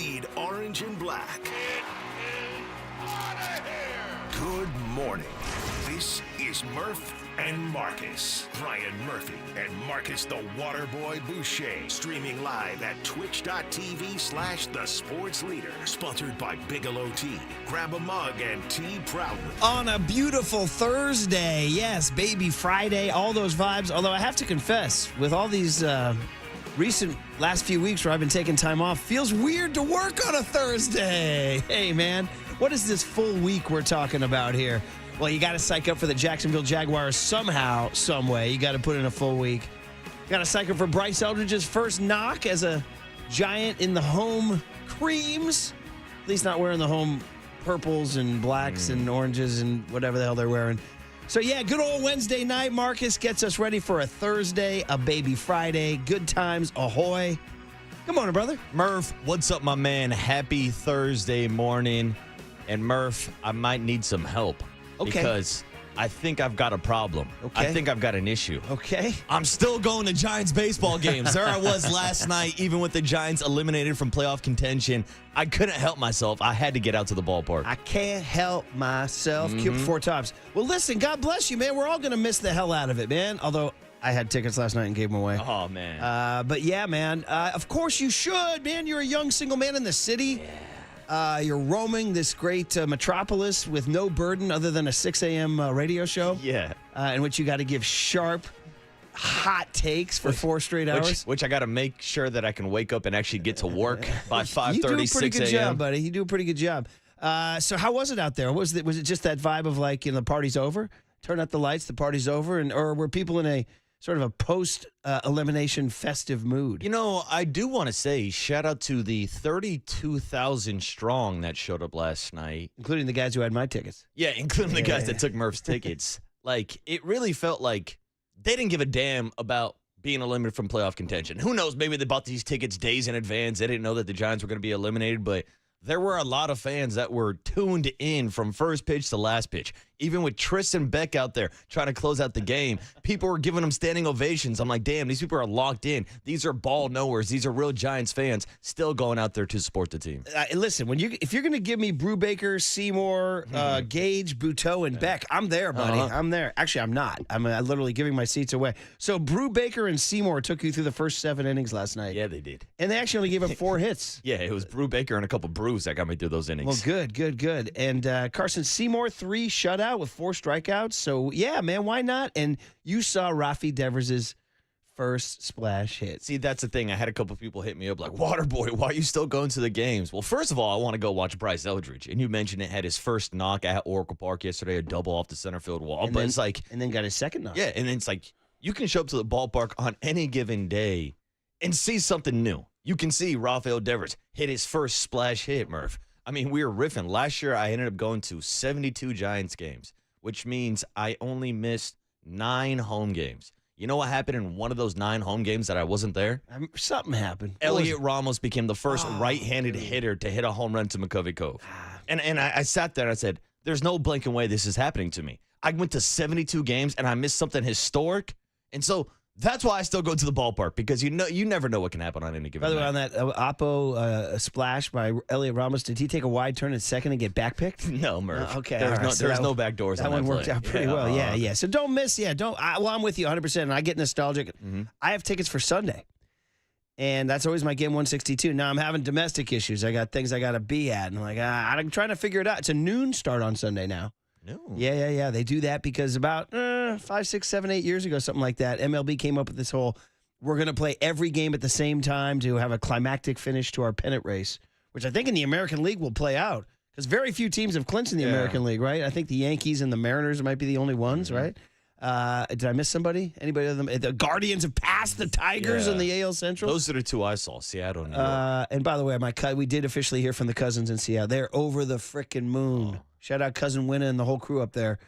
bleed orange and black. It is out of here. Good morning. This is Murph and Marcus. Brian Murphy and Marcus the Waterboy Boucher. Streaming live at twitch.tv/The Sports Leader. Sponsored by Bigelow Tea. Grab a mug and tea proudly. On a beautiful Thursday. Yes, baby Friday, all those vibes. Although I have to confess, with all these recent last few weeks where I've been taking time off, feels weird to work on a Thursday. Hey, man, what is this full week we're talking about here? Well, you got to psych up for the Jacksonville Jaguars somehow, some way. You got to put in a full week. You got to psych up for Bryce Eldridge's first knock as a Giant in the home creams. At least not wearing the home purples and blacks and oranges and whatever the hell they're wearing. So, yeah, good old Wednesday night. Marcus gets us ready for a Thursday, a baby Friday. Good times, ahoy. Good morning, brother. Murph, what's up, my man? Happy Thursday morning. And, Murph, I might need some help. Okay. Because I think I've got a problem. Okay. I think I've got an issue. Okay. I'm still going to Giants baseball games. There I was last night, even with the Giants eliminated from playoff contention. I couldn't help myself. I had to get out to the ballpark. I can't help myself. Cute 4 times. Well, listen, God bless you, man. We're all going to miss the hell out of it, man. Although I had tickets last night and gave them away. Oh, man. But, yeah, man. Of course you should, man. You're a young single man in the city. Yeah. You're roaming this great metropolis with no burden other than a 6 a.m. Radio show. Yeah. In which you got to give sharp, hot takes for 4 straight hours. Which I got to make sure that I can wake up and actually get to work by 5:30, 6 a.m. You do a pretty good job, buddy. You do a pretty good job. So how was it out there? Was it just that vibe of like, the party's over? Turn out the lights, the party's over? Or were people in a sort of a post-elimination festive mood? You know, I do want to say shout out to the 32,000 strong that showed up last night. Including the guys who had my tickets. Yeah, including the guys that took Murph's tickets. Like, it really felt like they didn't give a damn about being eliminated from playoff contention. Who knows? Maybe they bought these tickets days in advance. They didn't know that the Giants were going to be eliminated, but there were a lot of fans that were tuned in from first pitch to last pitch. Even with Tristan Beck out there trying to close out the game, people were giving him standing ovations. I'm like, damn, these people are locked in. These are ball knowers. These are real Giants fans still going out there to support the team. Listen, if you're going to give me Brubaker, Seymour, Gage, Buteau, and Beck, I'm there, buddy. I'm there. Actually, I'm not. I'm literally giving my seats away. So Brubaker and Seymour took you through the first 7 innings last night. Yeah, they did. And they actually only gave up 4 hits. Yeah, it was Brubaker and a couple brews that got me through those innings. Well, good. And Carson Seymour, 3 shutout with 4 strikeouts. So, yeah, man, why not? And you saw Raphael Devers' first splash hit. See, that's the thing. I had a couple people hit me up like, Waterboy, why are you still going to the games? Well, first of all, I want to go watch Bryce Eldridge. And you mentioned it had his first knock at Oracle Park yesterday, a double off the center field wall. And then got his second knock. Yeah, and then it's like you can show up to the ballpark on any given day and see something new. You can see Raphael Devers hit his first splash hit, Murph. I mean, we were riffing. Last year, I ended up going to 72 Giants games, which means I only missed 9 home games. You know what happened in one of those 9 home games that I wasn't there? Something happened. Elliot Ramos became the first right-handed hitter to hit a home run to McCovey Cove. And I sat there and I said, there's no blinking way this is happening to me. I went to 72 games and I missed something historic. And so that's why I still go to the ballpark, because you never know what can happen on any given night. By the way, on that Oppo splash by Elliot Ramos, did he take a wide turn at second and get backpicked? No, Murph. Okay. There's no back doors on that one worked play. out pretty well. Yeah. So don't miss. Yeah, don't. I'm with you 100%. And I get nostalgic. I have tickets for Sunday. And that's always my game 162. Now I'm having domestic issues. I got things I got to be at. And I'm like, I'm trying to figure it out. It's a noon start on Sunday now. No. Yeah. They do that because about 5, 6, 7, 8 years ago, something like that, MLB came up with this whole, we're going to play every game at the same time to have a climactic finish to our pennant race, which I think in the American League will play out because very few teams have clinched in the American League, right? I think the Yankees and the Mariners might be the only ones, right? Did I miss somebody? Anybody other than the Guardians have passed the Tigers in the AL Central? Those are the 2 I saw, Seattle and New York. And by the way, we did officially hear from the Cousins in Seattle. They're over the frickin' moon. Shout out Cousin Winna and the whole crew up there.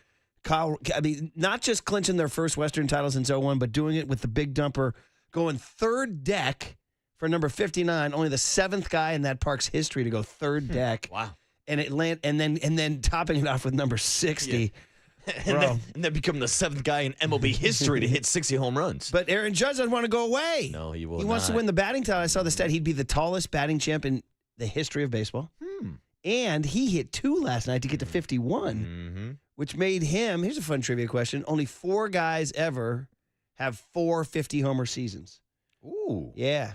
Kyle, I mean, not just clinching their first Western title since 01, but doing it with the big dumper, going third deck for number 59, only the 7th guy in that park's history to go third deck. Wow. And then topping it off with number 60. Yeah. and then become the 7th guy in MLB history to hit 60 home runs. But Aaron Judge doesn't want to go away. No, he will He wants to win the batting title. I saw the stat. He'd be the tallest batting champ in the history of baseball. And he hit 2 last night to get to 51, which made him, here's a fun trivia question, only 4 guys ever have 4 50-homer seasons. Ooh. Yeah.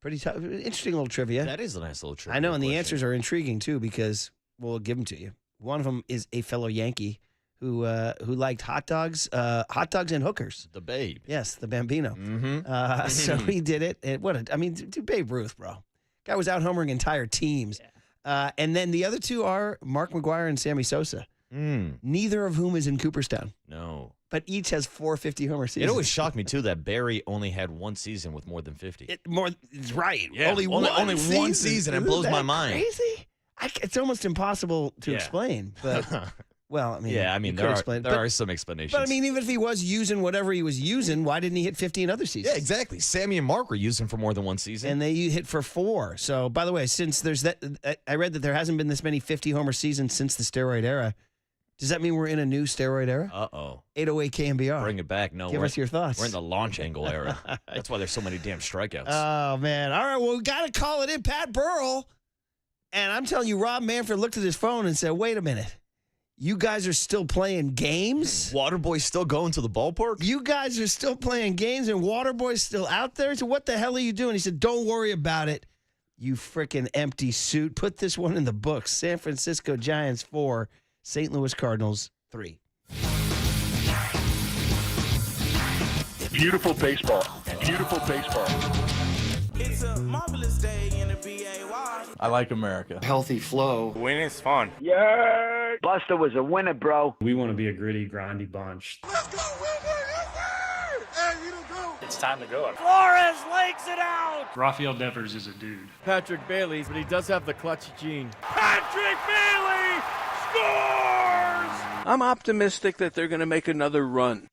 Pretty tough. Interesting little trivia. That is a nice little trivia. I know, and the question. answers are intriguing, too, because we'll give them to you. One of them is a fellow Yankee who liked hot dogs and hookers. The Babe. Yes, the Bambino. Mm-hmm. So he did it. And dude, Babe Ruth, bro. Guy was out homering entire teams. Yeah. And then the other 2 are Mark McGwire and Sammy Sosa. Neither of whom is in Cooperstown. No. But each has 4 50-homer seasons. It always shocked me, too, that Barry only had 1 season with more than 50. It's right. Yeah, only one season. It blows my mind. Crazy? It's almost impossible to explain. But, well, I mean, there are some explanations. But, I mean, even if he was using whatever he was using, why didn't he hit 50 in other seasons? Yeah, exactly. Sammy and Mark were using for more than 1 season. And they hit for 4. So, by the way, since there's that, I read that there hasn't been this many 50-homer seasons since the steroid era. Does that mean we're in a new steroid era? 808 KNBR. Bring it back. No, Give us your thoughts. We're in the launch angle era. That's why there's so many damn strikeouts. Oh, man. All right, well, we got to call it in. Pat Burrell. And I'm telling you, Rob Manfred looked at his phone and said, wait a minute. You guys are still playing games? Waterboy's still going to the ballpark? You guys are still playing games and Waterboy's still out there? So what the hell are you doing? He said, don't worry about it, you freaking empty suit. Put this one in the books. San Francisco Giants 4, St. Louis Cardinals 3. Beautiful baseball. Beautiful baseball. It's a marvelous day in the BAY. I like America. Healthy flow. Winning is fun. Yeah. Buster was a winner, bro. We want to be a gritty, grindy bunch. Let's go, Wilbur! Yes, sir! Hey, you don't go. It's time to go. Flores lakes it out! Raphael Devers is a dude. Patrick Bailey, but he does have the clutch gene. Patrick Bailey scores! I'm optimistic that they're going to make another run.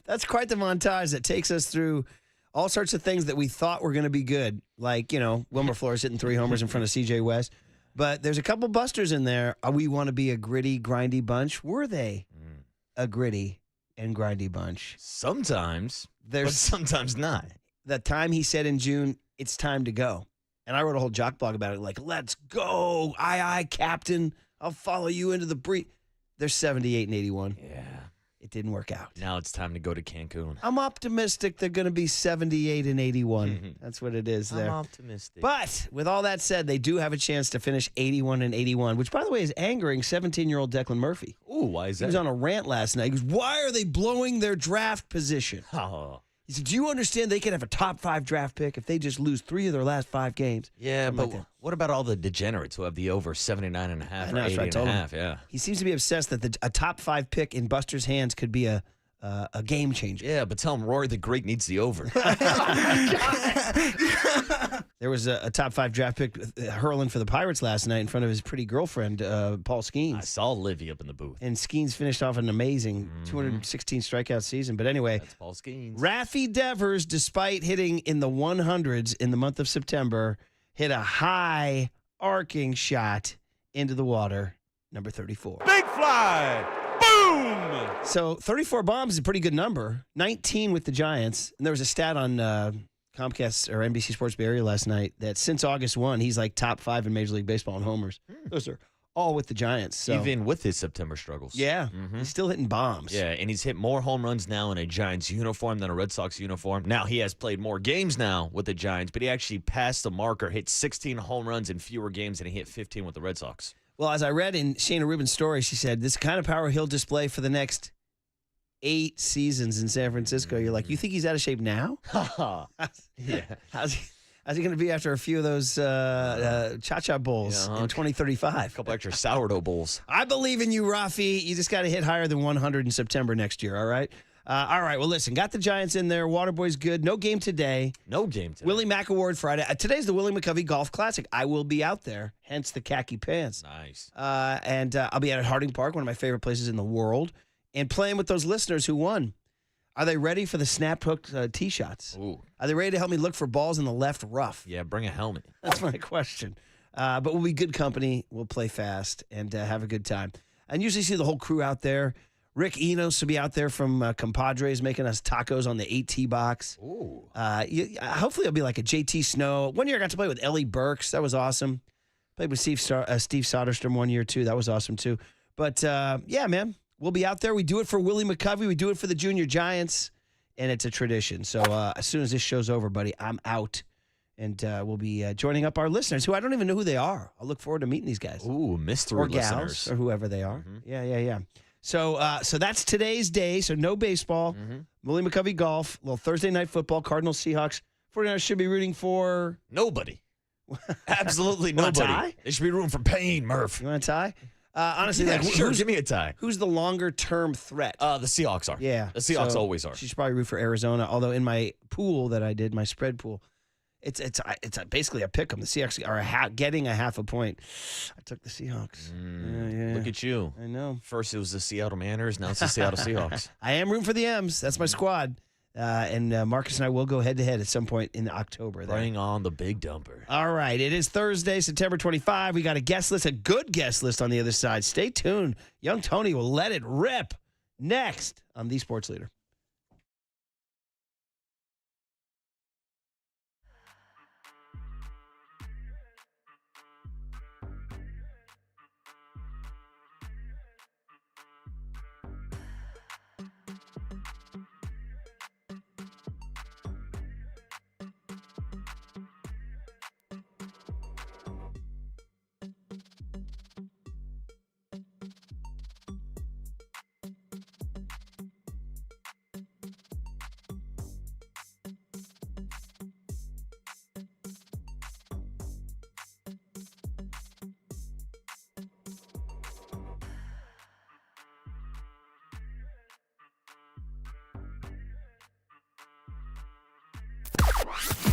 That's quite the montage that takes us through all sorts of things that we thought were going to be good, like, Wilmer Flores hitting 3 homers in front of C.J. West. But there's a couple busters in there. We want to be a gritty, grindy bunch. Were they a gritty and grindy bunch? Sometimes, but sometimes not. The time he said in June, it's time to go. And I wrote a whole jock blog about it, like, let's go. Aye, Captain. I'll follow you into the breach. They're 78 and 81. Yeah. It didn't work out. Now it's time to go to Cancun. I'm optimistic they're going to be 78 and 81. That's what it is there. I'm optimistic. But with all that said, they do have a chance to finish 81 and 81, which, by the way, is angering 17-year-old Declan Murphy. Ooh, why is that? He was on a rant last night. He goes, why are they blowing their draft position? Oh. He said, do you understand they could have a top 5 draft pick if they just lose 3 of their last 5 games? Yeah, Something but like that. what about all the degenerates who have the over 79.5 or 80.5? Yeah. He seems to be obsessed that a top 5 pick in Buster's hands could be a game changer. Yeah, but tell him Rory the Greek needs the over. There was a top 5 draft pick hurling for the Pirates last night in front of his pretty girlfriend, Paul Skeens. I saw Livy up in the booth. And Skeens finished off an amazing 216 strikeout season. But anyway, That's Paul Skeens. Raphael Devers, despite hitting in the 100s in the month of September, hit a high arcing shot into the water, number 34. Big fly! Boom! So 34 bombs is a pretty good number. 19 with the Giants. And there was a stat on Comcast or NBC Sports Bay Area last night that since August 1, he's like top 5 in Major League Baseball in homers. Those are all with the Giants. So. Even with his September struggles. Yeah, he's still hitting bombs. Yeah, and he's hit more home runs now in a Giants uniform than a Red Sox uniform. Now he has played more games now with the Giants, but he actually passed the marker, hit 16 home runs in fewer games, and he hit 15 with the Red Sox. Well, as I read in Shayna Rubin's story, she said, this kind of power he'll display for the next 8 seasons in San Francisco. You're like, you think he's out of shape now? Yeah. How's he going to be after a few of those cha-cha bowls in 2035? A couple extra sourdough bowls. I believe in you, Rafi. You just got to hit higher than 100 in September next year, all right? All right, well, listen, got the Giants in there. Waterboy's good. No game today. No game today. Willie Mack Award Friday. Today's the Willie McCovey Golf Classic. I will be out there, hence the khaki pants. Nice. And I'll be at Harding Park, one of my favorite places in the world, and playing with those listeners who won. Are they ready for the snap-hooked tee shots? Ooh. Are they ready to help me look for balls in the left rough? Yeah, bring a helmet. That's my question. But we'll be good company. We'll play fast and have a good time. And usually see the whole crew out there. Rick Enos will be out there from Compadres making us tacos on the 8T box. Ooh. Hopefully it'll be like a JT Snow. One year I got to play with Ellie Burks. That was awesome. Played with Steve Soderstrom one year, too. That was awesome, too. But, yeah, man, we'll be out there. We do it for Willie McCovey. We do it for the Junior Giants, and it's a tradition. So as soon as this show's over, buddy, I'm out. And we'll be joining up our listeners, who I don't even know who they are. I'll look forward to meeting these guys. Ooh, mystery or listeners. gals, or whoever they are. Yeah. So that's today's day. So no baseball. Willie McCovey golf. Little Thursday night football. Cardinals, Seahawks. 49ers should be rooting for Nobody. Absolutely Want a nobody. tie? They should be rooting for Payne, Murph. You want a tie? Honestly, Yeah, like, sure. Give me a tie. Who's the longer term threat? The Seahawks are. Yeah, The Seahawks so always are. She should probably root for Arizona. Although in my pool that I did, my spread pool, it's basically a pick 'em. The Seahawks are getting a half a point. I took the Seahawks. Yeah. Look at you. I know. First it was the Seattle Mariners, now it's the Seattle Seahawks. I am rooting for the M's. That's my squad. And Marcus and I will go head-to-head at some point in October. There. Bring on the big dumper. All right. It is Thursday, September 25. We got a guest list, a good guest list on the other side. Stay tuned. Young Tony will let it rip next on The Sports Leader.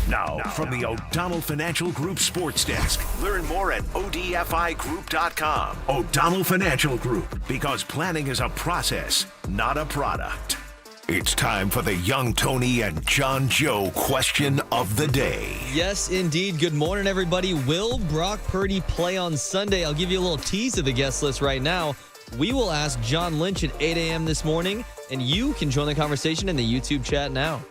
Now, from the O'Donnell Financial Group Sports Desk. Learn more at odfigroup.com. O'Donnell Financial Group, because planning is a process, not a product. It's time for the Young Tony and John Joe question of the day. Yes, indeed. Good morning, everybody. Will Brock Purdy play on Sunday? I'll give you a little tease of the guest list right now. We will ask John Lynch at 8 a.m. this morning, and you can join the conversation in the YouTube chat now.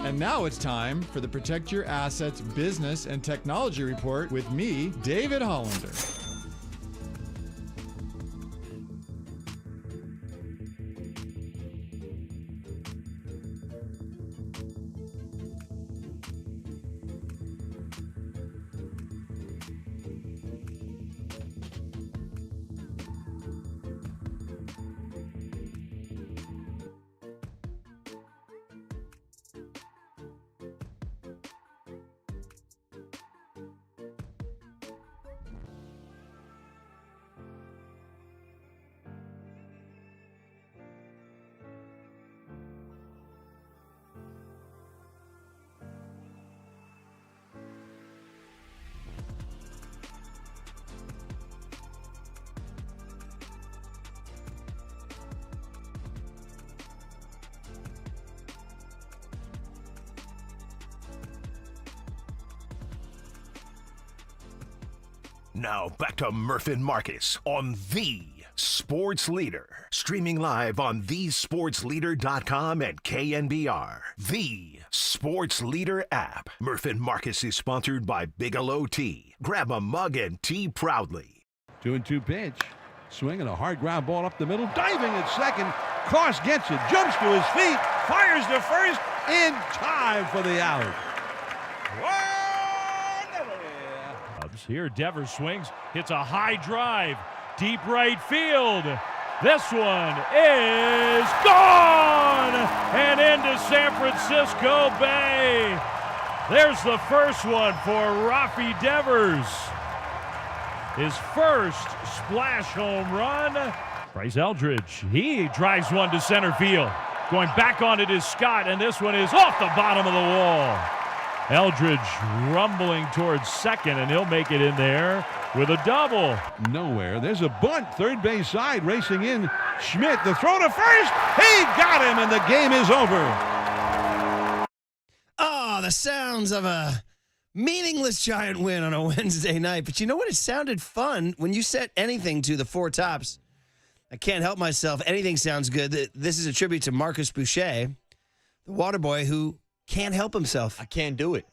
And now it's time for the Protect Your Assets Business and Technology Report with me, David Hollander. Now back to Murph and Marcus on The Sports Leader. Streaming live on thesportsleader.com and KNBR. The Sports Leader app. Murph and Marcus is sponsored by Bigelow Tea. Grab a mug and tea proudly. 2-2 pitch. Swinging a hard ground ball up the middle. Diving at second. Cross gets it. Jumps to his feet. Fires to first. In time for the out. Here, Devers swings, hits a high drive, deep right field. This one is gone and into San Francisco Bay. There's the first one for Raphael Devers. His first splash home run. Bryce Eldridge, he drives one to center field. Going back on it is Scott, and this one is off the bottom of the wall. Eldridge rumbling towards second, and he'll make it in there with a double. Nowhere. There's a bunt. Third base side racing in. Schmidt, the throw to first. He got him, and the game is over. Oh, the sounds of a meaningless Giant win on a Wednesday night. But you know what? It sounded fun when you set anything to the four tops. I can't help myself. Anything sounds good. This is a tribute to Marcus Boucher, the water boy who can't help himself. I can't do it.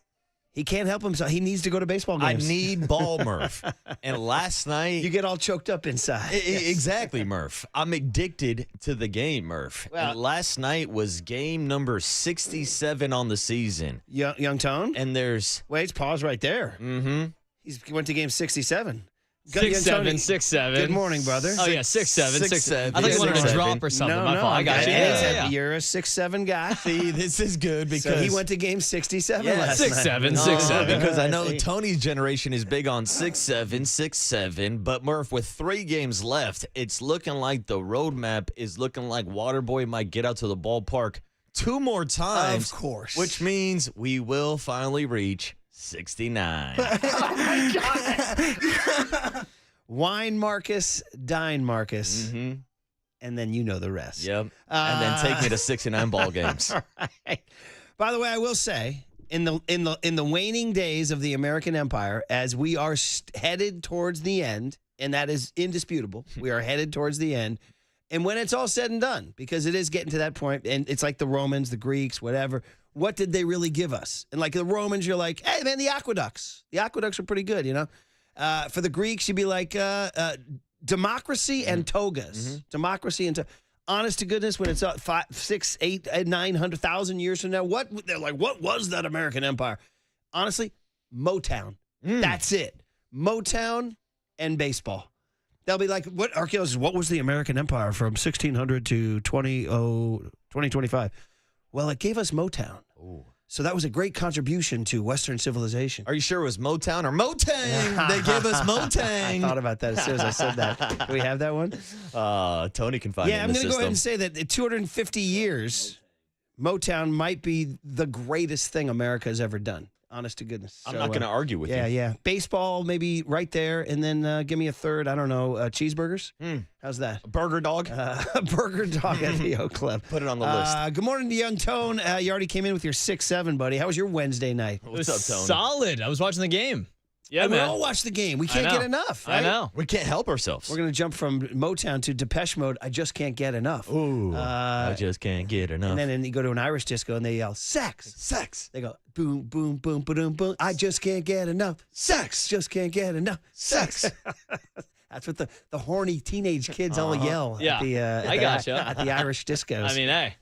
He can't help himself. He needs to go to baseball games. I need ball, Murph. And last night... You get all choked up inside. Exactly, Murph. I'm addicted to the game, Murph. Well, and last night was game number 67 on the season. Young Tone? And there's... Wait, pause right there. Mm-hmm. He went to game 67. 6-7. Good morning, brother. Oh, yeah, 6-7. 6-7. I thought you wanted to drop or something. No, My fault. I got you. Yeah. You're a 6-7 guy. See, this is good because... So he went to game 67 last night. 6-7, 6-7. Because I know Tony's generation is big on 6-7, 6-7. But, Murph, with 3 games left, it's looking like the roadmap is looking like Waterboy might get out to the ballpark 2 more times. Of course. Which means we will finally reach 69. Oh, my God. Wine Marcus, dine Marcus. Mm-hmm. And then you know the rest. Yep. And then take me to 69 ball games. Right. By the way, I will say, in the waning days of the American Empire, as we are headed towards the end, and that is indisputable, we are headed towards the end. And when it's all said and done, because it is getting to that point, and it's like the Romans, the Greeks, whatever, what did they really give us? And like the Romans, you're like, hey, man, the aqueducts. The aqueducts are pretty good, you know? For the Greeks, you'd be like democracy and togas. Mm-hmm. Democracy and honest to goodness, when it's 5, 6, 8, 900,000 years from now, they're like, what was that American Empire? Honestly, Motown. That's it. Motown and baseball. They'll be like, what archaeologists? What was the American Empire from 1600 to 2025? Well, it gave us Motown. Ooh. So that was a great contribution to Western civilization. Are you sure it was Motown or Motang? They gave us Motang. I thought about that as soon as I said that. Do we have that one? Tony can find it in the system. Yeah, I'm going to go ahead and say that in 250 years, Motown might be the greatest thing America has ever done. Honest to goodness. I'm not going to argue with you. Yeah. Baseball, maybe right there, and then give me a third, I don't know, cheeseburgers? How's that? A burger dog? A burger dog at the Oak Club. Put it on the list. Good morning to Young Tone. You already came in with your 6-7, buddy. How was your Wednesday night? What's up, Tone? Solid. I was watching the game. Yeah, and man. we all watch the game. We can't get enough. Right? I know. We can't help ourselves. We're going to jump from Motown to Depeche Mode. I just can't get enough. Ooh, I just can't get enough. And then you go to an Irish disco and they yell, sex. Sex. They go, boom, boom, boom, boom, boom. I just can't get enough. Sex. Just can't get enough. Sex. That's what the horny teenage kids all yell at the at the Irish discos. I mean, hey.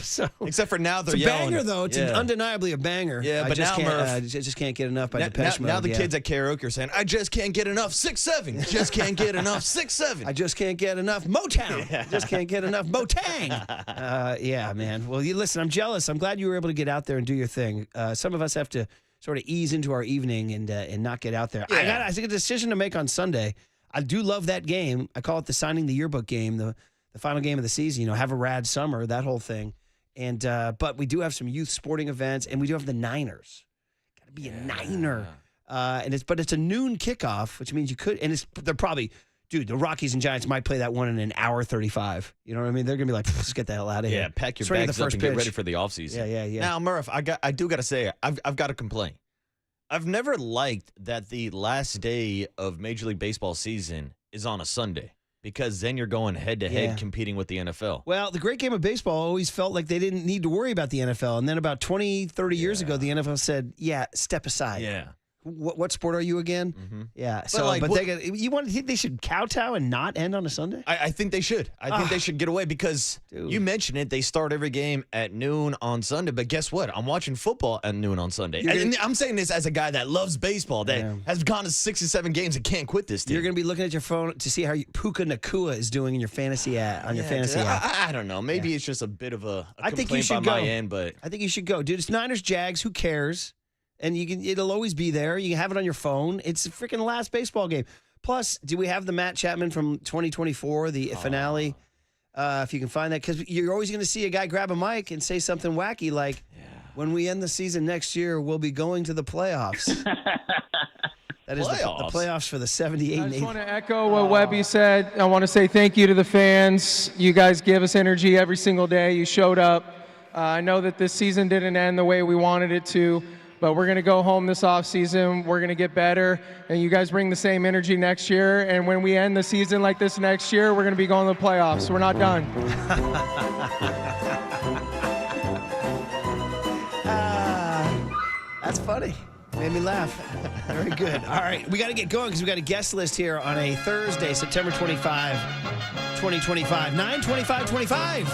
So except for now they're it's a yelling. banger though. It's undeniably a banger. Yeah, but now Murph, just can't get enough by Depeche Mode. Now the kids at karaoke are saying, "I just can't get enough 6-7. Just can't get enough 6-7. I just can't get enough Motown. Just can't get enough Motang." Yeah, man. Well, you listen. I'm jealous. I'm glad you were able to get out there and do your thing. Some of us have to sort of ease into our evening and not get out there. Yeah. I think a decision to make on Sunday. I do love that game. I call it the signing the yearbook game, the final game of the season. You know, have a rad summer, that whole thing. And but we do have some youth sporting events, and we do have the Niners. Got to be a Niner. And it's a noon kickoff, which means you could. And they're probably, dude. The Rockies and Giants might play that one in an hour 35. You know what I mean? They're gonna be like, let's get the hell out of here. Yeah, pack your It's ready bags the up first and pitch. get ready for the offseason. Yeah. Now, Murph, I do got to say, I've got to complain. I've never liked that the last day of Major League Baseball season is on a Sunday because then you're going head-to-head competing with the NFL. Well, the great game of baseball always felt like they didn't need to worry about the NFL. And then about 20, 30 years ago, the NFL said, step aside. Yeah. What sport are you again? Mm-hmm. Yeah. So, they should kowtow and not end on a Sunday? I think they should. I think they should get away because you mentioned it. They start every game at noon on Sunday. But guess what? I'm watching football at noon on Sunday. And I'm saying this as a guy that loves baseball, that has gone to 6 or 7 games and can't quit this team. You're going to be looking at your phone to see how Puka Nakua is doing in your fantasy app. I don't know. Maybe it's just a bit of a complaint by my end. But I think you should go. Dude, it's Niners, Jags. Who cares? And it'll always be there. You can have it on your phone. It's the freaking last baseball game. Plus, do we have the Matt Chapman from 2024, the finale? If you can find that. Because you're always going to see a guy grab a mic and say something wacky like, when we end the season next year, we'll be going to the playoffs. That is the playoffs for the 78 and 80. I just want to echo what Webby said. I want to say thank you to the fans. You guys give us energy every single day. You showed up. I know that this season didn't end the way we wanted it to. But we're going to go home this offseason. We're going to get better. And you guys bring the same energy next year. And when we end the season like this next year, we're going to be going to the playoffs. We're not done. That's funny. Made me laugh. Very good. All right. We got to get going because we got a guest list here on a Thursday, September 25, 2025. 9/25/25.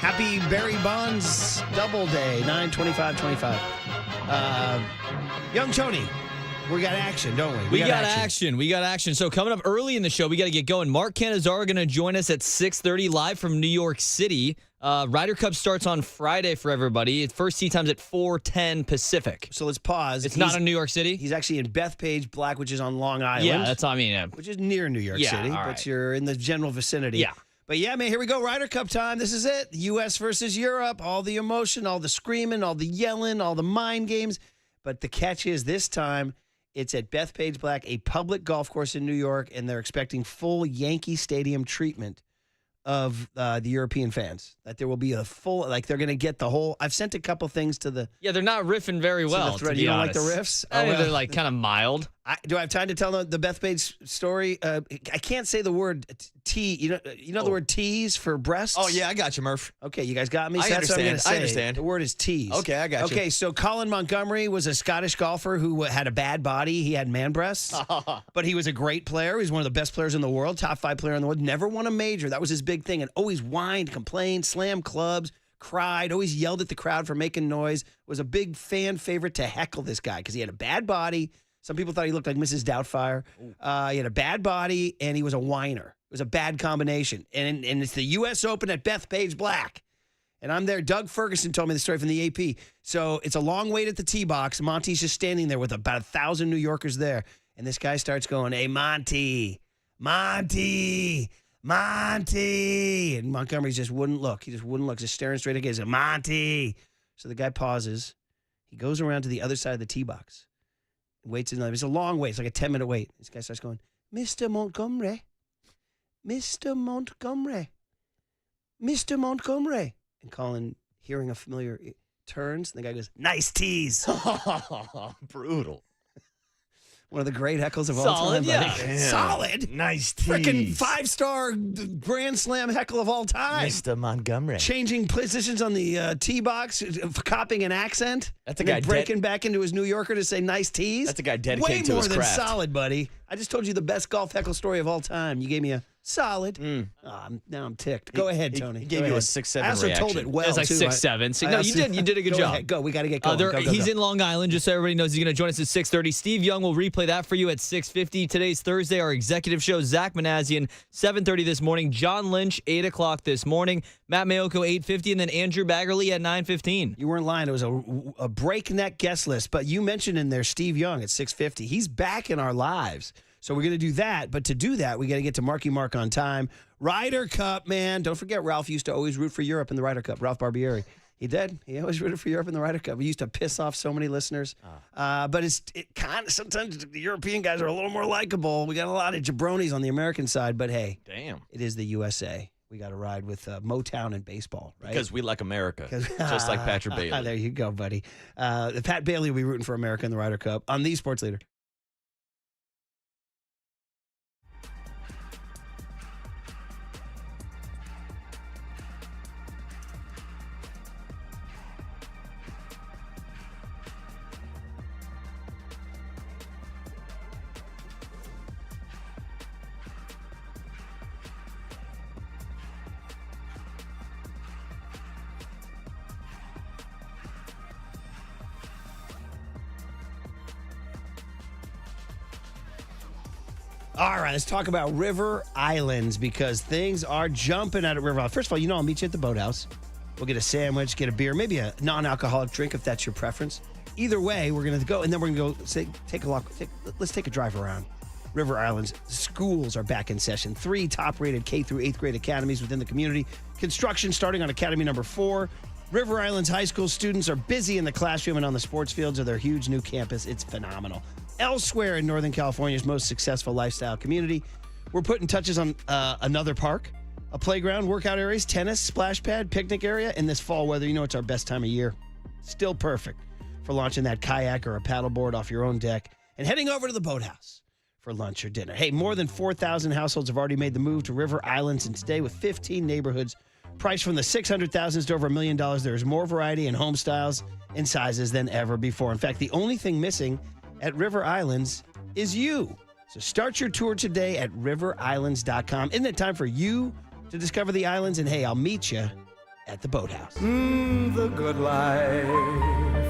Happy Barry Bonds double day. 9/25/25. Young Tony, we got action, don't we? We got action. So coming up early in the show, we got to get going. Mark Cannizzaro going to join us at 6:30 live from New York City. Ryder Cup starts on Friday for everybody. First tee time's at 4:10 Pacific. So let's pause. It's not in New York City? He's actually in Bethpage Black, which is on Long Island. Yeah, that's what I mean. Which is near New York City, but you're in the general vicinity. Yeah. But yeah, man, here we go. Ryder Cup time. This is it. U.S. versus Europe. All the emotion, all the screaming, all the yelling, all the mind games. But the catch is this time it's at Bethpage Black, a public golf course in New York, and they're expecting full Yankee Stadium treatment of the European fans. That there will be a full, they're going to get the whole. I've sent a couple things to the. Yeah, they're not riffing very well. To you don't like the riffs? I mean, they're kind of mild. Do I have time to tell the Bethpage story? I can't say the word T. You know the word tease for breasts? Oh, yeah, I got you, Murph. Okay, you guys got me? I That's what I'm understand. gonna say. I understand. The word is tease. Okay, I got you. Okay, so Colin Montgomery was a Scottish golfer who had a bad body. He had man breasts, but he was a great player. He was one of the best players in the world, top 5 player in the world. Never won a major. That was his big thing, and always whined, complained, slammed clubs, cried, always yelled at the crowd for making noise. Was a big fan favorite to heckle this guy because he had a bad body. Some people thought he looked like Mrs. Doubtfire. He had a bad body, and he was a whiner. It was a bad combination. And it's the U.S. Open at Bethpage Black. And I'm there. Doug Ferguson told me the story from the AP. So it's a long wait at the tee box. Monty's just standing there with about 1,000 New Yorkers there. And this guy starts going, "Hey, Monty. And Montgomery just wouldn't look. He just wouldn't look. Just staring straight at his Monty. So the guy pauses. He goes around to the other side of the tee box. Waits another. It's a long wait. It's like a 10-minute wait. This guy starts going, Mr. Montgomery. And Colin, hearing a familiar, turns, and the guy goes, "Nice tease." Brutal. One of the great heckles of all time. Solid, yeah. Buddy. Solid. Nice tease. Freaking 5-star Grand Slam heckle of all time. Mr. Montgomery. Changing positions on the tee box, copying an accent. That's a and then guy breaking back into his New Yorker to say nice tees. That's a guy dedicated to his Way more craft. than solid, buddy. I just told you the best golf heckle story of all time. You gave me a solid. Now I'm ticked. Go ahead, Tony. He gave you a 6-7 I also told reaction. it well, It was like too. 6-7. I No, also- you did a good Go job. ahead. Go. We got to get going. He's Go. in Long Island, just so everybody knows he's going to join us at 6:30. Steve Young will replay that for you at 6:50. Today's Thursday. Our executive show, Zack Manazian, 7:30 this morning. John Lynch, 8 o'clock this morning. Matt Mayoko, 8:50, and then Andrew Baggerly at 9:15. You weren't lying. It was a breakneck guest list, but you mentioned in there Steve Young at 6:50. He's back in our lives. So we're going to do that. But to do that, we got to get to Marky Mark on time. Ryder Cup, man. Don't forget, Ralph used to always root for Europe in the Ryder Cup. Ralph Barbieri. He did. He always rooted for Europe in the Ryder Cup. We used to piss off so many listeners. But it kind of, sometimes the European guys are a little more likable. We got a lot of jabronis on the American side. But hey, Damn. it is the USA. We got to ride with Motown and baseball, right? Because we like America, just like Patrick Bailey. There you go, buddy. The Pat Bailey will be rooting for America in the Ryder Cup on the Sports Leader. All right, let's talk about River Islands because things are jumping out at River Island. First of all, I'll meet you at the boathouse. We'll get a sandwich, get a beer, maybe a non-alcoholic drink if that's your preference. Either way, we're going to go, and then we're going to go let's take a drive around River Islands. Schools are back in session. 3 top-rated K through 8th grade academies within the community. Construction starting on Academy number 4. River Islands high school students are busy in the classroom and on the sports fields of their huge new campus. It's phenomenal. Elsewhere in Northern California's most successful lifestyle community, we're putting touches on another park, a playground, workout areas, tennis, splash pad, picnic area. In this fall weather, you know it's our best time of year. Still perfect for launching that kayak or a paddleboard off your own deck and heading over to the boathouse for lunch or dinner. Hey, more than 4,000 households have already made the move to River Islands, and today with 15 neighborhoods priced from the $600,000s to over $1 million, there's more variety in home styles and sizes than ever before. In fact, the only thing missing at River Islands is you. So start your tour today at riverislands.com. Isn't it time for you to discover the islands? And hey, I'll meet you at the boathouse. The good life.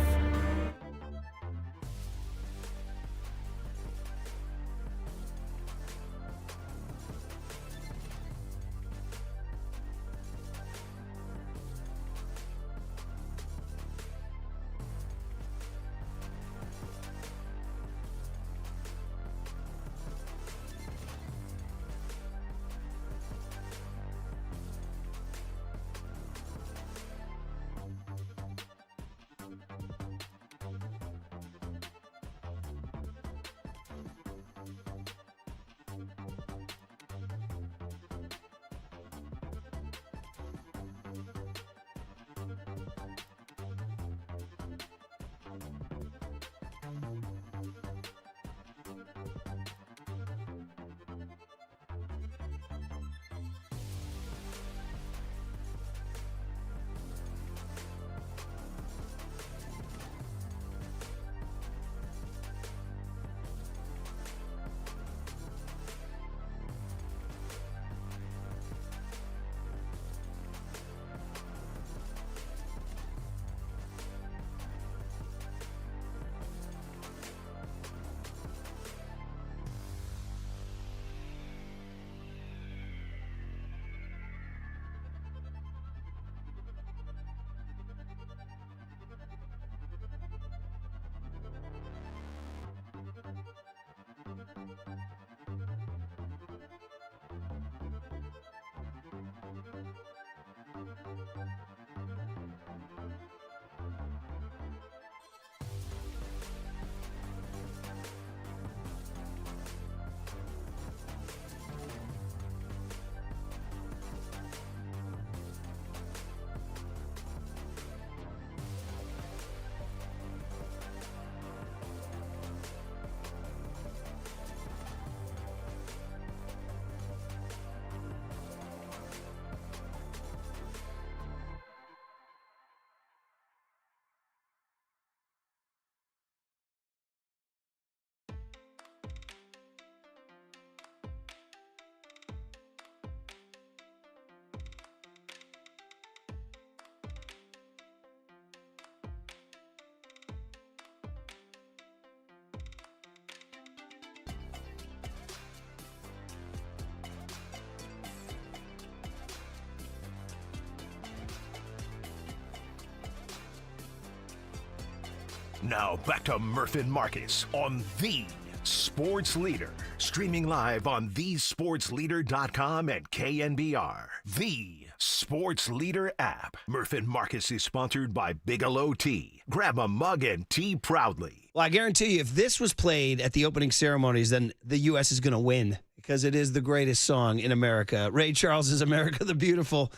Now back to Murph and Marcus on the Sports Leader. Streaming live on thesportsleader.com and KNBR. The Sports Leader app. Murph and Marcus is sponsored by Bigelow Tea. Grab a mug and tea proudly. Well, I guarantee you, if this was played at the opening ceremonies, then the U.S. is going to win because it is the greatest song in America. Ray Charles' America the Beautiful.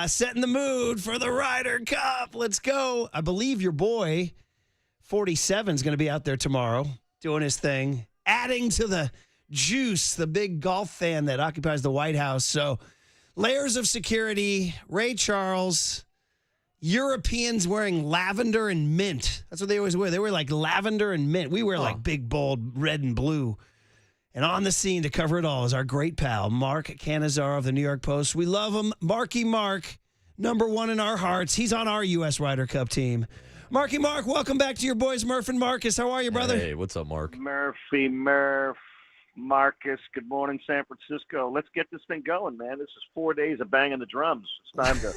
Setting the mood for the Ryder Cup. Let's go. I believe your boy, 47, is going to be out there tomorrow doing his thing, adding to the juice, the big golf fan that occupies the White House. So layers of security, Ray Charles, Europeans wearing lavender and mint. That's what they always wear. They wear like lavender and mint. We wear like big, bold red and blue. And on the scene to cover it all is our great pal, Mark Cannizzaro of the New York Post. We love him. Marky Mark, number one in our hearts. He's on our U.S. Ryder Cup team. Marky Mark, welcome back to your boys, Murph and Marcus. How are you, brother? Hey, what's up, Mark? Murph, Marcus, good morning, San Francisco. Let's get this thing going, man. This is 4 days of banging the drums. It's time to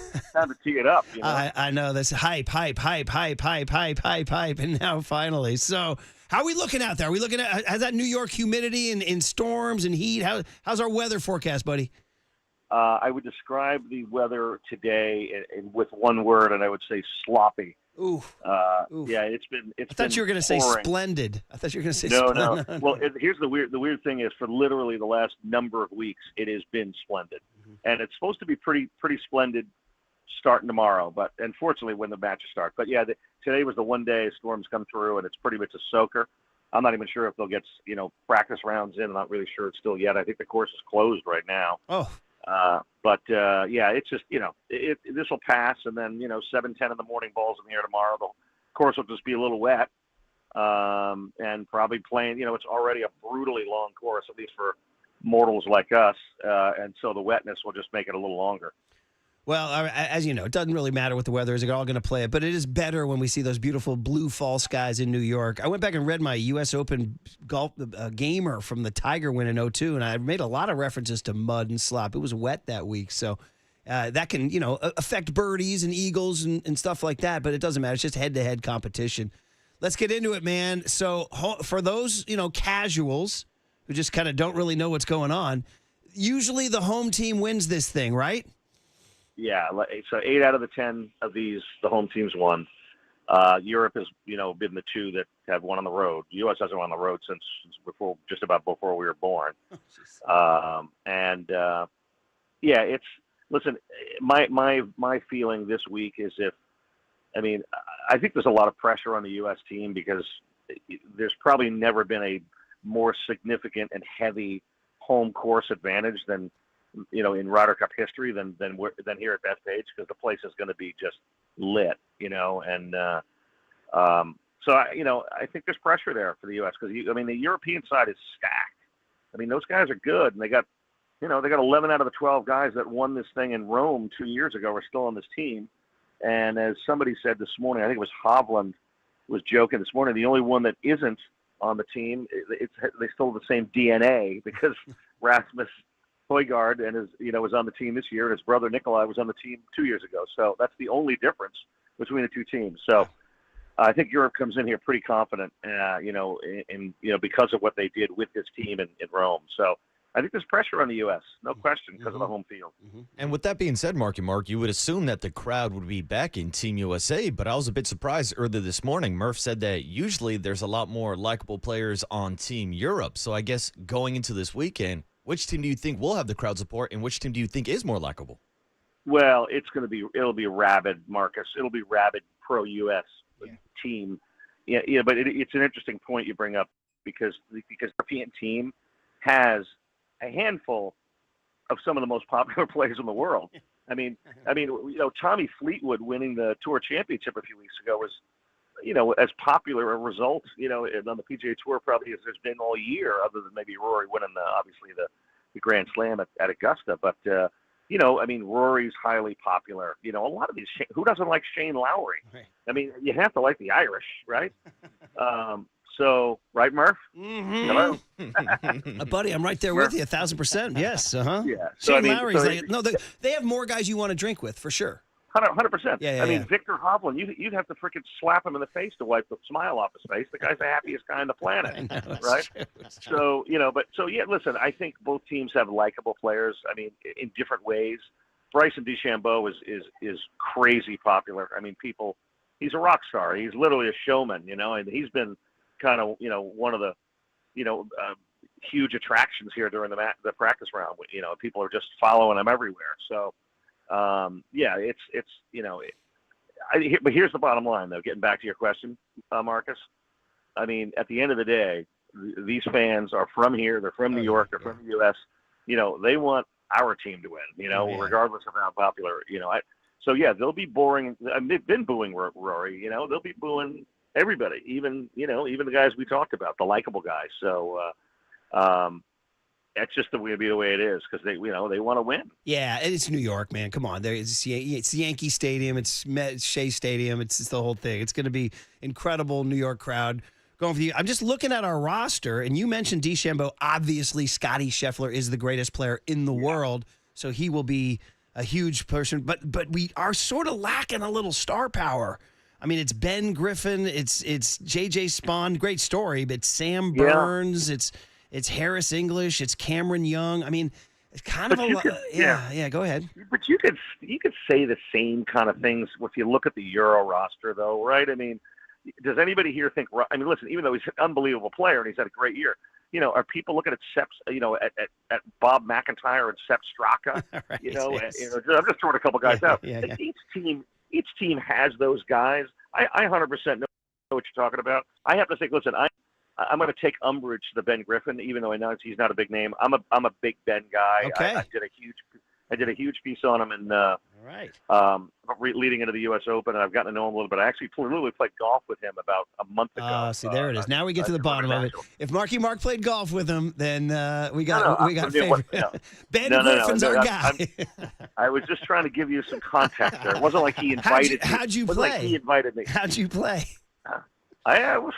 tee it up. You know? I know this hype, and now finally. So, how are we looking out there? Are we looking at has that New York humidity and storms and heat? How's our weather forecast, buddy? I would describe the weather today with one word, and I would say sloppy. Oof. Yeah, it's been. I thought you were going to say splendid. I thought you were going to say splendid. No. Well, here's the weird thing is for literally the last number of weeks, it has been splendid, and it's supposed to be pretty splendid starting tomorrow. But unfortunately, when the matches start. But yeah, today was the one day storms come through, and it's pretty much a soaker. I'm not even sure if they'll get practice rounds in. I'm not really sure still yet. I think the course is closed right now. Oh. But it's just, this will pass, and then, 7:10 in the morning balls in the air tomorrow. The course will just be a little wet, and probably playing, it's already a brutally long course, at least for mortals like us, and so the wetness will just make it a little longer. Well, as you know, it doesn't really matter what the weather is. They're all going to play it. But it is better when we see those beautiful blue fall skies in New York. I went back and read my U.S. Open golf gamer from the Tiger win in 2002, and I made a lot of references to mud and slop. It was wet that week. So that can, affect birdies and eagles and stuff like that. But it doesn't matter. It's just head-to-head competition. Let's get into it, man. So for those, casuals who just kind of don't really know what's going on, usually the home team wins this thing, right? Yeah, so 8 out of the 10 of these, the home teams won. Europe has, been the two that have won on the road. The U.S. hasn't won on the road since just about before we were born. Listen, my feeling this week is I think there's a lot of pressure on the U.S. team because there's probably never been a more significant and heavy home course advantage than in Ryder Cup history than here at Bethpage, because the place is going to be just lit, and so I think there's pressure there for the U.S. because the European side is stacked. Those guys are good, and they got 11 out of the 12 guys that won this thing in Rome 2 years ago are still on this team, and as somebody said this morning, I think it was Hovland was joking this morning, the only one that isn't on the team, they still have the same DNA because Rasmus Højgaard was on the team this year, and his brother Nikolai was on the team 2 years ago. So that's the only difference between the two teams. So I think Europe comes in here pretty confident, because of what they did with this team in Rome. So I think there's pressure on the U.S., no question, because of the home field. And with that being said, Mark, you would assume that the crowd would be back in Team USA, but I was a bit surprised earlier this morning. Murph said that usually there's a lot more likable players on Team Europe. So I guess going into this weekend, which team do you think will have the crowd support, and which team do you think is more likable? Well, it'll be rabid, Marcus. It'll be rabid pro-U.S. team. Yeah, but it's an interesting point you bring up because the European team has a handful of some of the most popular players in the world. Tommy Fleetwood winning the Tour Championship a few weeks ago was, as popular a result, on the PGA Tour probably as there's been all year, other than maybe Rory winning the Grand Slam at Augusta. But, Rory's highly popular. A lot of these, who doesn't like Shane Lowry? Right. You have to like the Irish, right? So, right, Murph? Mm-hmm. Hello? Buddy, I'm right there with you, 1,000%. Yes, Yeah. Shane Lowry's they have more guys you want to drink with, for sure. 100%. Yeah, I mean, Victor Hovland, you'd have to freaking slap him in the face to wipe the smile off his face. The guy's the happiest guy on the planet, right? So, listen, I think both teams have likable players. I mean, in different ways. Bryson DeChambeau is crazy popular. I mean, he's a rock star. He's literally a showman, and he's been kind of, one of the, huge attractions here during the practice round. People are just following him everywhere. So, but here's the bottom line, though, getting back to your question, Marcus. I mean, at the end of the day, these fans are from here. They're from New York. They're from the U.S. They want our team to win, regardless of how popular, they'll be boring. I mean, they've been booing Rory, they'll be booing everybody, even the guys we talked about, the likable guys. So, that's just the way it is because they want to win. Yeah, and it's New York, man. Come on, it's Yankee Stadium, it's Shea Stadium, it's the whole thing. It's going to be incredible New York crowd going for you. I'm just looking at our roster, and you mentioned DeChambeau. Obviously, Scotty Scheffler is the greatest player in the world, so he will be a huge person. But we are sort of lacking a little star power. I mean, it's Ben Griffin, it's J.J. Spawn, great story, but it's Sam Burns, it's Harris English, it's Cameron Young. I mean, it's kind of a lot. Yeah, go ahead. But you could say the same kind of things if you look at the Euro roster, though, right? I mean, does anybody here think? I mean, listen, even though he's an unbelievable player and he's had a great year, are people looking at at Bob McIntyre and Sepp Straka? Right, I'm just throwing a couple guys out. Yeah. Each team has those guys. I 100% know what you're talking about. I have to think. Listen, I'm going to take umbrage to the Ben Griffin, even though I know he's not a big name. I'm a big Ben guy. Okay. I did a huge piece on him and leading into the U.S. Open, and I've gotten to know him a little bit. I actually literally played golf with him about a month ago. See, there it is. Now we get to the bottom of it. If Marky Mark played golf with him, then we got favorite. Ben Griffin's our guy. I was just trying to give you some context there. It wasn't like he invited me. How'd you play? Like he invited me. How'd you play? I was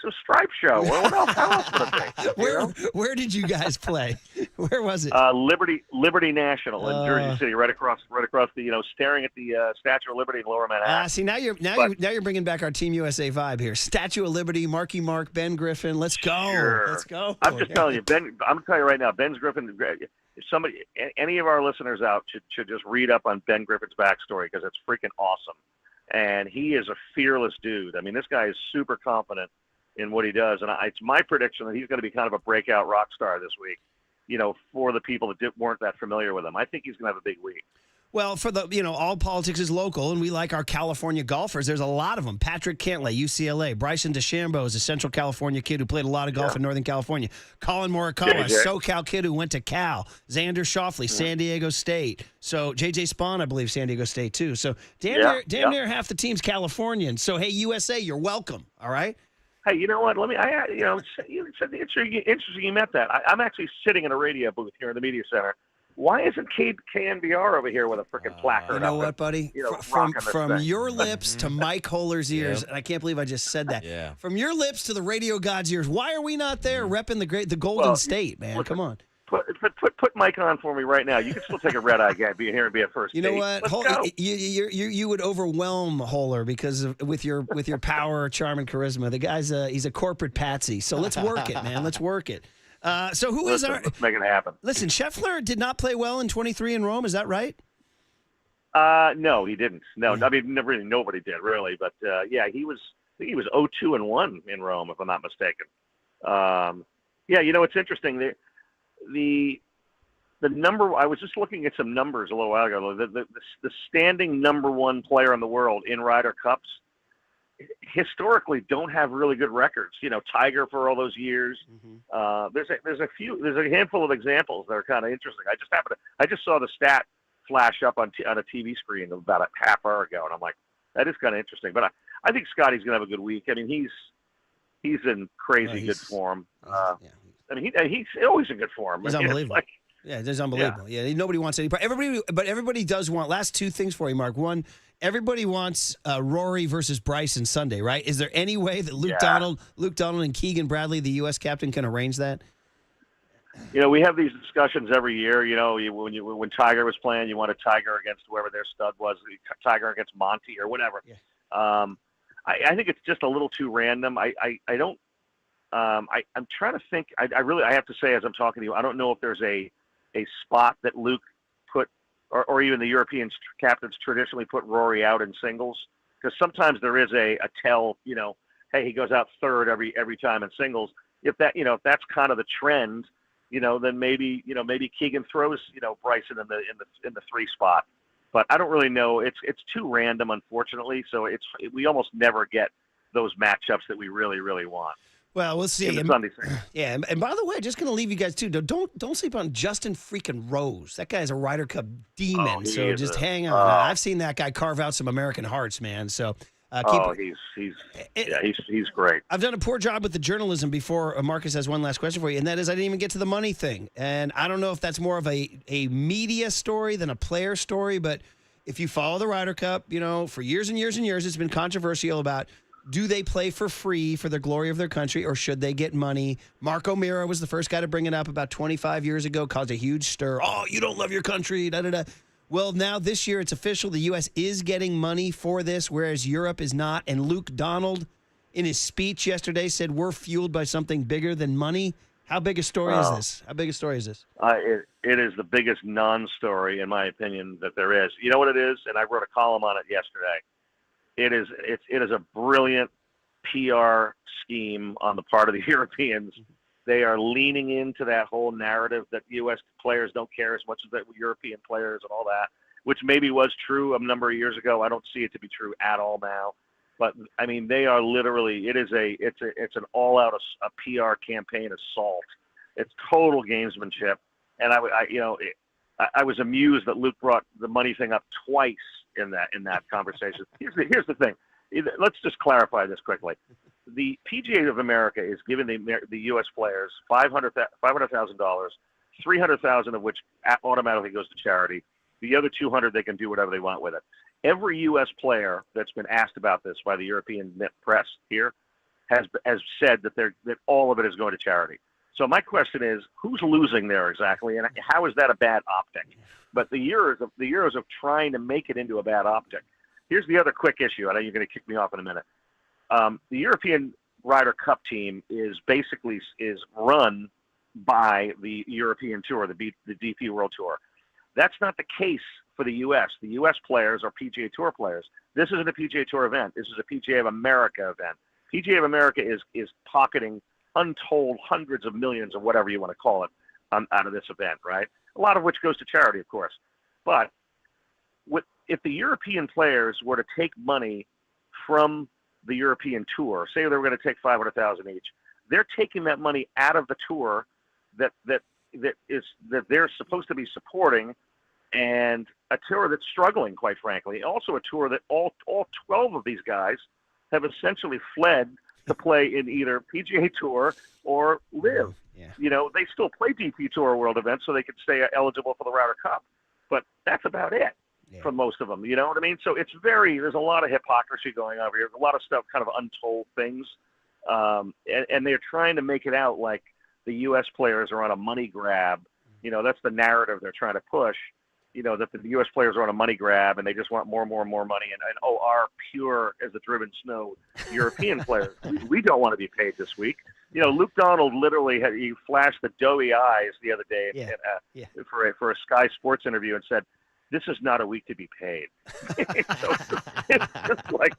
a stripe show. What else? How else would it be? Where did you guys play? Where was it? Liberty National in Jersey City, right across the staring at the Statue of Liberty in Lower Manhattan. See, now you're bringing back our Team USA vibe here. Statue of Liberty, Marky Mark, Ben Griffin. Let's go. Sure. Let's go. I'm just telling you, Ben. I'm gonna tell you right now, Ben's Griffin. If any of our listeners out should just read up on Ben Griffin's backstory because it's freaking awesome. And he is a fearless dude. I mean, this guy is super confident in what he does. And it's my prediction that he's going to be kind of a breakout rock star this week, for the people that weren't that familiar with him. I think he's going to have a big week. Well, for all politics is local, and we like our California golfers. There's a lot of them. Patrick Cantlay, UCLA. Bryson DeChambeau is a Central California kid who played a lot of golf in Northern California. Colin Morikawa, SoCal kid who went to Cal. Xander Schauffele, San Diego State. So J.J. Spawn, I believe, San Diego State, too. So damn near half the team's Californian. So, hey, USA, you're welcome, all right? Hey, you know what? It's interesting you met that. I'm actually sitting in a radio booth here in the media center. Why isn't KNBR over here with a freaking placard? You know what, buddy? From your lips to Mike Holler's ears, and I can't believe I just said that. Yeah. From your lips to the radio god's ears, why are we not there repping the Golden State, man? Come on. Put Mike on for me right now. You can still take a red eye guy, be here and be a first. You know what? You would overwhelm Holler because with your power, charm, and charisma. The guy's he's a corporate patsy. So let's work it, man. Let's work it. So let's make it happen. Listen, Scheffler did not play well in 23 in Rome. Is that right? No, he didn't. No, I mean, really, nobody did really. But he was. I think he was 0-2-1 in Rome, if I'm not mistaken. It's interesting. The number. I was just looking at some numbers a little while ago. The standing number one player in the world in Ryder Cups historically don't have really good records. Tiger for all those years. Mm-hmm. There's a handful of examples that are kind of interesting. I just saw the stat flash up on a TV screen about a half hour ago, and I'm like, that is kind of interesting. But I think Scotty's gonna have a good week. I mean, he's in crazy good form. I mean, he's always in good form. He's unbelievable. It's unbelievable. Yeah, nobody wants any. Everybody does want. Last two things for you, Mark. One, everybody wants Rory versus Bryce on Sunday, right? Is there any way that Luke Donald, and Keegan Bradley, the U.S. captain, can arrange that? we have these discussions every year. When Tiger was playing, you want a Tiger against whoever their stud was, Tiger against Monty or whatever. Yeah. I think it's just a little too random. I'm trying to think. I have to say, as I'm talking to you, I don't know if there's a spot that Luke put, or even the European captains traditionally put Rory out in singles, because sometimes there is a tell. Hey, he goes out third every time in singles. If that's kind of the trend, then maybe Keegan throws Bryson in the 3 spot. But I don't really know. It's too random, unfortunately. So we almost never get those matchups that we really, really want. Well, we'll see. In the Sunday thing. Yeah, and by the way, just going to leave you guys too. Don't sleep on Justin freaking Rose. That guy's a Ryder Cup demon. So just hang on. I've seen that guy carve out some American hearts, man. So. He's great. I've done a poor job with the journalism before. Marcus has one last question for you, and that is I didn't even get to the money thing. And I don't know if that's more of a media story than a player story, but if you follow the Ryder Cup, for years and years and years, it's been controversial about do they play for free for the glory of their country or should they get money? Mark O'Meara was the first guy to bring it up about 25 years ago, caused a huge stir. Oh, you don't love your country, da-da-da. Well, now this year it's official. The U.S. is getting money for this, whereas Europe is not. And Luke Donald, in his speech yesterday, said we're fueled by something bigger than money. How big a story is this? How big a story is this? It is the biggest non-story, in my opinion, that there is. You know what it is? And I wrote a column on it yesterday. It is a brilliant PR scheme on the part of the Europeans. They are leaning into that whole narrative that U.S. players don't care as much as the European players and all that, which maybe was true a number of years ago. I don't see it to be true at all now. But I mean, they are literally. It's an all-out a PR campaign assault. It's total gamesmanship, and I was amused that Luke brought the money thing up twice in that conversation. Here's the thing. Let's just clarify this quickly. The PGA of America is giving the U.S. players $500,000, $300,000 of which automatically goes to charity. The other $200,000 they can do whatever they want with it. Every U.S. player that's been asked about this by the European press here has said that all of it is going to charity. So my question is, who's losing there exactly, and how is that a bad optic? But the years of trying to make it into a bad optic. Here's the other quick issue. I know you're going to kick me off in a minute. The European Ryder Cup team is run by the European Tour, the DP World Tour. That's not the case for the U.S. The U.S. players are PGA Tour players. This isn't a PGA Tour event. This is a PGA of America event. PGA of America is pocketing untold hundreds of millions or whatever you want to call it out of this event, right? A lot of which goes to charity, of course. But if the European players were to take money from the European Tour, say they were going to take $500,000 each, they're taking that money out of the tour that they're supposed to be supporting, and a tour that's struggling, quite frankly. Also a tour that all 12 of these guys have essentially fled to play in either PGA Tour or LIV. Yeah. They still play DP Tour World events so they can stay eligible for the Ryder Cup, but that's about it. Yeah. For most of them, you know what I mean? So there's a lot of hypocrisy going on here. A lot of stuff, kind of untold things. And they're trying to make it out like the U.S. players are on a money grab. That's the narrative they're trying to push, that the U.S. players are on a money grab and they just want more and more and more money. And our pure as the driven snow European players, we don't want to be paid this week. Luke Donald literally he flashed the doughy eyes the other day for a Sky Sports interview and said, "This is not a week to be paid." So it's just like,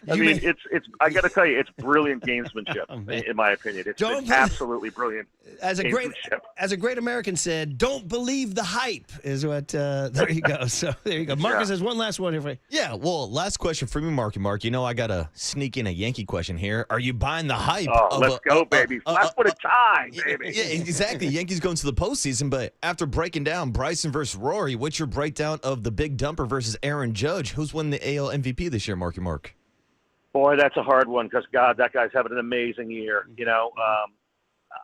I got to tell you, it's brilliant gamesmanship, in my opinion. It's absolutely brilliant. As a great American said, "Don't believe the hype," is what. There you go. So there you go. Marcus has one last one here for you. Yeah. Well, last question for me, Marky Mark. I got to sneak in a Yankee question here. Are you buying the hype? Let's go, baby. Let's put a tie, baby. Yeah, exactly. Yankees going to the postseason, but after breaking down Bryson versus Rory, what's your breakdown of the Big Dumper versus Aaron Judge? Who's winning the AL MVP this year, Marky Mark? Boy, that's a hard one because, God, that guy's having an amazing year.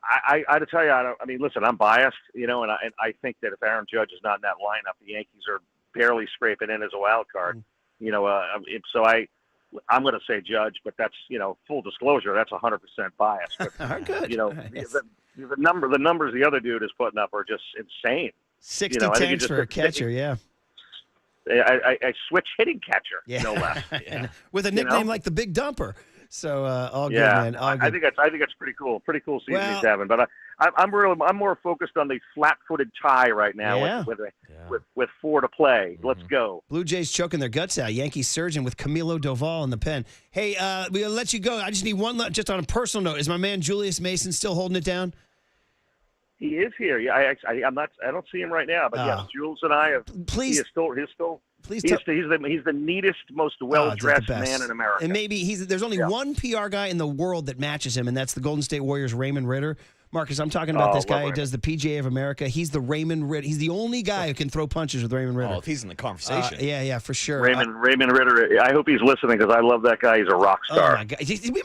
I to tell you, listen, I'm biased, and I think that if Aaron Judge is not in that lineup, the Yankees are barely scraping in as a wild card. So I'm going to say Judge, but that's, full disclosure, that's 100% biased. But, good. the numbers the other dude is putting up are just insane. 60 tanks for a catcher, yeah. I switch hitting catcher, yeah. no less. And with a nickname like the Big Dumper. So all good, yeah, man. All good. I think that's pretty cool. Pretty cool season he's having. But I'm more focused on the flat-footed tie right now with 4 to play. Let's go. Blue Jays choking their guts out. Yankees surging with Camilo Doval in the pen. Hey, we'll let you go. I just need one just on a personal note. Is my man Julius Mason still holding it down? He is here. Yeah, I'm not. I don't see him right now. But yes, Jules and I have. Please, he's the neatest, most well-dressed man in America. And maybe there's only one PR guy in the world that matches him, and that's the Golden State Warriors' Raymond Ritter. Marcus, I'm talking about this guy who does the PGA of America. He's the Raymond Ritter. He's the only guy who can throw punches with Raymond Ritter. Oh, if he's in the conversation. Yeah, for sure. Raymond Ritter. I hope he's listening because I love that guy. He's a rock star. Oh my God!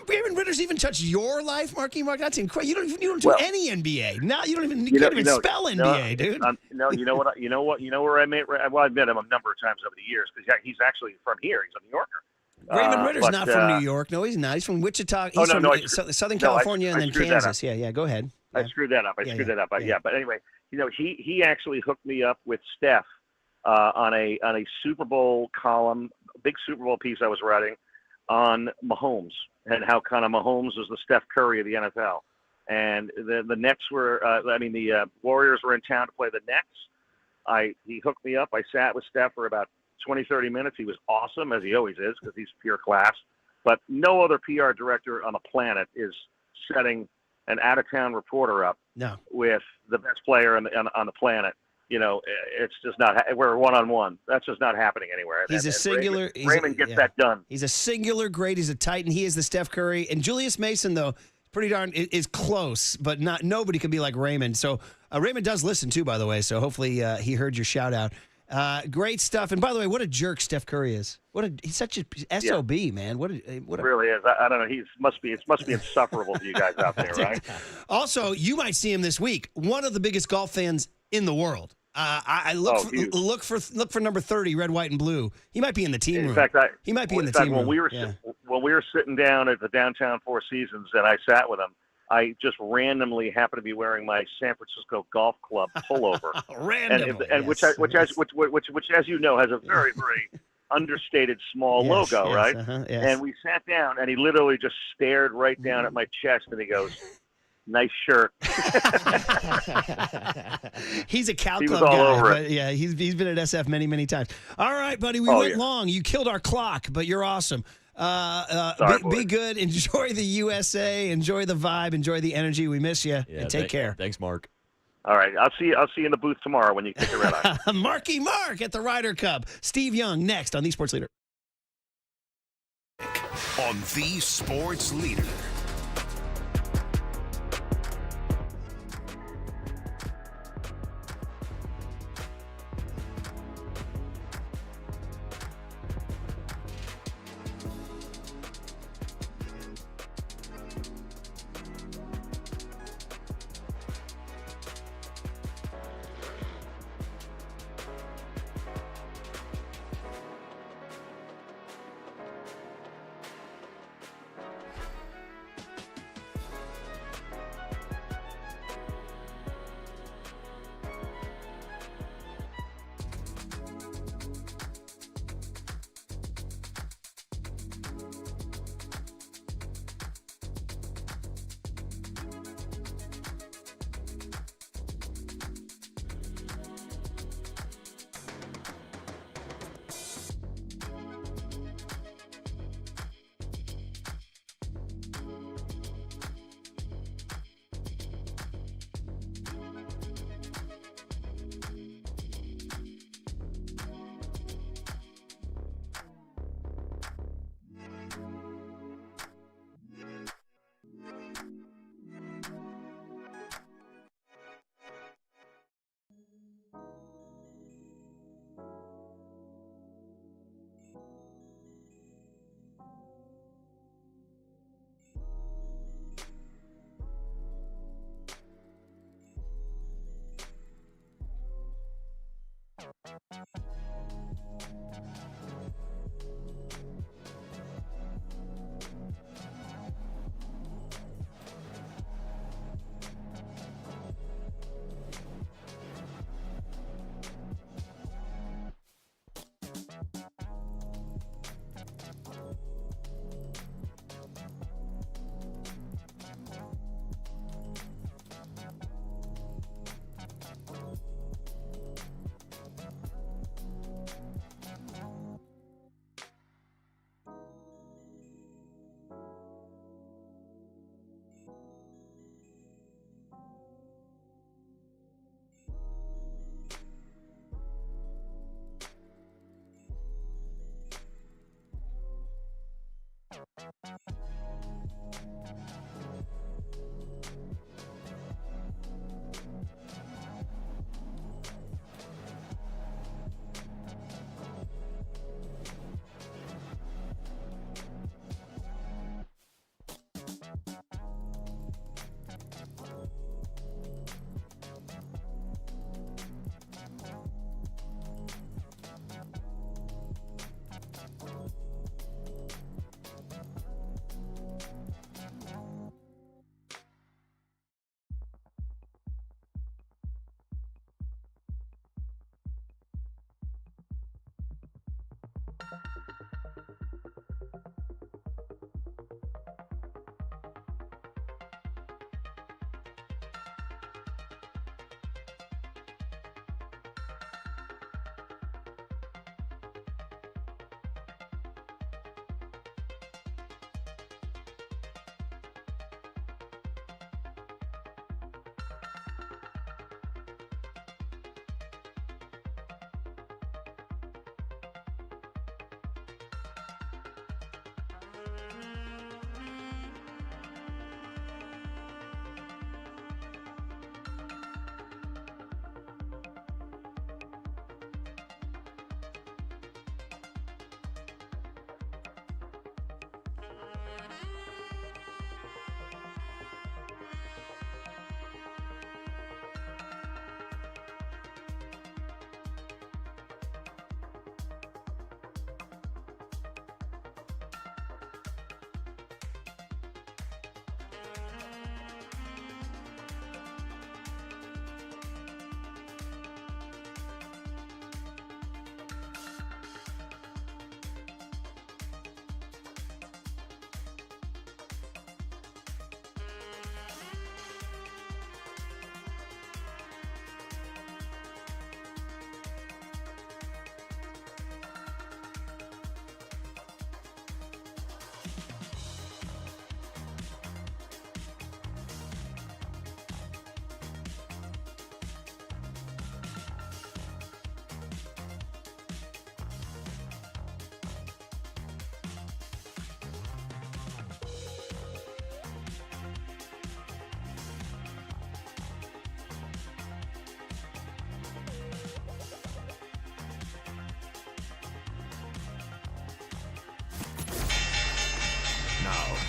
Raymond Ritter's even touched your life, Marky Mark. That's incredible. You don't do any NBA. Now you can't even spell NBA, dude. No, you know what? You know where I met. Well, I've met him a number of times over the years because he's actually from here. He's a New Yorker. Raymond Ritter's not from New York. No, he's not. He's from Wichita. He's from Southern California and then Kansas. Yeah. Go ahead. I screwed that up. But anyway, he actually hooked me up with Steph on a Super Bowl column, big Super Bowl piece I was writing on Mahomes and how kind of Mahomes was the Steph Curry of the NFL. And the Nets were, the Warriors were in town to play the Nets. He hooked me up. I sat with Steph for about 20, 30 minutes. He was awesome, as he always is, because he's pure class. But no other PR director on the planet is setting an out-of-town reporter up with the best player on the planet. It's just not. We're one-on-one. That's just not happening anywhere. He's a singular. Raymond gets that done. He's a singular great. He's a Titan. He is the Steph Curry. And Julius Mason, though, pretty darn is close, but nobody can be like Raymond. So Raymond does listen too, by the way. So hopefully he heard your shout out. Great stuff. And by the way, what a jerk Steph Curry is. He's such a SOB, man. It really is. I don't know. It must be insufferable to you guys out there, right? Also, you might see him this week. One of the biggest golf fans in the world. I look for number 30, red, white, and blue. He might be in the team room. In fact, he might be in the team room. When we were sitting down at the downtown Four Seasons, and I sat with him, I just randomly happened to be wearing my San Francisco Golf Club pullover, which as you know has a very very understated small logo, right? Yes. And we sat down, and he literally just stared right down at my chest, and he goes, "Nice shirt." He's a Cal Club guy, but yeah, he's been at SF many, many times. All right, buddy, we went long. You killed our clock, but you're awesome. Be good. Enjoy the USA. Enjoy the vibe. Enjoy the energy. We miss you. And take care. Thanks, Mark. All right, I'll see you in the booth tomorrow when you kick the red eye. Marky Mark at the Ryder Cup. Steve Young next on The Sports Leader. On The Sports Leader.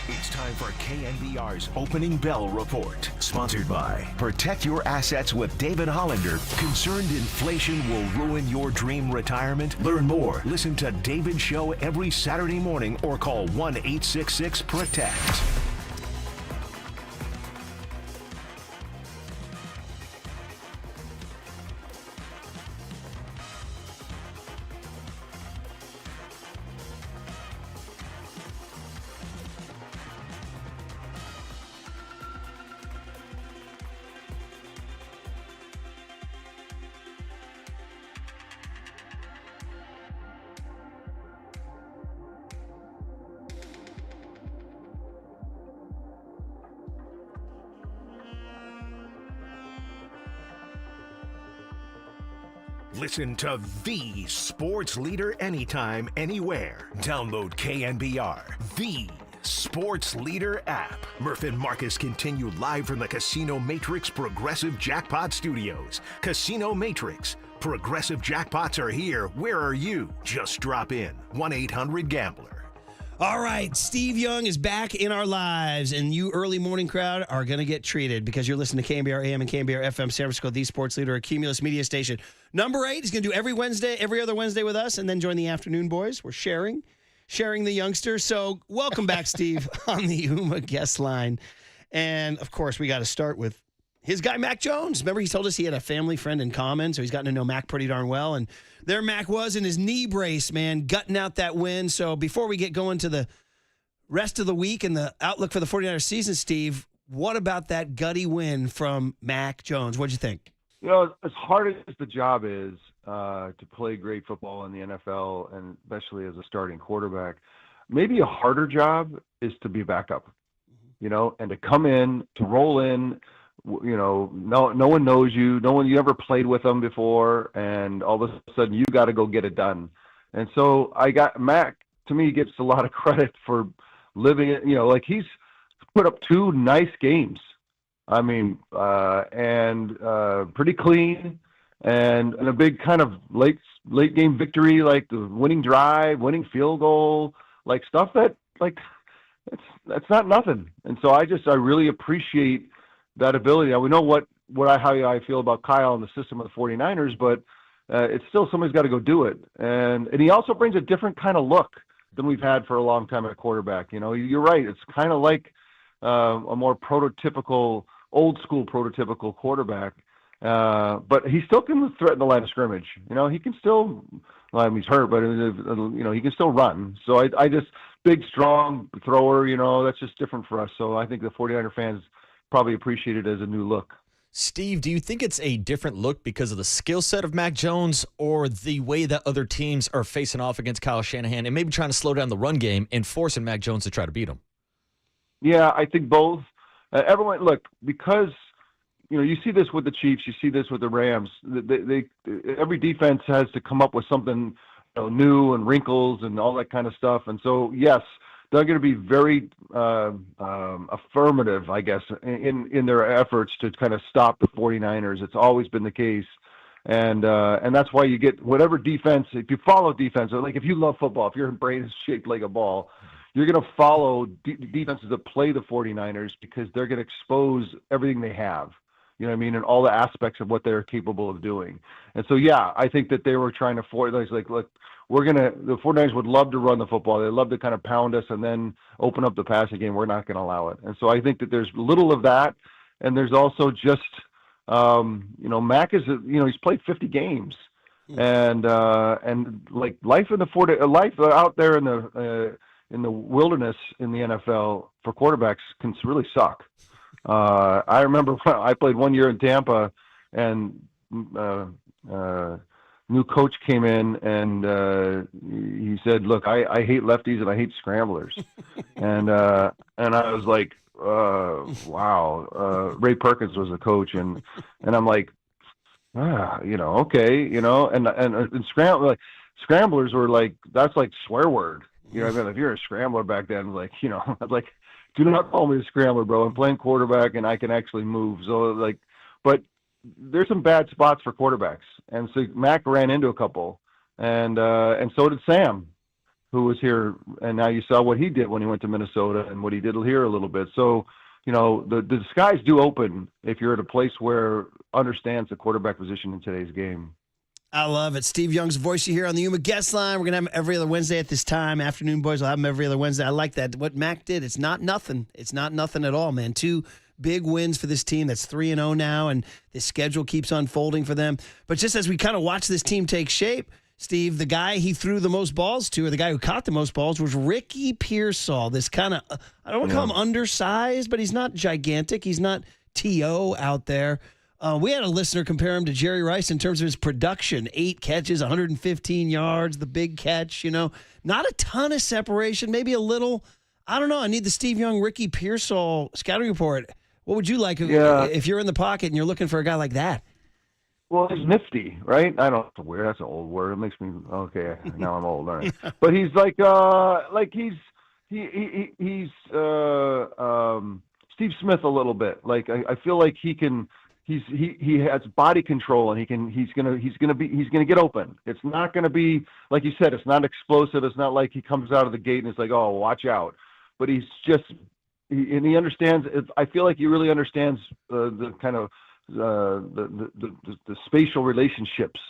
It's time for KNBR's Opening Bell Report. Sponsored by Protect Your Assets with David Hollander. Concerned inflation will ruin your dream retirement? Learn more. Listen to David's show every Saturday morning or call 1-866-PROTECT. Listen to the sports leader anytime, anywhere. Download KNBR, the sports leader app. Murph and Marcus continue live from the Casino Matrix Progressive Jackpot Studios. Casino Matrix. Progressive jackpots are here. Where are you? Just drop in. 1-800-GAMBLER. All right, Steve Young is back in our lives, and you early morning crowd are going to get treated because you're listening to KNBR AM and KNBR FM, San Francisco, the sports leader, a Cumulus media station. Number 8 is going to do every other Wednesday with us, and then join the afternoon boys. We're sharing the youngsters. So welcome back, Steve, on the UMA guest line. And, of course, we got to start with his guy, Mac Jones. Remember, he told us he had a family friend in common, so he's gotten to know Mac pretty darn well. And there Mac was in his knee brace, man, gutting out that win. So before we get going to the rest of the week and the outlook for the 49ers season, Steve, what about that gutty win from Mac Jones? What'd you think? You know, as hard as the job is to play great football in the NFL, and especially as a starting quarterback, maybe a harder job is to be a backup, you know, and to come in, to roll in. You know, no one knows you. No one, you ever played with them before, and all of a sudden you got to go get it done. And so Mac, to me, gets a lot of credit for living it. You know, like he's put up 2 nice games. I mean, pretty clean, and a big kind of late game victory, like the winning drive, winning field goal, like stuff that like that's not nothing. And so I really appreciate that ability. We know how I feel about Kyle and the system of the 49ers, but it's still somebody's got to go do it. And he also brings a different kind of look than we've had for a long time at quarterback. You know, you're right. It's kind of like a more old school prototypical quarterback. But he still can threaten the line of scrimmage. You know, he can still, he's hurt, but you know, he can still run. So I just, big, strong thrower, you know, that's just different for us. So I think the 49er fans probably appreciate it as a new look. Steve, do you think it's a different look because of the skill set of Mac Jones or the way that other teams are facing off against Kyle Shanahan and maybe trying to slow down the run game and forcing Mac Jones to try to beat him? Yeah, I think both. Everyone, look, because you know, you see this with the Chiefs, you see this with the Rams. Every defense has to come up with something, you know, new and wrinkles and all that kind of stuff. And so, yes, they're going to be very affirmative, I guess, in their efforts to kind of stop the 49ers. It's always been the case. And that's why you get whatever defense, if you follow defense, like if you love football, if your brain is shaped like a ball, you're going to follow defenses that play the 49ers because they're going to expose everything they have, you know what I mean, and all the aspects of what they're capable of doing. And so, yeah, I think that they were trying to force, like, look, the 49ers would love to run the football. They'd love to kind of pound us and then open up the passing game. We're not going to allow it. And so I think that there's little of that. And there's also just, Mac is, he's played 50 games, and like life out there in the wilderness in the NFL for quarterbacks can really suck. I remember I played 1 year in Tampa, and new coach came in, and he said, "Look, I hate lefties and I hate scramblers," and I was like, wow. Ray Perkins was the coach, and I'm like, okay, and scramblers were like, that's like swear word, I mean, if you're a scrambler back then, like, I was like, do not call me a scrambler, bro. I'm playing quarterback and I can actually move. So like, but there's some bad spots for quarterbacks, and so Mac ran into a couple, and so did Sam, who was here, and now you saw what he did when he went to Minnesota and what he did here a little bit. So, the skies do open if you're at a place where understands the quarterback position in today's game. I love it. Steve Young's voice you hear on the Yuma guest line. We're going to have him every other Wednesday at this time. Afternoon boys will have him every other Wednesday. I like that. What Mac did, it's not nothing. It's not nothing at all, man. 2 big wins for this team that's 3-0 now, and the schedule keeps unfolding for them. But just as we kind of watch this team take shape, Steve, the guy he threw the most balls to, or the guy who caught the most balls, was Ricky Pearsall. This kind of, I don't want to call him undersized, but he's not gigantic. He's not T.O. out there. We had a listener compare him to Jerry Rice in terms of his production. 8 catches, 115 yards, the big catch, Not a ton of separation, maybe a little. I don't know. I need the Steve Young, Ricky Pearsall scouting report. What would you like if you're in the pocket and you're looking for a guy like that? Well, he's nifty, right? I don't know where that's an old word. It makes me okay. Now I'm old, right? But he's like he's Steve Smith a little bit. Like I feel like he has body control, and he's gonna get open. It's not gonna be like you said. It's not explosive. It's not like he comes out of the gate and it's like, oh, watch out. But he's just he understands. I feel like he really understands the kind of the spatial relationships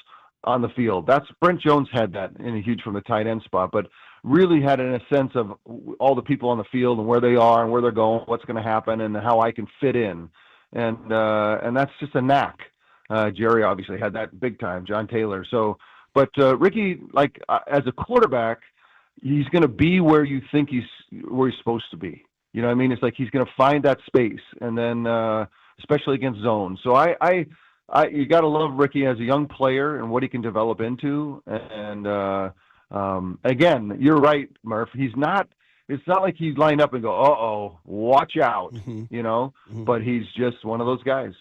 on the field. That's Brent Jones had that in a huge from the tight end spot, but really had in a sense of all the people on the field and where they are and where they're going, what's going to happen, and how I can fit in. And that's just a knack. Jerry obviously had that big time, John Taylor. So, but Ricky, like as a quarterback, he's going to be where you think he's supposed to be. You know what I mean? It's like he's going to find that space, and then especially against zones. So you got to love Ricky as a young player and what he can develop into. And again, you're right, Murph. He's not. It's not like he's lined up and go, uh-oh, watch out, But he's just one of those guys.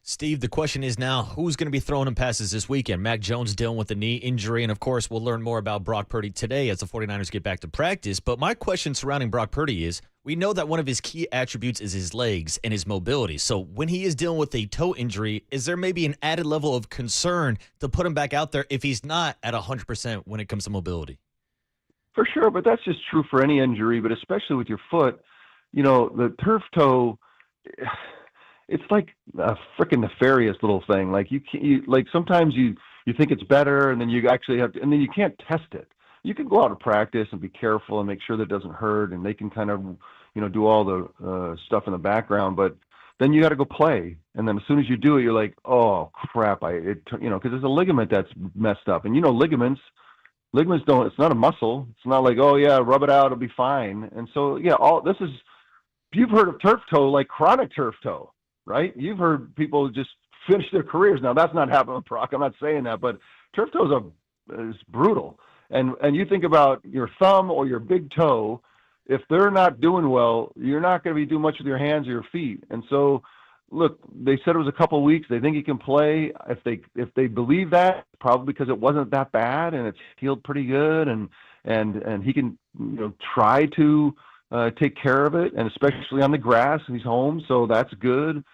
Steve, the question is now, who's going to be throwing him passes this weekend? Mac Jones dealing with a knee injury, and of course, we'll learn more about Brock Purdy today as the 49ers get back to practice. But my question surrounding Brock Purdy is, we know that one of his key attributes is his legs and his mobility. So when he is dealing with a toe injury, is there maybe an added level of concern to put him back out there if he's not at 100% when it comes to mobility? For sure, but that's just true for any injury, but especially with your foot. The turf toe, it's like a freaking nefarious little thing. Like sometimes you think it's better, and then you actually have to, and then you can't test it. You can go out and practice and be careful and make sure that it doesn't hurt, and they can kind of, do all the stuff in the background. But then you got to go play, and then as soon as you do it, you're like, oh crap! Because there's a ligament that's messed up, and ligaments don't. It's not a muscle. It's not like, oh yeah, rub it out, it'll be fine. And so yeah, you've heard of turf toe, like chronic turf toe. Right? You've heard people just finish their careers. Now, that's not happening with Brock. I'm not saying that, but turf toe is brutal. And you think about your thumb or your big toe, if they're not doing well, you're not going to be doing much with your hands or your feet. And so, look, they said it was a couple of weeks. They think he can play. If they believe that, probably because it wasn't that bad and it's healed pretty good, and he can try to take care of it, and especially on the grass, and he's home, so that's good.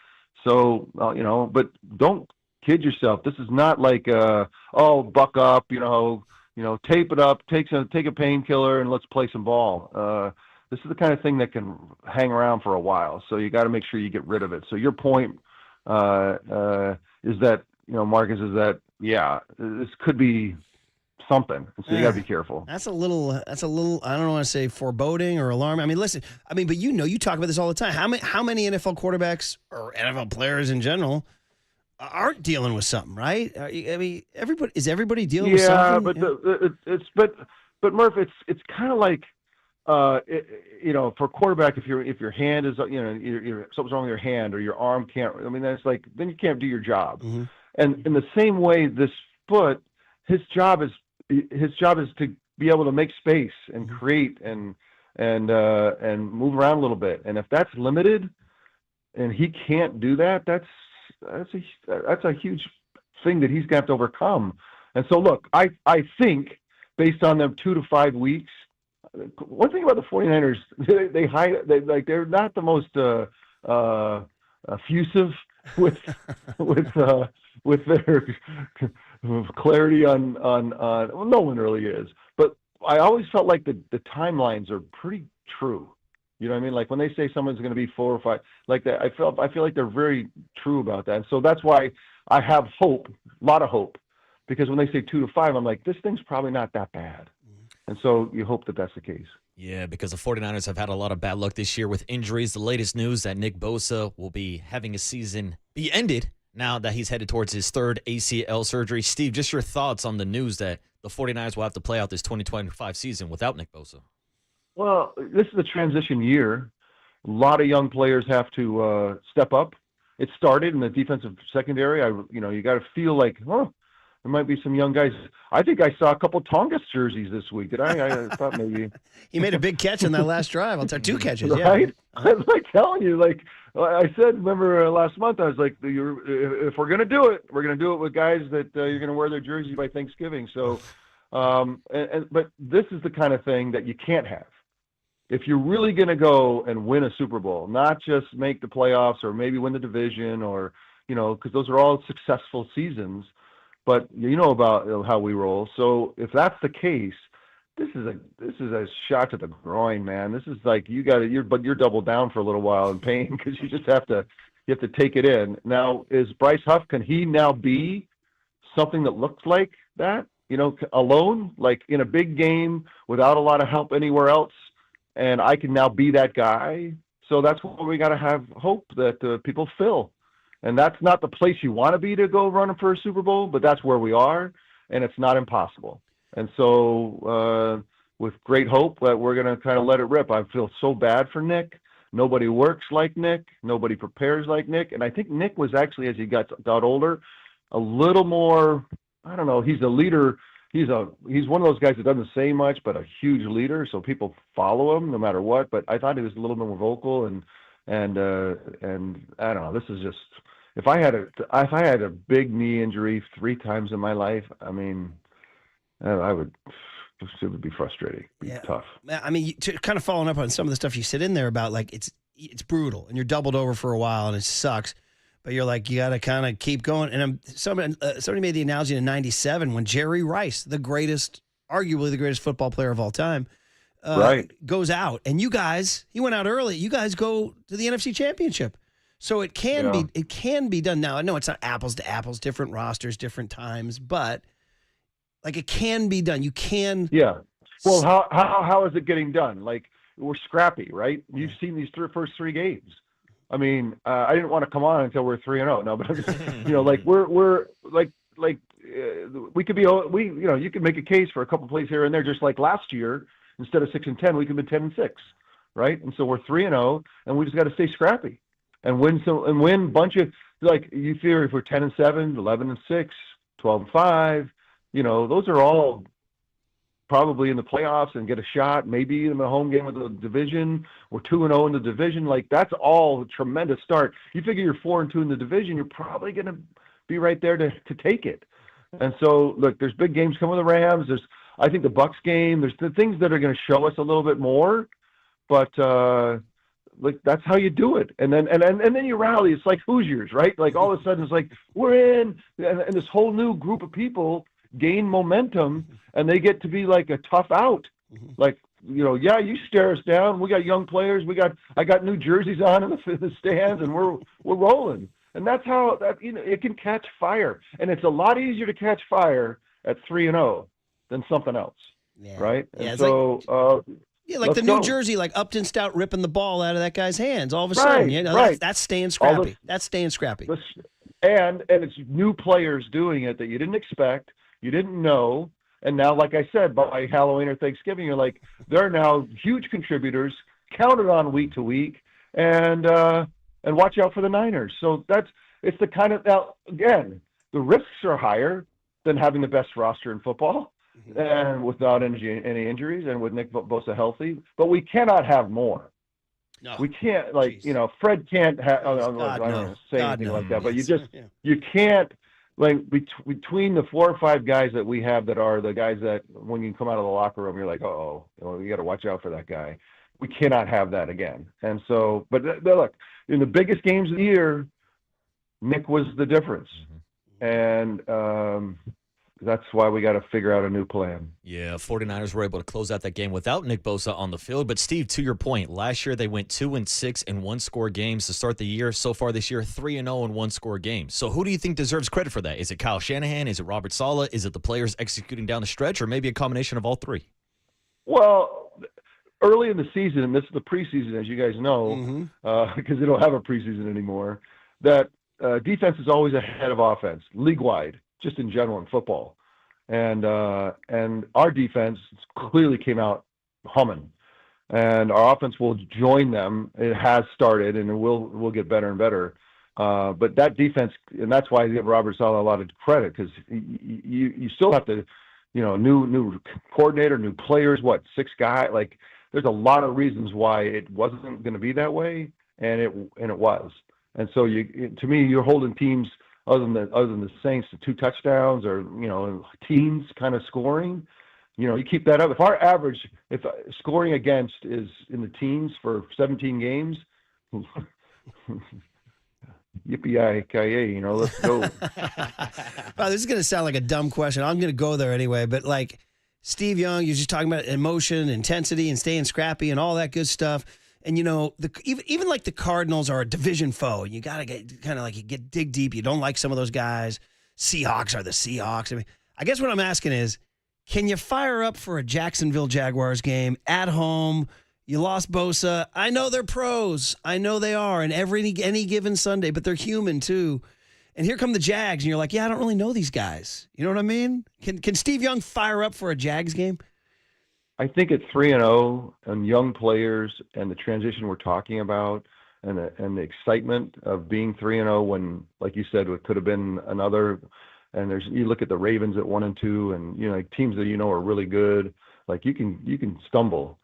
So, but don't kid yourself. This is not like, buck up, tape it up, take a painkiller, and let's play some ball. This is the kind of thing that can hang around for a while, so you got to make sure you get rid of it. So your point is that, Marcus, is that, this could be something. So you got to be careful. That's a little, I don't want to say foreboding or alarm. I mean, listen, but you talk about this all the time. How many NFL quarterbacks or NFL players in general aren't dealing with something, right? Everybody dealing with something? But Murph, it's kind of like, for quarterback, if your hand is, something's wrong with your hand or your arm can't, that's like, then you can't do your job. Mm-hmm. And in the same way, this foot, his job is to be able to make space and create and move around a little bit. And if that's limited and he can't do that, that's a huge thing that he's going to have to overcome. And so, look, I think based on them 2 to 5 weeks, one thing about the 49ers, they're not the most effusive with their clarity on well, no one really is, but I always felt like the timelines are pretty true. You know what I mean? Like when they say someone's going to be 4 or 5, like that, I feel like they're very true about that. And so that's why I have hope, a lot of hope, because when they say 2 to 5, I'm like, this thing's probably not that bad. And so you hope that that's the case. Yeah, because the 49ers have had a lot of bad luck this year with injuries. The latest news that Nick Bosa will be having a season be ended now that he's headed towards his 3rd ACL surgery. Steve, just your thoughts on the news that the 49ers will have to play out this 2025 season without Nick Bosa. Well, this is a transition year. A lot of young players have to step up. It started in the defensive secondary. You got to feel like, there might be some young guys. I think I saw a couple Tongas jerseys this week. Did I? I thought maybe. He made a big catch in that last drive. I'll tell 2 catches. Right? Yeah. I'm like telling you, like I said, remember last month, I was like, if we're going to do it, we're going to do it with guys that you're going to wear their jerseys by Thanksgiving. So, but this is the kind of thing that you can't have. If you're really going to go and win a Super Bowl, not just make the playoffs or maybe win the division or, because those are all successful seasons. But you know about how we roll. So if that's the case, this is a shot to the groin, man. This is like you're doubled down for a little while in pain because you have to take it in. Now, is Bryce Huff, can he now be something that looks like that? Alone, like in a big game without a lot of help anywhere else, and I can now be that guy. So that's what we got to have hope that people fill. And that's not the place you want to be to go running for a Super Bowl, but that's where we are, and it's not impossible. And so with great hope that we're going to kind of let it rip. I feel so bad for Nick. Nobody works like Nick. Nobody prepares like Nick. And I think Nick was actually, as he got older, a little more, I don't know, he's a leader. He's one of those guys that doesn't say much, but a huge leader, so people follow him no matter what. But I thought he was a little more vocal, and I don't know. This is just, if I had a big knee injury 3 times in my life, it would be frustrating. It'd be tough. Kind of following up on some of the stuff you said in there about like it's brutal and you're doubled over for a while and it sucks, but you're like, you got to kind of keep going. And somebody made the analogy in '97 when Jerry Rice, arguably the greatest football player of all time, goes out, and he went out early. You guys go to the NFC Championship. So it can be done now. I know it's not apples to apples, different rosters, different times, but like it can be done. You can. Yeah. Well, how is it getting done? Like we're scrappy, right? You've seen these first 3 games. I mean, I didn't want to come on until we're 3-0. No, but I'm just, like we're like we could be, you could make a case for a couple plays here and there, just like last year. Instead of 6-10, we could be 10-6, right? And so we're 3-0, and we just got to stay scrappy. And win a bunch of, like, you figure if we're 10-7, 11-6, 12-5, those are all probably in the playoffs and get a shot, maybe in the home game of the division. We're 2-0 in the division. Like, that's all a tremendous start. You figure you're 4-2 in the division, you're probably going to be right there to take it. And so, look, there's big games coming with the Rams. I think the Bucs game, there's the things that are going to show us a little bit more. but like that's how you do it. And then you rally. It's like Hoosiers, right? Like all of a sudden it's like we're in, and this whole new group of people gain momentum, and they get to be like a tough out. Like, yeah, you stare us down. We got young players. I got new jerseys on in the stands, and we're rolling. And that's how it can catch fire. And it's a lot easier to catch fire at 3-0 than something else, right? Yeah, and so. Like the New Jersey, like Upton Stout ripping the ball out of that guy's hands. All of a sudden, that's staying scrappy. That's staying scrappy. And it's new players doing it that you didn't expect, you didn't know, and now, like I said, by Halloween or Thanksgiving, you're like, they're now huge contributors, counted on week to week, and watch out for the Niners. So it's the kind of, now again, the risks are higher than having the best roster in football. And without any injuries, and with Nick Bosa healthy, but we cannot have more. No, we can't. Fred can't have. I don't want to say anything like that, but you can't. Like between the 4 or 5 guys that we have that are the guys that when you come out of the locker room, you're like, you got to watch out for that guy. We cannot have that again. And so, but look, in the biggest games of the year, Nick was the difference, and. That's why we got to figure out a new plan. Yeah, 49ers were able to close out that game without Nick Bosa on the field. But, Steve, to your point, last year they went 2-6 in one-score games to start the year. So far this year, 3-0 in one-score games. So who do you think deserves credit for that? Is it Kyle Shanahan? Is it Robert Saleh? Is it the players executing down the stretch? Or maybe a combination of all three? Well, early in the season, and this is the preseason, as you guys know, because they don't have a preseason anymore, that defense is always ahead of offense, league-wide. Just in general in football, and our defense clearly came out humming, and our offense will join them. It has started, and it will get better and better. But that defense, and that's why I give Robert Saleh a lot of credit, because you still have to, new coordinator, new players, 6 guys. Like there's a lot of reasons why it wasn't going to be that way, and it was. And so to me, you're holding teams. Other than the Saints, to 2 touchdowns or teens kind of scoring, you keep that up. If our average, scoring against is in the teens for 17 games, yippee-ki-yay, let's go. Wow, this is going to sound like a dumb question. I'm going to go there anyway, but like Steve Young, you're just talking about emotion, intensity, and staying scrappy and all that good stuff. And, even like the Cardinals are a division foe. You got to get kind of like dig deep. You don't like some of those guys. Seahawks are the Seahawks. I mean, I guess what I'm asking is, can you fire up for a Jacksonville Jaguars game at home? You lost Bosa. I know they're pros. I know they are. And any given Sunday, but they're human too. And here come the Jags. And you're like, yeah, I don't really know these guys. You know what I mean? Can Steve Young fire up for a Jags game? I think at 3-0 and young players and the transition we're talking about and the excitement of being 3-0 when, like you said, it could have been another. And you look at the Ravens at 1-2 and teams that are really good. Like you can stumble,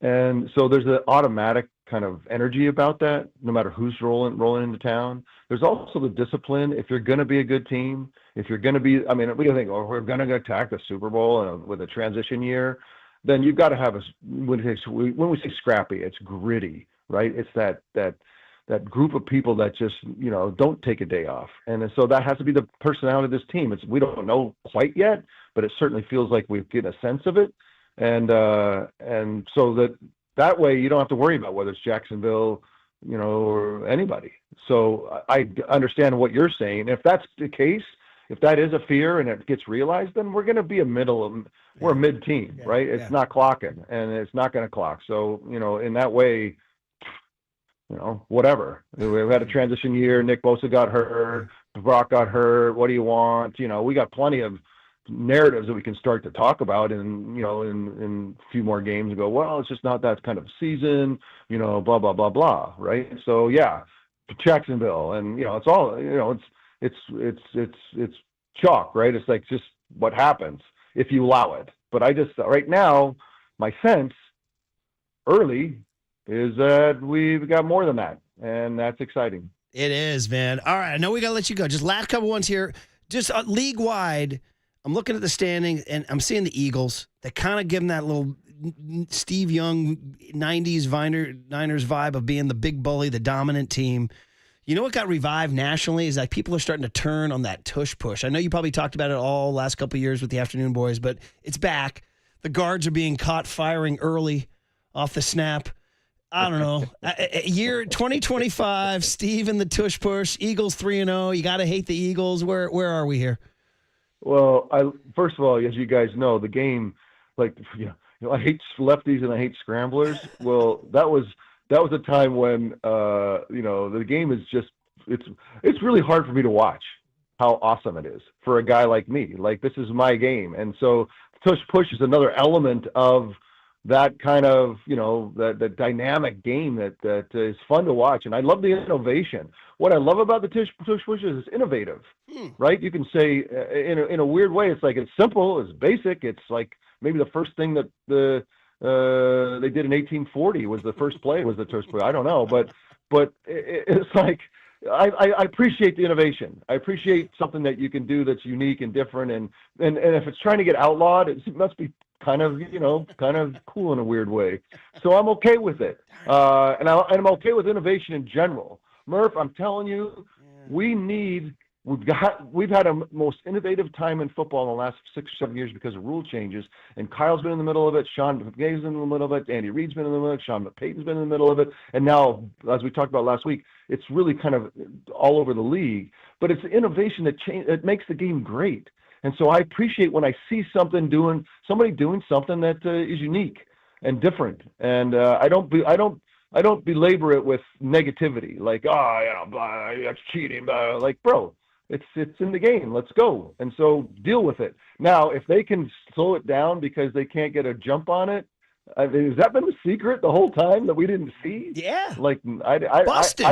and so there's an automatic kind of energy about that. No matter who's rolling into town, there's also the discipline. If you're going to be a good team, if you're going to be, we don't think, we're going to attack the Super Bowl with a transition year. Then you've got to have when we say scrappy, it's gritty, right? It's that group of people that just, don't take a day off. And so that has to be the personality of this team. We don't know quite yet, but it certainly feels like we've get a sense of it. And so that way you don't have to worry about whether it's Jacksonville, or anybody. So I understand what you're saying. If that's the case, if that is a fear and it gets realized, then we're going to be we're a mid-team, right? It's not clocking, and it's not going to clock. So, in that way, whatever. We've had a transition year. Nick Bosa got hurt. Brock got hurt. What do you want? We got plenty of narratives that we can start to talk about in a few more games and go, well, it's just not that kind of season, blah, blah, blah, blah, right? So, yeah, Jacksonville, and, it's all, it's chalk, right? It's like just what happens if you allow it. But right now, my sense early is that we've got more than that, and that's exciting. It is, man. All right, I know we got to let you go. Just last couple ones here. Just league-wide, I'm looking at the standings, and I'm seeing the Eagles. They kind of give them that little Steve Young 90s Niners vibe of being the big bully, the dominant team. You know what got revived nationally is like people are starting to turn on that tush push. I know you probably talked about it all last couple of years with the afternoon boys, but it's back. The guards are being caught firing early off the snap. I don't know. Year 2025, Steve and the tush push. Eagles 3-0. You got to hate the Eagles. Where are we here? Well, first of all, as you guys know, the game, I hate lefties and I hate scramblers. Well, that was a time when the game is just it's really hard for me to watch how awesome it is for a guy like me. Like, this is my game, and so tush push is another element of that kind of, that dynamic game that is fun to watch. And I love the innovation. What I love about the tush push is it's innovative, right? You can say in a weird way, it's like, it's simple, it's basic. It's like maybe the first thing that they did in 1840 was the first play was the tush push. I don't know, but it's like, I appreciate the innovation. I appreciate something that you can do that's unique and different. And if it's trying to get outlawed, it must be kind of cool in a weird way. So I'm okay with it. And I'm okay with innovation in general. Murph, I'm telling you, we've had a most innovative time in football in the last 6 or 7 years because of rule changes. And Kyle's been in the middle of it. Sean McVay's been in the middle of it. Andy Reid's been in the middle of it. Sean Payton's been in the middle of it. And now, as we talked about last week, it's really kind of all over the league. But it's the innovation that makes the game great. And so I appreciate when I see somebody doing something that is unique and different. And I don't belabor it with negativity, like, that's cheating. Like, bro, it's in the game. Let's go. And so deal with it. Now, if they can slow it down because they can't get a jump on it, has that been the secret the whole time that we didn't see? Yeah. Like, I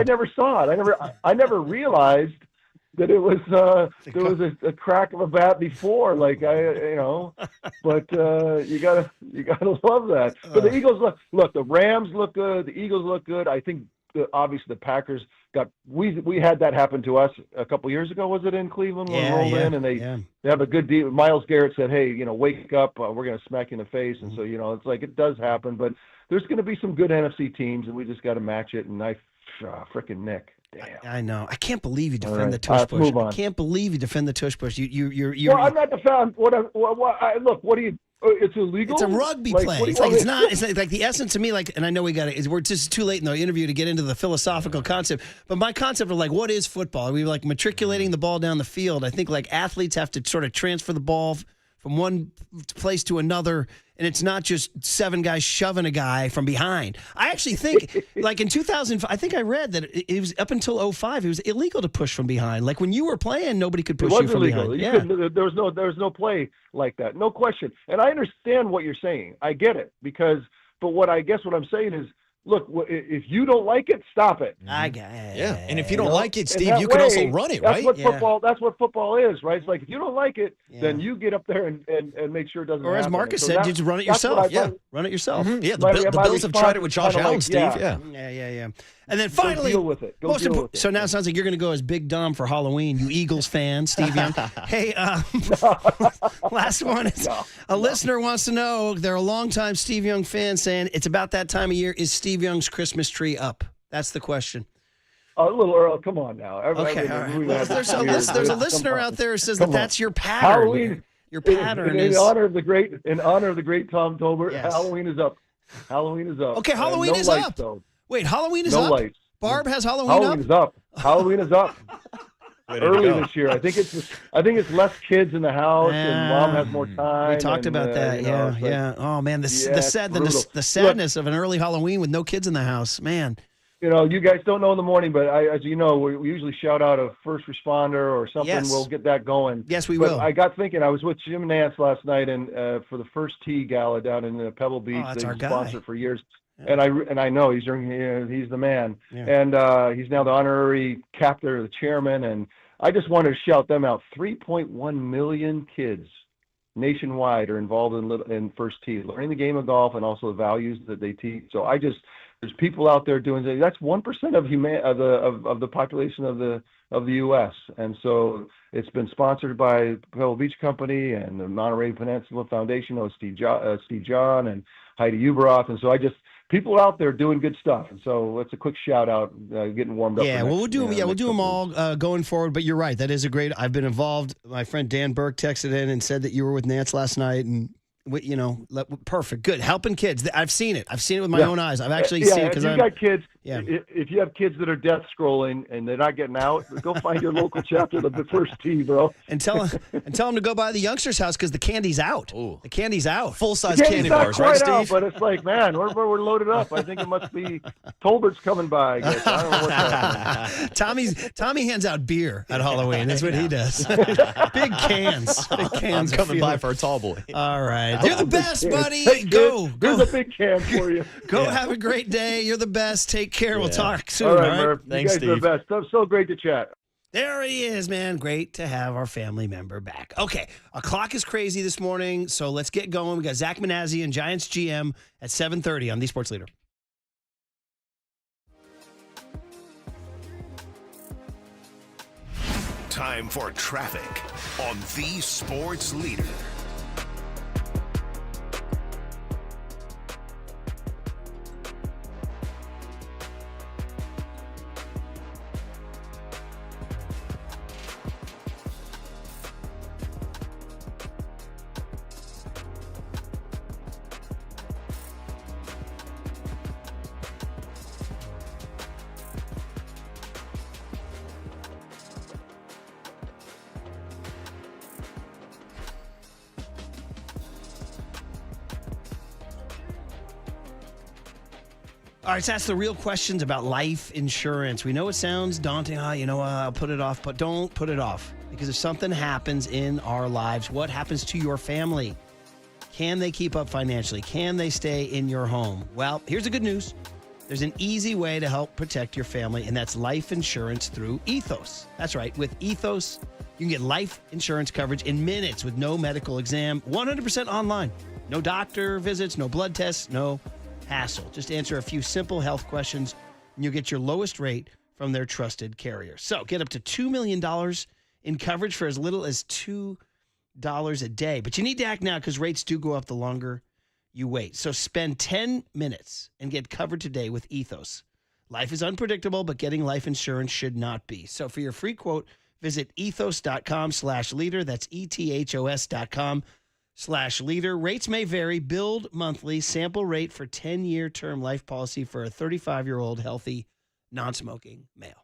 never saw it. I never realized that it was there was a crack of a bat before, but you gotta love that. But the Eagles look, the Rams look good, the Eagles look good. I think obviously the Packers we had that happen to us a couple years ago. Was it in Cleveland when we rolled in and they have a good deal? Miles Garrett said, "Hey, wake up, we're gonna smack you in the face." And so it's like it does happen, but there's gonna be some good NFC teams, and we just got to match it. And frickin' Nick. Damn. I know. I can't believe you defend the tush push. I can't believe you defend the tush push. You're I'm not defending. What do you? It's illegal. It's a rugby play. It's not. It's like the essence to me. Like, and I know we're just too late in the interview to get into the philosophical concept. But my concept of like, what is football? We like matriculating the ball down the field. I think like athletes have to sort of transfer the ball from one place to another. And it's not just 7 guys shoving a guy from behind. I actually think, like in 2000, I think I read that it was up until 2005, it was illegal to push from behind. Like when you were playing, nobody could push you from illegal. behind. There was no play like that, no question. And I understand what you're saying. I get it but what I'm saying is, look, if you don't like it, stop it. I get it. Yeah, and if you don't like it, Steve, you can also run it, right? That's what football is, right? It's like if you don't like it, then you get up there and make sure it doesn't happen. Or as Marcus said, you just run it yourself. Run it yourself. Mm-hmm. Yeah, the Bills have tried it with Josh Allen, Steve. Yeah. And then finally, deal with it. So now it sounds like you're going to go as Big Dom for Halloween, you Eagles fan, Steve Young. Hey, last one. A listener wants to know, they're a longtime Steve Young fan saying it's about that time of year. Is Steve Young's Christmas tree up? That's the question. A little early. Come on now. Okay. Well, there's a listener out there who says that's your pattern. Halloween. Your pattern in honor of the great Tom Tolbert. Yes. Halloween is up. Okay, Halloween is lights, up. Though. Wait, Halloween is no up? Lights. Barb has Halloween up? Halloween is up. Early this year. I think it's less kids in the house and mom has more time. We talked about that. Oh man, the sadness of an early Halloween with no kids in the house, man. You guys don't know in the morning, but as you know, we usually shout out a first responder or something. Yes. We'll get that going. Yes, we will. I got thinking, I was with Jim Nance last night and for the first tea gala down in Pebble Beach. That's They've our guy. sponsored for years. Yeah. And I know he's the man. Yeah. And he's now the honorary captain or the chairman. And I just wanted to shout them out. 3.1 million kids nationwide are involved in First Tee, learning the game of golf and also the values that they teach. So there's people out there doing that. That's 1% of the population of the U.S. And so it's been sponsored by Pebble Beach Company and the Monterey Peninsula Foundation, Steve John and Heidi Uberoth. And so people out there doing good stuff. And so it's a quick shout out, getting warmed up. Yeah, we'll do them all going forward. But you're right. That is I've been involved. My friend Dan Burke texted in and said that you were with Nance last night. And, perfect. Good. Helping kids. I've seen it. I've seen it with my own eyes. I've actually seen it. If you got kids, if you have kids that are death scrolling and they're not getting out, go find your local chapter of the First Tee, bro. And tell them to go by the youngster's house because the candy's out. Ooh. The candy's out. Full-size candy bars, right, Steve? Out, but it's like, man, we're loaded up. I think it must be Tolbert's coming by, I guess. I don't know what's happening. Tommy hands out beer at Halloween. That's what he does. Big cans. Big cans. I'm coming by for a tall boy. All right. You're the best, buddy. Hey, go. Here's a big can for you. Go have a great day. You're the best. Take care. We'll talk soon. All right, Murph. Thanks, you guys Steve. are the best. It's so great to chat. There he is, man. Great to have our family member back. Okay, our clock is crazy this morning, so let's get going. We got Zack Manazian, Giants GM, at 7:30 on The Sports Leader. Time for traffic on The Sports Leader. All right, let's ask the real questions about life insurance. We know it sounds daunting. I'll put it off, but don't put it off. Because if something happens in our lives, what happens to your family? Can they keep up financially? Can they stay in your home? Well, here's the good news. There's an easy way to help protect your family, and that's life insurance through Ethos. That's right. With Ethos, you can get life insurance coverage in minutes with no medical exam, 100% online. No doctor visits, no blood tests, no hassle. Just answer a few simple health questions, and you'll get your lowest rate from their trusted carrier. So get up to $2 million in coverage for as little as $2 a day. But you need to act now because rates do go up the longer you wait. So spend 10 minutes and get covered today with Ethos. Life is unpredictable, but getting life insurance should not be. So for your free quote, visit ethos.com/leader. That's ethos.com/leader. Rates may vary. Billed monthly. Sample rate for 10-year term life policy for a 35-year-old healthy, non-smoking male.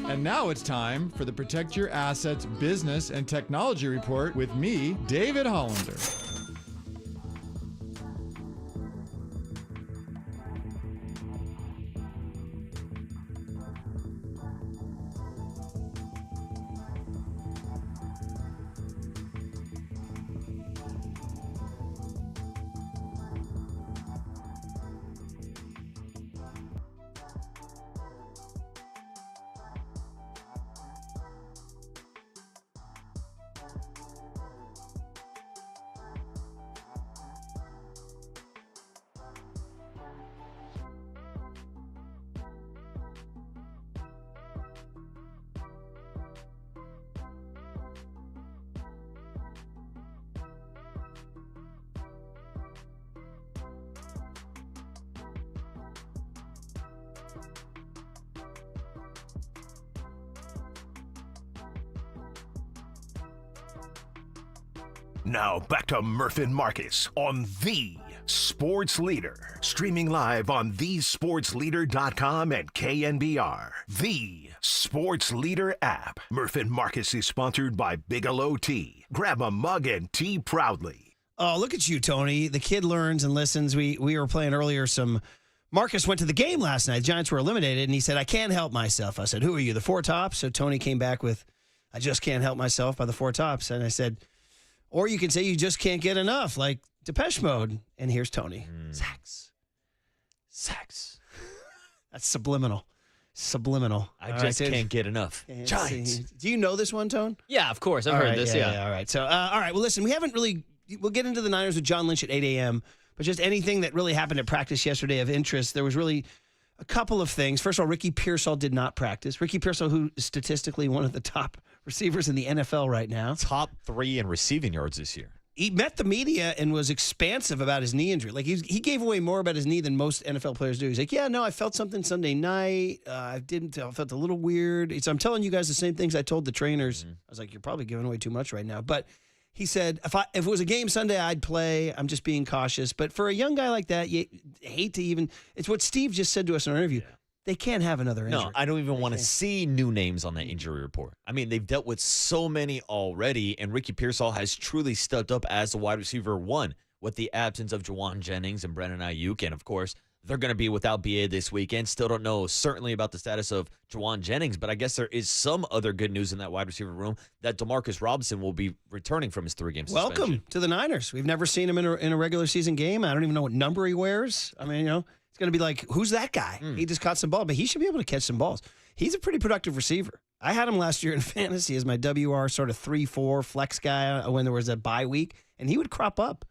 And now it's time for the Protect Your Assets Business and Technology Report with me, David Hollander. Now back to Murph and Marcus on The Sports Leader. Streaming live on thesportsleader.com and KNBR. The Sports Leader app. Murph and Marcus is sponsored by Bigelow Tea. Grab a mug and tea proudly. Oh, look at you, Tony. The kid learns and listens. We were playing earlier Marcus went to the game last night. The Giants were eliminated, and he said, I can't help myself. I said, who are you, the Four Tops? So Tony came back with, I just can't help myself by the Four Tops. And I said, or you can say you just can't get enough, like Depeche Mode. And here's Tony. Sex. That's subliminal. I just can't get enough. Giants. Do you know this one, Tone? Yeah, of course. I've heard this, yeah. All right. So, all right. Well, listen, we'll get into the Niners with John Lynch at 8 a.m., but just anything that really happened at practice yesterday of interest, there was really a couple of things. First of all, Ricky Pearsall did not practice. Ricky Pearsall, who is statistically one of the top receivers in the NFL right now. Top 3 in receiving yards this year. He met the media and was expansive about his knee injury. Like he gave away more about his knee than most NFL players do. He's like, yeah, no, I felt something Sunday night. I felt a little weird. So I'm telling you guys the same things I told the trainers. I was like, you're probably giving away too much right now. But he said, if it was a game Sunday, I'd play. I'm just being cautious. But for a young guy like that, you hate to even. It's what Steve just said to us in our interview. Yeah. They can't have another injury. No, I don't even want to see new names on that injury report. I mean, they've dealt with so many already, and Ricky Pearsall has truly stepped up as the wide receiver 1 with the absence of Juwan Jennings and Brandon Aiyuk. And, of course, they're going to be without BA this weekend. Still don't know certainly about the status of Juwan Jennings, but I guess there is some other good news in that wide receiver room that DeMarcus Robinson will be returning from his 3-game suspension. Welcome to the Niners. We've never seen him in a regular season game. I don't even know what number he wears. I mean, it's going to be like, who's that guy? He just caught some ball, but he should be able to catch some balls. He's a pretty productive receiver. I had him last year in fantasy as my WR sort of 3-4 flex guy when there was a bye week, and he would crop up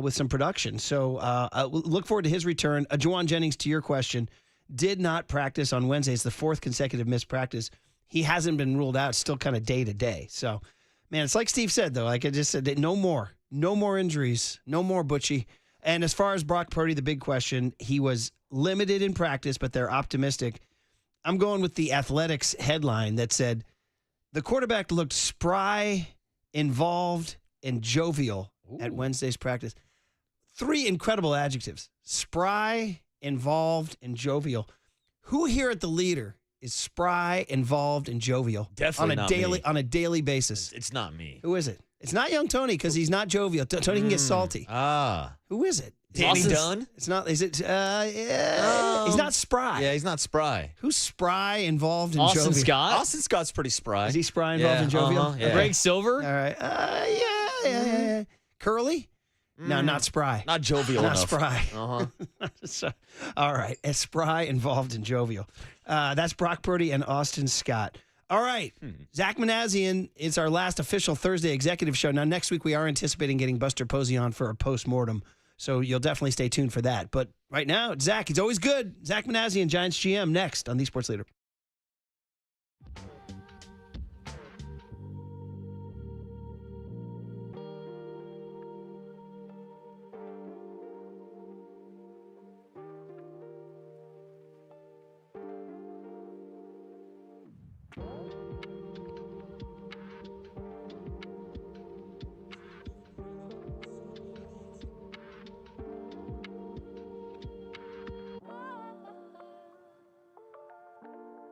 with some production. So look forward to his return. Juwan Jennings, to your question, did not practice on Wednesday. It's the 4th consecutive missed practice. He hasn't been ruled out. It's still kind of day to day. So, man, it's like Steve said, though. Like I just said, no more injuries, no more Butchie. And as far as Brock Purdy, the big question, he was limited in practice, but they're optimistic. I'm going with the Athletics headline that said, the quarterback looked spry, involved, and jovial at Wednesday's practice. 3 incredible adjectives: spry, involved, and jovial. Who here at the Leader is spry, involved, and jovial? Definitely not me. On a daily basis. It's not me. Who is it? It's not young Tony because he's not jovial. Tony can get salty. Who is it? Danny Dunn? It's not. Is it? Yeah. He's not spry. Yeah, he's not spry. Who's spry, involved, and Austin jovial? Scott? Austin Scott's pretty spry. Is he spry, involved, and jovial? Yeah. Greg Silver? All right. Yeah. Curly? No, not spry. Not jovial not enough. Spry. Uh-huh. All right. Spry, involved, and jovial. That's Brock Purdy and Austin Scott. All right. Zack Manazian is our last official Thursday executive show. Now, next week, we are anticipating getting Buster Posey on for a postmortem, so you'll definitely stay tuned for that. But right now, it's Zach. He's always good. Zack Manazian, Giants GM, next on The Sports Leader.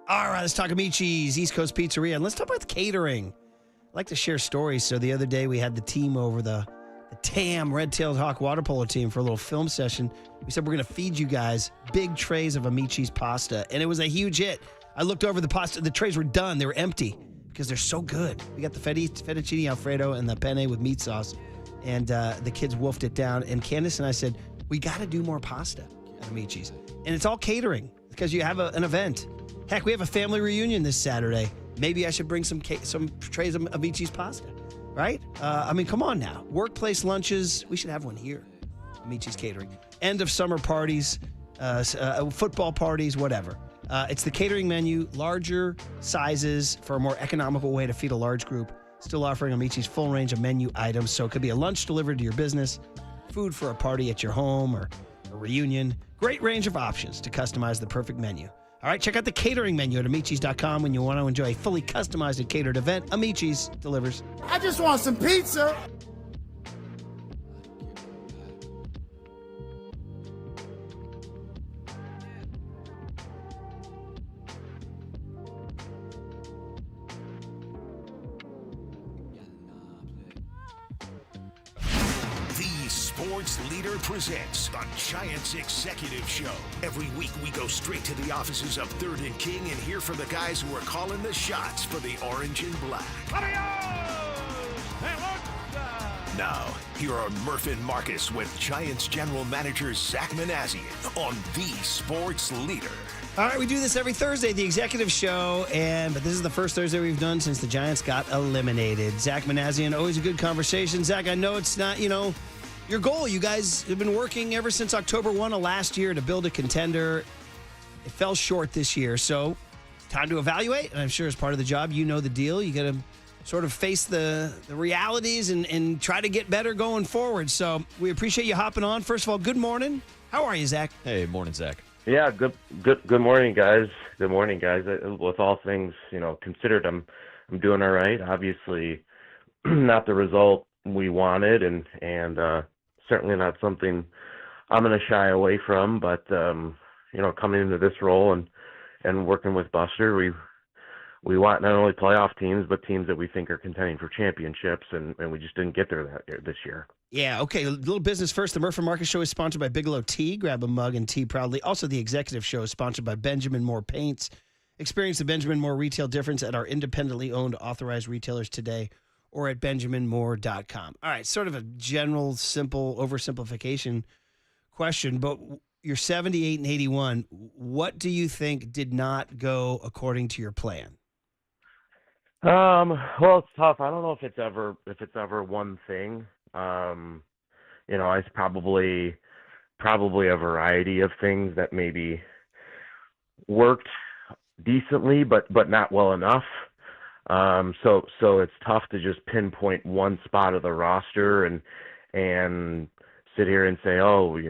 All right, let's talk Amici's, East Coast Pizzeria, and let's talk about the catering. I like to share stories. So the other day we had the team over, the TAM, Red-Tailed Hawk water polo team, for a little film session. We said we're going to feed you guys big trays of Amici's pasta, and it was a huge hit. I looked over the pasta. The trays were done. They were empty because they're so good. We got the fettuccine Alfredo and the penne with meat sauce, and the kids wolfed it down. And Candace and I said, we got to do more pasta at Amici's. And it's all catering because you have an event. Heck, we have a family reunion this Saturday. Maybe I should bring some trays of Amici's pasta, right? I mean, come on now. Workplace lunches, we should have one here. Amici's Catering. End of summer parties, football parties, whatever. It's the catering menu, larger sizes for a more economical way to feed a large group. Still offering Amici's full range of menu items, so it could be a lunch delivered to your business, food for a party at your home, or a reunion. Great range of options to customize the perfect menu. All right, check out the catering menu at Amici's.com when you want to enjoy a fully customized and catered event. Amici's delivers. I just want some pizza. Sports Leader presents the Giants Executive Show. Every week we go straight to the offices of 3rd and King and hear from the guys who are calling the shots for the orange and black. Now, here are Murph and Marcus with Giants General Manager Zack Manazian on the Sports Leader. All right, we do this every Thursday, the Executive Show, but this is the first Thursday we've done since the Giants got eliminated. Zack Manazian, always a good conversation. Zack, I know it's not, your goal. You guys have been working ever since October 1 of last year to build a contender. It fell short this year, so time to evaluate. And I'm sure as part of the job, you know the deal. You got to sort of face the realities and try to get better going forward. So we appreciate you hopping on. First of all, good morning. How are you, Zack? Hey, morning, Zack. Yeah, good morning, guys. Good morning, guys. With all things, considered, I'm doing all right. Obviously, not the result we wanted, and certainly not something I'm going to shy away from. But coming into this role and working with Buster, we want not only playoff teams, but teams that we think are contending for championships, and we just didn't get there this year. Yeah, okay. A little business first. The Murph and Marcus Show is sponsored by Bigelow Tea. Grab a mug and tea proudly. Also, the Executive Show is sponsored by Benjamin Moore Paints. Experience the Benjamin Moore retail difference at our independently owned authorized retailers today or at benjaminmoore.com. All right, sort of a general, simple oversimplification question, but you're 78 and 81. What do you think did not go according to your plan? Well, it's tough. I don't know if it's ever one thing. It's probably a variety of things that maybe worked decently, but not well enough. So it's tough to just pinpoint one spot of the roster and sit here and say, oh, we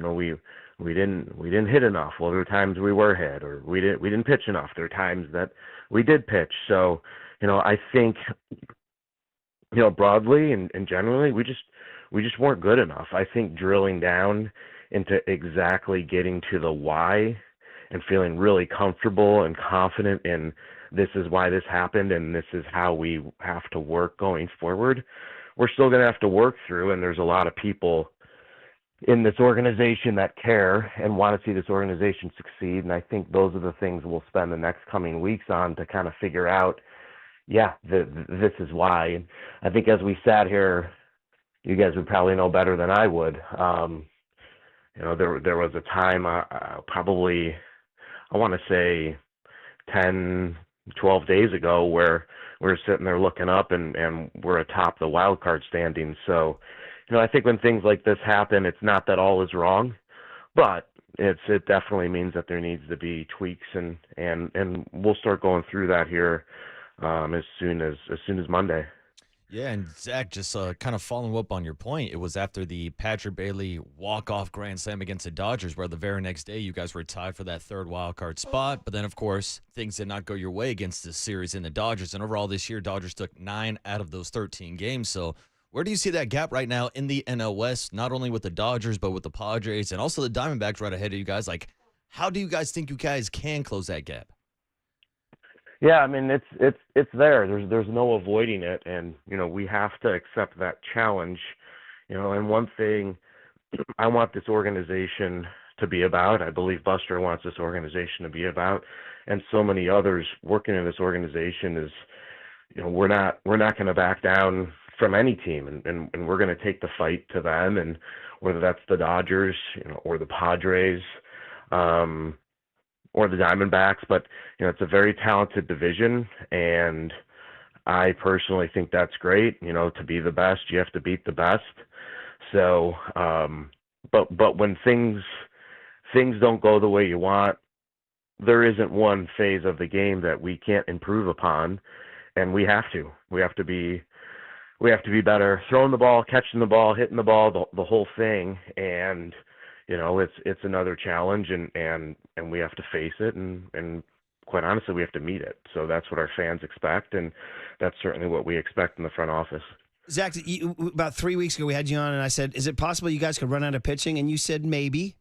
didn't hit enough. Well, there were times we were hit, or we didn't pitch enough. There are times that we did pitch. So, I think, broadly and generally, we just weren't good enough. I think drilling down into exactly getting to the why and feeling really comfortable and confident in this is why this happened and this is how we have to work going forward, we're still going to have to work through. And there's a lot of people in this organization that care and want to see this organization succeed. And I think those are the things we'll spend the next coming weeks on to kind of figure out, this is why. And I think as we sat here, you guys would probably know better than I would. There was a time, probably, I want to say 10, 12 days ago, where we were sitting there looking up and we're atop the wild card standings. So, I think when things like this happen, it's not that all is wrong, but it definitely means that there needs to be tweaks, and we'll start going through that here as soon as Monday. Yeah, and Zack, just kind of following up on your point, it was after the Patrick Bailey walk-off grand slam against the Dodgers, where the very next day you guys were tied for that third wild card spot. But then, of course, things did not go your way against this series in the Dodgers. And overall this year, Dodgers took 9 out of those 13 games. So where do you see that gap right now in the NL West, not only with the Dodgers, but with the Padres and also the Diamondbacks right ahead of you guys? Like, how do you guys think you guys can close that gap? Yeah, I mean it's there. There's no avoiding it, and we have to accept that challenge. And one thing I want this organization to be about, I believe Buster wants this organization to be about, and so many others working in this organization is, we're not going to back down from any team, and we're going to take the fight to them, and whether that's the Dodgers, or the Padres, or the Diamondbacks, but it's a very talented division, and I personally think that's great. To be the best, you have to beat the best. So, but when things don't go the way you want, there isn't one phase of the game that we can't improve upon, and we have to be better throwing the ball, catching the ball, hitting the ball, the whole thing, and it's another challenge, and we have to face it, and quite honestly, we have to meet it. So that's what our fans expect, and that's certainly what we expect in the front office. Zach, about 3 weeks ago, we had you on, and I said, is it possible you guys could run out of pitching? And you said maybe.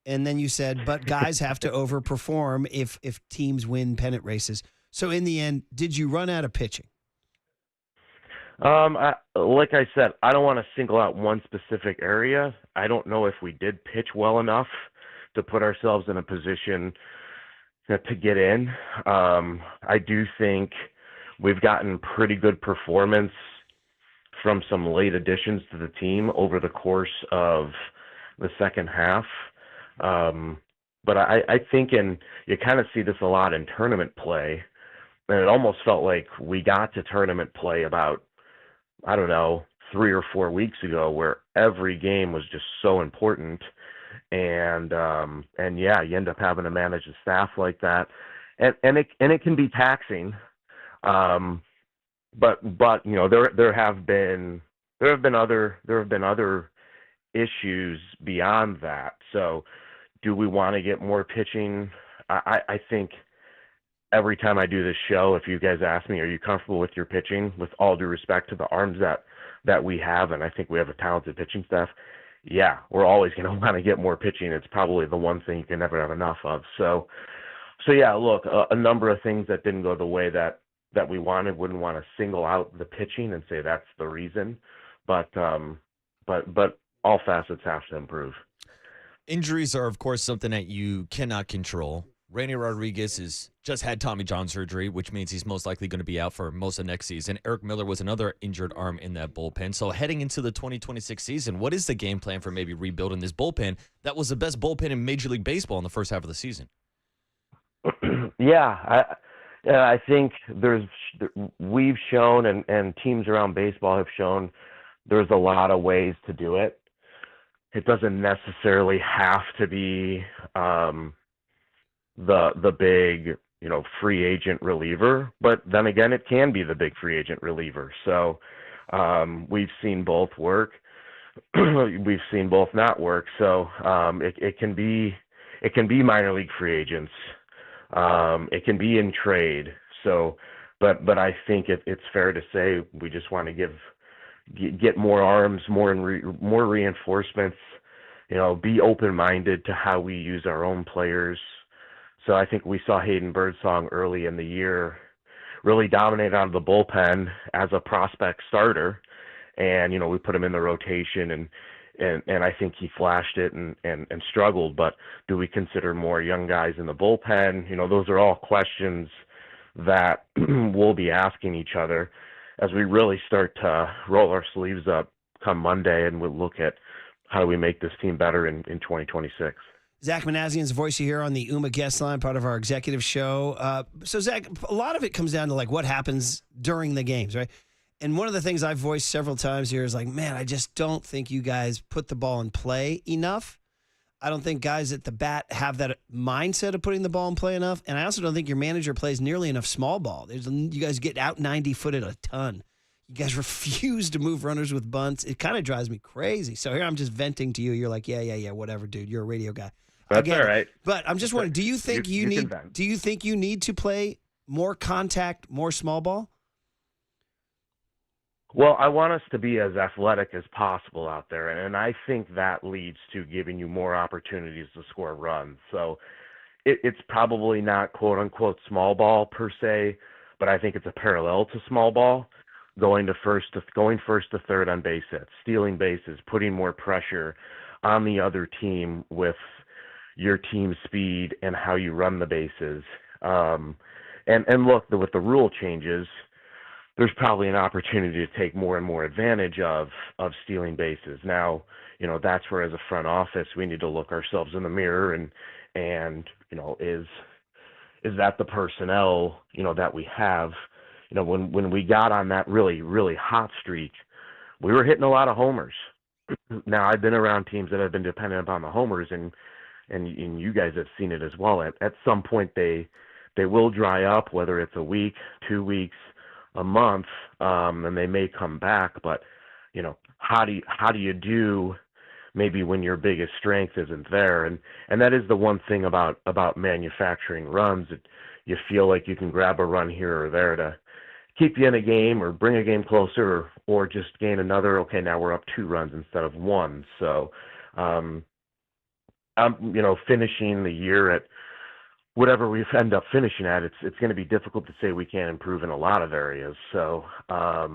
And then you said, but guys have to overperform if teams win pennant races. So in the end, did you run out of pitching? Like I said, I don't want to single out one specific area. I don't know if we did pitch well enough to put ourselves in a position to get in. I do think we've gotten pretty good performance from some late additions to the team over the course of the second half. But I think you kind of see this a lot in tournament play, and it almost felt like we got to tournament play about, 3 or 4 weeks ago, where every game was just so important, and yeah, you end up having to manage a staff like that, and it can be taxing, but there have been other issues beyond that. So, do we want to get more pitching? I think every time I do this show, if you guys ask me, are you comfortable with your pitching? With all due respect to the arms that we have, and I think we have a talented pitching staff, yeah, we're always going to want to get more pitching. It's probably the one thing you can never have enough of. So yeah, look, a number of things that didn't go the way that we wanted. Wouldn't want to single out the pitching and say that's the reason, but all facets have to improve. Injuries are, of course, something that you cannot control. Randy Rodriguez has just had Tommy John surgery, which means he's most likely going to be out for most of next season. Eric Miller was another injured arm in that bullpen. So heading into the 2026 season, what is the game plan for maybe rebuilding this bullpen that was the best bullpen in Major League Baseball in the first half of the season? Yeah, I think we've shown, and teams around baseball have shown, there's a lot of ways to do it. It doesn't necessarily have to be the big, free agent reliever, but then again, it can be the big free agent reliever. So we've seen both work. We've seen both not work. So it can be minor league free agents. It can be in trade. So, but I think it's fair to say we just want to get more arms, more reinforcements, be open-minded to how we use our own players. So I think we saw Hayden Birdsong early in the year really dominate out of the bullpen as a prospect starter. And, we put him in the rotation, and I think he flashed it and struggled. But do we consider more young guys in the bullpen? Those are all questions that we'll be asking each other as we really start to roll our sleeves up come Monday, and we'll look at how do we make this team better in 2026. Zack Manazian's voice you hear on the UMA guest line, part of our executive show. So, Zach, a lot of it comes down to, what happens during the games, right? And one of the things I've voiced several times here is man, I just don't think you guys put the ball in play enough. I don't think guys at the bat have that mindset of putting the ball in play enough. And I also don't think your manager plays nearly enough small ball. You guys get out 90-footed a ton. You guys refuse to move runners with bunts. It kind of drives me crazy. So here I'm just venting to you. You're like, yeah, whatever, dude. You're a radio guy. That's all right. But I'm just wondering, do you think you need to play more contact, more small ball? Well, I want us to be as athletic as possible out there, and I think that leads to giving you more opportunities to score runs. So, it's probably not quote unquote small ball per se, but I think it's a parallel to small ball, going first to third on base hits, stealing bases, putting more pressure on the other team with your team speed and how you run the bases. And look, with the rule changes, there's probably an opportunity to take more and more advantage of stealing bases. Now, that's where as a front office we need to look ourselves in the mirror and is that the personnel that we have? When we got on that really, really hot streak, we were hitting a lot of homers. Now, I've been around teams that have been dependent upon the homers, and you guys have seen it as well. At some point, they will dry up, whether it's a week, 2 weeks, a month, and they may come back. But how do you do maybe when your biggest strength isn't there? And that is the one thing about manufacturing runs. You feel like you can grab a run here or there to keep you in a game or bring a game closer or just gain another. Okay, now we're up 2 runs instead of 1. So, I'm finishing the year at whatever we end up finishing at. It's going to be difficult to say we can't improve in a lot of areas. So, I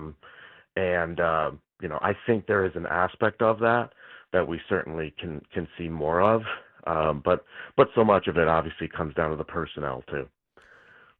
think there is an aspect of that we certainly can see more of. But so much of it obviously comes down to the personnel too.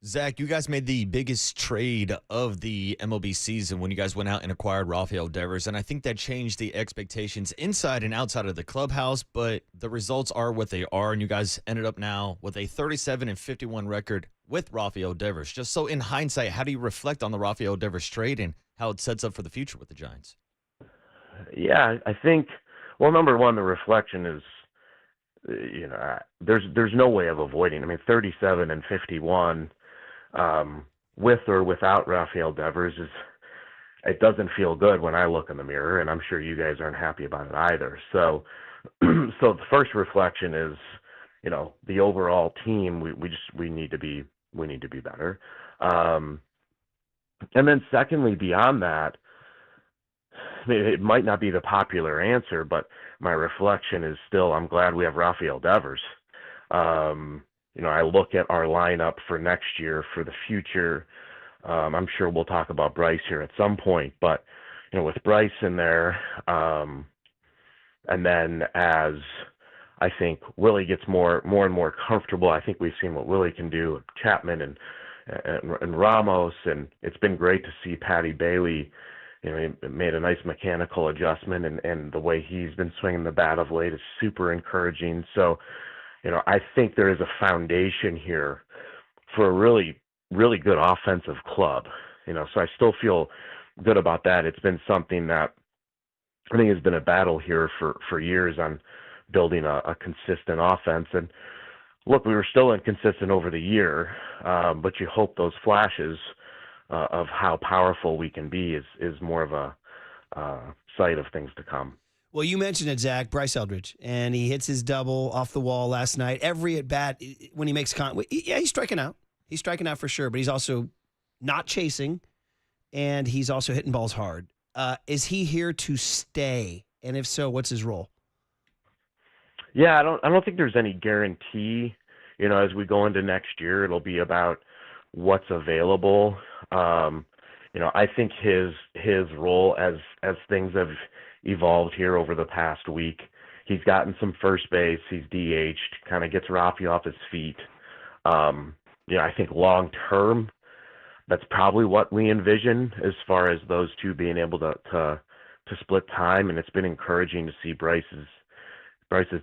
Zach, you guys made the biggest trade of the MLB season when you guys went out and acquired Raphael Devers, and I think that changed the expectations inside and outside of the clubhouse, but the results are what they are, and you guys ended up now with a 37-51 record with Raphael Devers. Just so in hindsight, how do you reflect on the Raphael Devers trade and how it sets up for the future with the Giants? Yeah, I think, well, number one, the reflection is, there's no way of avoiding. 37-51, with or without Raphael Devers, it doesn't feel good when I look in the mirror, and I'm sure you guys aren't happy about it either. So the first reflection is, the overall team, we need to be better. And then secondly, beyond that, it might not be the popular answer, but my reflection is still, I'm glad we have Raphael Devers. I look at our lineup for next year, for the future. I'm sure we'll talk about Bryce here at some point, but with Bryce in there, and then as I think Willie gets more and more comfortable, I think we've seen what Willie can do, Chapman and Ramos, and it's been great to see Patty Bailey. He made a nice mechanical adjustment, and the way he's been swinging the bat of late is super encouraging. So, I think there is a foundation here for a really, really good offensive club. So I still feel good about that. It's been something that I think has been a battle here for years on building a consistent offense. And look, we were still inconsistent over the year, but you hope those flashes of how powerful we can be is more of a sight of things to come. Well, you mentioned it, Zach, Bryce Eldridge, and he hits his double off the wall last night. Every at-bat, when he makes he's striking out. He's striking out for sure, but he's also not chasing, and he's also hitting balls hard. Is he here to stay? And if so, what's his role? Yeah, I don't think there's any guarantee. As we go into next year, it'll be about what's available. I think his role as things have evolved here over the past week, he's gotten some first base, he's DH'd, kind of gets Rafi off his feet. I think long term, that's probably what we envision as far as those two being able to split time, and it's been encouraging to see Bryce's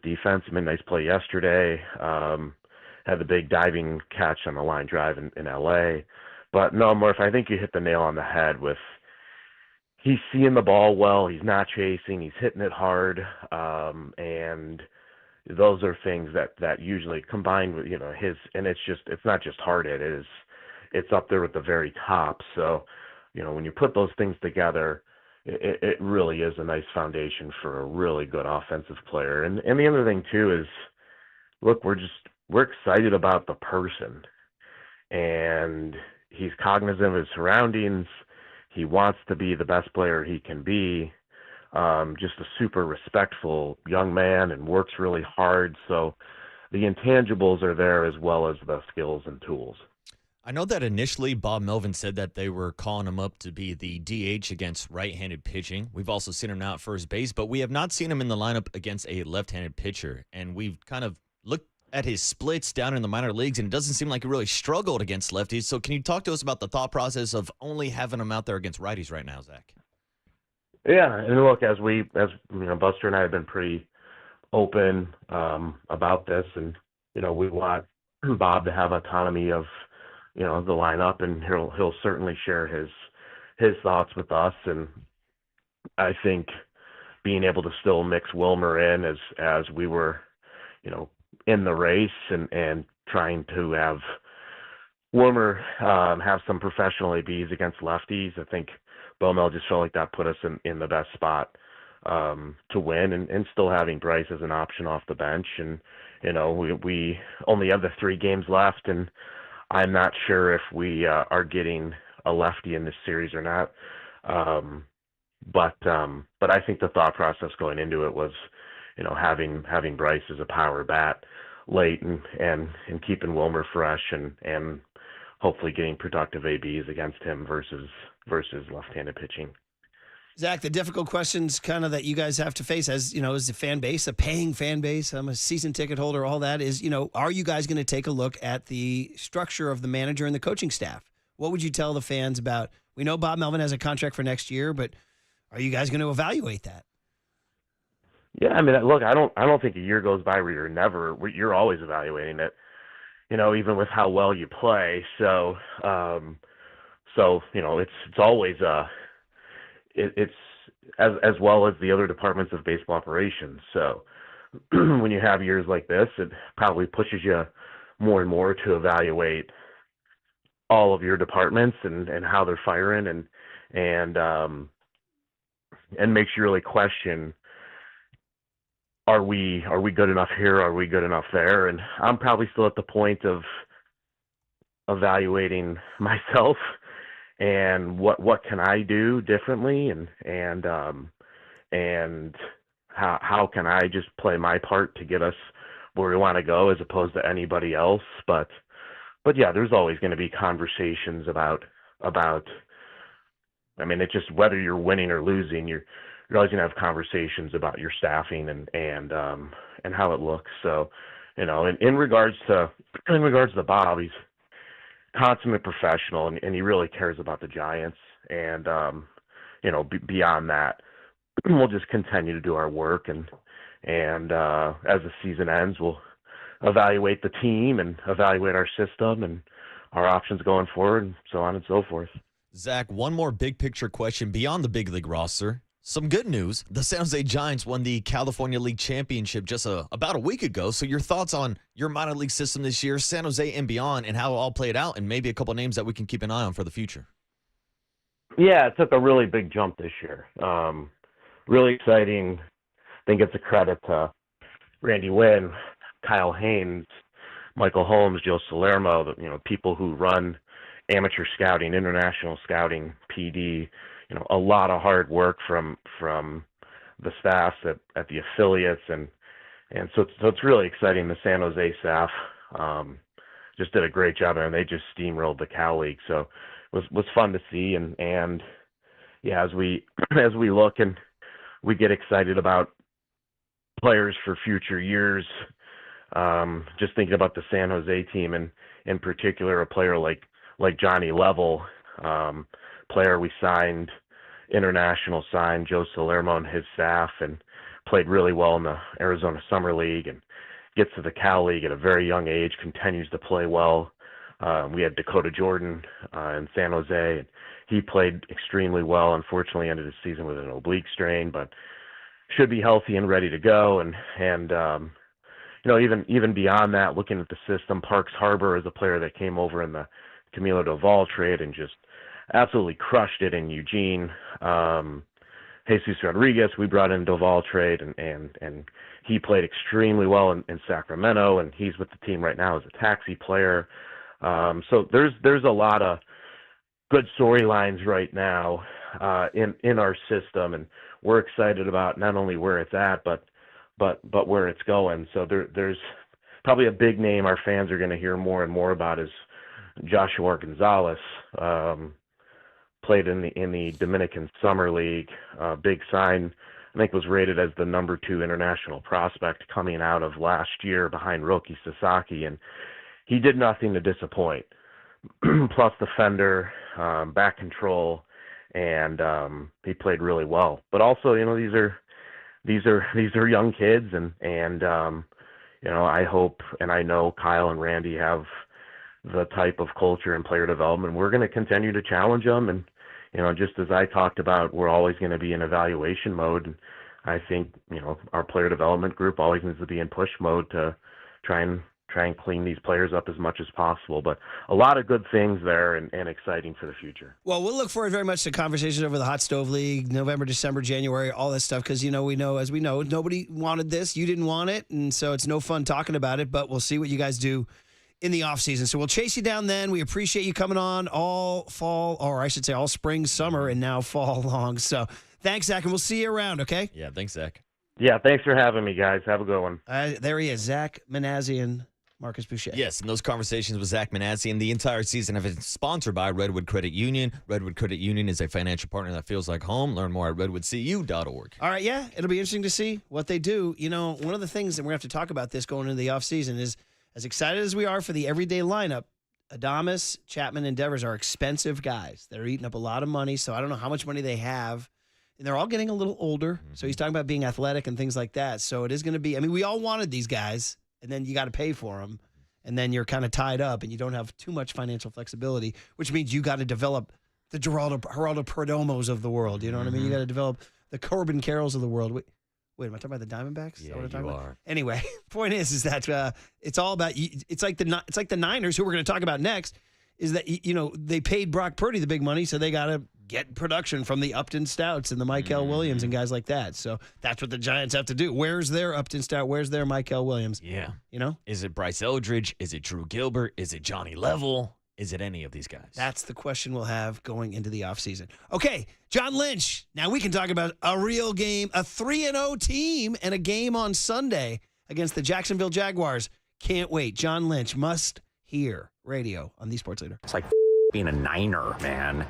defense. I mean, nice play yesterday. Had the big diving catch on the line drive in LA. But no, Murph, I think you hit the nail on the head with he's seeing the ball well, he's not chasing, he's hitting it hard, and those are things that usually combined with and it's not just hard hit, it's up there with the very top. So when you put those things together, it really is a nice foundation for a really good offensive player. And the other thing too is, look, we're excited about the person, and he's cognizant of his surroundings. He wants to be the best player he can be. Just a super respectful young man and works really hard. So the intangibles are there as well as the skills and tools. I know that initially Bob Melvin said that they were calling him up to be the DH against right-handed pitching. We've also seen him now at first base, but we have not seen him in the lineup against a left-handed pitcher. And we've kind of looked at his splits down in the minor leagues, and it doesn't seem like he really struggled against lefties. So can you talk to us about the thought process of only having him out there against righties right now, Zach? Yeah, and look, as you know, Buster and I have been pretty open about this, and we want Bob to have autonomy of the lineup, and he'll certainly share his thoughts with us. And I think being able to still mix Wilmer in as we were in the race, and trying to have Wilmer have some professional ABs against lefties, I think Bo Mel just felt like that put us in the best spot to win, and still having Bryce as an option off the bench. And we only have the 3 games left, and I'm not sure if we are getting a lefty in this series or not. But I think the thought process going into it was, having Bryce as a power bat late, and keeping Wilmer fresh, and hopefully getting productive ABs against him versus left-handed pitching. Zach, the difficult questions kind of that you guys have to face as a fan base, a paying fan base, I'm a season ticket holder, all that is, are you guys going to take a look at the structure of the manager and the coaching staff? What would you tell the fans about, we know Bob Melvin has a contract for next year, but are you guys going to evaluate that? Yeah, I mean, look, I don't think a year goes by where you're always evaluating it, even with how well you play. So it's always it's as well as the other departments of baseball operations. So when you have years like this, it probably pushes you more and more to evaluate all of your departments and how they're firing, and makes you really question, are we good enough here? Are we good enough there? And I'm probably still at the point of evaluating myself and what can I do differently, and how can I just play my part to get us where we want to go as opposed to anybody else. But yeah, there's always going to be conversations about I mean, it's just whether you're winning or losing, you're always going to have conversations about your staffing and how it looks. So, in regards to Bob, he's consummate professional, and he really cares about the Giants. And beyond that, we'll just continue to do our work, and as the season ends, we'll evaluate the team and evaluate our system and our options going forward, and so on and so forth. Zach, one more big picture question beyond the big league roster. Some good news. The San Jose Giants won the California League Championship just about a week ago. So your thoughts on your minor league system this year, San Jose and beyond, and how it all played out, and maybe a couple names that we can keep an eye on for the future. Yeah, it took a really big jump this year. Really exciting. I think it's a credit to Randy Wynn, Kyle Haynes, Michael Holmes, Joe Salermo, people who run amateur scouting, international scouting, PD, a lot of hard work from the staffs at the affiliates, and so it's really exciting. The San Jose staff just did a great job, and they just steamrolled the Cal League. So it was fun to see, and yeah, as we look and we get excited about players for future years, just thinking about the San Jose team, and in particular a player like Johnny Level, player we signed, international signed, Joe Salermo and his staff, and played really well in the Arizona Summer League, and gets to the Cal League at a very young age, continues to play well. We had Dakota Jordan in San Jose, and he played extremely well. Unfortunately, ended his season with an oblique strain, but should be healthy and ready to go. And even beyond that, looking at the system, Parks Harbor is a player that came over in the Camilo Doval trade and just absolutely crushed it in Eugene. Jesus Rodriguez, we brought in Doval trade, and he played extremely well in Sacramento, and he's with the team right now as a taxi player. So there's a lot of good storylines right now in our system, and we're excited about not only where it's at, but where it's going. So there's probably a big name our fans are going to hear more and more about is Joshua Gonzalez. Played in the Dominican Summer League. Big sign. I think was rated as the number 2 international prospect coming out of last year behind Roki Sasaki, and he did nothing to disappoint. Plus defender, back control, and he played really well. But also, these are young kids, and I hope and I know Kyle and Randy have the type of culture and player development. We're going to continue to challenge them, and just as I talked about, we're always going to be in evaluation mode. And I think our player development group always needs to be in push mode to try and clean these players up as much as possible. But a lot of good things there and exciting for the future. Well, we'll look forward very much to conversations over the Hot Stove League, November, December, January, all that stuff, because, as we know, nobody wanted this. You didn't want it, and so it's no fun talking about it, but we'll see what you guys do in the offseason. So we'll chase you down then. We appreciate you coming on all fall, or I should say all spring, summer, and now fall long. So thanks, Zach, and we'll see you around, okay? Yeah, thanks, Zach. Yeah, thanks for having me, guys. Have a good one. There he is, Zack Manazian, Marcus Boucher. Yes, and those conversations with Zack Manazian the entire season have been sponsored by Redwood Credit Union. Redwood Credit Union is a financial partner that feels like home. Learn more at redwoodcu.org. All right, yeah, it'll be interesting to see what they do. One of the things, and we're going to have to talk about this going into the offseason, is as excited as we are for the everyday lineup, Adames, Chapman, and Devers are expensive guys. They're eating up a lot of money, so I don't know how much money they have. And they're all getting a little older, so he's talking about being athletic and things like that. So it is going to be, we all wanted these guys, and then you got to pay for them, and then you're kind of tied up, and you don't have too much financial flexibility, which means you got to develop the Geraldo Perdomos of the world. You know what I mean? You got to develop the Corbin Carrolls of the world. Wait, am I talking about the Diamondbacks? Yeah, you are. Anyway, point is that it's all about. It's like the Niners, who we're going to talk about next. Is that they paid Brock Purdy the big money, so they got to get production from the Upton Stouts and the Michael Williams and guys like that. So that's what the Giants have to do. Where's their Upton Stout? Where's their Michael Williams? Yeah. Is it Bryce Eldridge? Is it Drew Gilbert? Is it Johnny Level? Is it any of these guys? That's the question we'll have going into the offseason. Okay, John Lynch. Now we can talk about a real game, a 3-0 team, and a game on Sunday against the Jacksonville Jaguars. Can't wait. John Lynch, must hear radio on the Sports Leader. It's like being a Niner, man.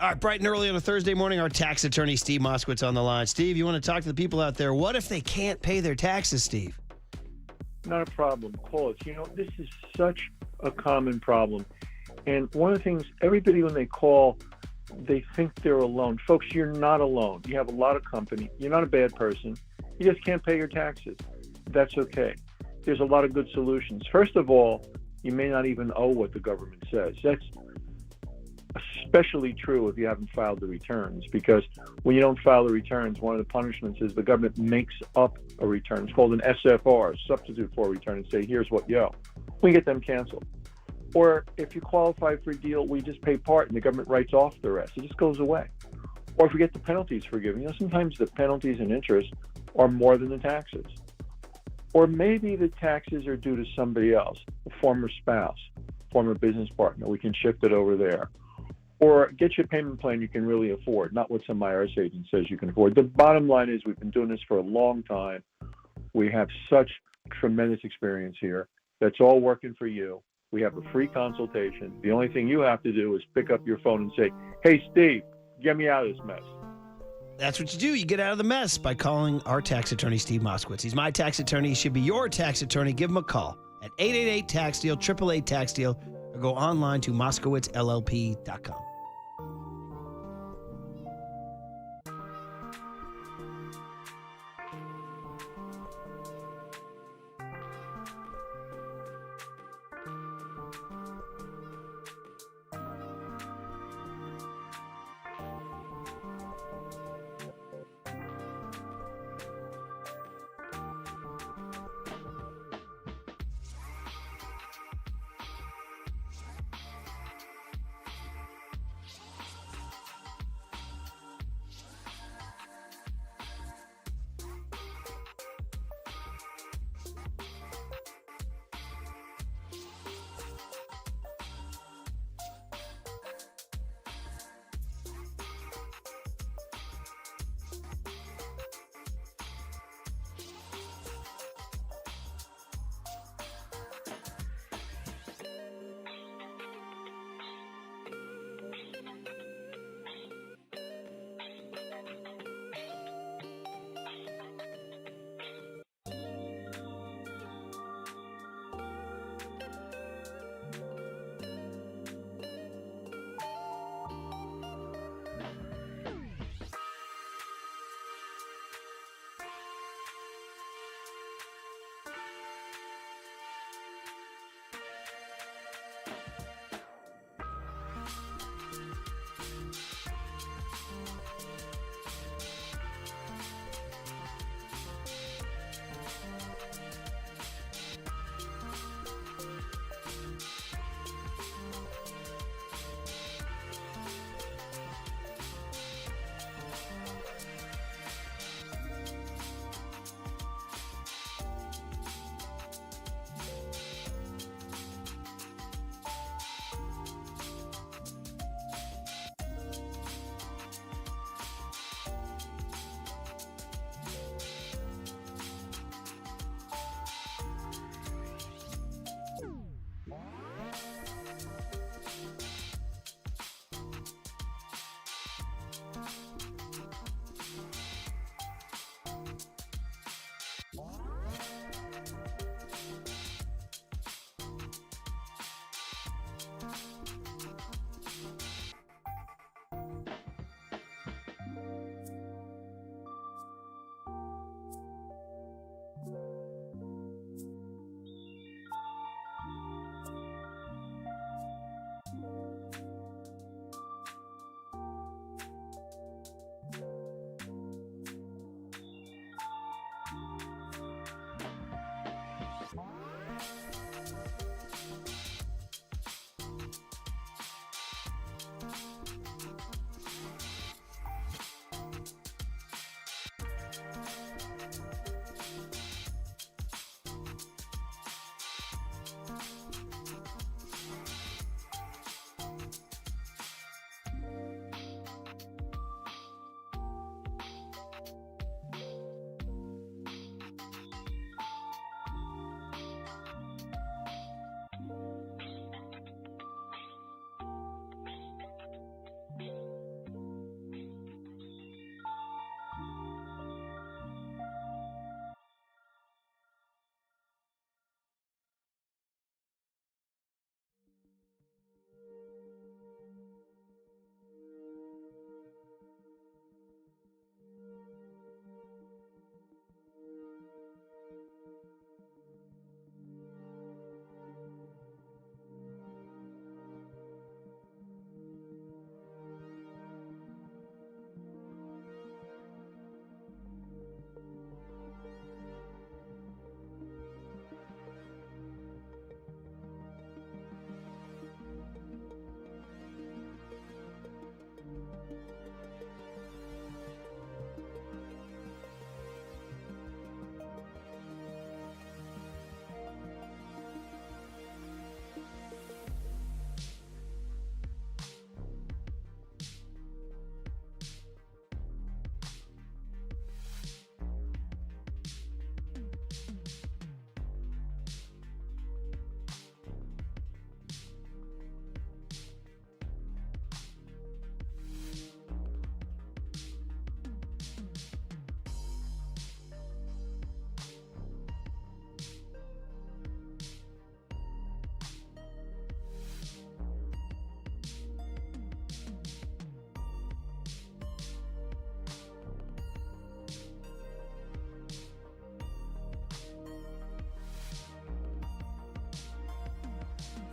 All right, bright and early on a Thursday morning, our tax attorney, Steve Moskowitz, on the line. Steve, you want to talk to the people out there. What if they can't pay their taxes, Steve? Not a problem. Call us. This is such a common problem. And one of the things, everybody when they call, they think they're alone. Folks, you're not alone. You have a lot of company. You're not a bad person. You just can't pay your taxes. That's okay. There's a lot of good solutions. First of all, you may not even owe what the government says. That's especially true if you haven't filed the returns, because when you don't file the returns, one of the punishments is the government makes up a return. It's called an SFR, substitute for a return, and say, here's what you owe. We get them canceled. Or if you qualify for a deal, we just pay part and the government writes off the rest. It just goes away. Or if we get the penalties forgiven, sometimes the penalties and interest are more than the taxes. Or maybe the taxes are due to somebody else, a former spouse, former business partner. We can shift it over there. Or get your payment plan you can really afford, not what some IRS agent says you can afford. The bottom line is we've been doing this for a long time. We have such tremendous experience here. That's all working for you. We have a free consultation. The only thing you have to do is pick up your phone and say, hey, Steve, get me out of this mess. That's what you do. You get out of the mess by calling our tax attorney, Steve Moskowitz. He's my tax attorney. He should be your tax attorney. Give him a call. at 888-TAX-DEAL, 888-TAX-DEAL, or go online to moskowitzllp.com.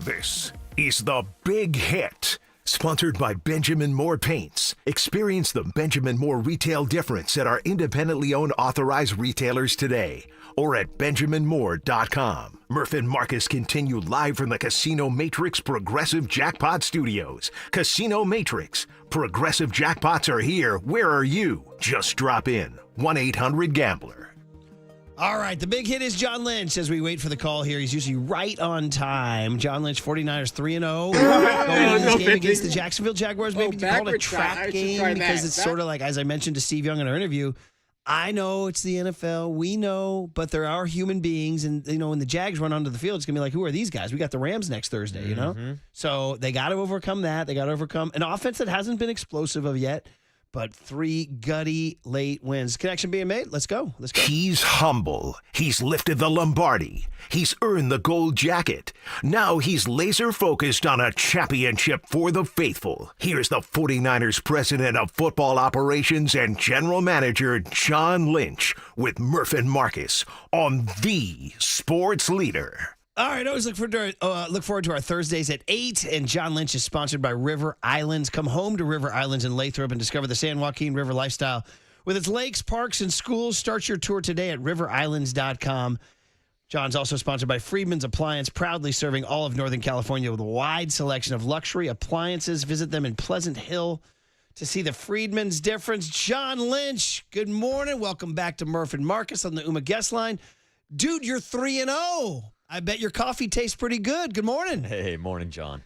This is The Big Hit, sponsored by Benjamin Moore Paints. Experience the Benjamin Moore retail difference at our independently owned authorized retailers today or at benjaminmoore.com. Murph and Marcus continue live from the Casino Matrix Progressive Jackpot Studios. Casino Matrix. Progressive jackpots are here. Where are you? Just drop in. 1-800-GAMBLER. All right, the big hit is John Lynch as we wait for the call here. He's usually right on time. John Lynch, 49ers 3-0. Going into this game against the Jacksonville Jaguars. Maybe you call it a trap game because it's sort of like, as I mentioned to Steve Young in our interview, I know it's the NFL. We know, but there are human beings. And, you know, when the Jags run onto the field, it's going to be like, who are these guys? We got the Rams next Thursday, you know? So they got to overcome that. They got to overcome an offense that hasn't been explosive of yet. But 3 gutty late wins. Connection being made. Let's go. Let's go. He's humble. He's lifted the Lombardi. He's earned the gold jacket. Now he's laser focused on a championship for the faithful. Here's the 49ers president of football operations and general manager, John Lynch, with Murph and Marcus on the Sports Leader. All right, always look forward to our Thursdays at 8, and John Lynch is sponsored by River Islands. Come home to River Islands in Lathrop and discover the San Joaquin River lifestyle. With its lakes, parks, and schools, start your tour today at riverislands.com. John's also sponsored by Freedman's Appliance, proudly serving all of Northern California with a wide selection of luxury appliances. Visit them in Pleasant Hill to see the Freedman's difference. John Lynch, good morning. Welcome back to Murph and Marcus on the UMA guest line. Dude, you're 3-0. I bet your coffee tastes pretty good. Good morning. Hey, morning, John.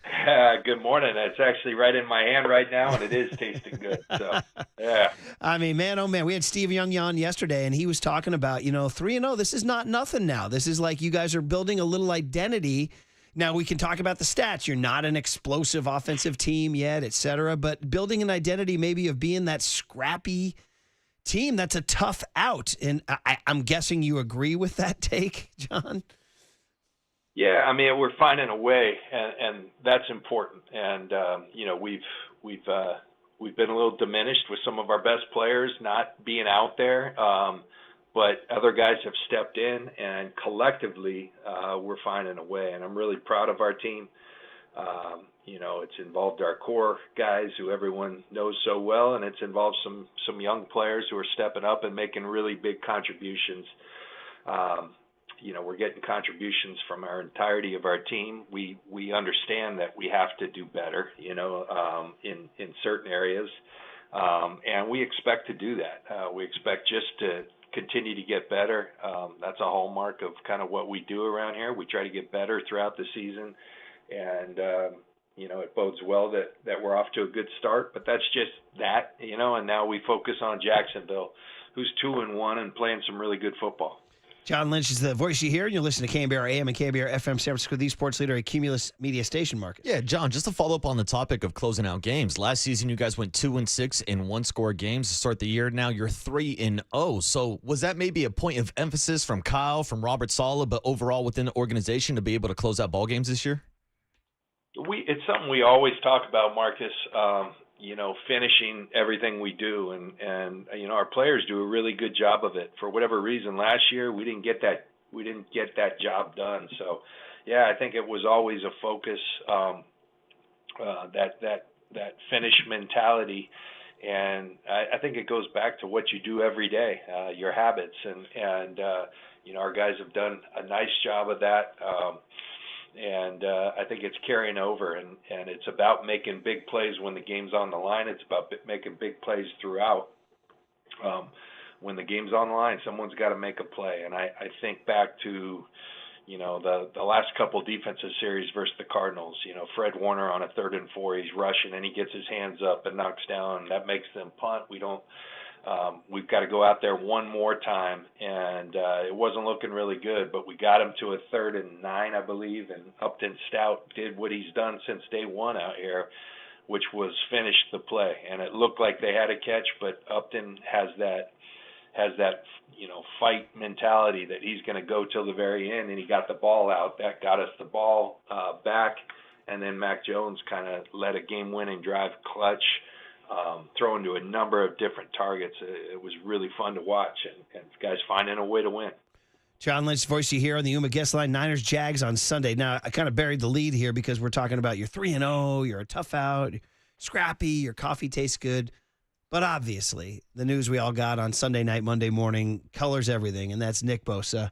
Good morning. It's actually right in my hand right now, and it is tasting good. So, yeah. I mean, man, oh, man. We had Steve Young on yesterday, and he was talking about, 3-0. This is not nothing now. This is like you guys are building a little identity. Now, we can talk about the stats. You're not an explosive offensive team yet, et cetera, but building an identity maybe of being that scrappy team, that's a tough out. And I'm guessing you agree with that take, John? Yeah, I mean, we're finding a way, and that's important. And we've been a little diminished with some of our best players not being out there, but other guys have stepped in, and collectively, we're finding a way. And I'm really proud of our team. It's involved our core guys who everyone knows so well, and it's involved some young players who are stepping up and making really big contributions. We're getting contributions from our entirety of our team. We understand that we have to do better, in certain areas, and we expect to do that. We expect just to continue to get better. That's a hallmark of kind of what we do around here. We try to get better throughout the season, and it bodes well that we're off to a good start. But that's just that, and now we focus on Jacksonville, who's 2-1 and playing some really good football. John Lynch is the voice you hear, and you'll listen to KNBR AM and KNBR FM San Francisco, the sports leader, a Cumulus media station, Marcus. Yeah, John, just to follow up on the topic of closing out games. Last season, you guys went 2-6 in one-score games to start the year. Now you're 3-0. So was that maybe a point of emphasis from Kyle, from Robert Saleh, but overall within the organization to be able to close out ball games this year? It's something we always talk about, Marcus. Finishing everything we do, and our players do a really good job of it. For whatever reason, last year we didn't get that job done. So, yeah, I think it was always a focus, that finish mentality, and I think it goes back to what you do every day, your habits, and our guys have done a nice job of that. And I think it's carrying over, and it's about making big plays when the game's on the line. It's about making big plays throughout. When the game's on the line, someone's got to make a play. And I think back to, the last couple defensive series versus the Cardinals. Fred Warner on a 3rd and 4, he's rushing, and he gets his hands up and knocks down. That makes them punt. We've got to go out there one more time, and it wasn't looking really good, but we got him to a 3rd and 9, I believe, and Upton Stout did what he's done since day one out here, which was finish the play. And it looked like they had a catch, but Upton has that fight mentality that he's going to go till the very end, and he got the ball out. That got us the ball back, and then Mac Jones kind of led a game-winning drive clutch, throwing to a number of different targets. It was really fun to watch, and guys finding a way to win. John Lynch, voice you hear on the Uma guest line, Niners, Jags on Sunday. Now, I kind of buried the lead here because we're talking about you're 3-0, you're a tough out, scrappy, your coffee tastes good. But obviously, the news we all got on Sunday night, Monday morning colors everything, and that's Nick Bosa.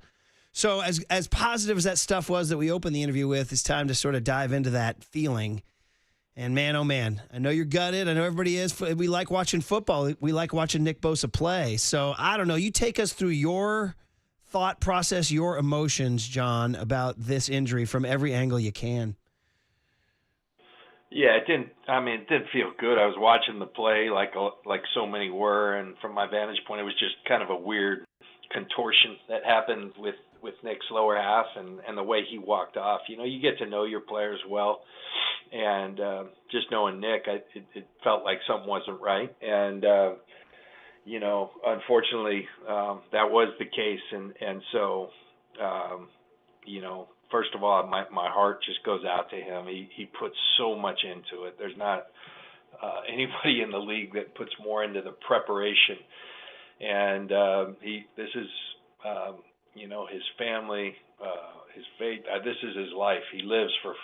So as positive as that stuff was that we opened the interview with, it's time to sort of dive into that feeling. And man, oh man, I know you're gutted. I know everybody is. We like watching football. We like watching Nick Bosa play. So I don't know. You take us through your thought process, your emotions, John, about this injury from every angle you can. Yeah, it didn't feel good. I was watching the play like so many were, and from my vantage point, it was just kind of a weird contortion that happened with Nick's lower half and the way he walked off. You know, you get to know your players well, and just knowing Nick, it felt like something wasn't right. And, you know, unfortunately, that was the case. And so, you know, first of all, my heart just goes out to him. He puts so much into it. There's not anybody in the league that puts more into the preparation. And this is, you know, his family, his faith. This is his life. He lives for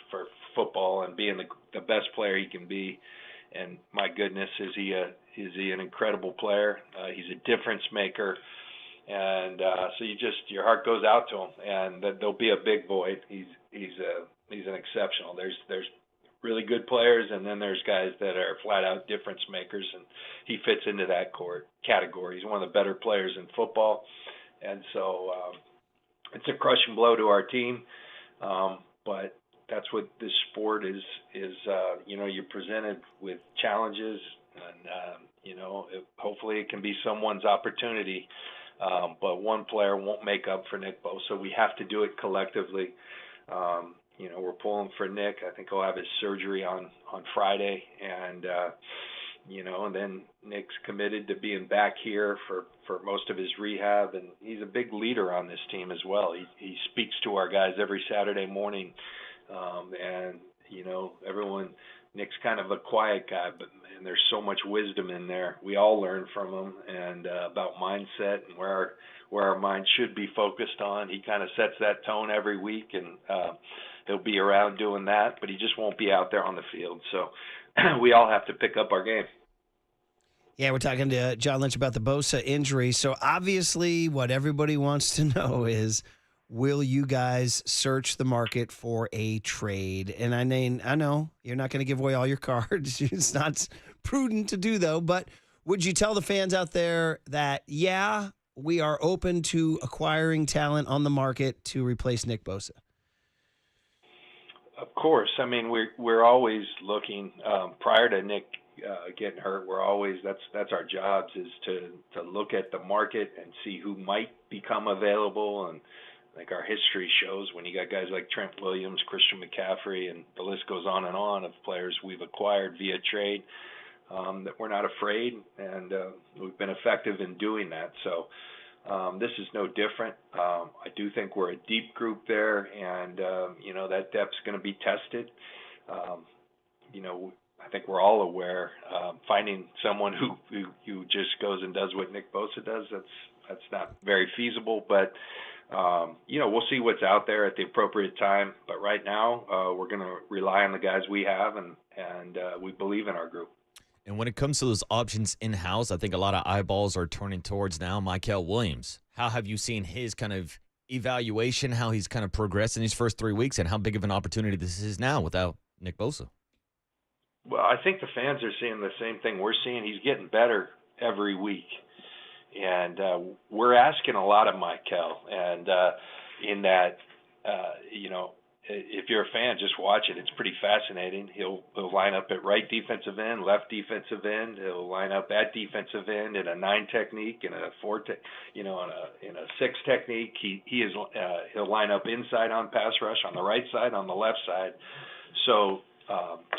football and being the best player he can be. And my goodness, is he an incredible player? He's a difference maker. And so your heart goes out to him, and there'll be a big void. He's an exceptional. There's really good players, and then there's guys that are flat out difference makers, and he fits into that category. He's one of the better players in football, and so it's a crushing blow to our team. But that's what this sport is. You know, you're presented with challenges, and you know, hopefully it can be someone's opportunity. But one player won't make up for Nick Bosa. We have to do it collectively. You know, we're pulling for Nick. I think he'll have his surgery on Friday, and you know, and then Nick's committed to being back here for most of his rehab, and he's a big leader on this team as well. He speaks to our guys every Saturday morning, and you know, Nick's kind of a quiet guy, but man, there's so much wisdom in there. We all learn from him, and about mindset and where our mind should be focused on. He kind of sets that tone every week, and he'll be around doing that, but he just won't be out there on the field. So we all have to pick up our game. Yeah, we're talking to John Lynch about the Bosa injury. So obviously what everybody wants to know is, will you guys search the market for a trade? And I know you're not going to give away all your cards. It's not prudent to do, though. But would you tell the fans out there that, yeah, we are open to acquiring talent on the market to replace Nick Bosa? Of course. I mean, we're always looking. Prior to Nick getting hurt, we're always that's our jobs, is to look at the market and see who might become available. And I think our history shows, when you got guys like Trent Williams, Christian McCaffrey, and the list goes on and on of players we've acquired via trade, that we're not afraid, and we've been effective in doing that. So this is no different. I do think we're a deep group there, and you know, that depth's going to be tested. You know, I think we're all aware, finding someone who just goes and does what Nick Bosa does, that's not very feasible. But you know, we'll see what's out there at the appropriate time. But right now, we're going to rely on the guys we have, and we believe in our group. And when it comes to those options in-house, I think a lot of eyeballs are turning towards now Mykel Williams. How have you seen his kind of evaluation, how he's kind of progressed in these first 3 weeks, and how big of an opportunity this is now without Nick Bosa? Well, I think the fans are seeing the same thing we're seeing. He's getting better every week. And we're asking a lot of Mykel. And in that, you know, if you're a fan, just watch it. It's pretty fascinating. He'll line up at right defensive end, left defensive end. He'll line up at defensive end in a 9 technique, in a 4, in a 6 technique. He'll line up inside on pass rush, on the right side, on the left side. So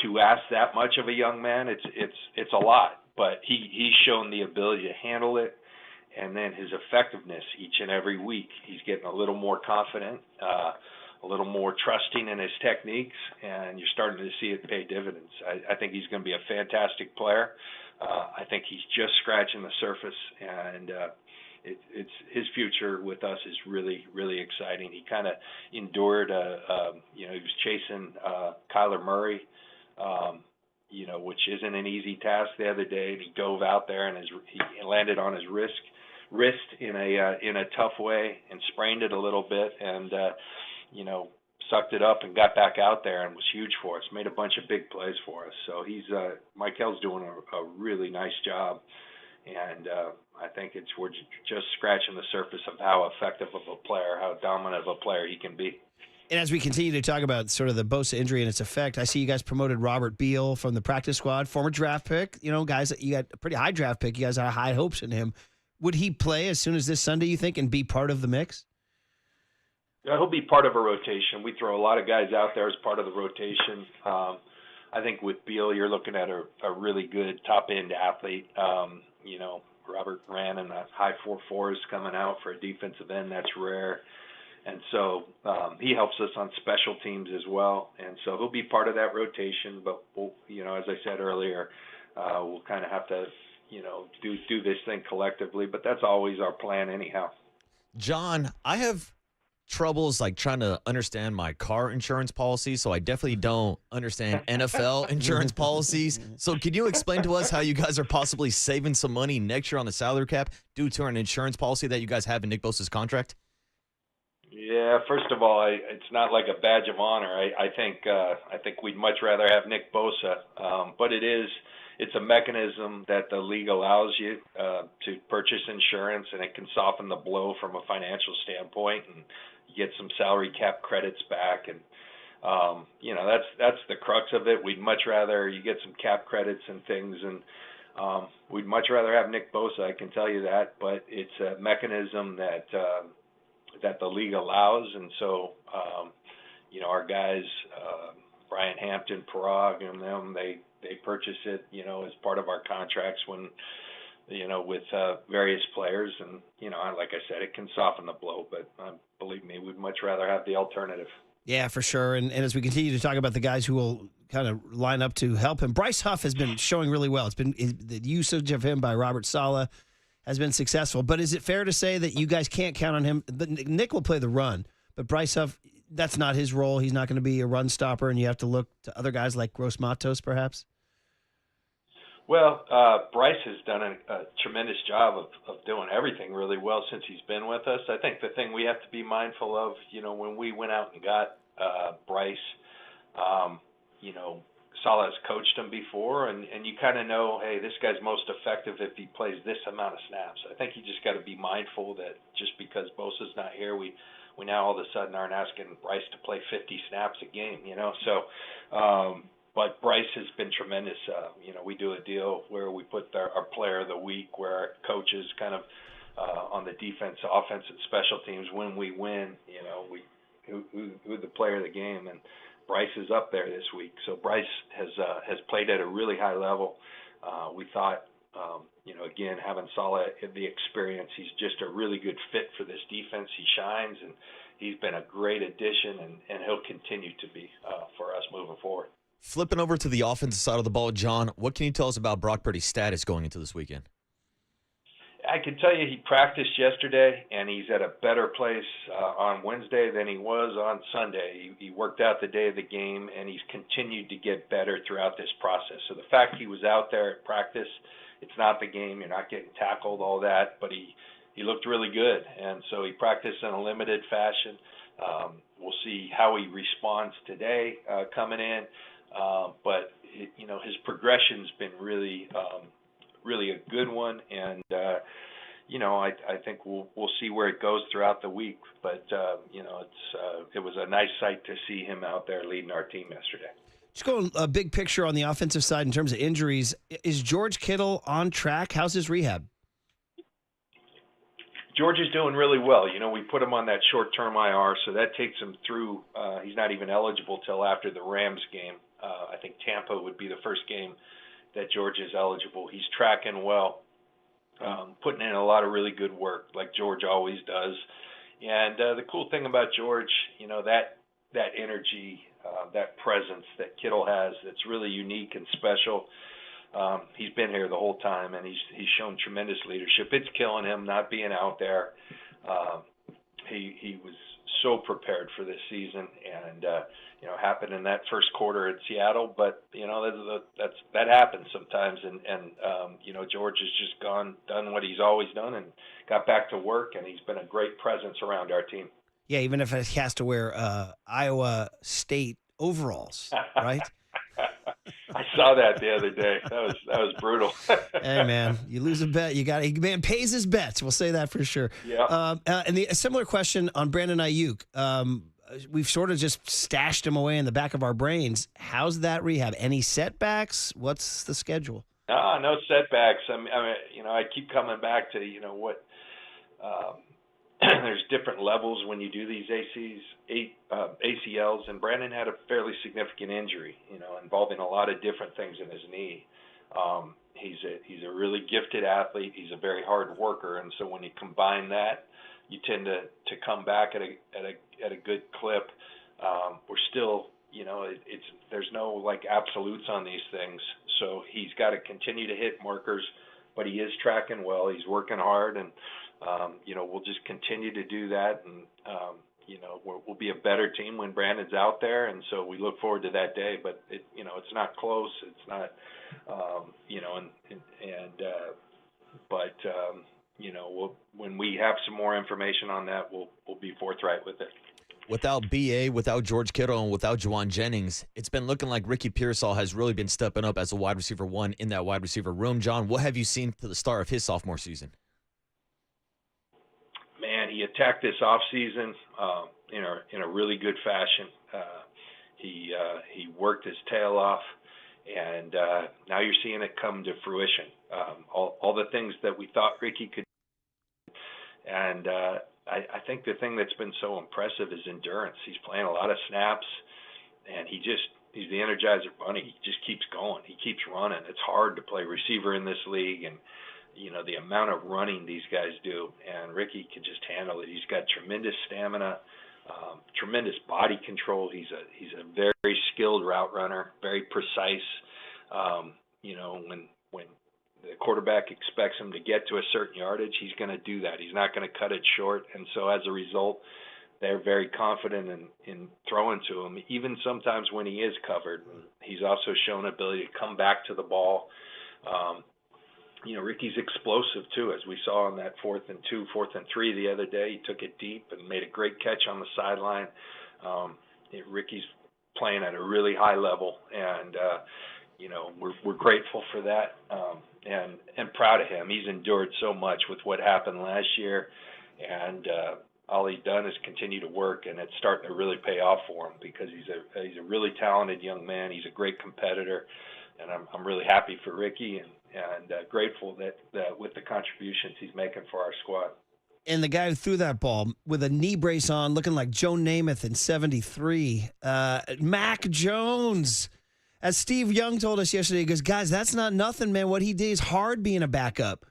to ask that much of a young man, it's a lot. But he's shown the ability to handle it. And then his effectiveness each and every week, he's getting a little more confident, a little more trusting in his techniques, and you're starting to see it pay dividends. I think he's going to be a fantastic player. I think he's just scratching the surface, and it's his future with us is really, really exciting. He kind of endured he was chasing Kyler Murray, which isn't an easy task the other day. And he dove out there and he landed on his wrist in a tough way and sprained it a little bit, and sucked it up and got back out there and was huge for us. Made a bunch of big plays for us. So Michael's doing a really nice job, and I think we're just scratching the surface of how effective of a player, how dominant of a player he can be. And as we continue to talk about sort of the Bosa injury and its effect, I see you guys promoted Robert Beal from the practice squad, former draft pick. Guys, you got a pretty high draft pick. You guys had high hopes in him. Would he play as soon as this Sunday, you think, and be part of the mix? Yeah, he'll be part of a rotation. We throw a lot of guys out there as part of the rotation. I think with Beal, you're looking at a really good top-end athlete. Robert ran in the high 4.4s coming out for a defensive end. That's rare. And so he helps us on special teams as well. And so he'll be part of that rotation. But, as I said earlier, we'll kind of have to, do this thing collectively. But that's always our plan anyhow. John, I have troubles trying to understand my car insurance policy, so I definitely don't understand NFL insurance policies. So can you explain to us how you guys are possibly saving some money next year on the salary cap due to an insurance policy that you guys have in Nick Bosa's contract? Yeah, first of all, it's not like a badge of honor. I think we'd much rather have Nick Bosa, but it's a mechanism that the league allows you to purchase insurance, and it can soften the blow from a financial standpoint, and you get some salary cap credits back, and that's the crux of it. We'd much rather you get some cap credits and things, and we'd much rather have Nick Bosa, I can tell you that, but it's a mechanism that the league allows, and so our guys, Brian Hampton, Parag, and them, they purchase it, as part of our contracts when, with various players, and like I said, it can soften the blow, but believe me, we'd much rather have the alternative. Yeah, for sure. And as we continue to talk about the guys who will kind of line up to help him, Bryce Huff has been showing really well. The usage of him by Robert Saleh has been successful. But is it fair to say that you guys can't count on him? Nick will play the run, but Bryce Huff, that's not his role. He's not going to be a run stopper, and you have to look to other guys like Gross Matos, perhaps? Well, Bryce has done a tremendous job of doing everything really well since he's been with us. I think the thing we have to be mindful of, when we went out and got Bryce, Saleh's coached him before, and you kind of know, hey, this guy's most effective if he plays this amount of snaps. I think you just got to be mindful that just because Bosa's not here, we now all of a sudden aren't asking Bryce to play 50 snaps a game, So, but Bryce has been tremendous. We do a deal where we put our player of the week, where our coaches kind of on the defense, offense, and special teams, when we win, who the player of the game, and Bryce is up there this week. So Bryce has played at a really high level. We thought, again, having Saleh the experience, he's just a really good fit for this defense. He shines, and he's been a great addition, and he'll continue to be for us moving forward. Flipping over to the offensive side of the ball, John, what can you tell us about Brock Purdy's status going into this weekend? I can tell you he practiced yesterday, and he's at a better place on Wednesday than he was on Sunday. He worked out the day of the game, and he's continued to get better throughout this process. So the fact he was out there at practice, it's not the game. You're not getting tackled, all that, but he looked really good. And so he practiced in a limited fashion. We'll see how he responds today coming in. But his progression's been really a good one, and I think we'll see where it goes throughout the week. But it was a nice sight to see him out there leading our team yesterday. Just going a big picture on the offensive side in terms of injuries. Is George Kittle on track? How's his rehab? George is doing really well. We put him on that short-term IR, so that takes him through. He's not even eligible till after the Rams game. I think Tampa would be the first game that George is eligible. He's tracking well, putting in a lot of really good work, like George always does. And the cool thing about George, that energy, that presence that Kittle has, that's really unique and special. he's been here the whole time, and he's shown tremendous leadership. It's killing him not being out there. He was so prepared for this season, and happened in that first quarter at Seattle. But that happens sometimes, and George has just done what he's always done, and got back to work, and he's been a great presence around our team. Yeah, even if he has to wear Iowa State overalls, right? I saw that the other day. That was brutal. Hey, man, you lose a bet. Man pays his bets. We'll say that for sure. Yeah. And a similar question on Brandon Aiyuk. We've sort of just stashed him away in the back of our brains. How's that rehab? Any setbacks? What's the schedule? No setbacks. I mean, I keep coming back to what. There's different levels when you do these ACLs, and Brandon had a fairly significant injury, involving a lot of different things in his knee. He's a really gifted athlete. He's a very hard worker, and so when you combine that, you tend to come back at a good clip. We're still, there's no like absolutes on these things, so he's got to continue to hit markers, but he is tracking well. He's working hard, and we'll just continue to do that, and we'll be a better team when Brandon's out there, and so we look forward to that day. But it's not close. It's not, when we have some more information on that, we'll be forthright with it. Without BA, without George Kittle, and without Juwan Jennings, it's been looking like Ricky Pearsall has really been stepping up as a wide receiver one in that wide receiver room. John, what have you seen to the start of his sophomore season? Man, he attacked this offseason in a really good fashion. He worked his tail off, and now you're seeing it come to fruition. All the things that we thought Ricky could do. And I think the thing that's been so impressive is endurance. He's playing a lot of snaps, and he's the Energizer Bunny. He just keeps going. He keeps running. It's hard to play receiver in this league, and the amount of running these guys do, and Ricky can just handle it. He's got tremendous stamina, tremendous body control. He's a very skilled route runner, very precise. When the quarterback expects him to get to a certain yardage, he's going to do that. He's not going to cut it short, and so as a result, they're very confident in throwing to him, even sometimes when he is covered. He's also shown ability to come back to the ball. Ricky's explosive too, as we saw on that 4th and 2, 4th and 3 the other day. He took it deep and made a great catch on the sideline. Ricky's playing at a really high level, and we're grateful for that, and proud of him. He's endured so much with what happened last year, and all he's done is continue to work, and it's starting to really pay off for him because he's a really talented young man. He's a great competitor, and I'm really happy for Ricky, and grateful that with the contributions he's making for our squad. And the guy who threw that ball with a knee brace on, looking like Joe Namath in '73, Mac Jones. As Steve Young told us yesterday, he goes, guys, that's not nothing, man. What he did is hard being a backup.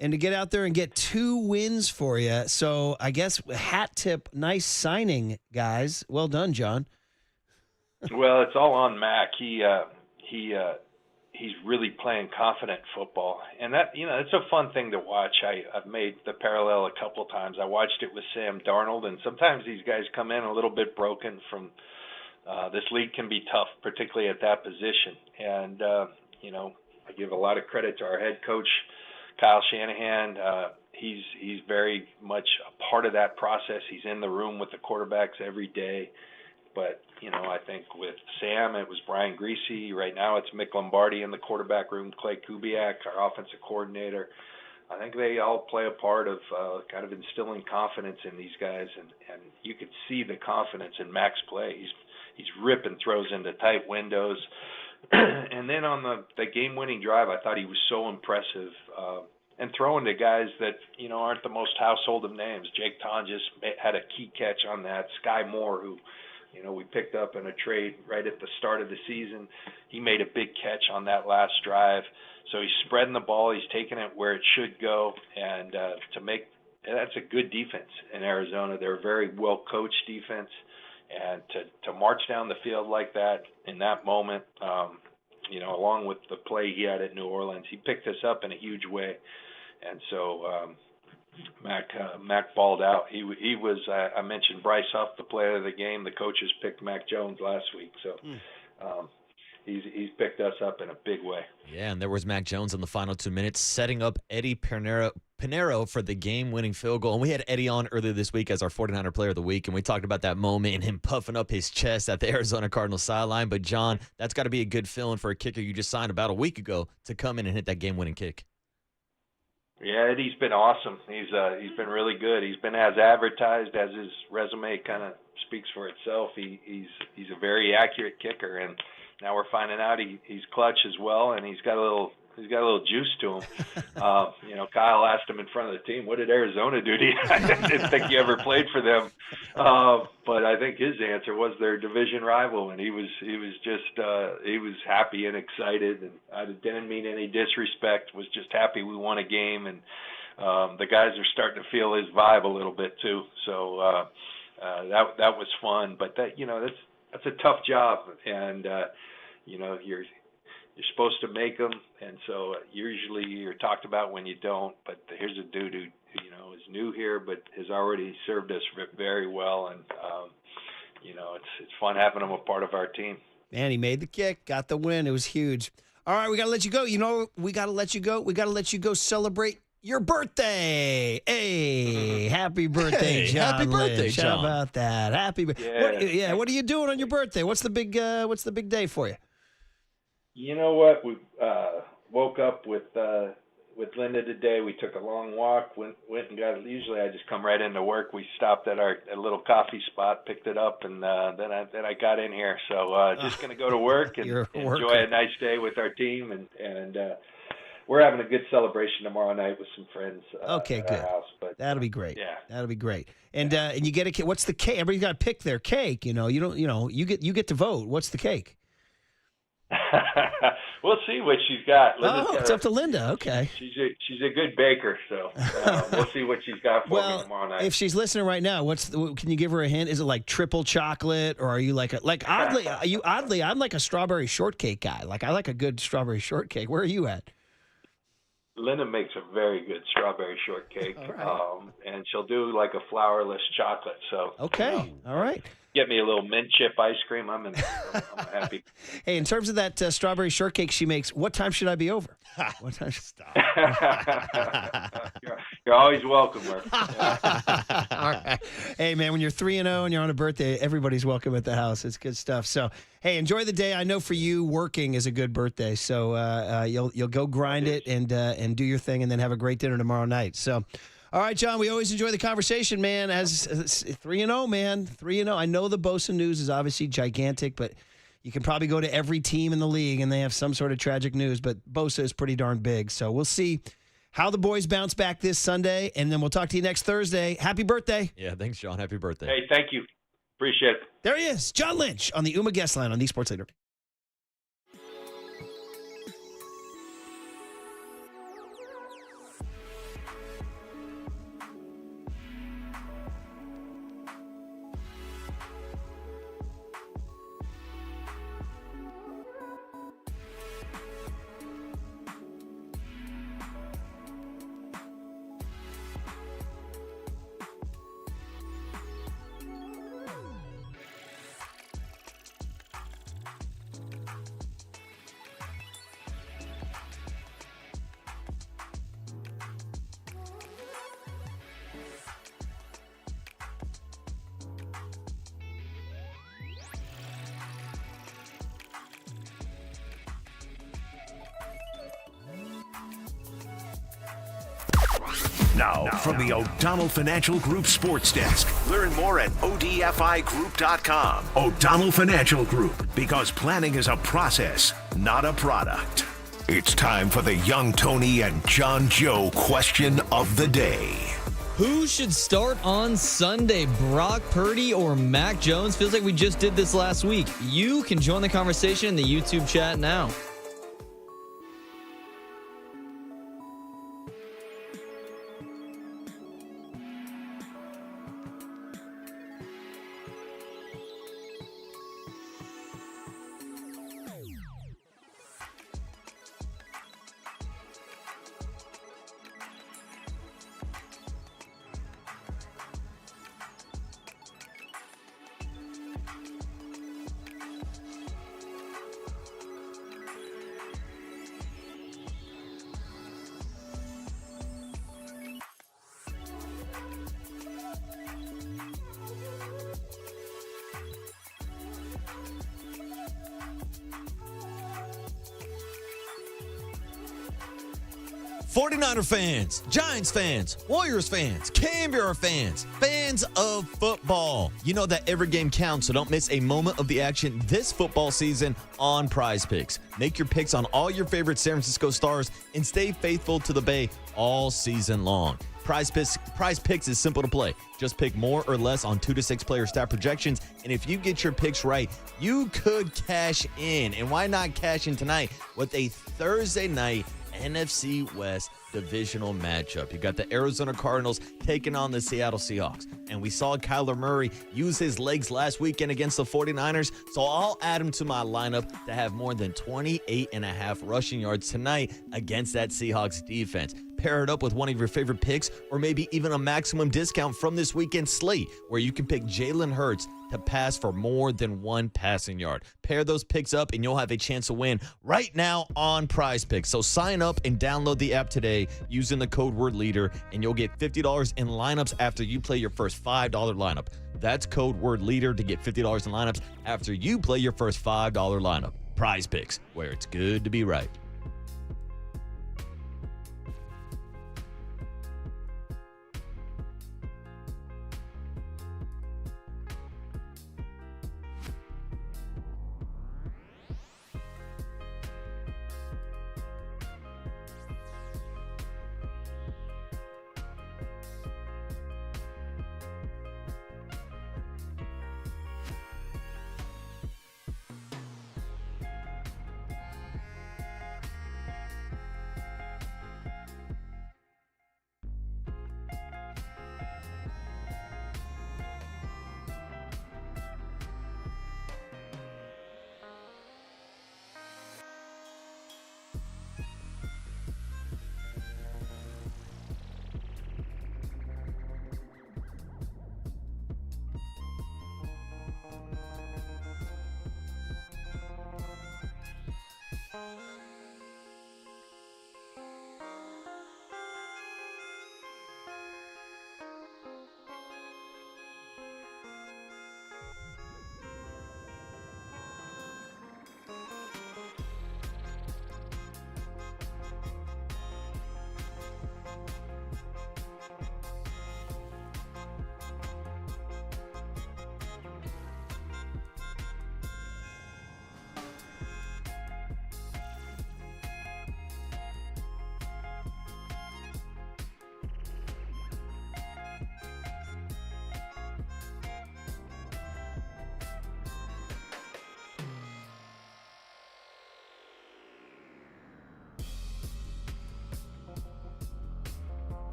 And to get out there and get 2 wins for you. So I guess hat tip, nice signing, guys. Well done, John. Well, it's all on Mac. He's really playing confident football, and that it's a fun thing to watch. I've made the parallel a couple times. I watched it with Sam Darnold, and sometimes these guys come in a little bit broken from. This league can be tough, particularly at that position, and I give a lot of credit to our head coach, Kyle Shanahan. He's very much a part of that process. He's in the room with the quarterbacks every day. But, I think with Sam, it was Brian Greasy. Right now it's Mick Lombardi in the quarterback room, Clay Kubiak, our offensive coordinator. I think they all play a part of kind of instilling confidence in these guys. And you could see the confidence in Mac's play. He's ripping throws into tight windows. And then on the game-winning drive, I thought he was so impressive. And throwing to guys that, aren't the most household of names. Jake Tonjes had a key catch on that. Sky Moore, who we picked up in a trade right at the start of the season. He made a big catch on that last drive. So he's spreading the ball. He's taking it where it should go. And that's a good defense in Arizona. They're a very well-coached defense. And to march down the field like that in that moment, along along with the play he had at New Orleans. He picked us up in a huge way, and so Mac balled out. He was. I mentioned Bryce Huff, the player of the game. The coaches picked Mac Jones last week, so. He's picked us up in a big way. Yeah, and there was Mac Jones in the final 2 minutes setting up Eddie Pinheiro for the game-winning field goal. And we had Eddie on earlier this week as our 49er Player of the Week, and we talked about that moment and him puffing up his chest at the Arizona Cardinals sideline. But, John, that's got to be a good feeling for a kicker you just signed about a week ago to come in and hit that game-winning kick. Yeah, Eddie's been awesome. He's been really good. He's been as advertised, as his resume kind of speaks for itself. He's a very accurate kicker, and now we're finding out he's clutch as well, and he's got a little juice to him. Kyle asked him in front of the team, "What did Arizona do to you?" I didn't think you ever played for them, but I think his answer was their division rival, and he was happy and excited, and I didn't mean any disrespect. Was just happy we won a game, and the guys are starting to feel his vibe a little bit too. So that was fun, but that's a tough job, and you're supposed to make them, and so usually you're talked about when you don't. But here's a dude who is new here, but has already served us very well, and it's fun having him a part of our team. Man, he made the kick, got the win. It was huge. All right, we got to let you go. We got to let you go. We got to let you go celebrate your birthday. Hey, happy birthday, John. Happy birthday, Lynch. John. How about that? Happy birthday. Yeah. What are you doing on your birthday? What's the big day for you? You know what? We woke up with Linda today. We took a long walk. Went and got. Usually, I just come right into work. We stopped at a little coffee spot, picked it up, and then I got in here. So just gonna go to work and enjoy a nice day with our team, and we're having a good celebration tomorrow night with some friends. Okay, at good. Our house, but That'll be great. Yeah, that'll be great. And and you get a cake. What's the cake? Everybody's got to pick their cake. You don't. You get to vote. What's the cake? We'll see what she's got. It's up to Linda. Okay. She's a good baker, so we'll see what she's got for me tomorrow night. If she's listening right now, can you give her a hint? Is it like triple chocolate, or are you oddly? I'm like a strawberry shortcake guy. Like I like a good strawberry shortcake. Where are you at? Linda makes a very good strawberry shortcake, right. And she'll do like a flourless chocolate. So okay, all right. Get me a little mint chip ice cream. I'm happy. Hey, in terms of that strawberry shortcake she makes, what time should I be over? What time? Stop. You're always welcome, Murph. All right. Hey, man, when you're 3-0 and you're on a birthday, everybody's welcome at the house. It's good stuff. So, hey, enjoy the day. I know for you, working is a good birthday. So you'll go grind it and do your thing, and then have a great dinner tomorrow night. So. All right, John, we always enjoy the conversation, man. As 3-0, man, 3-0. I know the Bosa news is obviously gigantic, but you can probably go to every team in the league and they have some sort of tragic news, but Bosa is pretty darn big. So we'll see how the boys bounce back this Sunday, and then we'll talk to you next Thursday. Happy birthday. Yeah, thanks, John. Happy birthday. Hey, thank you. Appreciate it. There he is, John Lynch on the UMA Guest Line on the Sports Leader. Now, from the O'Donnell Financial Group Sports Desk. Learn more at ODFIGroup.com. O'Donnell Financial Group, because planning is a process, not a product. It's time for the Young Tony and John Joe question of the day. Who should start on Sunday, Brock Purdy or Mac Jones? Feels like we just did this last week. You can join the conversation in the YouTube chat now. 49er fans, Giants fans, Warriors fans, KNBR fans, fans of football. You know that every game counts, so don't miss a moment of the action this football season on Prize Picks. Make your picks on all your favorite San Francisco Stars and stay faithful to the Bay all season long. Prize Picks is simple to play. Just pick more or less on 2 to 6 player stat projections, and if you get your picks right, you could cash in. And why not cash in tonight with a Thursday night NFC West divisional matchup? You got the Arizona Cardinals taking on the Seattle Seahawks. And we saw Kyler Murray use his legs last weekend against the 49ers, so I'll add him to my lineup to have more than 28.5 rushing yards tonight against that Seahawks defense. Pair it up with one of your favorite picks or maybe even a maximum discount from this weekend slate where you can pick Jalen Hurts to pass for more than 1 passing yard. Pair those picks up and you'll have a chance to win right now on Prize Picks. So sign up and download the app today using the code word leader, and you'll get $50 in lineups after you play your first $5 lineup. That's code word leader to get $50 in lineups after you play your first $5 lineup. Prize Picks, where it's good to be right.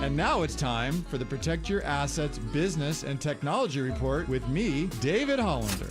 And now it's time for the Protect Your Assets Business and Technology Report with me, David Hollander.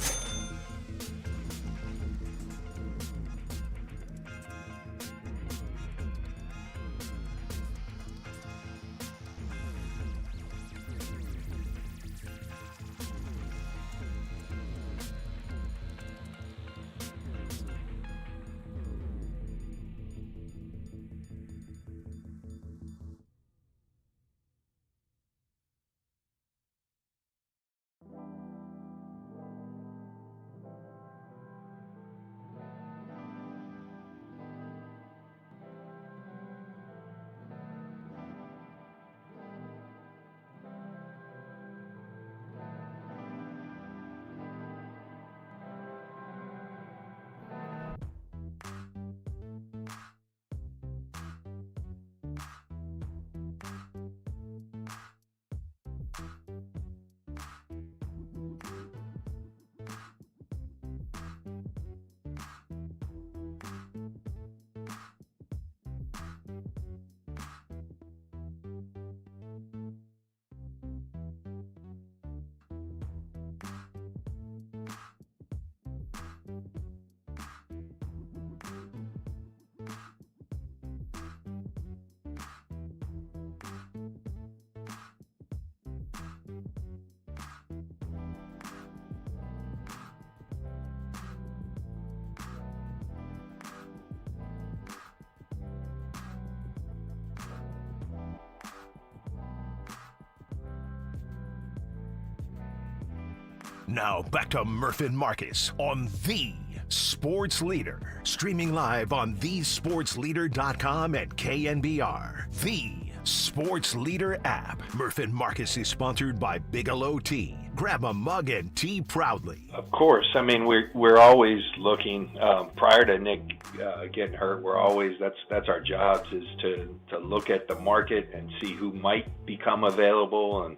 Now back to Murph and Marcus on The Sports Leader. Streaming live on thesportsleader.com and KNBR. The Sports Leader app. Murph and Marcus is sponsored by Bigelow Tea. Grab a mug and tea proudly. Of course. I mean, we're always looking. Prior to Nick getting hurt, we're always that's our jobs is to look at the market and see who might become available. And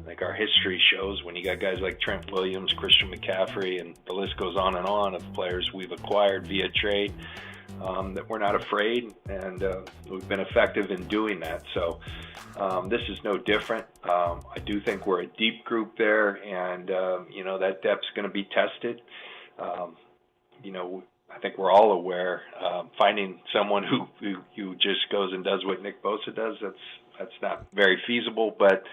like our history shows, when you got guys like Trent Williams, Christian McCaffrey, and the list goes on and on of players we've acquired via trade, that we're not afraid, and we've been effective in doing that. So this is no different. I do think we're a deep group there, and that depth's going to be tested. I think we're all aware finding someone who just goes and does what Nick Bosa does. That's not very feasible, but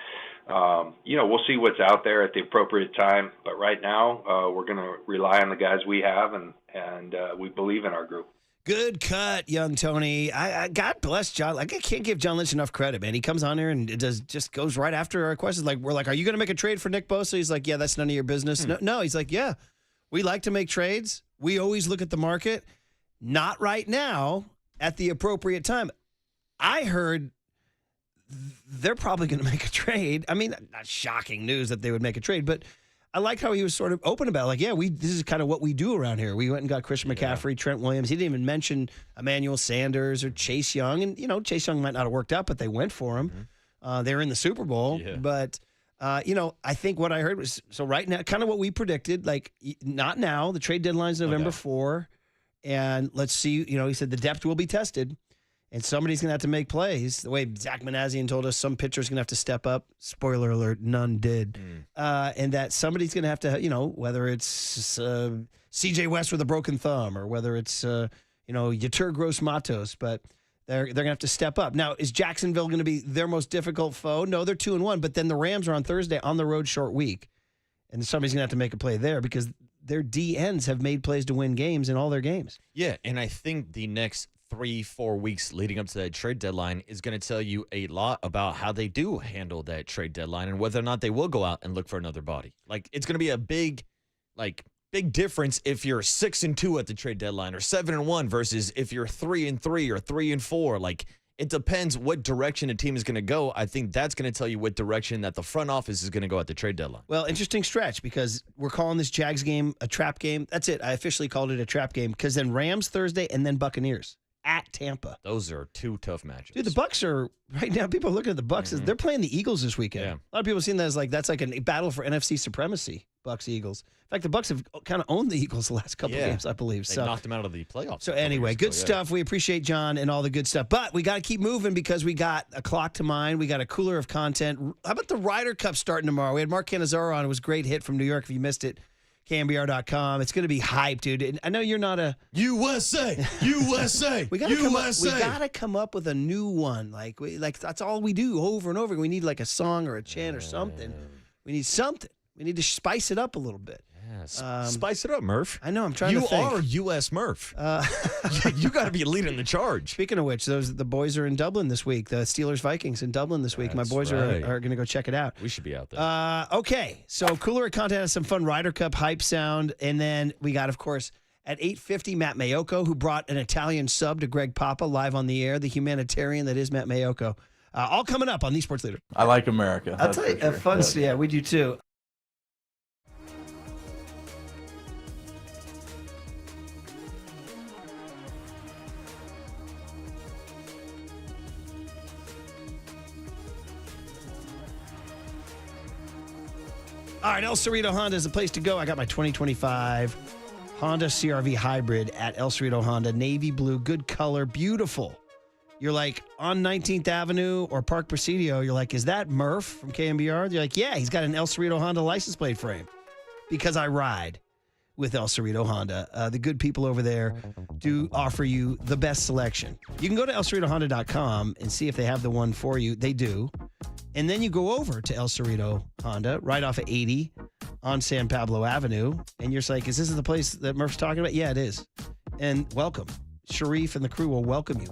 we'll see what's out there at the appropriate time. But right now, we're going to rely on the guys we have, and we believe in our group. Good cut, young Tony. I God bless John. Like, I can't give John Lynch enough credit, man. He comes on here and just goes right after our questions. Like, we're like, are you going to make a trade for Nick Bosa? He's like, yeah, that's none of your business. No, he's like, yeah, we like to make trades. We always look at the market. Not right now, at the appropriate time. I heard they're probably going to make a trade. I mean, not shocking news that they would make a trade, but I like how he was sort of open about it. Like, yeah, this is kind of what we do around here. We went and got Christian McCaffrey, Trent Williams. He didn't even mention Emmanuel Sanders or Chase Young. And, Chase Young might not have worked out, but they went for him. They were in the Super Bowl. Yeah. But, I think what I heard was, so right now, kind of what we predicted, like, not now. The trade deadline's November 4. And let's see, he said the depth will be tested. And somebody's going to have to make plays. The way Zack Manazian told us, some pitcher's going to have to step up. Spoiler alert, none did. And that somebody's going to have to, whether it's C.J. West with a broken thumb or whether it's, Yetur Gross-Matos, but they're going to have to step up. Now, is Jacksonville going to be their most difficult foe? No, they're 2-1, but then the Rams are on Thursday on the road, short week. And somebody's going to have to make a play there because their DNs have made plays to win games in all their games. Yeah, and I think the next 3-4 weeks leading up to that trade deadline is going to tell you a lot about how they do handle that trade deadline and whether or not they will go out and look for another body. Like, it's going to be a big difference if you're 6-2 at the trade deadline or 7-1 versus if you're 3-3 or 3-4. Like, it depends what direction a team is going to go. I think that's going to tell you what direction that the front office is going to go at the trade deadline. Well, interesting stretch because we're calling this Jags game a trap game. That's it. I officially called it a trap game because then Rams Thursday and then Buccaneers at Tampa. Those are two tough matches. Dude, the Bucs are right now. People are looking at the Bucs. They're playing the Eagles this weekend. Yeah. A lot of people have seen that as that's like a battle for NFC supremacy. Bucs Eagles. In fact, the Bucs have kind of owned the Eagles the last couple of games, I believe. They knocked them out of the playoffs. So anyway, good stuff. We appreciate John and all the good stuff, but we got to keep moving because we got a clock to mine. We got a cooler of content. How about the Ryder Cup starting tomorrow? We had Mark Cannizzaro on. It was a great hit from New York. If you missed it, KNBR.com. It's going to be hype, dude. And I know you're not a USA. We gotta come up with a new one. Like that's all we do over and over. We need like a song or a chant or something. We need something. We need to spice it up a little bit. Yeah, spice it up, Murph. I know. I'm trying to think. You are U.S. Murph. You got to be leading the charge. Speaking of which, the boys are in Dublin this week. The Steelers-Vikings in Dublin this week. My boys are going to go check it out. We should be out there. Okay. So cooler content has some fun Ryder Cup hype sound. And then we got, of course, at 8:50, Matt Mayoko, who brought an Italian sub to Greg Papa live on the air, the humanitarian that is Matt Mayoko. All coming up on The Sports Leader. I like America. I'll tell you, fun. Yeah, we do too. All right, El Cerrito Honda is the place to go. I got my 2025 Honda CR-V Hybrid at El Cerrito Honda. Navy blue, good color, beautiful. You're like on 19th Avenue or Park Presidio. You're like, is that Murph from KNBR? You're like, yeah, he's got an El Cerrito Honda license plate frame because I ride with El Cerrito Honda. The good people over there do offer you the best selection. You can go to elcerritohonda.com and see if they have the one for you. They do. And then you go over to El Cerrito Honda, right off of 80 on San Pablo Avenue. And you're just like, is this the place that Murph's talking about? Yeah, it is. And welcome. Sharif and the crew will welcome you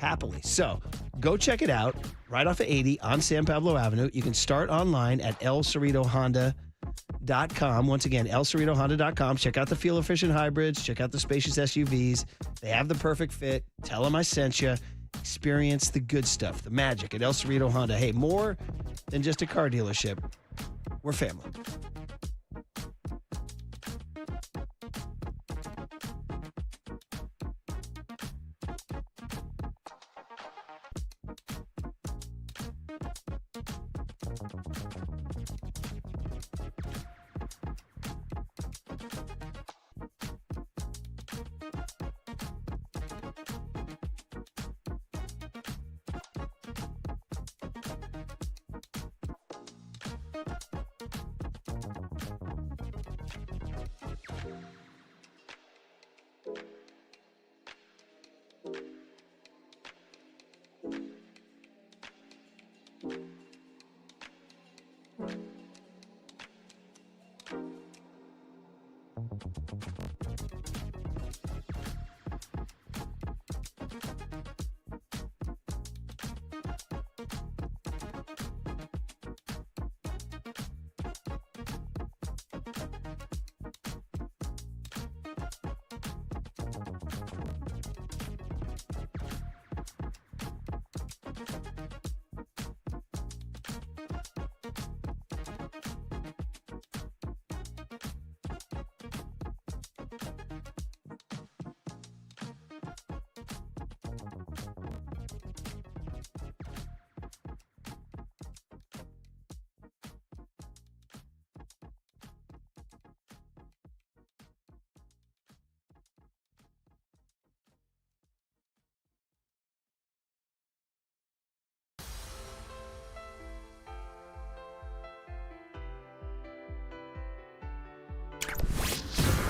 happily. So go check it out right off of 80 on San Pablo Avenue. You can start online at elcerritohonda.com. elcerritohonda.com. Once again, elcerritohonda.com. Check out the fuel-efficient hybrids. Check out the spacious SUVs. They have the perfect fit. Tell them I sent you. Experience the good stuff, the magic at El Cerrito Honda. Hey, more than just a car dealership. We're family.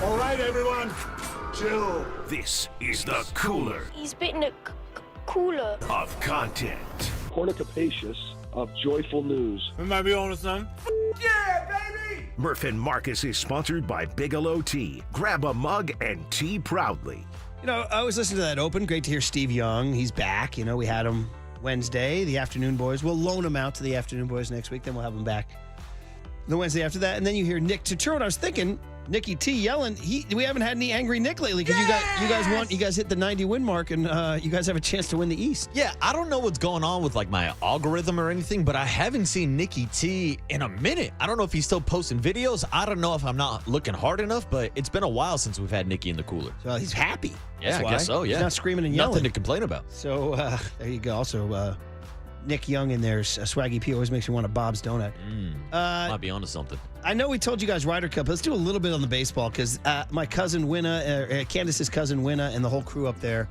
All right, everyone, chill. This is the cooler He's bitten a cooler of content. Cornucopacious of joyful news. We might be on to something. Murph and Marcus is sponsored by Bigelow Tea. Grab a mug and tea proudly. You know, I was listening to that open. Great to hear Steve Young. He's back. You know, we had him Wednesday, the Afternoon Boys. We'll loan him out to the Afternoon Boys next week. Then we'll have him back the Wednesday after that. And then you hear Nick Turturro. And I was thinking, Nicky T yelling. We haven't had any angry Nick lately because you guys hit the 90 win mark and you guys have a chance to win the East. Yeah, I don't know what's going on with like my algorithm or anything, but I haven't seen Nicky T in a minute. I don't know if he's still posting videos. I don't know if I'm not looking hard enough, but it's been a while since we've had Nicky in the cooler. So he's happy. Yeah, I guess so. Yeah, He's not screaming and yelling. Nothing to complain about. So there you go. Also, Nick Young in there, Swaggy P always makes me want a Bob's Donut. Might be onto something. I know we told you guys Ryder Cup. Let's do a little bit on the baseball because my cousin Winna, Candace's cousin Winna, and the whole crew up there,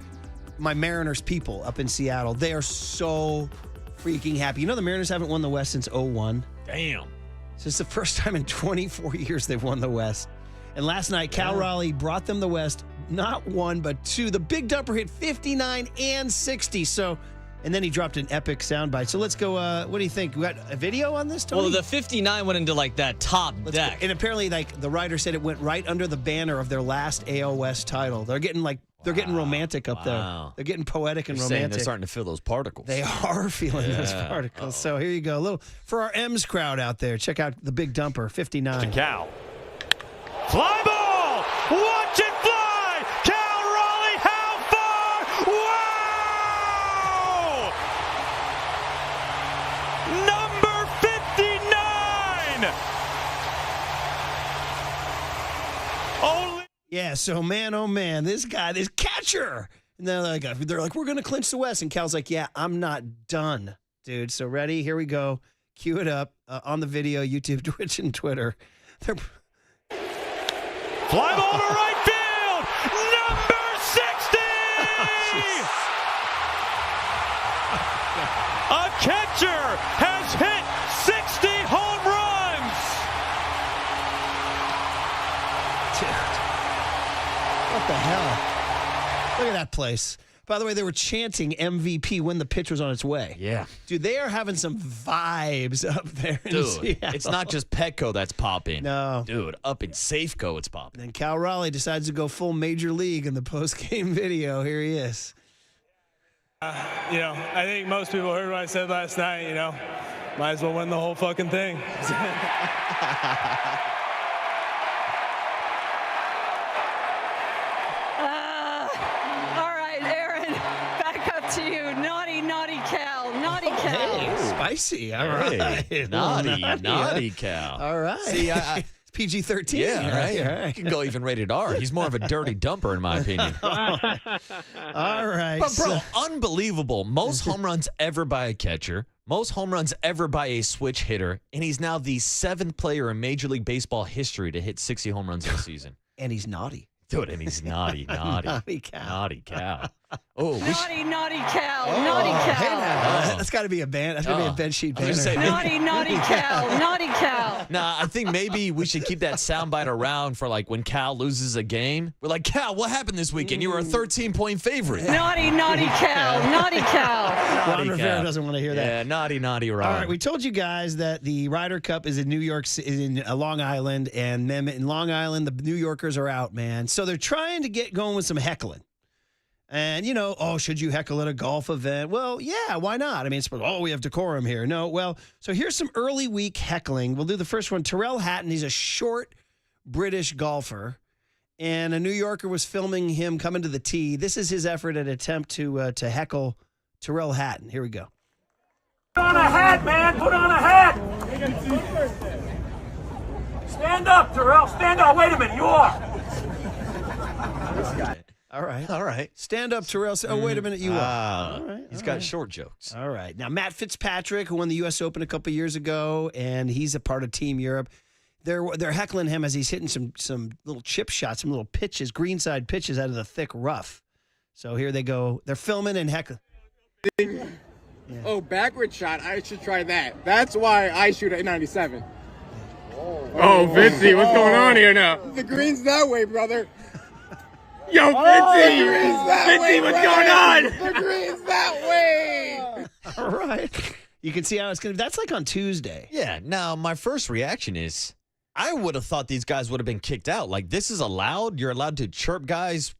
my Mariners people up in Seattle, they are so freaking happy. You know the Mariners haven't won the West since 2001. Damn. So it's the first time in 24 years they've won the West. And last night, Cal Raleigh brought them the West, not one, but two. The Big Dumper hit 59 and 60. So... And then he dropped an epic soundbite. So let's go. What do you think? We got a video on this, Tony? Well, the 59 went into like that top deck. And apparently, like the writer said, it went right under the banner of their last AL West title. They're getting getting romantic up there. They're getting poetic and romantic. They're starting to feel those particles. They are feeling those particles. So here you go. A little for our M's crowd out there. Check out the Big Dumper, 59. To Cal. Fly ball! Watch it fly! Cal Raleigh, how far? Wow! Number 59! Only. Yeah, so man, oh man, this catcher. And they're like, we're going to clinch the West. And Cal's like, yeah, I'm not done, dude. So ready? Here we go. Cue it up on the video, YouTube, Twitch, and Twitter. They're... Fly ball to right field! Number 60! A catcher has hit 60 home runs! Dude. What the hell? Look at that place. By the way, they were chanting MVP when the pitch was on its way. Yeah. Dude, they are having some vibes up there in Dude, Seattle. it's not just Petco that's popping. No. Dude, up in Safeco, it's popping. And then Cal Raleigh decides to go full major league in the post-game video. Here he is. I think most people heard what I said last night, might as well win the whole fucking thing. Naughty Cal. Hey, spicy. All right. Hey, naughty Cal. All right. See, it's PG-13. Yeah, right. You can go even rated R. He's more of a dirty dumper, in my opinion. All right. But, bro, unbelievable. Most home runs ever by a catcher. Most home runs ever by a switch hitter. And he's now the 7th player in Major League Baseball history to hit 60 home runs in a season. And he's naughty. Dude, and he's naughty. Naughty Cal. Naughty Cal. Oh, Naughty Cal. Naughty Cal. Hey, now. That's got to be a band. That's got to be a bed sheet banner. Naughty Cal. Naughty Cal. Nah, I think maybe we should keep that soundbite around for like when Cal loses a game. We're like, Cal, what happened this weekend? You were a 13-point favorite. Naughty Cal. Naughty Cal. Ron Rivera doesn't want to hear that. Yeah, naughty Ron. All right, we told you guys that the Ryder Cup is in New York, in Long Island, and then in Long Island, the New Yorkers are out, man. So they're trying to get going with some heckling. And, should you heckle at a golf event? Well, yeah, why not? I mean, we have decorum here. No, well, so here's some early week heckling. We'll do the first one. Tyrrell Hatton, he's a short British golfer, and a New Yorker was filming him coming to the tee. This is his effort at attempt to heckle Tyrrell Hatton. Here we go. Put on a hat, man. Put on a hat. Stand up, Tyrrell. Stand up. Wait a minute. You are. All right. Stand up, Tyrrell. Oh, wait a minute. You are. All right. He's got short jokes. All right. Now, Matt Fitzpatrick, who won the U.S. Open a couple years ago, and he's a part of Team Europe. They're heckling him as he's hitting some little chip shots, some little pitches, greenside pitches out of the thick rough. So here they go. They're filming and heckling. Yeah. Oh, backward shot. I should try that. That's why I shoot at 97. Oh, Vincy, what's going on here now? The green's that way, brother. Yo, Vincy! Vincy, what's going on? The green's that way! All right. You can see how it's going to be. That's like on Tuesday. Yeah. Now, my first reaction is I would have thought these guys would have been kicked out. Like, this is allowed. You're allowed to chirp guys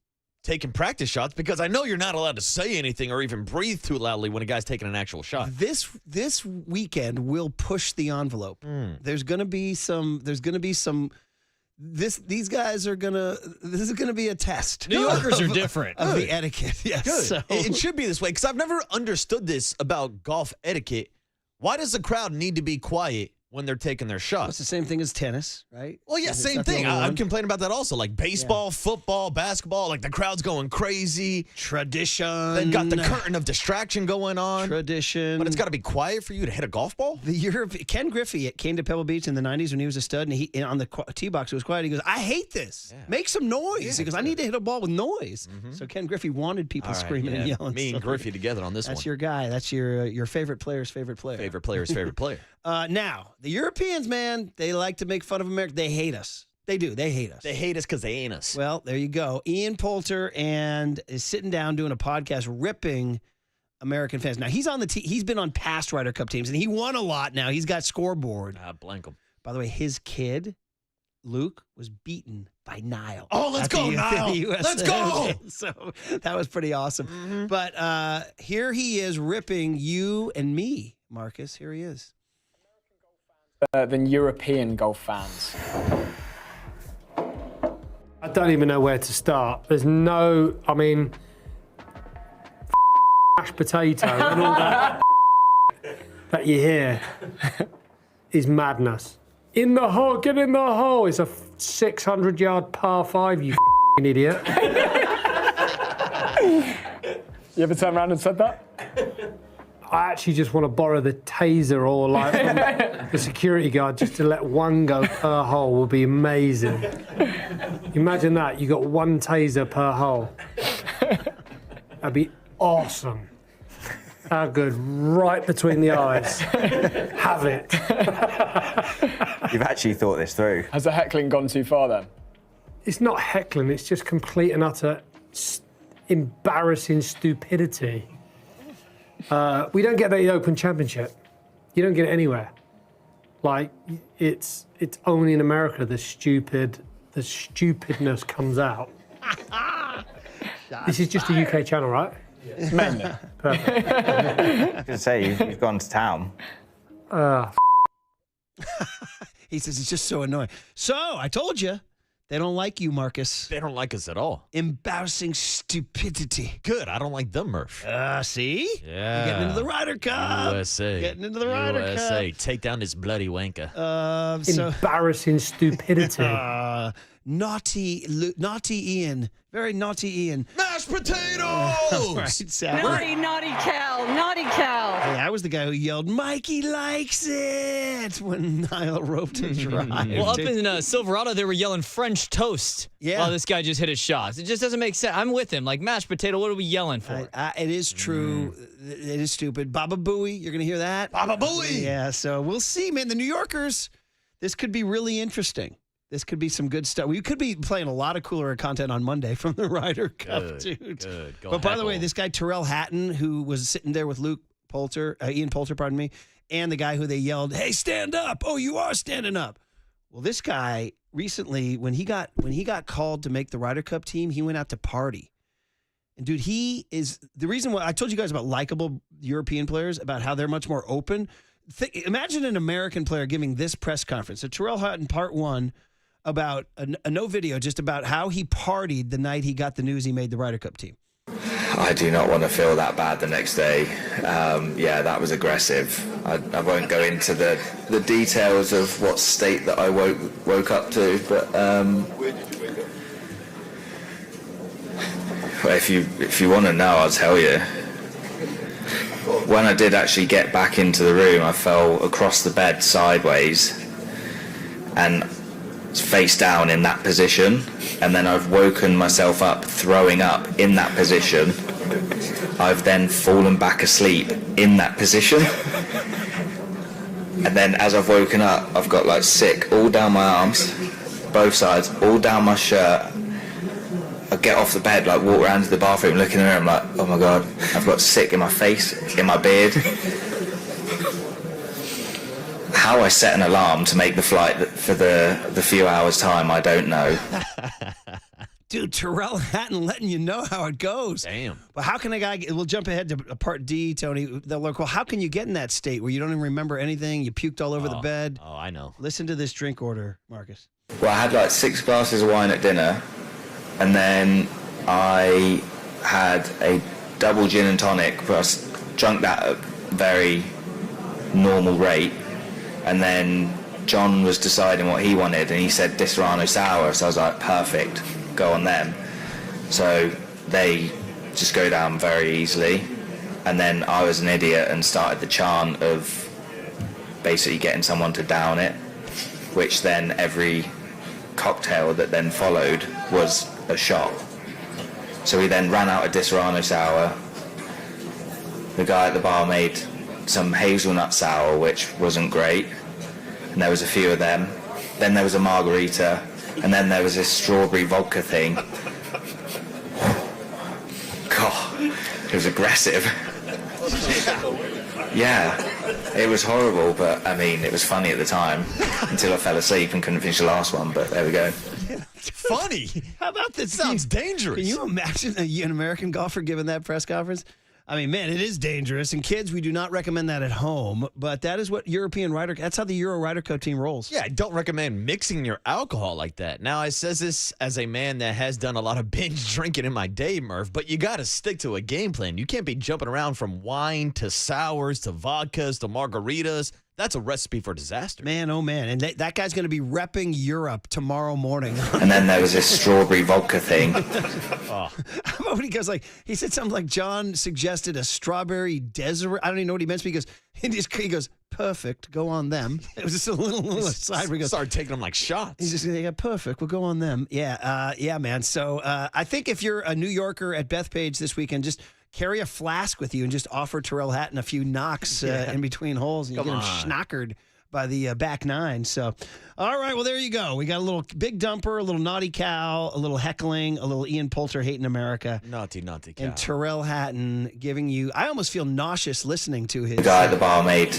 taking practice shots because I know you're not allowed to say anything or even breathe too loudly when a guy's taking an actual shot. This weekend will push the envelope. There's going to be some. These guys are gonna. This is gonna be a test. New Yorkers are different of the etiquette. Yes, Good. So. It should be this way because I've never understood this about golf etiquette. Why does the crowd need to be quiet when they're taking their shots? It's the same thing as tennis, right? Well, yeah, same thing. I'm complaining about that also. Like baseball, football, basketball, like the crowd's going crazy. Tradition. They've got the curtain of distraction going on. Tradition. But it's got to be quiet for you to hit a golf ball? Ken Griffey came to Pebble Beach in the 90s when he was a stud, and he on the tee box, it was quiet. He goes, I hate this. Yeah. Make some noise. He goes, I need to hit a ball with noise. Mm-hmm. So Ken Griffey wanted people screaming and yelling. Me and Griffey together on this one. That's your guy. That's your favorite player's favorite player. Favorite player's favorite player. Now, the Europeans, man, they like to make fun of America. They hate us. They do. They hate us. They hate us because they ain't us. Well, there you go. Ian Poulter is sitting down doing a podcast ripping American fans. Now, he's on the team. He's been on past Ryder Cup teams, and he won a lot now. He's got scoreboard. Blank him. By the way, his kid, Luke, was beaten by Niall. Oh, let's go, Niall. Let's go. So that was pretty awesome. Mm-hmm. But here he is ripping you and me, Marcus. Here he is. Than European golf fans. I don't even know where to start. There's no, mashed potato and all that you hear is madness. In the hole, get in the hole. It's a 600-yard par 5, you idiot. You ever turned around and said that? I actually just want to borrow the taser or the security guard just to let one go per hole would be amazing. Imagine that, you got one taser per hole. That'd be awesome. How good, right between the eyes. Have it. You've actually thought this through. Has the heckling gone too far then? It's not heckling, it's just complete and utter embarrassing stupidity. We don't get that at the Open Championship. You don't get it anywhere. Like, it's only in America the stupidness comes out. This is just a UK channel, right? Yes. Mainly. Perfect. I was going to say, you've gone to town. He says it's just so annoying. So, I told you They don't like you, Marcus. They don't like us at all. Embarrassing stupidity. Good. I don't like them, Murph. See? Yeah. You're getting into the Ryder Cup. USA. Getting into the Ryder USA. Cup. Take down this bloody wanker. Embarrassing stupidity. Naughty Ian. Very naughty Ian. Mashed potatoes! All right, Sal. Naughty Cal, naughty Cal. Hey, I was the guy who yelled, Mikey likes it, when Niall roped and drive. Well, up in Silverado, they were yelling French toast while this guy just hit his shots. It just doesn't make sense. I'm with him. Like, mashed potato, what are we yelling for? It is true. It is stupid. Baba Booey, you're going to hear that? Baba Booey! Yeah, so we'll see, man. The New Yorkers, this could be really interesting. This could be some good stuff. We could be playing a lot of cooler content on Monday from the Ryder Cup, dude. Good. But by the way, this guy Terrell Hatton, who was sitting there with Ian Poulter, and the guy who they yelled, "Hey, stand up! Oh, you are standing up!" Well, this guy recently, when he got called to make the Ryder Cup team, he went out to party. And dude, he is the reason why I told you guys about likable European players, about how they're much more open. Imagine an American player giving this press conference. So Terrell Hatton, part one. About a no video, just about how he partied the night he got the news he made the Ryder Cup team. I do not want to feel that bad the next day. That was aggressive. I won't go into the details of what state that I woke up to, but if you want to know, I'll tell you. When I did actually get back into the room, I fell across the bed sideways and face down in that position, and then I've woken myself up throwing up in that position. I've then fallen back asleep in that position, and then as I've woken up, I've got like sick all down my arms, both sides, all down my shirt. I get off the bed, like walk around to the bathroom, looking in the mirror, I'm like, oh my god, I've got sick in my face, in my beard. How I set an alarm to make the flight for the few hours time, I don't know. Dude, Terrell Hatton letting you know how it goes. Damn. But how can a guy we'll jump ahead to part D, Tony. They'll look, well, how can you get in that state where you don't even remember anything? You puked all over the bed. Oh, I know. Listen to this drink order, Marcus. Well, I had like 6 glasses of wine at dinner, and then I had a double gin and tonic, but I drunk that at a very normal rate. And then John was deciding what he wanted, and he said Disaronno sour, so I was like, perfect, go on them. So they just go down very easily. And then I was an idiot and started the chant of basically getting someone to down it, which then every cocktail that then followed was a shot. So we then ran out of Disaronno sour. The guy at the bar made some hazelnut sour, which wasn't great, and there was a few of them. Then there was a margarita, and then there was this strawberry vodka thing. God, it was aggressive. Yeah, it was horrible, but I mean, it was funny at the time until I fell asleep and couldn't finish the last one, but there we go. Funny. How about this? Sounds dangerous. Can you imagine an American golfer giving that press conference? I mean, man, it is dangerous. And kids, we do not recommend that at home. But that is what that's how the Euro Ryder Cup team rolls. Yeah, I don't recommend mixing your alcohol like that. Now, I says this as a man that has done a lot of binge drinking in my day, Murph, but you got to stick to a game plan. You can't be jumping around from wine to sours to vodkas to margaritas. That's a recipe for disaster. Man, oh man. And that guy's going to be repping Europe tomorrow morning. And then there was this strawberry vodka thing. How about when he goes he said something like John suggested a strawberry desert. I don't even know what he meant, but he goes, perfect, go on them. It was just a little aside where he goes, started taking them like shots. He's just yeah, perfect, we'll go on them. Yeah, man. So I think if you're a New Yorker at Bethpage this weekend, just carry a flask with you and just offer Terrell Hatton a few knocks in between holes, and you get him schnockered by the back nine. So, all right, well, there you go. We got a little big dumper, a little naughty cow, a little heckling, a little Ian Poulter hating America. Naughty cow. And Terrell Hatton giving you, I almost feel nauseous listening to his. The guy at the bar made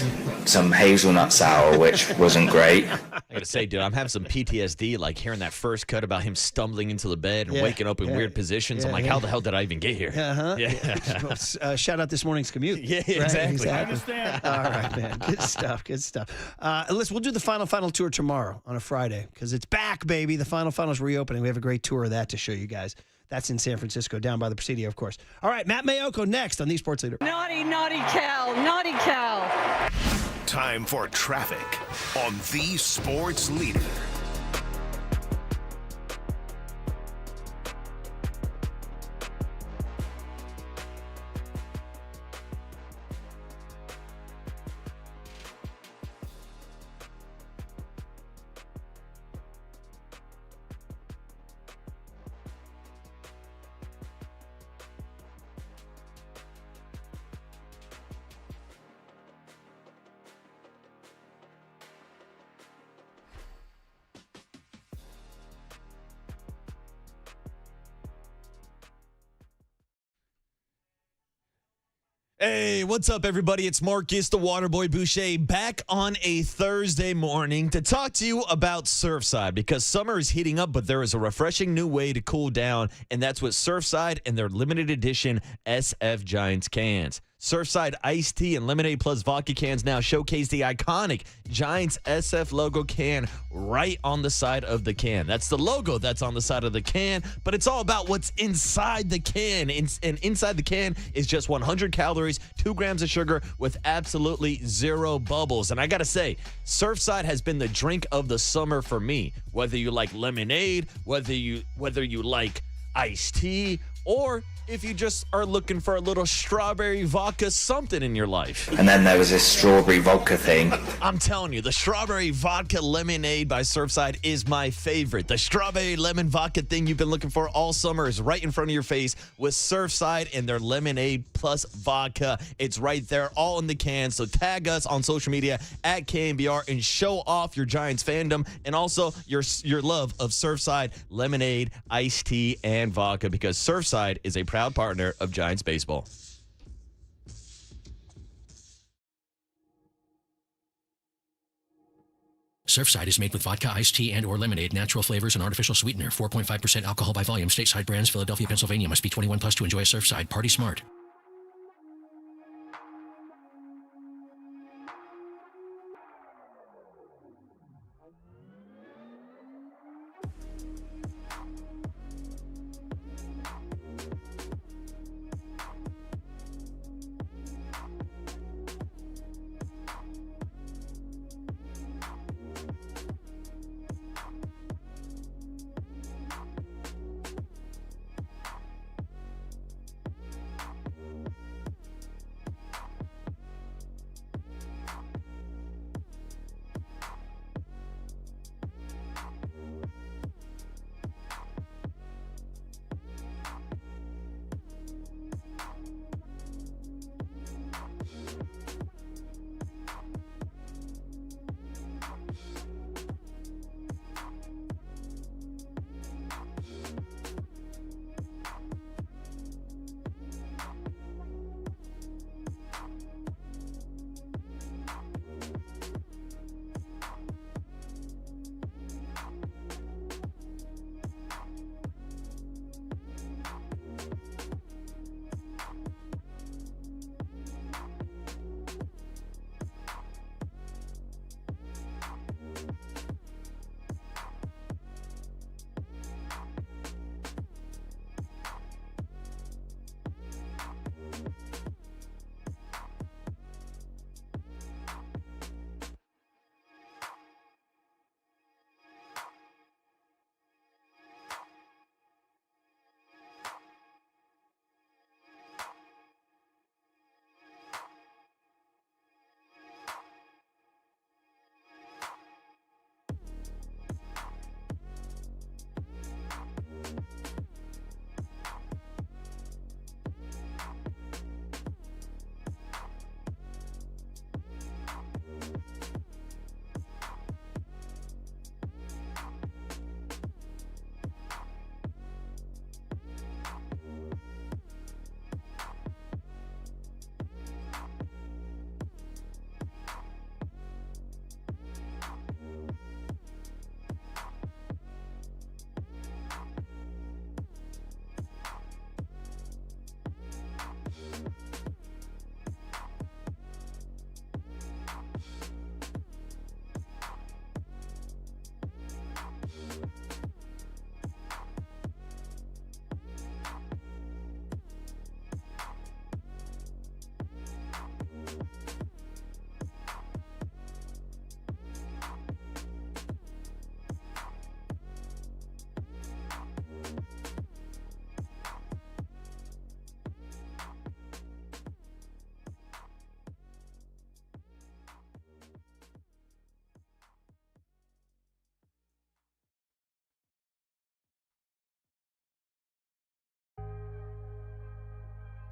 some hazelnut sour, which wasn't great. I gotta say, dude, I'm having some PTSD, like hearing that first cut about him stumbling into the bed and waking up in weird positions. I'm like, how the hell did I even get here? Shout out this morning's commute. Yeah, exactly. I understand. All right, man. Good stuff. Good stuff. Listen, we'll do the final tour tomorrow on a Friday because it's back, baby. The final's reopening. We have a great tour of that to show you guys. That's in San Francisco, down by the Presidio, of course. All right, Matt Mayoko next on the Sports Leader. Naughty, naughty Cal, naughty Cal. Time for traffic on the Sports Leader. Hey, what's up, everybody? It's Marcus, the Waterboy Boucher, back on a Thursday morning to talk to you about Surfside because summer is heating up, but there is a refreshing new way to cool down, and that's with Surfside and their limited edition SF Giants cans. Surfside iced tea and lemonade plus vodka cans now showcase the iconic Giants SF logo can right on the side of the can. That's the logo that's on the side of the can, but it's all about what's inside the can. And inside the can is just 100 calories, 2 grams of sugar with absolutely 0 bubbles. And I gotta say, Surfside has been the drink of the summer for me. Whether you like lemonade, whether you like iced tea, or if you just are looking for a little strawberry vodka something in your life. And then there was this strawberry vodka thing. I'm telling you, the strawberry vodka lemonade by Surfside is my favorite. The strawberry lemon vodka thing you've been looking for all summer is right in front of your face with Surfside and their lemonade plus vodka. It's right there, all in the can. So tag us on social media at KNBR and show off your Giants fandom and also your love of Surfside lemonade, iced tea, and vodka because Surfside is a proud partner of Giants baseball. Surfside is made with vodka, iced tea, and or lemonade, natural flavors, and artificial sweetener. 4.5% alcohol by volume. Stateside brands, Philadelphia, Pennsylvania. Must be 21 plus to enjoy Surfside. Party smart.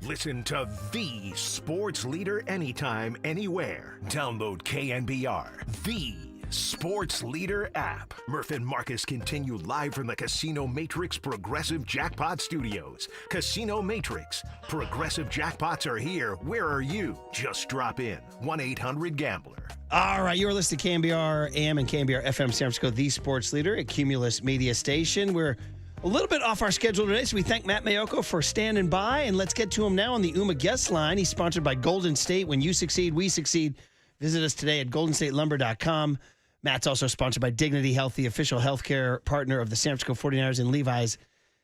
Listen to the sports leader anytime, anywhere. Download KNBR, the sports leader app. Murph and Marcus continue live from the Casino Matrix Progressive Jackpot Studios. Casino Matrix. Progressive jackpots are here. Where are you? Just drop in. 1-800-GAMBLER. All right, you're listening to KNBR AM and KNBR FM San Francisco, the sports leader at Cumulus Media Station. We're a little bit off our schedule today, so we thank Matt Mayoko for standing by, and let's get to him now on the UMA guest line. He's sponsored by Golden State. When you succeed, we succeed. Visit us today at goldenstatelumber.com. Matt's also sponsored by Dignity Health, the official healthcare partner of the San Francisco 49ers and Levi's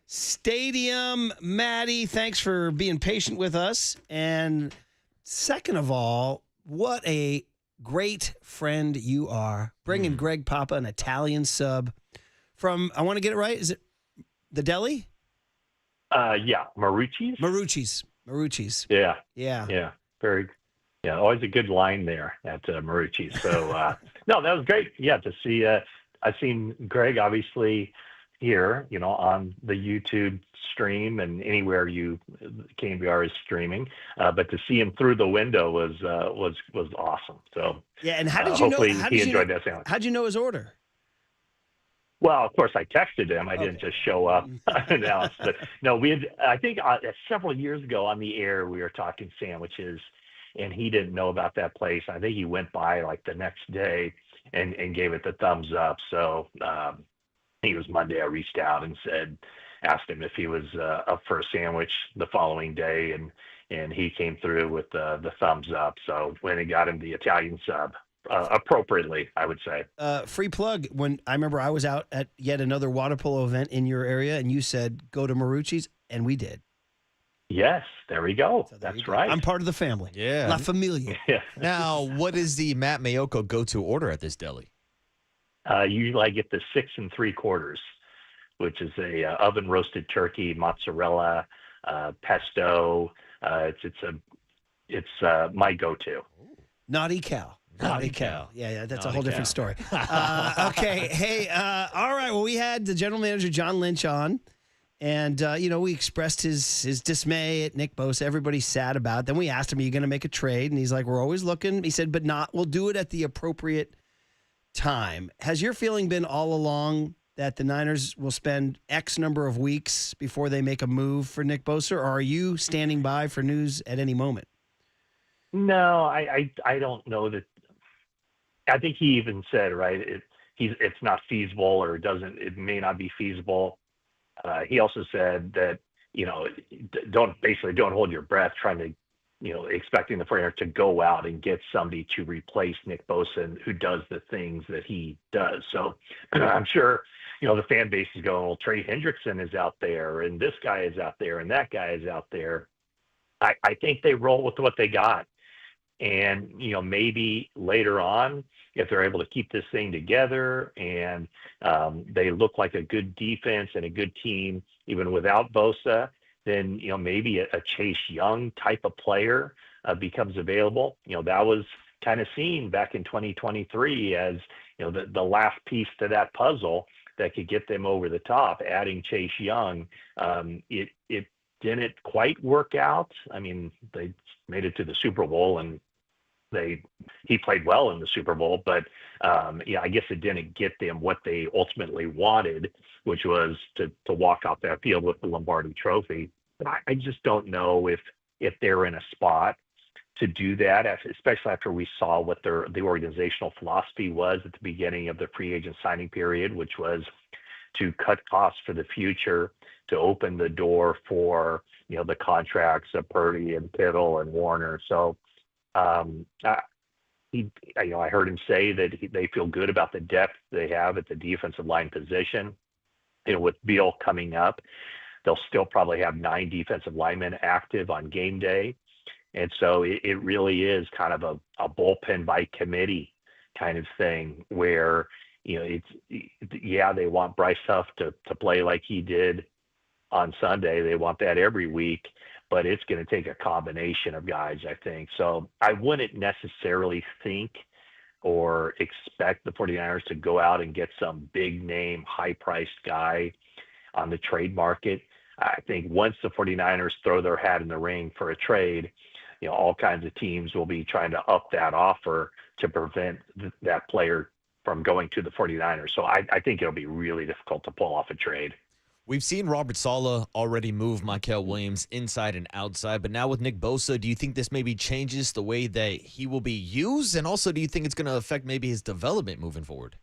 Stadium. Matty, thanks for being patient with us. And second of all, what a great friend you are. Bringing Greg Papa an Italian sub from, I want to get it right, is it the deli? Yeah, Marucci's. Marucci's. Yeah. Always a good line there at Marucci's. So, no, that was great. Yeah, to see, I've seen Greg obviously here, on the YouTube stream and anywhere KNBR is streaming, but to see him through the window was awesome. So, yeah, and how did you know? He enjoyed that sandwich. How'd you know his order? Well, of course, I texted him. I didn't just show up unannounced. But no, I think several years ago on the air, we were talking sandwiches, and he didn't know about that place. I think he went by like the next day and gave it the thumbs up. So I think it was Monday. I reached out and asked him if he was up for a sandwich the following day, and he came through with the thumbs up. So when he got him the Italian sub, appropriately, I would say. Free plug. When I remember I was out at yet another water polo event in your area, and you said, go to Marucci's, and we did. Yes, there we go. So that's right. I'm part of the family. Yeah. La Familia. Yeah. Now, what is the Matt Mayoko go-to order at this deli? Usually I get the 6 3/4, which is a oven roasted turkey, mozzarella, pesto. It's my go-to. Naughty Cal. Yeah, that's a whole different story. Okay, hey, all right. Well, we had the general manager, John Lynch, on, and, we expressed his dismay at Nick Bosa. Everybody's sad about it. Then we asked him, are you going to make a trade? And he's like, we're always looking. He said, we'll do it at the appropriate time. Has your feeling been all along that the Niners will spend X number of weeks before they make a move for Nick Bosa, or are you standing by for news at any moment? No, I don't know that. I think he even said, right, it's not feasible, or it may not be feasible. He also said that, don't hold your breath trying to, expecting the 49ers to go out and get somebody to replace Nick Bosa who does the things that he does. So I'm sure, the fan base is going, well, Trey Hendrickson is out there, and this guy is out there, and that guy is out there. I think they roll with what they got. And, maybe later on, if they're able to keep this thing together and they look like a good defense and a good team, even without Bosa, then, maybe a Chase Young type of player becomes available. That was kind of seen back in 2023 as, the last piece to that puzzle that could get them over the top, adding Chase Young. It didn't quite work out. I mean, they made it to the Super Bowl, and he played well in the Super Bowl, but I guess it didn't get them what they ultimately wanted, which was to walk off that field with the Lombardi Trophy. I just don't know if they're in a spot to do that, especially after we saw what the organizational philosophy was at the beginning of the free agent signing period, which was to cut costs for the future, to open the door for the contracts of Purdy and Kittle and Warner. So I heard him say that they feel good about the depth they have at the defensive line position. With Beal coming up, they'll still probably have 9 defensive linemen active on game day. And so it really is kind of a bullpen by committee kind of thing where, they want Bryce Huff to play like he did on Sunday. They want that every week, but it's going to take a combination of guys, I think. So I wouldn't necessarily think or expect the 49ers to go out and get some big name, high priced guy on the trade market. I think once the 49ers throw their hat in the ring for a trade, all kinds of teams will be trying to up that offer to prevent that player from going to the 49ers. So I think it'll be really difficult to pull off a trade. We've seen Robert Saleh already move Mykel Williams inside and outside, but now with Nick Bosa, do you think this maybe changes the way that he will be used? And also, do you think it's going to affect maybe his development moving forward?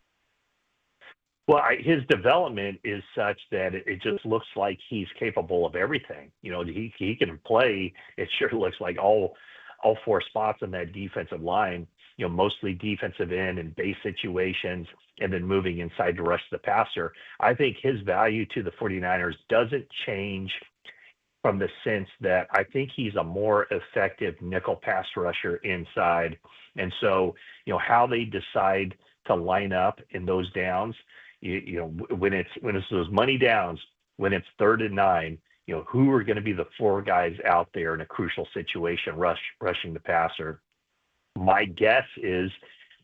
Well, his development is such that it just looks like he's capable of everything. He can play. It sure looks like all four spots on that defensive line, mostly defensive end and base situations, and then moving inside to rush the passer. I think his value to the 49ers doesn't change from the sense that I think he's a more effective nickel pass rusher inside. And so, how they decide to line up in those downs, when it's those money downs, when it's 3rd and 9, who are going to be the 4 guys out there in a crucial situation rushing the passer? My guess is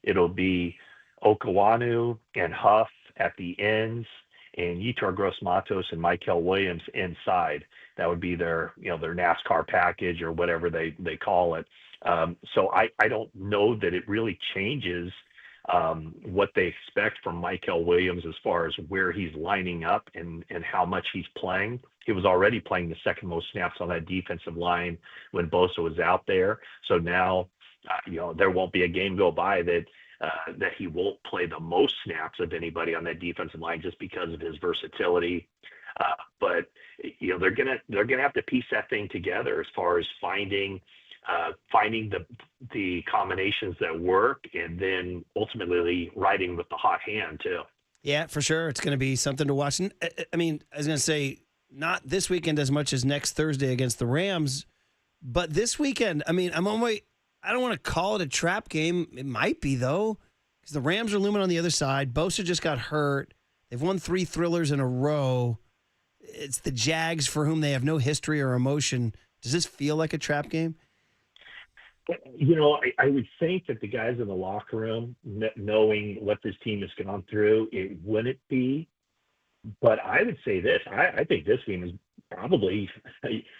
it'll be Okawanu and Huff at the ends, and Yetur Gross-Matos and Mykel Williams inside. That would be their NASCAR package or whatever they call it. So I don't know that it really changes what they expect from Mykel Williams as far as where he's lining up and how much he's playing. He was already playing the second most snaps on that defensive line when Bosa was out there. So now, there won't be a game go by that he won't play the most snaps of anybody on that defensive line just because of his versatility. But they're gonna have to piece that thing together as far as finding the combinations that work, and then ultimately riding with the hot hand too. Yeah, for sure. It's going to be something to watch. I mean, I was going to say, not this weekend as much as next Thursday against the Rams, but this weekend, I mean, I don't want to call it a trap game. It might be, though, because the Rams are looming on the other side. Bosa just got hurt. They've won 3 thrillers in a row. It's the Jags, for whom they have no history or emotion. Does this feel like a trap game? I would think that the guys in the locker room, knowing what this team has gone through, it wouldn't be. But I would say this. I think this game is probably,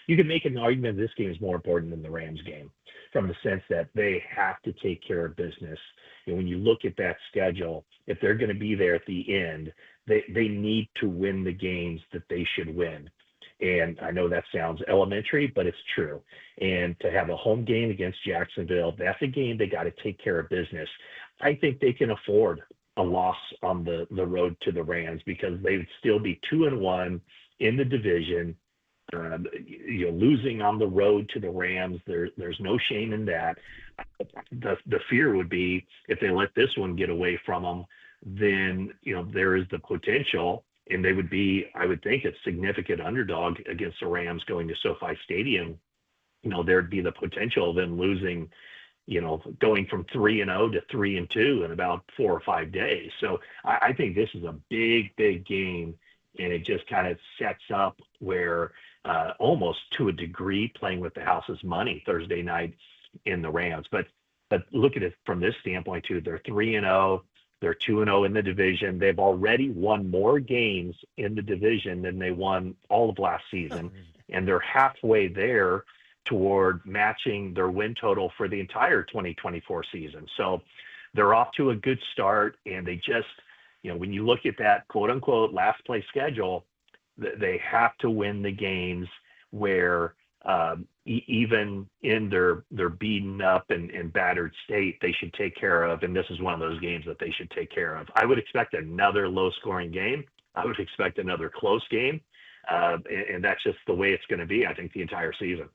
you could make an argument this game is more important than the Rams game, from the sense that they have to take care of business. When you look at that schedule, if they're going to be there at the end, they need to win the games that they should win. And I know that sounds elementary, but it's true. And to have a home game against Jacksonville, that's a game they got to take care of business. I think they can afford a loss on the road to the Rams, because they would still be 2-1 in the division. Losing on the road to the Rams, there's no shame in that. The fear would be if they let this one get away from them, then there is the potential, and they would be, I would think, a significant underdog against the Rams going to SoFi Stadium. There'd be the potential of them losing, going from 3-0 to 3-2 in about 4 or 5 days. So I think this is a big, big game, and it just kind of sets up where almost to a degree playing with the house's money Thursday night in the Rams. But look at it from this standpoint too. They're 3-0. They're 2-0 in the division. They've already won more games in the division than they won all of last season. And they're halfway there toward matching their win total for the entire 2024 season. So they're off to a good start. And they just, when you look at that quote unquote last place schedule, they have to win the games where even in their beaten up and battered state, they should take care of. And this is one of those games that they should take care of. I would expect another low scoring game. I would expect another close game. And that's just the way it's going to be, I think, the entire season.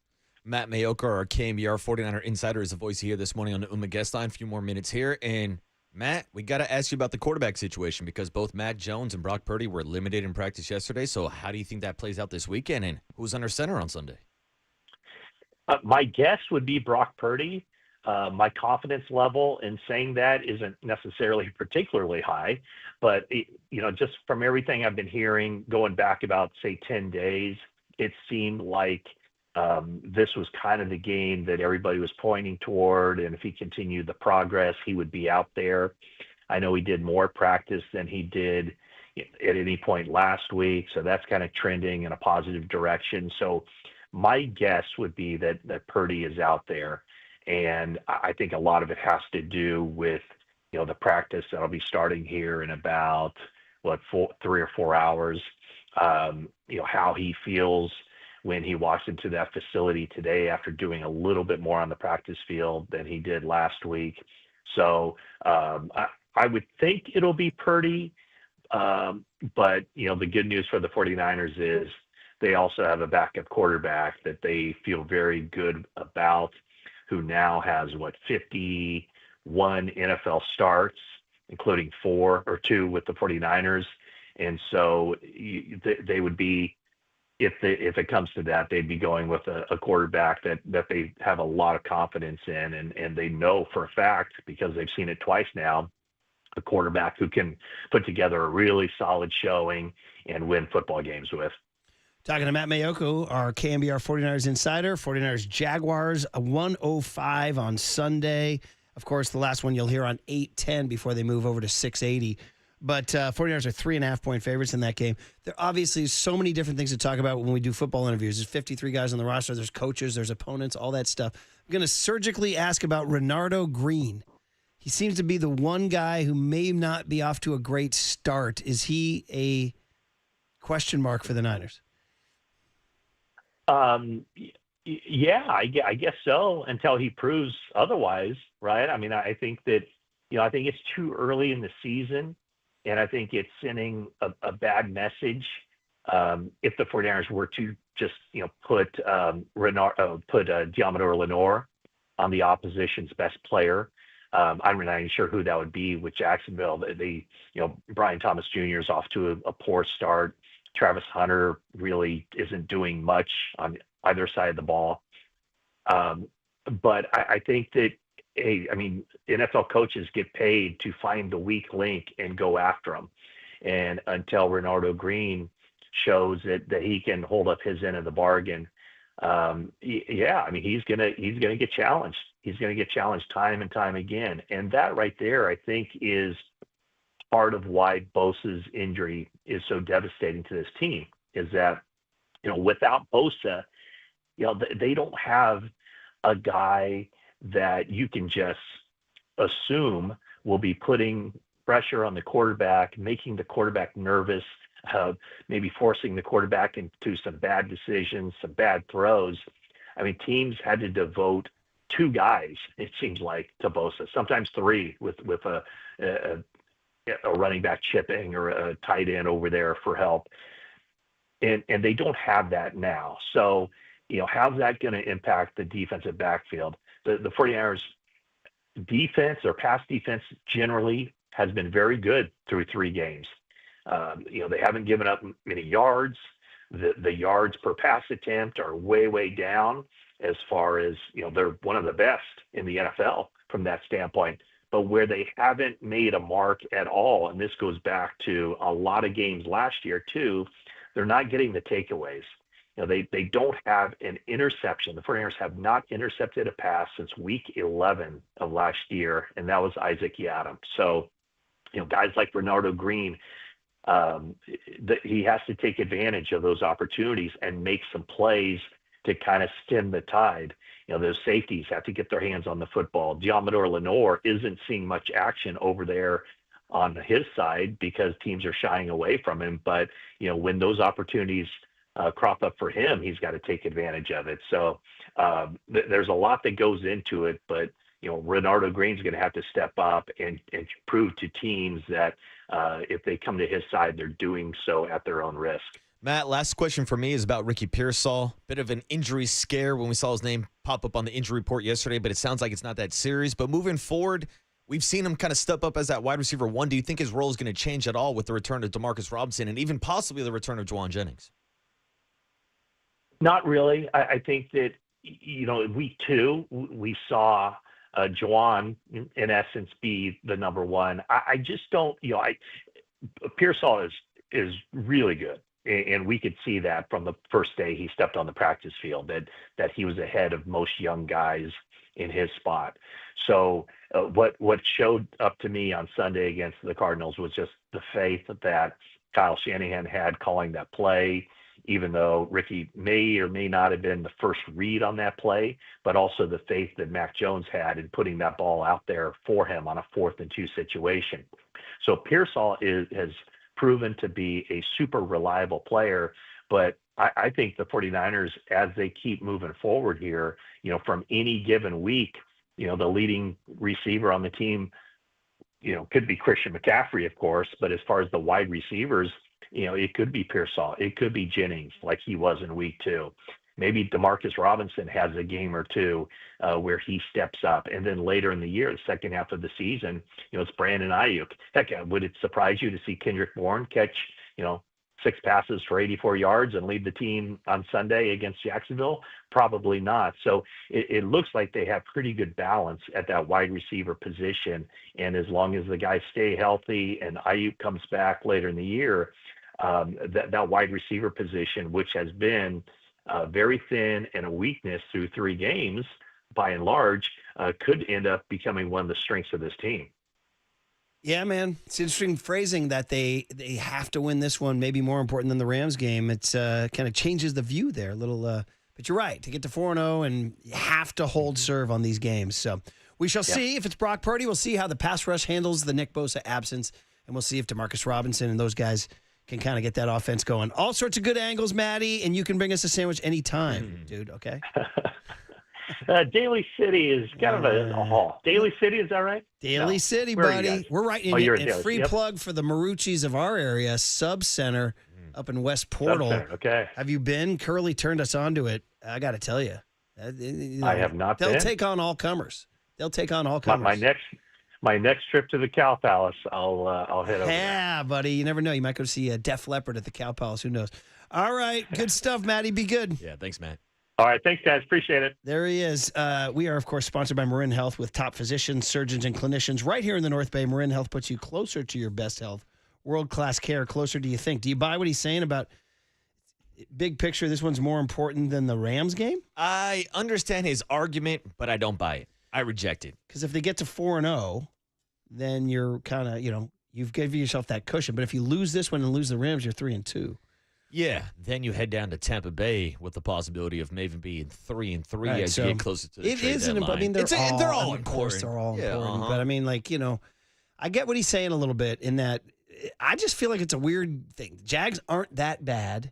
Matt Mayoka, our KNBR 49er insider, is the voice here this morning on the UMA guest line. A few more minutes here. And Matt, we got to ask you about the quarterback situation, because both Matt Jones and Brock Purdy were limited in practice yesterday. So how do you think that plays out this weekend, and who's under center on Sunday? My guess would be Brock Purdy. My confidence level in saying that isn't necessarily particularly high, but just from everything I've been hearing going back about, say, 10 days, it seemed like this was kind of the game that everybody was pointing toward. And if he continued the progress, he would be out there. I know he did more practice than he did, at any point last week. So that's kind of trending in a positive direction. So my guess would be that Purdy is out there. And I think a lot of it has to do with, the practice that'll be starting here in about, 3 or 4 hours. How he feels when he walks into that facility today after doing a little bit more on the practice field than he did last week. So I would think it'll be Purdy. But, the good news for the 49ers is they also have a backup quarterback that they feel very good about, who now has, 51 NFL starts, including 4 or 2 with the 49ers. And so they would be, if it comes to that, they'd be going with a quarterback that they have a lot of confidence in. And they know for a fact, because they've seen it twice now, a quarterback who can put together a really solid showing and win football games with. Talking to Matt Mayoko, our KNBR 49ers insider. 49ers Jaguars, 105 on Sunday. Of course, the last one you'll hear on 8:10 before they move over to 680. But 49ers are 3.5-point favorites in that game. There obviously is so many different things to talk about when we do football interviews. There's 53 guys on the roster. There's coaches. There's opponents, all that stuff. I'm going to surgically ask about Renardo Green. He seems to be the one guy who may not be off to a great start. Is he a question mark for the Niners? Yeah, I guess so, until he proves otherwise, right? I mean, I think that, I think it's too early in the season, and I think it's sending a bad message if the 49ers were to just, put Diamador Lenore on the opposition's best player. I'm not even sure who that would be with Jacksonville. Brian Thomas Jr. is off to a poor start. Travis Hunter really isn't doing much on either side of the ball. But I think that, NFL coaches get paid to find the weak link and go after them. And until Renardo Green shows that he can hold up his end of the bargain, he's gonna get challenged. He's gonna get challenged time and time again. And that right there, I think, is part of why Bosa's injury is so devastating to this team, is that, without Bosa, they don't have a guy that you can just assume will be putting pressure on the quarterback, making the quarterback nervous, maybe forcing the quarterback into some bad decisions, some bad throws. I mean, teams had to devote 2 guys, it seems like, to Bosa, sometimes 3 with a running back chipping or a tight end over there for help. And they don't have that now. So, how's that going to impact the defensive backfield? The 49ers defense, or pass defense, generally has been very good through 3 games. They haven't given up many yards. The yards per pass attempt are way, way down, as far as, they're one of the best in the NFL from that standpoint. But where they haven't made a mark at all, and this goes back to a lot of games last year too, they're not getting the takeaways. They don't have an interception. The 49ers have not intercepted a pass since week 11 of last year, and that was Isaac Yiadom. So, guys like Renardo Green, he has to take advantage of those opportunities and make some plays to kind of stem the tide. Those safeties have to get their hands on the football. Diamador Lenore isn't seeing much action over there on his side because teams are shying away from him. But, when those opportunities crop up for him, he's got to take advantage of it. So there's a lot that goes into it, but, Renardo Green's going to have to step up and prove to teams that if they come to his side, they're doing so at their own risk. Matt, last question for me is about Ricky Pearsall. Bit of an injury scare when we saw his name pop up on the injury report yesterday, but it sounds like it's not that serious. But moving forward, we've seen him kind of step up as that wide receiver 1. Do you think his role is going to change at all with the return of Demarcus Robinson and even possibly the return of Juwan Jennings? Not really. I think that, in week 2, we saw Juwan, in essence, be the number 1. I just don't, Pearsall is really good. And we could see that from the first day he stepped on the practice field, that he was ahead of most young guys in his spot. So what showed up to me on Sunday against the Cardinals was just the faith that Kyle Shanahan had calling that play, even though Ricky may or may not have been the first read on that play, but also the faith that Mac Jones had in putting that ball out there for him on a 4th and 2 situation. So Pearsall has proven to be a super reliable player, but I think the 49ers, as they keep moving forward here, from any given week, the leading receiver on the team, could be Christian McCaffrey, of course, but as far as the wide receivers, it could be Pearsall. It could be Jennings, like he was in week 2. Maybe Demarcus Robinson has a game or two where he steps up. And then later in the year, the second half of the season, it's Brandon Aiyuk. Heck, would it surprise you to see Kendrick Bourne catch, 6 passes for 84 yards and lead the team on Sunday against Jacksonville? Probably not. So it looks like they have pretty good balance at that wide receiver position. And as long as the guys stay healthy and Aiyuk comes back later in the year, that wide receiver position, which has been very thin and a weakness through 3 games, by and large, could end up becoming one of the strengths of this team. Yeah, man. It's interesting phrasing that they have to win this one, maybe more important than the Rams game. It's kind of changes the view there a little. But you're right. To get to 4-0, and you have to hold serve on these games. So we shall see if it's Brock Purdy. We'll see how the pass rush handles the Nick Bosa absence, and we'll see if Demarcus Robinson and those guys can kind of get that offense going. All sorts of good angles, Maddie, and you can bring us a sandwich anytime, dude, okay? Daly City is kind of a haul. Daly City, is that right? Daly City, buddy. We're right in you're a free plug for the Marucci's of our area, Sub Center up in West Portal. Okay. Have you been? Curly turned us onto it. I got to tell you. I have not been. They'll take on all comers. My next trip to the Cow Palace, I'll head over. Yeah, buddy. You never know. You might go see a Def Leppard at the Cow Palace. Who knows? All right. Good stuff, Maddie. Be good. Yeah, thanks, Matt. All right. Thanks, guys. Appreciate it. There he is. We are, of course, sponsored by Marin Health with top physicians, surgeons, and clinicians right here in the North Bay. Marin Health puts you closer to your best health. World-class care, closer do you think? Do you buy what he's saying about big picture, this one's more important than the Rams game? I understand his argument, but I don't buy it. I reject it. Because if they get to 4-0, then you're kind of, you've given yourself that cushion. But if you lose this one and lose the Rams, you're 3-2. Yeah, then you head down to Tampa Bay with the possibility of maybe being 3-3 Right, as you get closer to the trade It deadline. I mean, they're all important. Of course, they're all Yeah, important. But I mean, I get what he's saying a little bit in that I just feel like it's a weird thing. The Jags aren't that bad.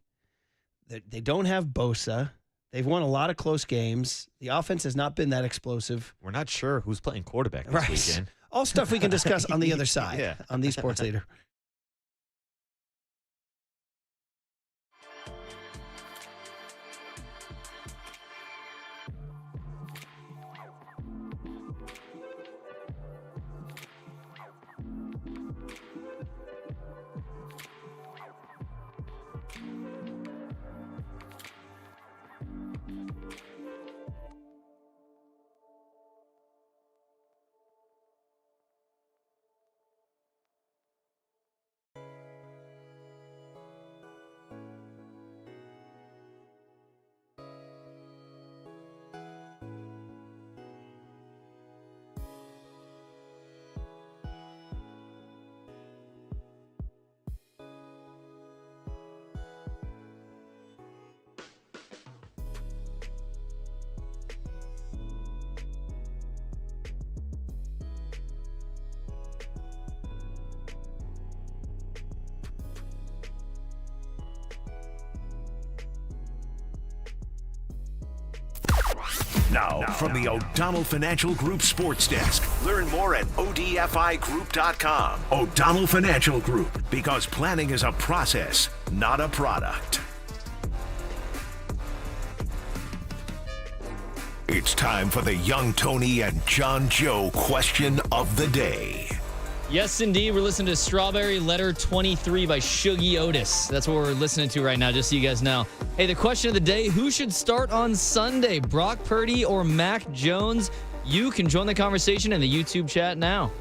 They don't have Bosa. They've won a lot of close games. The offense has not been that explosive. We're not sure who's playing quarterback this weekend. All stuff we can discuss on the other side on the Sports Leader. Now, from the O'Donnell Financial Group Sports Desk. Learn more at odfigroup.com. O'Donnell Financial Group, because planning is a process, not a product. It's time for the Young Tony and John Joe question of the day. Yes, indeed. We're listening to Strawberry Letter 23 by Shuggy Otis. That's what we're listening to right now, just so you guys know. Hey, the question of the day, who should start on Sunday, Brock Purdy or Mac Jones? You can join the conversation in the YouTube chat now.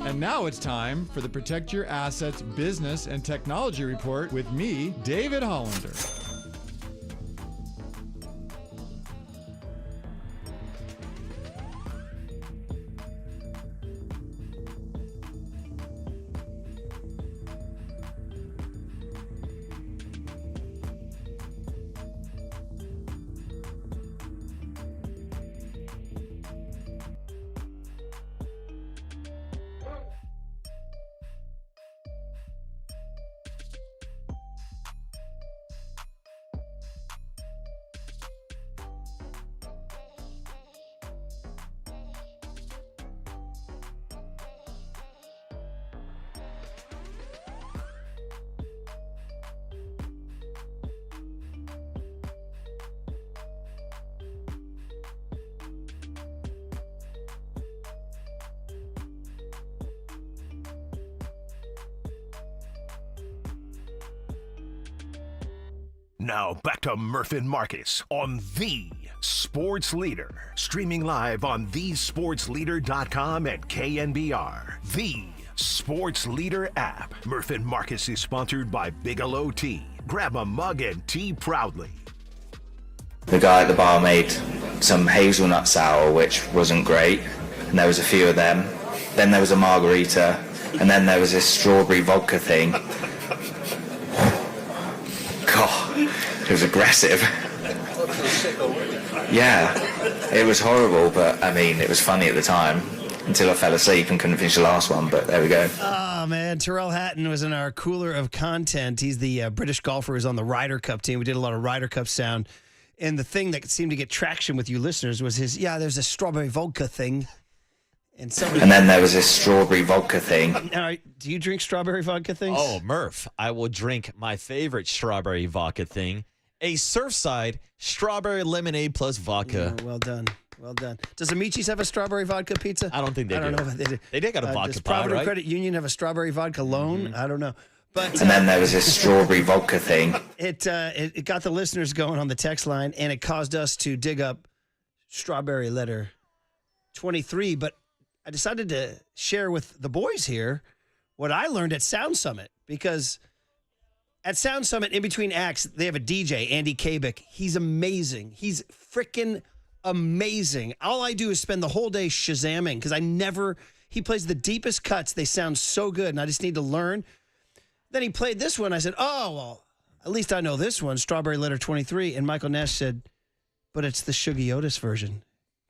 And now it's time for the Protect Your Assets Business and Technology Report with me, David Hollander. Now back to Murph and Marcus on The Sports Leader. Streaming live on thesportsleader.com and KNBR. The Sports Leader app. Murph and Marcus is sponsored by Bigelow Tea. Grab a mug and tea proudly. The guy at the bar made some hazelnut sour, which wasn't great, and there was a few of them. Then there was a margarita, and then there was this strawberry vodka thing. God, it was aggressive. Yeah, it was horrible, but I mean, it was funny at the time until I fell asleep and couldn't finish the last one, but there we go. Oh, man, Terrell Hatton was in our cooler of content. He's the British golfer who's on the Ryder Cup team. We did a lot of Ryder Cup sound, and the thing that seemed to get traction with you listeners was his, there's a strawberry vodka thing. And then there was this strawberry vodka thing. All right, do you drink strawberry vodka things? Oh, Murph, I will drink my favorite strawberry vodka thing, a Surfside strawberry lemonade plus vodka. Oh, well done. Well done. Does Amici's have a strawberry vodka pizza? I don't think they do. I don't know if they do. They did got a vodka does pie, Provident right? Credit Union have a strawberry vodka loan? I don't know. But and then there was this strawberry vodka thing. It got the listeners going on the text line, and it caused us to dig up strawberry letter 23. But I decided to share with the boys here what I learned at Sound Summit, because at Sound Summit, in between acts, they have a DJ, Andy Kabik. He's amazing. He's freaking amazing. All I do is spend the whole day Shazamming, because he plays the deepest cuts. They sound so good, and I just need to learn. Then he played this one. I said, oh, well, at least I know this one, Strawberry Letter 23. And Michael Nash said, but it's the Shuggy Otis version.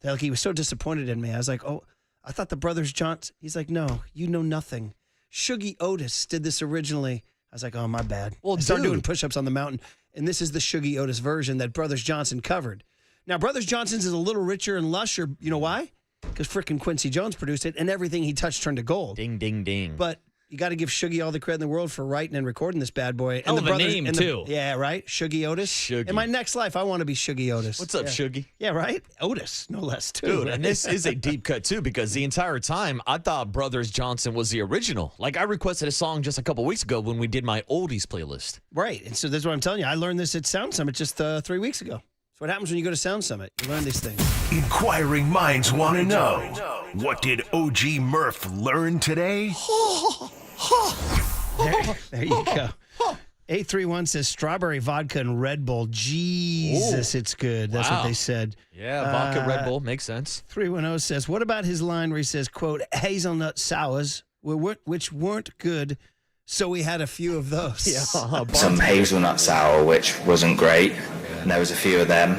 Like, he was so disappointed in me. I was like, oh, I thought the Brothers Johnson. He's like, no, you know nothing. Shuggy Otis did this originally. I was like, oh, my bad. Well, I started doing push-ups on the mountain, and this is the Shuggy Otis version that Brothers Johnson covered. Now, Brothers Johnson's is a little richer and lusher. You know why? Because frickin' Quincy Jones produced it, and everything he touched turned to gold. Ding, ding, ding. But you got to give Shuggy all the credit in the world for writing and recording this bad boy. Hell of a name, too. Yeah, right? Shuggy Otis. Shuggy. In my next life, I want to be Shuggy Otis. What's up, Shuggy? Yeah, right? Otis, no less, too. Dude, and this is a deep cut, too, because the entire time, I thought Brothers Johnson was the original. Like, I requested a song just a couple weeks ago when we did my oldies playlist. Right, and so this is what I'm telling you. I learned this at Sound Summit just 3 weeks ago. That's what happens when you go to Sound Summit. You learn these things. Inquiring minds want to know, what did OG Murph learn today? There you go. 831 says strawberry vodka and Red Bull. Jesus, it's good. That's what they said. Yeah, vodka Red Bull. Makes sense. 310 says, what about his line where he says, quote, hazelnut sours, which weren't good, so we had a few of those. Yeah. Some hazelnut sour, which wasn't great. And there was a few of them.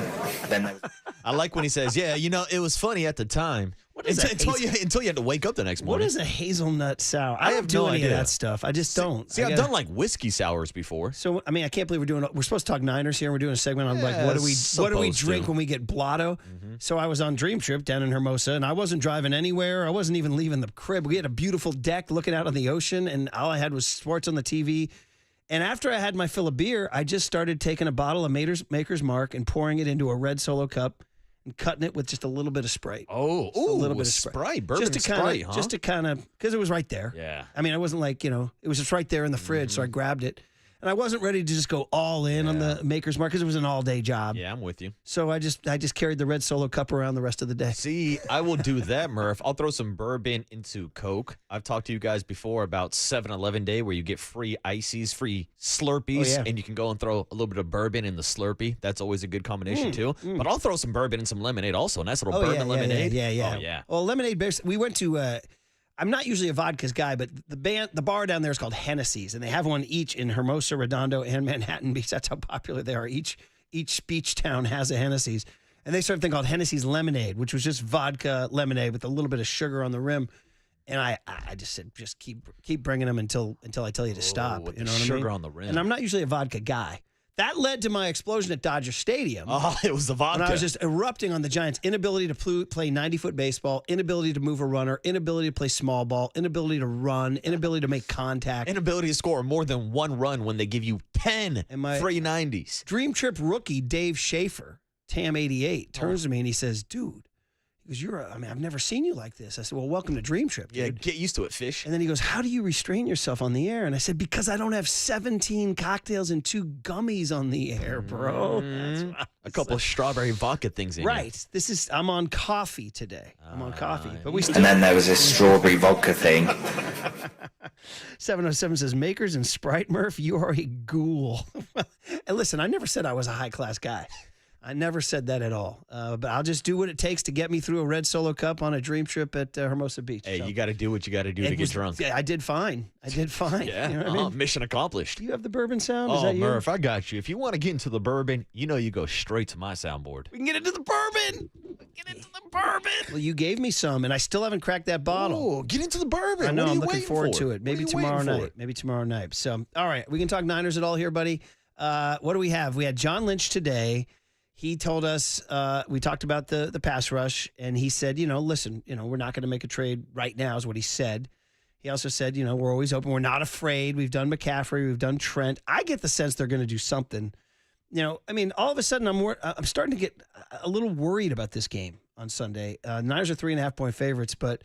I like when he says, yeah, it was funny at the time. Until you had to wake up the next morning. What is a hazelnut sour? I don't do any of that stuff. I just don't. See, I've done like whiskey sours before. So, I mean, I can't believe we're supposed to talk Niners here. We're doing a segment on like, what do we drink when we get blotto? Mm-hmm. So I was on Dream Trip down in Hermosa, and I wasn't driving anywhere. I wasn't even leaving the crib. We had a beautiful deck looking out on the ocean, and all I had was sports on the TV. And after I had my fill of beer, I just started taking a bottle of Maker's Mark and pouring it into a red Solo cup and cutting it with just a little bit of Sprite. Oh, a little bit of Sprite. Bourbon Sprite, huh? Just to kind of, because it was right there. Yeah. I mean, I wasn't like, it was just right there in the fridge, so I grabbed it. And And I wasn't ready to just go all in on the Maker's Mark because it was an all-day job. Yeah, I'm with you. So I just carried the red Solo cup around the rest of the day. See, I will do that, Murph. I'll throw some bourbon into Coke. I've talked to you guys before about 7-Eleven Day where you get free ices, free Slurpees, and you can go and throw a little bit of bourbon in the Slurpee. That's always a good combination, too. But I'll throw some bourbon and some lemonade also. A nice little bourbon lemonade. Yeah. Oh, yeah. Well, lemonade bears. We went to. I'm not usually a vodkas guy, but the bar down there is called Hennessy's, and they have one each in Hermosa, Redondo, and Manhattan Beach. That's how popular they are. Each beach town has a Hennessy's, and they started a thing called Hennessy's Lemonade, which was just vodka lemonade with a little bit of sugar on the rim. And I just said, just keep bringing them until I tell you to stop. With you know the what sugar I mean? on the rim. And I'm not usually a vodka guy. That led to my explosion at Dodger Stadium. Oh, it was the vodka. And I was just erupting on the Giants' inability to play 90-foot baseball, inability to move a runner, inability to play small ball, inability to run, inability to make contact. Inability to score more than one run when they give you 10 free 90s. Dream Trip rookie Dave Schaefer, TAM88, turns to me and he says, dude, he goes, I've never seen you like this. I said, well, welcome to Dream Trip, dude. Yeah, get used to it, fish. And then he goes, how do you restrain yourself on the air? And I said, because I don't have 17 cocktails and 2 gummies on the air, bro. A couple of strawberry vodka things in Right. I'm on coffee today. I'm on coffee. But we still. And then there was this strawberry vodka thing. 707 says, Makers and Sprite, Murph, you are a ghoul. And listen, I never said I was a high-class guy. I never said that at all. But I'll just do what it takes to get me through a red Solo cup on a dream trip at Hermosa Beach. Hey, you got to do what you got to do to get drunk. Yeah, I did fine. Yeah, You know what I mean? Mission accomplished. Do you have the bourbon sound? Is Oh, that you? Murph, I got you. If you want to get into the bourbon, you go straight to my soundboard. We can get into the bourbon. Well, you gave me some, and I still haven't cracked that bottle. Oh, get into the bourbon. I know. What are I'm you looking waiting forward for? to it. Maybe tomorrow night. So, all right. We can talk Niners at all here, buddy. What do we have? We had John Lynch today. He told us, we talked about the pass rush, and he said, listen, we're not going to make a trade right now is what he said. He also said, we're always open. We're not afraid. We've done McCaffrey. We've done Trent. I get the sense they're going to do something. All of a sudden, I'm starting to get a little worried about this game on Sunday. Niners are 3.5-point favorites, but,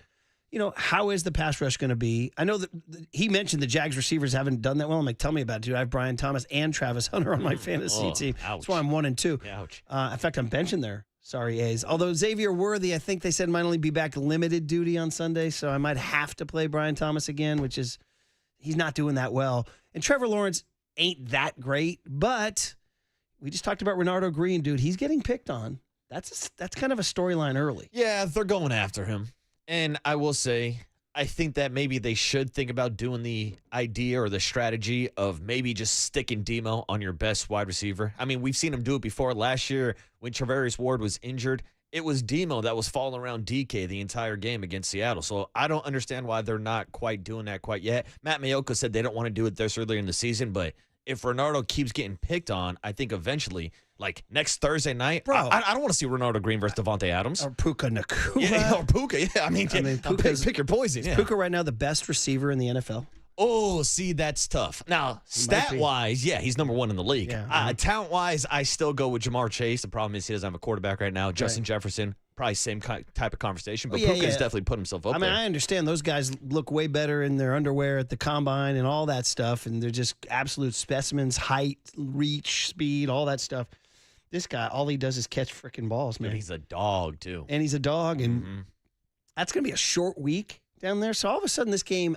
how is the pass rush going to be? I know that he mentioned the Jags receivers haven't done that well. I'm like, tell me about it, dude. I have Brian Thomas and Travis Hunter on my fantasy team. Ouch. That's why I'm 1 and 2. Ouch. In fact, I'm benching there. Sorry, A's. Although Xavier Worthy, I think they said might only be back limited duty on Sunday, so I might have to play Brian Thomas again, which is he's not doing that well. And Trevor Lawrence ain't that great, but we just talked about Renardo Green, dude. He's getting picked on. That's kind of a storyline early. Yeah, they're going after him. And I will say, I think that maybe they should think about doing the idea or the strategy of maybe just sticking Demo on your best wide receiver. I mean, we've seen him do it before. Last year, when Travarius Ward was injured, it was Demo that was falling around DK the entire game against Seattle. So I don't understand why they're not quite doing that quite yet. Matt Maiocco said they don't want to do it this early in the season, but if Renardo keeps getting picked on, I think eventually, like next Thursday night, Bro. I don't want to see Renardo Green versus Devontae Adams. Or Puka Nacua. Yeah, or Puka. Yeah, I mean pick your poison. Yeah. Puka right now the best receiver in the NFL? Oh, see, that's tough. Now, stat-wise, yeah, he's number 1 in the league. Yeah. Talent-wise, I still go with Jamar Chase. The problem is he doesn't have a quarterback right now. Justin Jefferson, probably same type of conversation, but Puka's definitely put himself up there. I understand those guys look way better in their underwear at the combine and all that stuff, and they're just absolute specimens, height, reach, speed, all that stuff. This guy, all he does is catch freaking balls, man. Yeah, he's a dog, too. And he's a dog, and that's going to be a short week down there. So all of a sudden this game,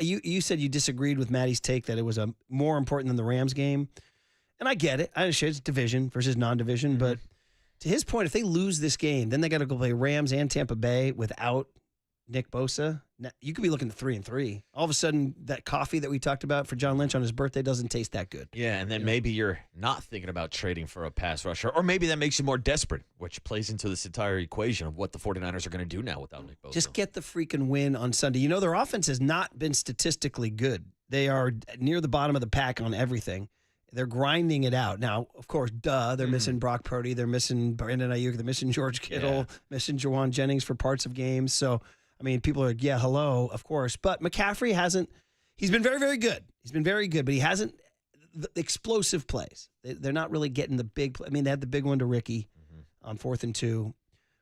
you said you disagreed with Maddie's take that it was more important than the Rams game. And I get it. I understand it's division versus non-division, but to his point, if they lose this game, then they got to go play Rams and Tampa Bay without Nick Bosa. Now, you could be looking at 3-3. All of a sudden, that coffee that we talked about for John Lynch on his birthday doesn't taste that good. Yeah, and then maybe you're not thinking about trading for a pass rusher, or maybe that makes you more desperate, which plays into this entire equation of what the 49ers are going to do now without Nick Bosa. Just get the freaking win on Sunday. Their offense has not been statistically good. They are near the bottom of the pack on everything. They're grinding it out. Now, of course, they're missing Brock Purdy. They're missing Brandon Aiyuk. They're missing George Kittle, missing Jawan Jennings for parts of games. So, people are like, yeah, hello, of course. But McCaffrey he's been very, very good. He's been very good, but he hasn't the explosive plays. They're not really getting the big play. They had the big one to Ricky on 4th and 2,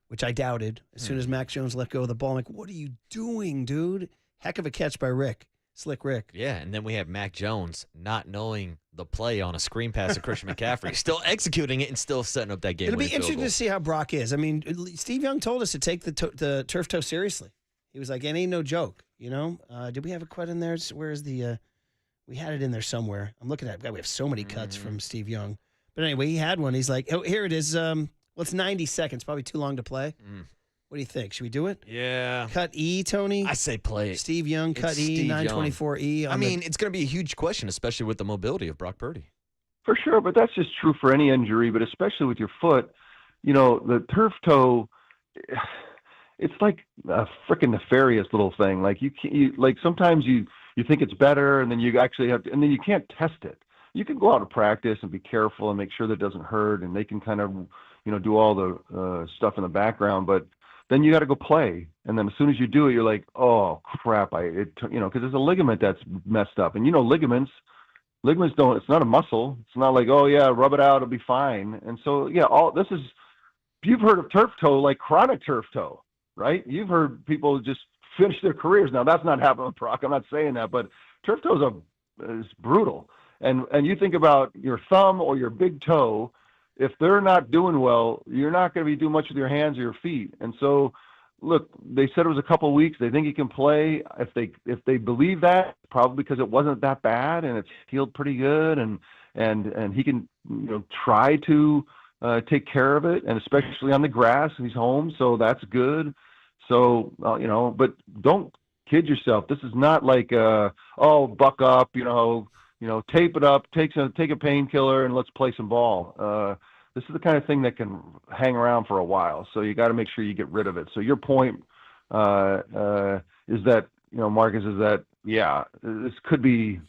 which I doubted. As soon as Mac Jones let go of the ball, I'm like, what are you doing, dude? Heck of a catch by Rick. Slick Rick. Yeah, and then we have Mac Jones not knowing the play on a screen pass to Christian McCaffrey, still executing it and still setting up that game. It'll be interesting to see how Brock is. I mean, Steve Young told us to take the turf toe seriously. He was like, it ain't no joke, you know? Did we have a quote in there? Where's the we had it in there somewhere. I'm looking at it. God, we have so many cuts from Steve Young. But anyway, he had one. He's like, oh, here it is. Well, it's 90 seconds. Probably too long to play. What do you think? Should we do it? Yeah. Cut E, Tony? I say play it. Steve Young, cut E, 924E. I mean, it's going to be a huge question, especially with the mobility of Brock Purdy. For sure, but that's just true for any injury, but especially with your foot. You know, the turf toe, it's like a freaking nefarious little thing. Like like sometimes you think it's better, and then you actually have to, and then you can't test it. You can go out and practice and be careful and make sure that it doesn't hurt, and they can kind of, do all the stuff in the background, but then you got to go play. And then as soon as you do it, you're like, oh crap, because there's a ligament that's messed up. And ligaments don't, it's not a muscle. It's not like, oh yeah, rub it out, it'll be fine. And so, yeah, you've heard of turf toe, like chronic turf toe, right? You've heard people just finish their careers. Now that's not happening with Brock. I'm not saying that, but turf toe is brutal. And you think about your thumb or your big toe, if they're not doing well, you're not going to be doing much with your hands or your feet. And so, look, they said it was a couple of weeks. They think he can play. If they believe that, probably because it wasn't that bad and it's healed pretty good, and he can try to take care of it, and especially on the grass, he's home, so that's good. So but don't kid yourself. This is not like buck up, tape it up, take a painkiller, and let's play some ball. This is the kind of thing that can hang around for a while, so you got to make sure you get rid of it. So your point is that, Marcus, is that, this could be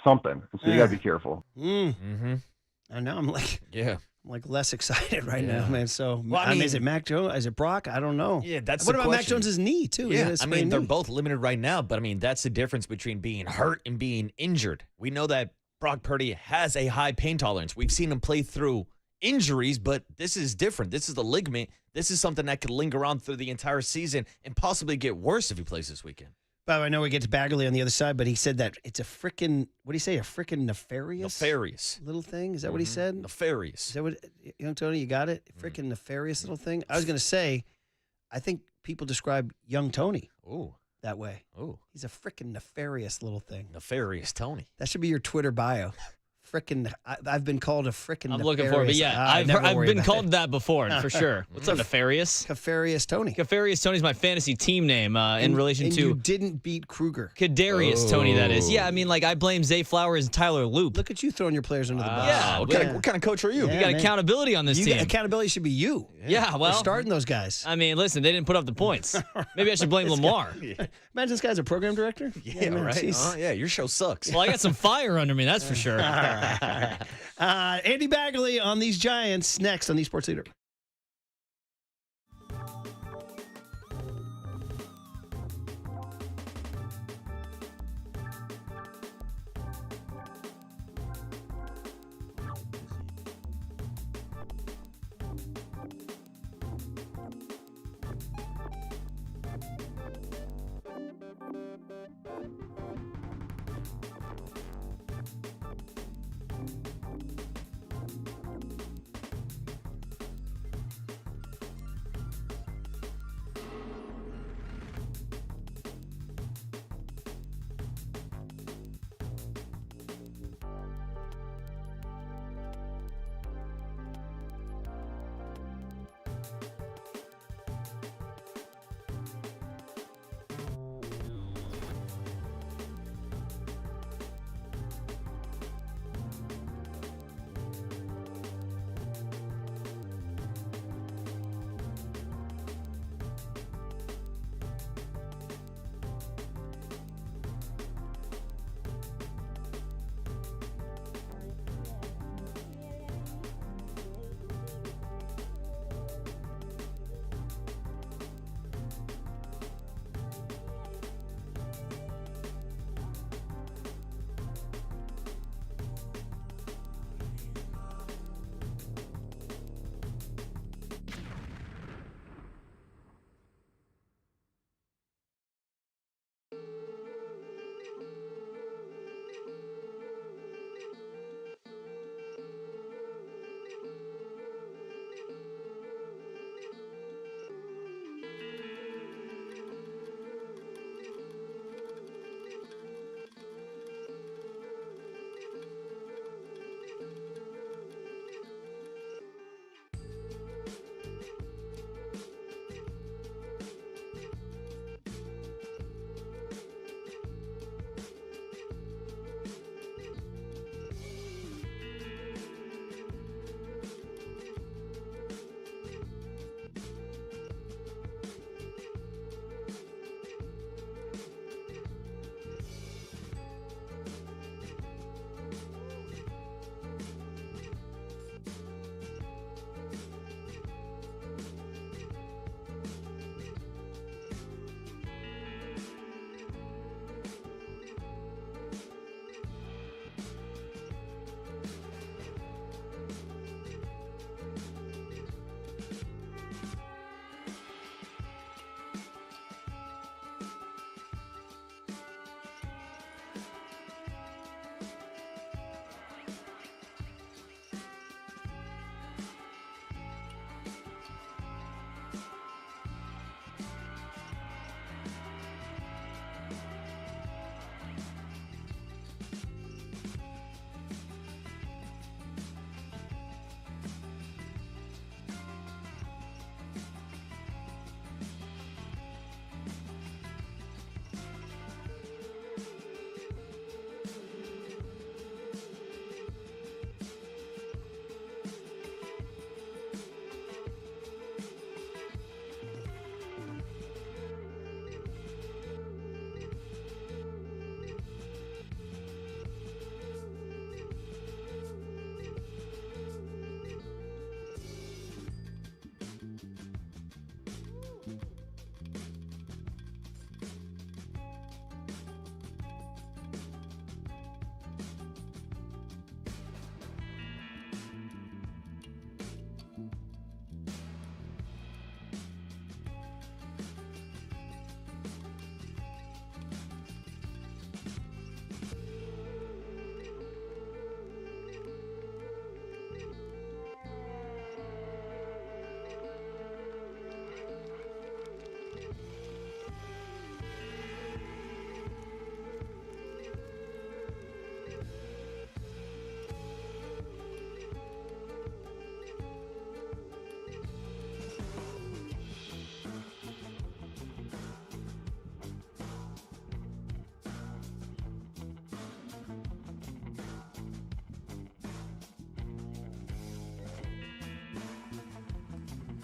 something, so you got to be careful. I know. I'm like, I'm like less excited right now, man. So, well, I mean, is it Mac Jones? Is it Brock? I don't know. Yeah, that's what the about Mac question. Jones's knee too? Yeah, I mean, they're both limited right now, but I mean, that's the difference between being hurt and being injured. We know that Brock Purdy has a high pain tolerance. We've seen him play through injuries, but this is different. This is the ligament. This is something that could linger on through the entire season and possibly get worse if he plays this weekend. By the way, I know we get to Bagley on the other side, but he said that it's a freaking, what do you say, a freaking nefarious little thing? Is that what he said? Nefarious. Is that what, young Tony, you got it? Freaking nefarious little thing? I was going to say, I think people describe young Tony that way. Oh, he's a freaking nefarious little thing. Nefarious Tony. That should be your Twitter bio. Frickin', I've been called a frickin' I'm nefarious. looking for it, but yeah, I've been called that before, for sure. What's up, Nefarious? Nefarious Tony. Nefarious Tony's my fantasy team name in relation to... you didn't beat Kruger. Kadarius Tony, that is. Yeah, I mean, like, I blame Zay Flowers and Tyler Loop. Look at you throwing your players under the bus. Yeah. What kind of coach are you? You got accountability on this team. Accountability should be you. Yeah, well... We're starting those guys. I mean, listen, they didn't put up the points. Maybe I should blame Lamar. Imagine this guy's a program director. Yeah, man, right? Yeah, your show sucks. Well, I got some fire under me, that's for sure. Andy Bagley on these Giants next on the Sports Leader.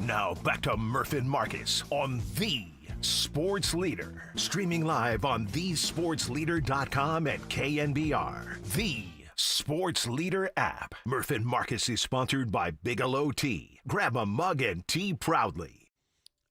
Now back to Murph and Marcus on the Sports Leader. Streaming live on thesportsleader.com and KNBR. The Sports Leader app. Murph and Marcus is sponsored by Bigelow Tea. Grab a mug and tea proudly.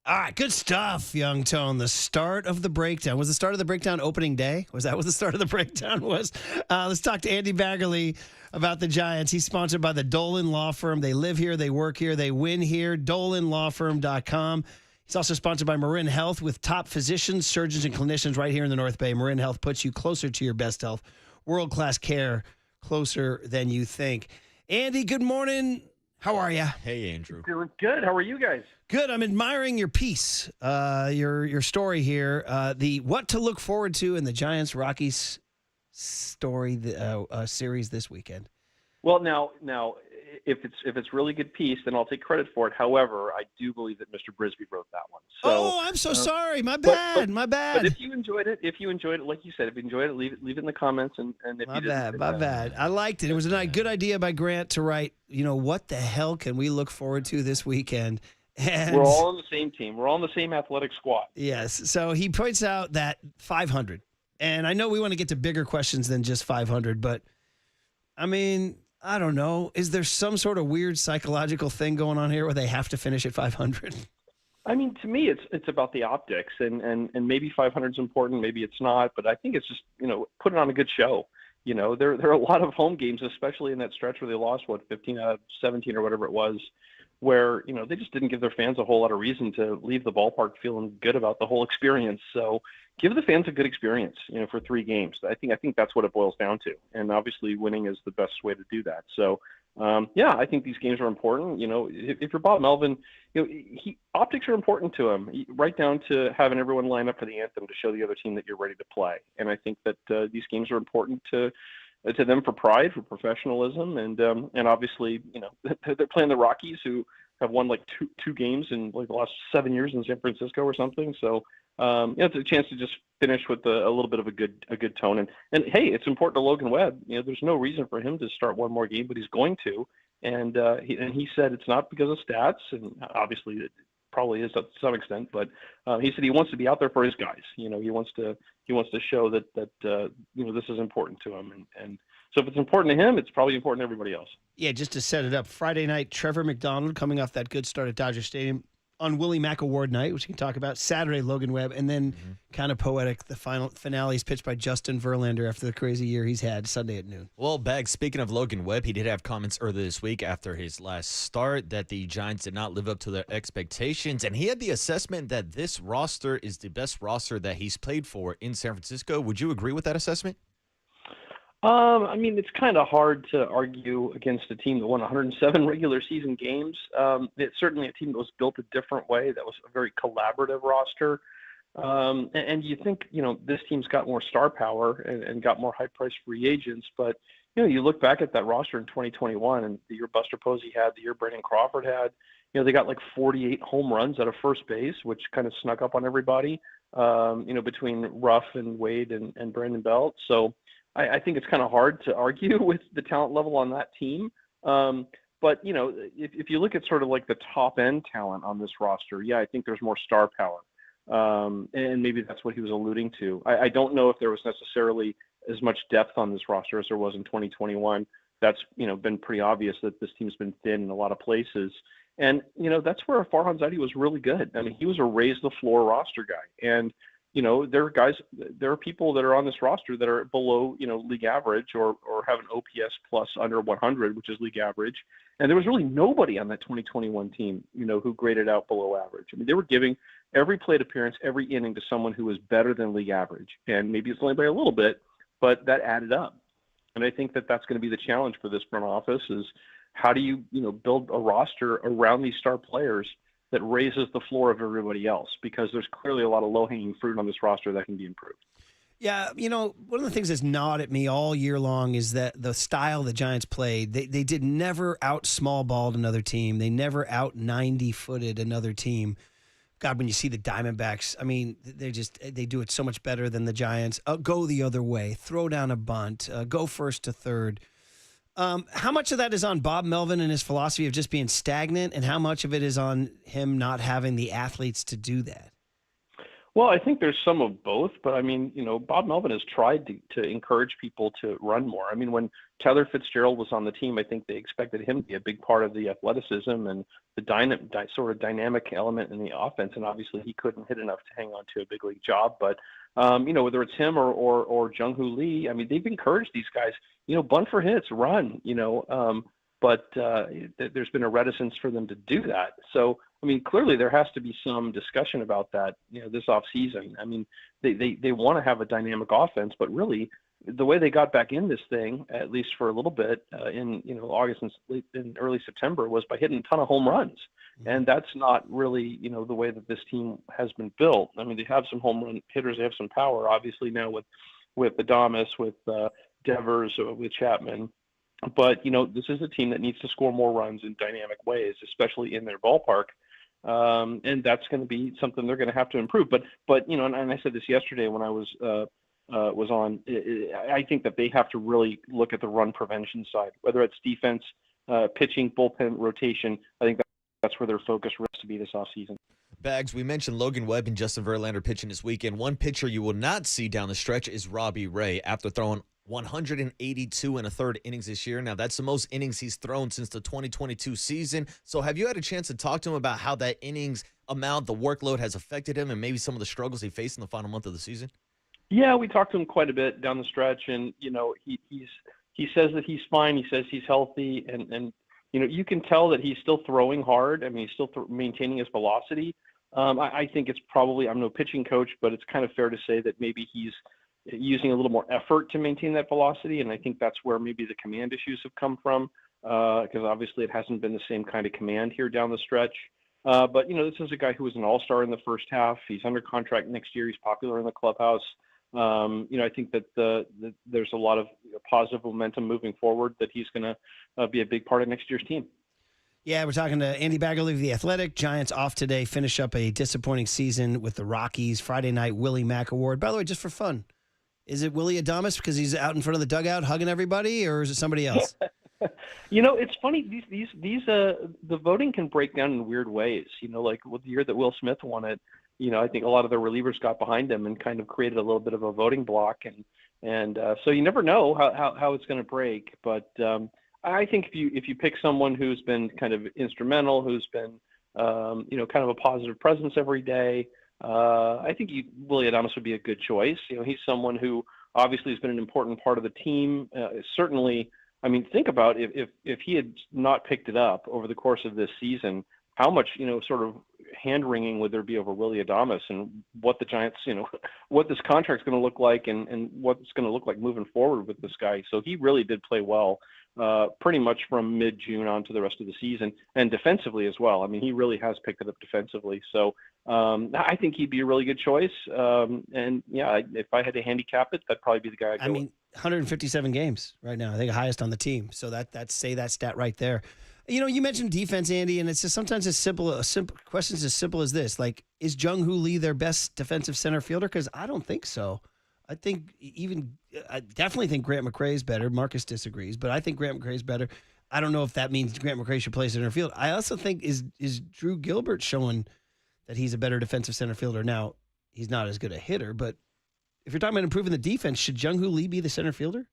All right, good stuff, Young Tone. The start of the breakdown. Was the start of the breakdown opening day? Was that what the start of the breakdown was? Let's talk to Andy Baggerly about the Giants. He's sponsored by the Dolan Law Firm. They live here, they work here, they win here. DolanLawFirm.com. He's also sponsored by Marin Health with top physicians, surgeons, and clinicians right here in the North Bay. Marin Health puts you closer to your best health. World-class care, closer than you think. Andy, good morning. How are you? Hey, Andrew. Doing good. How are you guys? Good. I'm admiring your piece, your story here. The what to look forward to in the Giants Rockies story series this weekend. Well, now, if it's really good piece, then I'll take credit for it. However, I do believe that Mr. Brisby wrote that one. So, I'm so sorry. My bad. My bad. But if you enjoyed it, like you said, if you enjoyed it, leave it in the comments. And if my you didn't, bad. I liked it. It was a good idea by Grant to write. What the hell can we look forward to this weekend? And we're all on the same team. We're all on the same athletic squad. Yes. So he points out that 500, and I know we want to get to bigger questions than just 500, but I mean, I don't know. Is there some sort of weird psychological thing going on here where they have to finish at 500? I mean, to me, it's about the optics, and maybe 500 is important, maybe it's not, but I think it's just putting on a good show. There are a lot of home games, especially in that stretch where they lost 15 out of 17 or whatever it was, where they just didn't give their fans a whole lot of reason to leave the ballpark feeling good about the whole experience. So give the fans a good experience, for 3 games. I think that's what it boils down to, and obviously winning is the best way to do that. So I think these games are important. If you're Bob Melvin, optics are important to him, right down to having everyone line up for the anthem to show the other team that you're ready to play. And I think that these games are important to them for pride, for professionalism, and obviously, they're playing the Rockies, who have won like two games in like the last 7 years in San Francisco or something. So it's a chance to just finish with a little bit of a good tone. And hey, it's important to Logan Webb. There's no reason for him to start one more game, but he's going to. And he said it's not because of stats, and obviously it probably is to some extent, but he said he wants to be out there for his guys. He wants to show that this is important to him, and so if it's important to him, it's probably important to everybody else. Yeah, just to set it up, Friday night, Trevor McDonald coming off that good start at Dodger Stadium. On Willie Mack Award night, which we can talk about, Saturday, Logan Webb, and then kind of poetic, the finale is pitched by Justin Verlander after the crazy year he's had, Sunday at noon. Well, Bags, speaking of Logan Webb, he did have comments earlier this week after his last start that the Giants did not live up to their expectations, and he had the assessment that this roster is the best roster that he's played for in San Francisco. Would you agree with that assessment? I mean, it's kind of hard to argue against a team that won 107 regular season games. It's certainly a team that was built a different way. That was a very collaborative roster. And you think, this team's got more star power and got more high-priced free agents. But, you look back at that roster in 2021 and the year Buster Posey had, the year Brandon Crawford had, they got like 48 home runs out of first base, which kind of snuck up on everybody, between Ruff and Wade and Brandon Belt. So, I think it's kind of hard to argue with the talent level on that team. But, if you look at sort of like the top end talent on this roster, I think there's more star power. And maybe that's what he was alluding to. I don't know if there was necessarily as much depth on this roster as there was in 2021. That's, been pretty obvious that this team's been thin in a lot of places. And, that's where Farhan Zaidi was really good. I mean, he was a raise the floor roster guy. And, there are people that are on this roster that are below, league average or have an OPS plus under 100, which is league average. And there was really nobody on that 2021 team, who graded out below average. I mean, they were giving every plate appearance, every inning to someone who was better than league average. And maybe it's only by a little bit, but that added up. And I think that that's going to be the challenge for this front office is how do you, build a roster around these star players that raises the floor of everybody else, because there's clearly a lot of low-hanging fruit on this roster that can be improved. Yeah, one of the things that's gnawed at me all year long is that the style the Giants played, they did never out small balled another team. They never out 90-footed another team. God, when you see the Diamondbacks, I mean, they do it so much better than the Giants. Go the other way, throw down a bunt, go first to third. How much of that is on Bob Melvin and his philosophy of just being stagnant, and how much of it is on him not having the athletes to do that? Well, I think there's some of both, but I mean, Bob Melvin has tried to encourage people to run more. I mean, when Tyler Fitzgerald was on the team, I think they expected him to be a big part of the athleticism and the sort of dynamic element in the offense, and obviously he couldn't hit enough to hang on to a big league job. But whether it's him or Jung-Hoo Lee, I mean, they've encouraged these guys, bunt for hits, run, but there's been a reticence for them to do that. So, I mean, clearly there has to be some discussion about that, this offseason. I mean, they want to have a dynamic offense, but really the way they got back in this thing, at least for a little bit in August and early September, was by hitting a ton of home runs. And that's not really, the way that this team has been built. I mean, they have some home run hitters. They have some power, obviously, now with Adames, with Devers, with Chapman. But, this is a team that needs to score more runs in dynamic ways, especially in their ballpark. And that's going to be something they're going to have to improve. But and I said this yesterday when I was on. I think that they have to really look at the run prevention side, whether it's defense, pitching, bullpen, rotation. I think that's where their focus has to be this offseason. Bags, we mentioned Logan Webb and Justin Verlander pitching this weekend. One pitcher you will not see down the stretch is Robbie Ray after throwing 182 and a third innings this year. Now, that's the most innings he's thrown since the 2022 season. So have you had a chance to talk to him about how that innings amount, the workload has affected him and maybe some of the struggles he faced in the final month of the season? Yeah, we talked to him quite a bit down the stretch, and, he says that he's fine. He says he's healthy, and you can tell that he's still throwing hard. I mean, he's still maintaining his velocity. I think it's probably, I'm no pitching coach, but it's kind of fair to say that maybe he's using a little more effort to maintain that velocity. And I think that's where maybe the command issues have come from, because obviously it hasn't been the same kind of command here down the stretch. But, this is a guy who was an all-star in the first half. He's under contract next year. He's popular in the clubhouse. I think that there's a lot of positive momentum moving forward that he's going to be a big part of next year's team. Yeah, we're talking to Andy Baggerly of The Athletic. Giants off today, finish up a disappointing season with the Rockies. Friday night, Willie Mack Award. By the way, just for fun, is it Willie Adames because he's out in front of the dugout hugging everybody, or is it somebody else? It's funny. These the voting can break down in weird ways. Like with the year that Will Smith won it, I think a lot of the relievers got behind him and kind of created a little bit of a voting block, and so you never know how it's going to break. But I think if you pick someone who's been kind of instrumental, who's been kind of a positive presence every day, I think Willie Adames would be a good choice. He's someone who obviously has been an important part of the team. Certainly, I mean, think about if he had not picked it up over the course of this season, how much, sort of hand-wringing would there be over Willie Adames and what the Giants, what this contract's going to look like and what it's going to look like moving forward with this guy. So he really did play well pretty much from mid-June on to the rest of the season, and defensively as well. I mean, he really has picked it up defensively. So I think he'd be a really good choice. And, yeah, if I had to handicap it, that'd probably be the guy I'd go with. 157 games right now. I think highest on the team. So that's say that stat right there. You mentioned defense, Andy, and it's just sometimes a simple questions as simple as this. Like, is Jung-Hoo Lee their best defensive center fielder? Because I don't think so. I definitely think Grant McCrae's better. Marcus disagrees, but I think Grant McCrae's better. I don't know if that means Grant McCrae should play center field. I also think is Drew Gilbert showing that he's a better defensive center fielder. Now, he's not as good a hitter, but if you're talking about improving the defense, should Jung-Hoo Lee be the center fielder?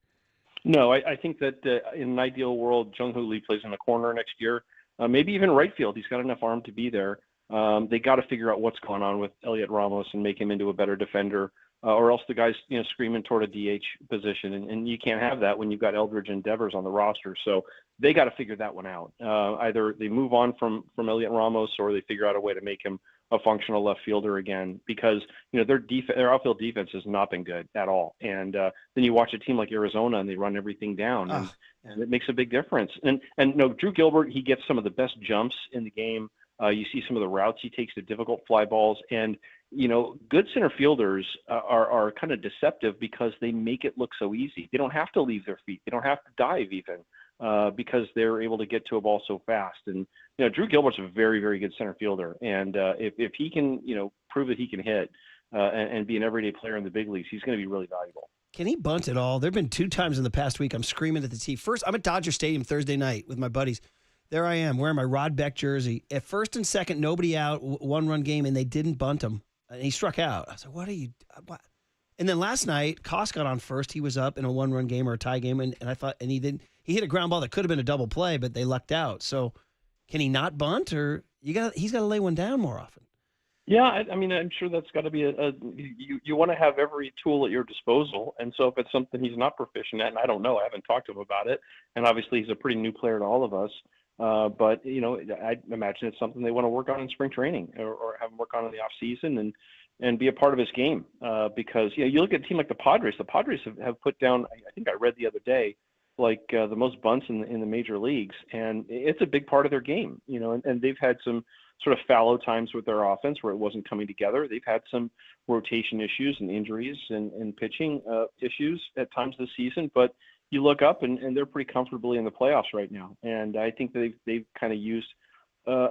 No, I think that in an ideal world, Jung-Hoo Lee plays in the corner next year, maybe even right field. He's got enough arm to be there. They got to figure out what's going on with Elliot Ramos and make him into a better defender, or else the guy's screaming toward a DH position, and you can't have that when you've got Eldridge and Devers on the roster. So they got to figure that one out. Either they move on from Elliot Ramos, or they figure out a way to make him a functional left fielder again, because their outfield defense has not been good at all. And then you watch a team like Arizona and they run everything down, and it makes a big difference. And Drew Gilbert, he gets some of the best jumps in the game. You see some of the routes he takes to difficult fly balls, and good center fielders are kind of deceptive because they make it look so easy. They don't have to leave their feet. They don't have to dive even, because they're able to get to a ball so fast. And Drew Gilbert's a very, very good center fielder, and if he can prove that he can hit and be an everyday player in the big leagues, he's going to be really valuable. Can he bunt at all? There have been 2 times in the past week I'm screaming at the TV. First, I'm at Dodger Stadium Thursday night with my buddies. There I am wearing my Rod Beck jersey. At first and second, nobody out, 1-run game, and they didn't bunt him. And he struck out. I said, what? And then last night, Koss got on first. He was up in a 1-run game or a tie game, and I thought, and he hit a ground ball that could have been a double play, but they lucked out. So can he not bunt, or he's got to lay one down more often? Yeah, I mean, I'm sure that's got to be you want to have every tool at your disposal. And so if it's something he's not proficient at, and I don't know, I haven't talked to him about it. And obviously he's a pretty new player to all of us. But, I imagine it's something they want to work on in spring training or have him work on in the off season and be a part of his game. Because, you look at a team like the Padres. The Padres have put down, I think I read the other day, the most bunts in the major leagues. And it's a big part of their game, and they've had some sort of fallow times with their offense where it wasn't coming together. They've had some rotation issues and injuries and pitching issues at times this season, but you look up and they're pretty comfortably in the playoffs right now. And I think they've kind of used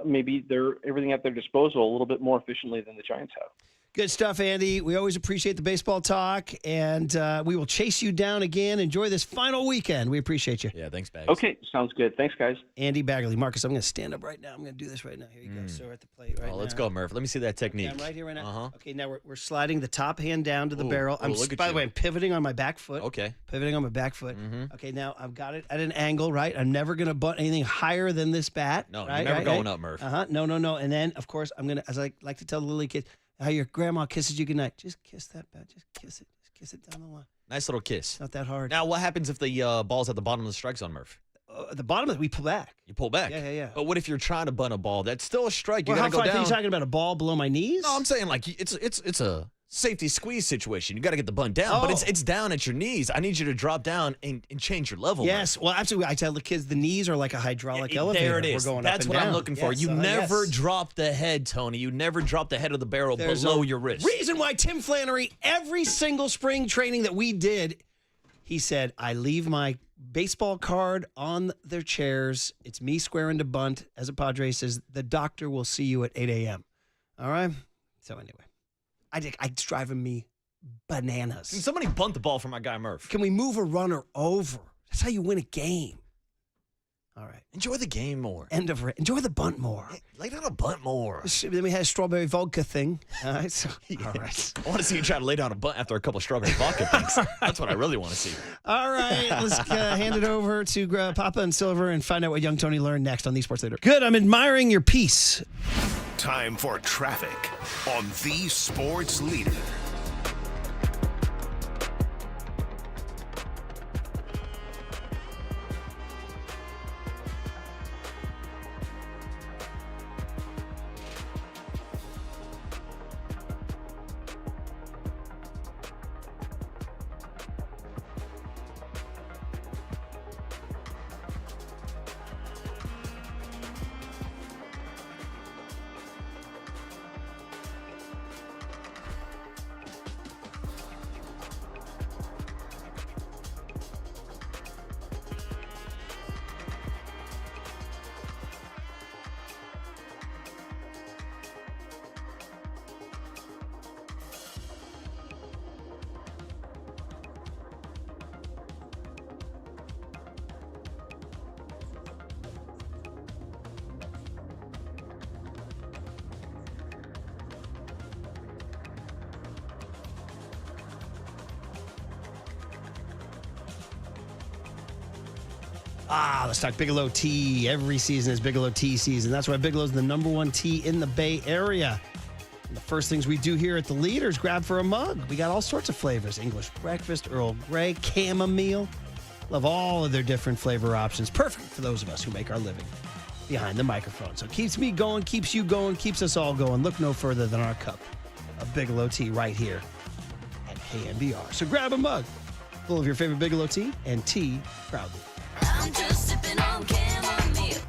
maybe everything at their disposal a little bit more efficiently than the Giants have. Good stuff, Andy. We always appreciate the baseball talk, and we will chase you down again. Enjoy this final weekend. We appreciate you. Yeah, thanks, Bags. Okay, sounds good. Thanks, guys. Andy Baggerly. Marcus, I'm going to stand up right now. I'm going to do this right now. Here you go. So we're at the plate right now. Let's go, Murph. Let me see that technique. Yeah, I'm right here right now. Okay, now we're sliding the top hand down to the barrel. By the way, I'm pivoting on my back foot. Okay. Pivoting on my back foot. Okay, now I've got it at an angle, right? I'm never going to butt anything higher than this bat. No, right? you're never going up, Murph. No. And then, of course, I'm going to, as I like to tell the little kids, how your grandma kisses you goodnight. Just kiss that bat. Just kiss it. Just kiss it down the line. Nice little kiss. Not that hard. Now, what happens if the ball's at the bottom of the strike zone, Murph? The bottom of it, we pull back. You pull back? Yeah. But what if you're trying to bunt a ball? That's still a strike. You Well, got to go down. Are you talking about a ball below my knees? No, I'm saying it's a safety squeeze situation. You got to get the bunt down, but it's down at your knees. I need you to drop down and change your level. Yes, well, absolutely. I tell the kids the knees are like a hydraulic elevator. There it is. We're going That's up and what down. I'm looking for. You never drop the head, Tony. You never drop the head of the barrel below your wrist. Reason why Tim Flannery, every single spring training that we did, he said, I leave my baseball card on their chairs. It's me squaring to bunt. As a Padre says, the doctor will see you at 8 a.m. All right? So anyway, it's driving me bananas. Can somebody bunt the ball for my guy Murph? Can we move a runner over? That's how you win a game. All right. Enjoy the game more. Enjoy the bunt more. Hey, lay down a bunt more. Then we had a strawberry vodka thing. All right. So, all right. I want to see you try to lay down a bunt after a couple of strawberry vodka things. That's what I really want to see. All right. Let's hand it over to Papa and Silver and find out what young Tony learned next on the Sports Leader. Good. I'm admiring your piece. Time for traffic on the Sports Leader. Let's talk Bigelow Tea. Every season is Bigelow Tea season. That's why Bigelow's the #1 tea in the Bay Area. And the first things we do here at the Leader is grab for a mug. We got all sorts of flavors. English breakfast, Earl Grey, chamomile. Love all of their different flavor options. Perfect for those of us who make our living behind the microphone. So keeps me going, keeps you going, keeps us all going. Look no further than our cup of Bigelow Tea right here at KNBR. So grab a mug full of your favorite Bigelow tea and tea proudly. I'm just sipping on chamomile.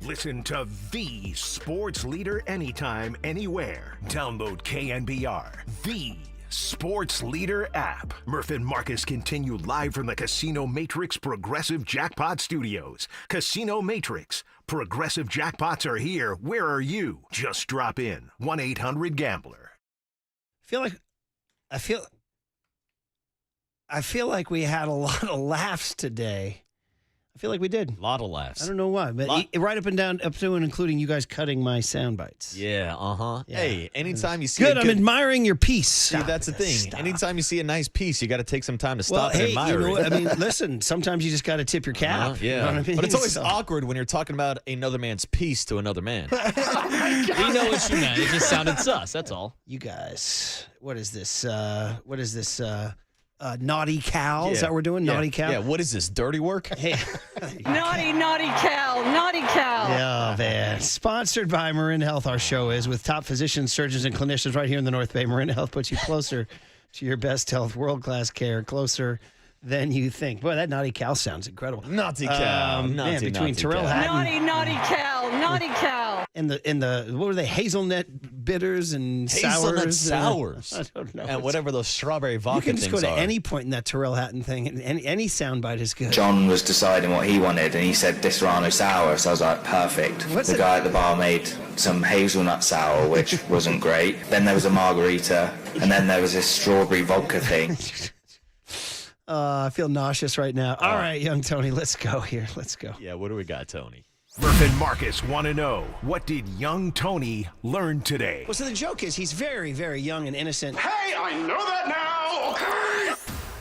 Listen to the sports leader anytime, anywhere. Download KNBR, the sports leader app. Murph and Marcus continue live from the Casino Matrix Progressive Jackpot Studios. Casino Matrix. Progressive jackpots are here. Where are you? Just drop in. 1-800-GAMBLER. I feel like we had a lot of laughs today. I feel like we did. A lot of laughs. I don't know why, but right up and down, up to and including you guys cutting my sound bites. Yeah, Yeah. Hey, anytime you see I'm admiring your piece. See, that's the thing. Anytime you see a nice piece, you got to take some time to stop and admire you know, it. I mean, listen, sometimes you just got to tip your cap. Yeah. You know what I mean? But it's always awkward when you're talking about another man's piece to another man. We know what you meant. It just sounded sus. That's all. You guys, what is this? Naughty Cal? Is that what we're doing? Naughty Cal? Yeah, what is this, dirty work? Hey. Naughty Cal, naughty Cal. Yeah, man. Sponsored by Marin Health, our show is, with top physicians, surgeons, and clinicians right here in the North Bay. Marin Health puts you closer to your best health, world-class care, closer than you think. Boy, that Naughty Cal sounds incredible. Naughty Cal. Between Terrell Hatton. Naughty Cal. And the what were they? Hazelnut bitters and Hazelnut sours. sours. I don't know. And whatever those strawberry vodka you can just things go to are. any point in that Terrell Hatton thing, and any soundbite is good. John was deciding what he wanted, and he said Disaronno sour, so I was like, perfect. The guy at the bar made some hazelnut sour, which wasn't great. Then there was a margarita, and then there was this strawberry vodka thing. I feel nauseous right now. All right, young Tony, let's go here. Let's go. Yeah, what do we got, Tony? Murph and Marcus want to know, what did young Tony learn today? Well, so the joke is he's very, very young and innocent. Hey, I know that now, okay?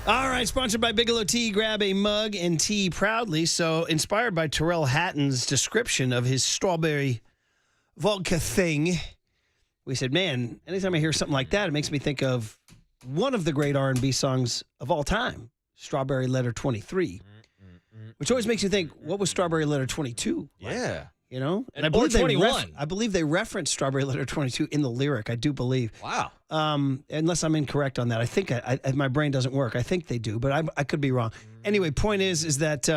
All right, sponsored by Bigelow Tea. Grab a mug and tea proudly. So, inspired by Terrell Hatton's description of his strawberry vodka thing, we said, man, anytime I hear something like that, it makes me think of one of the great R&B songs of all time, Strawberry Letter 23. Which always makes you think, what was Strawberry Letter 22? Yeah. You know? And I believe 21. I believe they referenced Strawberry Letter 22 in the lyric. I do believe. Wow. Unless I'm incorrect on that. I think my brain doesn't work. I think they do, but I could be wrong. Anyway, point is that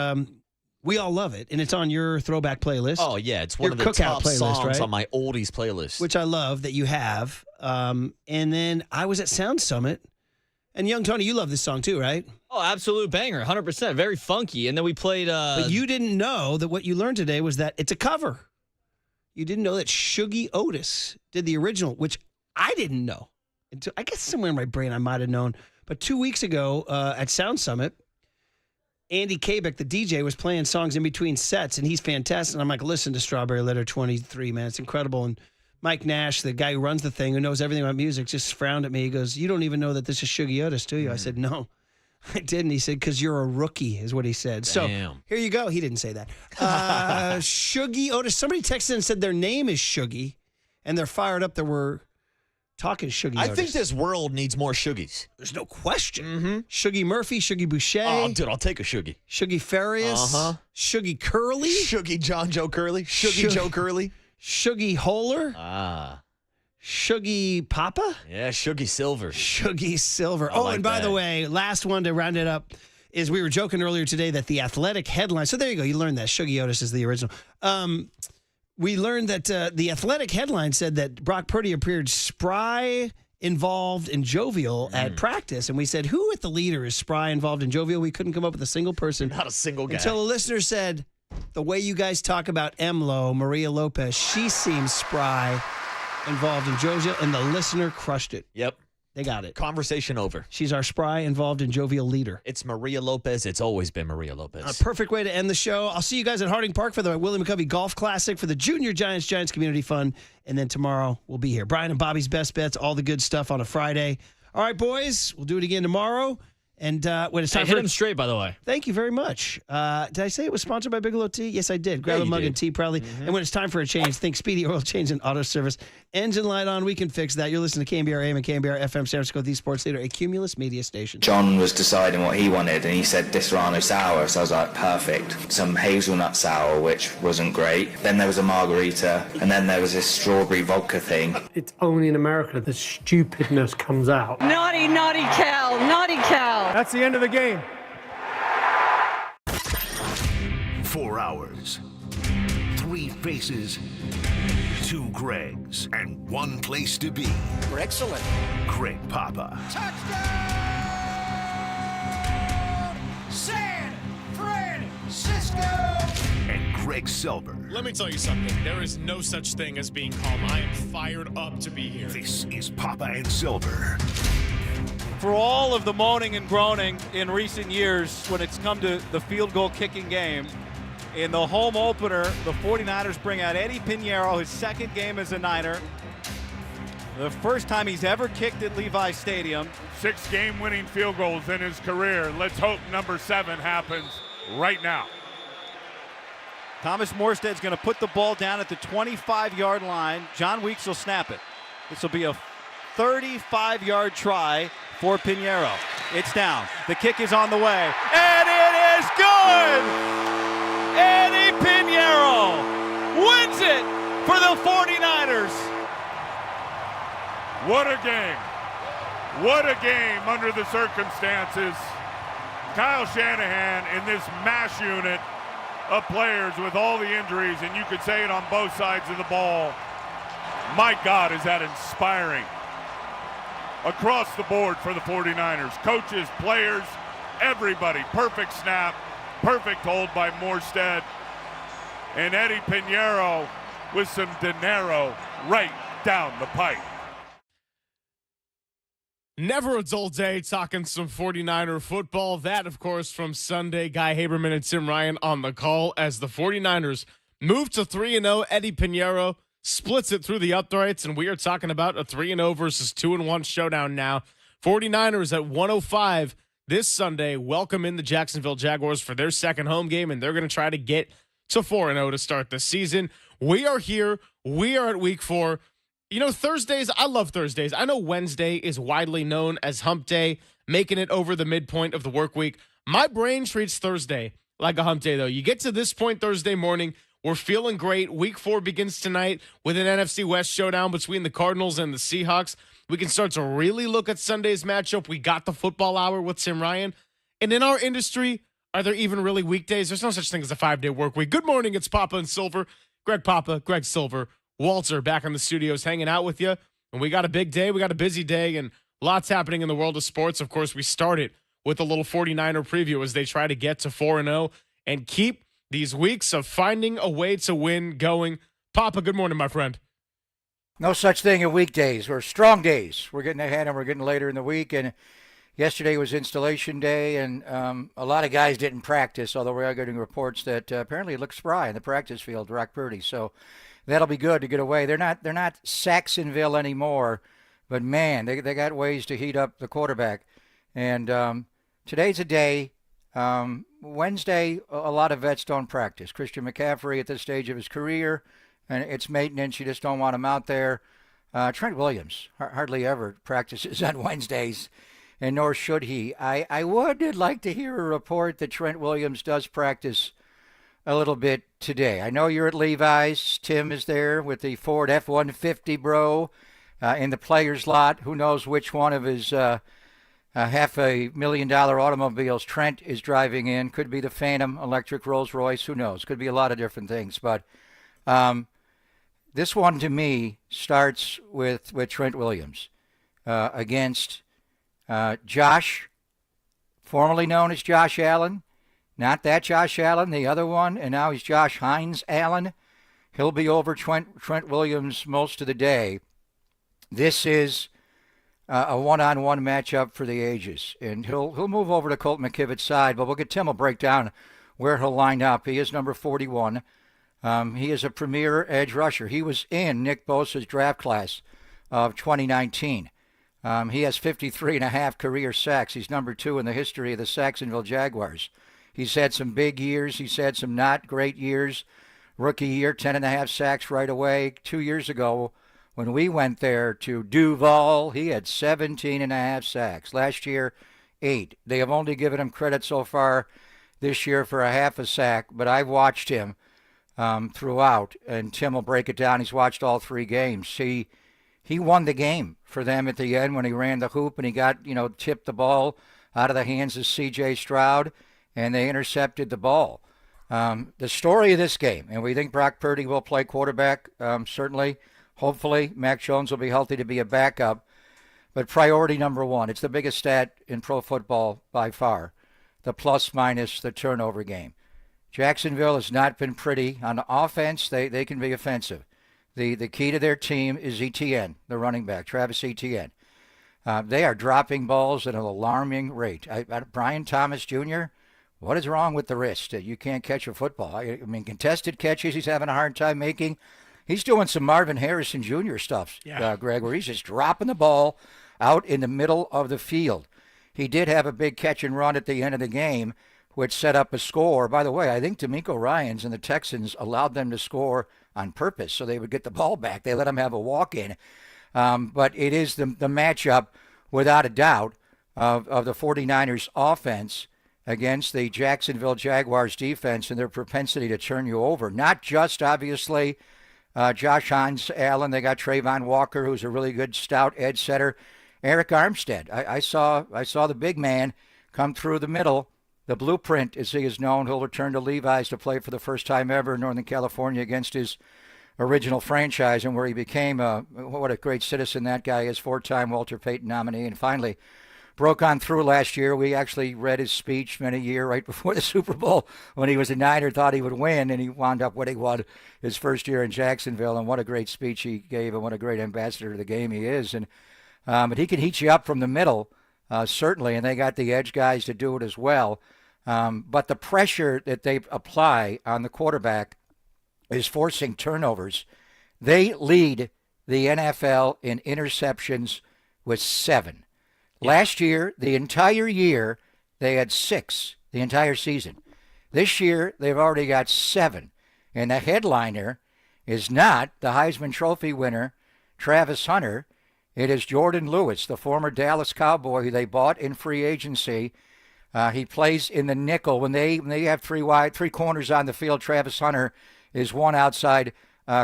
we all love it, and it's on your throwback playlist. Oh, yeah. It's one Your of the cookout top playlist, songs right? on my oldies playlist. Which I love that you have. And then I was at Sound Summit, and young Tony, you love this song too, right? Oh, absolute banger, 100%. Very funky. And then we played... But you didn't know that what you learned today was that it's a cover. You didn't know that Shuggy Otis did the original, which I didn't know. I guess somewhere in my brain I might have known. But 2 weeks ago at Sound Summit, Andy Kabek, the DJ, was playing songs in between sets, and he's fantastic. And I'm like, listen to Strawberry Letter 23, man. It's incredible. And Mike Nash, the guy who runs the thing, who knows everything about music, just frowned at me. He goes, you don't even know that this is Shuggy Otis, do you? I said, no, I didn't. He said, because you're a rookie, is what he said. Damn. So here you go. He didn't say that. Shuggy Otis. Somebody texted and said their name is Shuggy, and they're fired up that we're talking Shuggy Otis. I think this world needs more Shuggies. There's no question. Shuggy Murphy, Shuggy Boucher. Oh, dude, I'll take a Shuggy. Shuggy Farias. Shuggy Curley. Shuggy John Joe Curley. Shuggy Joe Curley. Shuggy Holer. Shuggy Papa. Yeah, Shuggy Silver. Shuggy Silver. I like and by that. the way, last one to round it up is we were joking earlier today that the Athletic headline. So there you go. You learned that. Shuggy Otis is the original. We learned that the Athletic headline said that Brock Purdy appeared spry, involved, and jovial at practice. And we said, who at the leader is spry, involved, and jovial? We couldn't come up with a single person. Not a single guy. Until a listener said, the way you guys talk about Emlo, Maria Lopez, she seems spry, involved, and jovial. And the listener crushed it. Yep. They got it. Conversation over. She's our spry, involved, and jovial leader. It's Maria Lopez. It's always been Maria Lopez. A perfect way to end the show. I'll see you guys at Harding Park for the Willie McCovey Golf Classic for the Junior Giants Community Fund. And then tomorrow we'll be here. Brian and Bobby's Best Bets, all the good stuff on a Friday. All right, boys, we'll do it again tomorrow. And when it's time hit him straight, by the way. Thank you very much. Did I say it was sponsored by Bigelow Tea? Yes, I did. Grab a mug and tea proudly. And when it's time for a change, think Speedy Oil Change and Auto Service. Engine light on, we can fix that. You're listening to KNBR AM and KNBR FM San Francisco, the sports leader, a Cumulus media station. John was deciding what he wanted, and he said Disaronno sour, so I was like, perfect. Some hazelnut sour, which wasn't great. Then there was a margarita, and then there was this strawberry vodka thing. It's only in America that the stupidness comes out. Naughty, naughty Cal. Naughty Cal. That's the end of the game. 4 hours, 3 faces, 2 Gregs, and 1 place to be. Excellent. Greg Papa. Touchdown! San Francisco! And Greg Silver. Let me tell you something. There is no such thing as being calm. I am fired up to be here. This is Papa and Silver. For all of the moaning and groaning in recent years when it's come to the field goal kicking game, in the home opener, the 49ers bring out Eddie Pinheiro, his second game as a Niner. The first time he's ever kicked at Levi Stadium. 6 game-winning field goals in his career. Let's hope number 7 happens right now. Thomas Morstead's going to put the ball down at the 25-yard line. John Weeks will snap it. This will be a 35-yard try for Pinheiro. It's down. The kick is on the way. And it is good! Eddie Pinheiro wins it for the 49ers. What a game. What a game under the circumstances. Kyle Shanahan in this mash unit of players with all the injuries, and you could say it on both sides of the ball. My God, is that inspiring. Across the board for the 49ers. Coaches, players, everybody. Perfect snap, perfect hold by Morstead. And Eddie Pinheiro with some dinero right down the pipe. Never a dull day talking some 49er football. That, of course, from Sunday. Guy Haberman and Tim Ryan on the call as the 49ers move to 3-0. Eddie Pinheiro splits it through the uprights, and we are talking about a 3-0 versus 2-1 showdown now. 49ers at 105 this Sunday welcome in the Jacksonville Jaguars for their second home game, and they're going to try to get to 4-0 to start the season. We are here. We are at week 4. You know, Thursdays, I love Thursdays. I know Wednesday is widely known as hump day, making it over the midpoint of the work week. My brain treats Thursday like a hump day, though. You get to this point Thursday morning, we're feeling great. Week 4 begins tonight with an NFC West showdown between the Cardinals and the Seahawks. We can start to really look at Sunday's matchup. We got the football hour with Tim Ryan. And in our industry, are there even really weekdays? There's no such thing as a 5-day work week. Good morning, it's Papa and Silver. Greg Papa, Greg Silver, Walter back in the studios hanging out with you. And we got a big day. We got a busy day and lots happening in the world of sports. Of course, we started with a little 49er preview as they try to get to 4-0 and keep these weeks of finding a way to win going. Papa, good morning, my friend. No such thing as weekdays or strong days. We're getting ahead and we're getting later in the week. And yesterday was installation day, and a lot of guys didn't practice, although we are getting reports that apparently it looks spry in the practice field, Purdy. So that'll be good to get away. They're not Saxonville anymore, but man, they got ways to heat up the quarterback. And today's a day. Wednesday, a lot of vets don't practice. Christian McCaffrey at this stage of his career, and it's maintenance. You just don't want him out there. Trent Williams hardly ever practices on Wednesdays, and nor should he. I would like to hear a report that Trent Williams does practice a little bit today. I know you're at Levi's. Tim is there with the Ford F-150, bro, in the player's lot. Who knows which one of his $500,000 automobiles Trent is driving in. Could be the Phantom electric Rolls Royce. Who knows? Could be a lot of different things. But this one to me starts with Trent Williams against Josh, formerly known as Josh Allen. Not that Josh Allen, the other one, and now he's Josh Hines Allen. He'll be over Trent Williams most of the day. This is a one-on-one matchup for the ages. And he'll move over to Colt McKivitt's side, but Tim will break down where he'll line up. He is number 41. He is a premier edge rusher. He was in Nick Bosa's draft class of 2019. He has 53.5 career sacks. He's number 2 in the history of the Jacksonville Jaguars. He's had some big years. He's had some not great years. Rookie year, 10.5 sacks right away. 2 years ago, when we went there to Duval, he had 17.5 sacks. Last year, 8. They have only given him credit so far this year for a half a sack, but I've watched him throughout, and Tim will break it down. He's watched all 3 games. He won the game for them at the end when he ran the hoop and he got, tipped the ball out of the hands of C.J. Stroud, and they intercepted the ball. The story of this game, and we think Brock Purdy will play quarterback, certainly. Hopefully, Mac Jones will be healthy to be a backup. But priority number 1, it's the biggest stat in pro football by far, the plus-minus the turnover game. Jacksonville has not been pretty. On offense, they can be offensive. The key to their team is Etienne, the running back, Travis Etienne. They are dropping balls at an alarming rate. Brian Thomas Jr., what is wrong with the wrist? You can't catch a football. I mean, contested catches he's having a hard time making. He's doing some Marvin Harrison Jr. stuff, Greg, where he's just dropping the ball out in the middle of the field. He did have a big catch and run at the end of the game, which set up a score. By the way, I think D'Amico Ryans and the Texans allowed them to score on purpose so they would get the ball back. They let him have a walk-in. But it is the matchup, without a doubt, of the 49ers offense against the Jacksonville Jaguars defense and their propensity to turn you over. Not just, obviously, Josh Hines Allen. They got Trayvon Walker, who's a really good stout edge setter. Eric Armstead. I saw the big man come through the middle. The blueprint, as he is known, he'll return to Levi's to play for the first time ever in Northern California against his original franchise, and where he became what a great citizen that guy is, 4-time Walter Payton nominee, and finally broke on through last year. We actually read his speech a year right before the Super Bowl when he was a Niner, thought he would win, and he wound up winning one his first year in Jacksonville, and what a great speech he gave, and what a great ambassador to the game he is. And but he can heat you up from the middle, certainly, and they got the edge guys to do it as well. But the pressure that they apply on the quarterback is forcing turnovers. They lead the NFL in interceptions with 7. Last year, the entire year, they had 6, the entire season. This year, they've already got 7. And the headliner is not the Heisman Trophy winner, Travis Hunter. It is Jordan Lewis, the former Dallas Cowboy who they bought in free agency. He plays in the nickel. When they have 3 corners on the field, Travis Hunter is one outside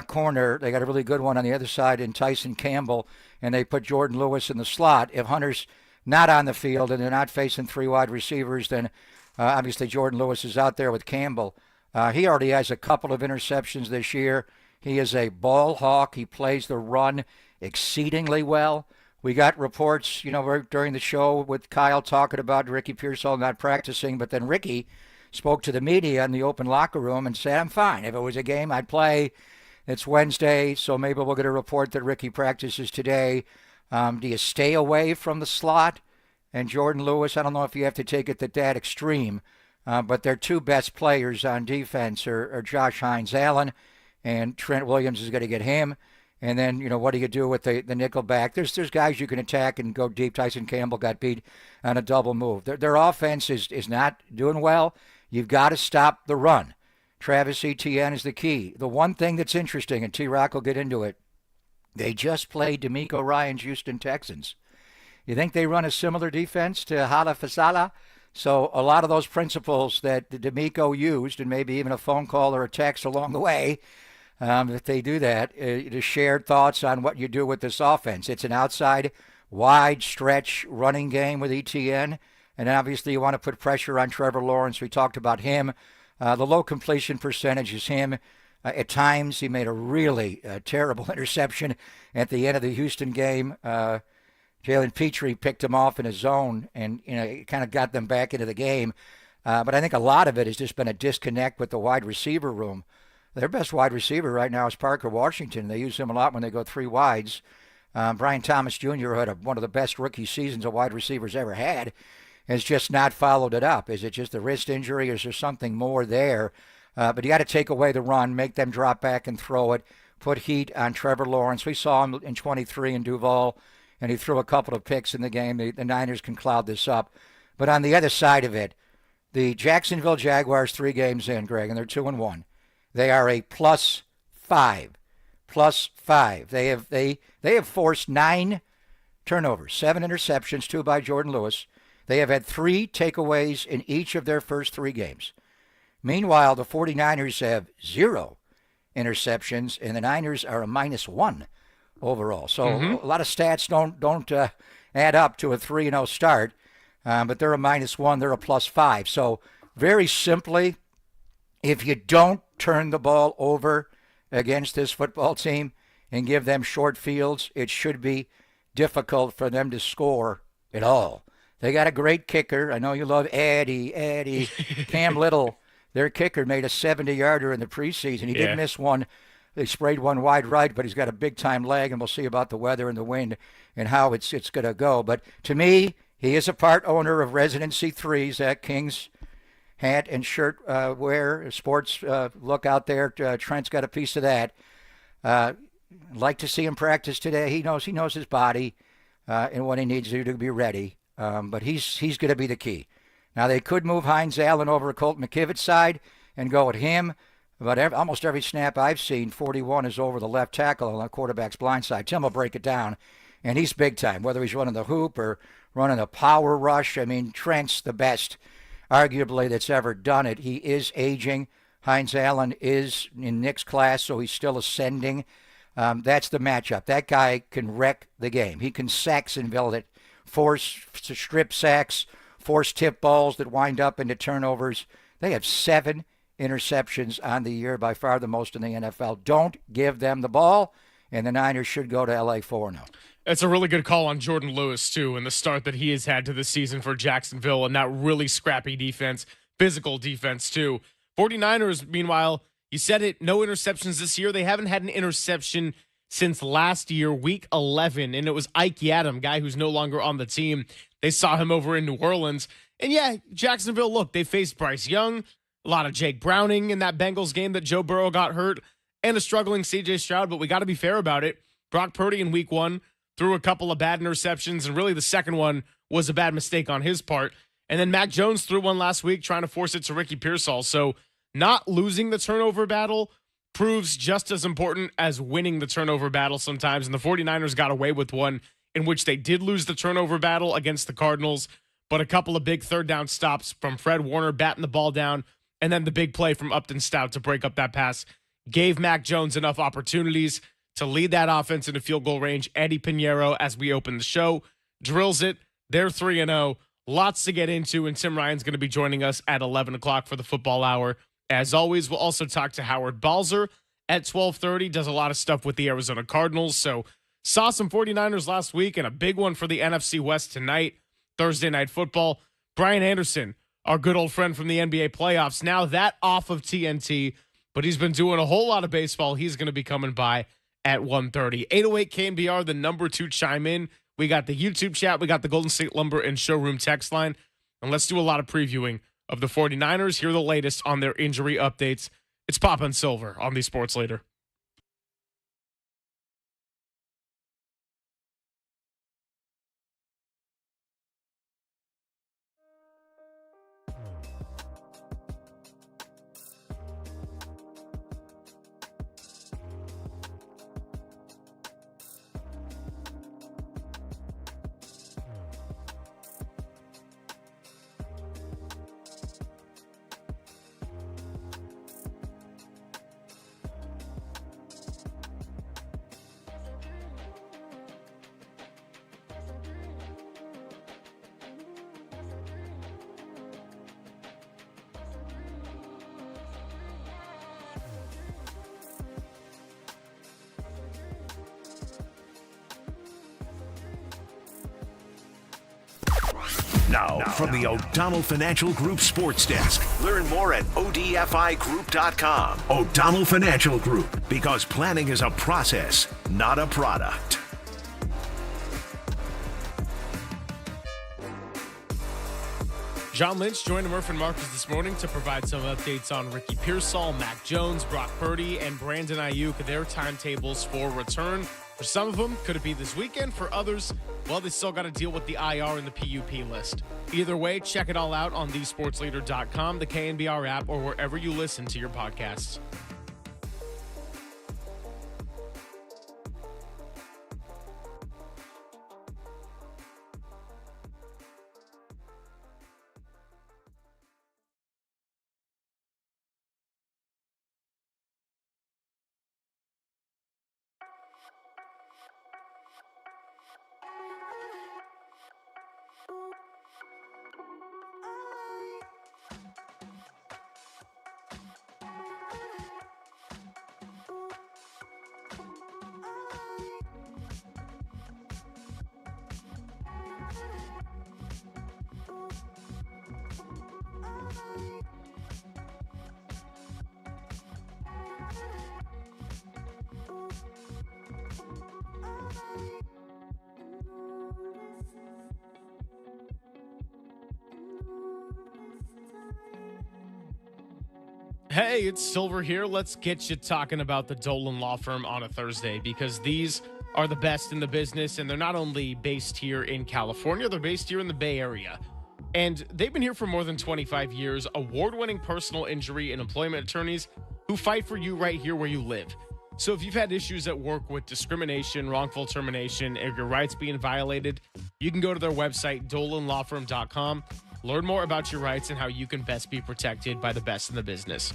corner. They got a really good one on the other side in Tyson Campbell, and they put Jordan Lewis in the slot. If Hunter's not on the field and they're not facing 3 wide receivers, then obviously Jordan Lewis is out there with Campbell. He already has a couple of interceptions this year. He is a ball hawk. He plays the run exceedingly well. We got reports, during the show with Kyle talking about Ricky Pearsall not practicing, but then Ricky spoke to the media in the open locker room and said, I'm fine. If it was a game, I'd play. It's Wednesday, so maybe we'll get a report that Ricky practices today. Do you stay away from the slot? And Jordan Lewis, I don't know if you have to take it that extreme, but their 2 best players on defense are Josh Hines Allen, and Trent Williams is going to get him. And then, what do you do with the nickel back? There's guys you can attack and go deep. Tyson Campbell got beat on a double move. Their offense is not doing well. You've got to stop the run. Travis Etienne is the key. The one thing that's interesting, and T-Rock will get into it, they just played D'Amico Ryans' Houston Texans. You think they run a similar defense to Hala Fasala? So a lot of those principles that D'Amico used, and maybe even a phone call or a text along the way, if they do that, to share thoughts on what you do with this offense. It's an outside, wide stretch running game with ETN, and obviously you want to put pressure on Trevor Lawrence. We talked about him. The low completion percentage is him. At times, he made a really terrible interception at the end of the Houston game. Jalen Petrie picked him off in his zone, and it kind of got them back into the game. But I think a lot of it has just been a disconnect with the wide receiver room. Their best wide receiver right now is Parker Washington. They use him a lot when they go 3 wides. Brian Thomas Jr., who had one of the best rookie seasons a wide receiver's ever had, has just not followed it up. Is it just a wrist injury? Is there something more there? But you got to take away the run, make them drop back and throw it, put heat on Trevor Lawrence. We saw him in 23 in Duval, and he threw a couple of picks in the game. The Niners can cloud this up. But on the other side of it, the Jacksonville Jaguars 3 games in, Greg, and they're 2-1. They are a +5. +5. They have forced 9 turnovers, 7 interceptions, 2 by Jordan Lewis. They have had 3 takeaways in each of their first 3 games. Meanwhile, the 49ers have 0 interceptions, and the Niners are a -1 overall. So a lot of stats don't add up to a 3-0 start, but they're a -1, they're a +5. So very simply, if you don't turn the ball over against this football team and give them short fields, it should be difficult for them to score at all. They got a great kicker. I know you love Eddie. Cam Little, their kicker, made a 70-yarder in the preseason. He did miss one. They sprayed one wide right, but he's got a big-time leg, and we'll see about the weather and the wind and how it's going to go. But to me, he is a part owner of Residency 3, Zach King's hat and shirt wear, sports look out there. Trent's got a piece of that. Like to see him practice today. He knows his body and what he needs to do to be ready. But he's going to be the key. Now, they could move Hines Allen over to Colt McKivit's side and go at him, but almost every snap I've seen, 41 is over the left tackle on the quarterback's blind side. Tim will break it down, and he's big time, whether he's running the hoop or running a power rush. I mean, Trent's the best, arguably, that's ever done it. He is aging. Hines Allen is in Nick's class, so he's still ascending. That's the matchup. That guy can wreck the game. He can Saxonville it. Force strip sacks, force tip balls that wind up into turnovers. They have 7 interceptions on the year, by far the most in the NFL. Don't give them the ball, and the Niners should go to L.A. 4-0. It's a really good call on Jordan Lewis, too, and the start that he has had to this season for Jacksonville and that really scrappy defense, physical defense, too. 49ers, meanwhile, you said it, no interceptions this year. They haven't had an interception since last year, week 11, and it was Ike Yadam, guy who's no longer on the team. They saw him over in New Orleans. And yeah, Jacksonville, look, they faced Bryce Young, a lot of Jake Browning in that Bengals game that Joe Burrow got hurt, and a struggling C.J. Stroud, but we got to be fair about it. Brock Purdy in week 1 threw a couple of bad interceptions, and really the second one was a bad mistake on his part. And then Mac Jones threw one last week trying to force it to Ricky Pearsall. So not losing the turnover battle proves just as important as winning the turnover battle sometimes. And the 49ers got away with one in which they did lose the turnover battle against the Cardinals, but a couple of big third down stops from Fred Warner batting the ball down, and then the big play from Upton Stout to break up that pass gave Mac Jones enough opportunities to lead that offense into field goal range. Eddie Pinheiro, as we open the show, drills it. They're 3-0. Lots to get into, and Tim Ryan's going to be joining us at 11 o'clock for the football hour. As always, we'll also talk to Howard Balzer at 12:30. Does a lot of stuff with the Arizona Cardinals. So saw some 49ers last week and a big one for the NFC West tonight, Thursday Night Football. Brian Anderson, our good old friend from the NBA playoffs, now that off of TNT, but he's been doing a whole lot of baseball. He's going to be coming by at 1:30. 808 KNBR, the number 2 chime in. We got the YouTube chat. We got the Golden State Lumber and Showroom text line. And let's do a lot of previewing of the 49ers. Hear the latest on their injury updates. It's Pop and Silver on the Sports Leader. Now, from the O'Donnell Financial Group Sports Desk. Learn more at odfigroup.com. O'Donnell Financial Group, because planning is a process, not a product. John Lynch joined Murph and Marcus this morning to provide some updates on Ricky Pearsall, Mac Jones, Brock Purdy, and Brandon Aiyuk, their timetables for return. For some of them, could it be this weekend? For others, well, they still got to deal with the IR and the PUP list. Either way, check it all out on thesportsleader.com, the KNBR app, or wherever you listen to your podcasts. Hey, it's Silver here. Let's get you talking about the Dolan Law Firm on a Thursday, because these are the best in the business, and they're not only based here in California, they're based here in the Bay Area. And they've been here for more than 25 years, award-winning personal injury and employment attorneys who fight for you right here where you live. So if you've had issues at work with discrimination, wrongful termination, or your rights being violated, you can go to their website, dolanlawfirm.com. Learn more about your rights and how you can best be protected by the best in the business.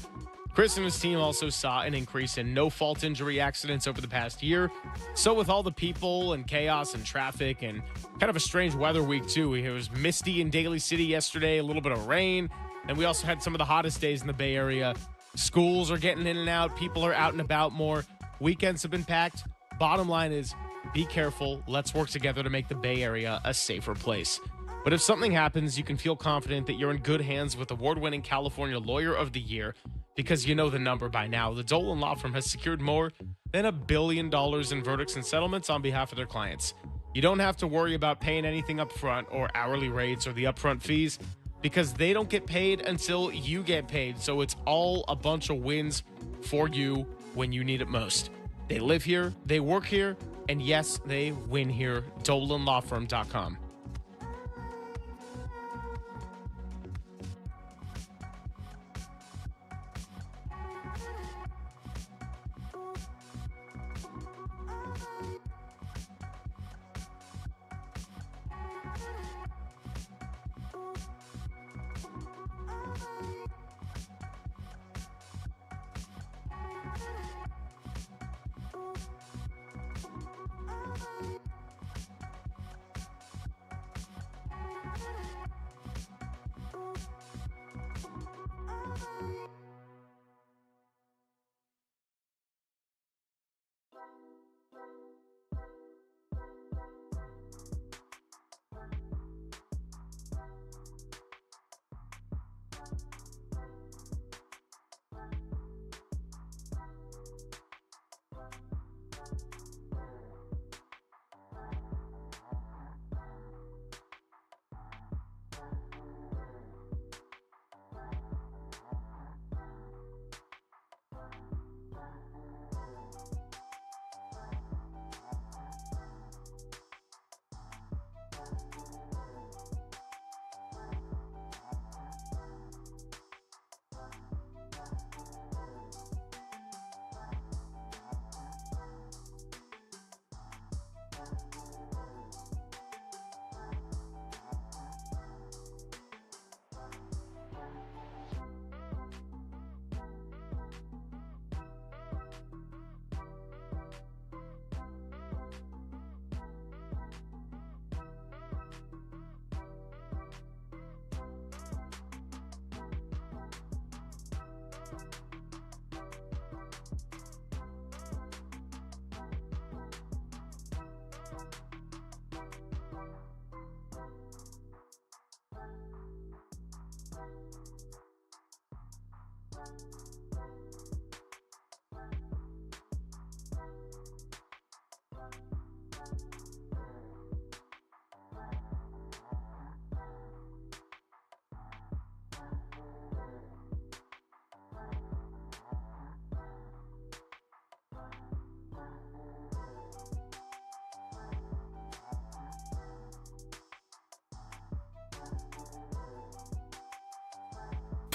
Chris and his team also saw an increase in no-fault injury accidents over the past year. So with all the people and chaos and traffic and kind of a strange weather week too, it was misty in Daly City yesterday, a little bit of rain, and we also had some of the hottest days in the Bay Area. Schools are getting in and out. People are out and about more. Weekends have been packed. Bottom line is, be careful. Let's work together to make the Bay Area a safer place. But if something happens, you can feel confident that you're in good hands with award-winning California Lawyer of the Year, because you know the number by now. The Dolan Law Firm has secured more than $1 billion in verdicts and settlements on behalf of their clients. You don't have to worry about paying anything up front or hourly rates or the upfront fees, because they don't get paid until you get paid. So it's all a bunch of wins for you when you need it most. They live here, they work here, and yes, they win here. DolanLawFirm.com.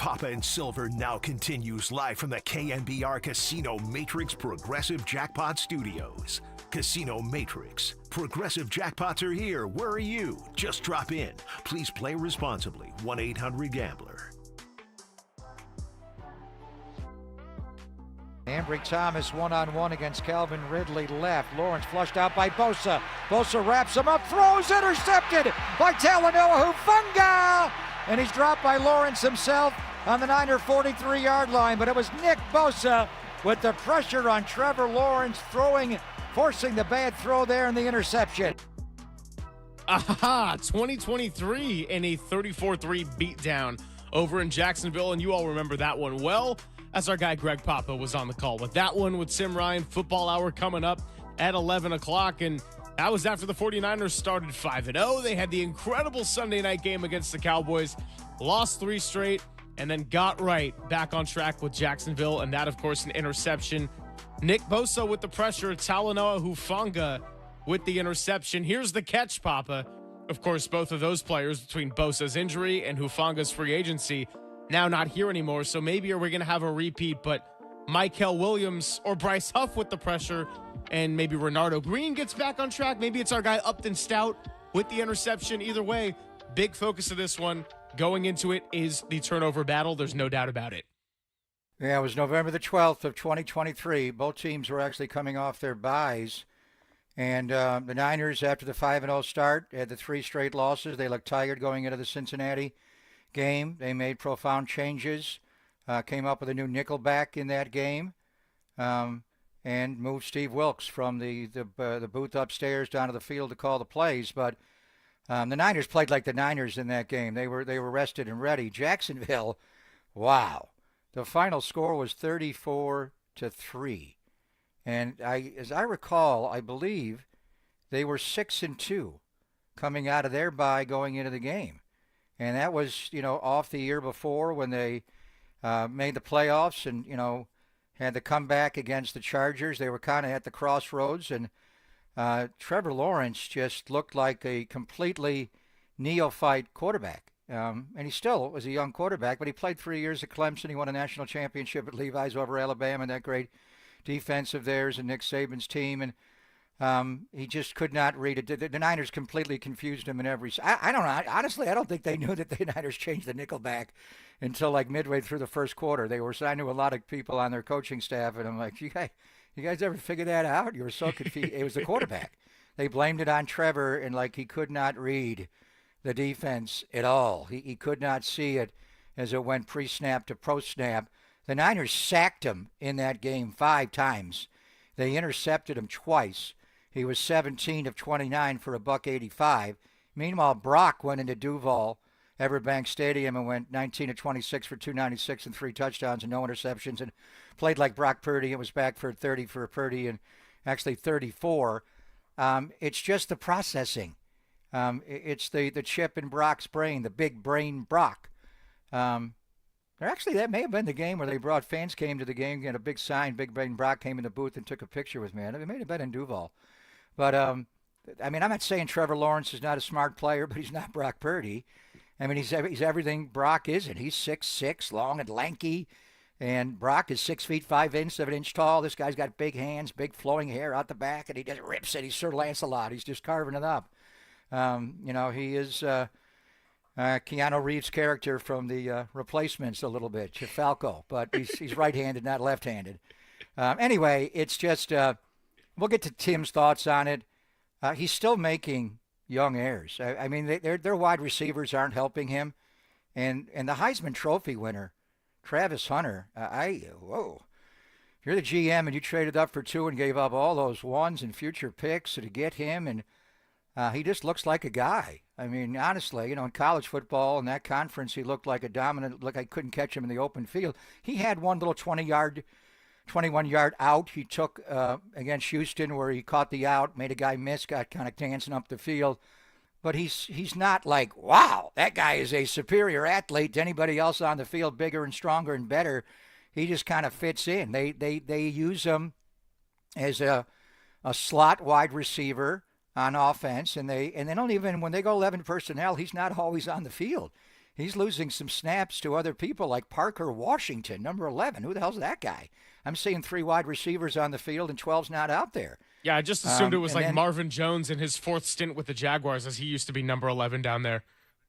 Papa and Silver now continues live from the KNBR Casino Matrix Progressive Jackpot Studios. Casino Matrix. Progressive jackpots are here. Where are you? Just drop in. Please play responsibly. 1-800-GAMBLER. Ambry Thomas one-on-one against Calvin Ridley left. Lawrence flushed out by Bosa. Bosa wraps him up, throws, intercepted by Talanoa Hufanga. And he's dropped by Lawrence himself on the Niner 43-yard line. But it was Nick Bosa with the pressure on Trevor Lawrence forcing the bad throw there and the interception. 2023 in a 34-3 beatdown over in Jacksonville. And you all remember that one well, as our guy Greg Papa was on the call with that one with Sim Ryan. Football Hour coming up at 11 o'clock. And that was after the 49ers started 5-0. They had the incredible Sunday night game against the Cowboys, lost 3 straight, and then got right back on track with Jacksonville. And that, of course, an interception. Nick Bosa with the pressure, Talanoa Hufanga with the interception. Here's the catch, Papa. Of course, both of those players, between Bosa's injury and Hufanga's free agency, now not here anymore. So maybe we're going to have a repeat, but Mykel Williams or Bryce Huff with the pressure, and maybe Renardo Green gets back on track. Maybe it's our guy Upton Stout with the interception. Either way, big focus of this one going into it is the turnover battle. There's no doubt about it. Yeah, it was November the 12th of 2023. Both teams were actually coming off their byes. And the Niners, after the 5-0 start, had the 3 straight losses. They looked tired going into the Cincinnati game. They made profound changes, came up with a new nickelback in that game, and moved Steve Wilkes from the booth upstairs down to the field to call the plays. But the Niners played like the Niners in that game. They were rested and ready. Jacksonville, wow. The final score was 34-3. And as I recall, I believe they were 6-2 coming out of their bye going into the game. And that was, off the year before when they made the playoffs and, had the comeback against the Chargers. They were kind of at the crossroads, and Trevor Lawrence just looked like a completely neophyte quarterback. And he still was a young quarterback, but he played 3 years at Clemson. He won a national championship at Levi's over Alabama, and that great defense of theirs and Nick Saban's team. And he just could not read it. The Niners completely confused him in every. I don't know. Honestly, I don't think they knew that the Niners changed the nickelback until like midway through the first quarter. I knew a lot of people on their coaching staff, and I'm like, you guys ever figure that out? You were so confused. It was the quarterback. They blamed it on Trevor, and like he could not read the defense at all. He could not see it as it went pre-snap to post-snap. The Niners sacked him in that game 5 times. They intercepted him twice. He was 17 of 29 for $185. Meanwhile, Brock went into Duval, Everbank Stadium, and went 19 of 26 for $296 and 3 touchdowns and no interceptions, and played like Brock Purdy. It was back for 30 for Purdy and actually 34. It's just the processing. It's the chip in Brock's brain, the big brain Brock. Actually, that may have been the game where fans came to the game, a big sign, Big Brain Brock came in the booth and took a picture with me. It may have been in Duval. But, I'm not saying Trevor Lawrence is not a smart player, but he's not Brock Purdy. He's everything Brock isn't. He's 6'6", long and lanky, and Brock is 6 feet 5 inches, 7 inch tall. This guy's got big hands, big flowing hair out the back, and he just rips it. He's Sir Lancelot. He's just carving it up. He is Keanu Reeves' character from the Replacements a little bit, Falco, but he's right-handed, not left-handed. Anyway, it's just we'll get to Tim's thoughts on it. He's still making young heirs. Their wide receivers aren't helping him, and the Heisman Trophy winner, Travis Hunter. Whoa. If you're the GM and you traded up for 2 and gave up all those ones and future picks to get him, and he just looks like a guy. Honestly, in college football in that conference, he looked like a dominant. Like I couldn't catch him in the open field. He had one little 21-yard out he took against Houston where he caught the out, made a guy miss, got kind of dancing up the field. But he's not like, wow, that guy is a superior athlete to anybody else on the field, bigger and stronger and better. He just kind of fits in. They use him as a slot wide receiver on offense, and they don't even, when they go 11 personnel, he's not always on the field. he's losing some snaps to other people like Parker Washington, number 11. Who the hell's that guy? I'm seeing 3 wide receivers on the field and 12's not out there. Yeah, I just assumed it was like then, Marvin Jones in his 4th stint with the Jaguars, as he used to be number 11 down there.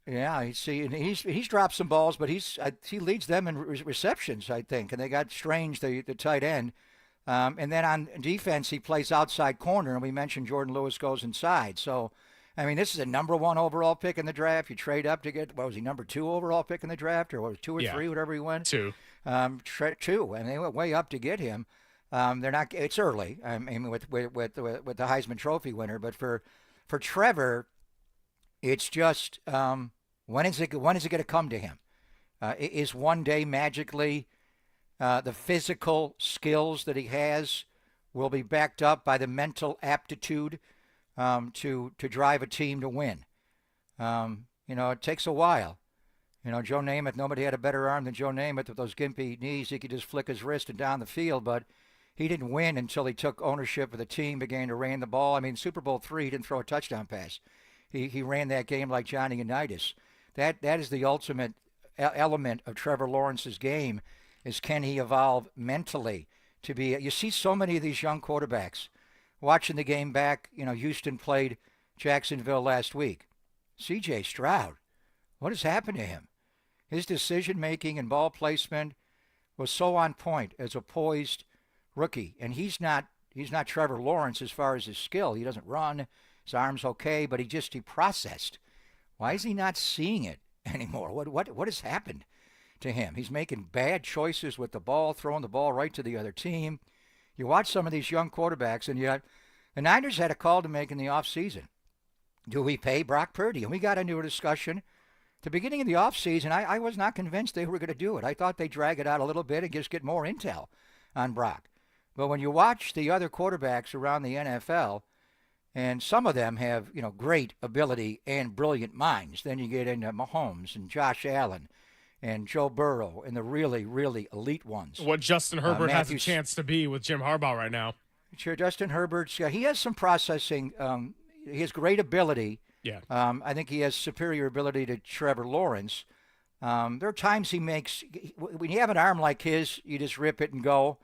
Yeah, and he's dropped some balls, but he leads them in receptions, I think. And they got Strange, the tight end. And then on defense, he plays outside corner, and we mentioned Jordan Lewis goes inside. So, I mean, this is a number 1 overall pick in the draft. You trade up to get, what was he, number 2 overall pick in the draft, or what was it, 2 or 3, whatever he went? 2. 2, and they went way up to get him. They're not. It's early. I mean, with the Heisman Trophy winner, but for Trevor, it's just when is it going to come to him? Is one day magically the physical skills that he has will be backed up by the mental aptitude to drive a team to win? It takes a while. Joe Namath, nobody had a better arm than Joe Namath with those gimpy knees. He could just flick his wrist and down the field, but he didn't win until he took ownership of the team, began to ran the ball. I mean, Super Bowl III, he didn't throw a touchdown pass. He ran that game like Johnny Unitas. That is the ultimate element of Trevor Lawrence's game, is can he evolve mentally to be. You see so many of these young quarterbacks. Watching the game back, Houston played Jacksonville last week. C.J. Stroud, what has happened to him? His decision-making and ball placement was so on point as a poised rookie. And he's not Trevor Lawrence as far as his skill. He doesn't run. His arm's okay, but he processed. Why is he not seeing it anymore? What has happened to him? He's making bad choices with the ball, throwing the ball right to the other team. You watch some of these young quarterbacks, and yet the Niners had a call to make in the offseason. Do we pay Brock Purdy? And we got into a discussion. At the beginning of the offseason, I was not convinced they were going to do it. I thought they'd drag it out a little bit and just get more intel on Brock. But when you watch the other quarterbacks around the NFL, and some of them have, great ability and brilliant minds, then you get into Mahomes and Josh Allen and Joe Burrow and the really, really elite ones. What Justin Herbert has a chance to be with Jim Harbaugh right now. Sure, Justin Herbert's he has some processing. He has great ability. Yeah. I think he has superior ability to Trevor Lawrence. There are times he makes, when you have an arm like his, you just rip it and go.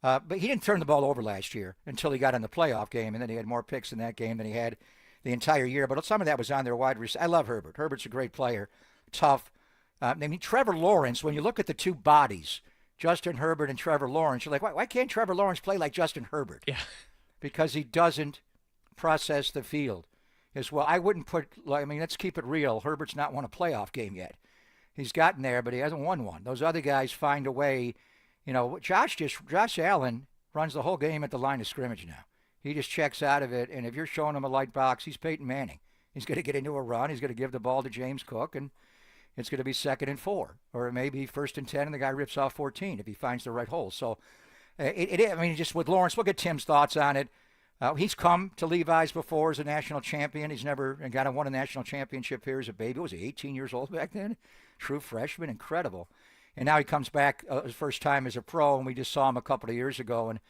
But he didn't turn the ball over last year until he got in the playoff game, and then he had more picks in that game than he had the entire year. But some of that was on their wide receiver. I love Herbert. Herbert's a great player, tough. Trevor Lawrence, when you look at the two bodies, Justin Herbert and Trevor Lawrence, you're like, why can't Trevor Lawrence play like Justin Herbert? Yeah. Because he doesn't process the field as well. I wouldn't let's keep it real. Herbert's not won a playoff game yet. He's gotten there, but he hasn't won one. Those other guys find a way. Josh Allen runs the whole game at the line of scrimmage now. He just checks out of it, and if you're showing him a light box, he's Peyton Manning. He's going to get into a run. He's going to give the ball to James Cook, and it's going to be 2nd and 4, or it may be 1st and 10, and the guy rips off 14 if he finds the right hole. So, just with Lawrence, we'll get Tim's thoughts on it. He's come to Levi's before as a national champion. He's never won a national championship here as a baby. Was he 18 years old back then? True freshman, incredible. And now he comes back his first time as a pro, and we just saw him a couple of years ago. And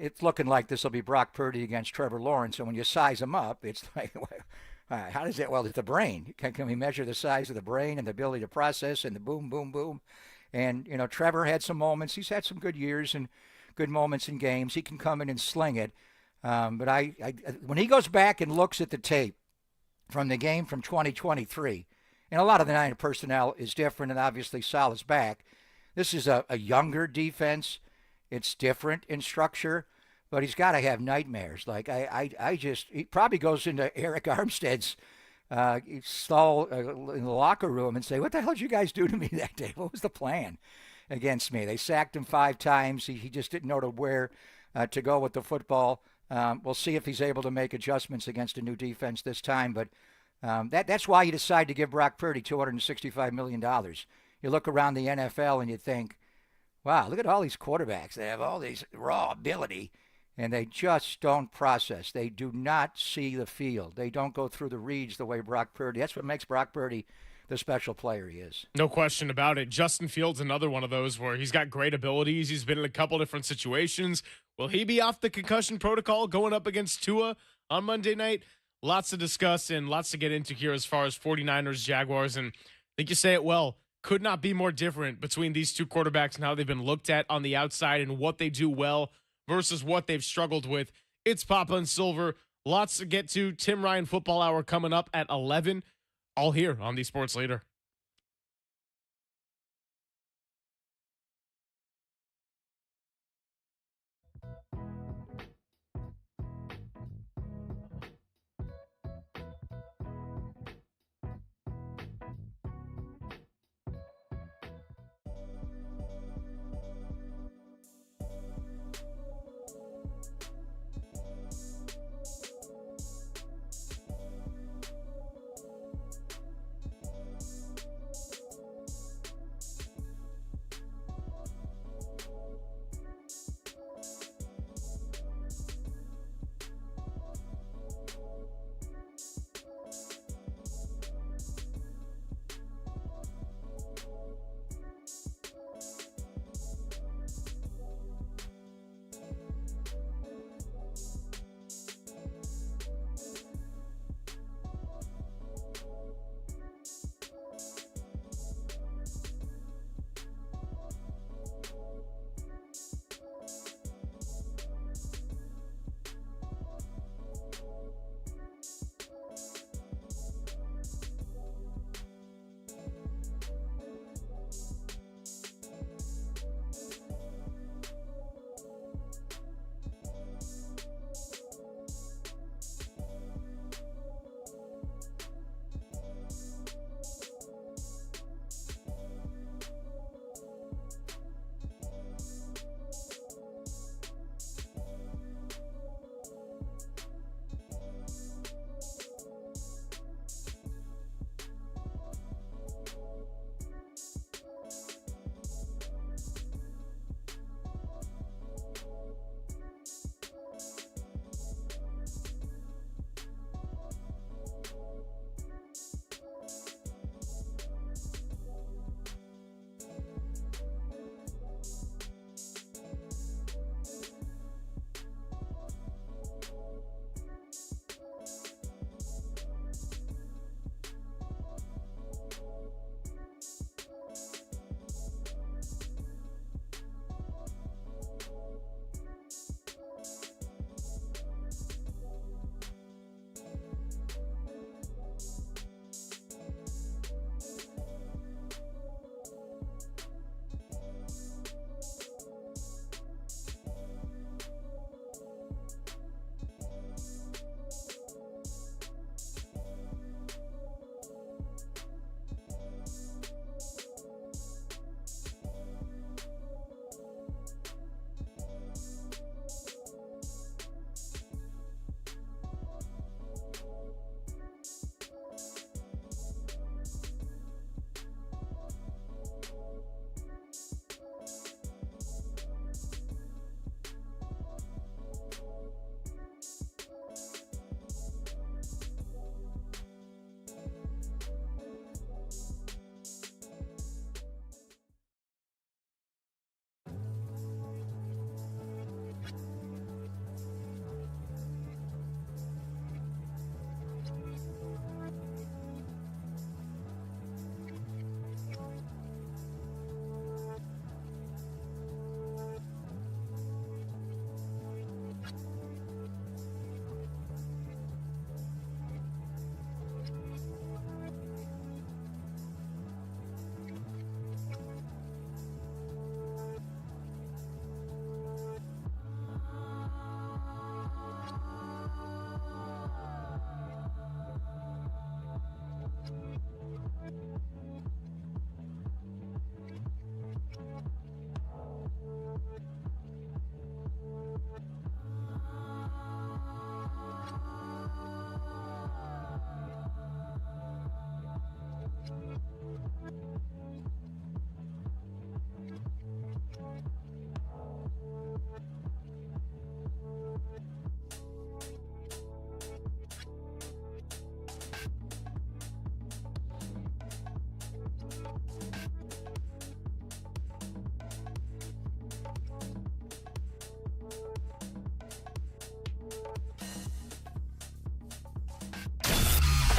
it's looking like this will be Brock Purdy against Trevor Lawrence. And when you size him up, it's like, how does that? Well, it's the brain. Can we measure the size of the brain and the ability to process and the boom, boom, boom? And, Trevor had some moments. He's had some good years and good moments in games. He can come in and sling it. But when he goes back and looks at the tape from the game from 2023, and a lot of the Niner personnel is different, and obviously Saleh's back. This is a younger defense. It's different in structure, but he's got to have nightmares. Like, he probably goes into Eric Armstead's stall in the locker room and say, what the hell did you guys do to me that day? What was the plan against me? They sacked him 5 times. He just didn't know where to go with the football. We'll see if he's able to make adjustments against a new defense this time, but that's why you decide to give Brock Purdy $265 million. You look around the NFL and you think, wow, look at all these quarterbacks. They have all these raw ability, and they just don't process. They do not see the field. They don't go through the reads the way Brock Purdy. That's what makes Brock Purdy the special player he is. No question about it. Justin Fields, another one of those where he's got great abilities. He's been in a couple different situations. Will he be off the concussion protocol going up against Tua on Monday night? Lots to discuss and lots to get into here as far as 49ers, Jaguars, and think you say it well. Could not be more different between these two quarterbacks and how they've been looked at on the outside and what they do well versus what they've struggled with. It's Papa and Silver. Lots to get to. Tim Ryan Football Hour coming up at 11. All here on the Sports Leader.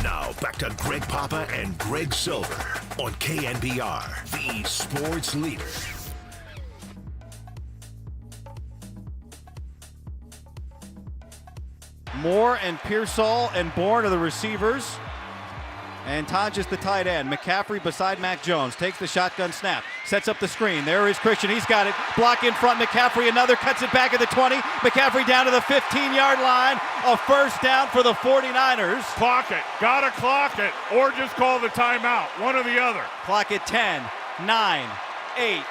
Now back to Greg Papa and Greg Silver on KNBR, the sports leader. Moore and Pearsall and Bourne are the receivers. And Taj is the tight end. McCaffrey beside Mac Jones. Takes the shotgun snap. Sets up the screen. There is Christian. He's got it. Block in front. McCaffrey another. Cuts it back at the 20. McCaffrey down to the 15-yard line. A first down for the 49ers. Clock it. Gotta clock it. Or just call the timeout. One or the other. Clock at 10, 9, 8,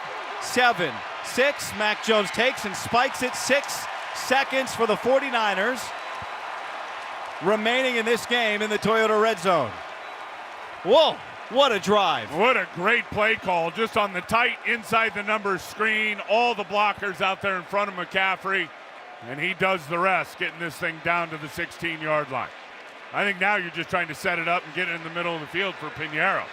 7, 6. Mac Jones takes and spikes it. 6 seconds for the 49ers. Remaining in this game in the Toyota red zone. Whoa, what a drive. What a great play call, just on the tight inside the numbers screen. All the blockers out there in front of McCaffrey, and he does the rest, getting this thing down to the 16-yard line. I think now you're just trying to set it up and get it in the middle of the field for Pinheiro.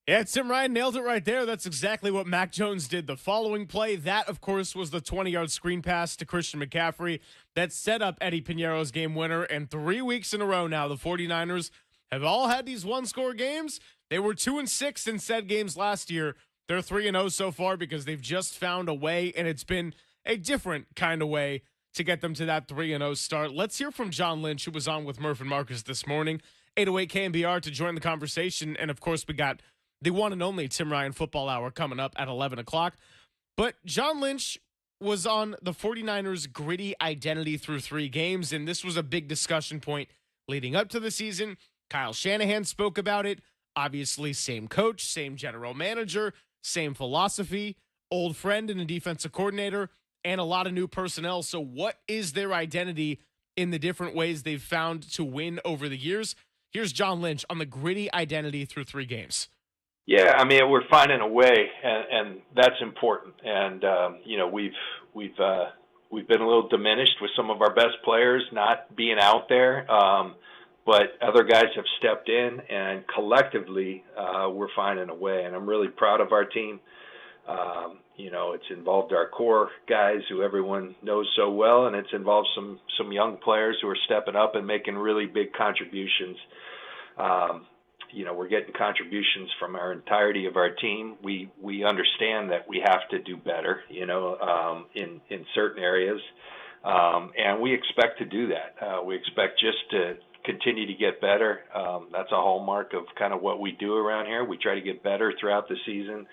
Yeah, Tim Ryan nailed it right there. That's exactly what Mac Jones did. The following play, that, of course, was the 20-yard screen pass to Christian McCaffrey that set up Eddie Pinheiro's game winner. And 3 weeks in a row now, the 49ers have all had these one-score games. They were 2-6 in said games last year. They're 3-0 so far because they've just found a way, and it's been a different kind of way to get them to that 3-0 start. Let's hear from John Lynch, who was on with Murph and Marcus this morning. 808 KNBR to join the conversation. And, of course, we got the one and only Tim Ryan Football Hour coming up at 11 o'clock. But John Lynch was on the 49ers' gritty identity through 3 games, and this was a big discussion point leading up to the season. Kyle Shanahan spoke about it. Obviously, same coach, same general manager, same philosophy, old friend and a defensive coordinator, and a lot of new personnel. So what is their identity in the different ways they've found to win over the years? Here's John Lynch on the gritty identity through 3 games. Yeah, I mean, we're finding a way, and that's important. And you know, we've been a little diminished with some of our best players not being out there, but other guys have stepped in, and collectively, we're finding a way. And I'm really proud of our team. You know, it's involved our core guys who everyone knows so well, and it's involved some young players who are stepping up and making really big contributions. You know, we're getting contributions from our entirety of our team. We understand that we have to do better, you know, in certain areas, and we expect to do that. We expect just to continue to get better. That's a hallmark of kind of what we do around here. We try to get better throughout the season,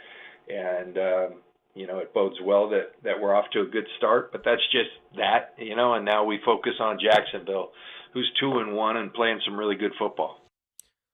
and you know, it bodes well that we're off to a good start. But that's just that, you know. And now we focus on Jacksonville, who's 2-1 and playing some really good football.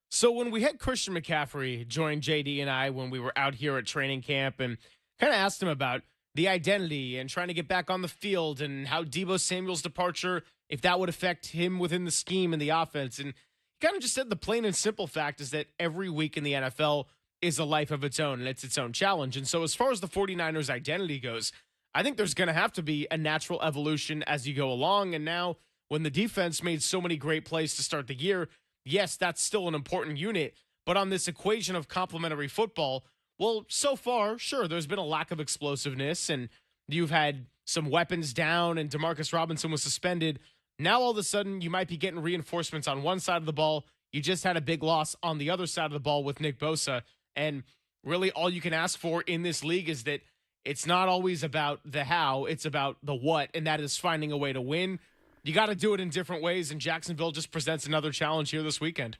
So when we had Christian McCaffrey join JD and I when we were out here at training camp and kind of asked him about the identity and trying to get back on the field and how Deebo Samuel's departure, if that would affect him within the scheme and the offense. And he kind of just said the plain and simple fact is that every week in the NFL is a life of its own and it's its own challenge. And so as far as the 49ers identity goes, I think there's going to have to be a natural evolution as you go along. And now when the defense made so many great plays to start the year, yes, that's still an important unit, but on this equation of complementary football, well, so far, sure, there's been a lack of explosiveness, and you've had some weapons down, and Demarcus Robinson was suspended. Now, all of a sudden, you might be getting reinforcements on one side of the ball. You just had a big loss on the other side of the ball with Nick Bosa, and really all you can ask for in this league is that it's not always about the how, it's about the what, and that is finding a way to win. You got to do it in different ways, and Jacksonville just presents another challenge here this weekend.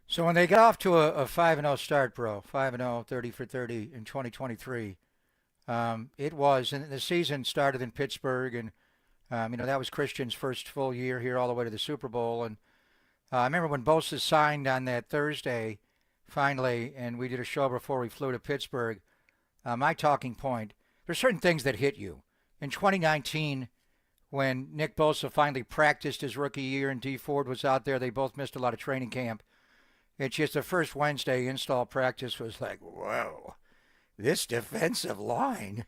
So when they got off to a 5-0 start, bro, 5-0, 30 for 30 in 2023, it was, and the season started in Pittsburgh, and, you know, that was Christian's first full year here all the way to the Super Bowl. And I remember when Bosa signed on that Thursday, finally, and we did a show before we flew to Pittsburgh, my talking point, there's certain things that hit you. In 2019, when Nick Bosa finally practiced his rookie year and D Ford was out there, they both missed a lot of training camp. It's just the first Wednesday install practice was like, whoa, this defensive line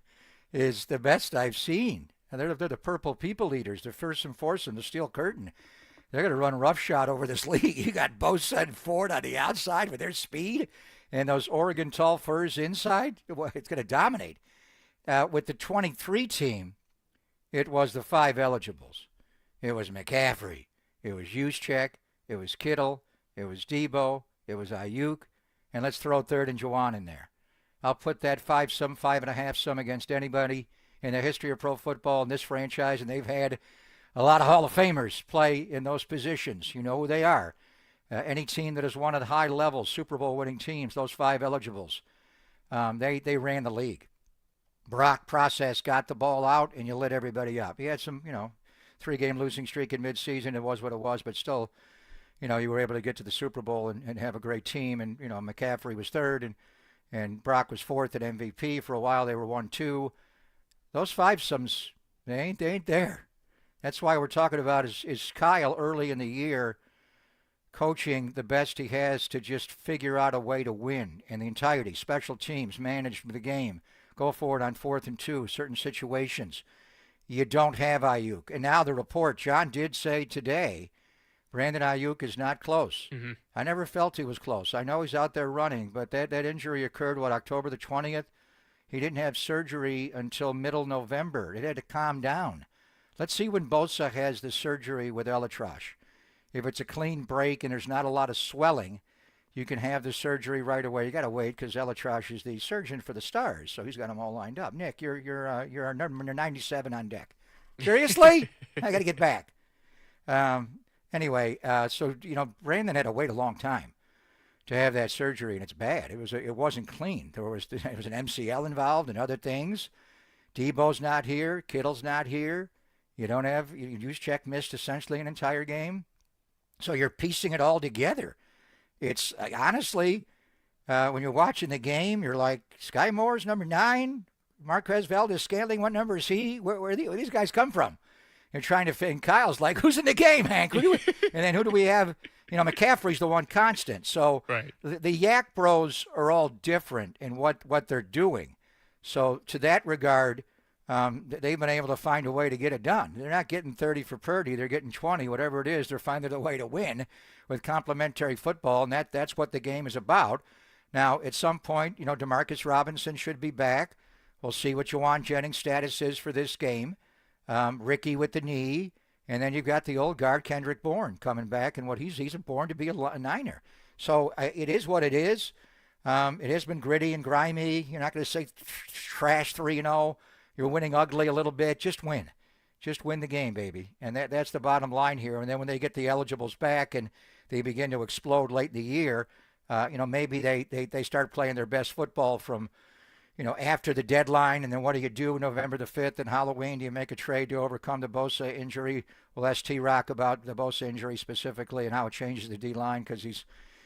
is the best I've seen. And they're the purple people eaters, the first and foursome, the steel curtain. They're going to run roughshod over this league. You got Bosa and Ford on the outside with their speed and those Oregon tall furs inside. Well, it's going to dominate. With the 23 team, it was the 5 eligibles. It was McCaffrey. It was Juszczyk. it was Kittle, it was Debo, it was Aiyuk, and let's throw third and Juwan in there. I'll put that 5-some, 5.5-some against anybody in the history of pro football in this franchise, and they've had a lot of Hall of Famers play in those positions. You know who they are. Any team that has won at high levels, Super Bowl winning teams, those 5 eligibles, they ran the league. Brock process got the ball out, and you lit everybody up. He had some, 3-game losing streak in midseason. It was what it was, but still, you were able to get to the Super Bowl and have a great team. And, McCaffrey was third, and Brock was fourth at MVP. For a while, they were 1-2. Those 5-sums, they ain't there. That's why we're talking about is Kyle early in the year coaching the best he has to just figure out a way to win in the entirety, special teams, manage the game, go forward on 4th and 2, certain situations. You don't have Aiyuk. And now the report, John did say today, Brandon Aiyuk is not close. Mm-hmm. I never felt he was close. I know he's out there running, but that injury occurred, October the 20th? He didn't have surgery until middle November. It had to calm down. Let's see when Bosa has the surgery with Elatrosh. If it's a clean break and there's not a lot of swelling, you can have the surgery right away. You got to wait because Elatrosh is the surgeon for the Stars, so he's got them all lined up. Nick, you're our number 97 on deck. Seriously? I got to get back. Anyway, so Brandon had to wait a long time to have that surgery, and it's bad. It wasn't clean. There was an MCL involved and other things. Debo's not here. Kittle's not here. You don't have Juszczyk missed essentially an entire game. So you're piecing it all together. It's honestly, when you're watching the game, you're like, Sky Moore's number 9, Marquez Valdez-Scantling, what number is he? Where these guys come from? You're trying to fit, and Kyle's like, who's in the game, Hank? And then who do we have? McCaffrey's the one constant. So right. The Yak Bros are all different in what they're doing. So to that regard, they've been able to find a way to get it done. They're not getting 30 for Purdy. They're getting 20, whatever it is. They're finding a way to win with complementary football, and that's what the game is about. Now, at some point, Demarcus Robinson should be back. We'll see what Juwan Jennings' status is for this game. Ricky with the knee. And then you've got the old guard, Kendrick Bourne, coming back, and he's born to be a Niner. So it is what it is. It has been gritty and grimy. You're not going to say trash 3-0. You're winning ugly a little bit. Just win. Just win the game, baby. And that's the bottom line here. And then when they get the eligibles back and they begin to explode late in the year, maybe they start playing their best football from, after the deadline. And then what do you do November the 5th and Halloween? Do you make a trade to overcome the Bosa injury? We'll ask T-Rock about the Bosa injury specifically and how it changes the D-line because he's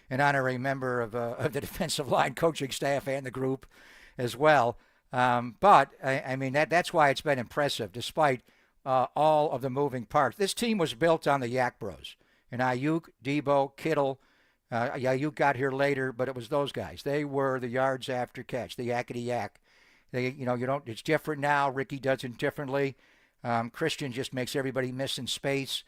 an honorary member of the defensive line coaching staff and the group as well. But that's why it's been impressive, despite all of the moving parts. This team was built on the Yak Bros. And Aiyuk, Debo, Kittle. Aiyuk got here later, but it was those guys. They were the yards after catch, the yakety yak. It's different now. Ricky does it differently. Christian just makes everybody miss in space.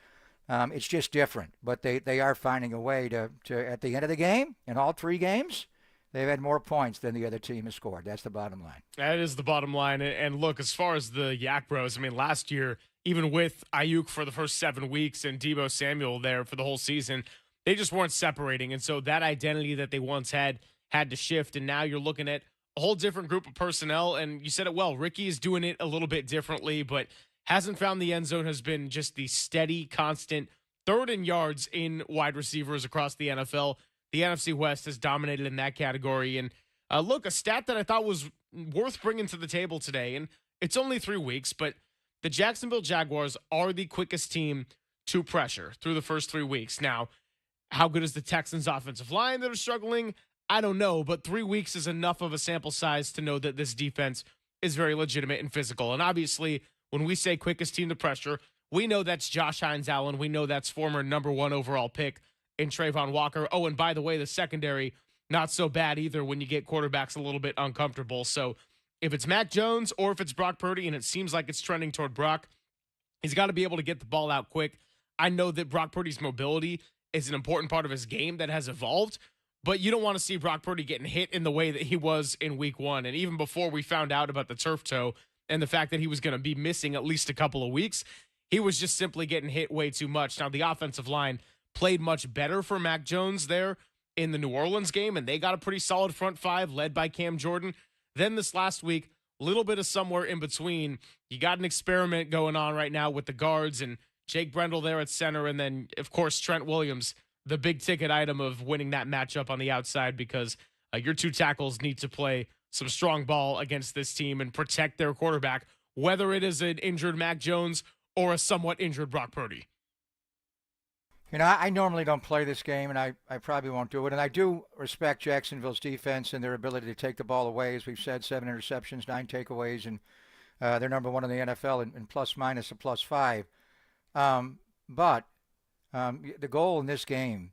It's just different. But they are finding a way to at the end of the game, in all 3 games, they've had more points than the other team has scored. That's the bottom line. That is the bottom line. And look, as far as the Yak Bros, last year, even with Aiyuk for the first 7 weeks and Debo Samuel there for the whole season, they just weren't separating. And so that identity that they once had to shift. And now you're looking at a whole different group of personnel. And you said it well. Ricky is doing it a little bit differently, but hasn't found the end zone, has been just the steady, constant third in yards in wide receivers across the NFL. The NFC West has dominated in that category. And look, a stat that I thought was worth bringing to the table today, and it's only 3 weeks, but the Jacksonville Jaguars are the quickest team to pressure through the first 3 weeks. Now, how good is the Texans' offensive line that are struggling? I don't know, but 3 weeks is enough of a sample size to know that this defense is very legitimate and physical. And obviously, when we say quickest team to pressure, we know that's Josh Hines-Allen. We know that's former number 1 overall pick in Trayvon Walker. Oh, and by the way, the secondary, not so bad either when you get quarterbacks a little bit uncomfortable. So if it's Mac Jones or if it's Brock Purdy, and it seems like it's trending toward Brock, he's got to be able to get the ball out quick. I know that Brock Purdy's mobility is an important part of his game that has evolved, but you don't want to see Brock Purdy getting hit in the way that he was in week 1. And even before we found out about the turf toe and the fact that he was going to be missing at least a couple of weeks, he was just simply getting hit way too much. Now, the offensive line played much better for Mac Jones there in the New Orleans game, and they got a pretty solid front five led by Cam Jordan. Then this last week, a little bit of somewhere in between. You got an experiment going on right now with the guards and Jake Brendel there at center, and then, of course, Trent Williams, the big-ticket item of winning that matchup on the outside because your two tackles need to play some strong ball against this team and protect their quarterback, whether it is an injured Mac Jones or a somewhat injured Brock Purdy. You know, I normally don't play this game, and I probably won't do it. And I do respect Jacksonville's defense and their ability to take the ball away. As we've said, 7 interceptions, 9 takeaways, and they're number one in the NFL in plus-minus a +5. But the goal in this game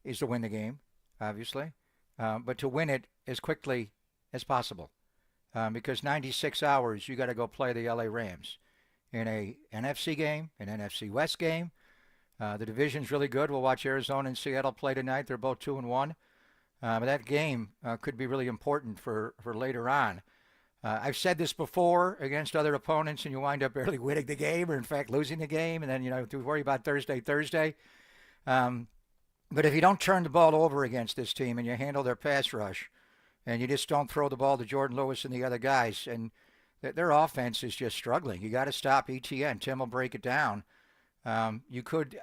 is to win the game, obviously, but to win it as quickly as possible. Because 96 hours, you got to go play the LA Rams in a NFC game, an NFC West game. The division's really good. We'll watch Arizona and Seattle play tonight. They're both 2-1. But that game could be really important for later on. I've said this before against other opponents, and you wind up barely winning the game or, in fact, losing the game, and then, you know, to worry about Thursday. But if you don't turn the ball over against this team and you handle their pass rush and you just don't throw the ball to Jordan Lewis and the other guys, and their offense is just struggling. You got to stop ETN. Tim will break it down. I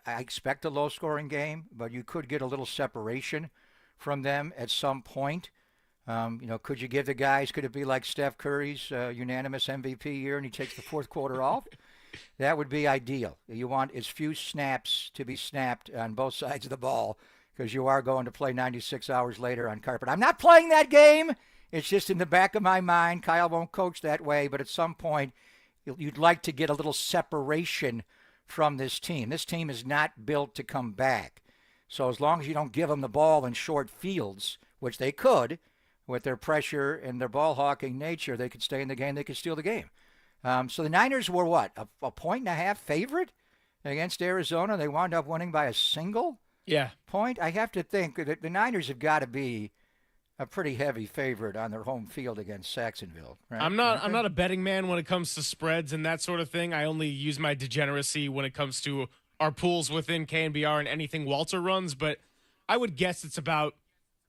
expect a low-scoring game, but you could get a little separation from them at some point. Could you give the guys, could it be like Steph Curry's unanimous MVP year and he takes the fourth quarter off? That would be ideal. You want as few snaps to be snapped on both sides of the ball because you are going to play 96 hours later on carpet. I'm not playing that game. It's just in the back of my mind. Kyle won't coach that way, but at some point you'd like to get a little separation from this team. This team is not built to come back. So as long as you don't give them the ball in short fields, which they could, with their pressure and their ball hawking nature, they could stay in the game, they could steal the game. So the Niners were what, a 1.5 favorite against Arizona? They wound up winning by a single point? I have to think that the Niners have got to be a pretty heavy favorite on their home field against Saxonville. Right? I'm not a betting man when it comes to spreads and that sort of thing. I only use my degeneracy when it comes to our pools within KNBR and anything Walter runs, but I would guess it's about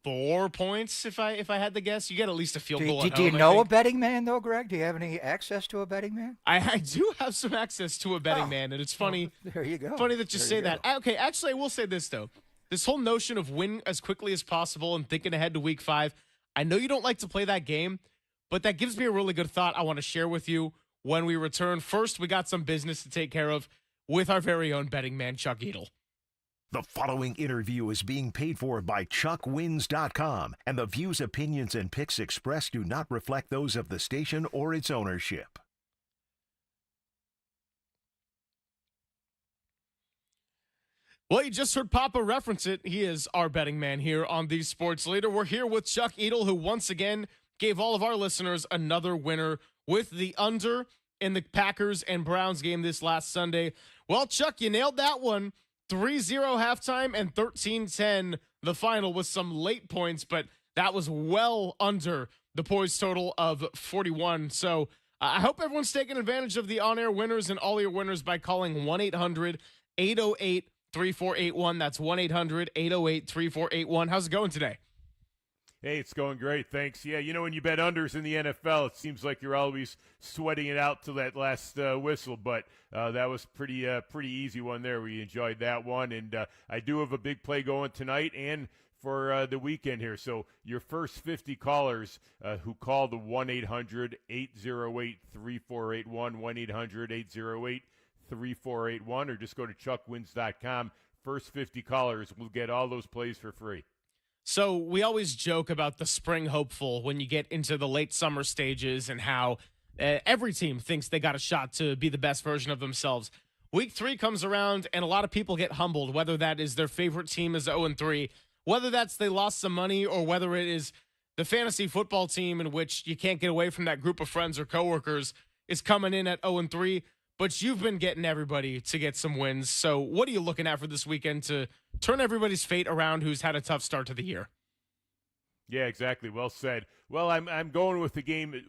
4 points if I had to guess. You get at least a field goal. Do you know a betting man, though, Greg? Do you have any access to a betting man? I do have some access to a betting man, and it's funny. Well, there you go. Funny that you say that. Okay, actually, I will say this, though. This whole notion of win as quickly as possible and thinking ahead to week 5, I know you don't like to play that game, but that gives me a really good thought I want to share with you when we return. First, we got some business to take care of with our very own betting man, Chuck Edel. The following interview is being paid for by ChuckWins.com, and the views, opinions, and picks expressed do not reflect those of the station or its ownership. Well, you just heard Papa reference it. He is our betting man here on the Sports Leader. We're here with Chuck Edel, who once again gave all of our listeners another winner with the under in the Packers and Browns game this last Sunday. Well, Chuck, you nailed that one. 3-0 halftime and 13-10 the final with some late points, but that was well under the points total of 41. So I hope everyone's taking advantage of the on-air winners and all your winners by calling 1-800-808-3481. That's 1-800-808-3481. How's it going today? Hey, it's going great, thanks. Yeah, when you bet unders in the NFL, it seems like you're always sweating it out till that last whistle, but that was pretty easy one there. We enjoyed that one, and I do have a big play going tonight and for the weekend here. So your first 50 callers who call the 1-800-808-3481, 1-800-808-3481, or just go to chuckwins.com. First 50 callers will get all those plays for free. So we always joke about the spring hopeful when you get into the late summer stages and how every team thinks they got a shot to be the best version of themselves. Week 3 comes around and a lot of people get humbled, whether that is their favorite team is 0-3, whether that's they lost some money, or whether it is the fantasy football team in which you can't get away from that group of friends or coworkers is coming in at 0-3. But you've been getting everybody to get some wins. So what are you looking at for this weekend to turn everybody's fate around who's had a tough start to the year? Yeah, exactly. Well said. Well, I'm going with the game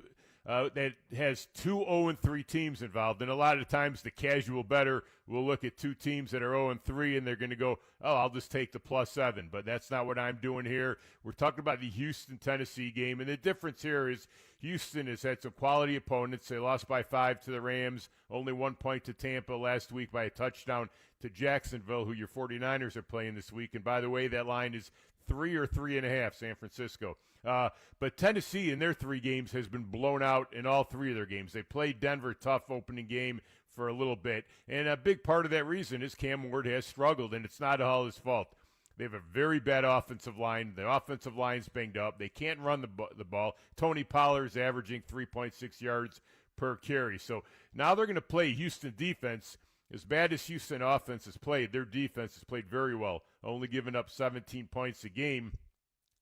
that has 2 0-3 teams involved, and a lot of times the casual bettor will look at two teams that are 0-3 and they're going to go, oh, I'll just take the +7. But that's not what I'm doing here. We're talking about the Houston-Tennessee game, and the difference here is Houston has had some quality opponents. They lost by 5 to the Rams, only 1 point to Tampa last week by a touchdown to Jacksonville, who your 49ers are playing this week. And by the way, that line is 3 or 3.5, San Francisco. But Tennessee in their 3 games has been blown out in all 3 of their games. They played Denver tough opening game for a little bit. And a big part of that reason is Cam Ward has struggled, and it's not all his fault. They have a very bad offensive line. The offensive line's banged up. They can't run the ball. Tony Pollard's averaging 3.6 yards per carry. So now they're going to play Houston defense. As bad as Houston offense has played, their defense has played very well, only giving up 17 points a game.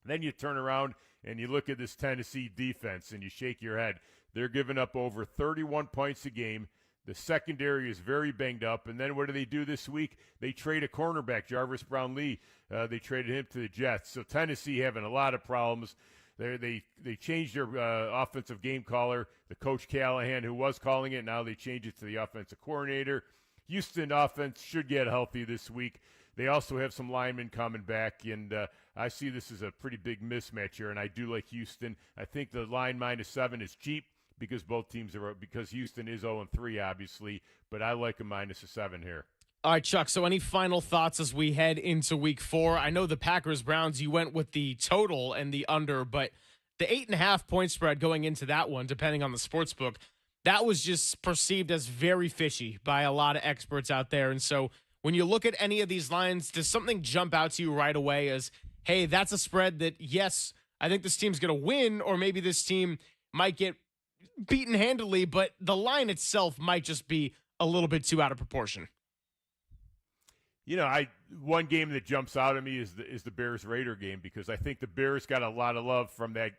Then you turn around and you look at this Tennessee defense and you shake your head. They're giving up over 31 points a game. The secondary is very banged up. And then what do this week? They trade a cornerback, Jarvis Brown-Lee. They traded him to the Jets. So Tennessee having a lot of problems. They changed their offensive game caller, the Coach Callahan, who was calling it. Now they changed it to the offensive coordinator. Houston offense should get healthy this week. They also have some linemen coming back, and I see this as a pretty big mismatch here, and I do like Houston. I think the line -7 is cheap because because Houston is 0-3, obviously, but I like a -7 here. All right, Chuck, so any final thoughts as we head into week 4? I know the Packers-Browns, you went with the total and the under, but the 8.5 point spread going into that one, depending on the sports book, that was just perceived as very fishy by a lot of experts out there. And so when you look at any of these lines, does something jump out to you right away as, hey, that's a spread that, yes, I think this team's going to win, or maybe this team might get beaten handily, but the line itself might just be a little bit too out of proportion? You know, one game that jumps out at me is the Bears-Raider game, because I think the Bears got a lot of love from that,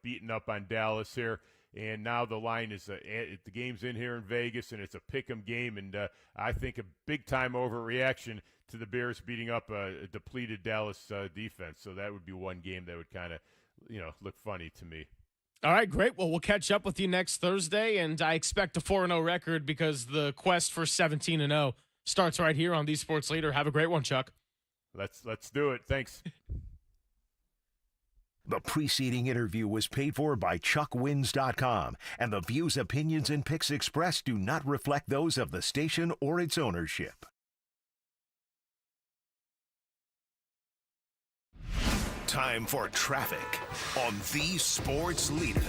beating up on Dallas here. And now the line is the game's in here in Vegas, and it's a pick'em game. And I think a big-time overreaction to the Bears beating up a depleted Dallas defense. So that would be one game that would kind of, look funny to me. All right, great. Well, we'll catch up with you next Thursday, and I expect a 4-0 record because the quest for 17-0 starts right here on The Sports Leader. Have a great one, Chuck. Let's do it. Thanks. The preceding interview was paid for by ChuckWins.com, and the views, opinions, and picks expressed do not reflect those of the station or its ownership. Time for traffic on The Sports Leader.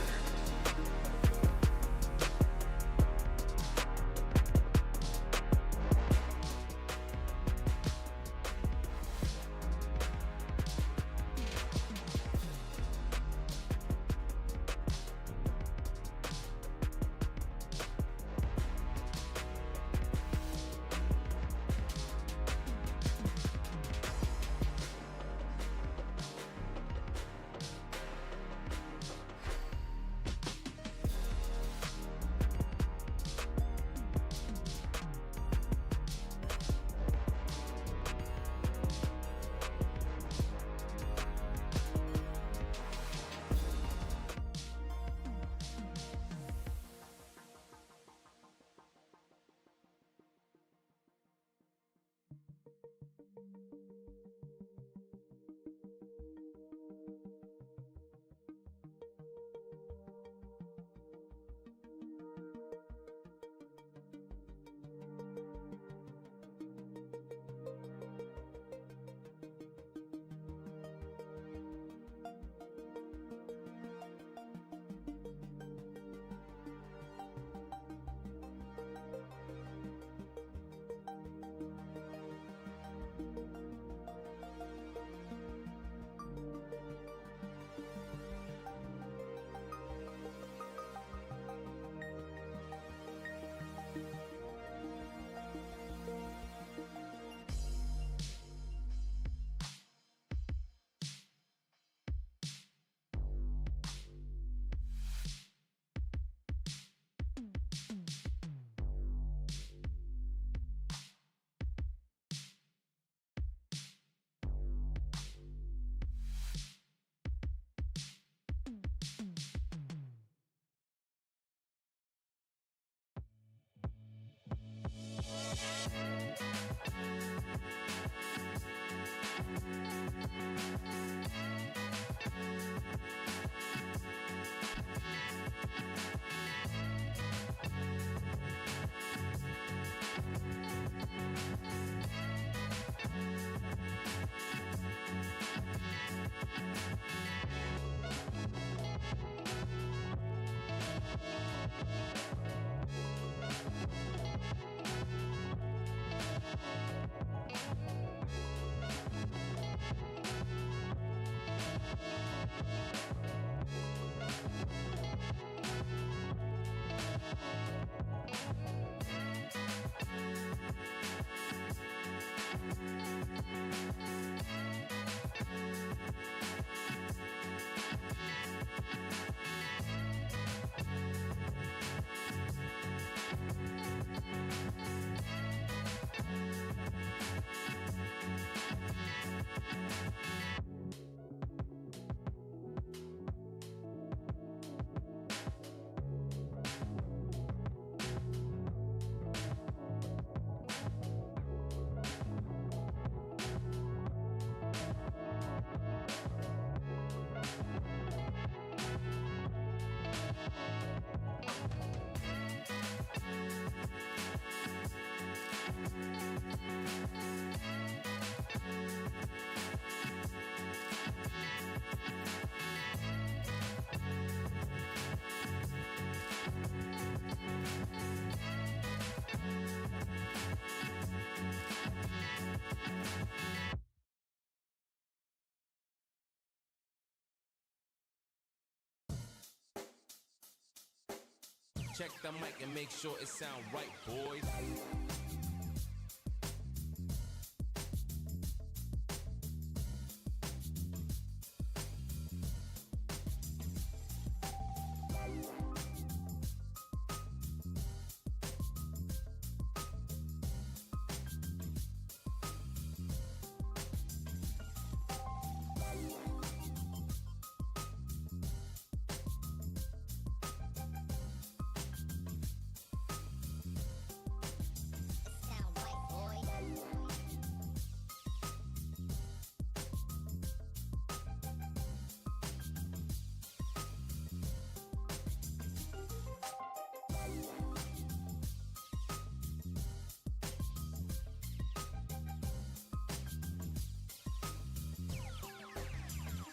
Check the mic and make sure it sound right, boys.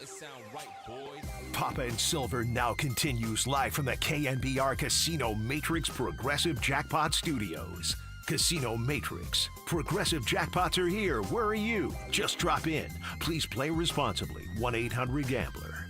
Sound right, boys. Papa and Silver now continues live from the KNBR Casino Matrix Progressive Jackpot Studios. Casino Matrix. Progressive jackpots are here. Where are you? Just drop in. Please play responsibly. 1-800-GAMBLER.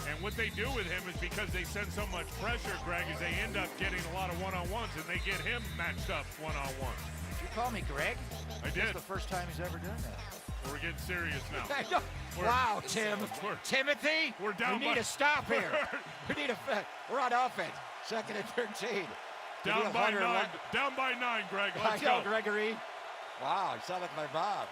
And what they do with him is because they send so much pressure, Greg, is they end up getting a lot of one-on-ones, and they get him matched up one-on-one. Did you call me Greg? I did. That's the first time he's ever done that. We're getting serious now. Wow, Tim. Timothy, we're down we need by, to stop here. We're on offense. 2nd and 13. Down by 9. Down by 9, Greg. Let's go. Gregory. Wow, you sound like my Bob.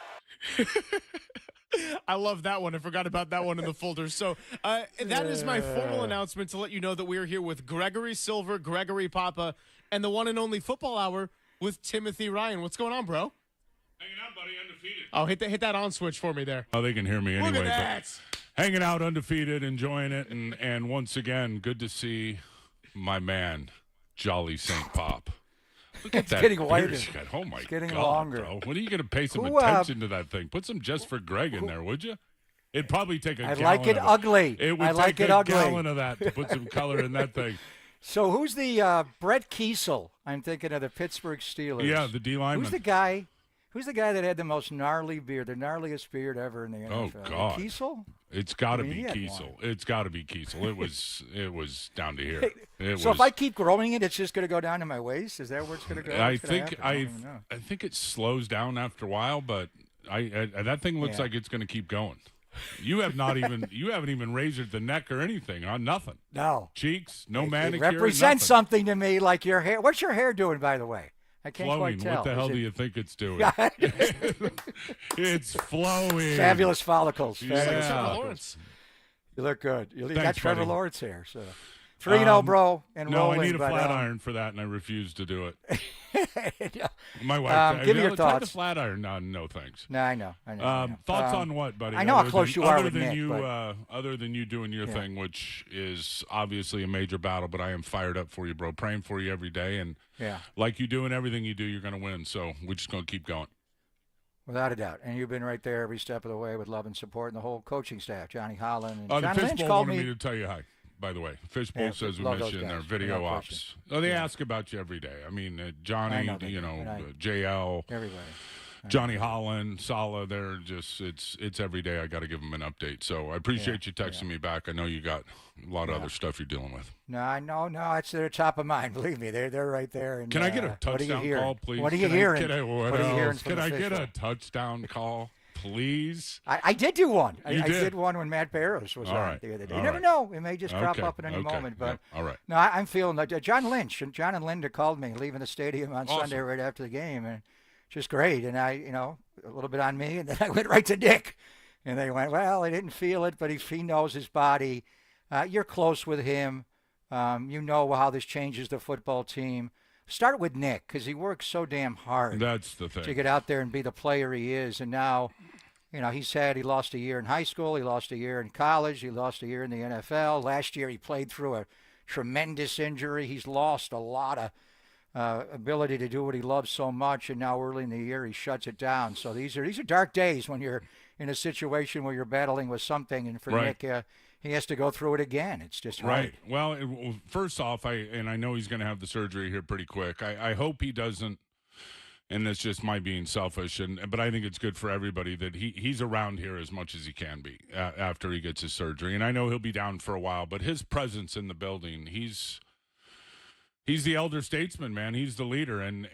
I love that one. I forgot about that one in the folder. So that is my formal announcement to let you know that we are here with Gregory Silver, Gregory Papa, and the one and only Football Hour with Timothy Ryan. What's going on, bro? Hanging out, buddy, undefeated. Oh, hit that on switch for me there. Oh, they can hear me anyway. Look at that. Hanging out undefeated, enjoying it, and once again, good to see my man, Jolly St. Pop. Look at It's that getting wider. beard. Oh, my It's getting God, longer. bro. When are you going to pay some Who, attention to that thing? Put some Just for Greg in there, would you? It'd probably take a I gallon like it of ugly. It would I like take it a ugly. gallon of that to put some color in that thing. So who's the Brett Kiesel? I'm thinking of the Pittsburgh Steelers. Yeah, the D lineman. Who's the guy? Who's the guy that had the most gnarly beard, the gnarliest beard ever in the NFL? Oh, God. Kiesel? It's got to I mean, be he had Kiesel. It's got to be Kiesel. It was down to here. So if I keep growing it, it's just going to go down to my waist? Is that where it's going to go? I think it slows down after a while, but that thing looks like it's going to keep going. You haven't even razored the neck or anything on nothing. No cheeks, no manicure. It represents something to me, like your hair. What's your hair doing, by the way? I can't flowing. quite tell. What the hell do you think it's doing? It's flowing. Fabulous follicles. Yeah. Fabulous follicles. You look good. You got Thanks, Trevor buddy. Lawrence here. So 3-0, bro, and no, rolling. I need a but, flat iron for that, and I refuse to do it. My wife. Give me your Try the thoughts. flat iron. No, thanks. No, I know. Thoughts on what, buddy? I know how close you are with Nick. Other than you doing your thing, which is obviously a major battle, but I am fired up for you, bro. Praying for you every day, and like you do in everything you do, you're going to win. So we're just going to keep going. Without a doubt. And you've been right there every step of the way with love and support and the whole coaching staff. Johnny Holland and The John Lynch Fishbowl called wanted me to tell you hi, by the way. Fishbowl Yeah, says we love miss those you in their guys. video No ops. question. Oh, they ask about you every day. I mean, Johnny, I know they do. JL, Everybody. Johnny Holland, Sala, they're just, it's every day I got to give them an update. So I appreciate you texting me back. I know you got a lot of other stuff you're dealing with. No, I know. No, it's their top of mind. Believe me, they're right there. And, Can I get a what are you touchdown hearing? call, please? What are you Can I hearing? get a- What are you hearing from Can the I get a Fishbowl? touchdown call, please? I did do one. I did? did one when Matt Barrows was All on right. the other day. All You never right. know. It may just crop Okay. up at any Okay. moment. But Yeah. All right. No, I'm feeling like John Lynch and John and Linda called me leaving the stadium on Awesome. Sunday right after the game, and just great. And I, a little bit on me, and then I went right to Nick, and they went, well, I didn't feel it, but he knows his body. You're close with him. You know how this changes the football team. Start with Nick because he works so damn hard. That's the thing. To get out there and be the player he is, and now, he said he lost a year in high school, he lost a year in college, he lost a year in the NFL. Last year he played through a tremendous injury. He's lost a lot of ability to do what he loves so much, and now early in the year he shuts it down. So these are dark days when you're in a situation where you're battling with something, and for Right. Nick, he has to go through it again. It's just hard. Right. Well, first off, I know he's going to have the surgery here pretty quick. I hope he doesn't, and that's just my being selfish, but I think it's good for everybody that he's around here as much as he can be after he gets his surgery. And I know he'll be down for a while, but his presence in the building, he's the elder statesman, man. He's the leader, and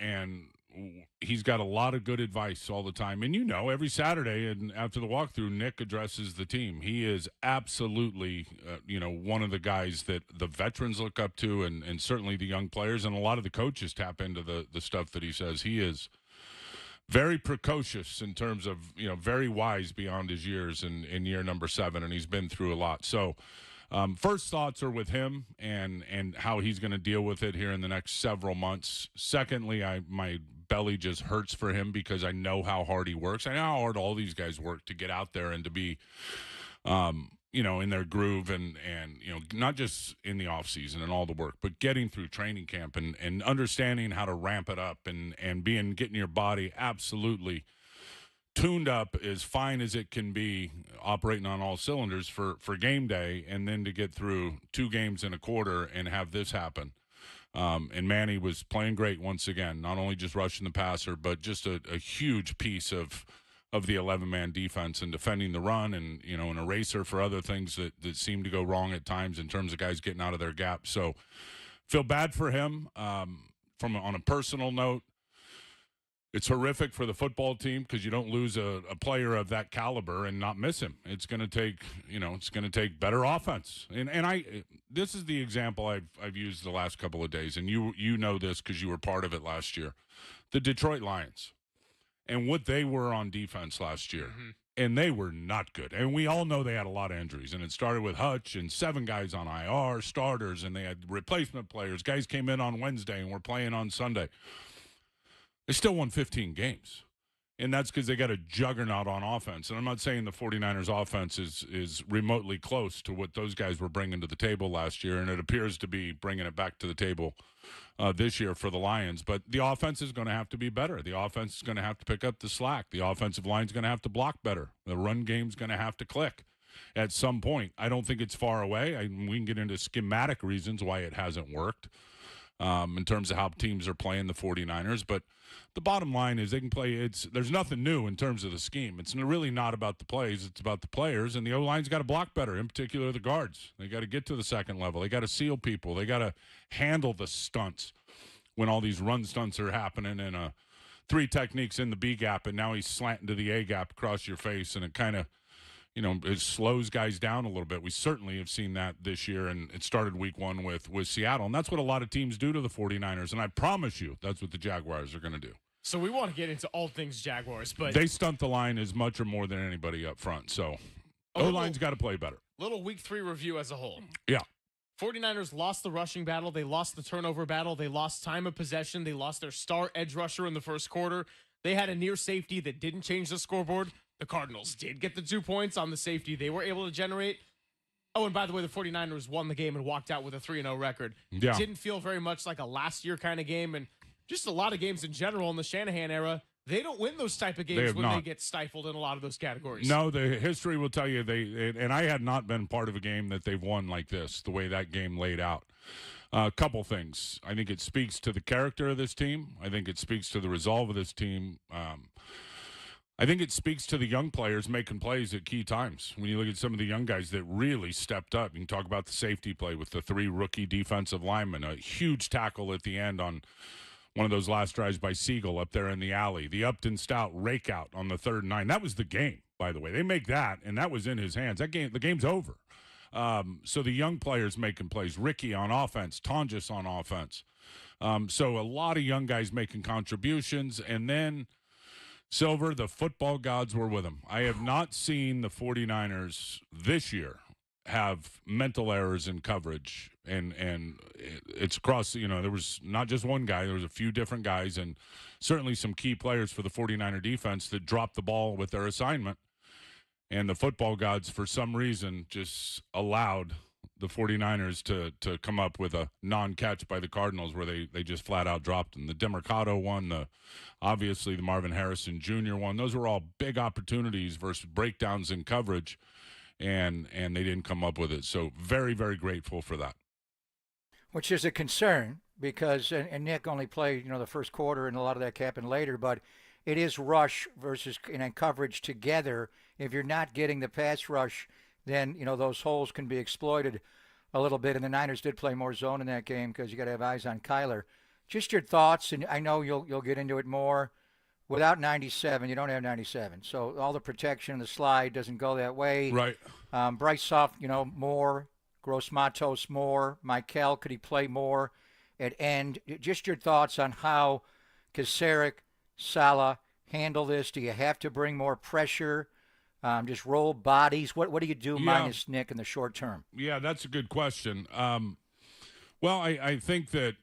he's got a lot of good advice all the time. And every Saturday and after the walkthrough, Nick addresses the team. He is absolutely, one of the guys that the veterans look up to, and certainly the young players, and a lot of the coaches tap into the stuff that he says. He is very precocious in terms of, very wise beyond his years in year number 7, and he's been through a lot. So first thoughts are with him and how he's going to deal with it here in the next several months. Secondly, my belly just hurts for him because I know how hard he works. I know how hard all these guys work to get out there and to be, in their groove and not just in the off season and all the work, but getting through training camp and understanding how to ramp it up and getting your body absolutely tuned up as fine as it can be, operating on all cylinders for game day, and then to get through 2 games in a quarter and have this happen. And Manny was playing great once again, not only just rushing the passer, but just a huge piece of the 11-man defense and defending the run and, an eraser for other things that seem to go wrong at times in terms of guys getting out of their gap. So feel bad for him. On a personal note, it's horrific for the football team because you don't lose a player of that caliber and not miss him. It's going to take, better offense. And this is the example I've used the last couple of days, and you know this because you were part of it last year. The Detroit Lions and what they were on defense last year. Mm-hmm. And they were not good. And we all know they had a lot of injuries. And it started with Hutch and 7 guys on IR, starters, and they had replacement players. Guys came in on Wednesday and were playing on Sunday. They still won 15 games, and that's because they got a juggernaut on offense. And I'm not saying the 49ers offense is remotely close to what those guys were bringing to the table last year, and it appears to be bringing it back to the table this year for the Lions. But the offense is going to have to be better. The offense is going to have to pick up the slack. The offensive line is going to have to block better. The run game is going to have to click at some point. I don't think it's far away. We can get into schematic reasons why it hasn't worked in terms of how teams are playing the 49ers, but the bottom line is they can play. There's nothing new in terms of the scheme. It's really not about the plays. It's about the players, and the O-line's got to block better, in particular the guards. They got to get to the second level. They got to seal people. They got to handle the stunts when all these run stunts are happening and 3 techniques in the B gap, and now he's slanting to the A gap across your face, and it kind of, it slows guys down a little bit. We certainly have seen that this year, and it started week 1 with Seattle, and that's what a lot of teams do to the 49ers, and I promise you that's what the Jaguars are going to do. So we want to get into all things Jaguars, but they stunt the line as much or more than anybody up front, so O-line's got to play better. Little week 3 review as a whole. Yeah. 49ers lost the rushing battle. They lost the turnover battle. They lost time of possession. They lost their star edge rusher in the first quarter. They had a near safety that didn't change the scoreboard. The Cardinals did get the 2 points on the safety they were able to generate. Oh, and by the way, the 49ers won the game and walked out with a 3-0 record. Yeah. Didn't feel very much like a last year kind of game, and just a lot of games in general in the Shanahan era. They don't win those type of games when they get stifled in a lot of those categories. No, the history will tell you and I had not been part of a game that they've won like this, the way that game laid out. A couple things. I think it speaks to the character of this team. I think it speaks to the resolve of this team. I think it speaks to the young players making plays at key times. When you look at some of the young guys that really stepped up, you can talk about the safety play with the 3 rookie defensive linemen, a huge tackle at the end on one of those last drives by Siegel up there in the alley, the Upton Stout rake out on the 3rd and 9. That was the game, by the way. They make that, and that was in his hands. The game's over. So the young players making plays, Ricky on offense, Tonjes on offense. So a lot of young guys making contributions, and then Silver, the football gods were with him. I have not seen the 49ers this year have mental errors in coverage, and it's across, there was not just one guy, there was a few different guys, and certainly some key players for the 49er defense that dropped the ball with their assignment And the football gods, for some reason, just allowed the 49ers to come up with a non-catch by the Cardinals where they just flat out dropped them. The DeMercado one, obviously the Marvin Harrison Jr. one, those were all big opportunities versus breakdowns in coverage, and they didn't come up with it. So very, very grateful for that. Which is a concern because, and Nick only played, the first quarter, and a lot of that happened later, but it is rush versus coverage together. If you're not getting the pass rush, then, those holes can be exploited a little bit. And the Niners did play more zone in that game because you got to have eyes on Kyler. Just your thoughts, and I know you'll get into it more. Without 97, you don't have 97. So all the protection, the slide doesn't go that way. Right. Bryce Soft, more. Gross Matos more. Michael, could he play more at end? Just your thoughts on how Kasarik, Salah handle this. Do you have to bring more pressure? Just roll bodies? What do you do minus Nick in the short term? Yeah, that's a good question. Well, I think that,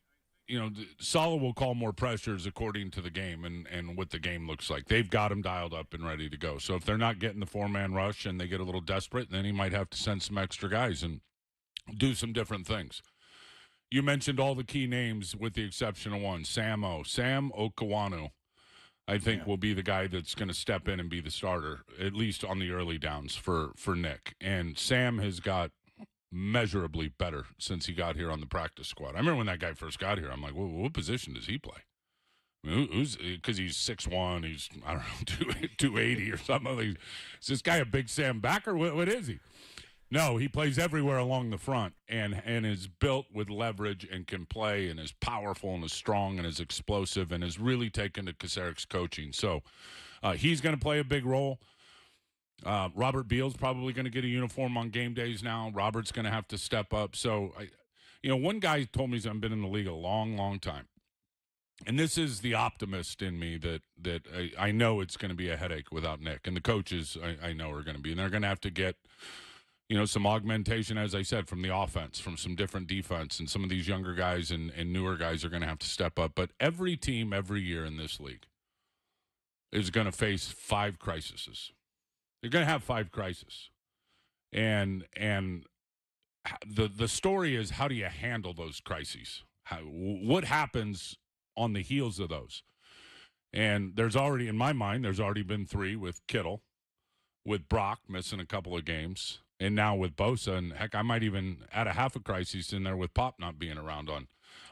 Salah will call more pressures according to the game and what the game looks like. They've got him dialed up and ready to go. So if they're not getting the four-man rush and they get a little desperate, then he might have to send some extra guys and do some different things. You mentioned all the key names with the exception of one, Sam Okawanu. I think will be the guy that's going to step in and be the starter, at least on the early downs for Nick. And Sam has got measurably better since he got here on the practice squad. I remember when that guy first got here, I'm like, well, what position does he play? I mean, because he's 6'1", he's, I don't know, 280 or something. Is this guy a big Sam backer? What is he? No, he plays everywhere along the front and is built with leverage and can play and is powerful and is strong and is explosive and is really taken to Kasarik's coaching. So he's going to play a big role. Robert Beal's probably going to get a uniform on game days now. Robert's going to have to step up. So, one guy told me I've been in the league a long, long time. And this is the optimist in me that I know it's going to be a headache without Nick. And the coaches I know are going to be. And they're going to have to get some augmentation, as I said, from the offense, from some different defense, and some of these younger guys and newer guys are going to have to step up. But every team every year in this league is going to face 5 crises. They're going to have 5 crises. And the story is, how do you handle those crises? What happens on the heels of those? And there's already, in my mind, there's already been 3 with Kittle, with Brock missing a couple of games, and now with Bosa, and heck, I might even add a half a crisis in there with Pop not being around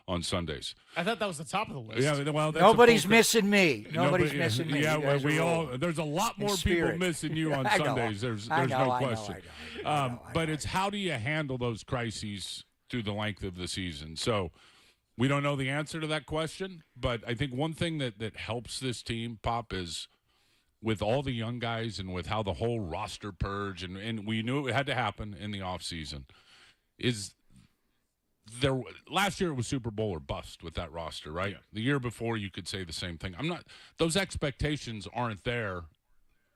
on Sundays. I thought that was the top of the list. Yeah, well, that's nobody's missing me. Nobody's missing me. Yeah, well, we all. There's a lot more people missing you on Sundays. There's no question. But it's, how do you handle those crises through the length of the season? So we don't know the answer to that question, but I think one thing that helps this team, Pop, is with all the young guys and with how the whole roster purge, and we knew it had to happen in the offseason, is there. Last year it was Super Bowl or bust with that roster, right? Yeah. The year before you could say the same thing. Those expectations aren't there.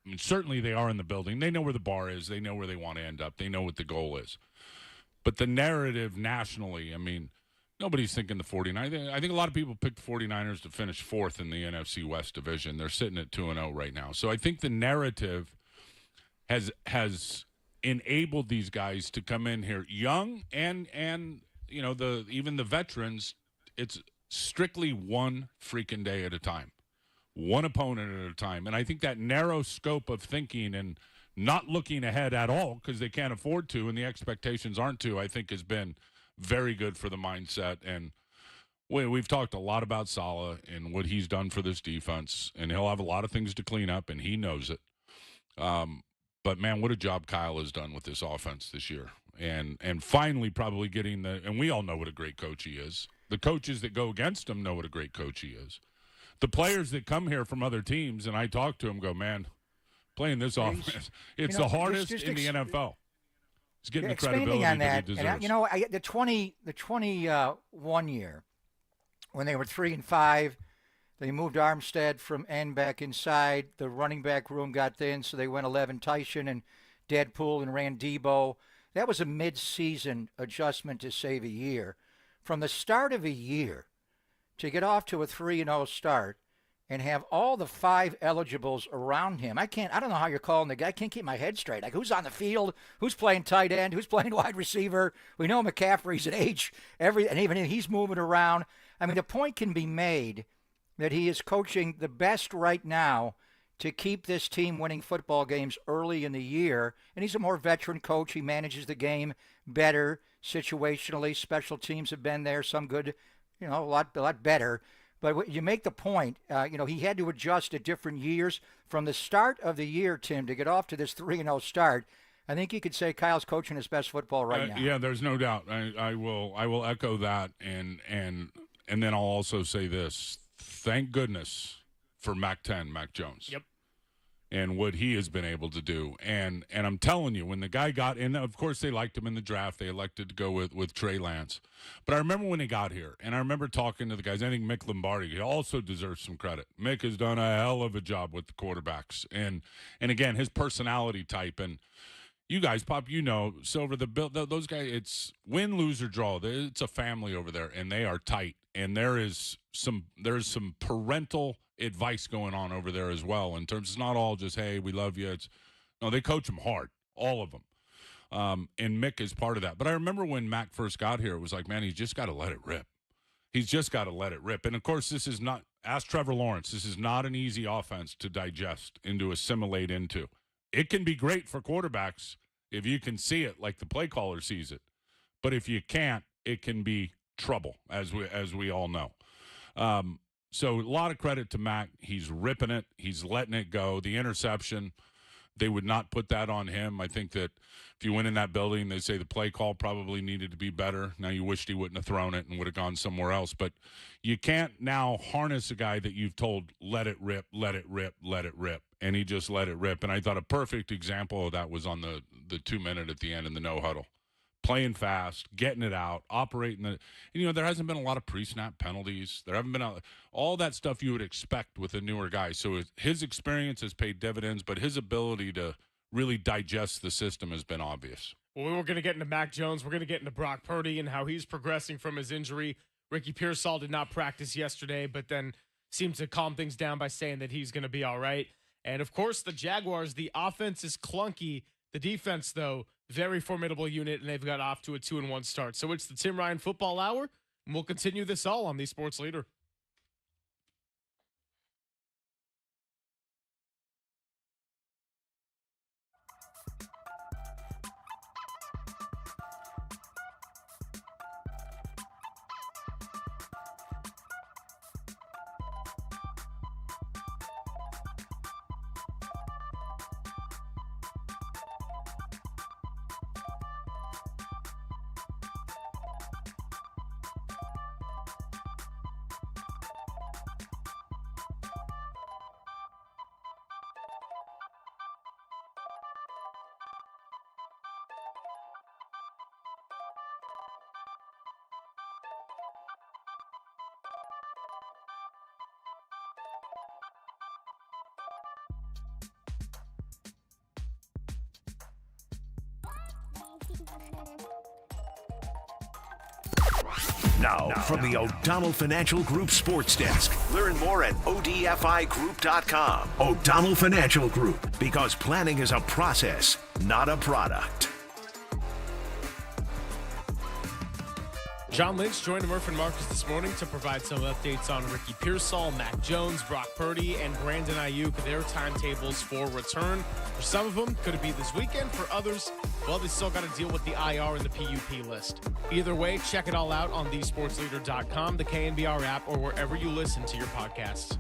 I mean, certainly they are in the building. They know where the bar is. They know where they want to end up. They know what the goal is. But the narrative nationally, I mean, nobody's thinking the 49ers. I think a lot of people picked the 49ers to finish 4th in the NFC West division. They're sitting at 2-0 right now. So I think the narrative has enabled these guys to come in here young and even the veterans. It's strictly one freaking day at a time, one opponent at a time. And I think that narrow scope of thinking and not looking ahead at all, because they can't afford to and the expectations aren't to, I think has been very good for the mindset. And we've talked a lot about Salah and what he's done for this defense, and he'll have a lot of things to clean up, and he knows it. But, man, what a job Kyle has done with this offense this year. And finally probably getting and we all know what a great coach he is. The coaches that go against him know what a great coach he is. The players that come here from other teams, and I talk to him, go, man, playing this offense, it's the hardest in the NFL. He's getting the credibility that he deserves. And, the 21 year, when they were 3-5, they moved Armstead from end back inside. The running back room got thin, so they went 11 Tyson and Deadpool and ran Debo. That was a mid-season adjustment to save a year. From the start of a year to get off to a 3-0 start and have all the 5 eligibles around him. I don't know how you're calling the guy. I can't keep my head straight. Like, who's on the field? Who's playing tight end? Who's playing wide receiver? We know McCaffrey's an age, and even he's moving around. I mean, the point can be made that he is coaching the best right now to keep this team winning football games early in the year. And he's a more veteran coach. He manages the game better situationally. Special teams have been there, some good, a lot better. But you make the point, he had to adjust at different years. From the start of the year, Tim, to get off to this 3-0 start, I think you could say Kyle's coaching his best football right now. Yeah, there's no doubt. I will echo that, and then I'll also say this. Thank goodness for Mac Jones. Yep. And what he has been able to do. And I'm telling you, when the guy got in, of course they liked him in the draft. They elected to go with Trey Lance. But I remember when he got here, and I remember talking to the guys. I think Mick Lombardi, he also deserves some credit. Mick has done a hell of a job with the quarterbacks. And again, his personality type. And you guys, Pop, Silver, those guys, it's win, lose, or draw. It's a family over there, and they are tight. And there's some parental advice going on over there as well, in terms, it's not all just, hey, we love you. No, they coach them hard, all of them. And Mick is part of that. But I remember when Mac first got here, it was like, man, he's just got to let it rip. He's just got to let it rip. And of course, this is not, ask Trevor Lawrence, this is not an easy offense to digest and to assimilate into. It can be great for quarterbacks if you can see it like the play caller sees it. But if you can't, it can be trouble, as we all know. So a lot of credit to Mac. He's ripping it. He's letting it go. The interception, they would not put that on him. I think that if you went in that building, they'd say the play call probably needed to be better. Now, you wished he wouldn't have thrown it and would have gone somewhere else. But you can't now harness a guy that you've told, let it rip, let it rip, let it rip. And he just let it rip. And I thought a perfect example of that was on the 2-minute at the end in the no huddle. Playing fast, getting it out, operating the. There hasn't been a lot of pre-snap penalties. There haven't been all that stuff you would expect with a newer guy. So his experience has paid dividends, but his ability to really digest the system has been obvious. Well, we're going to get into Mac Jones. We're going to get into Brock Purdy and how he's progressing from his injury. Ricky Pearsall did not practice yesterday, but then seemed to calm things down by saying that he's going to be all right. And, of course, the Jaguars, the offense is clunky. The defense, though, very formidable unit, and they've got off to a 2-1 start. So it's the Tim Ryan Football Hour, and we'll continue this all on the Sports Leader. Now, from the O'Donnell Financial Group Sports Desk. Learn more at odfigroup.com. O'Donnell Financial Group, because planning is a process, not a product. John Lynch joined Murph and Marcus this morning to provide some updates on Ricky Pearsall, Mac Jones, Brock Purdy, and Brandon Aiyuk, their timetables for return. For some of them, could it be this weekend? For others, well, they still got to deal with the IR and the PUP list. Either way, check it all out on thesportsleader.com, the KNBR app, or wherever you listen to your podcasts.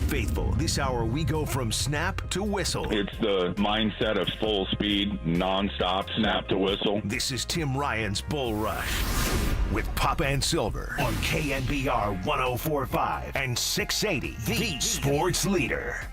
faithful. This hour, we go from snap to whistle. It's the mindset of full speed, nonstop, snap to whistle. This is Tim Ryan's Bull Rush with Papa and Silver on KNBR 104.5 and 680, the sports leader.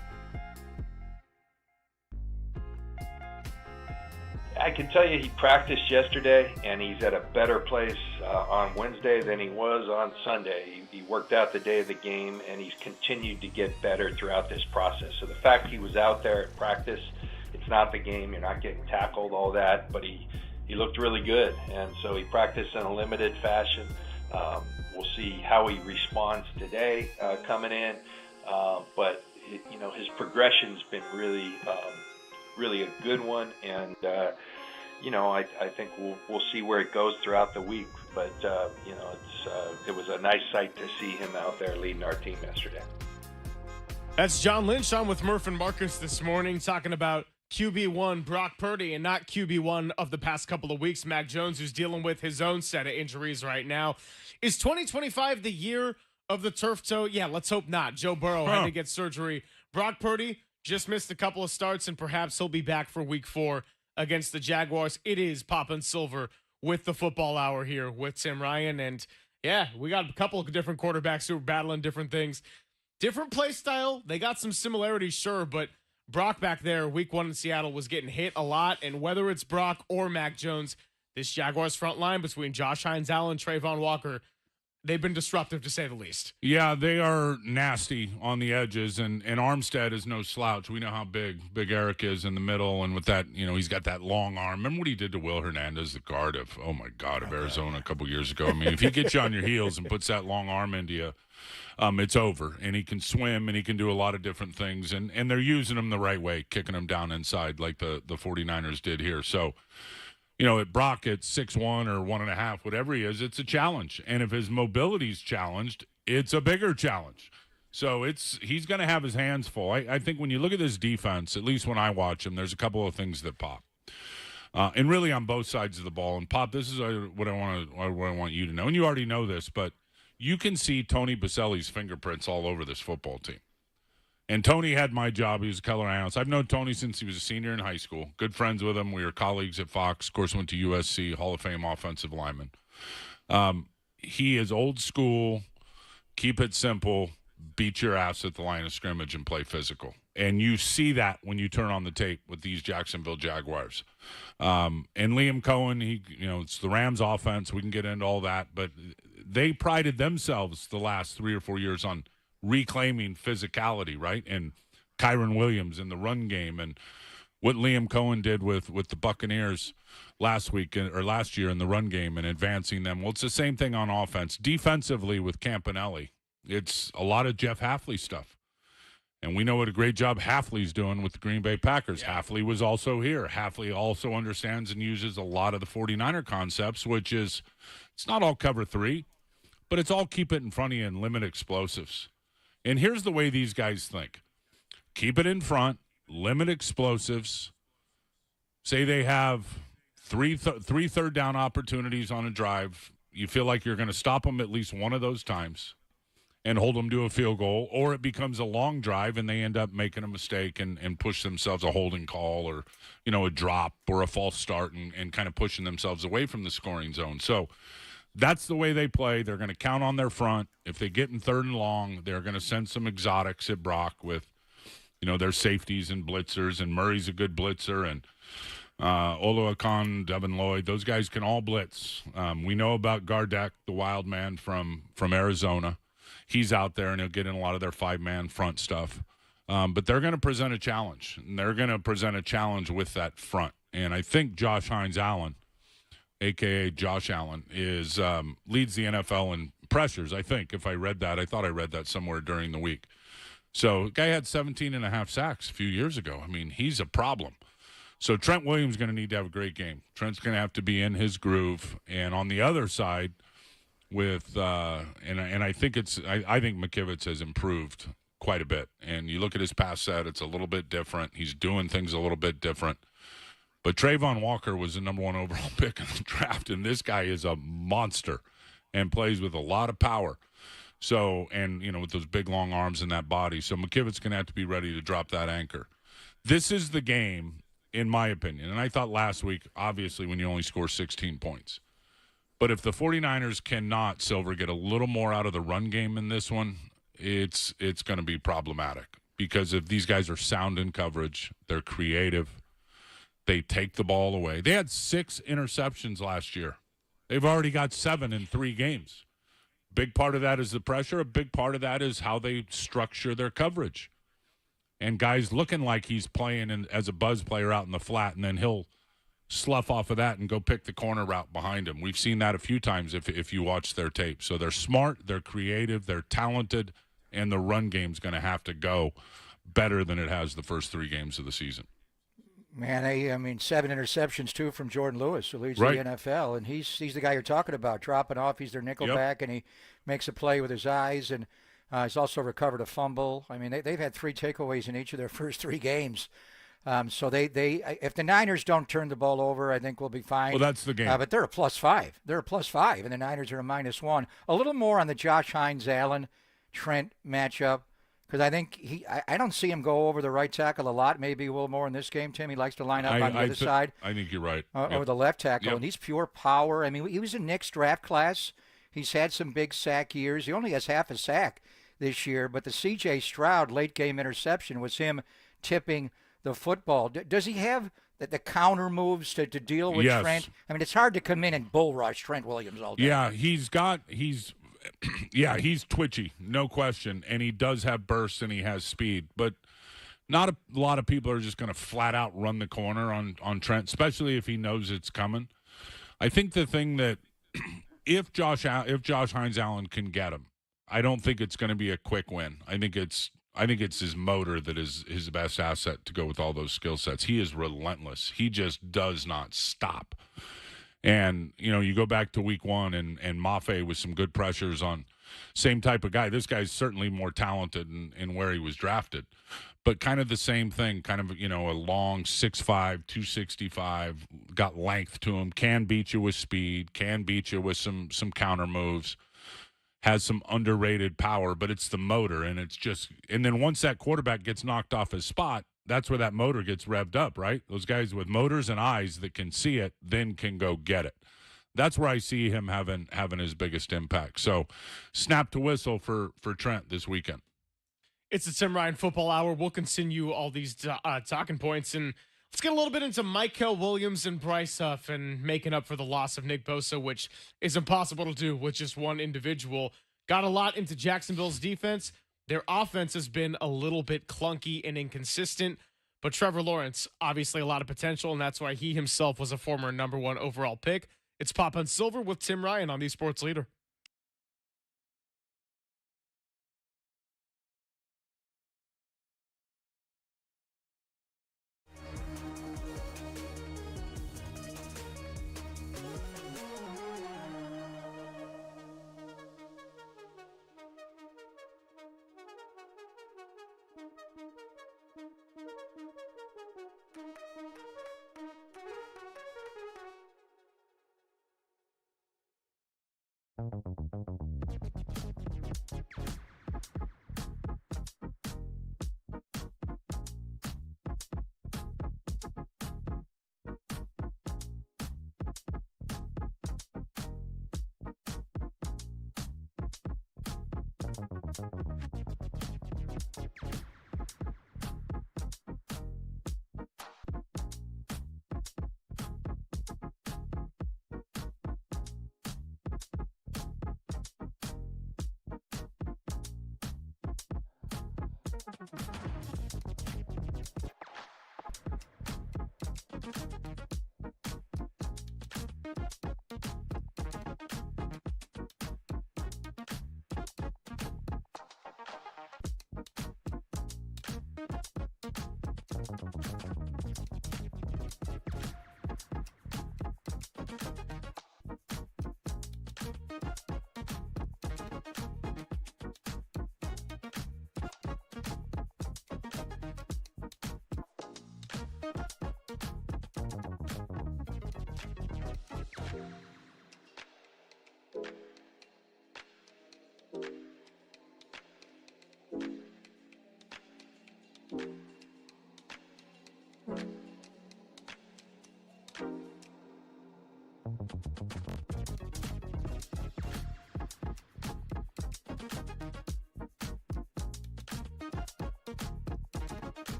I can tell you he practiced yesterday, and he's at a better place on Wednesday than he was on Sunday. He worked out the day of the game, and he's continued to get better throughout this process. So the fact he was out there at practice, it's not the game. You're not getting tackled, all that, but he looked really good, and so he practiced in a limited fashion. We'll see how he responds today coming in, but his progression's been really a good one, and I think we'll see where it goes throughout the week. But it was a nice sight to see him out there leading our team yesterday. That's John Lynch on with Murph and Marcus this morning, talking about QB1 Brock Purdy, and not QB1 of the past couple of weeks, Mac Jones, who's dealing with his own set of injuries right now. Is 2025 the year of the turf toe? Yeah, let's hope not. Joe Burrow had to get surgery. Brock Purdy just missed a couple of starts, and perhaps he'll be back for week 4 against the Jaguars. It is Pop and Silver with the football hour here with Tim Ryan. And yeah, we got a couple of different quarterbacks who are battling different things. Different play style. They got some similarities, sure, but Brock back there, week 1 in Seattle, was getting hit a lot. And whether it's Brock or Mac Jones, this Jaguars front line between Josh Hines-Allen, Trayvon Walker, they've been disruptive, to say the least. Yeah, they are nasty on the edges, and Armstead is no slouch. We know how big Eric is in the middle, and with that, he's got that long arm. Remember what he did to Will Hernandez, the guard of Arizona a couple years ago? I mean, if he gets you on your heels and puts that long arm into you, it's over. And he can swim, and he can do a lot of different things, and they're using him the right way, kicking him down inside like the 49ers did here. So, at Brock at 6'1" or 1.5, whatever he is, it's a challenge. And if his mobility's challenged, it's a bigger challenge. So he's going to have his hands full. I think when you look at this defense, at least when I watch him, there's a couple of things that pop. And really on both sides of the ball. And Pop, this is what I want you to know. And you already know this, but you can see Tony Baselli's fingerprints all over this football team. And Tony had my job. He was a color analyst. I've known Tony since he was a senior in high school. Good friends with him. We were colleagues at Fox. Of course, went to USC, Hall of Fame offensive lineman. He is old school, keep it simple, beat your ass at the line of scrimmage and play physical. And you see that when you turn on the tape with these Jacksonville Jaguars. And Liam Cohen, it's the Rams offense. We can get into all that. But they prided themselves the last 3 or 4 years on reclaiming physicality, right? And Kyron Williams in the run game, and what Liam Cohen did with the Buccaneers last year in the run game and advancing them. Well, it's the same thing on offense. Defensively with Campanelli, it's a lot of Jeff Hafley stuff. And we know what a great job Hafley's doing with the Green Bay Packers. Yeah. Hafley was also here. Hafley also understands and uses a lot of the 49er concepts, which is, it's not all cover 3, but it's all keep it in front of you and limit explosives. And here's the way these guys think. Keep it in front, limit explosives. Say they have three third down opportunities on a drive. You feel like you're going to stop them at least one of those times and hold them to a field goal, or it becomes a long drive and they end up making a mistake and push themselves a holding call or, a drop or a false start and kind of pushing themselves away from the scoring zone. So that's the way they play. They're going to count on their front. If they get in 3rd and long, they're going to send some exotics at Brock with, their safeties and blitzers, and Murray's a good blitzer, and Oluokun, Devin Lloyd, those guys can all blitz. We know about Gardeck, the wild man from Arizona. He's out there, and he'll get in a lot of their 5-man front stuff. But they're going to present a challenge, and they're going to present a challenge with that front. And I think Josh Hines-Allen, a.k.a. Josh Allen, is leads the NFL in pressures, I think. If I read that, I thought I read that somewhere during the week. So the guy had 17.5 sacks a few years ago. I mean, he's a problem. So Trent Williams is going to need to have a great game. Trent's going to have to be in his groove. And on the other side, with and I think I think McKivitz has improved quite a bit. And you look at his pass set, it's a little bit different. He's doing things a little bit different. But Trayvon Walker was the number 1 overall pick in the draft, and this guy is a monster and plays with a lot of power. So, and, with those big, long arms and that body. So McKivit's going to have to be ready to drop that anchor. This is the game, in my opinion. And I thought last week, obviously, when you only score 16 points. But if the 49ers cannot, Silver, get a little more out of the run game in this one, it's going to be problematic. Because if these guys are sound in coverage, they're creative, they take the ball away. They had 6 interceptions last year. They've already got 7 in 3 games. Big part of that is the pressure. A big part of that is how they structure their coverage. And guys looking like he's playing as a buzz player out in the flat, and then he'll slough off of that and go pick the corner route behind him. We've seen that a few times if you watch their tape. So they're smart, they're creative, they're talented, and the run game's going to have to go better than it has the first 3 games of the season. Man, 7 interceptions, too, from Jordan Lewis, who leads Right. the NFL. And he's the guy you're talking about, dropping off. He's their nickel back, and he makes a play with his eyes. And he's also recovered a fumble. I mean, they've had 3 takeaways in each of their first 3 games. So if the Niners don't turn the ball over, I think we'll be fine. Well, that's the game. But they're a +5. They're a +5, and the Niners are a -1. A little more on the Josh Hines-Allen Trent matchup. Because I think I don't see him go over the right tackle a lot. Maybe a little more in this game, Tim. He likes to line up on the other side. I think you're right. Or the left tackle. And he's pure power. I mean, he was in Nick's draft class. He's had some big sack years. He only has half a sack this year. But the C.J. Stroud late-game interception was him tipping the football. Does he have the counter moves to deal with Trent? I mean, it's hard to come in and bull rush Trent Williams all day. Yeah, he's twitchy, no question, and he does have bursts and he has speed, but not a lot of people are just going to flat out run the corner on Trent, especially if he knows it's coming. I think the thing that if Josh Hines-Allen can get him, I don't think it's going to be a quick win. I think it's his motor that is his best asset to go with all those skill sets. He is relentless. He just does not stop. And, you go back to week 1 and Mafe with some good pressures on same type of guy. This guy's certainly more talented in where he was drafted. But kind of the same thing, kind of, a long 6'5", 265, got length to him, can beat you with speed, can beat you with some counter moves, has some underrated power, but it's the motor. And then once that quarterback gets knocked off his spot, that's where that motor gets revved up, right? Those guys with motors and eyes that can see it then can go get it. That's where I see him having his biggest impact. So snap to whistle for Trent this weekend. It's the Tim Ryan Football Hour. We'll continue all these talking points, and let's get a little bit into Michael Williams and Bryce Huff and making up for the loss of Nick Bosa, which is impossible to do with just one individual. Got a lot into Jacksonville's defense. Their offense has been a little bit clunky and inconsistent, but Trevor Lawrence, obviously a lot of potential, and that's why he himself was a former number 1 overall pick. It's Pop on Silver with Tim Ryan on the Sports Leader.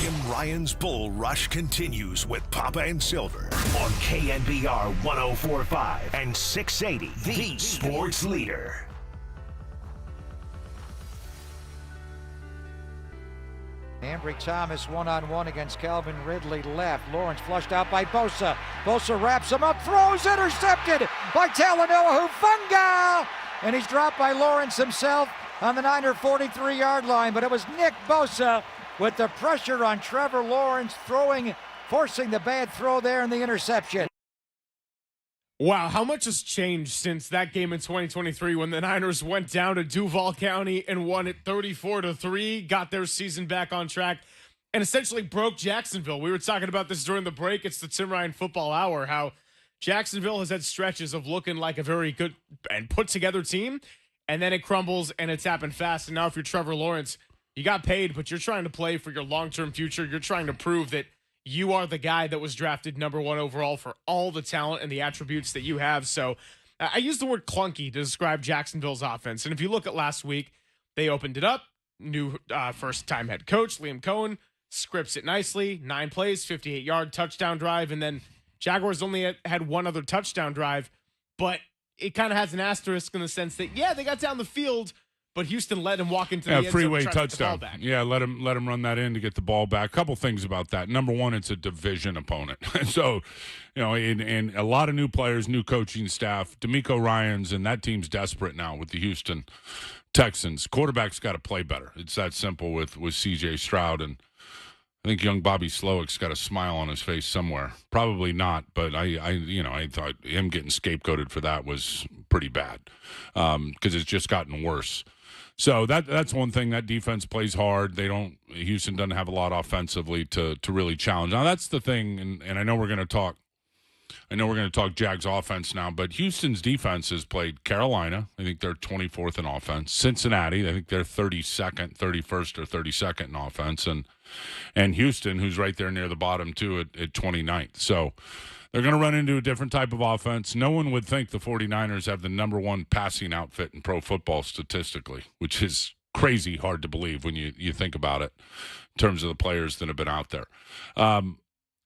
Tim Ryan's Bull Rush continues with Papa and Silver on KNBR 104.5 and 680, the sports leader. Ambry Thomas one-on-one against Calvin Ridley left. Lawrence flushed out by Bosa. Bosa wraps him up, throws, intercepted by Talanoa Hufanga. And he's dropped by Lawrence himself on the Niner 43-yard line. But it was Nick Bosa with the pressure on Trevor Lawrence forcing the bad throw there and the interception. Wow, how much has changed since that game in 2023 when the Niners went down to Duval County and won it 34-3, got their season back on track, and essentially broke Jacksonville. We were talking about this during the break. It's the Tim Ryan Football Hour, how Jacksonville has had stretches of looking like a very good and put-together team, and then it crumbles, and it's happened fast. And now if you're Trevor Lawrence, you got paid, but you're trying to play for your long-term future. You're trying to prove that you are the guy that was drafted number 1 overall for all the talent and the attributes that you have. So I use the word clunky to describe Jacksonville's offense. And if you look at last week, they opened it up. New first-time head coach, Liam Cohen, scripts it nicely. 9 plays, 58-yard touchdown drive. And then Jaguars only had one other touchdown drive. But it kind of has an asterisk in the sense that, yeah, they got down the field, but Houston let him walk into the end zone freeway and try to get the ball touchdown. back. Yeah, let him run that in to get the ball back. Couple things about that. Number one, it's a division opponent. So, and a lot of new players, new coaching staff. DeMeco Ryans and that team's desperate now with the Houston Texans. Quarterback's got to play better. It's that simple with C.J. Stroud, and I think young Bobby Slowick's got a smile on his face somewhere. Probably not, but I thought him getting scapegoated for that was pretty bad because it's just gotten worse. So that's one thing. That defense plays hard. Houston doesn't have a lot offensively to really challenge. Now that's the thing, and I know we're going to talk. Jags offense now, but Houston's defense has played Carolina. I think they're 24th in offense. Cincinnati, I think they're 31st or 32nd in offense, and Houston, who's right there near the bottom too at 29th. So they're going to run into a different type of offense. No one would think the 49ers have the number one passing outfit in pro football statistically, which is crazy hard to believe when you think about it in terms of the players that have been out there.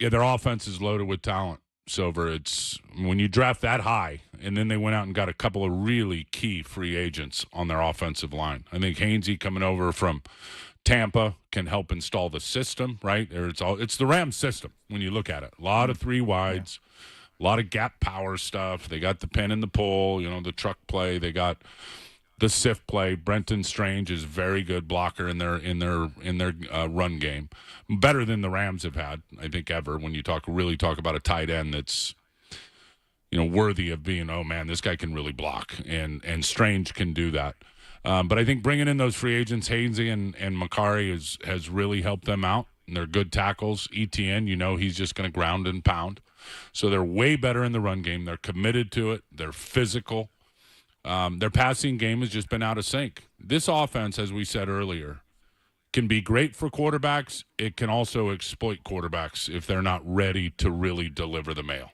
Their offense is loaded with talent. Silver, it's when you draft that high, and then they went out and got a couple of really key free agents on their offensive line. I think Hainsey coming over from Tampa can help install the system, right? It's the Rams system when you look at it. A lot of three wides, a lot of gap power stuff. They got the pin and the pull, the truck play. They got the sift play. Brenton Strange is very good blocker in their run game, better than the Rams have had, I think, ever. When you talk about a tight end that's worthy of being, oh man, this guy can really block, and Strange can do that. But I think bringing in those free agents, Hainsey and Macari, has really helped them out. And they're good tackles. Etienne, he's just going to ground and pound. So they're way better in the run game. They're committed to it. They're physical. Their passing game has just been out of sync. This offense, as we said earlier, can be great for quarterbacks. It can also exploit quarterbacks if they're not ready to really deliver the mail.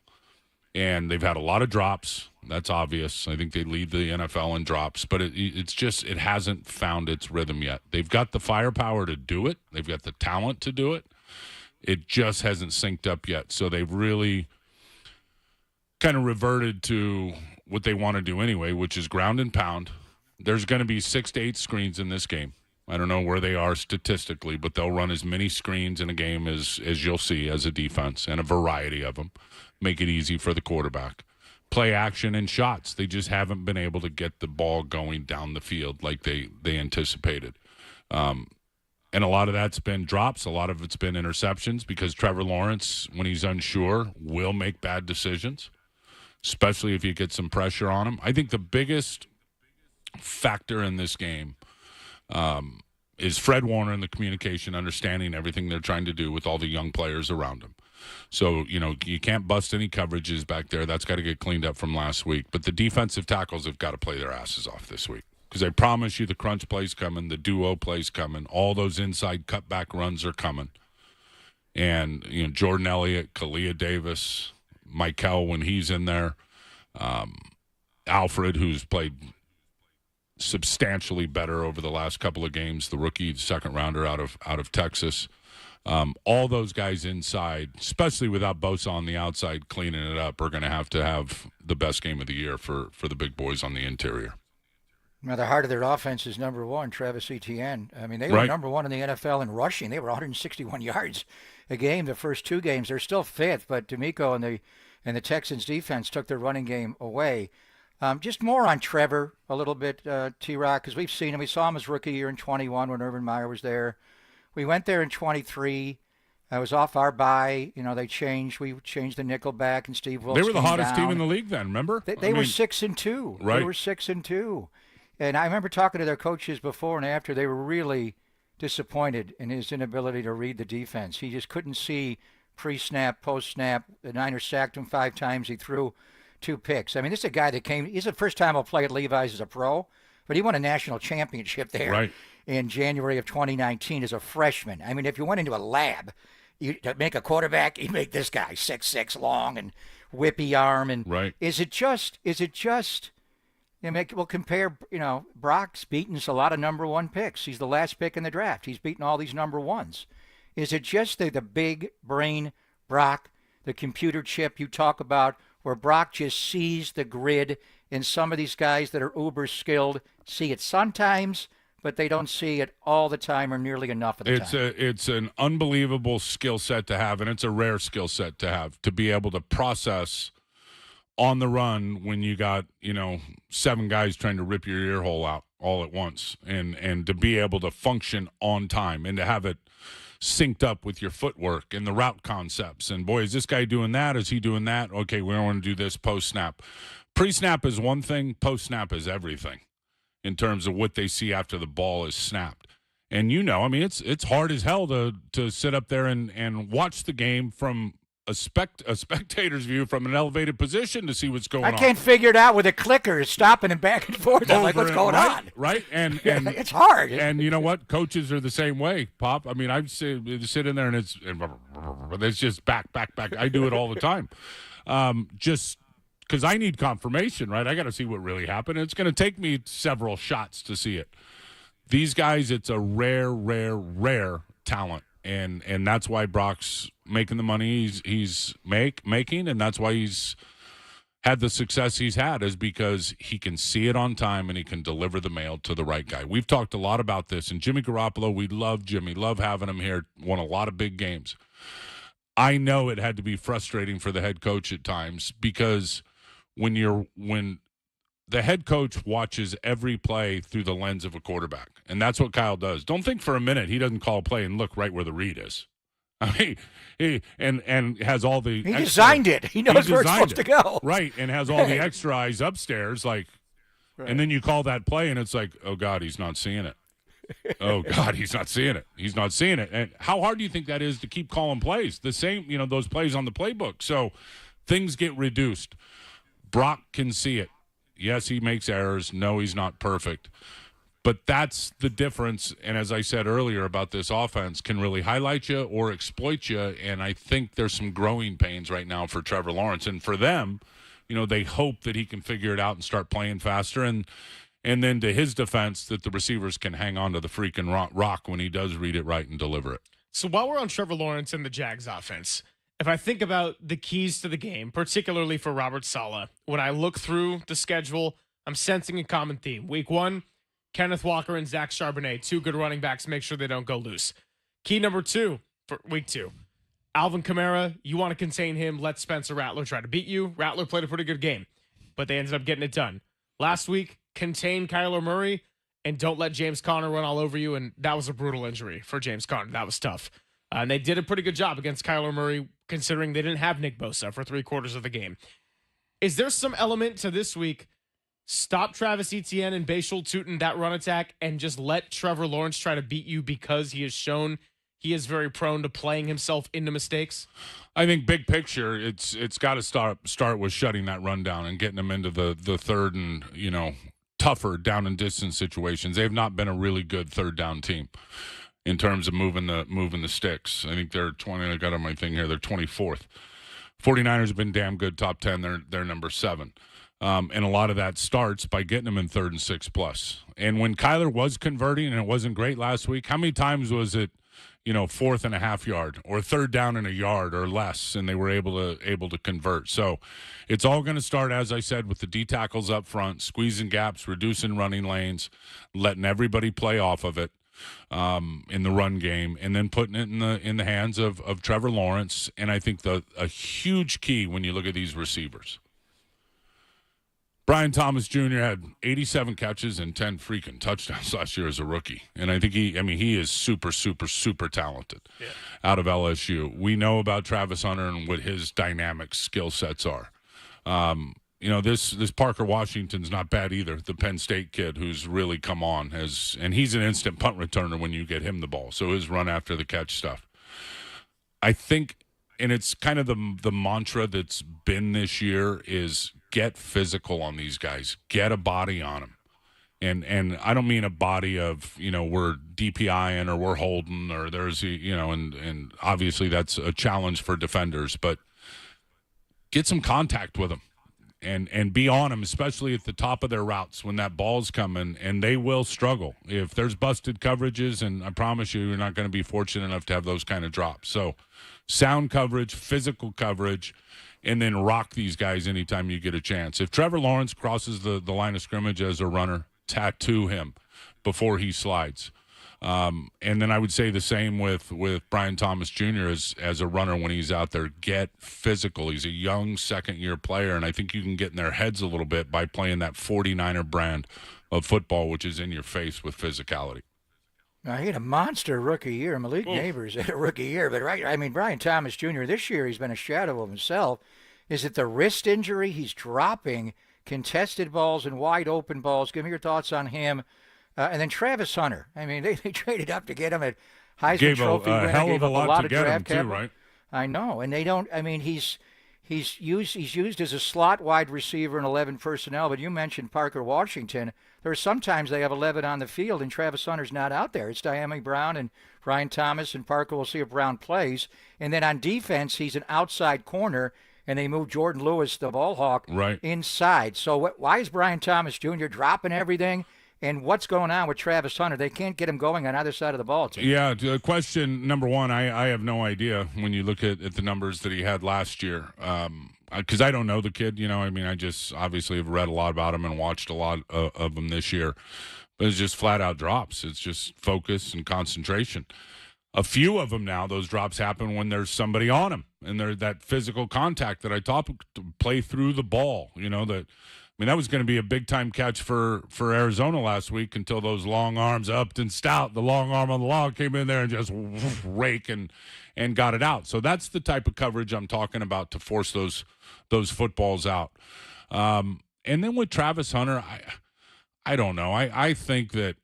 And they've had a lot of drops. That's obvious. I think they lead the NFL in drops, but it hasn't found its rhythm yet. They've got the firepower to do it. They've got the talent to do it. It just hasn't synced up yet. So they've really kind of reverted to what they want to do anyway, which is ground and pound. There's going to be 6 to 8 screens in this game. I don't know where they are statistically, but they'll run as many screens in a game as you'll see as a defense, and a variety of them. Make it easy for the quarterback. Play action and shots. They just haven't been able to get the ball going down the field like they anticipated. And a lot of that's been drops. A lot of it's been interceptions because Trevor Lawrence, when he's unsure, will make bad decisions, especially if you get some pressure on him. I think the biggest factor in this game is Fred Warner and the communication, understanding everything they're trying to do with all the young players around him. So, you can't bust any coverages back there. That's got to get cleaned up from last week. But the defensive tackles have got to play their asses off this week because I promise you the crunch play's coming, the duo play's coming, all those inside cutback runs are coming. And, Jordan Elliott, Kalia Davis, Michael when he's in there, Alfred, who's played substantially better over the last couple of games, the rookie second rounder out of Texas. All those guys inside, especially without Bosa on the outside cleaning it up, are going to have the best game of the year for the big boys on the interior. Now, the heart of their offense is number one, Travis Etienne. I mean, they were number one in the NFL in rushing. They were 161 yards a game the first 2 games. They're still fifth, but DeMeco and the Texans defense took their running game away. Just more on Trevor a little bit, T-Rock, because we've seen him. We saw him his rookie year in 21 when Urban Meyer was there. We went there in 23. I was off our bye. They changed. We changed the nickel back, and Steve Wilkes. They were the hottest down. team in the league then, remember? They were 6-2. Right. They were 6-2. And I remember talking to their coaches before and after. They were really disappointed in his inability to read the defense. He just couldn't see pre-snap, post-snap. The Niners sacked him 5 times. He threw 2 picks. I mean, this is a guy that he's the first time he'll play at Levi's as a pro, but he won a national championship there in January of 2019 as a freshman. I mean, if you went into a lab, to make a quarterback, you'd make this guy 6'6", long and whippy arm. And is it just, we'll compare, Brock's beaten a lot of number 1 picks. He's the last pick in the draft. He's beaten all these number 1s. Is it just the big brain Brock, the computer chip you talk about where Brock just sees the grid, and some of these guys that are uber skilled see it sometimes, but they don't see it all the time or nearly enough of the time. It's an unbelievable skill set to have, and it's a rare skill set to have, to be able to process on the run when you got, 7 guys trying to rip your ear hole out all at once, and to be able to function on time and to have it synced up with your footwork and the route concepts. And boy, is this guy doing that? Is he doing that? Okay, we don't want to do this post-snap. Pre-snap is one thing, post-snap is everything in terms of what they see after the ball is snapped. And it's hard as hell to sit up there and watch the game from a spectator's view from an elevated position to see what's going on. I can't figure it out with a clicker stopping and back and forth. I'm like, what's going on? Right, and it's hard. And you know what? Coaches are the same way, Pop. I mean, I sit in there and it's just back. I do it all the time. Just because I need confirmation, right? I got to see what really happened. It's going to take me several shots to see it. These guys, it's a rare talent. And that's why Brock's making the money he's making, and that's why he's had the success he's had, is because he can see it on time and he can deliver the mail to the right guy. We've talked a lot about this, and Jimmy Garoppolo, we love Jimmy, love having him here, won a lot of big games. I know it had to be frustrating for the head coach at times, because when the head coach watches every play through the lens of a quarterback, and that's what Kyle does. Don't think for a minute he doesn't call a play and look right where the read is. I mean, he has all the. He designed it. He knows where it's supposed to go. Right, and has all the extra eyes upstairs, right. And then you call that play, and it's like, oh God, he's not seeing it. Oh God, he's not seeing it. He's not seeing it. And how hard do you think that is to keep calling plays? The same, those plays on the playbook. So things get reduced. Brock can see it. Yes, he makes errors. No, he's not perfect. But that's the difference. And as I said earlier about this offense, can really highlight you or exploit you. And I think there's some growing pains right now for Trevor Lawrence. And for them, they hope that he can figure it out and start playing faster. And then to his defense, that the receivers can hang on to the freaking rock when he does read it right and deliver it. So while we're on Trevor Lawrence and the Jags offense, if I think about the keys to the game, particularly for Robert Saleh, when I look through the schedule, I'm sensing a common theme. Week 1, Kenneth Walker and Zach Charbonnet, 2 good running backs, make sure they don't go loose. Key number 2 for week 2, Alvin Kamara, you want to contain him, let Spencer Rattler try to beat you. Rattler played a pretty good game, but they ended up getting it done. Last week, contain Kyler Murray and don't let James Conner run all over you, and that was a brutal injury for James Conner. That was tough. And they did a pretty good job against Kyler Murray, considering they didn't have Nick Bosa for 3/4 of the game. Is there some element to this week? Stop Travis Etienne and Bashal Tutin, that run attack, and just let Trevor Lawrence try to beat you, because he has shown he is very prone to playing himself into mistakes? I think big picture, it's got to start with shutting that run down and getting them into the third and, tougher down and distance situations. They've not been a really good third down team in terms of moving the sticks. I think they're 20. I got on my thing here. They're 24th. 49ers have been damn good, top 10. They're number 7. And a lot of that starts by getting them in 3rd and 6+. And when Kyler was converting, and it wasn't great last week, how many times was it, 4th and a half yard or 3rd down and a yard or less, and they were able to convert? So it's all going to start, as I said, with the D tackles up front, squeezing gaps, reducing running lanes, letting everybody play off of it in the run game, and then putting it in the hands of Trevor Lawrence. And I think a huge key when you look at these receivers. Brian Thomas Jr. had 87 catches and 10 freaking touchdowns last year as a rookie. And I think he is super, super, super talented out of LSU. We know about Travis Hunter and what his dynamic skill sets are. This Parker Washington's not bad either, the Penn State kid who's really come on. And he's an instant punt returner when you get him the ball. So his run after the catch stuff. I think, and it's kind of the mantra that's been this year, is get physical on these guys. Get a body on them. And I don't mean a body of, we're DPIing or we're holding or there's, and obviously that's a challenge for defenders, but get some contact with them and be on them, especially at the top of their routes when that ball's coming, and they will struggle. If there's busted coverages, and I promise you're not going to be fortunate enough to have those kind of drops. So sound coverage, physical coverage, and then rock these guys anytime you get a chance. If Trevor Lawrence crosses the line of scrimmage as a runner, tattoo him before he slides. And then I would say the same with Brian Thomas Jr. as a runner when he's out there. Get physical. He's a young second-year player, and I think you can get in their heads a little bit by playing that 49er brand of football, which is in your face with physicality. Now, he had a monster rookie year. Malik Neighbors had a rookie year, but Brian Thomas Jr., this year he's been a shadow of himself. Is it the wrist injury? He's dropping contested balls and wide open balls. Give me your thoughts on him. And then Travis Hunter. I mean, they traded up to get him at Heisman Trophy winner. Hell gave of a up lot a lot to of get draft him too, capital. right? I know, and they don't. I mean, he's used as a slot wide receiver in 11 personnel. But you mentioned Parker Washington. There are sometimes they have 11 on the field, and Travis Hunter's not out there. It's Diami Brown and Brian Thomas, and Parker. We'll see if Brown plays. And then on defense, he's an outside corner, and they moved Jordan Lewis, the ball hawk, inside. So why is Brian Thomas Jr. dropping everything? And what's going on with Travis Hunter? They can't get him going on either side of the ball. Yeah, question number one, I have no idea when you look at the numbers that he had last year. Because I don't know the kid, I just obviously have read a lot about him and watched a lot of him this year. But it's just flat-out drops. It's just focus and concentration. A few of them now, those drops happen when there's somebody on him. And there's that physical contact that I talked to play through the ball, that was going to be a big-time catch for Arizona last week until those long arms, Upton Stout, the long arm on the log, came in there and just rake and got it out. So that's the type of coverage I'm talking about to force those footballs out. And then with Travis Hunter, I don't know. I think that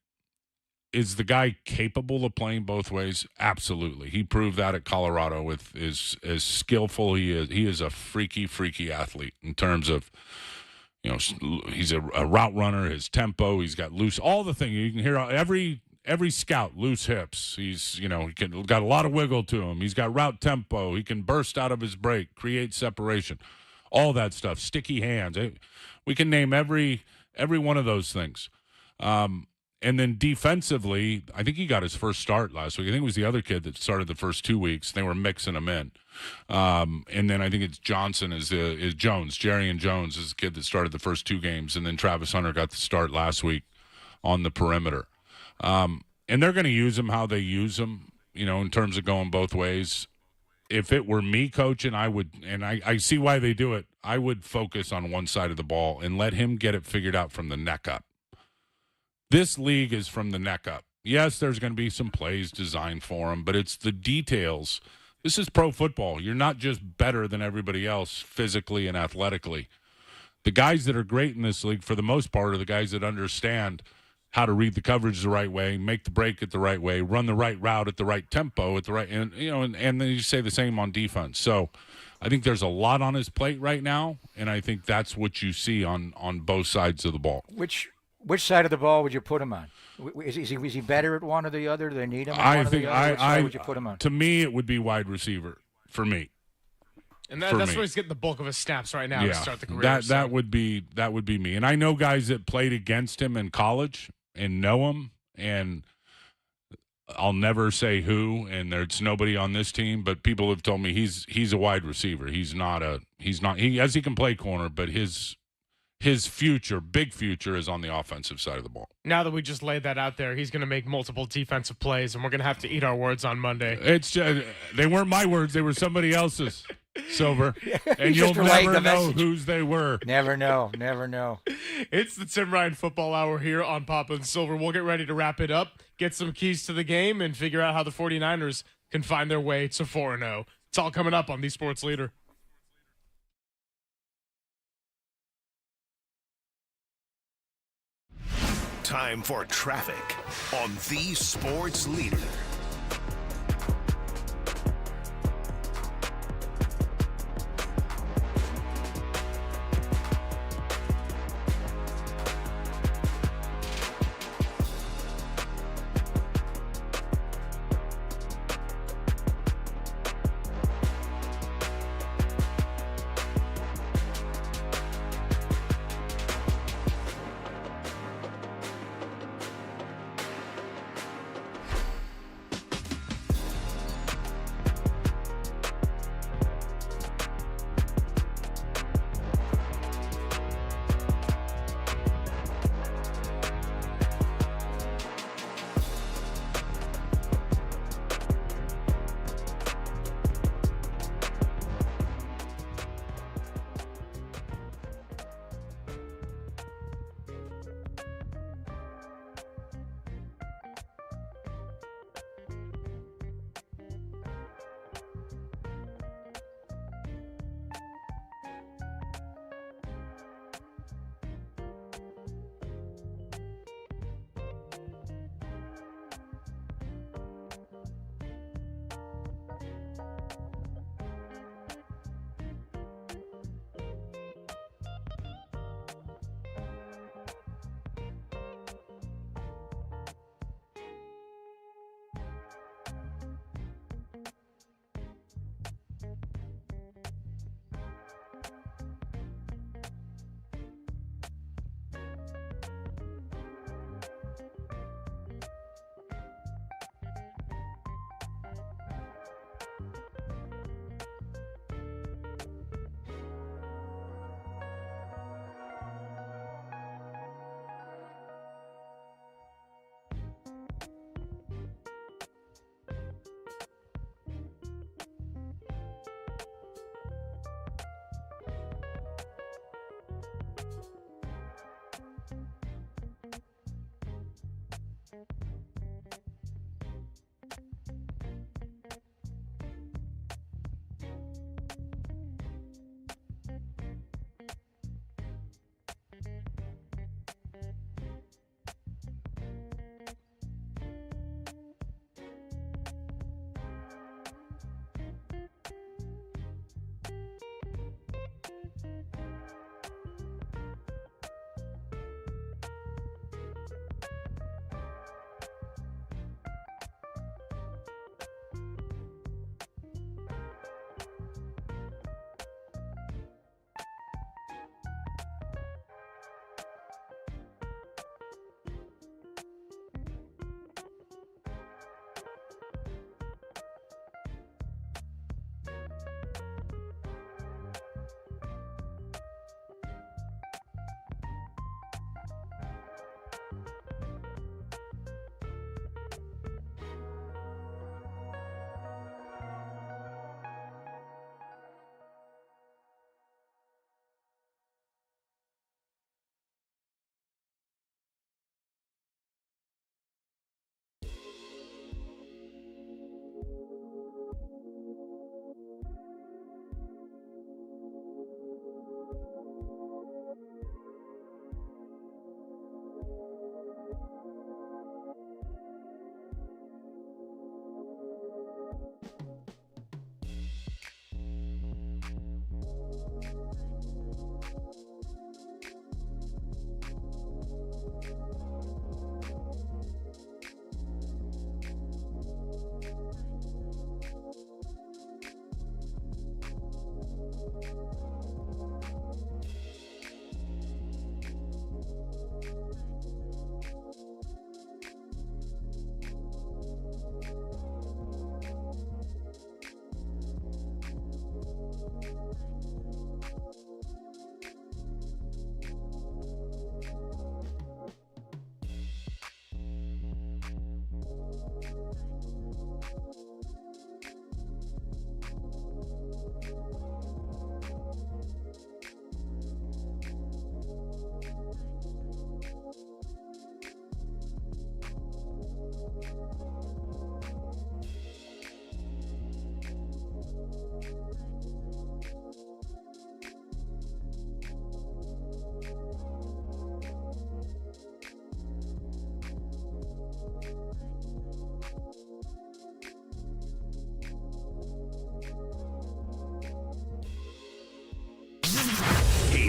is the guy capable of playing both ways? Absolutely. He proved that at Colorado with as skillful he is. He is a freaky athlete in terms of, he's a route runner, his tempo, he's got loose, all the things. You can hear every scout, loose hips. He's, got a lot of wiggle to him. He's got route tempo. He can burst out of his break, create separation, all that stuff, sticky hands. We can name every one of those things. And then defensively, I think he got his first start last week. I think it was the other kid that started the first 2 weeks. They were mixing him in. And then I think it's Jones. Jerry and Jones is the kid that started the first 2 games. And then Travis Hunter got the start last week on the perimeter. And they're going to use him how they use him, in terms of going both ways. If it were me coaching, I would, and I see why they do it, I would focus on one side of the ball and let him get it figured out from the neck up. This league is from the neck up. Yes, there's going to be some plays designed for him, but it's the details. This is pro football. You're not just better than everybody else physically and athletically. The guys that are great in this league, for the most part, are the guys that understand how to read the coverage the right way, make the break at the right way, run the right route at the right tempo, at the right, and then you say the same on defense. So I think there's a lot on his plate right now, and I think that's what you see on both sides of the ball. Which side of the ball would you put him on? Is he better at one or the other? Do they need him at one or the other? Which side would you put him on? To me, it would be wide receiver for me. And that's where he's getting the bulk of his snaps right now to start the career. That would be me. And I know guys that played against him in college and know him, and I'll never say who, and there's nobody on this team, but people have told me he's a wide receiver. He can play corner, but his future, big future, is on the offensive side of the ball. Now that we just laid that out there, he's going to make multiple defensive plays, and we're going to have to eat our words on Monday. It's they weren't my words; they were somebody else's. Silver, and you'll never know whose they were. Never know. It's the Tim Ryan Football Hour here on Papa and Silver. We'll get ready to wrap it up, get some keys to the game, and figure out how the 49ers can find their way to 4-0. It's all coming up on the Sports Leader. Time for traffic on the Sports Leader.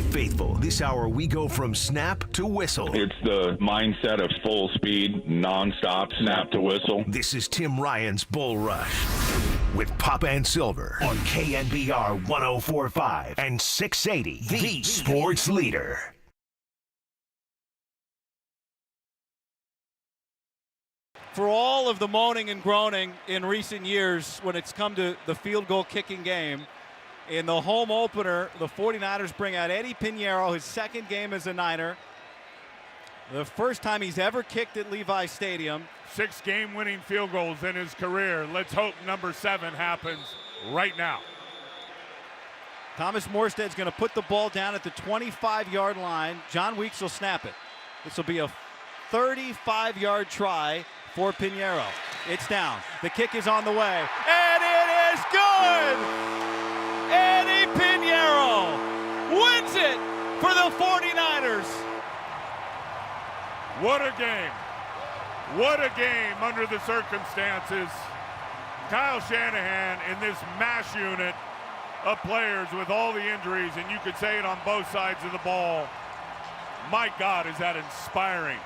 faithful. This hour, we go from snap to whistle. It's the mindset of full speed, nonstop, snap to whistle. This is Tim Ryan's Bull Rush with Papa and Silver on KNBR 104.5 and 680, the sports leader. For all of the moaning and groaning in recent years when it's come to the field goal kicking game, in the home opener, the 49ers bring out Eddie Piñeiro, his second game as a Niner. The first time he's ever kicked at Levi Stadium. 6 game-winning field goals in his career. Let's hope number 7 happens right now. Thomas Morstead's going to put the ball down at the 25-yard line. John Weeks will snap it. This will be a 35-yard try for Piñeiro. It's down. The kick is on the way. And it is good! Eddie Piñeiro wins it for the 49ers. What a game. What a game under the circumstances. Kyle Shanahan in this mash unit of players with all the injuries, and you could say it on both sides of the ball. My God, is that inspiring.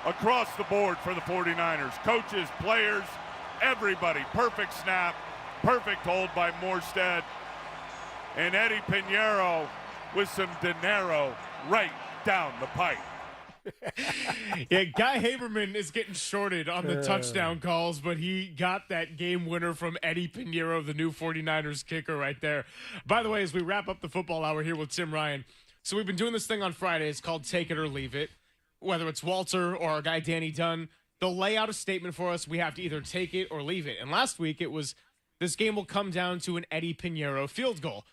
Across the board for the 49ers. Coaches, players, everybody. Perfect snap, perfect hold by Morstead. And Eddie Piñeiro with some dinero right down the pipe. Yeah, Guy Haberman is getting shorted on the touchdown calls, but he got that game winner from Eddie Piñeiro, the new 49ers kicker right there. By the way, as we wrap up the football hour here with Tim Ryan, so we've been doing this thing on Friday. It's called Take It or Leave It. Whether it's Walter or our guy Danny Dunn, they'll lay out a statement for us. We have to either take it or leave it. And last week it was, this game will come down to an Eddie Piñeiro field goal.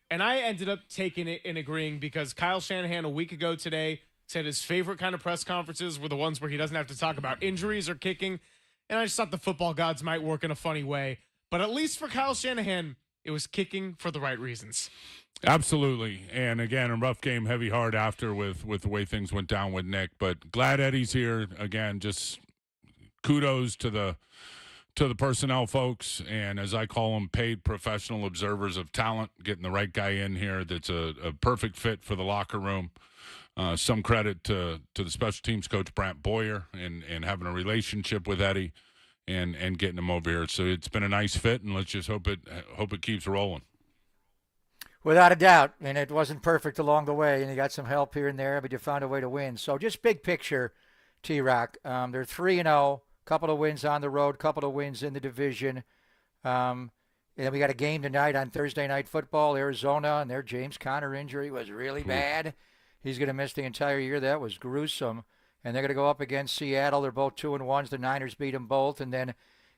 And I ended up taking it and agreeing because Kyle Shanahan a week ago today said his favorite kind of press conferences were the ones where he doesn't have to talk about injuries or kicking. And I just thought the football gods might work in a funny way. But at least for Kyle Shanahan, it was kicking for the right reasons. Absolutely. And again, a rough game, heavy heart after with the way things went down with Nick. But glad Eddie's here. Again, just kudos to the personnel folks, and as I call them, paid professional observers of talent, getting the right guy in here that's a perfect fit for the locker room. Some credit to the special teams coach, Brant Boyer, and having a relationship with Eddie and getting him over here. So it's been a nice fit, and let's just hope it keeps rolling. Without a doubt, and it wasn't perfect along the way, and you got some help here and there, but you found a way to win. So just big picture, T-Rock, they're 3-0, couple of wins on the road, couple of wins in the division. And then we got a game tonight on Thursday Night Football, Arizona, and their James Conner injury was really bad. He's going to miss the entire year. That was gruesome. And they're going to go up against Seattle. They're both 2-1. The Niners beat them both. And then,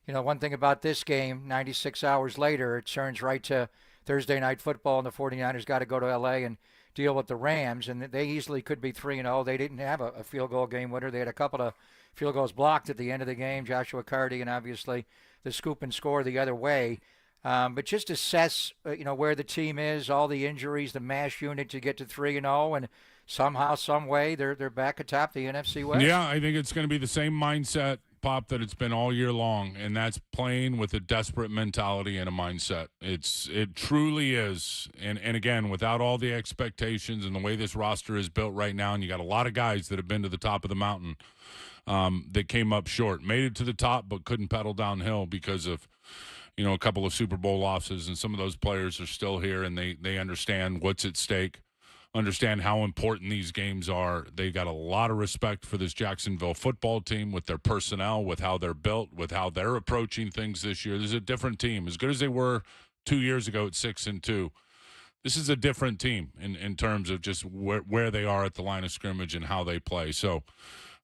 you know, one thing about this game, 96 hours later, it turns right to Thursday Night Football, and the 49ers got to go to L.A. and deal with the Rams. And they easily could be 3-0. They didn't have a field goal game winner. They had a couple of field goals blocked at the end of the game, Joshua Carty, and obviously the scoop and score the other way. But just assess, where the team is, all the injuries, the mash unit to get to 3-0, and somehow, some way, they're back atop the NFC West. Yeah, I think it's going to be the same mindset, Pop, that it's been all year long, and that's playing with a desperate mentality and a mindset. It truly is, and again, without all the expectations and the way this roster is built right now, and you got a lot of guys that have been to the top of the mountain that came up short, made it to the top, but couldn't pedal downhill because of a couple of Super Bowl losses, and some of those players are still here, and they understand what's at stake, understand how important these games are. They got a lot of respect for this Jacksonville football team with their personnel, with how they're built, with how they're approaching things this year. This is a different team. As good as they were 2 years ago at 6-2, this is a different team in terms of just where they are at the line of scrimmage and how they play. So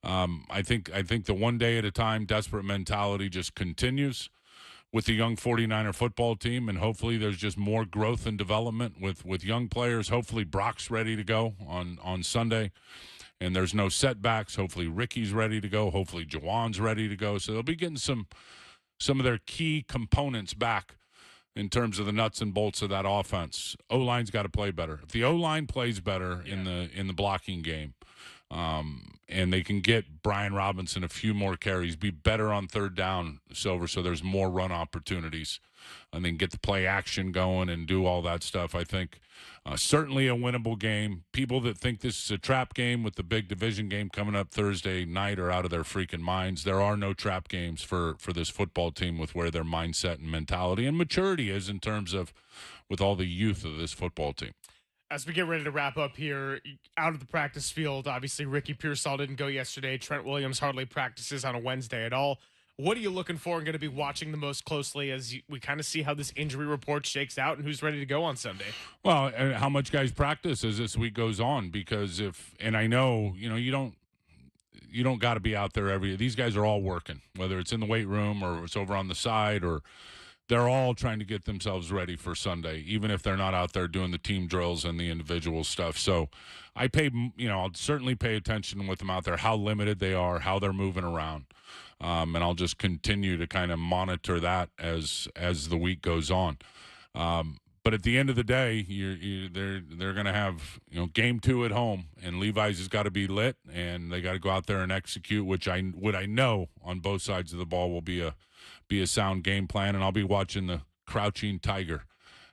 I think the one day at a time desperate mentality just continues with the young 49er football team, and hopefully there's just more growth and development with young players. Hopefully Brock's ready to go on Sunday, and there's no setbacks. Hopefully Ricky's ready to go. Hopefully Jawan's ready to go. So they'll be getting some of their key components back in terms of the nuts and bolts of that offense. O-line's got to play better. If the O-line plays better in the blocking game, and they can get Brian Robinson a few more carries, be better on third down, Silver, so there's more run opportunities, and then get the play action going and do all that stuff. I think certainly a winnable game. People that think this is a trap game with the big division game coming up Thursday night are out of their freaking minds. There are no trap games for this football team with where their mindset and mentality and maturity is in terms of with all the youth of this football team. As we get ready to wrap up here, out of the practice field, obviously Ricky Pearsall didn't go yesterday. Trent Williams hardly practices on a Wednesday at all. What are you looking for and going to be watching the most closely as we kind of see how this injury report shakes out and who's ready to go on Sunday? Well, and how much guys practice as this week goes on, because and I know, you don't got to be out there these guys are all working, whether it's in the weight room or it's over on the side, or they're all trying to get themselves ready for Sunday, even if they're not out there doing the team drills and the individual stuff. So I'll certainly pay attention with them out there, how limited they are, how they're moving around. And I'll just continue to kind of monitor that as the week goes on. But at the end of the day, they're going to have game 2 at home, and Levi's has got to be lit, and they got to go out there and execute, which I know on both sides of the ball will be a sound game plan. And I'll be watching the crouching tiger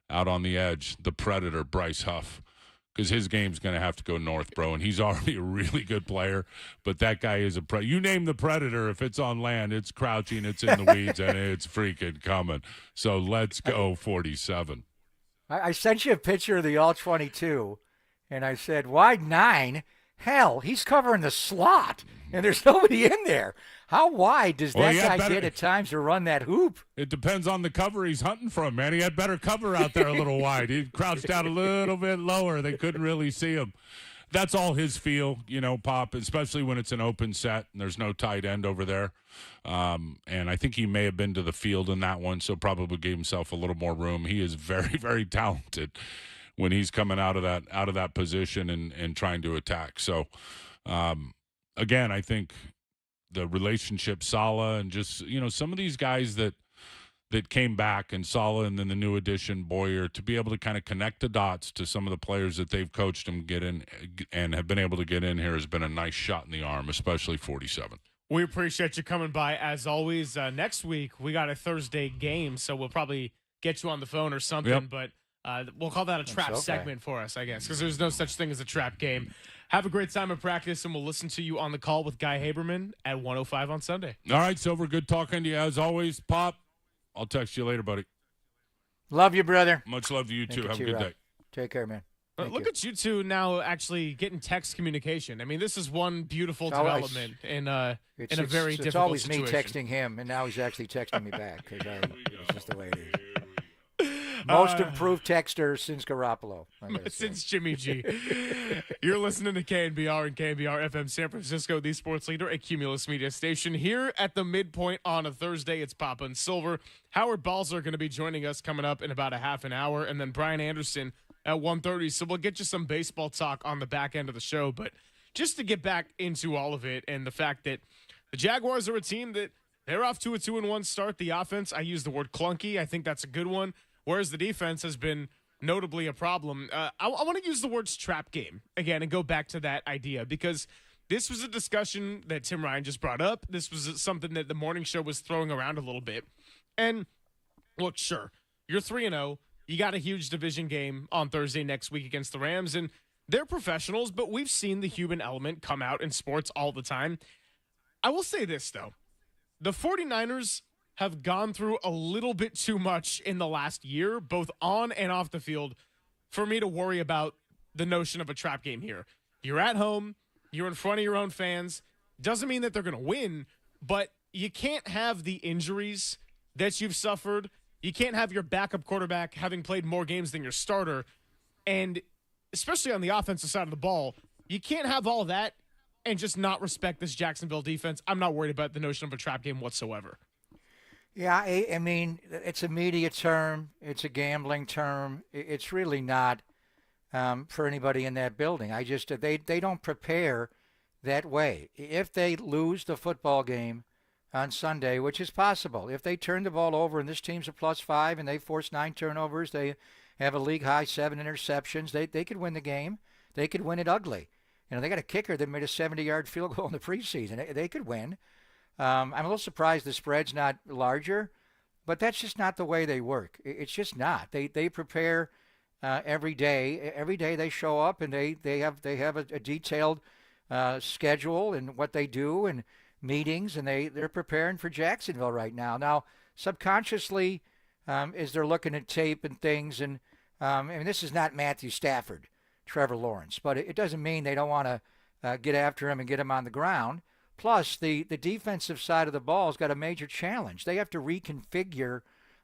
out on the edge, the predator Bryce Huff, because his game's going to have to go north, bro. And he's already a really good player, but that guy is you name the predator, if it's on land, it's crouching, it's in the weeds, and it's freaking coming. So let's go 47. I sent you a picture of the All-22, and I said, why 9? Hell, he's covering the slot, and there's nobody in there. How wide does that guy get at times to run that hoop? It depends on the cover he's hunting from, man. He had better cover out there a little wide. He crouched out a little bit lower. They couldn't really see him. That's all his feel, Pop, especially when it's an open set and there's no tight end over there. And I think he may have been to the field in that one, so probably gave himself a little more room. He is very, very talented when he's coming out of that position and trying to attack. So, again, I think the relationship Saleh and just some of these guys that came back, and Saleh and then the new addition Boyer, to be able to kind of connect the dots to some of the players that they've coached and get in and have been able to get in here has been a nice shot in the arm, especially 47. We appreciate you coming by as always. Next week we got a Thursday game, so we'll probably get you on the phone or something. Yep. But we'll call that a trap segment for us, I guess, because there's no such thing as a trap game. Have a great time of practice, and we'll listen to you on the call with Guy Haberman at 1:05 on Sunday. All right, Silver, good talking to you as always. Pop, I'll text you later, buddy. Love you, brother. Much love to you, too. Have a good day. Take care, man. Look at you two now actually getting text communication. I mean, this is one beautiful development in a very difficult It's always situation. me texting him, and now he's actually texting me back. It's just the way it is. Most improved texter since Garoppolo. Since Jimmy G. You're listening to KNBR and KNBR FM San Francisco, the sports leader, a Cumulus Media station. Here at the midpoint on a Thursday, it's Papa and Silver. Howard Balzer going to be joining us coming up in about a half an hour, and then Brian Anderson at 1:30. So we'll get you some baseball talk on the back end of the show. But just to get back into all of it and the fact that the Jaguars are a team that they're off to a 2-1 start. The offense, I use the word clunky. I think that's a good one. Whereas the defense has been notably a problem. I want to use the words trap game again and go back to that idea, because this was a discussion that Tim Ryan just brought up. This was something that the morning show was throwing around a little bit. And look, sure, you're 3-0. You got a huge division game on Thursday next week against the Rams, and they're professionals, but we've seen the human element come out in sports all the time. I will say this, though. The 49ers have gone through a little bit too much in the last year, both on and off the field, for me to worry about the notion of a trap game here. You're at home. You're in front of your own fans. Doesn't mean that they're going to win, but you can't have the injuries that you've suffered. You can't have your backup quarterback having played more games than your starter. And especially on the offensive side of the ball, you can't have all that and just not respect this Jacksonville defense. I'm not worried about the notion of a trap game whatsoever. Yeah, I mean, it's a media term. It's a gambling term. It's really not for anybody in that building. They don't prepare that way. If they lose the football game on Sunday, which is possible, if they turn the ball over and this team's a +5 and they force 9 turnovers, they have a league high 7 interceptions, they could win the game. They could win it ugly. They got a kicker that made a 70-yard field goal in the preseason. They could win. I'm a little surprised the spread's not larger, but that's just not the way they work. It's just not. They prepare every day. Every day they show up and they have a detailed schedule and what they do and meetings, and they're preparing for Jacksonville right now. Now, subconsciously, as they're looking at tape and things, and this is not Matthew Stafford, Trevor Lawrence, but it doesn't mean they don't want to get after him and get him on the ground. Plus, the defensive side of the ball has got a major challenge. They have to reconfigure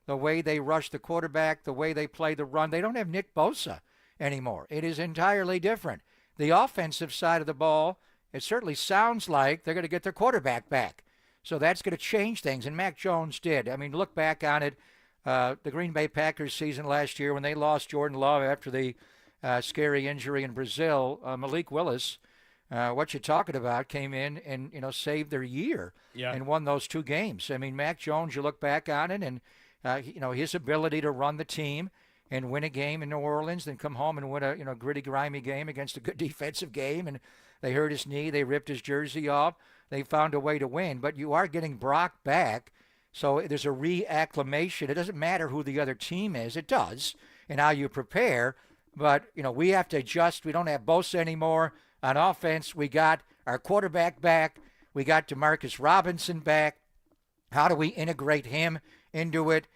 the way they rush the quarterback, the way they play the run. They don't have Nick Bosa anymore. It is entirely different. The offensive side of the ball, it certainly sounds like they're going to get their quarterback back. So that's going to change things, and Mac Jones did. I mean, look back on it, the Green Bay Packers season last year when they lost Jordan Love after the scary injury in Brazil. Malik Willis, what you're talking about, came in and saved their year and won those 2 games. I mean, Mac Jones, you look back on it, and his ability to run the team and win a game in New Orleans, then come home and win a gritty, grimy game against a good defensive game, and they hurt his knee, they ripped his jersey off, they found a way to win. But you are getting Brock back, so there's a reacclimation. It doesn't matter who the other team is. It does, and how you prepare. But, we have to adjust. We don't have Bosa anymore. On offense, we got our quarterback back. We got DeMarcus Robinson back. How do we integrate him into it?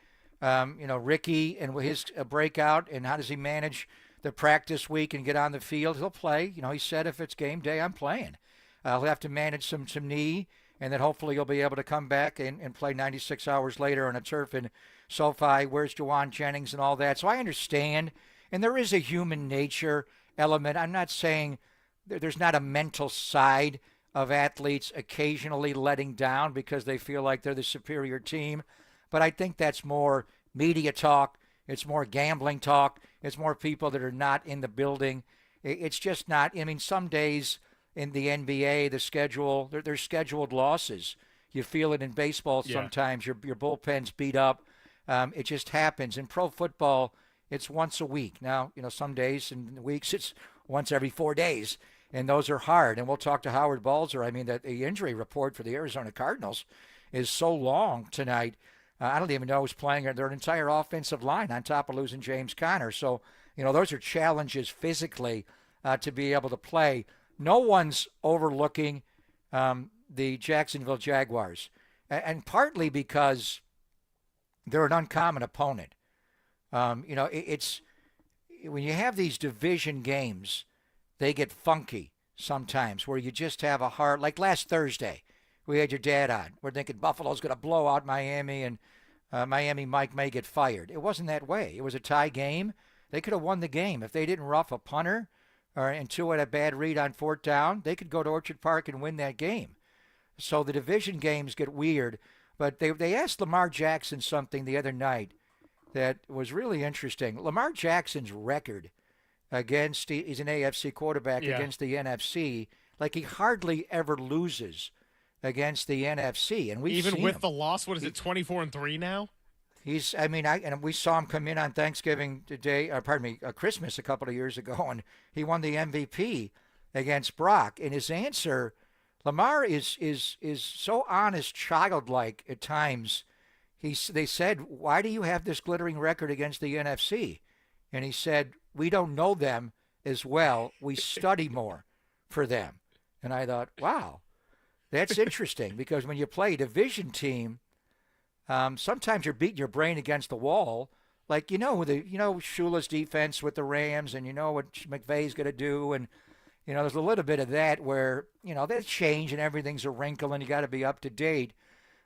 Ricky and his breakout, and how does he manage the practice week and get on the field? He'll play. He said if it's game day, I'm playing. He'll have to manage some knee, and then hopefully he'll be able to come back and play 96 hours later on a turf in SoFi. Where's Juwan Jennings and all that? So I understand, and there is a human nature element. I'm not saying there's not a mental side of athletes occasionally letting down because they feel like they're the superior team. But I think that's more media talk. It's more gambling talk. It's more people that are not in the building. It's just not. I mean, some days in the NBA, the schedule, there's scheduled losses. You feel it in baseball sometimes. Your bullpen's beat up. It just happens. In pro football, it's once a week. Now, some days and weeks it's once every 4 days. And those are hard. And we'll talk to Howard Balzer. I mean, the injury report for the Arizona Cardinals is so long tonight. I don't even know who's playing their entire offensive line on top of losing James Conner. So, those are challenges physically to be able to play. No one's overlooking the Jacksonville Jaguars, and partly because they're an uncommon opponent. It's when you have these division games, they get funky sometimes where you just have a hard, like last Thursday, we had your dad on. We're thinking Buffalo's going to blow out Miami and Miami Mike may get fired. It wasn't that way. It was a tie game. They could have won the game. If they didn't rough a punter and two had a bad read on 4th down, they could go to Orchard Park and win that game. So the division games get weird. But they asked Lamar Jackson something the other night that was really interesting. Lamar Jackson's record against, he's an AFC quarterback against the NFC, like he hardly ever loses against the NFC. And we even with the loss, what is it, 24-3 now? He's, and we saw him come in on Thanksgiving Day, Christmas a couple of years ago, and he won the MVP against Brock. And his answer, Lamar is so honest, childlike at times. They said, why do you have this glittering record against the NFC? And he said, we don't know them as well. We study more for them. And I thought, wow, that's interesting, because when you play a division team, sometimes you're beating your brain against the wall. Like, Shula's defense with the Rams, and what McVay's going to do. And, there's a little bit of that where, they change and everything's a wrinkle and you got to be up to date.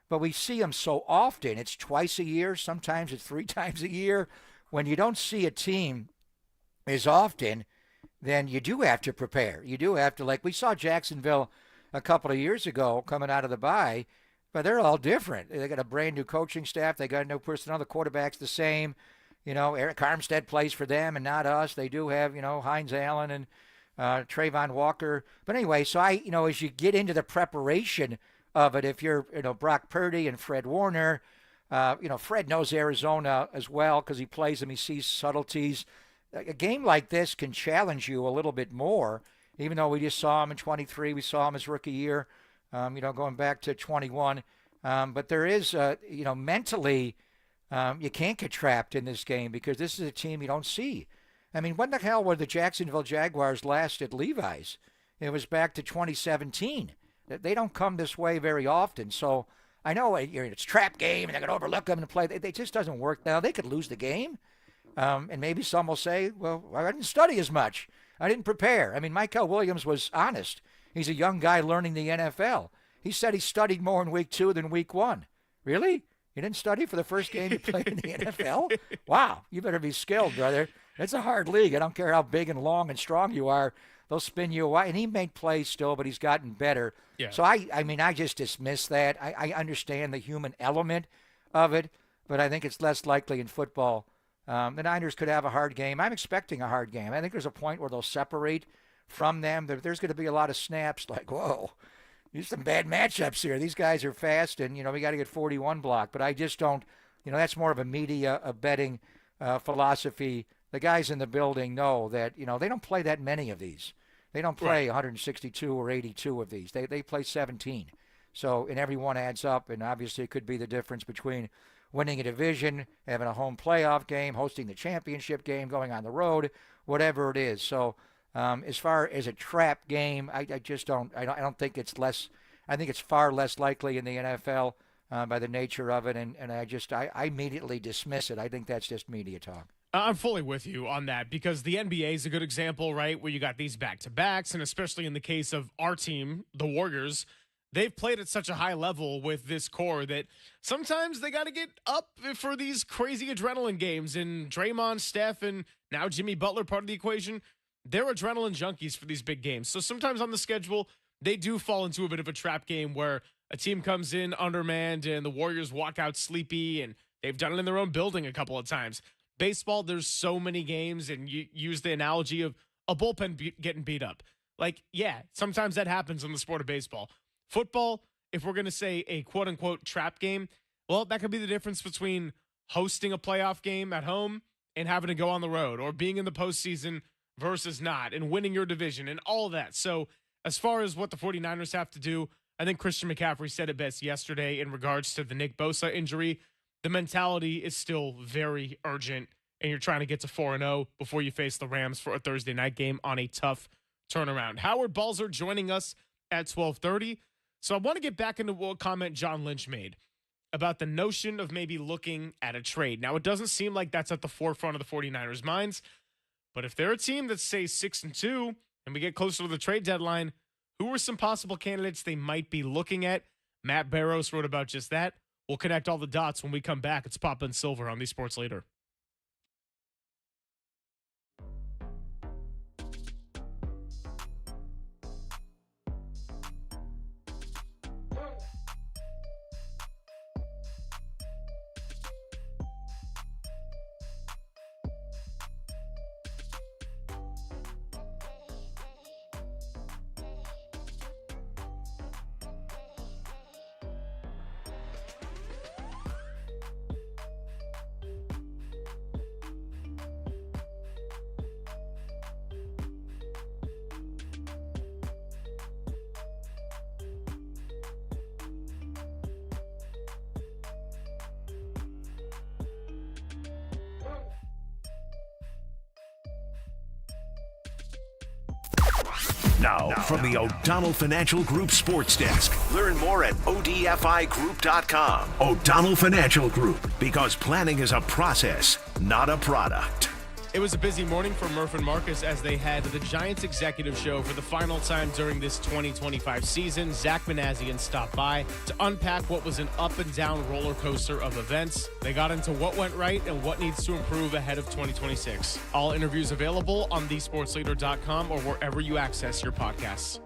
But we see them so often. It's twice a year. Sometimes it's 3 times a year. When you don't see a team as often, then you do have to prepare. You do have to, like we saw Jacksonville a couple of years ago coming out of the bye, but they're all different. They got a brand new coaching staff. They got no personnel. The quarterback's the same. Eric Armstead plays for them and not us. They do have, Hines Allen and Trayvon Walker. But anyway, so as you get into the preparation of it, if you're, Brock Purdy and Fred Warner, Fred knows Arizona as well because he plays them. He sees subtleties. A game like this can challenge you a little bit more, even though we just saw him in 23, we saw him his rookie year, going back to 21. But there is, mentally, you can't get trapped in this game because this is a team you don't see. I mean, when the hell were the Jacksonville Jaguars last at Levi's? It was back to 2017. They don't come this way very often. So I know it's a trap game and they're going to overlook them and play. It just doesn't work. Now, they could lose the game. And maybe some will say, well, I didn't study as much. I didn't prepare. I mean, Michael Williams was honest. He's a young guy learning the NFL. He said he studied more in week 2 than week 1. Really? You didn't study for the first game you played in the NFL? Wow, you better be skilled, brother. It's a hard league. I don't care how big and long and strong you are. They'll spin you away. And he made plays still, but he's gotten better. Yeah. So, I just dismiss that. I understand the human element of it, but I think it's less likely in football. The Niners could have a hard game. I'm expecting a hard game. I think there's a point where they'll separate from them. There's going to be a lot of snaps like, whoa, there's some bad matchups here. These guys are fast, and, we got to get 41 blocked. But I just don't, that's more of a media, a betting philosophy. The guys in the building know that, they don't play that many of these. They don't play 162 or 82 of these. They play 17. So, and every one adds up, and obviously it could be the difference between winning a division, having a home playoff game, hosting the championship game, going on the road, whatever it is. So, as far as a trap game, I don't think it's less. I think it's far less likely in the NFL by the nature of it, and I immediately dismiss it. I think that's just media talk. I'm fully with you on that because the NBA is a good example, right, where you got these back-to-backs, and especially in the case of our team, the Warriors, they've played at such a high level with this core that sometimes they got to get up for these crazy adrenaline games. And Draymond, Steph, and now Jimmy Butler, part of the equation, they're adrenaline junkies for these big games. So sometimes on the schedule, they do fall into a bit of a trap game where a team comes in undermanned and the Warriors walk out sleepy, and they've done it in their own building a couple of times. Baseball, there's so many games, and you use the analogy of a bullpen getting beat up. Like, yeah, sometimes that happens in the sport of baseball. Football, if we're going to say a quote-unquote trap game, well, that could be the difference between hosting a playoff game at home and having to go on the road, or being in the postseason versus not, and winning your division and all of that. So as far as what the 49ers have to do, I think Christian McCaffrey said it best yesterday in regards to the Nick Bosa injury. The mentality is still very urgent, and you're trying to get to 4-0 before you face the Rams for a Thursday night game on a tough turnaround. Howard Balzer joining us at 12:30. So I want to get back into what comment John Lynch made about the notion of maybe looking at a trade. Now, it doesn't seem like that's at the forefront of the 49ers' minds, but if they're a team that's, say, 6-2, and we get closer to the trade deadline, who are some possible candidates they might be looking at? Matt Barrows wrote about just that. We'll connect all the dots when we come back. It's Papa and Silver on the Sports Leader. Now, from the O'Donnell Financial Group Sports Desk. Learn more at odfigroup.com. O'Donnell Financial Group, because planning is a process, not a product. It was a busy morning for Murph and Marcus as they had the Giants executive show for the final time during this 2025 season. Zack Manazian stopped by to unpack what was an up and down roller coaster of events. They got into what went right and what needs to improve ahead of 2026. All interviews available on thesportsleader.com or wherever you access your podcasts.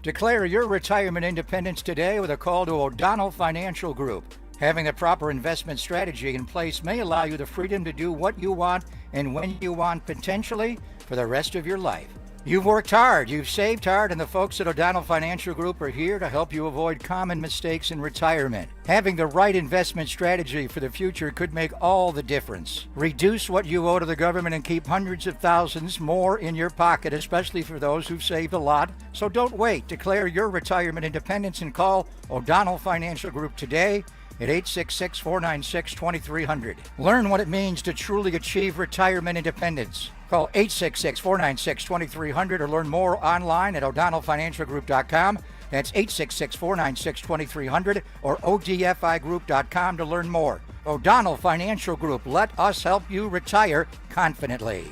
Declare your retirement independence today with a call to O'Donnell Financial Group. Having the proper investment strategy in place may allow you the freedom to do what you want and when you want, potentially for the rest of your life. You've worked hard, you've saved hard, and the folks at O'Donnell Financial Group are here to help you avoid common mistakes in retirement. Having the right investment strategy for the future could make all the difference. Reduce what you owe to the government and keep hundreds of thousands more in your pocket, especially for those who've saved a lot. So don't wait. Declare your retirement independence and call O'Donnell Financial Group today at 866-496-2300. Learn what it means to truly achieve retirement independence. Call 866-496-2300 or learn more online at o'donnellfinancialgroup.com. That's 866-496-2300 or odfigroup.com to learn more. O'Donnell Financial Group. Let us help you retire confidently.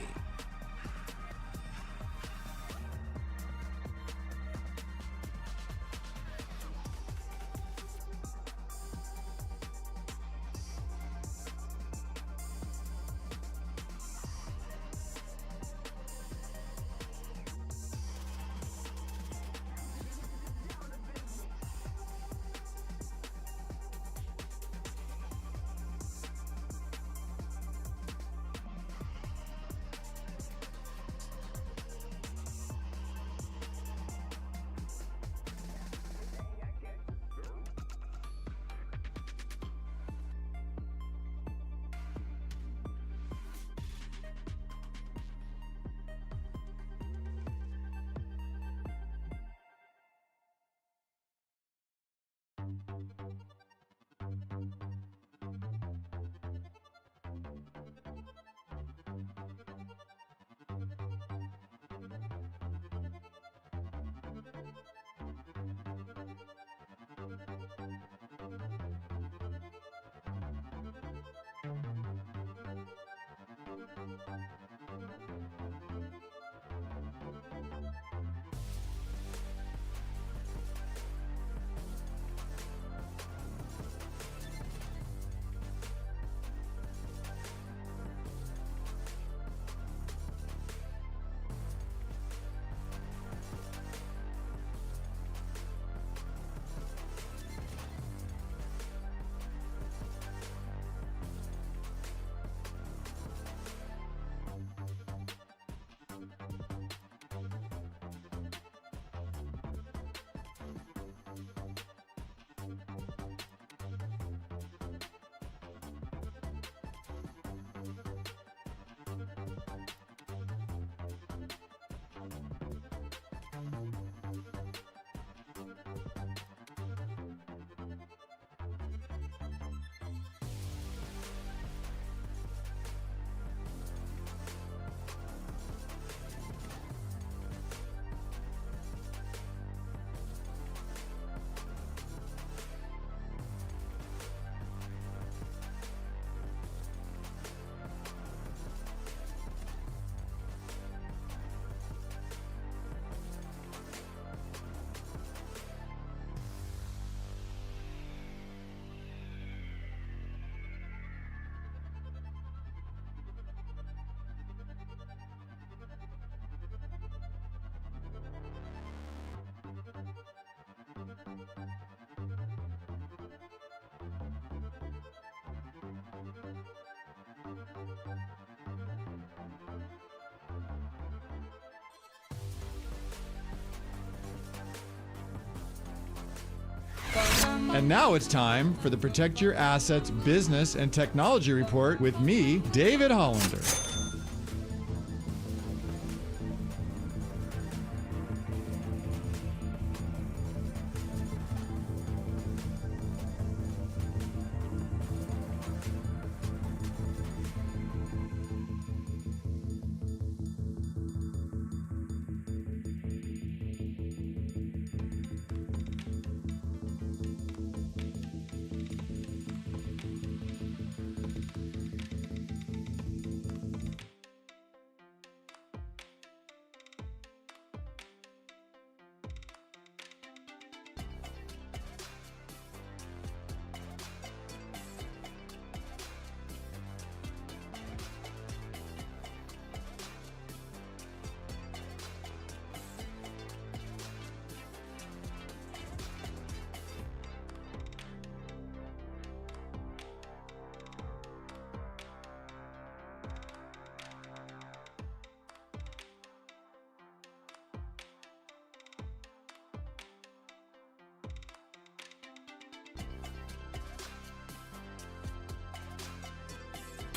And now it's time for the Protect Your Assets Business and Technology Report with me, David Hollander.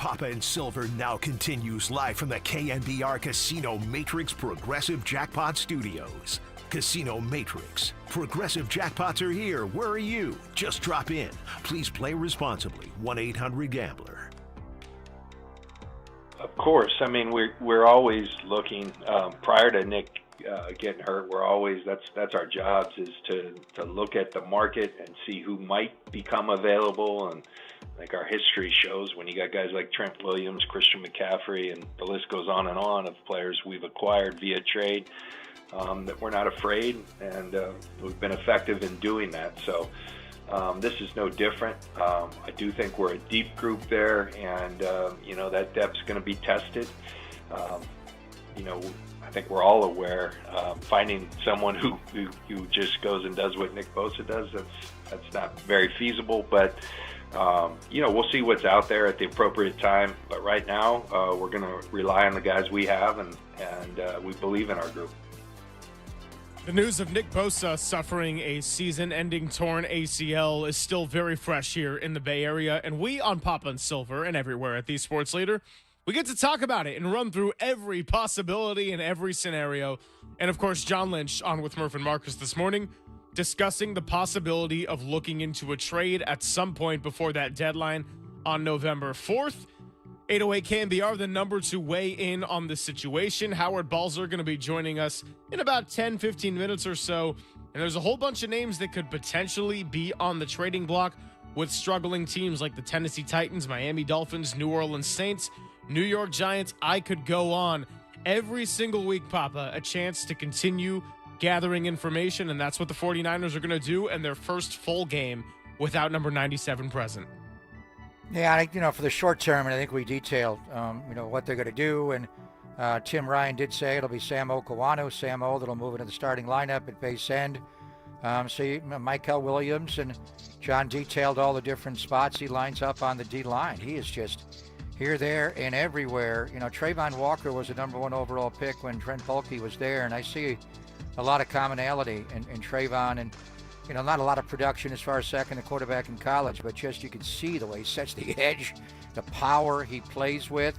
Papa and Silver now continues live from the KNBR Casino Matrix Progressive Jackpot Studios. Casino Matrix. Progressive jackpots are here. Where are you? Just drop in. Please play responsibly. 1-800-GAMBLER. Of course. I mean, we're always looking. Prior to Nick getting hurt, we're always that's our jobs is to look at the market and see who might become available. And I think our history shows when you got guys like Trent Williams, Christian McCaffrey, and the list goes on and on of players we've acquired via trade, that we're not afraid, and we've been effective in doing that. So this is no different. I do think we're a deep group there, and that depth's going to be tested. I think we're all aware finding someone who just goes and does what Nick Bosa does, that's not very feasible. But we'll see what's out there at the appropriate time. But right now, we're going to rely on the guys we have, and we believe in our group. The news of Nick Bosa suffering a season-ending torn ACL is still very fresh here in the Bay Area, and we on Papa and Silver and everywhere at The Sports Leader, we get to talk about it and run through every possibility and every scenario. And, of course, John Lynch on with Murph and Marcus this morning, discussing the possibility of looking into a trade at some point before that deadline on November 4th. 808 KNBR, the number to weigh in on the situation. Howard Balzer going to be joining us in about 10, 15 minutes or so. And there's a whole bunch of names that could potentially be on the trading block with struggling teams like the Tennessee Titans, Miami Dolphins, New Orleans Saints, New York Giants. I could go on. Every single week, Papa, a chance to continue gathering information, and that's what the 49ers are going to do in their first full game without number 97 present. Yeah, I think, for the short term, and I think we detailed, what they're going to do. And Tim Ryan did say it'll be Sam Okawanu, Sam O, that'll move into the starting lineup at base end. Michael Williams, and John detailed all the different spots he lines up on the D-line. He is just here, there, and everywhere. Trayvon Walker was a number 1 overall pick when Trent Baalke was there, and I see a lot of commonality in Trayvon, and not a lot of production as far as sacking the quarterback in college, but just you can see the way he sets the edge, the power he plays with.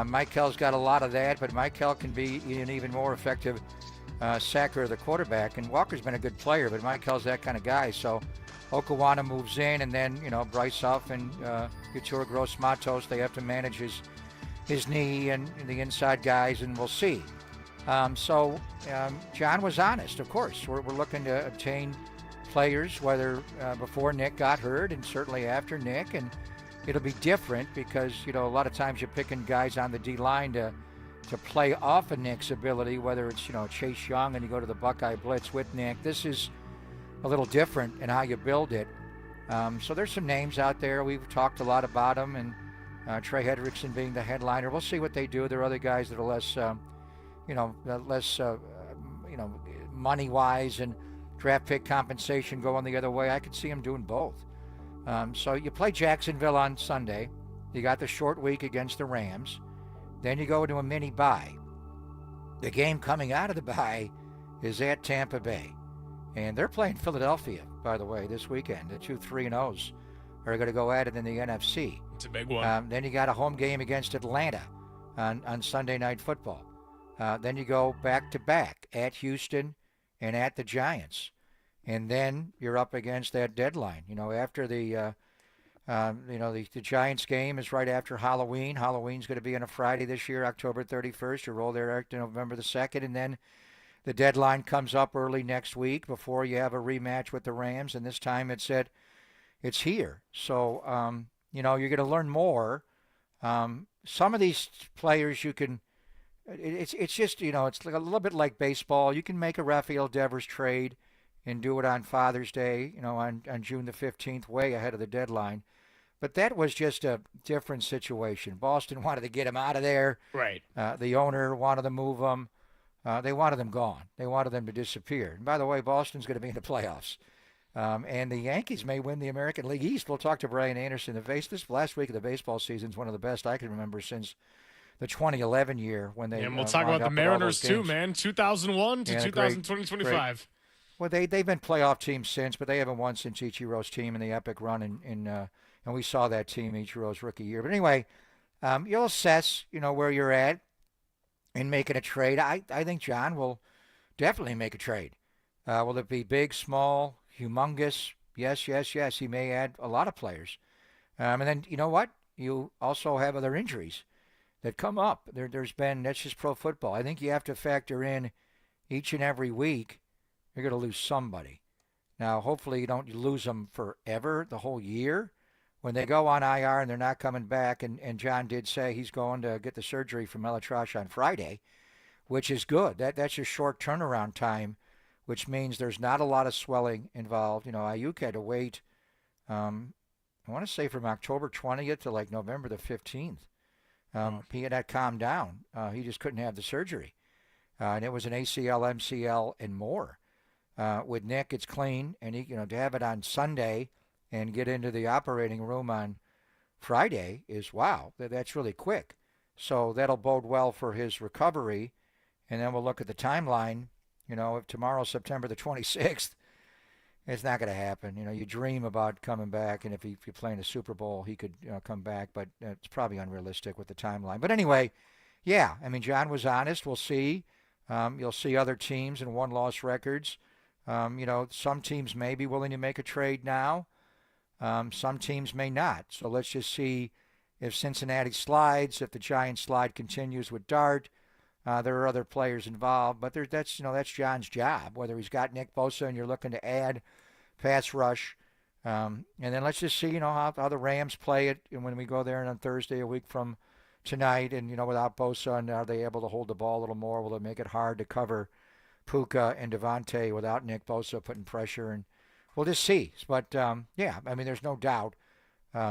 Michael's got a lot of that, but Michael can be an even more effective sacker of the quarterback. And Walker's been a good player, but Michael's that kind of guy. So Okawana moves in, and then, Bryce Huff and Couture Gross Matos, they have to manage his knee and the inside guys, and we'll see. John was honest, of course. We're looking to obtain players, whether before Nick got hurt and certainly after Nick, and it'll be different because a lot of times you're picking guys on the D-line to play off of Nick's ability, whether it's Chase Young and you go to the Buckeye Blitz with Nick. This is a little different in how you build it. So there's some names out there. We've talked a lot about them, and Trey Hendrickson being the headliner. We'll see what they do. There are other guys that are less money-wise and draft pick compensation going the other way. I could see him doing both. So you play Jacksonville on Sunday. You got the short week against the Rams. Then you go into a mini bye. The game coming out of the bye is at Tampa Bay. And they're playing Philadelphia, by the way, this weekend. The 2 3-0s are going to go at it in the NFC. It's a big one. Then you got a home game against Atlanta on Sunday Night Football. Then you go back-to-back at Houston and at the Giants. And then you're up against that deadline. After the Giants game is right after Halloween. Halloween's going to be on a Friday this year, October 31st. You roll there to November the 2nd, and then the deadline comes up early next week before you have a rematch with the Rams, and this time it's here. So, you're going to learn more. Some of these players you can – it's just, it's like a little bit like baseball. You can make a Raphael Devers trade and do it on Father's Day, on June the 15th, way ahead of the deadline. But that was just a different situation. Boston wanted to get him out of there. Right. The owner wanted to move him. They wanted them gone. They wanted them to disappear. And by the way, Boston's going to be in the playoffs. And the Yankees may win the American League East. We'll talk to Brian Anderson. This last week of the baseball season is one of the best I can remember since the 2011 year when they. And we'll talk about the Mariners too, man. 2001 to 2025. Well, they've been playoff teams since, but they haven't won since Ichiro's team in the epic run, and we saw that team Ichiro's rookie year. But anyway, you'll assess, where you're at in making a trade. I think John will definitely make a trade. Will it be big, small, humongous? Yes. He may add a lot of players. And then, you know what? You also have other injuries that come up. That's just pro football. I think you have to factor in each and every week you're going to lose somebody. Now, hopefully you don't lose them forever, the whole year. When they go on IR and they're not coming back, and John did say he's going to get the surgery from Melitrash on Friday, which is good. That's a short turnaround time, which means there's not a lot of swelling involved. Aiyuk had to wait, I want to say from October 20th to like November the 15th. He had that calmed down. He just couldn't have the surgery. And it was an ACL, MCL, and more. With Nick, it's clean, and he, to have it on Sunday and get into the operating room on Friday is wow. That's really quick. So that'll bode well for his recovery. And then we'll look at the timeline. If tomorrow's September the 26th, it's not going to happen. You dream about coming back, and if you're playing a Super Bowl, he could come back, but it's probably unrealistic with the timeline. But anyway, yeah, John was honest. We'll see. You'll see other teams and one-loss records. Some teams may be willing to make a trade now. Some teams may not. So let's just see if Cincinnati slides, if the Giants slide continues with Dart. There are other players involved, but that's John's job, whether he's got Nick Bosa and you're looking to add pass rush. And then let's just see, how the Rams play it and when we go there on Thursday, a week from tonight, and, without Bosa, and are they able to hold the ball a little more? Will it make it hard to cover Puka and Devontae without Nick Bosa putting pressure? And we'll just see. But, there's no doubt.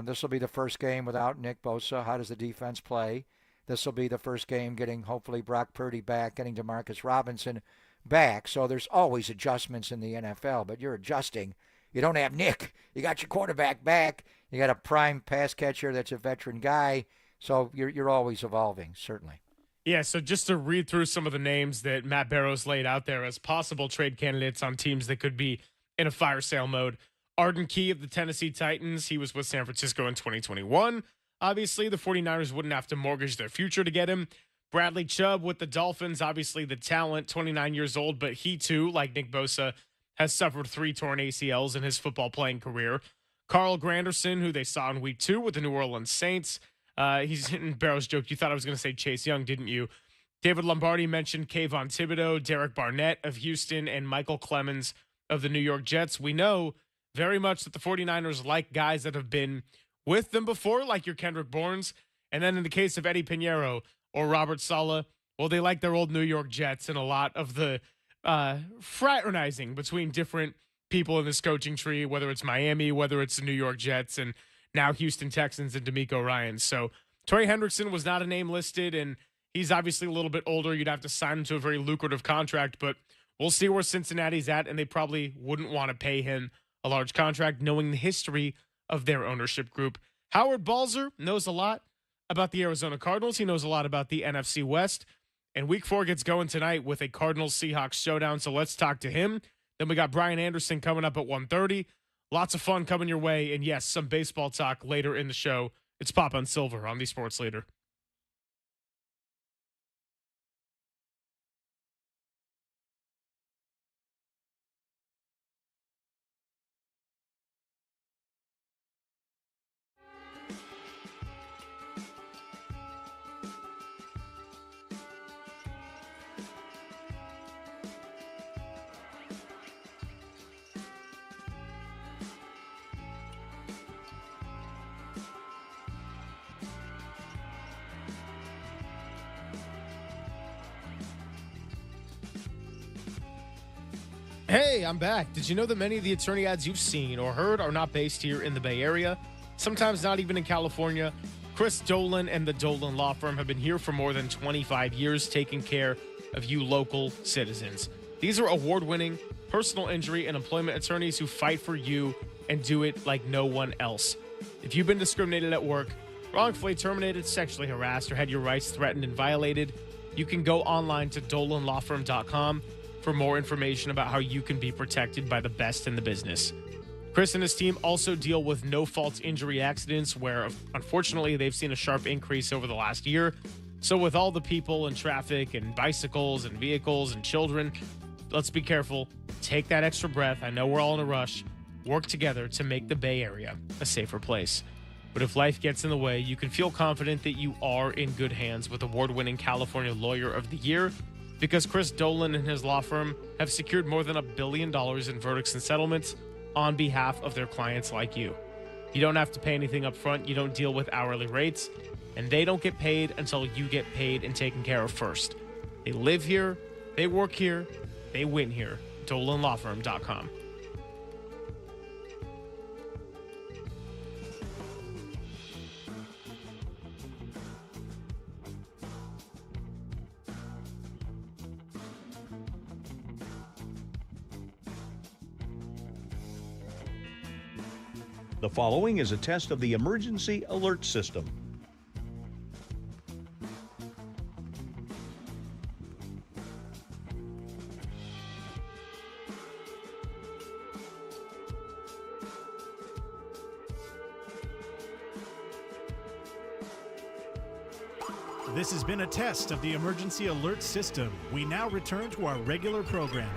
This will be the first game without Nick Bosa. How does the defense play? This will be the first game getting, hopefully, Brock Purdy back, getting Demarcus Robinson back. So there's always adjustments in the NFL, but you're adjusting. You don't have Nick. You got your quarterback back. You got a prime pass catcher that's a veteran guy. So you're always evolving, certainly. Yeah, so just to read through some of the names that Matt Barrows laid out there as possible trade candidates on teams that could be in a fire sale mode. Arden Key of the Tennessee Titans. He was with San Francisco in 2021. Obviously, the 49ers wouldn't have to mortgage their future to get him. Bradley Chubb with the Dolphins. Obviously, the talent, 29 years old, but he too, like Nick Bosa, has suffered 3 torn ACLs in his football playing career. Carl Granderson, who they saw in week 2 with the New Orleans Saints. He's hitting Barrows' joke. You thought I was going to say Chase Young, didn't you? David Lombardi mentioned Kayvon Thibodeau, Derek Barnett of Houston, and Michael Clemens of the New York Jets. We know very much that the 49ers like guys that have been with them before, like your Kendrick Bournes. And then in the case of Eddie Pinheiro or Robert Saleh, well, they like their old New York Jets and a lot of the fraternizing between different people in this coaching tree, whether it's Miami, whether it's the New York Jets, and now Houston Texans and D'Amico Ryans. So Trey Hendrickson was not a name listed, and he's obviously a little bit older. You'd have to sign him to a very lucrative contract, but we'll see where Cincinnati's at, and they probably wouldn't want to pay him a large contract knowing the history of their ownership group. Howard Balzer knows a lot about the Arizona Cardinals. He knows a lot about the NFC West, and Week 4 gets going tonight with a Cardinals-Seahawks showdown, so let's talk to him. Then we got Brian Anderson coming up at 1:30. Lots of fun coming your way, and yes, some baseball talk later in the show. It's Pop on Silver on the Sports Leader. Hey, I'm back. Did you know that many of the attorney ads you've seen or heard are not based here in the Bay Area? Sometimes not even in California. Chris Dolan and the Dolan Law Firm have been here for more than 25 years, taking care of you local citizens. These are award-winning personal injury and employment attorneys who fight for you and do it like no one else. If you've been discriminated at work, wrongfully terminated, sexually harassed, or had your rights threatened and violated, you can go online to dolanlawfirm.com for more information about how you can be protected by the best in the business. Chris and his team also deal with no-fault injury accidents where, unfortunately, they've seen a sharp increase over the last year. So with all the people and traffic and bicycles and vehicles and children, let's be careful. Take that extra breath. I know we're all in a rush. Work together to make the Bay Area a safer place. But if life gets in the way, you can feel confident that you are in good hands with award-winning California Lawyer of the Year, because Chris Dolan and his law firm have secured more than $1 billion in verdicts and settlements on behalf of their clients like you. You don't have to pay anything up front. You don't deal with hourly rates, and they don't get paid until you get paid and taken care of first. They live here, they work here, they win here. DolanLawFirm.com. The following is a test of the emergency alert system. This has been a test of the emergency alert system. We now return to our regular programming.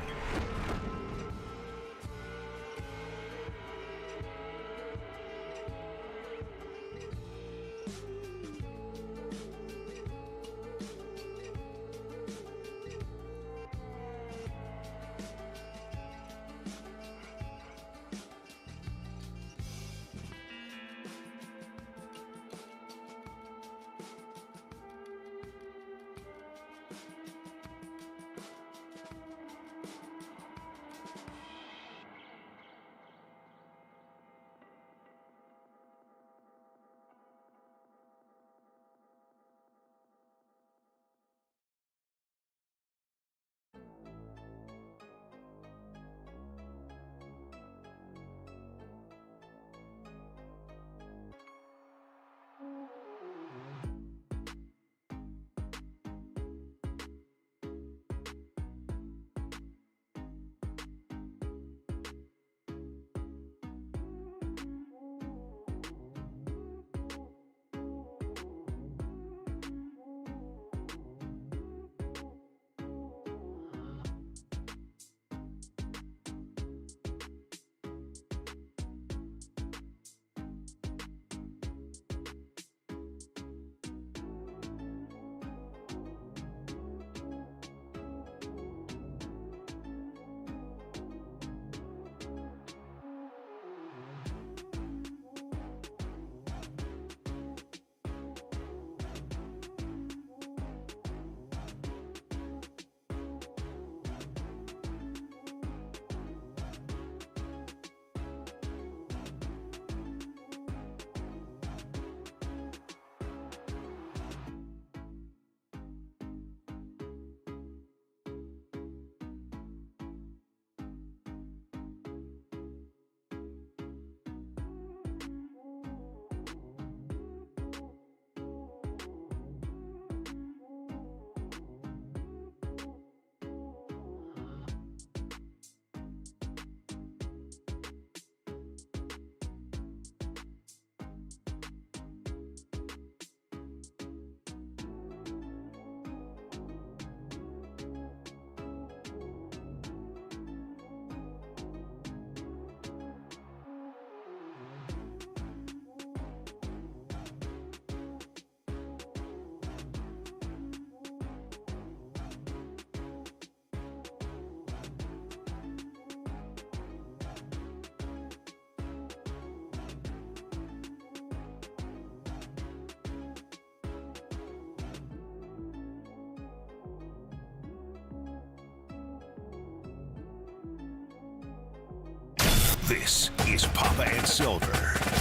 This is Papa and Silver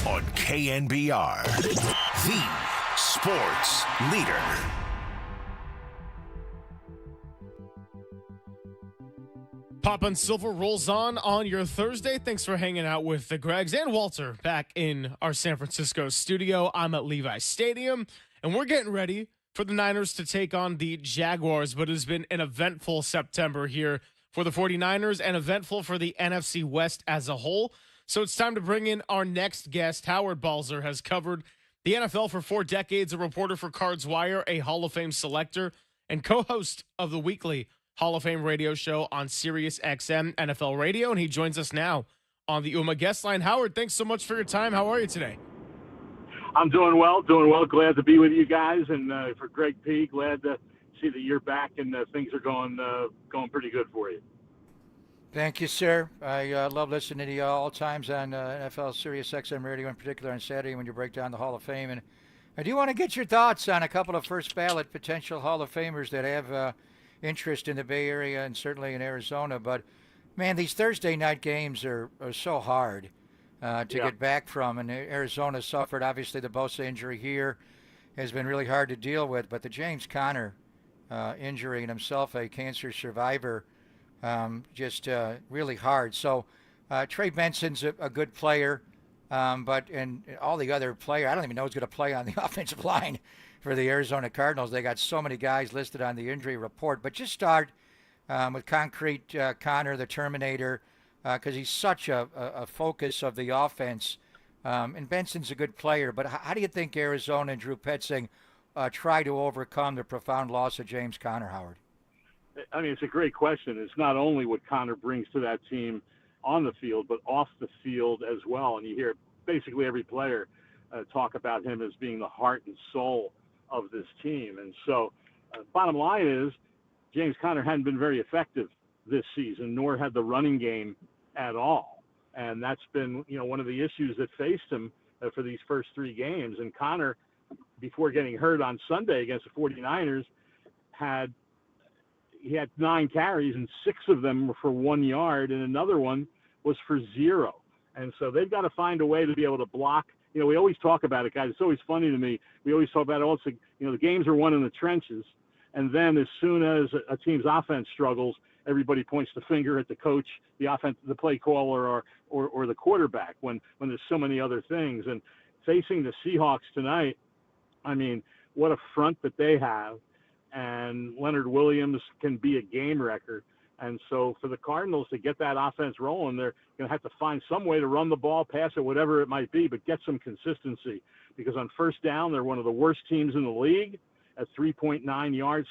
on KNBR, the sports leader. Papa and Silver rolls on your Thursday. Thanks for hanging out with the Gregs and Walter back in our San Francisco studio. I'm at Levi Stadium, and we're getting ready for the Niners to take on the Jaguars, but it has been an eventful September here for the 49ers and eventful for the NFC West as a whole. So it's time to bring in our next guest. Howard Balzer has covered the NFL for 4 decades, a reporter for Cards Wire, a Hall of Fame selector, and co-host of the weekly Hall of Fame radio show on Sirius XM NFL Radio. And he joins us now on the UMA guest line. Howard, thanks so much for your time. How are you today? I'm doing well. Glad to be with you guys. And for Greg P., glad to see that you're back and things are going pretty good for you. Thank you, sir. I love listening to you all times on NFL Sirius XM Radio, in particular on Saturday when you break down the Hall of Fame. And I do want to get your thoughts on a couple of first ballot potential Hall of Famers that have interest in the Bay Area and certainly in Arizona. But, man, these Thursday night games are so hard to get back from. And Arizona suffered, obviously, the Bosa injury here has been really hard to deal with. But the James Conner injury, and himself a cancer survivor, just really hard. So Trey Benson's a good player, but all the other players, I don't even know who's going to play on the offensive line for the Arizona Cardinals. They got so many guys listed on the injury report. But just start with Concrete Connor, the Terminator, because he's such a focus of the offense. And Benson's a good player. But how do you think Arizona and Drew Petzing try to overcome the profound loss of James Conner, Howard? I mean, it's a great question. It's not only what Connor brings to that team on the field, but off the field as well. And you hear basically every player talk about him as being the heart and soul of this team. And so bottom line is James Conner hadn't been very effective this season, nor had the running game at all. And that's been, one of the issues that faced him for these first 3 games. And Conner, before getting hurt on Sunday against the 49ers, he had 9 carries, and 6 of them were for 1 yard, and another one was for 0. And so they've got to find a way to be able to block. We always talk about it, guys. It's always funny to me. We always talk about it also, the games are won in the trenches, and then as soon as a team's offense struggles, everybody points the finger at the coach, the play caller, or the quarterback when there's so many other things. And facing the Seahawks tonight, I mean, what a front that they have. And Leonard Williams can be a game wrecker. And so for the Cardinals to get that offense rolling, they're going to have to find some way to run the ball, pass it, whatever it might be, but get some consistency. Because on first down, they're one of the worst teams in the league at 3.9 yards,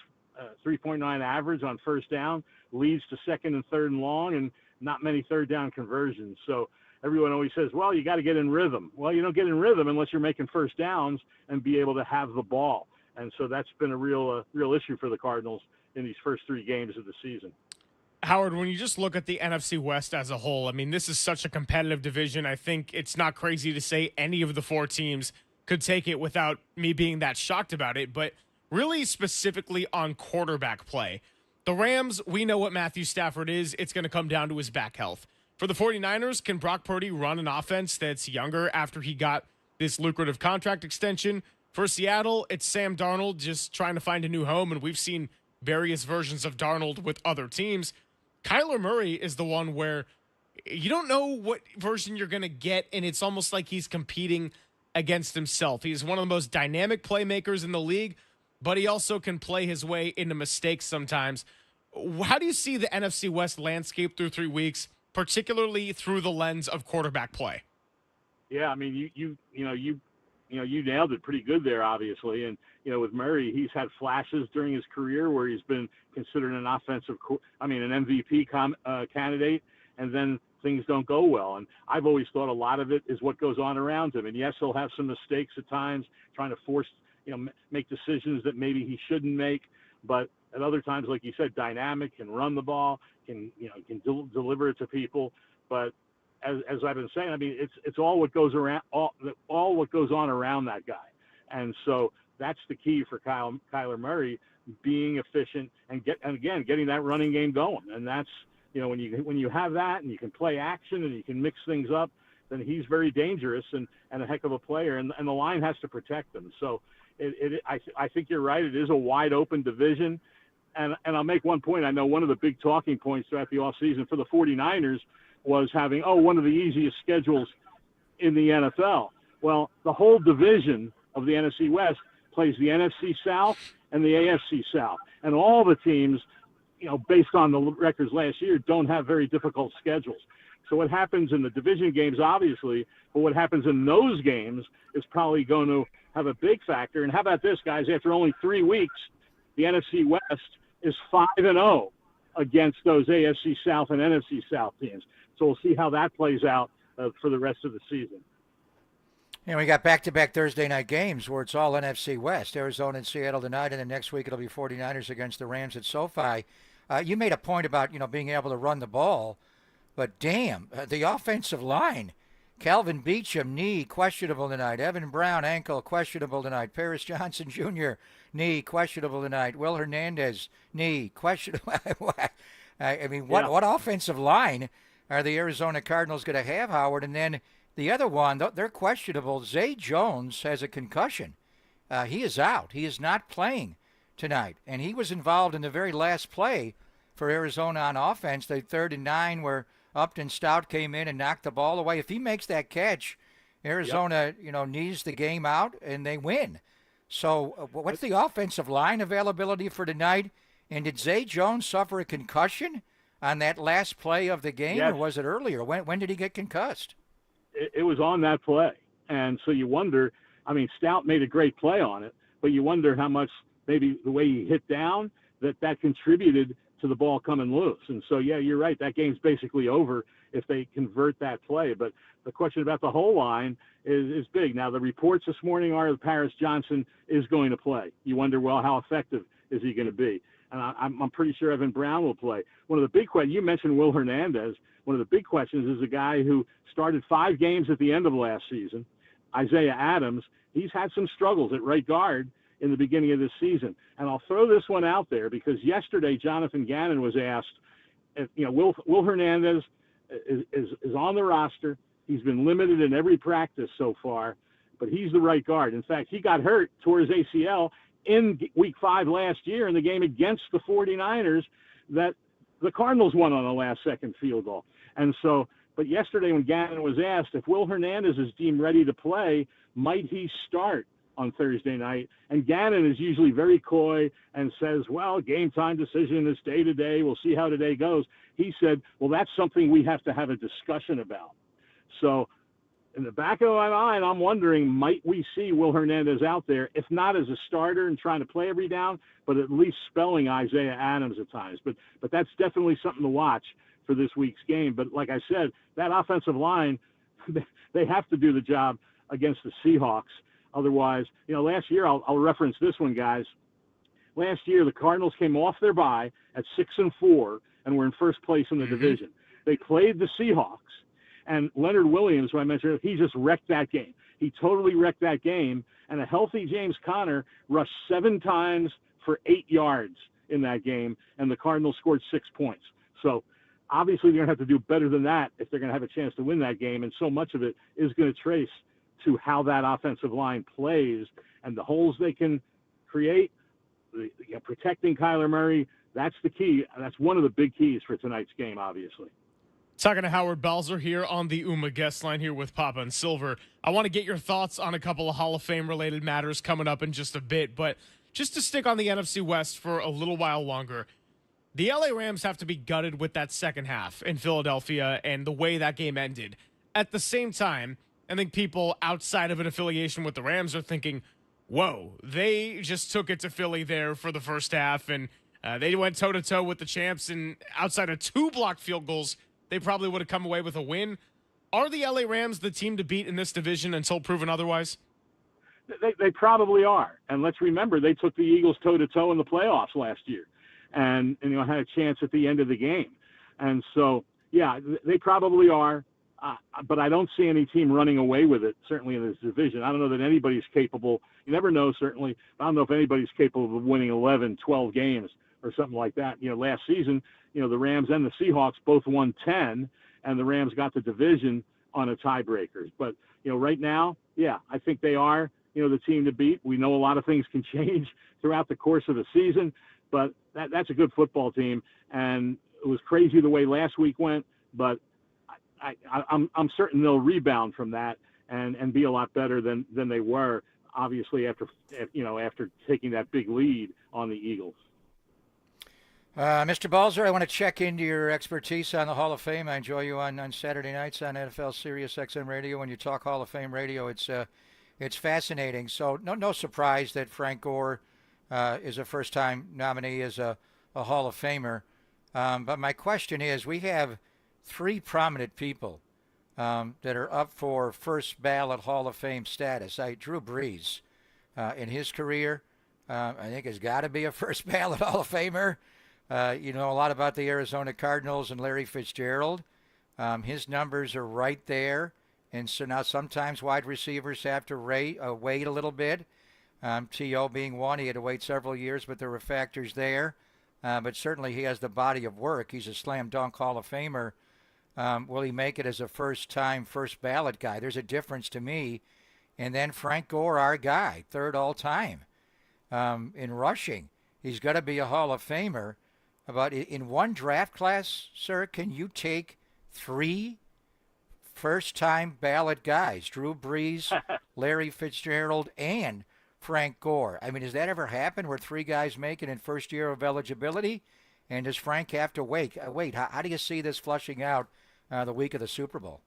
3.9 average on first down, leads to second and third and long, and not many third down conversions. So everyone always says, well, you got to get in rhythm. Well, you don't get in rhythm unless you're making first downs and be able to have the ball. And so that's been a real issue for the Cardinals in these first 3 games of the season. Howard, when you just look at the NFC West as a whole, I mean, this is such a competitive division. I think it's not crazy to say any of the 4 teams could take it without me being that shocked about it. But really specifically on quarterback play, the Rams, we know what Matthew Stafford is. It's going to come down to his back health. For the 49ers, can Brock Purdy run an offense that's younger after he got this lucrative contract extension? For Seattle, it's Sam Darnold just trying to find a new home, and we've seen various versions of Darnold with other teams. Kyler Murray is the one where you don't know what version you're going to get, and it's almost like he's competing against himself. He's one of the most dynamic playmakers in the league, but he also can play his way into mistakes sometimes. How do you see the NFC West landscape through 3 weeks, particularly through the lens of quarterback play? Yeah, I mean, you nailed it pretty good there, obviously. And, with Murray, he's had flashes during his career where he's been considered an an MVP candidate, and then things don't go well. And I've always thought a lot of it is what goes on around him. And yes, he'll have some mistakes at times, trying to force, make decisions that maybe he shouldn't make. But at other times, like you said, dynamic, can run the ball, can deliver it to people. But as I've been saying, I mean, it's all what goes around, all what goes on around that guy. And so that's the key for Kyler Murray, being efficient and getting that running game going. And that's, when you have that and you can play action and you can mix things up, then he's very dangerous and a heck of a player. And the line has to protect him. So I think you're right. It is a wide open division. And I'll make one point. I know one of the big talking points throughout the offseason for the 49ers was having, one of the easiest schedules in the NFL. Well, the whole division of the NFC West plays the NFC South and the AFC South. And all the teams, based on the records last year, don't have very difficult schedules. So what happens in the division games, obviously, but what happens in those games is probably going to have a big factor. And how about this, guys? After only 3 weeks, the NFC West is 5-0 against those AFC South and NFC South teams. So we'll see how that plays out for the rest of the season. And we got back-to-back Thursday night games where it's all NFC West. Arizona and Seattle tonight, and then next week it'll be 49ers against the Rams at SoFi. You made a point about, being able to run the ball, but damn, the offensive line. Calvin Beachum, knee, questionable tonight. Evan Brown, ankle, questionable tonight. Paris Johnson Jr., knee, questionable tonight. Will Hernandez, knee, questionable. I mean, what offensive line are the Arizona Cardinals going to have, Howard? And then the other one, they're questionable. Zay Jones has a concussion. He is out. He is not playing tonight. And he was involved in the very last play for Arizona on offense, the 3rd and 9, where Upton Stout came in and knocked the ball away. If he makes that catch, Arizona, knees the game out and they win. So what's the offensive line availability for tonight? And did Zay Jones suffer a concussion on that last play of the game, or was it earlier? When did he get concussed? It was on that play. And so you wonder, Stout made a great play on it, but you wonder how much maybe the way he hit down, that contributed to the ball coming loose. And so, yeah, you're right. That game's basically over if they convert that play. But the question about the whole line is big. Now, the reports this morning are that Paris Johnson is going to play. You wonder, well, how effective is he going to be? And I'm pretty sure Evan Brown will play. One of the big questions, you mentioned Will Hernandez. One of the big questions is a guy who started 5 games at the end of last season, Isaiah Adams. He's had some struggles at right guard in the beginning of this season. And I'll throw this one out there because yesterday Jonathan Gannon was asked, if, Will Hernandez is on the roster. He's been limited in every practice so far, but he's the right guard. In fact, he got hurt, tore his ACL in week 5 last year in the game against the 49ers that the Cardinals won on a last-second field goal. And so, but yesterday when Gannon was asked if Will Hernandez is deemed ready to play, might he start on Thursday night? And Gannon is usually very coy and says, well, game time decision is day to day. We'll see how today goes. He said, well, that's something we have to have a discussion about. So in the back of my mind, I'm wondering, might we see Will Hernandez out there, if not as a starter and trying to play every down, but at least spelling Isaiah Adams at times. But that's definitely something to watch for this week's game. But like I said, that offensive line, they have to do the job against the Seahawks. Otherwise, last year, I'll reference this one, guys. Last year, the Cardinals came off their bye at 6-4 and were in first place in the division. They played the Seahawks, and Leonard Williams, who I mentioned, he just wrecked that game. He totally wrecked that game, and a healthy James Conner rushed 7 times for 8 yards in that game, and the Cardinals scored 6 points. So obviously they're going to have to do better than that if they're going to have a chance to win that game, and so much of it is going to trace to how that offensive line plays and the holes they can create. Protecting Kyler Murray, that's the key. That's one of the big keys for tonight's game, obviously. Talking to Howard Balzer here on the UMA guest line here with Papa and Silver. I want to get your thoughts on a couple of Hall of Fame related matters coming up in just a bit, but just to stick on the NFC West for a little while longer, the LA Rams have to be gutted with that second half in Philadelphia and the way that game ended. At the same time, I think people outside of an affiliation with the Rams are thinking, whoa, they just took it to Philly there for the first half, and they went toe-to-toe with the champs, and outside of 2 blocked field goals, they probably would have come away with a win. Are the LA Rams the team to beat in this division until proven otherwise? They probably are. And let's remember, they took the Eagles toe-to-toe in the playoffs last year and had a chance at the end of the game. And so, yeah, they probably are. But I don't see any team running away with it, certainly in this division. I don't know that anybody's capable. You never know, certainly. I don't know if anybody's capable of winning 11, 12 games or something like that. Last season, the Rams and the Seahawks both won 10, and the Rams got the division on a tiebreakers. But, right now, yeah, I think they are, the team to beat. We know a lot of things can change throughout the course of the season, but that's a good football team. And it was crazy the way last week went, but I'm certain they'll rebound from that and be a lot better than they were, obviously, after taking that big lead on the Eagles. Mr. Balzer, I want to check into your expertise on the Hall of Fame. I enjoy you on Saturday nights on NFL Sirius XM Radio. When you talk Hall of Fame radio, it's fascinating. So no surprise that Frank Gore is a first-time nominee as a Hall of Famer. But my question is, we have three prominent people that are up for first ballot Hall of Fame status. Drew Brees, in his career, I think has got to be a first ballot Hall of Famer. You know a lot about the Arizona Cardinals and Larry Fitzgerald. His numbers are right there. And so now sometimes wide receivers have to wait a little bit. T.O. being one, he had to wait several years, but there were factors there. But certainly he has the body of work. He's a slam dunk Hall of Famer. Will he make it as a first-time, first ballot guy? There's a difference to me. And then Frank Gore, our guy, third all-time in rushing. He's got to be a Hall of Famer. But in one draft class, sir, can you take three first-time ballot guys, Drew Brees, Larry Fitzgerald, and Frank Gore? I mean, has that ever happened where three guys make it in first year of eligibility? And does Frank have to wait? How do you see this flushing out the week of the Super Bowl?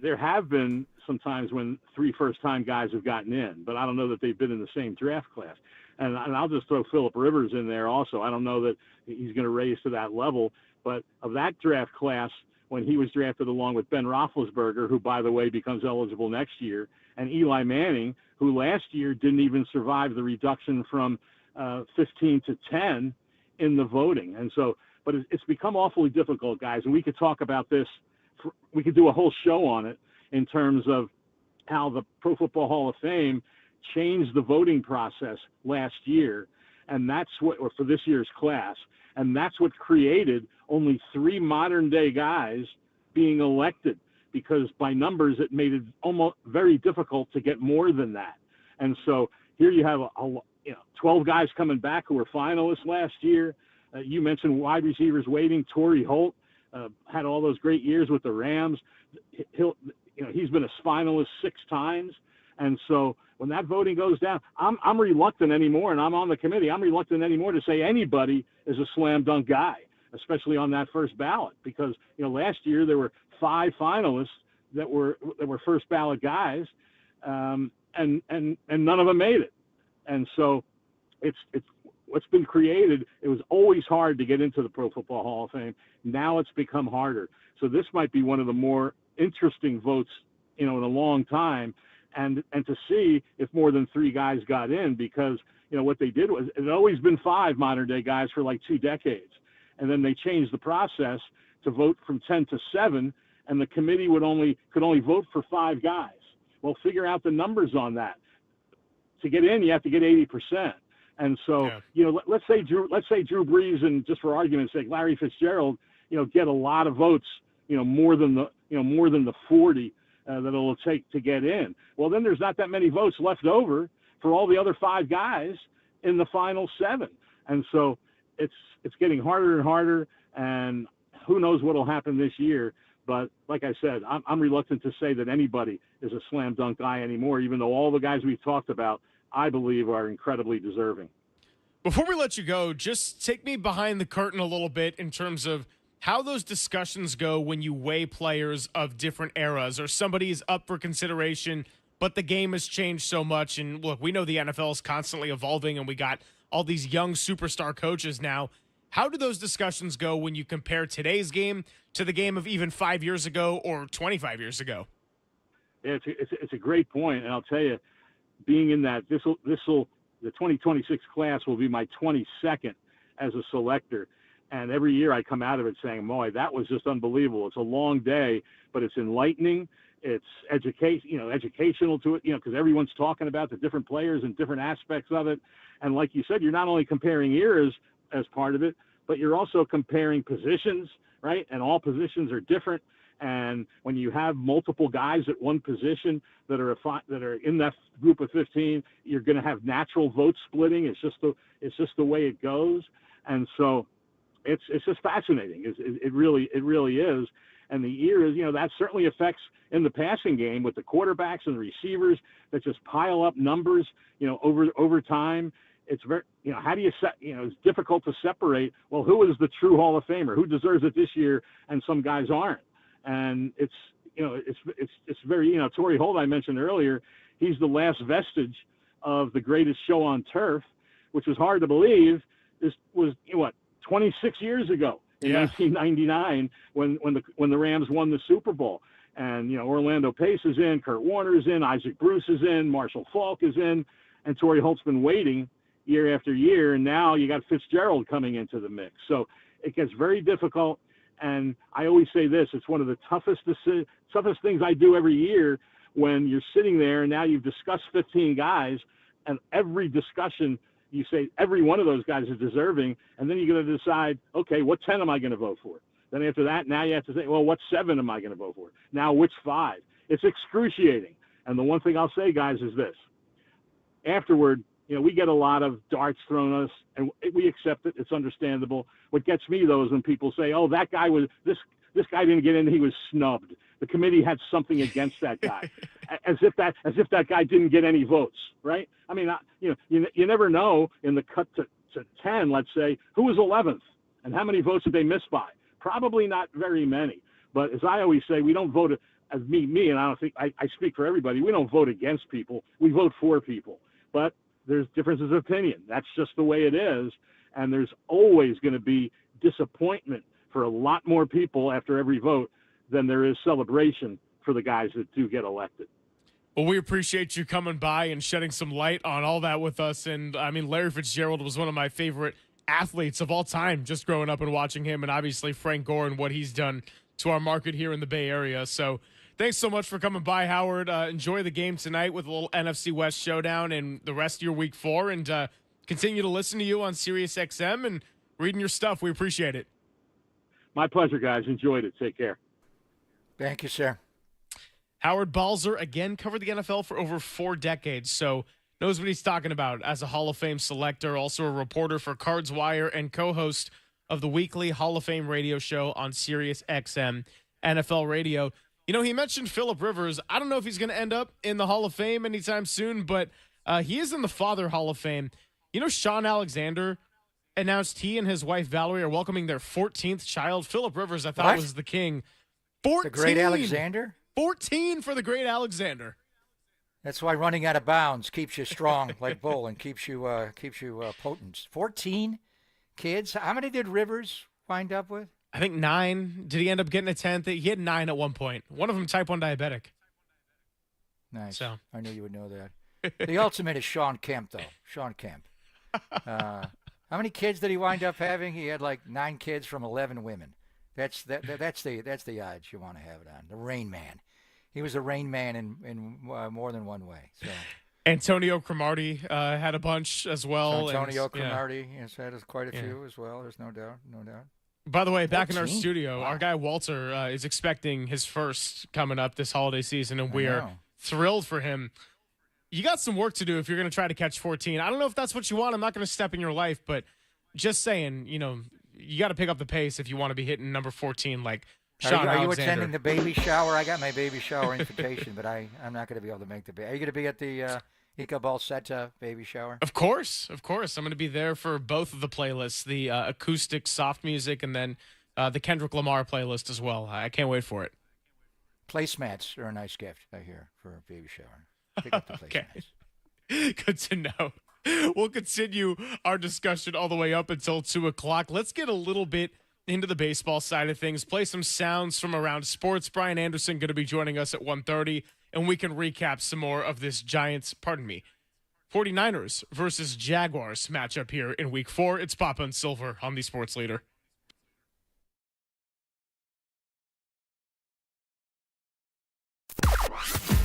There have been some times when three first-time guys have gotten in, but I don't know that they've been in the same draft class. And I'll just throw Phillip Rivers in there also. I don't know that he's going to raise to that level, but of that draft class, when he was drafted along with Ben Roethlisberger, who, by the way, becomes eligible next year, and Eli Manning, who last year didn't even survive the reduction from 15 to 10 in the voting. And so, but it's become awfully difficult, guys, and we could talk about this. We could do a whole show on it in terms of how the Pro Football Hall of Fame changed the voting process last year, and that's what, or for this year's class, and that's what created only three modern-day guys being elected, because by numbers it made it almost very difficult to get more than that. And so here you have 12 guys coming back who were finalists last year. You mentioned wide receivers waiting. Torrey Holt had all those great years with the Rams. He's been a finalist 6 times, and so when that voting goes down, I'm reluctant anymore, and I'm on the committee. I'm reluctant anymore to say anybody is a slam dunk guy, especially on that first ballot, because last year there were 5 finalists that were first ballot guys, and none of them made it. And so it's what's been created. It was always hard to get into the Pro Football Hall of Fame. Now it's become harder. So this might be one of the more interesting votes, in a long time. And to see if more than 3 guys got in, because what they did was, it had always been 5 modern day guys for like 2 decades, and then they changed the process to vote from 10 to 7, and the committee could only vote for 5 guys. Well, figure out the numbers on that. To get in, you have to get 80%, and so let's say Drew Brees, and just for argument's sake, Larry Fitzgerald, get a lot of votes, more than the 40. That it'll take to get in. Well, then there's not that many votes left over for all the other 5 guys in the final 7. And so it's getting harder and harder, and who knows what will happen this year. But like I said, I'm reluctant to say that anybody is a slam dunk guy anymore, even though all the guys we've talked about, I believe, are incredibly deserving. Before we let you go, just take me behind the curtain a little bit in terms of how those discussions go when you weigh players of different eras, or somebody is up for consideration, but the game has changed so much. And look, we know the NFL is constantly evolving, and we got all these young superstar coaches now. How do those discussions go when you compare today's game to the game of even 5 years ago or 25 years ago? Yeah, it's a great point, and I'll tell you, being in that, the 2026 class will be my 22nd as a selector. And every year I come out of it saying, boy, that was just unbelievable. It's a long day, but it's enlightening. It's educational to it, because everyone's talking about the different players and different aspects of it. And like you said, you're not only comparing eras as part of it, but you're also comparing positions, right? And all positions are different. And when you have multiple guys at one position that are in that group of 15, you're going to have natural vote splitting. It's just the way it goes. And so it's just fascinating. It really is. And the ears, that certainly affects in the passing game with the quarterbacks and the receivers that just pile up numbers, over time. it's very, how do you set, it's difficult to separate, well, who is the true Hall of Famer? Who deserves it this year? And some guys aren't. And it's very, Torrey Holt, I mentioned earlier, he's the last vestige of the greatest show on turf, which was hard to believe. This was, 26 years ago in 1999 when the Rams won the Super Bowl. And, Orlando Pace is in, Kurt Warner's in, Isaac Bruce is in, Marshall Faulk is in, and Torrey Holt's been waiting year after year, and now you got Fitzgerald coming into the mix. So it gets very difficult, and I always say this, it's one of the toughest things I do every year when you're sitting there and now you've discussed 15 guys, and every discussion you say every one of those guys is deserving, and then you're going to decide, okay, what 10 am I going to vote for? Then after that, now you have to say, well, what 7 am I going to vote for? Now which 5? It's excruciating. And the one thing I'll say, guys, is this. Afterward, we get a lot of darts thrown at us, and we accept it. It's understandable. What gets me, though, is when people say, oh, that guy was this guy didn't get in, he was snubbed. The committee had something against that guy, as if that guy didn't get any votes, right? I mean, you never know in the cut to 10, let's say, who was 11th and how many votes did they miss by? Probably not very many. But as I always say, we don't vote as me, and I don't think I speak for everybody. We don't vote against people. We vote for people. But there's differences of opinion. That's just the way it is. And there's always going to be disappointment for a lot more people after every vote than there is celebration for the guys that do get elected. Well, we appreciate you coming by and shedding some light on all that with us. And, I mean, Larry Fitzgerald was one of my favorite athletes of all time, just growing up and watching him, and obviously Frank Gore and what he's done to our market here in the Bay Area. So thanks so much for coming by, Howard. Enjoy the game tonight with a little NFC West showdown and the rest of your week 4, and continue to listen to you on Sirius XM and reading your stuff. We appreciate it. My pleasure, guys. Enjoyed it. Take care. Thank you, sir. Howard Balzer, again, covered the NFL for over 4 decades, so knows what he's talking about as a Hall of Fame selector, also a reporter for Cards Wire and co-host of the weekly Hall of Fame radio show on Sirius XM NFL Radio. He mentioned Phillip Rivers. I don't know if he's going to end up in the Hall of Fame anytime soon, but he is in the Father Hall of Fame. Sean Alexander announced he and his wife Valerie are welcoming their 14th child. Phillip Rivers, I thought, was the king. 14. The great Alexander? 14 for the great Alexander. That's why running out of bounds keeps you strong like bull and keeps you potent. 14 kids. How many did Rivers wind up with? I think 9. Did he end up getting a 10th? He had 9 at one point. One of them type 1 diabetic. Nice. So. I knew you would know that. The ultimate is Sean Kemp, though. Sean Kemp. How many kids did he wind up having? He had like 9 kids from 11 women. That's the odds you want to have it on. The Rain Man. He was a Rain Man in more than one way. So. Antonio Cromartie had a bunch as well. Antonio Cromartie has had quite a few as well. There's no doubt. By the way, back in our studio, our guy Walter is expecting his first coming up this holiday season, and we are thrilled for him. You got some work to do if you're going to try to catch 14. I don't know if that's what you want. I'm not going to step in your life, but just saying, you got to pick up the pace if you want to be hitting number 14 like Sean Alexander. Are you attending the baby shower? I got my baby shower invitation, but I'm not going to be able to make the baby. Are you going to be at the Ica Balsetta baby shower? Of course. I'm going to be there for both of the playlists, the acoustic soft music and then the Kendrick Lamar playlist as well. I can't wait for it. Placemats are a nice gift, I hear, for a baby shower. Pick up the placemats. Okay. Good to know. We'll continue our discussion all the way up until 2 o'clock. Let's get a little bit into the baseball side of things, play some sounds from around sports. Brian Anderson going to be joining us at 1:30, and we can recap some more of this 49ers versus Jaguars matchup here in Week 4. It's Papa and Silver on the Sports Leader.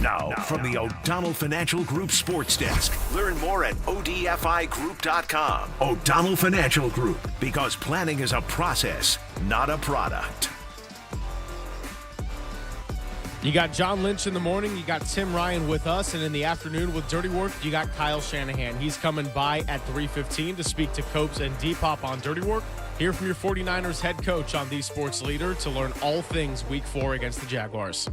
Now, from the O'Donnell Financial Group Sports Desk. Learn more at odfigroup.com. O'Donnell Financial Group, because planning is a process, not a product. You got John Lynch in the morning, you got Tim Ryan with us, and in the afternoon with Dirty Work, you got Kyle Shanahan. He's coming by at 3:15 to speak to Copes and Depop on Dirty Work. Hear from your 49ers head coach on the Sports Leader to learn all things Week 4 against the Jaguars.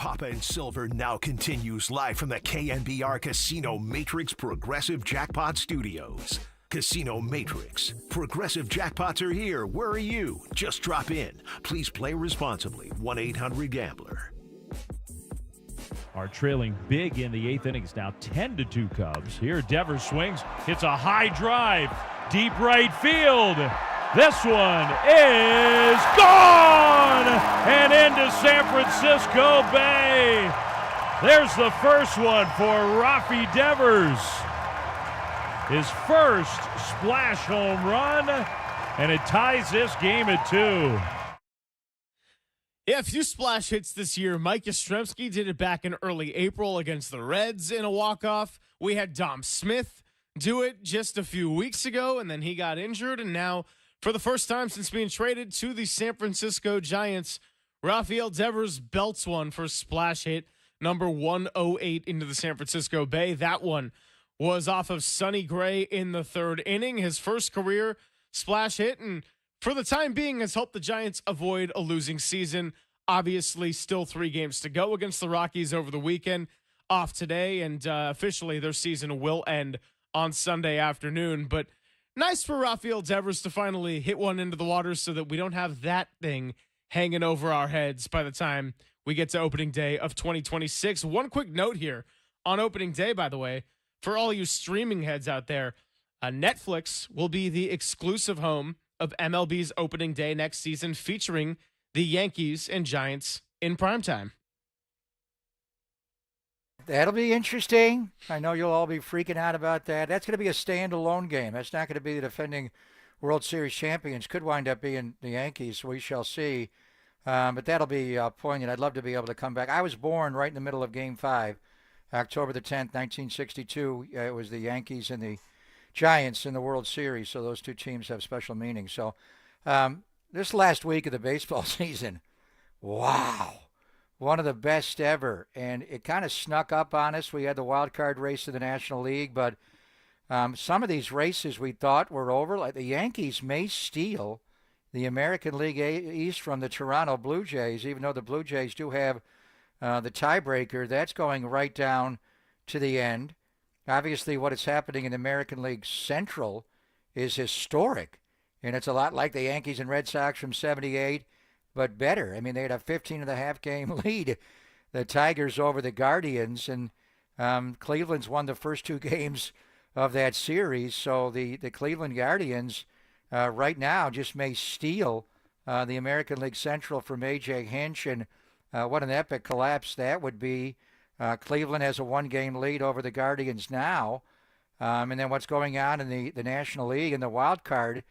Papa and Silver now continues live from the KNBR Casino Matrix Progressive Jackpot Studios. Casino Matrix. Progressive jackpots are here. Where are you? Just drop in. Please play responsibly. 1-800-GAMBLER. Are trailing big in the 8th innings now, 10-2 Cubs. Here Devers swings, hits a high drive, deep right field. This one is gone and into San Francisco Bay. There's the first one for Raphael Devers. His first splash home run, and it ties this game at 2. Yeah, a few splash hits this year. Mike Yastrzemski did it back in early April against the Reds in a walk-off. We had Dom Smith do it just a few weeks ago, and then he got injured, and now for the first time since being traded to the San Francisco Giants, Raphael Devers belts one for splash hit number 108 into the San Francisco Bay. That one was off of Sonny Gray in the 3rd inning, his first career splash hit, and for the time being has helped the Giants avoid a losing season. Obviously, still 3 games to go against the Rockies over the weekend, off today, and officially their season will end on Sunday afternoon. But nice for Raphael Devers to finally hit one into the water so that we don't have that thing hanging over our heads by the time we get to opening day of 2026. One quick note here on opening day, by the way, for all you streaming heads out there, Netflix will be the exclusive home of MLB's opening day next season, featuring the Yankees and Giants in primetime. That'll be interesting. I know you'll all be freaking out about that. That's going to be a standalone game. That's not going to be the defending World Series champions. Could wind up being the Yankees. We shall see. But that'll be poignant. I'd love to be able to come back. I was born right in the middle of Game 5, October the 10th, 1962. It was the Yankees and the Giants in the World Series, so those two teams have special meaning. So this last week of the baseball season, wow. One of the best ever, and it kind of snuck up on us. We had the wild card race of the National League, but some of these races we thought were over. Like the Yankees may steal the American League East from the Toronto Blue Jays, even though the Blue Jays do have the tiebreaker. That's going right down to the end. Obviously, what is happening in the American League Central is historic, and it's a lot like the Yankees and Red Sox from '78. But better. I mean, they had a 15.5 game lead, the Tigers over the Guardians, and Cleveland's won the first 2 games of that series. So the Cleveland Guardians right now just may steal the American League Central from A.J. Hinch, and what an epic collapse that would be. Cleveland has a 1-game lead over the Guardians now. And then what's going on in the National League and the wild card.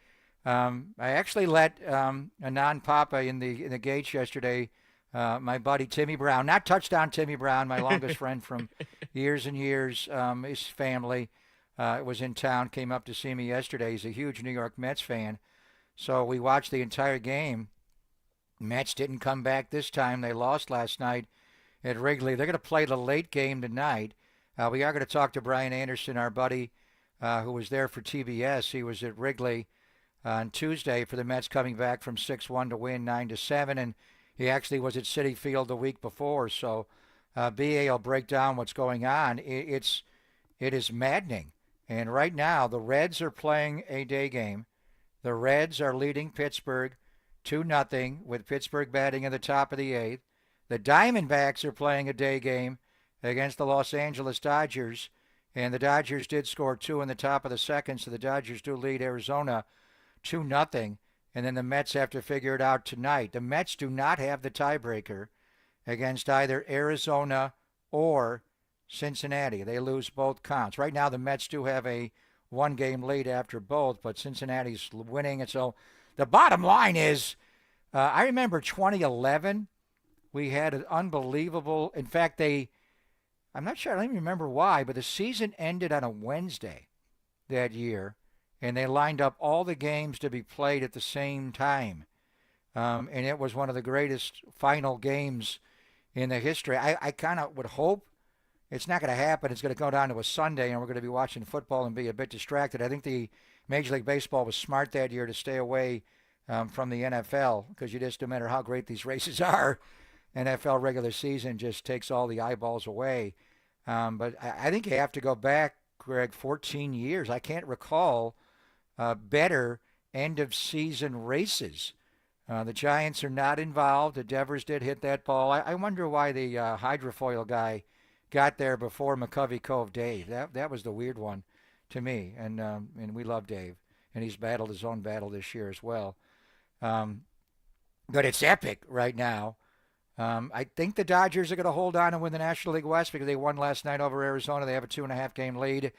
I actually let a non-papa in the gates yesterday, my buddy Timmy Brown, not touchdown Timmy Brown, my longest friend from years and years. His family was in town, came up to see me yesterday. He's a huge New York Mets fan. So we watched the entire game. Mets didn't come back this time. They lost last night at Wrigley. They're going to play the late game tonight. We are going to talk to Brian Anderson, our buddy, who was there for TBS. He was at Wrigley on Tuesday for the Mets coming back from 6-1 to win 9-7, and he actually was at Citi Field the week before. So BA will break down what's going on. It is maddening. And right now, the Reds are playing a day game. The Reds are leading Pittsburgh 2-0 with Pittsburgh batting in the top of the 8th. The Diamondbacks are playing a day game against the Los Angeles Dodgers, and the Dodgers did score 2 in the top of the 2nd, so the Dodgers do lead Arizona 2-0, and then the Mets have to figure it out tonight. The Mets do not have the tiebreaker against either Arizona or Cincinnati. They lose both counts. Right now, the Mets do have a 1-game lead after both, but Cincinnati's winning. And so the bottom line is, I remember 2011, we had an unbelievable, in fact, I'm not sure, I don't even remember why, but the season ended on a Wednesday that year. And they lined up all the games to be played at the same time. And it was one of the greatest final games in the history. I kind of would hope it's not going to happen. It's going to go down to a Sunday, and we're going to be watching football and be a bit distracted. I think the Major League Baseball was smart that year to stay away from the NFL, because you just, no matter how great these races are, NFL regular season just takes all the eyeballs away. But I think you have to go back, Greg, 14 years. I can't recall better end-of-season races. The Giants are not involved. The Devers did hit that ball. I wonder why the hydrofoil guy got there before McCovey Cove Dave. That was the weird one to me. And we love Dave. And he's battled his own battle this year as well. But it's epic right now. I think the Dodgers are going to hold on and win the National League West because they won last night over Arizona. They have a 2.5-game lead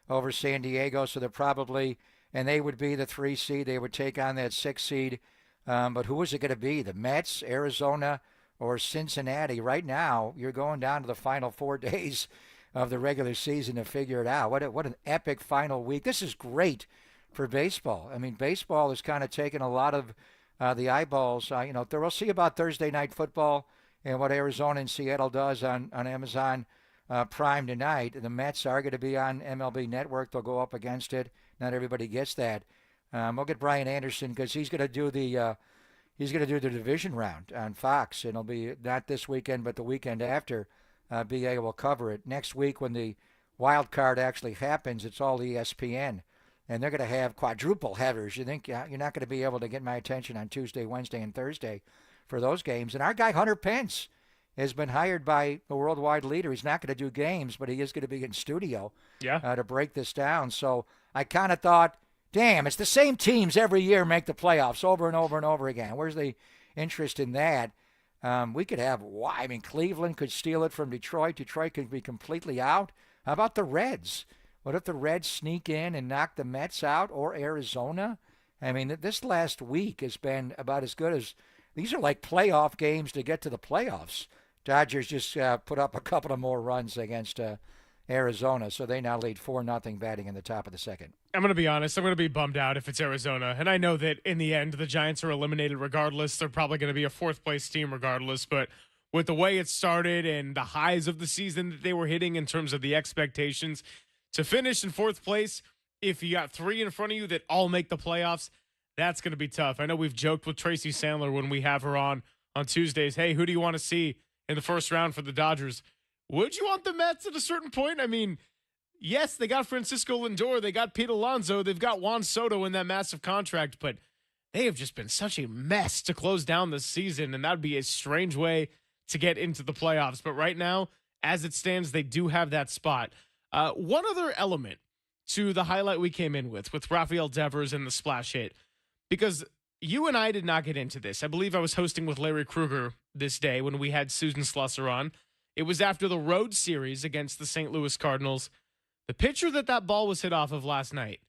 over San Diego, so they're probably, and they would be the 3 seed. They would take on that 6 seed. But who is it going to be? The Mets, Arizona, or Cincinnati? Right now, you're going down to the final 4 days of the regular season to figure it out. What an epic final week. This is great for baseball. I mean, baseball has kind of taken a lot of the eyeballs. We'll see about Thursday night football and what Arizona and Seattle does on Amazon Prime tonight. The Mets are going to be on MLB Network. They'll go up against it. Not everybody gets that. We'll get Brian Anderson because he's going to do the division round on Fox. And it'll be not this weekend, but the weekend after. BA will cover it. Next week when the wild card actually happens, it's all ESPN. And they're going to have quadruple headers. You think you're not going to be able to get my attention on Tuesday, Wednesday, and Thursday for those games. And our guy, Hunter Pence, has been hired by the worldwide leader. He's not going to do games, but he is going to be in studio to break this down. So I kind of thought, damn, it's the same teams every year make the playoffs over and over and over again. Where's the interest in that? We could have, Cleveland could steal it from Detroit. Detroit could be completely out. How about the Reds? What if the Reds sneak in and knock the Mets out or Arizona? I mean, this last week has been about as good as – these are like playoff games to get to the playoffs. Dodgers just put up a couple of more runs against Arizona, so they now lead 4-0 batting in the top of the second. I'm going to be honest. I'm going to be bummed out if it's Arizona. And I know that in the end, the Giants are eliminated regardless. They're probably going to be a fourth-place team regardless. But with the way it started and the highs of the season that they were hitting in terms of the expectations – to finish in fourth place, if you got 3 in front of you that all make the playoffs, that's going to be tough. I know we've joked with Tracy Sandler when we have her on Tuesdays. Hey, who do you want to see in the first round for the Dodgers? Would you want the Mets at a certain point? I mean, yes, they got Francisco Lindor. They got Pete Alonso. They've got Juan Soto in that massive contract, but they have just been such a mess to close down this season, and that would be a strange way to get into the playoffs. But right now, as it stands, they do have that spot. One other element to the highlight we came in with Raphael Devers and the splash hit, because you and I did not get into this. I believe I was hosting with Larry Krueger this day when we had Susan Slusser on. It was after the road series against the St. Louis Cardinals. The pitcher that ball was hit off of last night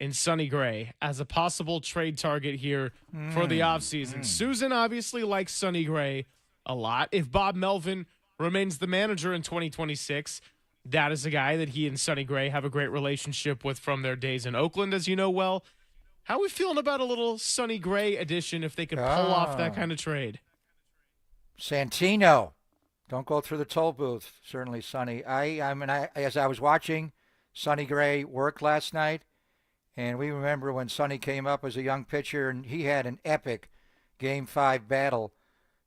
in Sonny Gray as a possible trade target here for the offseason. Susan obviously likes Sonny Gray a lot. If Bob Melvin remains the manager in 2026, that is a guy that he and Sonny Gray have a great relationship with from their days in Oakland, as you know well. How are we feeling about a little Sonny Gray addition if they could pull off that kind of trade? Santino. Don't go through the toll booth, certainly, Sonny. As I was watching Sonny Gray work last night, and we remember when Sonny came up as a young pitcher, and he had an epic Game 5 battle.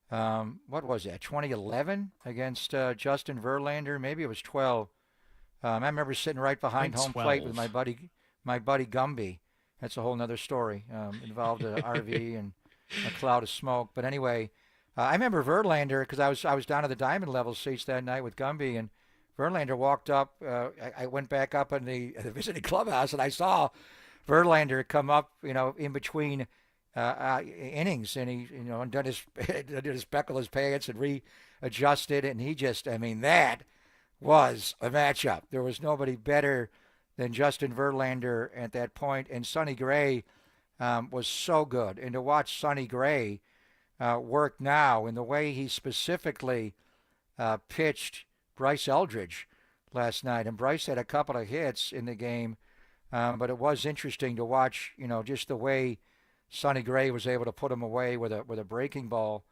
What was that, 2011 against Justin Verlander? Maybe it was 12. I remember sitting right behind home plate with my buddy Gumby. That's a whole nother story. Involved an RV and a cloud of smoke. But anyway, I remember Verlander because I was down at the diamond level seats that night with Gumby, and Verlander walked up. I went back up in the visiting clubhouse, and I saw Verlander come up, in between innings, and he, undone his buckle his pants and readjusted, and he just, that was a matchup. There was nobody better than Justin Verlander at that point, and Sonny Gray was so good. And to watch Sonny Gray work now in the way he specifically pitched Bryce Eldridge last night, and Bryce had a couple of hits in the game, but it was interesting to watch, just the way Sonny Gray was able to put him away with a breaking ball.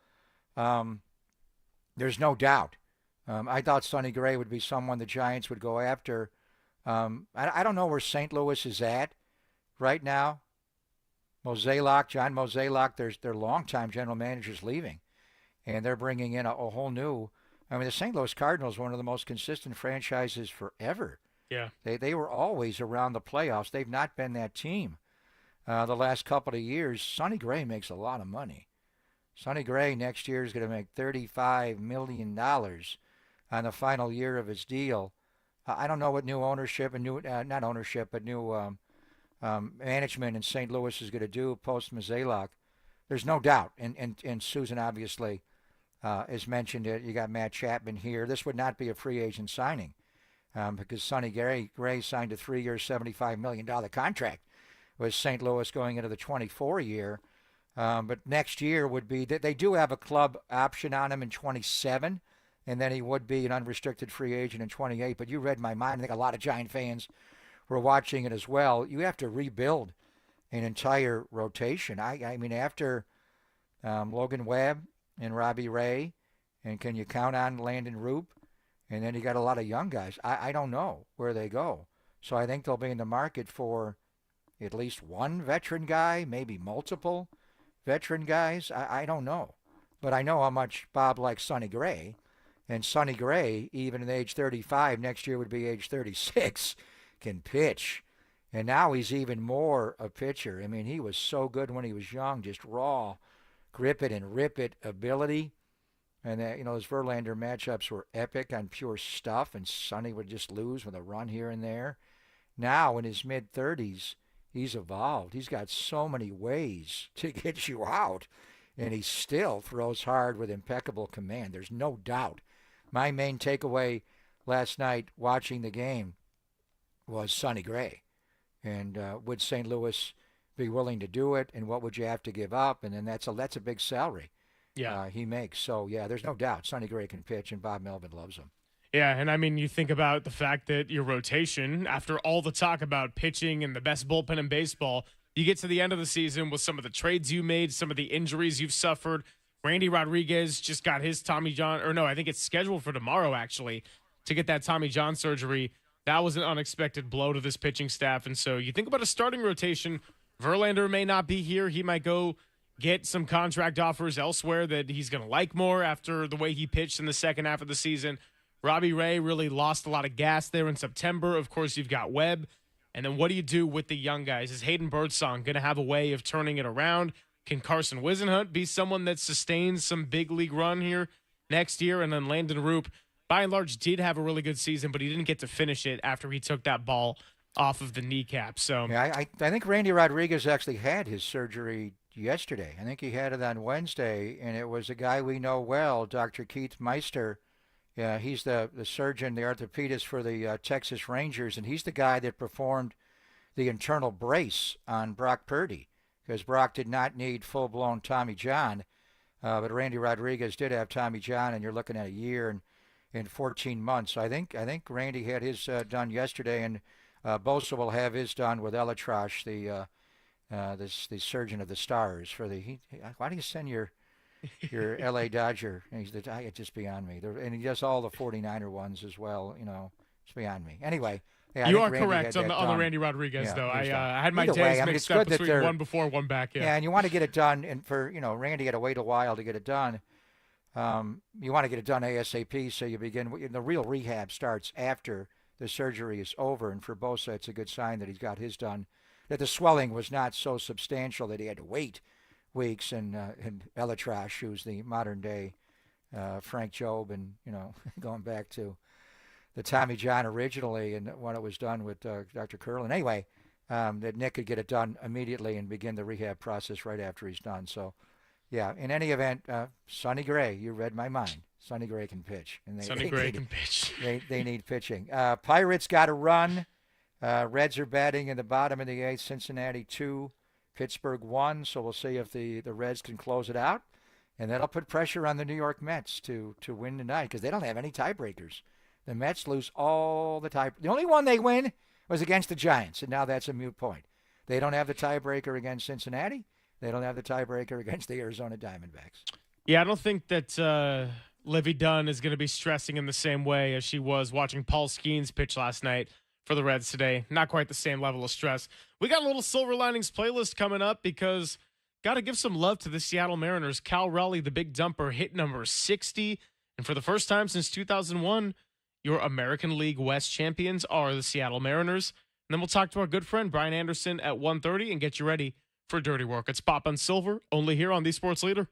There's no doubt. I thought Sonny Gray would be someone the Giants would go after. I don't know where St. Louis is at right now. John Mozeliak, their longtime general manager's leaving. and they're bringing in a whole new. I mean, the St. Louis Cardinals, one of the most consistent franchises forever. Yeah. They were always around the playoffs. They've not been that team the last couple of years. Sonny Gray makes a lot of money. Sonny Gray next year is going to make $35 million on the final year of his deal. I don't know what new ownership and new management in St. Louis is going to do post Mozeliak. There's no doubt, and Susan obviously has mentioned it. You got Matt Chapman here. This would not be a free agent signing because Sonny Gray signed a 3-year, $75 million contract with St. Louis going into the 24 year. But next year would be, they do have a club option on him in 27, and then he would be an unrestricted free agent in 28. But you read my mind. I think a lot of Giant fans were watching it as well. You have to rebuild an entire rotation. I mean, after Logan Webb and Robbie Ray, and can you count on Landon Roop? And then you got a lot of young guys. I don't know where they go. So I think they'll be in the market for at least one veteran guy, maybe multiple veteran guys. I don't know. But I know how much Bob likes Sonny Gray. And Sonny Gray, even at age 35, next year would be age 36, can pitch. And now he's even more a pitcher. I mean, he was so good when he was young, just raw, grip it and rip it ability. And, those Verlander matchups were epic on pure stuff, and Sonny would just lose with a run here and there. Now, in his mid-30s, he's evolved. He's got so many ways to get you out, and he still throws hard with impeccable command. There's no doubt. My main takeaway last night watching the game was Sonny Gray. And would St. Louis be willing to do it, and what would you have to give up? And then that's a big salary he makes. So, yeah, there's no doubt Sonny Gray can pitch, and Bob Melvin loves him. Yeah, and I mean, you think about the fact that your rotation, after all the talk about pitching and the best bullpen in baseball, you get to the end of the season with some of the trades you made, some of the injuries you've suffered. Randy Rodriguez just got his Tommy John, or no, I think it's scheduled for tomorrow, actually, to get that Tommy John surgery. That was an unexpected blow to this pitching staff. And so you think about a starting rotation. Verlander may not be here. He might go get some contract offers elsewhere that he's going to like more after the way he pitched in the second half of the season. Robbie Ray really lost a lot of gas there in September. Of course, you've got Webb. And then what do you do with the young guys? Is Hayden Birdsong going to have a way of turning it around? Can Carson Wisenhunt be someone that sustains some big league run here next year? And then Landon Roop, by and large, did have a really good season, but he didn't get to finish it after he took that ball off of the kneecap. So yeah, I think Randy Rodriguez actually had his surgery yesterday. I think he had it on Wednesday, and it was a guy we know well, Dr. Keith Meister. Yeah, he's the surgeon, the orthopedist for the Texas Rangers, and he's the guy that performed the internal brace on Brock Purdy, because Brock did not need full-blown Tommy John, but Randy Rodriguez did have Tommy John, and you're looking at a year and 14 months. So I think Randy had his done yesterday, and Bosa will have his done with Elatrosh, the surgeon of the Stars. Why do you send your L.A. Dodger? It's just beyond me. And he does all the 49er ones as well. It's beyond me. Anyway. Yeah, you are correct on the Randy Rodriguez, though. I had my days mixed up between one before, one back. Yeah, and you want to get it done, and for Randy had to wait a while to get it done. You want to get it done ASAP, so you begin. The real rehab starts after the surgery is over, and for Bosa, it's a good sign that he's got his done. That the swelling was not so substantial that he had to wait weeks, and Elatrosh, who's the modern day Frank Jobe, and going back to the Tommy John originally, and when it was done with Dr. Curlin. Anyway, that Nick could get it done immediately and begin the rehab process right after he's done. So, yeah, in any event, Sonny Gray, you read my mind. Sonny Gray can pitch. And Sonny Gray can pitch. They need pitching. Pirates got a run. Reds are batting in the bottom of the eighth. Cincinnati 2, Pittsburgh 1. So we'll see if the Reds can close it out. And that'll put pressure on the New York Mets to win tonight, because they don't have any tiebreakers. The Mets lose all the tie. The only one they win was against the Giants, and now that's a moot point. They don't have the tiebreaker against Cincinnati. They don't have the tiebreaker against the Arizona Diamondbacks. Yeah, I don't think that Livy Dunn is going to be stressing in the same way as she was watching Paul Skeens pitch last night for the Reds today. Not quite the same level of stress. We got a little Silver Linings playlist coming up because got to give some love to the Seattle Mariners. Cal Raleigh, the big dumper, hit number 60. And for the first time since 2001, your American League West champions are the Seattle Mariners. And then we'll talk to our good friend Brian Anderson at 1:30 and get you ready for Dirty Work. It's Pop on Silver, only here on the Sports Leader.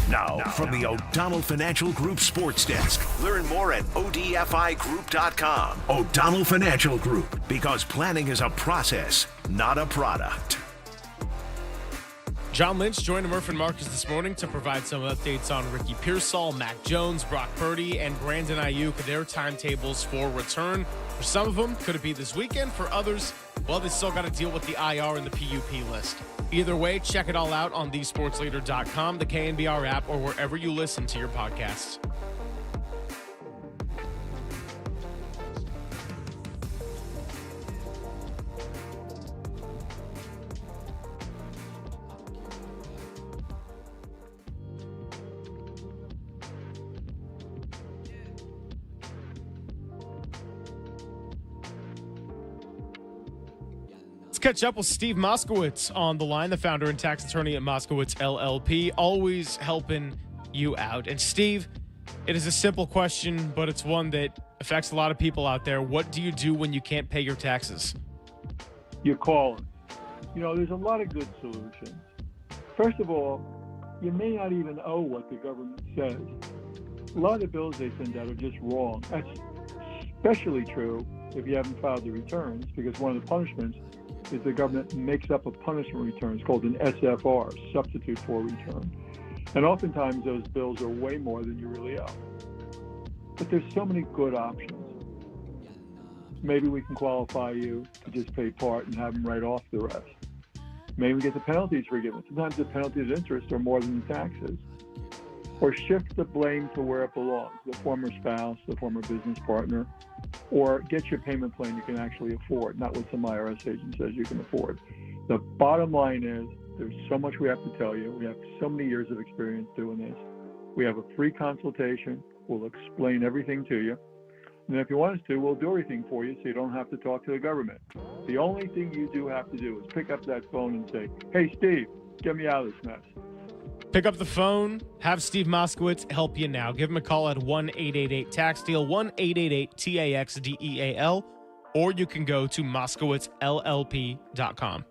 Now, from the O'Donnell Financial Group Sports Desk. Learn more at odfigroup.com. O'Donnell Financial Group, because planning is a process, not a product. John Lynch joined Murph and Marcus this morning to provide some updates on Ricky Pearsall, Mac Jones, Brock Purdy, and Brandon Aiyuk, their timetables for return. For some of them, could it be this weekend? For others, well, they still got to deal with the IR and the PUP list. Either way, check it all out on thesportsleader.com, the KNBR app, or wherever you listen to your podcasts. Catch up with Steve Moskowitz on the line, the founder and tax attorney at Moskowitz LLP, always helping you out. And Steve, it is a simple question, but it's one that affects a lot of people out there. What do you do when you can't pay your taxes? You call them. You know, there's a lot of good solutions. First of all, you may not even owe what the government says. A lot of the bills they send out are just wrong. That's especially true if you haven't filed the returns, because one of the punishments is the government makes up a punishment return. It's called an SFR, substitute for return. And oftentimes those bills are way more than you really owe. But there's so many good options. Maybe we can qualify you to just pay part and have them write off the rest. Maybe we get the penalties forgiven. Sometimes the penalties of interest are more than the taxes. Or shift the blame to where it belongs, the former spouse, the former business partner, or get your payment plan you can actually afford, not what some IRS agent says you can afford. The bottom line is there's so much we have to tell you. We have so many years of experience doing this. We have a free consultation. We'll explain everything to you. And if you want us to, we'll do everything for you so you don't have to talk to the government. The only thing you do have to do is pick up that phone and say, hey, Steve, get me out of this mess. Pick up the phone, have Steve Moskowitz help you now. Give him a call at 1-888-TAX-DEAL, 1-888-TAX-DEAL, or you can go to MoskowitzLLP.com.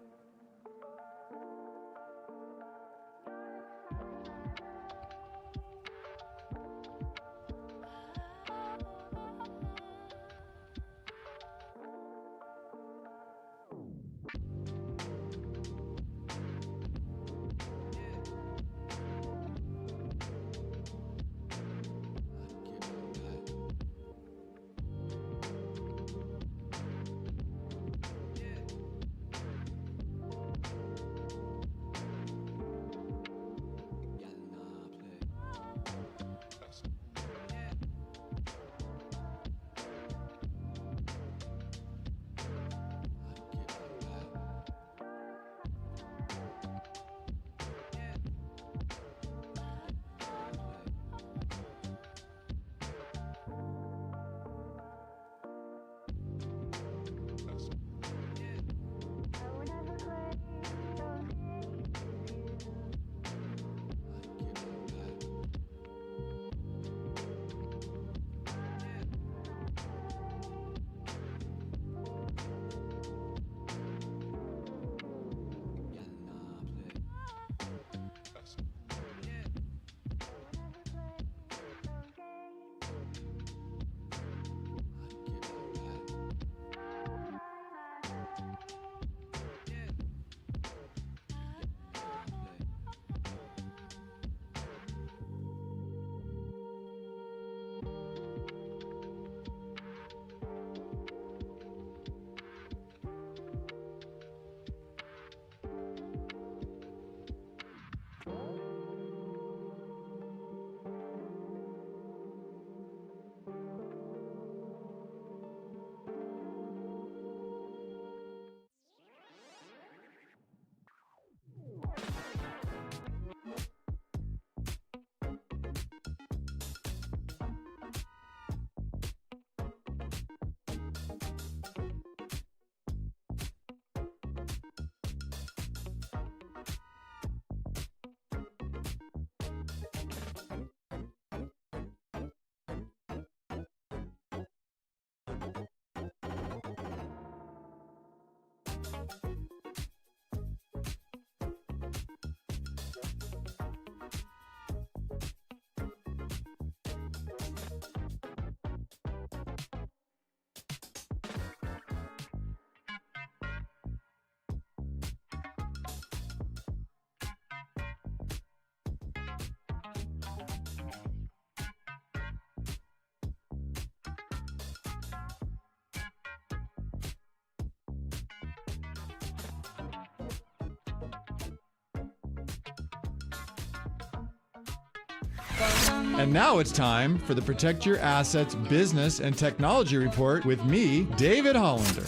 And now it's time for the Protect Your Assets Business and Technology Report with me, David Hollander.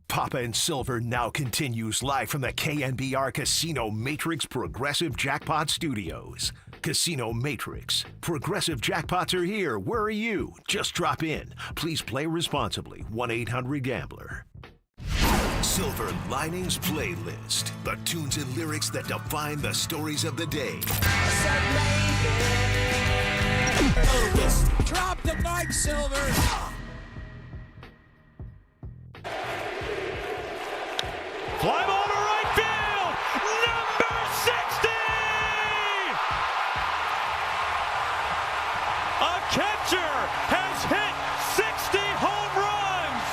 Papa and Silver now continues live from the KNBR Casino Matrix Progressive Jackpot Studios. Casino Matrix. Progressive jackpots are here. Where are you? Just drop in. Please play responsibly. 1-800-GAMBLER. Silver Linings Playlist. The tunes and lyrics that define the stories of the day. Drop the mic, Silver. Fly ball to right field, number 60! A catcher has hit 60 home runs!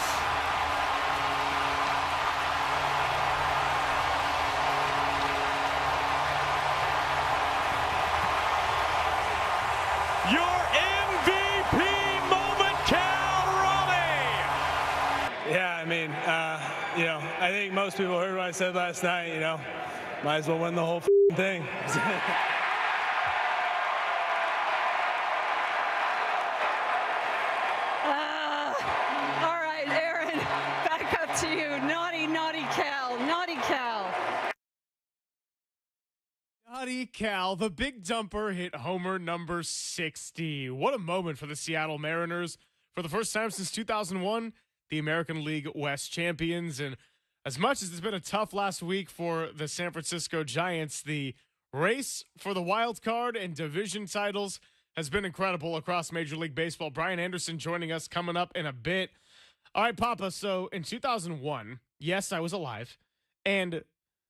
Your MVP moment, Cal Raleigh! Yeah, I mean, I think most people heard what I said last night, might as well win the whole thing. All right, Aaron, back up to you. Naughty Cal, naughty Cal. Naughty Cal, the big dumper hit homer number 60. What a moment for the Seattle Mariners. For the first time since 2001, the American League West champions. And as much as it's been a tough last week for the San Francisco Giants, the race for the wild card and division titles has been incredible across Major League Baseball. Brian Anderson joining us coming up in a bit. All right, Papa. So in 2001, yes, I was alive. And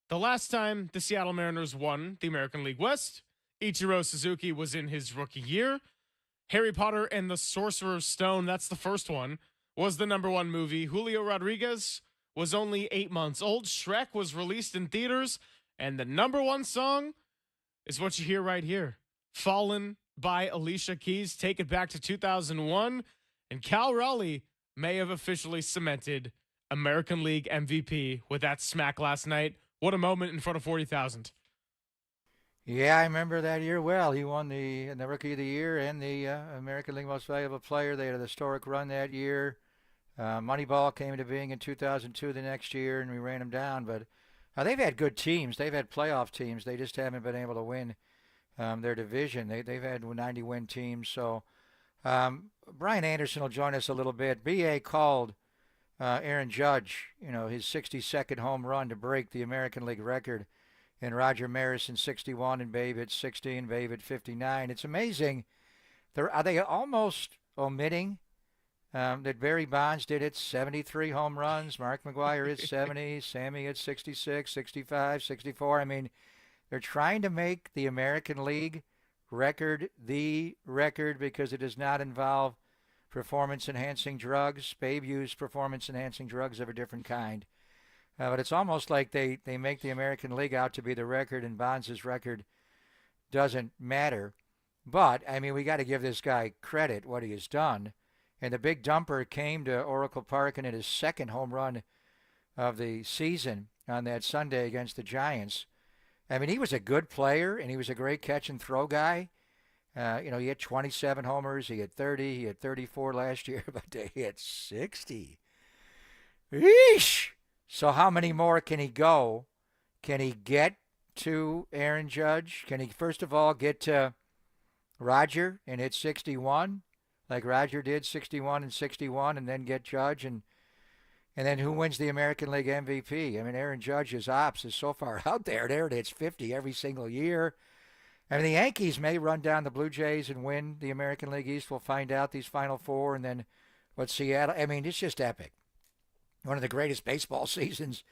the last time the Seattle Mariners won the American League West, Ichiro Suzuki was in his rookie year. Harry Potter and the Sorcerer's Stone, that's the first one, was the #1 movie. Julio Rodriguez was only 8 months old. Shrek was released in theaters. And the #1 song is what you hear right here. Fallen by Alicia Keys. Take it back to 2001. And Cal Raleigh may have officially cemented American League MVP with that smack last night. What a moment in front of 40,000. Yeah, I remember that year well. He won the Rookie of the Year and the American League Most Valuable Player. They had a historic run that year. Moneyball came into being in 2002 the next year, and we ran them down. But they've had good teams. They've had playoff teams. They just haven't been able to win their division. They've had 90-win teams. So Brian Anderson will join us a little bit. B.A. called Aaron Judge, his 62nd home run to break the American League record. And Roger Maris in 61 and Babe at 60 and Babe at 59. It's amazing. Are they almost omitting that Barry Bonds did it 73 home runs, Mark McGwire at 70, Sammy at 66, 65, 64. I mean, they're trying to make the American League record the record because it does not involve performance-enhancing drugs. Babe used performance-enhancing drugs of a different kind. But it's almost like they make the American League out to be the record, and Bonds' record doesn't matter. But, I mean, we got to give this guy credit, what he has done. And the big dumper came to Oracle Park and hit his second home run of the season on that Sunday against the Giants. I mean, he was a good player, and he was a great catch and throw guy. He had 27 homers. He had 30. He had 34 last year, but they hit 60. Eesh! So how many more can he go? Can he get to Aaron Judge? Can he, first of all, get to Roger and hit 61, like Roger did, 61 and 61, and then get Judge? And then who wins the American League MVP? I mean, Aaron Judge's ops is so far out there. There it hits 50 every single year. I mean, the Yankees may run down the Blue Jays and win the American League East. We'll find out these Final Four. And then Seattle. I mean, it's just epic. One of the greatest baseball seasons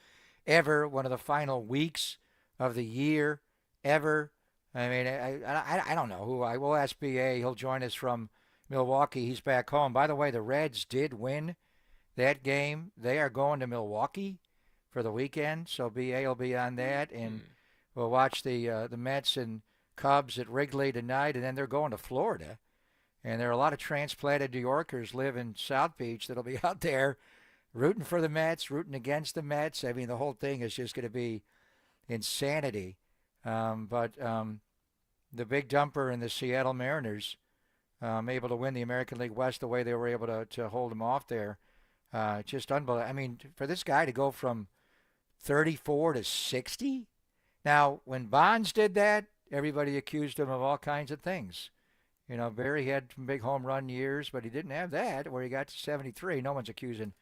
ever. One of the final weeks of the year ever. I mean, I don't know who. I will ask B.A. He'll join us from Milwaukee. He's back home. By the way, the Reds did win that game. They are going to Milwaukee for the weekend, so B.A. will be on that, and we'll watch the Mets and Cubs at Wrigley tonight, and then they're going to Florida. And there are a lot of transplanted New Yorkers live in South Beach that'll be out there rooting for the Mets, rooting against the Mets. I mean, the whole thing is just going to be insanity. But the big dumper and the Seattle Mariners able to win the American League West the way they were able to hold them off there. Just unbelievable. I mean, for this guy to go from 34 to 60. Now, when Bonds did that, everybody accused him of all kinds of things. Barry had some big home run years, but he didn't have that where he got to 73. No one's accusing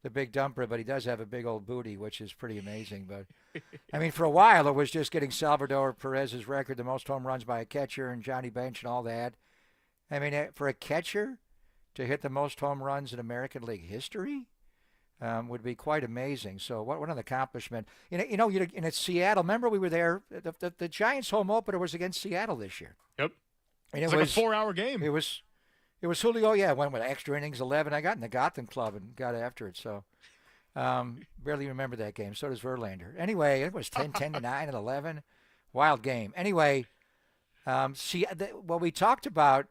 the big dumper, but he does have a big old booty, which is pretty amazing. But, I mean, for a while it was just getting Salvador Perez's record, the most home runs by a catcher, and Johnny Bench and all that. I mean, for a catcher to hit the most home runs in American League history would be quite amazing. So what an accomplishment. And it's Seattle. Remember we were there. The Giants' home opener was against Seattle this year. Yep. And it was like a 4-hour game. It was Julio. Yeah, went with extra innings, 11. I got in the Gotham Club and got after it. So barely remember that game. So does Verlander. Anyway, it was 10 to 9 and 11. Wild game. Anyway, what we talked about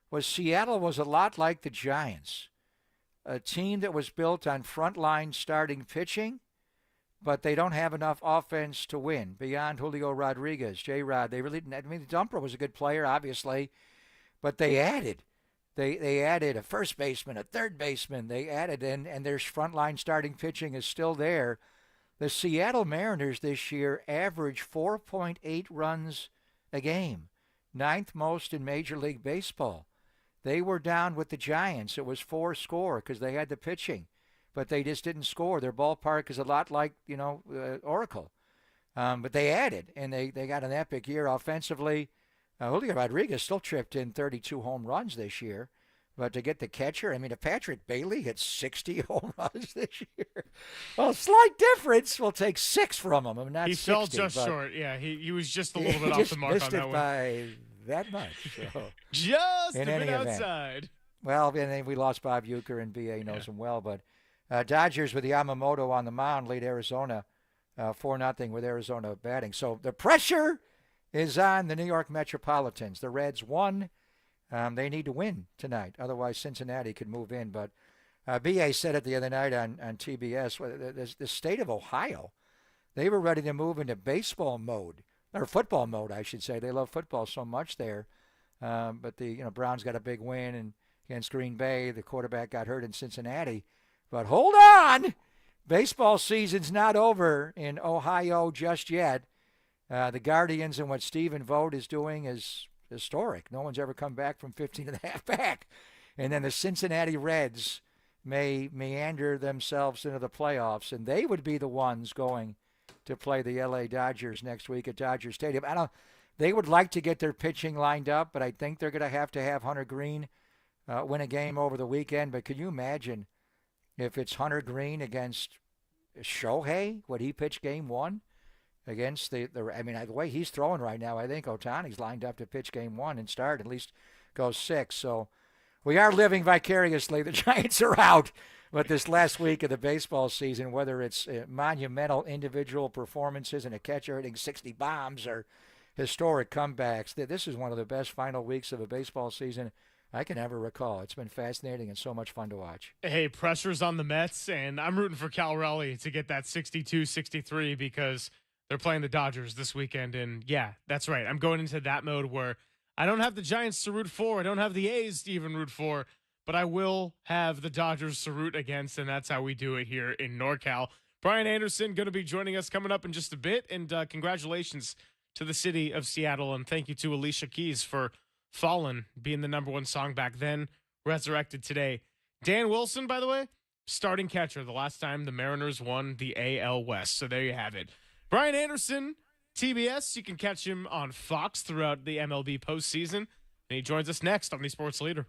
was Seattle was a lot like the Giants, a team that was built on frontline starting pitching, but they don't have enough offense to win beyond Julio Rodriguez, J-Rod. They really didn't. I mean, the Dumper was a good player, obviously, but they added. They added a first baseman, a third baseman. They added, and their frontline starting pitching is still there. The Seattle Mariners this year average 4.8 runs a game, 9th most in Major League Baseball. They were down with the Giants. It was 4 score because they had the pitching, but they just didn't score. Their ballpark is a lot like, Oracle. But they added, and they got an epic year offensively. Julio Rodriguez still tripped in 32 home runs this year. But to get the catcher, I mean, if Patrick Bailey hit 60 home runs this year, well, slight difference. We'll take 6 from him. Not he 60, fell just short. Yeah, he was just a little bit off the mark on that one. By that much. So. Just in a bit event. outside. Well, and then we lost Bob Uecker, and B.A. knows him well. But Dodgers with Yamamoto on the mound lead Arizona 4-0 with Arizona batting. So the pressure is on the New York Metropolitans. The Reds won. They need to win tonight. Otherwise, Cincinnati could move in. But B.A. said it the other night on TBS, the state of Ohio, they were ready to move into baseball mode. Or football mode, I should say. They love football so much there. But the Browns got a big win against Green Bay. The quarterback got hurt in Cincinnati. But hold on! Baseball season's not over in Ohio just yet. The Guardians and what Stephen Vogt is doing is historic. No one's ever come back from 15.5 back. And then the Cincinnati Reds may meander themselves into the playoffs, and they would be the ones going to play the L.A. Dodgers next week at Dodger Stadium. They would like to get their pitching lined up, but I think they're going to have Hunter Green win a game over the weekend. But can you imagine if it's Hunter Green against Shohei? Would he pitch game 1 against the way he's throwing right now, I think Ohtani's lined up to pitch game 1 and start, at least go 6. So we are living vicariously. The Giants are out. But this last week of the baseball season, whether it's monumental individual performances and a catcher hitting 60 bombs or historic comebacks, this is one of the best final weeks of a baseball season I can ever recall. It's been fascinating and so much fun to watch. Hey, pressure's on the Mets, and I'm rooting for Cal Raleigh to get that 62-63 because They're playing the Dodgers this weekend, and yeah, that's right. I'm going into that mode where I don't have the Giants to root for. I don't have the A's to even root for, but I will have the Dodgers to root against, and that's how we do it here in NorCal. Brian Anderson going to be joining us coming up in just a bit, and congratulations to the city of Seattle, and thank you to Alicia Keys for Fallen being the #1 song back then, resurrected today. Dan Wilson, by the way, starting catcher the last time the Mariners won the AL West, so there you have it. Brian Anderson, TBS, you can catch him on Fox throughout the MLB postseason, and he joins us next on the Sports Leader.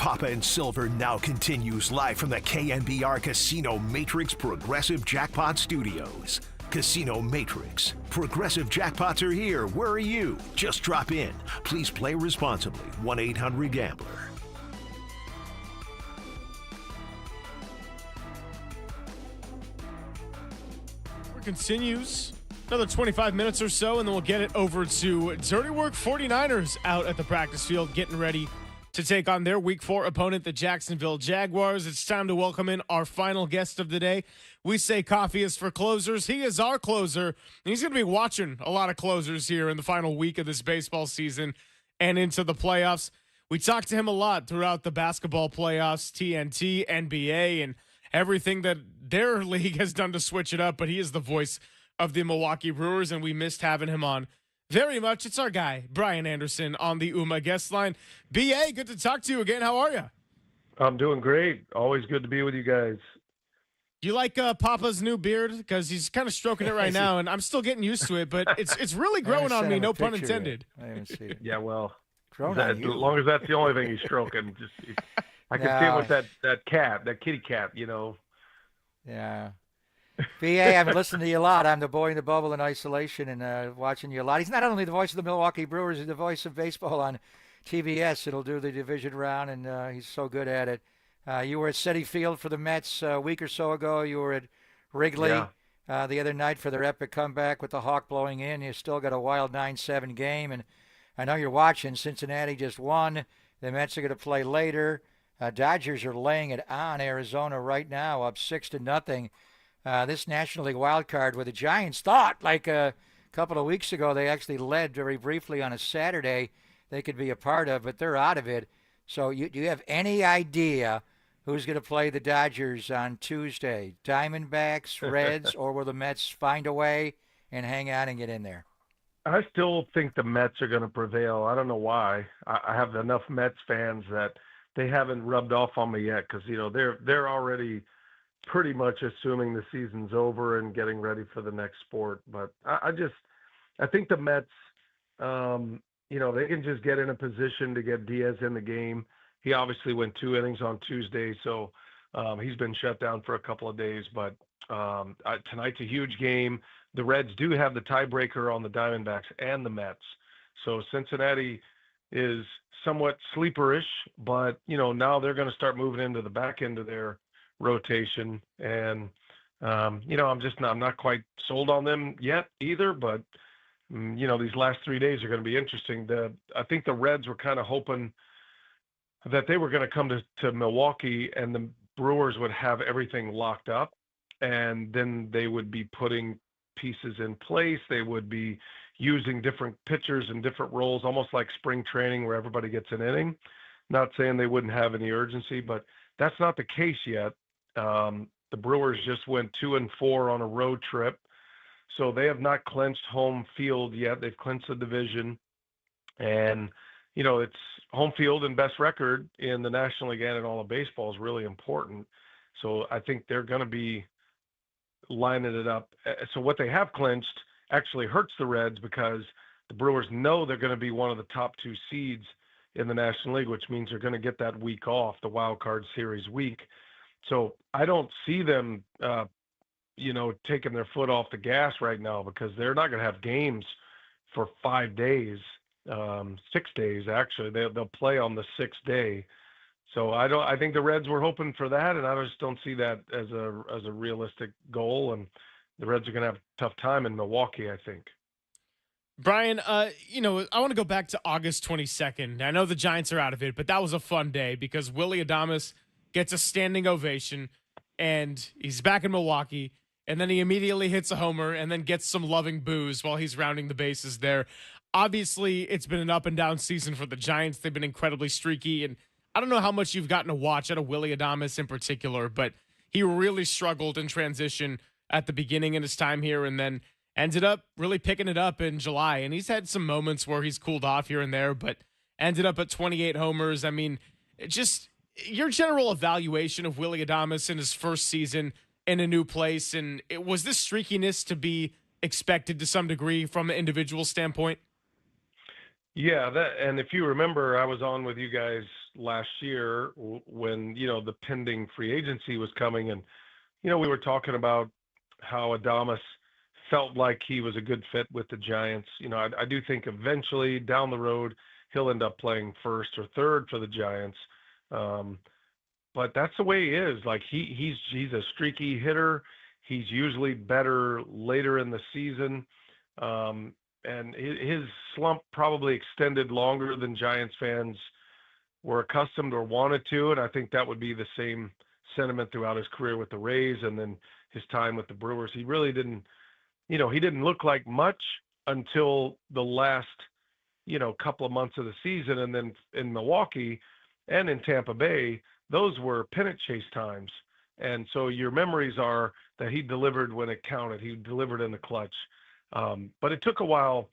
Papa and Silver now continues live from the KNBR Casino Matrix Progressive Jackpot Studios. Casino Matrix. Progressive jackpots are here. Where are you? Just drop in. Please play responsibly. 1-800-GAMBLER. Continues another 25 minutes or so, and then we'll get it over to Dirty Work 49ers out at the practice field getting ready to take on their Week 4 opponent, the Jacksonville Jaguars. It's time to welcome in our final guest of the day. We say coffee is for closers. He is our closer, and he's going to be watching a lot of closers here in the final week of this baseball season and into the playoffs. We talked to him a lot throughout the basketball playoffs, TNT, NBA, and everything that their league has done to switch it up, but he is the voice of the Milwaukee Brewers, and we missed having him on very much. It's our guy, Brian Anderson, on the UMA guest line. BA, good to talk to you again. How are you? I'm doing great. Always good to be with you guys. You like Papa's new beard? Because he's kind of stroking it right now, and I'm still getting used to it, but it's really growing on me, no pun intended. I haven't seen it. Yeah, well, Grown as on you. long as that's the only thing he's stroking. I can see him with that cat, that kitty cat, you know. Yeah. BA, I've been listening to you a lot. I'm the boy in the bubble in isolation and watching you a lot. He's not only the voice of the Milwaukee Brewers, he's the voice of baseball on TBS. It'll do the division round, and he's so good at it. You were at Citi Field for the Mets a week or so ago. You were at Wrigley the other night for their epic comeback with the Hawk blowing in. You still got a wild 9-7 game, and I know you're watching. Cincinnati just won. The Mets are going to play later. Dodgers are laying it on Arizona right now, up 6-0. This National League wild card, where the Giants thought, like a couple of weeks ago, they actually led very briefly on a Saturday, they could be a part of, but they're out of it. So do you have any idea who's going to play the Dodgers on Tuesday? Diamondbacks, Reds, or will the Mets find a way and hang on and get in there? I still think the Mets are going to prevail. I don't know why. I have enough Mets fans that they haven't rubbed off on me yet, because they're already pretty much assuming the season's over and getting ready for the next sport. But I think the Mets, they can just get in a position to get Diaz in the game. He obviously went 2 innings on Tuesday, so he's been shut down for a couple of days. But tonight's a huge game. The Reds do have the tiebreaker on the Diamondbacks and the Mets. So Cincinnati is somewhat sleeperish, but, now they're going to start moving into the back end of their rotation. And, I'm not quite sold on them yet either, but, these last 3 days are going to be interesting. I think the Reds were kind of hoping that they were going to come to Milwaukee and the Brewers would have everything locked up, and then they would be putting pieces in place. They would be using different pitchers in different roles, almost like spring training where everybody gets an inning. Not saying they wouldn't have any urgency, but that's not the case yet. The Brewers just went 2-4 on a road trip, so they have not clinched home field yet. They've clinched the division, and it's home field and best record in the National League and in all of baseball is really important. So I think they're going to be lining it up. So what they have clinched actually hurts the Reds, because the Brewers know they're going to be one of the top 2 seeds in the National League, which means they're going to get that week off, the wild card series week. So I don't see them, taking their foot off the gas right now, because they're not going to have games for 5 days, 6 days actually. They'll play on the 6th day. So I think the Reds were hoping for that, and I just don't see that as a realistic goal. And the Reds are going to have a tough time in Milwaukee, I think. Brian, I want to go back to August 22nd. I know the Giants are out of it, but that was a fun day because Willy Adames gets a standing ovation, and he's back in Milwaukee, and then he immediately hits a homer and then gets some loving boos while he's rounding the bases there. Obviously, it's been an up-and-down season for the Giants. They've been incredibly streaky, and I don't know how much you've gotten to watch out of Willy Adames in particular, but he really struggled in transition at the beginning in his time here, and then ended up really picking it up in July. And he's had some moments where he's cooled off here and there, but ended up at 28 homers. I mean, just your general evaluation of Willy Adames in his first season in a new place, and was this streakiness to be expected to some degree from an individual standpoint? Yeah, and if you remember, I was on with you guys last year when, the pending free agency was coming. And, we were talking about how Adames felt like he was a good fit with the Giants. I do think eventually down the road, he'll end up playing first or third for the Giants. But that's the way he is. Like he's a streaky hitter. He's usually better later in the season. And his slump probably extended longer than Giants fans were accustomed or wanted to. And I think that would be the same sentiment throughout his career with the Rays and then his time with the Brewers. He really didn't, he didn't look like much until the last, couple of months of the season. And then in Milwaukee and in Tampa Bay, those were pennant chase times. And so your memories are that he delivered when it counted. He delivered in the clutch. But it took a while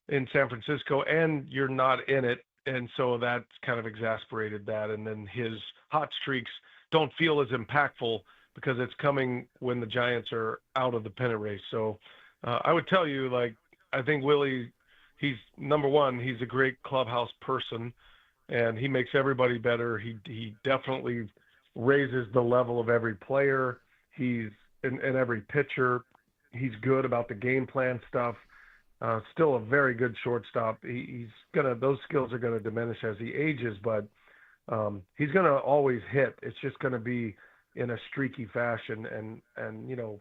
in San Francisco, and you're not in it. And so that kind of exasperated that. And then his hot streaks don't feel as impactful because it's coming when the Giants are out of the pennant race. So I would tell you, I think Willie, he's number one, he's a great clubhouse person, and he makes everybody better. He definitely raises the level of every player. He's in every pitcher. He's good about the game plan stuff. Still a very good shortstop. Those skills are gonna diminish as he ages, but he's gonna always hit. It's just gonna be in a streaky fashion, and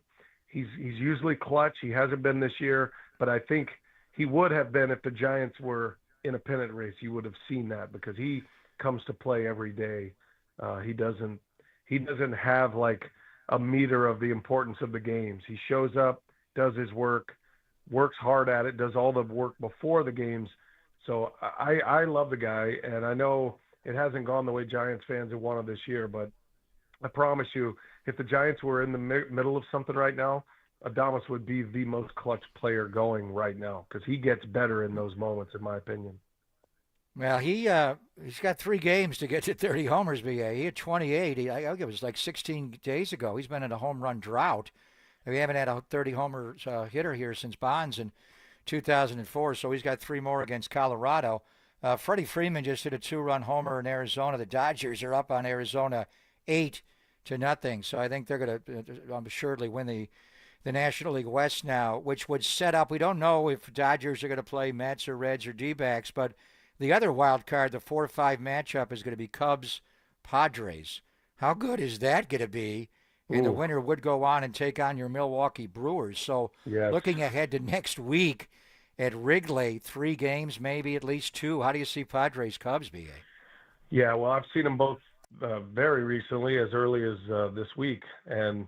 he's usually clutch. He hasn't been this year, but I think he would have been if the Giants were in a pennant race. You would have seen that because he comes to play every day. He doesn't have a meter of the importance of the games. He shows up, does his work, works hard at it, does all the work before the games. So I love the guy, and I know it hasn't gone the way Giants fans have wanted this year, but I promise you, if the Giants were in the middle of something right now, Adames would be the most clutch player going right now because he gets better in those moments, in my opinion. Well, he's got 3 games to get to 30 homers, BA. He had 28. I think it was 16 days ago. He's been in a home run drought. We haven't had a 30 homer hitter here since Bonds in 2004, so he's got 3 more against Colorado. Freddie Freeman just hit a 2-run homer in Arizona. The Dodgers are up on Arizona 8-0. So I think they're going to assuredly win the National League West now, which would set up. We don't know if Dodgers are going to play Mets or Reds or D-backs, but the other wild card, the 4-5 matchup, is going to be Cubs-Padres. How good is that going to be? And the winner would go on and take on your Milwaukee Brewers. So looking ahead to next week at Wrigley, 3 games, maybe at least 2. How do you see Padres-Cubs, B.A.? Yeah, well, I've seen them both very recently, as early as this week. And,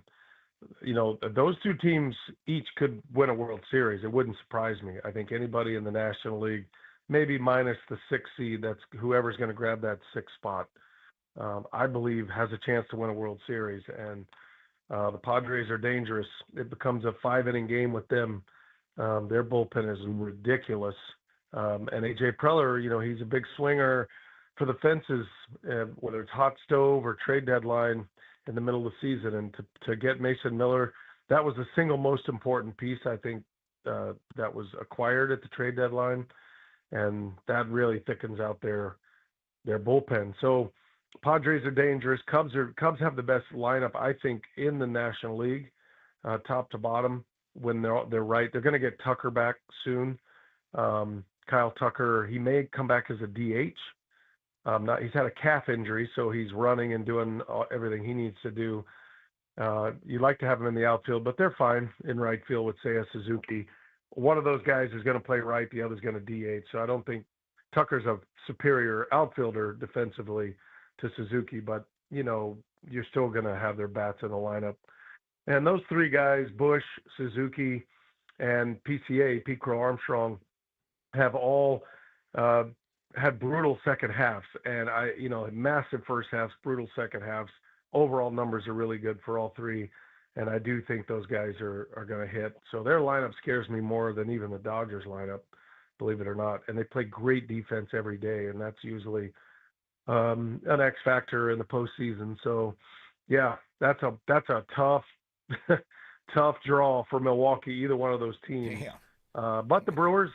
those 2 teams each could win a World Series. It wouldn't surprise me. I think anybody in the National League, maybe minus the 6th seed, that's whoever's going to grab that 6th spot, I believe has a chance to win a World Series. And the Padres are dangerous. It becomes a 5-inning game with them. Their bullpen is ridiculous. And A.J. Preller, he's a big swinger for the fences, whether it's hot stove or trade deadline in the middle of the season. And to get Mason Miller, that was the single most important piece, I think, that was acquired at the trade deadline. And that really thickens out their bullpen. So Padres are dangerous. Cubs have the best lineup, I think, in the National League, top to bottom. When they're right, they're going to get Tucker back soon. Kyle Tucker, he may come back as a DH. He's had a calf injury, so he's running and doing everything he needs to do. You'd like to have him in the outfield, but they're fine in right field with Seiya Suzuki. One of those guys is going to play right, the other's going to DH. So I don't think Tucker's a superior outfielder defensively to Suzuki, but you're still going to have their bats in the lineup. And those 3 guys, Bush, Suzuki, and PCA, Pete Crow Armstrong, have all had brutal second halves, and massive first halves, brutal second halves. Overall numbers are really good for all 3, and I do think those guys are going to hit. So their lineup scares me more than even the Dodgers lineup, believe it or not. And they play great defense every day, and that's usually an X factor in the postseason. So, yeah, that's a tough draw for Milwaukee, either one of those teams. But the Brewers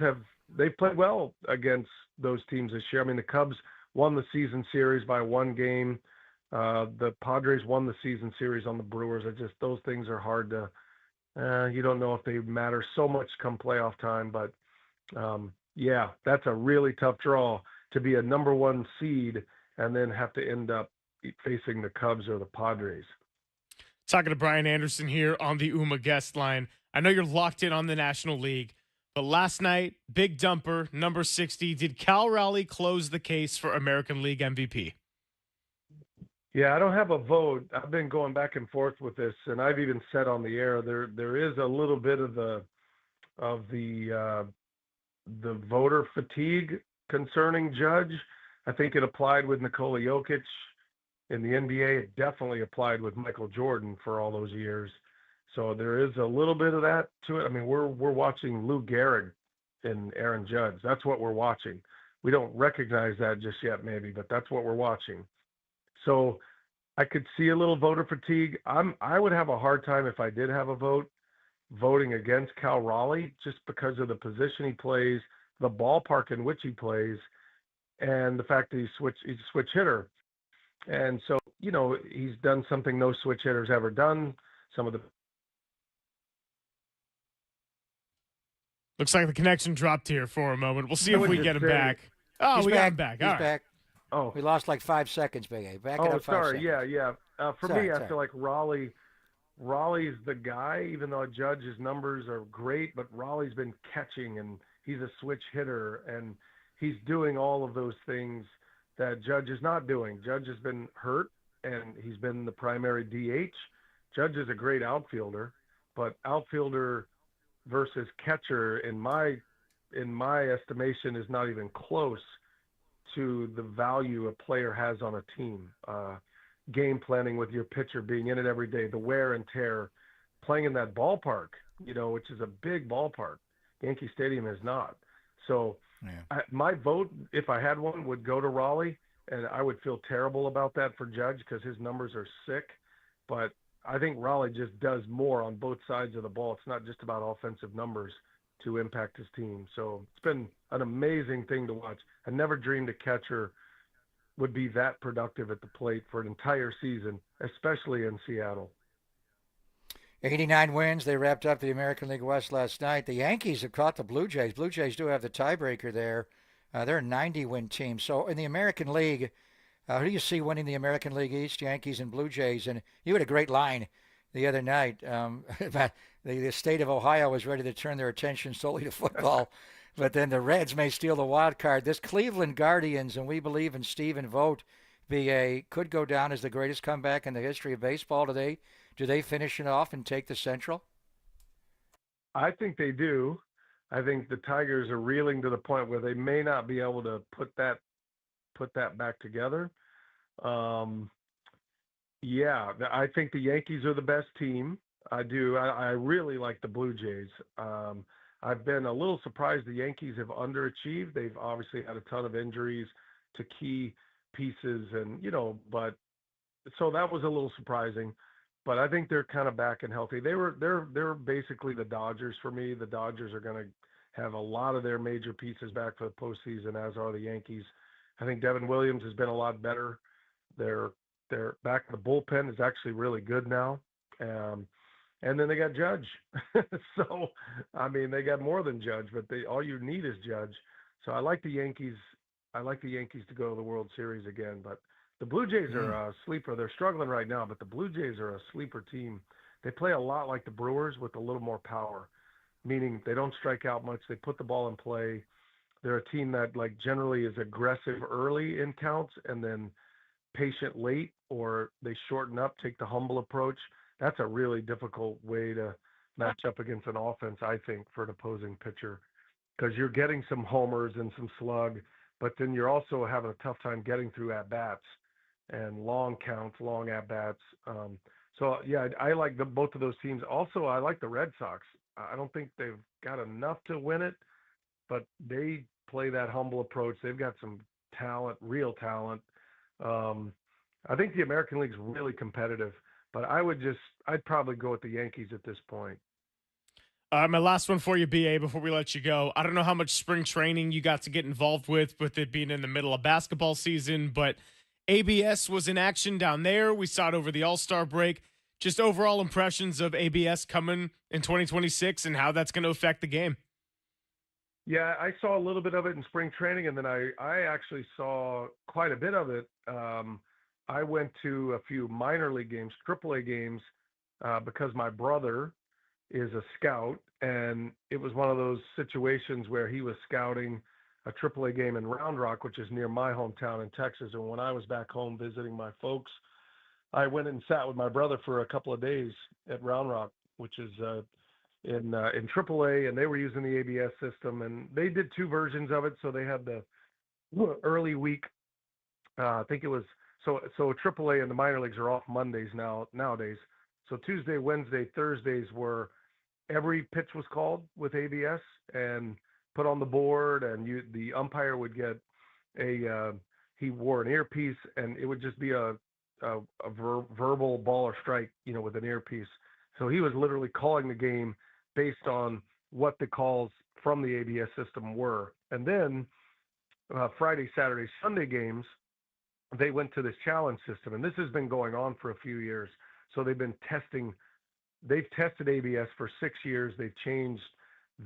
they've played well against those teams this year. I mean, the Cubs won the season series by 1 game. The Padres won the season series on the Brewers. Those things are hard to, you don't know if they matter so much come playoff time, but yeah, that's a really tough draw to be a number 1 seed and then have to end up facing the Cubs or the Padres. Talking to Brian Anderson here on the UMA guest line. I know you're locked in on the National League, but last night, big dumper, number 60. Did Cal Raleigh close the case for American League MVP? Yeah, I don't have a vote. I've been going back and forth with this, and I've even said on the air there is a little bit of the voter fatigue concerning Judge. I think it applied with Nikola Jokic in the NBA. It definitely applied with Michael Jordan for all those years. So there is a little bit of that to it. I mean, we're watching Lou Gehrig and Aaron Judge. That's what we're watching. We don't recognize that just yet, maybe, but that's what we're watching. So I could see a little voter fatigue. I would have a hard time if I did have a vote voting against Cal Raleigh just because of the position he plays, the ballpark in which he plays, and the fact that he's a switch hitter. And so, you know, he's done something no switch hitters ever done. Some of the Looks like the connection dropped here for a moment. We'll see if we get him back. Oh, He's we back. got him back. He's All right. back. Oh, we lost like 5 seconds, Big A. Back it up 5 sorry. seconds. Yeah. For Sorry, me, I sorry. feel like Raleigh's the guy, even though Judge's numbers are great, but Raleigh's been catching and he's a switch hitter and he's doing all of those things that Judge is not doing. Judge has been hurt and he's been the primary DH. Judge is a great outfielder, but outfielder versus catcher in my estimation is not even close to the value a player has on a team. Game planning with your pitcher, being in it every day, the wear and tear, playing in that ballpark, you know, which is a big ballpark. Yankee Stadium is not. So my vote, if I had one, would go to Raleigh, and I would feel terrible about that for Judge because his numbers are sick. But I think Raleigh just does more on both sides of the ball. It's not just about offensive numbers to impact his team. So it's been an amazing thing to watch. I never dreamed a catcher would be that productive at the plate for an entire season, especially in Seattle. 89 wins. They wrapped up the American League West last night. The Yankees have caught the Blue Jays. Blue Jays do have the tiebreaker there. They're a 90-win team. So in the American League, who do you see winning the American League East? Yankees and Blue Jays. And you had a great line the other night about the state of Ohio was ready to turn their attention solely to football. But then the Reds may steal the wild card. This Cleveland Guardians, and we believe in Stephen Vogt, could go down as the greatest comeback in the history of baseball. Do they finish it off and take the Central? I think they do. I think the Tigers are reeling to the point where they may not be able to put that back together. Yeah, I think the Yankees are the best team. I do. I really like the Blue Jays. I've been a little surprised the Yankees have underachieved. They've obviously had a ton of injuries to key pieces, and but so that was a little surprising. But I think they're kind of back and healthy. They're basically the Dodgers for me. The Dodgers are going to have a lot of their major pieces back for the postseason, as are the Yankees. I think Devin Williams has been a lot better. They're back. The bullpen is actually really good now. And then they got Judge. So, I mean, they got more than Judge, but all you need is Judge. So I like the Yankees. I like the Yankees to go to the World Series again. But the Blue Jays are a sleeper. They're struggling right now, but the Blue Jays are a sleeper team. They play a lot like the Brewers with a little more power, meaning they don't strike out much. They put the ball in play. They're a team that generally is aggressive early in counts and then patient late, or they shorten up, take the humble approach. That's a really difficult way to match up against an offense, I think, for an opposing pitcher, because you're getting some homers and some slug, but then you're also having a tough time getting through at-bats and long counts, long at-bats. So, yeah, I like both of those teams. Also, I like the Red Sox. I don't think they've got enough to win it, but they play that humble approach. They've got some talent, real talent. I think the American League's really competitive. But I'd probably go with the Yankees at this point. My last one for you, BA, before we let you go. I don't know how much spring training you got to get involved with it being in the middle of basketball season, but ABS was in action down there. We saw it over the All-Star break. Just overall impressions of ABS coming in 2026 and how that's going to affect the game. Yeah, I saw a little bit of it in spring training, and then I actually saw quite a bit of it. I went to a few minor league games, AAA games, because my brother is a scout, and it was one of those situations where he was scouting a AAA game in Round Rock, which is near my hometown in Texas. And when I was back home visiting my folks, I went and sat with my brother for a couple of days at Round Rock, which is in AAA, and they were using the ABS system, and they did two versions of it. So they had the early week. I think it was so AAA and the minor leagues are off Mondays nowadays. So Tuesday, Wednesday, Thursdays were every pitch was called with ABS and put on the board, and the umpire would get he wore an earpiece, and it would just be a verbal ball or strike, with an earpiece. So he was literally calling the game based on what the calls from the ABS system were. And then Friday, Saturday, Sunday games, they went to this challenge system, and this has been going on for a few years. So they've tested ABS for 6 years. They've changed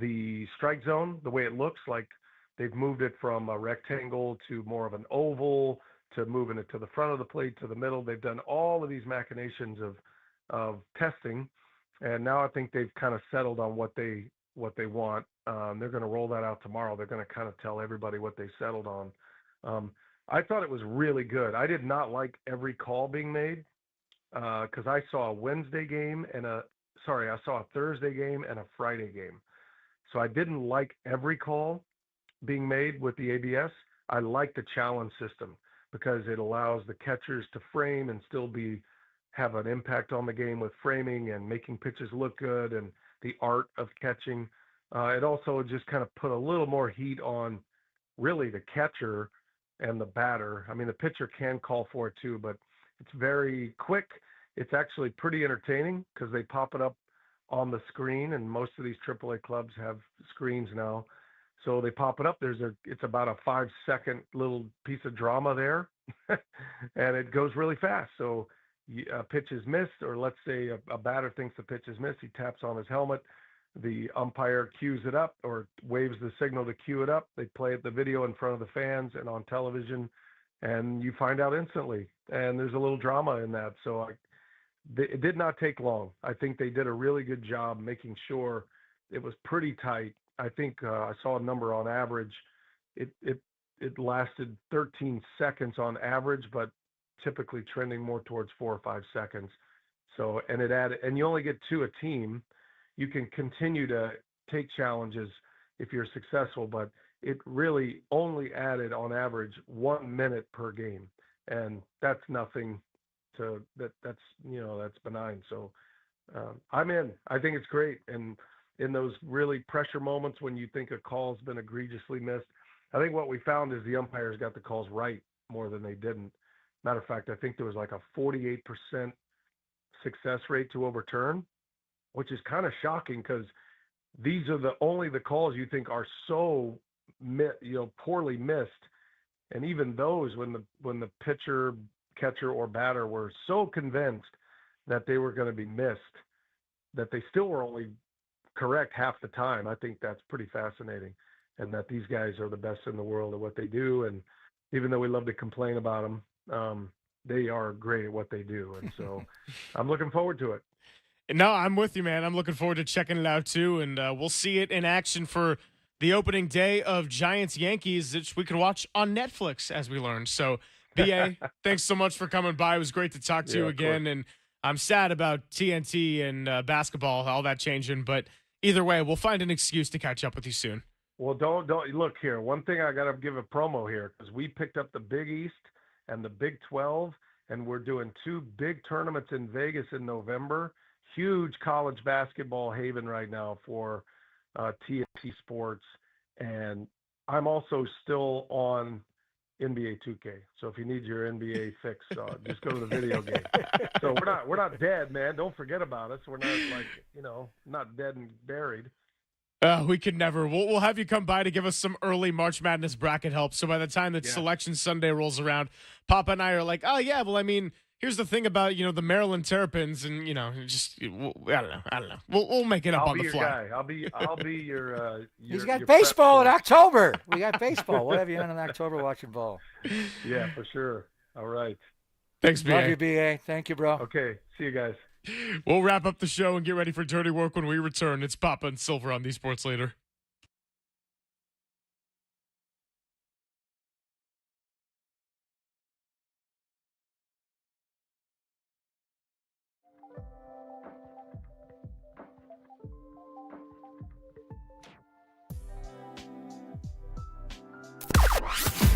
the strike zone, the way it looks like. They've moved it from a rectangle to more of an oval, to moving it to the front of the plate, to the middle. They've done all of these machinations of testing, and now I think they've kind of settled on what they want. They're going to roll that out tomorrow. They're going to kind of tell everybody what they settled on. I thought it was really good. I did not like every call being made because I saw a Wednesday game I saw a Thursday game and a Friday game. So I didn't like every call being made with the ABS. I like the challenge system because it allows the catchers to frame and still have an impact on the game with framing and making pitches look good and the art of catching. It also just kind of put a little more heat on really the catcher and the batter. I mean, the pitcher can call for it too, but it's very quick. It's actually pretty entertaining because they pop it up on the screen, and most of these AAA clubs have screens now. So they pop it up. It's about a 5-second little piece of drama there, and it goes really fast. So a pitch is missed, or let's say a batter thinks the pitch is missed. He taps on his helmet. The umpire cues it up or waves the signal to cue it up. They play the video in front of the fans and on television, and you find out instantly. And there's a little drama in that. So it did not take long. I think they did a really good job making sure it was pretty tight. I think I saw a number on average. It lasted 13 seconds on average, but typically trending more towards 4 or 5 seconds. So, and you only get 2 a team. You can continue to take challenges if you're successful, but it really only added on average 1 minute per game. And that's nothing that's benign. So I'm in. I think it's great. And in those really pressure moments when you think a call's been egregiously missed, I think what we found is the umpires got the calls right more than they didn't. Matter of fact, I think there was like a 48% success rate to overturn, which is kind of shocking because these are only the calls you think are so poorly missed, and even those when the pitcher, catcher, or batter were so convinced that they were going to be missed that they still were only correct half the time. I think that's pretty fascinating, and that these guys are the best in the world at what they do. And even though we love to complain about them, they are great at what they do. And so I'm looking forward to it. No, I'm with you, man. I'm looking forward to checking it out too, and we'll see it in action for the opening day of Giants-Yankees, which we can watch on Netflix, as we learned. So, BA, thanks so much for coming by. It was great to talk to you again, and I'm sad about TNT and basketball, all that changing, but either way, we'll find an excuse to catch up with you soon. Well, don't look here. One thing I got to give a promo here, because we picked up the Big East and the Big 12, and we're doing 2 big tournaments in Vegas in November. Huge college basketball haven right now for TNT Sports. And I'm also still on NBA 2K. So if you need your NBA fix, just go to the video game. So we're not dead, man. Don't forget about us. We're not not dead and buried. We could never. We'll have you come by to give us some early March Madness bracket help. So by the time that Selection Sunday rolls around, Papa and I are like, oh yeah, well, I mean, here's the thing about the Maryland Terrapins, and I don't know. We'll make it up on the fly. Guy. I'll be your. He's got baseball in October. We got baseball. We'll have you in October watching ball. Yeah, for sure. All right. Thanks, BA. Love you, BA. Thank you, bro. Okay. See you guys. We'll wrap up the show and get ready for Dirty Work when we return. It's Papa and Silver on the Sports Leader.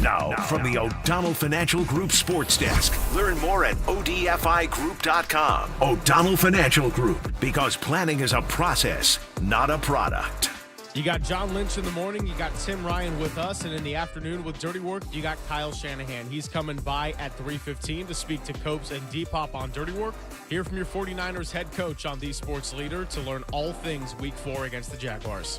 Now, from the O'Donnell Financial Group Sports Desk. Learn more at odfigroup.com. O'Donnell Financial Group, because planning is a process, not a product. You got John Lynch in the morning. You got Tim Ryan with us. And in the afternoon with Dirty Work, you got Kyle Shanahan. He's coming by at 3:15 to speak to Copes and Depop on Dirty Work. Hear from your 49ers head coach on the Sports Leader to learn all things Week 4 against the Jaguars.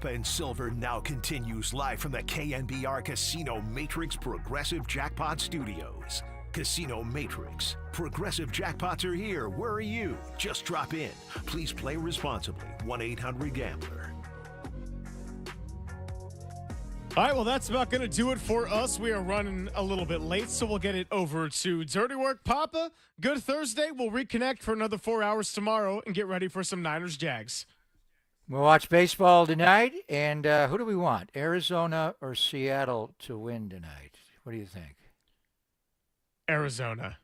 Papa and Silver now continues live from the KNBR Casino Matrix Progressive Jackpot Studios. Casino Matrix. Progressive jackpots are here. Where are you? Just drop in. Please play responsibly. 1-800-GAMBLER. All right, well, that's about going to do it for us. We are running a little bit late, so we'll get it over to Dirty Work. Papa, good Thursday. We'll reconnect for another 4 hours tomorrow and get ready for some Niners-Jags. We'll watch baseball tonight, and who do we want, Arizona or Seattle to win tonight? What do you think? Arizona.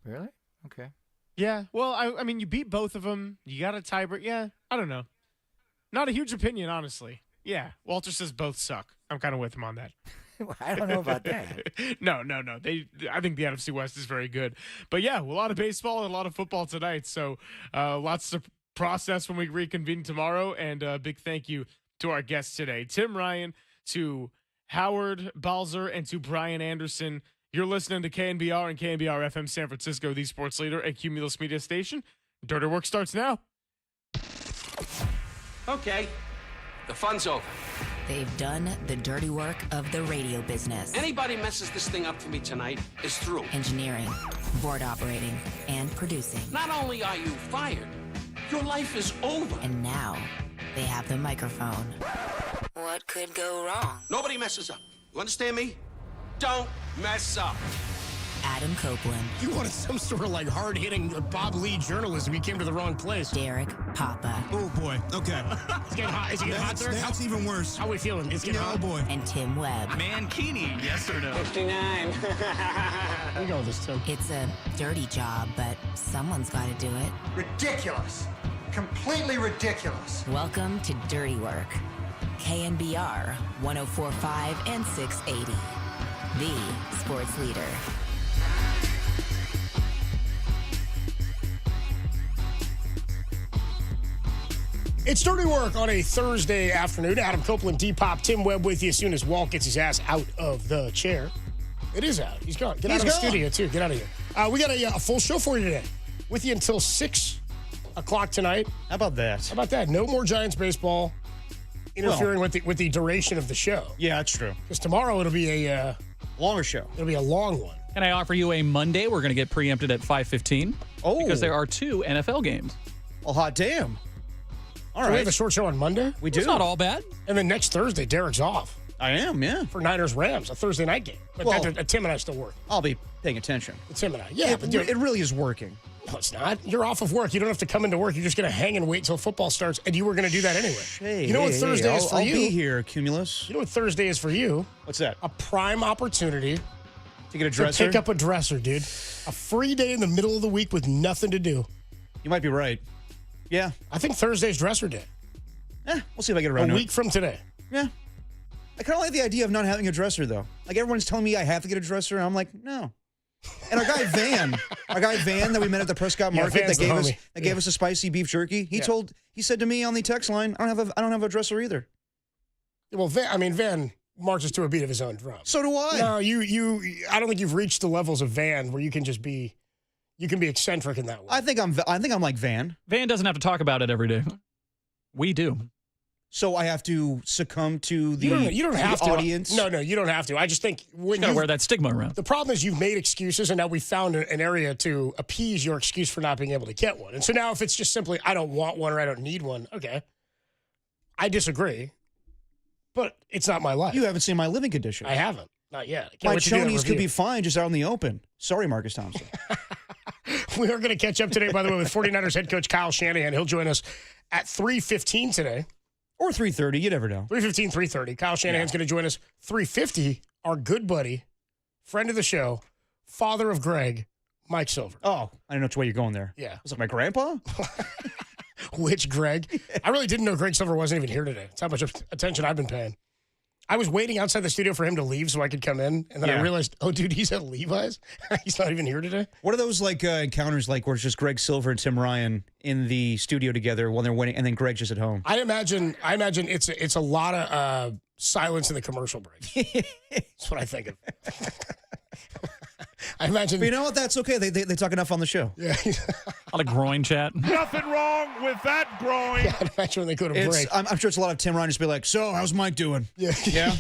Really? Okay. Yeah, well, I mean, you beat both of them. You got a tiebreak. Yeah, I don't know. Not a huge opinion, honestly. Yeah, Walter says both suck. I'm kind of with him on that. I don't know about that. No. I think the NFC West is very good. But yeah, a lot of baseball and a lot of football tonight. So lots to process when we reconvene tomorrow. And a big thank you to our guests today, Tim Ryan, to Howard Balzer, and to Brian Anderson. You're listening to KNBR and KNBR FM San Francisco, the sports leader and Cumulus Media Station. Dirty Work starts now. Okay. The fun's over. They've done the dirty work of the radio business. Anybody messes this thing up for me tonight is through. Engineering, board operating, and producing. Not only are you fired, your life is over. And now they have the microphone. What could go wrong? Nobody messes up. You understand me? Don't mess up. Adam Copeland. You wanted some sort of like hard-hitting Bob Lee journalism. You came to the wrong place. Derek Papa. Oh, boy. Okay. It's getting hot. Is it getting hot there? That's even worse. How are we feeling? It's getting hot? Oh, boy. And Tim Webb. Mankini, yes or no? 59. We go with this, Tim. It's a dirty job, but someone's got to do it. Ridiculous. Completely ridiculous. Welcome to Dirty Work. KNBR 104.5 and 680. The sports leader. It's Dirty Work on a Thursday afternoon. Adam Copeland, D-Pop, Tim Webb with you as soon as Walt gets his ass out of the chair. It is out. He's gone. Get out of the studio, too. Get out of here. We got a full show for you today. With you until 6 o'clock tonight. How about that? How about that? No more Giants baseball interfering with the duration of the show. Yeah, that's true. Because tomorrow it'll be a longer show. It'll be a long one. Can I offer you a Monday? We're going to get preempted at 5:15. Oh. Because there are 2 NFL games. Oh, hot damn. All so right. we have a short show on Monday? We do. It's not all bad. And then next Thursday, Derek's off. I am, yeah. For Niners-Rams, a Thursday night game. But Tim and I still work. I'll be paying attention. Tim and I. Yeah, it really is working. No, it's not. You're off of work. You don't have to come into work. You're just going to hang and wait till football starts, and you were going to do that anyway. Hey, you know what Thursday is for you? I'll be here, Cumulus. You know what Thursday is for you? What's that? A prime opportunity to get a dresser? To pick up a dresser, dude. A free day in the middle of the week with nothing to do. You might be right. Yeah. I think Thursday's dresser day. We'll see if I get around to it. A week from today. Yeah. I kind of like the idea of not having a dresser, though. Like, everyone's telling me I have to get a dresser, and I'm like, no. And our guy Van that we met at the Prescott Market that gave us a spicy beef jerky. He said to me on the text line, I don't have a dresser either. Well, Van marches to a beat of his own drum. So do I. No, I don't think you've reached the levels of Van where you can just be, you can be eccentric in that way. I think I'm like Van. Van doesn't have to talk about it every day. We do. So I have to succumb to the you don't have audience? To. No, you don't have to. I just think when you wear that stigma around. The problem is you've made excuses, and now we found an area to appease your excuse for not being able to get one. And so now if it's just simply, I don't want one or I don't need one, okay. I disagree, but it's not my life. You haven't seen my living conditions. I haven't. Not yet. My chonies could be fine just out in the open. Sorry, Marcus Thompson. We are going to catch up today, by the way, with 49ers head coach Kyle Shanahan. He'll join us at 3:15 today. Or 3:30, you never know. 3:15, 3:30. Kyle Shanahan's going to join us. 3:50, our good buddy, friend of the show, father of Greg, Mike Silver. Oh, I didn't know which way you're going there. Yeah. Was it my grandpa? Which Greg? I really didn't know Greg Silver wasn't even here today. That's how much attention I've been paying. I was waiting outside the studio for him to leave so I could come in, and then I realized, oh, dude, he's at Levi's? He's not even here today? What are those like encounters like where it's just Greg Silver and Tim Ryan in the studio together while they're waiting, and then Greg's just at home? I imagine it's a lot of silence in the commercial break. That's what I think of. I imagine. But you know what? That's okay. They talk enough on the show. Yeah. A lot of groin chat. Nothing wrong with that groin. Yeah, imagine when they go to break. I'm sure it's a lot of Tim Ryan just be like, so how's Mike doing? Yeah. Yeah.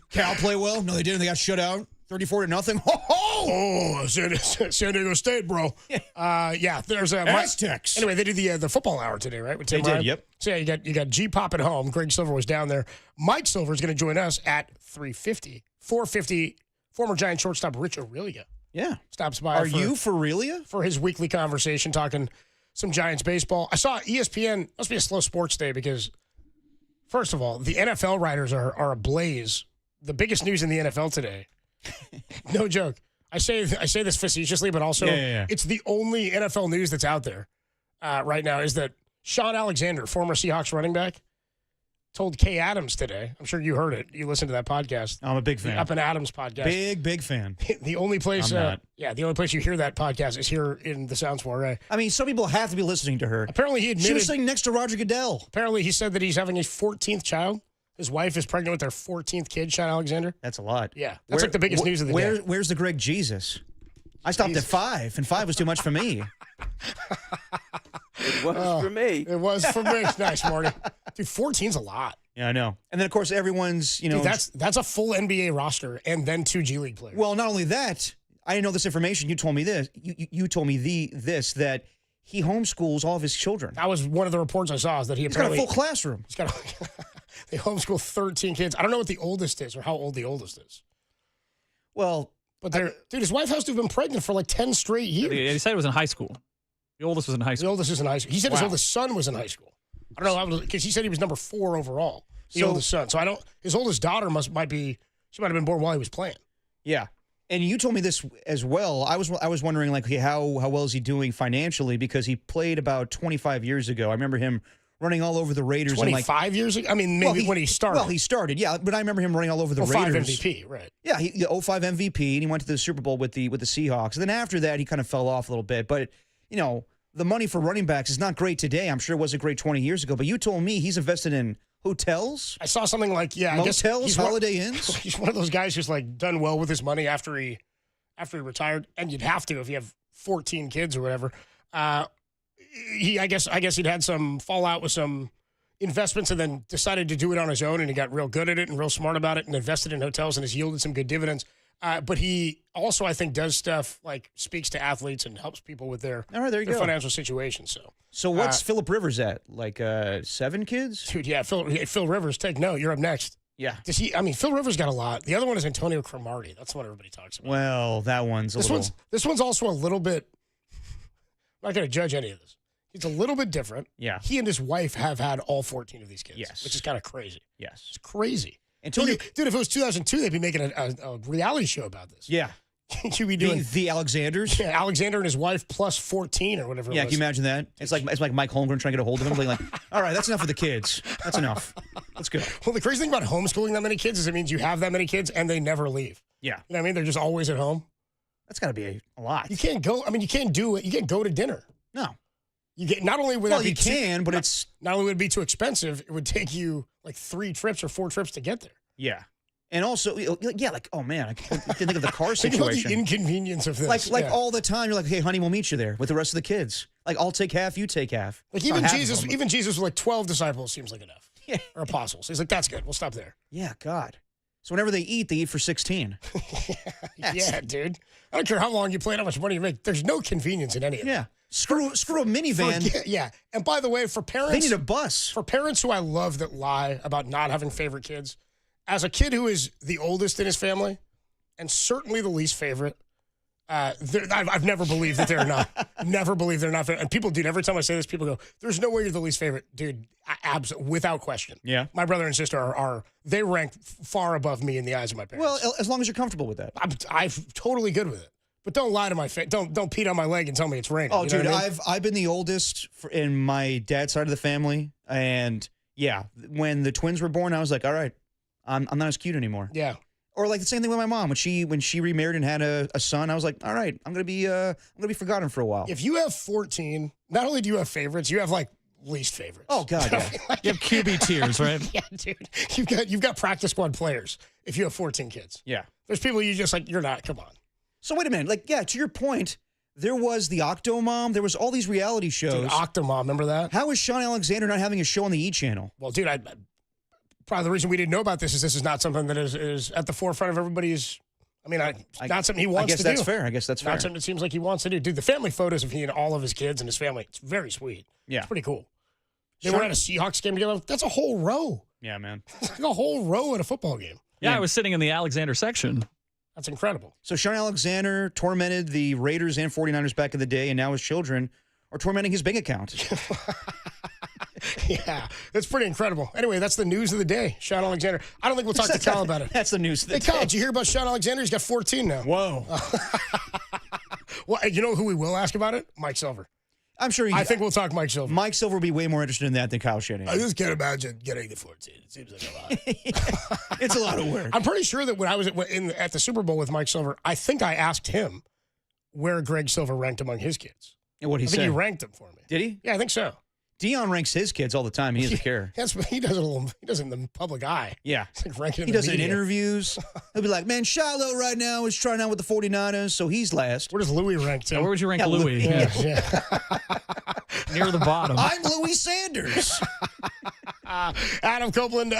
Cal play well? No, they didn't. They got shut out. 34-0. Oh, San Diego State, bro. Yeah, there's a Aztecs. Anyway, they did the football hour today, right? With Tim Ryan? Did, yep. So yeah, you got G-Pop at home. Greg Silver was down there. Mike Silver is going to join us at 3:50. 4:50, former Giant shortstop Rich Aurelia. Yeah. Stops by. Are you for Aurelia? For his weekly conversation, talking some Giants baseball. I saw ESPN, must be a slow sports day because, first of all, the NFL writers are ablaze. The biggest news in the NFL today. No joke. I say this facetiously, but also it's the only NFL news that's out there right now is that Sean Alexander, former Seahawks running back, told Kay Adams today. I'm sure you heard it. You listened to that podcast. I'm a big fan. The Up and Adams podcast. Big fan. The only place, the only place you hear that podcast is here in the Sound Soiree. I mean, some people have to be listening to her. Apparently, he admitted she was sitting next to Roger Goodell. Apparently, he said that he's having his 14th child. His wife is pregnant with their 14th kid, Sean Alexander. That's a lot. Yeah, that's like the biggest news of the day. Where's the Greg Jesus? I stopped at 5, and 5 was too much for me. It was for me. It was for me. Nice, Marty. Dude, 14's a lot. Yeah, I know. And then, of course, everyone's, Dude, that's a full NBA roster and then 2 G League players. Well, not only that, I didn't know this information. You told me this. You told me that he homeschools all of his children. That was one of the reports I saw is that he's got a full classroom. He's got they homeschool 13 kids. I don't know what the oldest is or how old the oldest is. Well, but dude, his wife has to have been pregnant for like 10 straight years. He said it was in high school. The oldest was in high school. The oldest is in high school. He said his oldest son was in high school. I don't know because he said he was number 4 overall. The oldest son. So I don't. His oldest daughter might have been born while he was playing. Yeah, and you told me this as well. I was wondering like how well is he doing financially because he played about 25 years ago. I remember him running all over the Raiders. 25 years ago? I mean, maybe when he started. Well, he started, yeah. But I remember him running all over the Raiders. 05 MVP, right. Yeah, he 05 MVP, and he went to the Super Bowl with the Seahawks. And then after that, he kind of fell off a little bit. But, the money for running backs is not great today. I'm sure it wasn't great 20 years ago. But you told me he's invested in hotels. I saw something like, motels, Holiday Inns. He's one of those guys who's like done well with his money after he retired. And you'd have to if you have 14 kids or whatever. I guess he'd had some fallout with some investments and then decided to do it on his own, and he got real good at it and real smart about it and invested in hotels and has yielded some good dividends. But he also, I think, does stuff like speaks to athletes and helps people with their financial situation. So what's Phillip Rivers at? Like 7 kids? Dude, yeah, Phil Rivers, take note. You're up next. Yeah. Phil Rivers got a lot. The other one is Antonio Cromartie. That's what everybody talks about. Well, that one's This one's also a little bit. I'm not going to judge any of this. He's a little bit different. Yeah. He and his wife have had all 14 of these kids. Yes. Which is kind of crazy. Yes. It's crazy. Dude, if it was 2002, they'd be making a reality show about this. Yeah. You'd be doing the Alexanders? Yeah, Alexander and his wife plus 14 or whatever. Yeah, can you imagine that? It's like Mike Holmgren trying to get a hold of him, being like, all right, that's enough for the kids. That's enough. Let's go. Well, the crazy thing about homeschooling that many kids is it means you have that many kids and they never leave. Yeah. You know what I mean? They're just always at home. That's got to be a lot. You can't go. I mean, you can't do it. You can't go to dinner. No. You get not only would well, that be you can, but it's not only would it be too expensive, it would take you like 3 trips or 4 trips to get there. Yeah. And also, yeah, like, oh man, I didn't think of the car Think situation. about the inconvenience of this. Like all the time, you're like, hey, honey, we'll meet you there with the rest of the kids. Like, I'll take half, you take half. Like even Jesus with like 12 disciples seems like enough. Yeah. Or apostles. He's like, that's good. We'll stop there. Yeah, God. So whenever they eat for 16. Yeah, dude. I don't care how long you play, how much money you make. There's no convenience in any of it. Yeah. Screw a minivan. Yeah. And by the way, for parents, they need a bus. For parents who I love that lie about not having favorite kids, as a kid who is the oldest in his family, and certainly the least favorite, I've never believed that they're not. Never believed they're not favorite. And people, dude, every time I say this, people go, "There's no way you're the least favorite, dude." Without question. Yeah. My brother and sister are they rank far above me in the eyes of my parents. Well, as long as you're comfortable with that, I'm totally good with it. But don't lie to my face. Don't pee on my leg and tell me it's raining. Oh, you know dude, what I mean? I've been the oldest in my dad's side of the family, and yeah, when the twins were born, I was like, all right. I'm not as cute anymore. Yeah. Or like the same thing with my mom when she remarried and had a son. I was like, all right, I'm gonna be forgotten for a while. If you have 14, not only do you have favorites, you have like least favorites. Oh God, yeah. You have QB tiers, right? Yeah, dude. You've got practice squad players. If you have 14 kids, yeah. There's people you just like. You're not. Come on. So wait a minute. Like, yeah, to your point, There was the Octomom. There was all these reality shows. Dude, Octomom, remember that? How is Sean Alexander not having a show on the E! Channel? Well, dude, probably the reason we didn't know about this is not something that is at the forefront of everybody's. I mean, not something he wants to do. I guess that's fair. Not something it seems like he wants to do. Dude, the family photos of he and all of his kids and his family, it's very sweet. Yeah. It's pretty cool. They were at a Seahawks game together. That's a whole row. Yeah, man. It's like a whole row at a football game. Yeah, I was sitting in the Alexander section. That's incredible. So Sean Alexander tormented the Raiders and 49ers back in the day, and now his children are tormenting his bank account. Yeah, that's pretty incredible. Anyway, that's the news of the day. Sean Alexander. I don't think we'll talk to Cal about it. That's the news of the Hey, day. Cal, did you hear about Sean Alexander? He's got 14 now. Whoa. Well, you know who we will ask about it? Mike Silver. I'm sure. I think we'll talk Mike Silver. Mike Silver will be way more interested in that than Kyle Shanahan. I just can't imagine getting the 14. It seems like a lot. It's a lot of work. I'm pretty sure that when I was at the Super Bowl with Mike Silver, I think I asked him where Greg Silver ranked among his kids. And what I think he ranked them for me. Did he? Yeah, I think so. Dion ranks his kids all the time. He doesn't care. He does it in the public eye. Yeah. It's like ranking in He the does it in media. interviews. He'll be like, man, Shiloh right now is trying out with the 49ers, so he's last. Where does Louis rank, Tim? Where would you rank Louis? Yeah. Near the bottom. I'm Louis Sanders. Adam Copeland,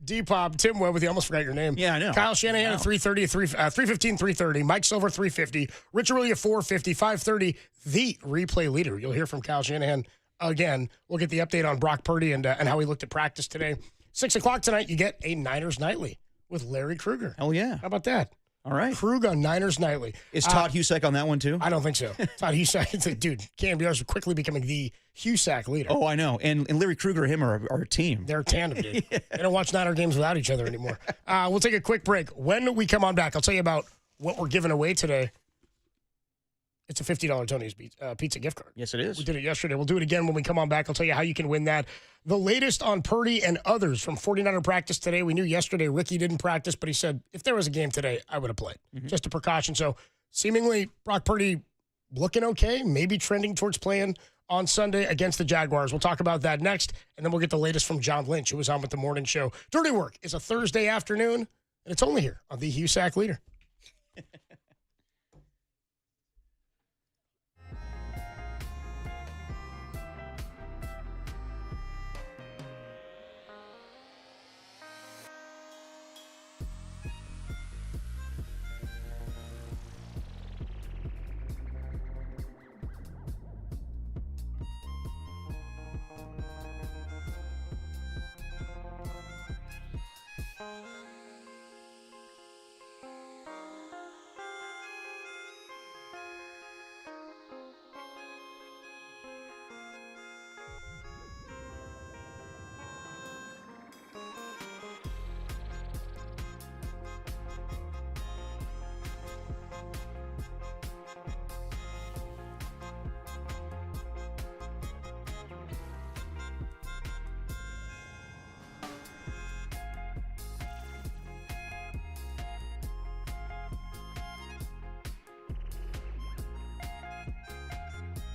Depop, Tim Webb with you. Almost forgot your name. Yeah, I know. Kyle Shanahan at 3:30, 3:15, 3:30. Mike Silver 3:50. Rich Aurelia 4:50, 5:30. The replay leader. You'll hear from Kyle Shanahan again. We'll get the update on Brock Purdy and how he looked at practice today. 6 o'clock tonight, you get a Niners Nightly with Larry Krueger. Hell yeah. How about that? All right. Krug on Niners Nightly. Is Todd Husak on that one too? I don't think so. Todd Husak, dude, KNBR is quickly becoming the Husak leader. Oh, I know. And Larry Krueger and him are a team. They're a tandem, dude. They don't watch Niner games without each other anymore. We'll take a quick break. When we come on back, I'll tell you about what we're giving away today. It's a $50 Tony's Pizza gift card. Yes, it is. We did it yesterday. We'll do it again when we come on back. I'll tell you how you can win that. The latest on Purdy and others from 49er practice today. We knew yesterday Ricky didn't practice, but he said, if there was a game today, I would have played. Just a precaution. So seemingly Brock Purdy looking okay, maybe trending towards playing on Sunday against the Jaguars. We'll talk about that next, and then we'll get the latest from John Lynch, who was on with the morning show. Dirty Work is a Thursday afternoon, and it's only here on the Husak Leader.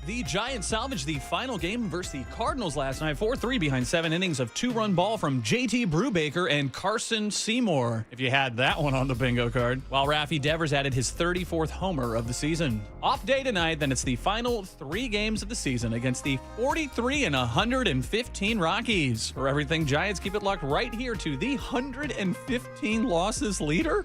The Giants salvaged the final game versus the Cardinals last night, 4-3 behind 7 innings of 2-run ball from JT Brubaker and Carson Seymour, if you had that one on the bingo card, while Raphael Devers added his 34th homer of the season. Off day tonight, then it's the final 3 games of the season against the 43-115 Rockies. For everything Giants, keep it locked right here to the 115 losses leader.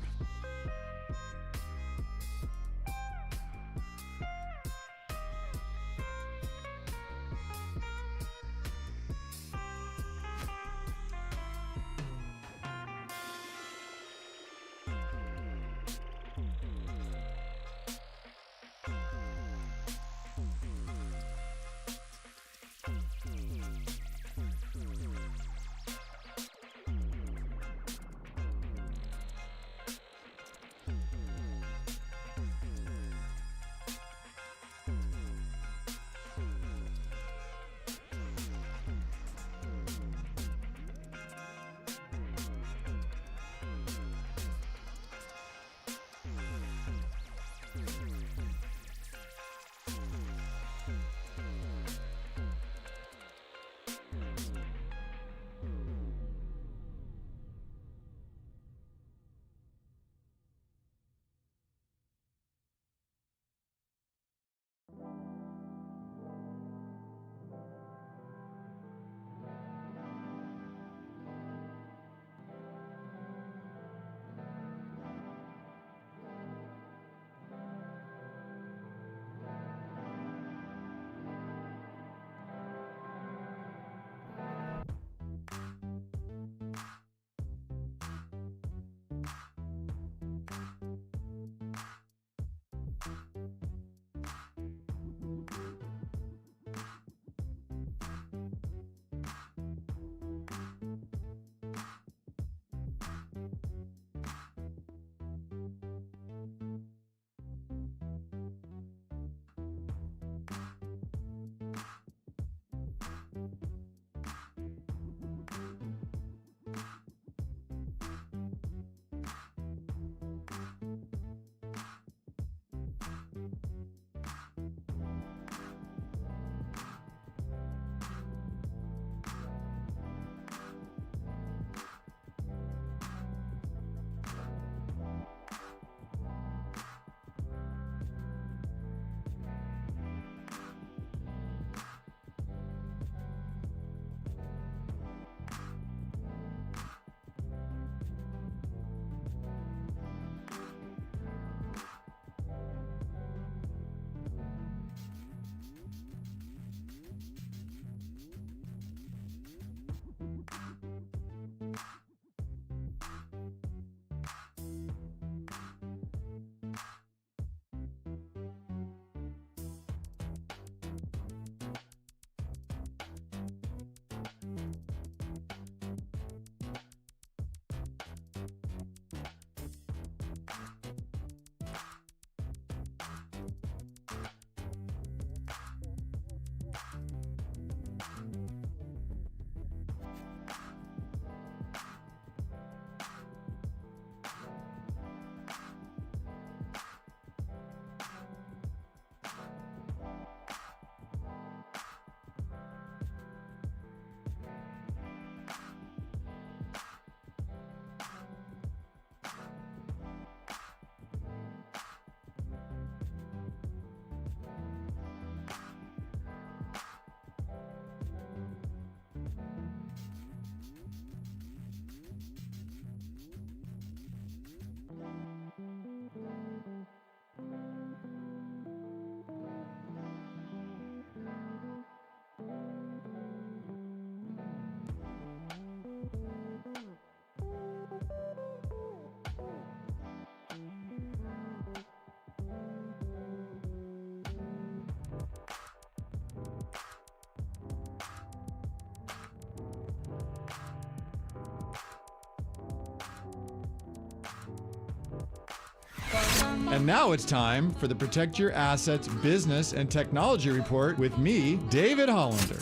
And now it's time for the Protect Your Assets Business and Technology Report with me, David Hollander.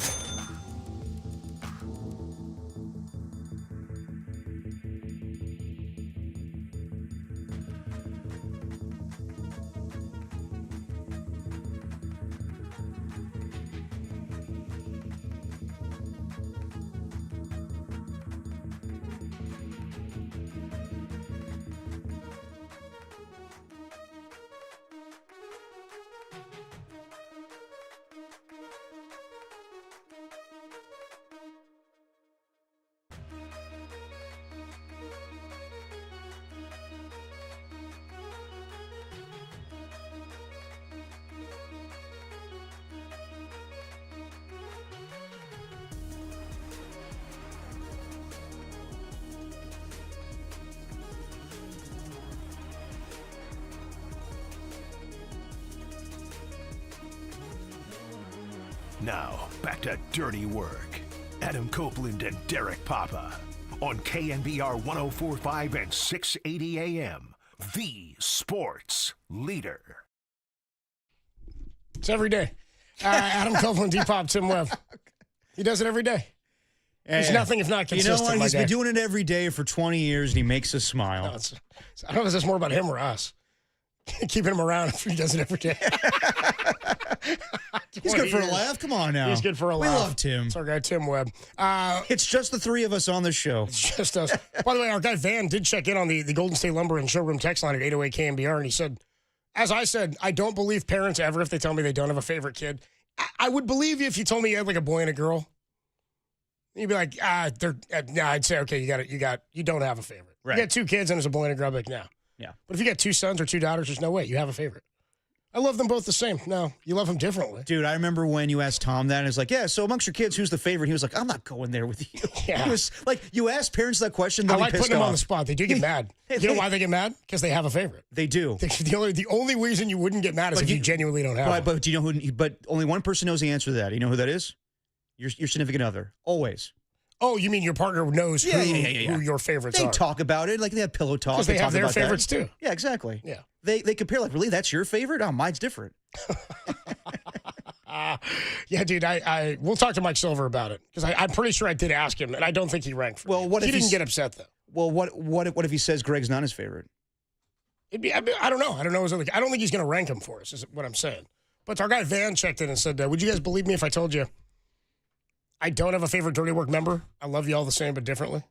Now, back to Dirty Work. Adam Copeland and Derek Papa on KNBR 104.5 and 680 AM, the sports leader. It's every day. Adam Copeland, Depop, Tim Webb. He does it every day. There's nothing if not consistent. You know what? He's been doing it every day for 20 years, and he makes us smile. No, I don't know if this is more about him or us. Keeping him around if he does it every day. He's good for a laugh. Come on now. He's good for a laugh. We love Tim. It's our guy, Tim Webb. It's just the three of us on the show. It's just us. By the way, our guy Van did check in on the Golden State Lumber and Showroom text line at 808 KNBR, and he said, as I said, I don't believe parents ever if they tell me they don't have a favorite kid. I would believe you if you told me you had like a boy and a girl. You'd be like, I'd say, okay, you don't have a favorite. Right. You got two kids and there's a boy and a girl, like, no. Yeah. But if you got two sons or two daughters, there's no way you have a favorite. I love them both the same. No, you love them differently. Dude, I remember when you asked Tom that, and it's like, yeah, so amongst your kids, who's the favorite? He was like, I'm not going there with you. Yeah. He was like, you ask parents that question, I like putting them on the spot. They do get mad. You know why they get mad? Because they have a favorite. They do. The only reason you wouldn't get mad is if you genuinely don't have one. But do you know who? But only one person knows the answer to that. You know who that is? Your significant other. Always. Oh, you mean your partner knows who your favorites are? They talk about it. Like they have pillow talk. Because they have their favorites too. Yeah, exactly. Yeah. They compare like, really, that's your favorite? Oh, mine's different. Yeah, dude, we'll talk to Mike Silver about it. Because I'm pretty sure I did ask him, and I don't think he ranked for me. He didn't get upset, though. Well, what if he says Greg's not his favorite? I don't know. I don't know. I don't think he's going to rank him for us, is what I'm saying. But our guy Van checked in and said, would you guys believe me if I told you I don't have a favorite Dirty Work member? I love you all the same, but differently.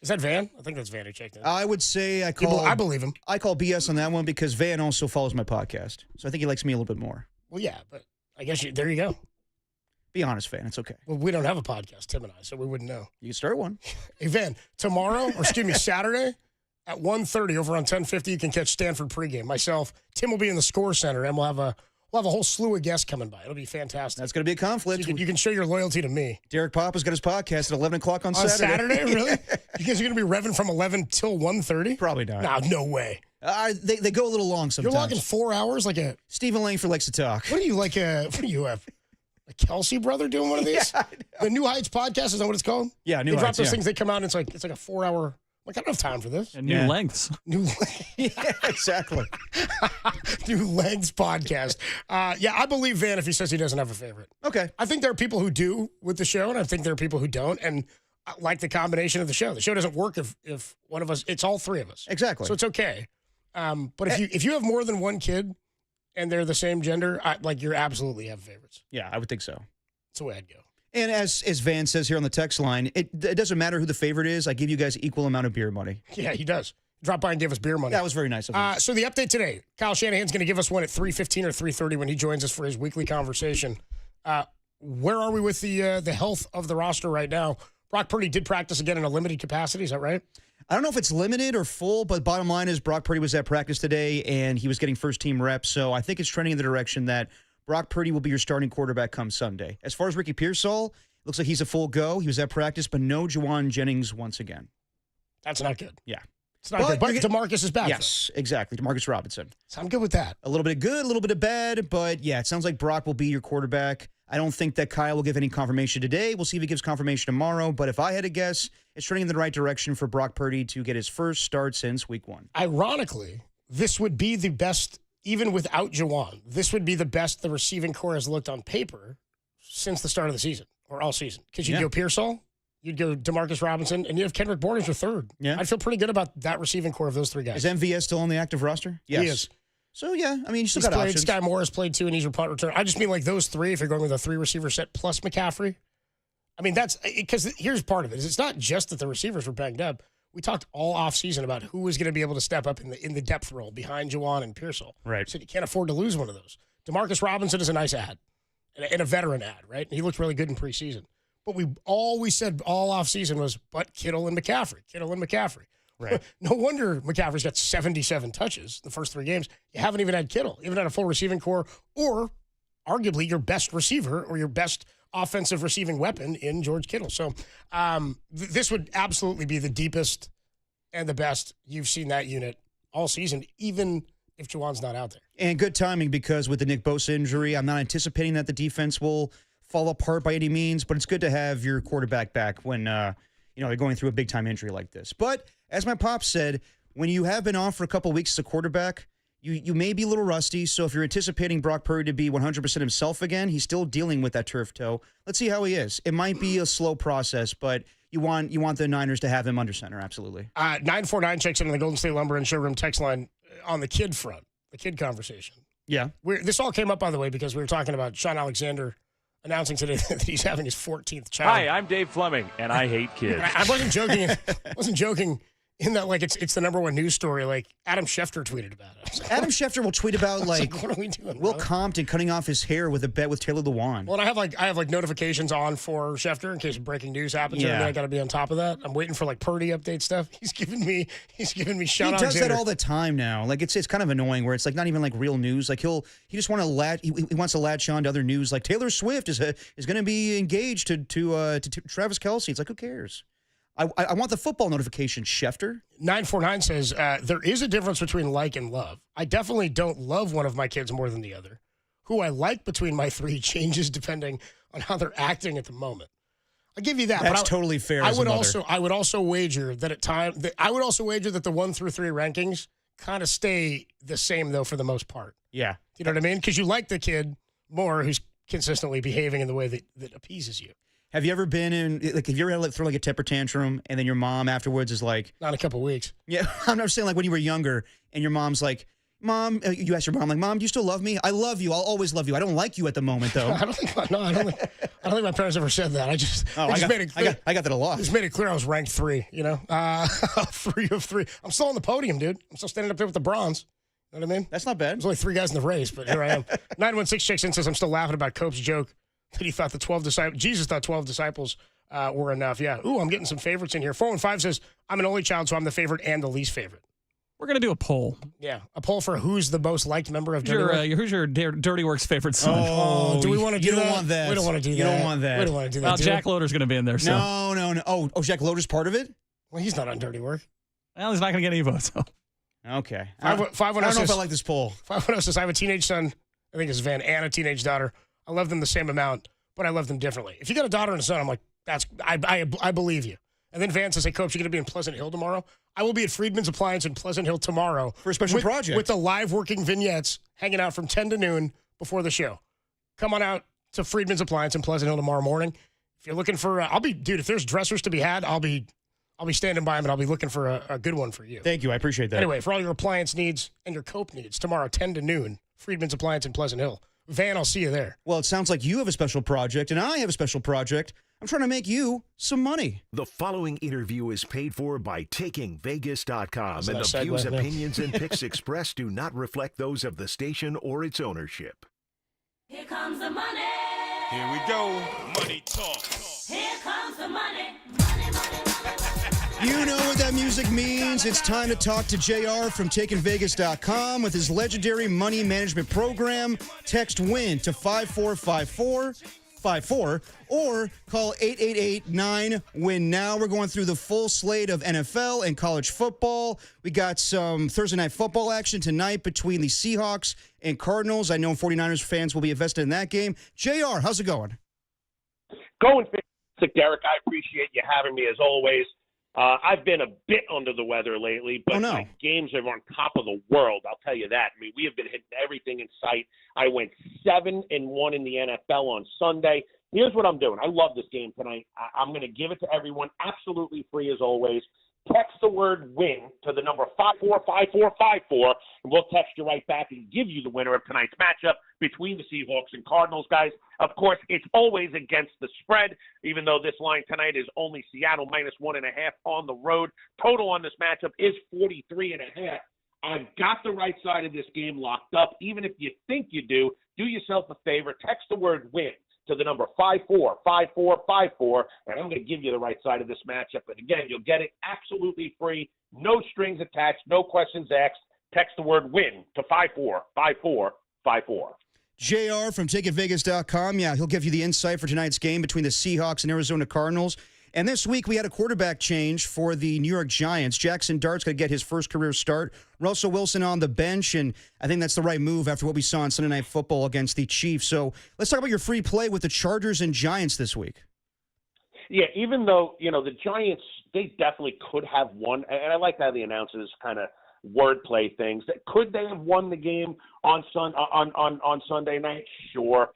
Is that Van? I think that's Van who checked in. I would say I believe him. I call BS on that one because Van also follows my podcast. So I think he likes me a little bit more. Well, yeah, but I guess there you go. Be honest, Van. It's okay. Well, we don't have a podcast, Tim and I, so we wouldn't know. You can start one. Hey, Van, Saturday at 1:30 over on 1050, you can catch Stanford pregame. Myself, Tim will be in the Score Center, and we'll have a whole slew of guests coming by. It'll be fantastic. That's going to be a conflict. So you can show your loyalty to me. Derek Papa's got his podcast at 11 o'clock on Saturday. On Saturday, really? You guys are going to be revving from 11 till 1:30? Probably not. Nah, no way. They go a little long sometimes. You're logging 4 hours like a... Stephen Langford likes to talk. What do you like what do you have? A Kelsey brother doing one of these? Yeah, the New Heights podcast, is that what it's called? Yeah, New Heights, They drop those things, they come out, and it's like a 4 hour... Like, I don't have time for this. And new lengths. Yeah, exactly. New lengths podcast. Yeah, I believe Van if he says he doesn't have a favorite. Okay. I think there are people who do with the show, and I think there are people who don't, and I like the combination of the show. The show doesn't work if one of us, it's all three of us. Exactly. So it's okay. But if you have more than one kid and they're the same gender, you absolutely have favorites. Yeah, I would think so. That's the way I'd go. And as Van says here on the text line, it doesn't matter who the favorite is. I give you guys equal amount of beer money. Yeah, he does. Drop by and give us beer money. That was very nice of him. So the update today, Kyle Shanahan's going to give us one at 3:15 or 3:30 when he joins us for his weekly conversation. Where are we with the health of the roster right now? Brock Purdy did practice again in a limited capacity. Is that right? I don't know if it's limited or full, but bottom line is Brock Purdy was at practice today, and he was getting first-team reps. So I think it's trending in the direction that Brock Purdy will be your starting quarterback come Sunday. As far as Ricky Pearsall, looks like he's a full go. He was at practice, but no Juwan Jennings once again. That's not good. Yeah. It's not good. But DeMarcus is back. Yes, exactly. DeMarcus Robinson. So I'm good with that. A little bit of good, a little bit of bad, but yeah, it sounds like Brock will be your quarterback. I don't think that Kyle will give any confirmation today. We'll see if he gives confirmation tomorrow. But if I had to guess, it's trending in the right direction for Brock Purdy to get his first start since week 1. Ironically, this would be the best, even without Juwan, this would be the best the receiving core has looked on paper since the start of the season, or all season. Because you'd go Pearsall, you'd go DeMarcus Robinson, and you have Kendrick Bourne as your third. Yeah. I'd feel pretty good about that receiving core of those three guys. Is MVS still on the active roster? Yes. He is. So, yeah, I mean, you still got options. Sky Moore has played too, and he's your punt return. I just mean like those three, if you're going with a 3-receiver set plus McCaffrey. I mean, that's because here's part of it. Is it's not just that the receivers were banged up. We talked all offseason about who was going to be able to step up in the depth role behind Juwan and Pearsall. Right. So you can't afford to lose one of those. DeMarcus Robinson is a nice ad and a veteran ad, right? And he looked really good in preseason. But we said all offseason was, but Kittle and McCaffrey. Right. No wonder McCaffrey's got 77 touches the first 3 games. You haven't even had Kittle, even had a full receiving core, or arguably your best receiver or your best offensive receiving weapon in George Kittle. So this would absolutely be the deepest and the best you've seen that unit all season, even if Juwan's not out there. And good timing because with the Nick Bosa injury, I'm not anticipating that the defense will fall apart by any means, but it's good to have your quarterback back when they're going through a big-time injury like this. But as my pop said, when you have been off for a couple of weeks as a quarterback, you may be a little rusty. So if you're anticipating Brock Purdy to be 100% himself again, he's still dealing with that turf toe. Let's see how he is. It might be a slow process, but you want the Niners to have him under center, absolutely. 949 checks in on the Golden State Lumber and Showroom text line on the kid front, the kid conversation. Yeah. This all came up, by the way, because we were talking about Sean Alexander announcing today that he's having his 14th child. Hi, I'm Dave Fleming, and I hate kids. I wasn't joking. In that, it's the number one news story. Like, Adam Schefter tweeted about it. Adam Schefter will tweet about, what are we doing, Will brother? Compton cutting off his hair with a bet with Taylor Lewan. Well, and I have notifications on for Schefter in case breaking news happens. Yeah. I got to be on top of that. I'm waiting for Purdy update stuff. He's giving me Sean He does Alexander. that all the time now. It's kind of annoying where it's not even real news. He just want to he wants to latch on to other news. Like Taylor Swift is going to be engaged to Travis Kelce. It's who cares? I want the football notification, Schefter. 949 says, there is a difference between like and love. I definitely don't love one of my kids more than the other. Who I like between my 3 changes depending on how they're acting at the moment. I'll give you that. That's totally fair. I would also wager that that the 1 through 3 rankings kind of stay the same though for the most part. Yeah. Do you know what I mean? Because you like the kid more who's consistently behaving in the way that appeases you. Have you ever been in, have you ever had throw a temper tantrum and then your mom afterwards is like... Not in a couple weeks. Yeah, I'm not saying when you were younger and your mom's like, Mom, you ask your mom, Mom, do you still love me? I love you. I'll always love you. I don't like you at the moment, though. I don't think my parents ever said that. I made it clear. I got that a lot. Just made it clear I was ranked 3, 3 of 3. I'm still on the podium, dude. I'm still standing up there with the bronze. You know what I mean? That's not bad. There's only 3 guys in the race, but here I am. 916 checks in says, I'm still laughing about Cope's joke that he thought Jesus thought 12 disciples were enough. Yeah. Ooh, I'm getting some favorites in here. 415 says, I'm an only child, so I'm the favorite and the least favorite. We're going to do a poll. Yeah, a poll for who's the most liked member of Dirty Work. Who's your Dirty Work's favorite son? Oh, do we want to do that? You don't want that. We don't want to do that. You don't want that. We don't want to do that. Well, Jack Loader's going to be in there. So. No. Oh, Jack Loader's part of it? Well, he's not on Dirty Work. Well, he's not going to get any votes. So. Okay. 510 I don't know if I like this poll. 510 says, I have a teenage son, I think it's Van, and a teenage daughter. I love them the same amount, but I love them differently. If you got a daughter and a son, I'm like, I believe you. And then Van says, hey, Coach, you're going to be in Pleasant Hill tomorrow? I will be at Friedman's Appliance in Pleasant Hill tomorrow. For a special project. With the live working vignettes hanging out from 10 to noon before the show. Come on out to Friedman's Appliance in Pleasant Hill tomorrow morning. If you're looking for, if there's dressers to be had, I'll be standing by them, and I'll be looking for a good one for you. Thank you. I appreciate that. Anyway, for all your appliance needs and your cope needs, tomorrow, 10 to noon, Friedman's Appliance in Pleasant Hill. Van, I'll see you there. Well, it sounds like you have a special project, and I have a special project. I'm trying to make you some money. The following interview is paid for by TakingVegas.com, and the segue? views, No. opinions, and picks expressed do not reflect those of the station or its ownership. Here comes the money. Here we go. Money talk. Here comes the money. You know what that music means. It's time to talk to JR from TakingVegas.com with his legendary money management program. Text WIN to 545454 or call 888-9-WIN now. We're going through the full slate of NFL and college football. We got some Thursday night football action tonight between the Seahawks and Cardinals. I know 49ers fans will be invested in that game. JR, how's it going? Going fantastic, Derek. I appreciate you having me as always. I've been a bit under the weather lately, but my games are on top of the world. I'll tell you that. I mean, we have been hitting everything in sight. I went 7-1 in the NFL on Sunday. Here's what I'm doing. I love this game tonight. I'm going to give it to everyone absolutely free as always. Text the word WIN to the number 545454, and we'll text you right back and give you the winner of tonight's matchup between the Seahawks and Cardinals, guys. Of course, it's always against the spread, even though this line tonight is only Seattle -1.5 on the road. Total on this matchup is 43.5. I've got the right side of this game locked up. Even if you think you do yourself a favor. Text the word WIN to the number 545454, and I'm going to give you the right side of this matchup. And again, you'll get it absolutely free, no strings attached, no questions asked. Text the word WIN to 545454. JR from TakingVegas.com. Yeah, he'll give you the insight for tonight's game between the Seahawks and Arizona Cardinals. And this week we had a quarterback change for the New York Giants. Jackson Dart's going to get his first career start. Russell Wilson on the bench, and I think that's the right move after what we saw on Sunday Night Football against the Chiefs. So let's talk about your free play with the Chargers and Giants this week. Yeah, even though, the Giants, they definitely could have won. And I like how the announcers kind of wordplay things. Could they have won the game on Sunday night? Sure.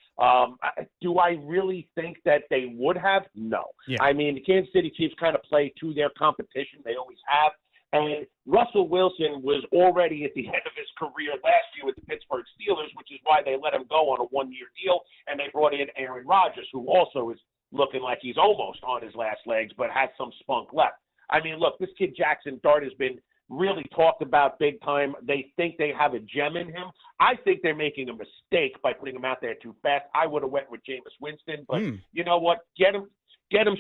Do I really think that they would have? No. Yeah. I mean, the Kansas City Chiefs kind of play to their competition. They always have. And Russell Wilson was already at the end of his career last year with the Pittsburgh Steelers, which is why they let him go on a one-year deal, and they brought in Aaron Rodgers, who also is looking like he's almost on his last legs, but has some spunk left. I mean, look, this kid Jackson Dart has been really talked about big time. They think they have a gem in him. I think they're making a mistake by putting him out there too fast. I would have went with Jameis Winston, but you know what? Get him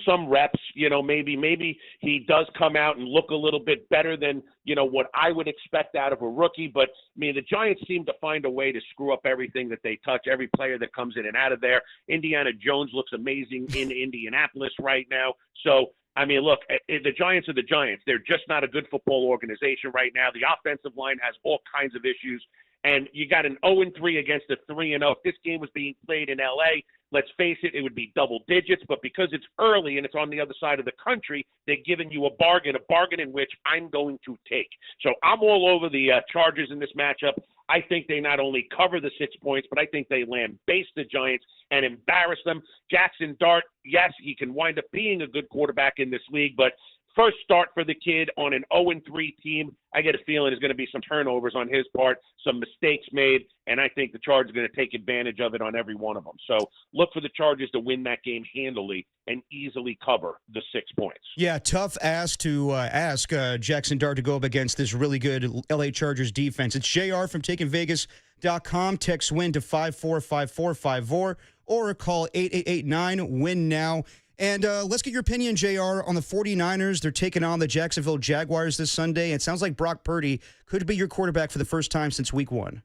some reps. Maybe he does come out and look a little bit better than, what I would expect out of a rookie. But, I mean, the Giants seem to find a way to screw up everything that they touch, every player that comes in and out of there. Indiana Jones looks amazing in Indianapolis right now. So, I mean, look, the Giants are the Giants. They're just not a good football organization right now. The offensive line has all kinds of issues. And you got an 0-3 against a 3-0. If this game was being played in L.A., let's face it, it would be double digits. But because it's early and it's on the other side of the country, they're giving you a bargain in which I'm going to take. So I'm all over the Chargers in this matchup. I think they not only cover the 6 points, but I think they lambaste the Giants and embarrass them. Jackson Dart, yes, he can wind up being a good quarterback in this league, but first start for the kid on an 0-3 team, I get a feeling there's going to be some turnovers on his part, some mistakes made, and I think the Chargers are going to take advantage of it on every one of them. So look for the Chargers to win that game handily and easily cover the 6 points. Yeah, tough ask to ask Jackson Dart to go up against this really good L.A. Chargers defense. It's JR from TakingVegas.com. Text WIN to 545454 or call 888-9-WIN now. And let's get your opinion, JR, on the 49ers. They're taking on the Jacksonville Jaguars this Sunday. It sounds like Brock Purdy could be your quarterback for the first time since week 1.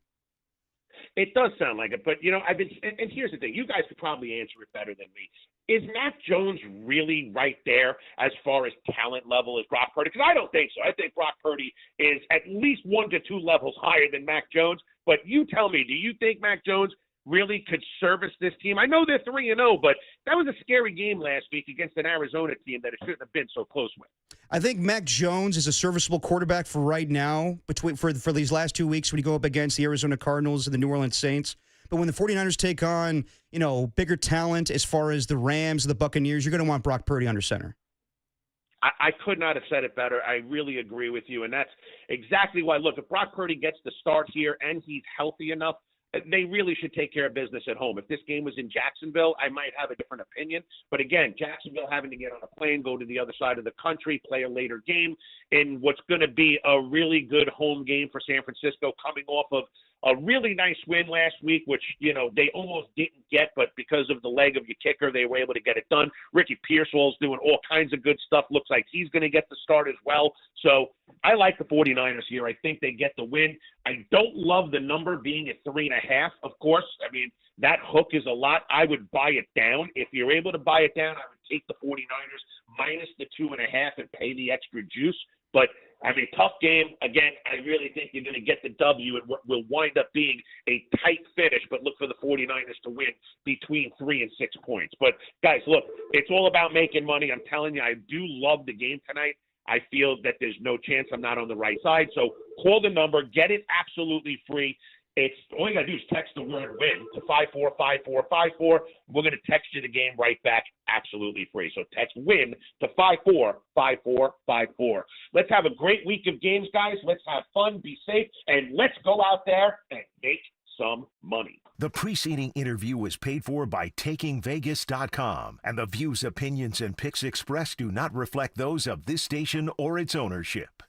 It does sound like it, but, and here's the thing. You guys could probably answer it better than me. Is Mac Jones really right there as far as talent level as Brock Purdy? Because I don't think so. I think Brock Purdy is at least 1 to 2 levels higher than Mac Jones. But you tell me, do you think Mac Jones really could service this team. I know they're 3-0, but that was a scary game last week against an Arizona team that it shouldn't have been so close with. I think Mac Jones is a serviceable quarterback for right now for these last 2 weeks when you go up against the Arizona Cardinals and the New Orleans Saints. But when the 49ers take on, bigger talent as far as the Rams and the Buccaneers, you're going to want Brock Purdy under center. I could not have said it better. I really agree with you, and that's exactly why. Look, if Brock Purdy gets the start here and he's healthy enough, they really should take care of business at home. If this game was in Jacksonville, I might have a different opinion. But again, Jacksonville having to get on a plane, go to the other side of the country, play a later game in what's going to be a really good home game for San Francisco, coming off of a really nice win last week, which, they almost didn't get, but because of the leg of your kicker, they were able to get it done. Ricky Pearsall's doing all kinds of good stuff. Looks like he's going to get the start as well. So I like the 49ers here. I think they get the win. I don't love the number being at 3.5, of course. I mean, that hook is a lot. I would buy it down. If you're able to buy it down, I would take the 49ers minus the 2.5 and pay the extra juice. But I mean, tough game. Again, I really think you're going to get the W and what will wind up being a tight finish, but look for the 49ers to win between 3 and 6 points. But, guys, look, it's all about making money. I'm telling you, I do love the game tonight. I feel that there's no chance I'm not on the right side. So call the number. Get it absolutely free. It's all you got to do is text the word win to 545454. We're going to text you the game right back absolutely free. So text win to 545454. Let's have a great week of games, guys. Let's have fun, be safe, and let's go out there and make some money. The preceding interview was paid for by TakingVegas.com, and the views, opinions, and picks expressed do not reflect those of this station or its ownership.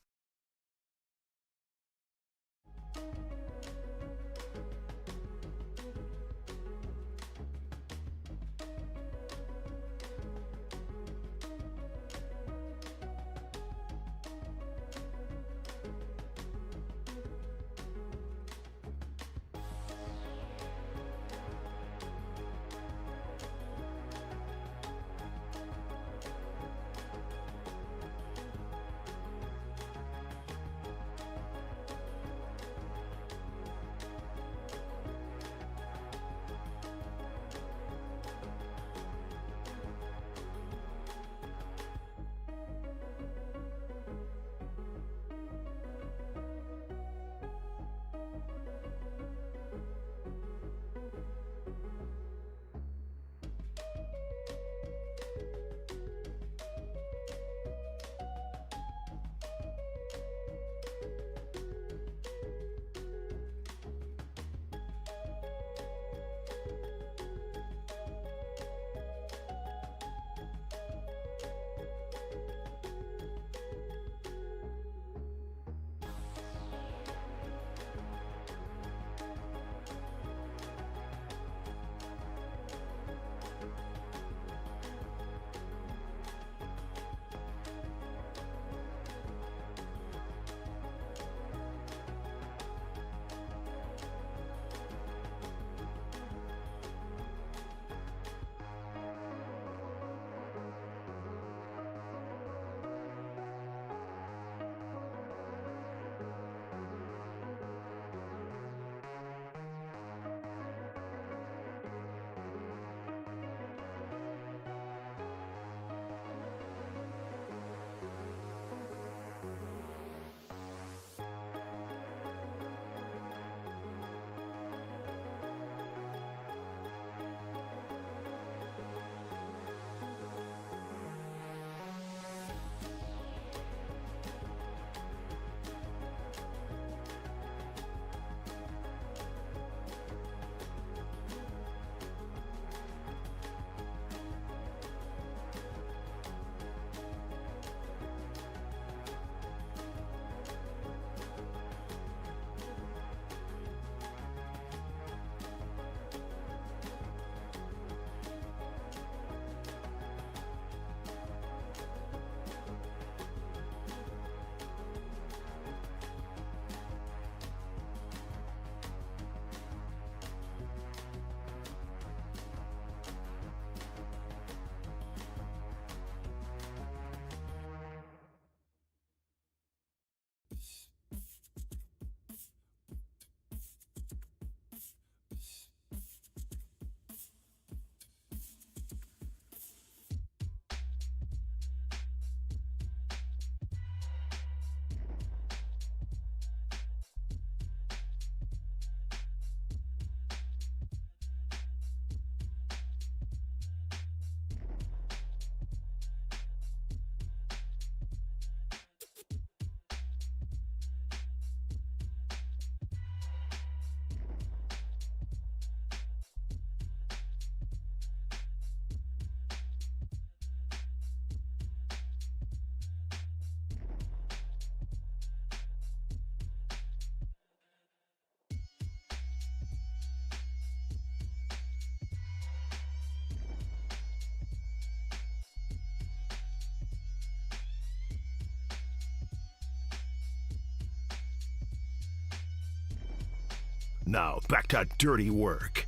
Now back to dirty work.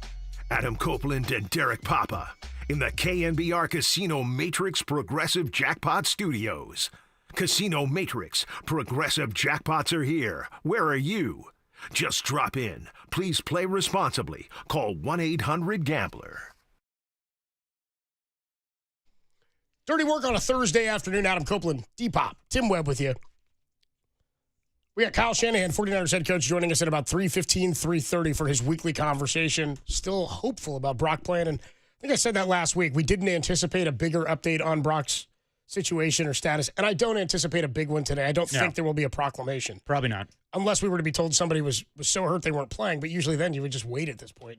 Adam Copeland and Derek Papa in the KNBR Casino Matrix Progressive Jackpot Studios. Casino Matrix Progressive Jackpots are here. Where are you? Just drop in. Please play responsibly. Call 1-800-GAMBLER. Dirty work on a Thursday afternoon. Adam Copeland, D-Pop, Tim Webb with you. We got Kyle Shanahan, 49ers head coach, joining us at about 3:15, 3:30 for his weekly conversation. Still hopeful about Brock playing. And I think I said that last week. We didn't anticipate a bigger update on Brock's situation or status. And I don't anticipate a big one today. I don't think there will be a proclamation. Probably not. Unless we were to be told somebody was so hurt they weren't playing. But usually then you would just wait at this point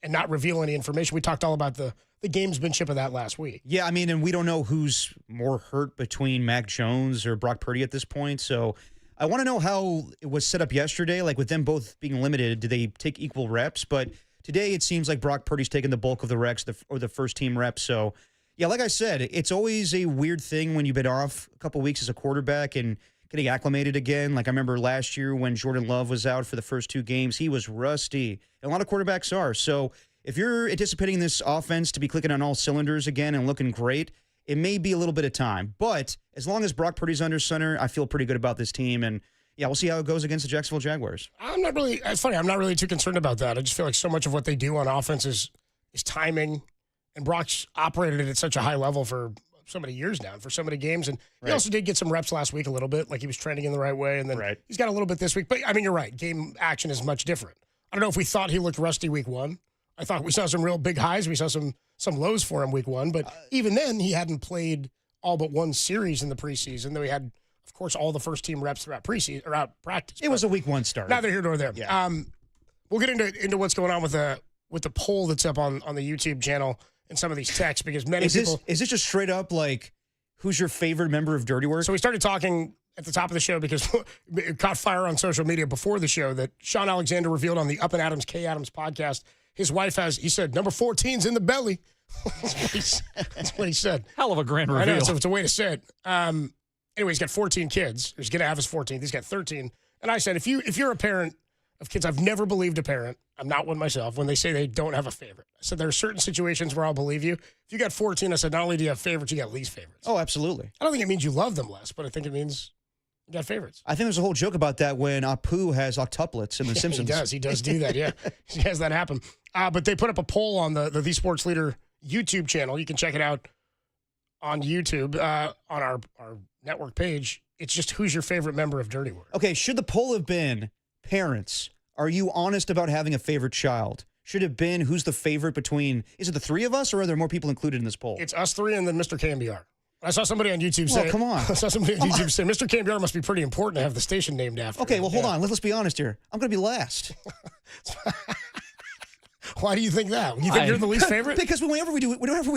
and not reveal any information. We talked all about the gamesmanship of that last week. Yeah, I mean, and we don't know who's more hurt between Mac Jones or Brock Purdy at this point. So I want to know how it was set up yesterday. Like with them both being limited, do they take equal reps? But today it seems like Brock Purdy's taking the bulk of the reps or the first team reps. So yeah, like I said, it's always a weird thing when you've been off a couple weeks as a quarterback and getting acclimated again. Like I remember last year when Jordan Love was out for the first 2 games, he was rusty. And a lot of quarterbacks are. So if you're anticipating this offense to be clicking on all cylinders again and looking great, it may be a little bit of time. But as long as Brock Purdy's under center, I feel pretty good about this team. And yeah, we'll see how it goes against the Jacksonville Jaguars. It's funny, I'm not really too concerned about that. I just feel like so much of what they do on offense is timing. And Brock's operated it at such a high level for so many years now, and for so many games. And he also did get some reps last week a little bit, like he was trending in the right way. And then he's got a little bit this week. But, I mean, you're right. Game action is much different. I don't know if we thought he looked rusty week 1. I thought we saw some real big highs. We saw some lows for him week 1. But even then, he hadn't played all but one series in the preseason. Though he had, of course, all the first-team reps throughout preseason or out practice. It was a week 1 start. Neither here nor there. Yeah. We'll get into what's going on with the poll that's up on the YouTube channel and some of these texts, because many people... Is this just straight up like, who's your favorite member of Dirty Work? So we started talking at the top of the show because it caught fire on social media before the show that Sean Alexander revealed on the Up and Adams K. Adams podcast. His wife he said, number 14's in the belly. That's what he said. Hell of a grand reveal. I know, so it's a way to say it. Anyway, he's got 14 kids. He's going to have his 14th. He's got 13. And I said, if you're a parent of kids, I've never believed a parent, I'm not one myself, when they say they don't have a favorite. I said, there are certain situations where I'll believe you. If you got 14, I said, not only do you have favorites, you got least favorites. Oh, absolutely. I don't think it means you love them less, but I think it means you got favorites. I think there's a whole joke about that when Apu has octuplets in The Simpsons. He does do that, yeah. He has that happen. But they put up a poll on the Sports Leader YouTube channel. You can check it out on YouTube, on our network page. It's just, who's your favorite member of Dirty Work? Okay, should the poll have been, parents, are you honest about having a favorite child? Should it have been, who's the favorite between, is it the 3 of us, or are there more people included in this poll? It's us 3 and then Mr. KNBR. I saw somebody on YouTube say, come on. I saw somebody on YouTube say, Mr. KNBR must be pretty important to have the station named after. Okay, well, hold on. Let's be honest here. I'm going to be last. Why do you think that? You think you're the least favorite? Because whenever we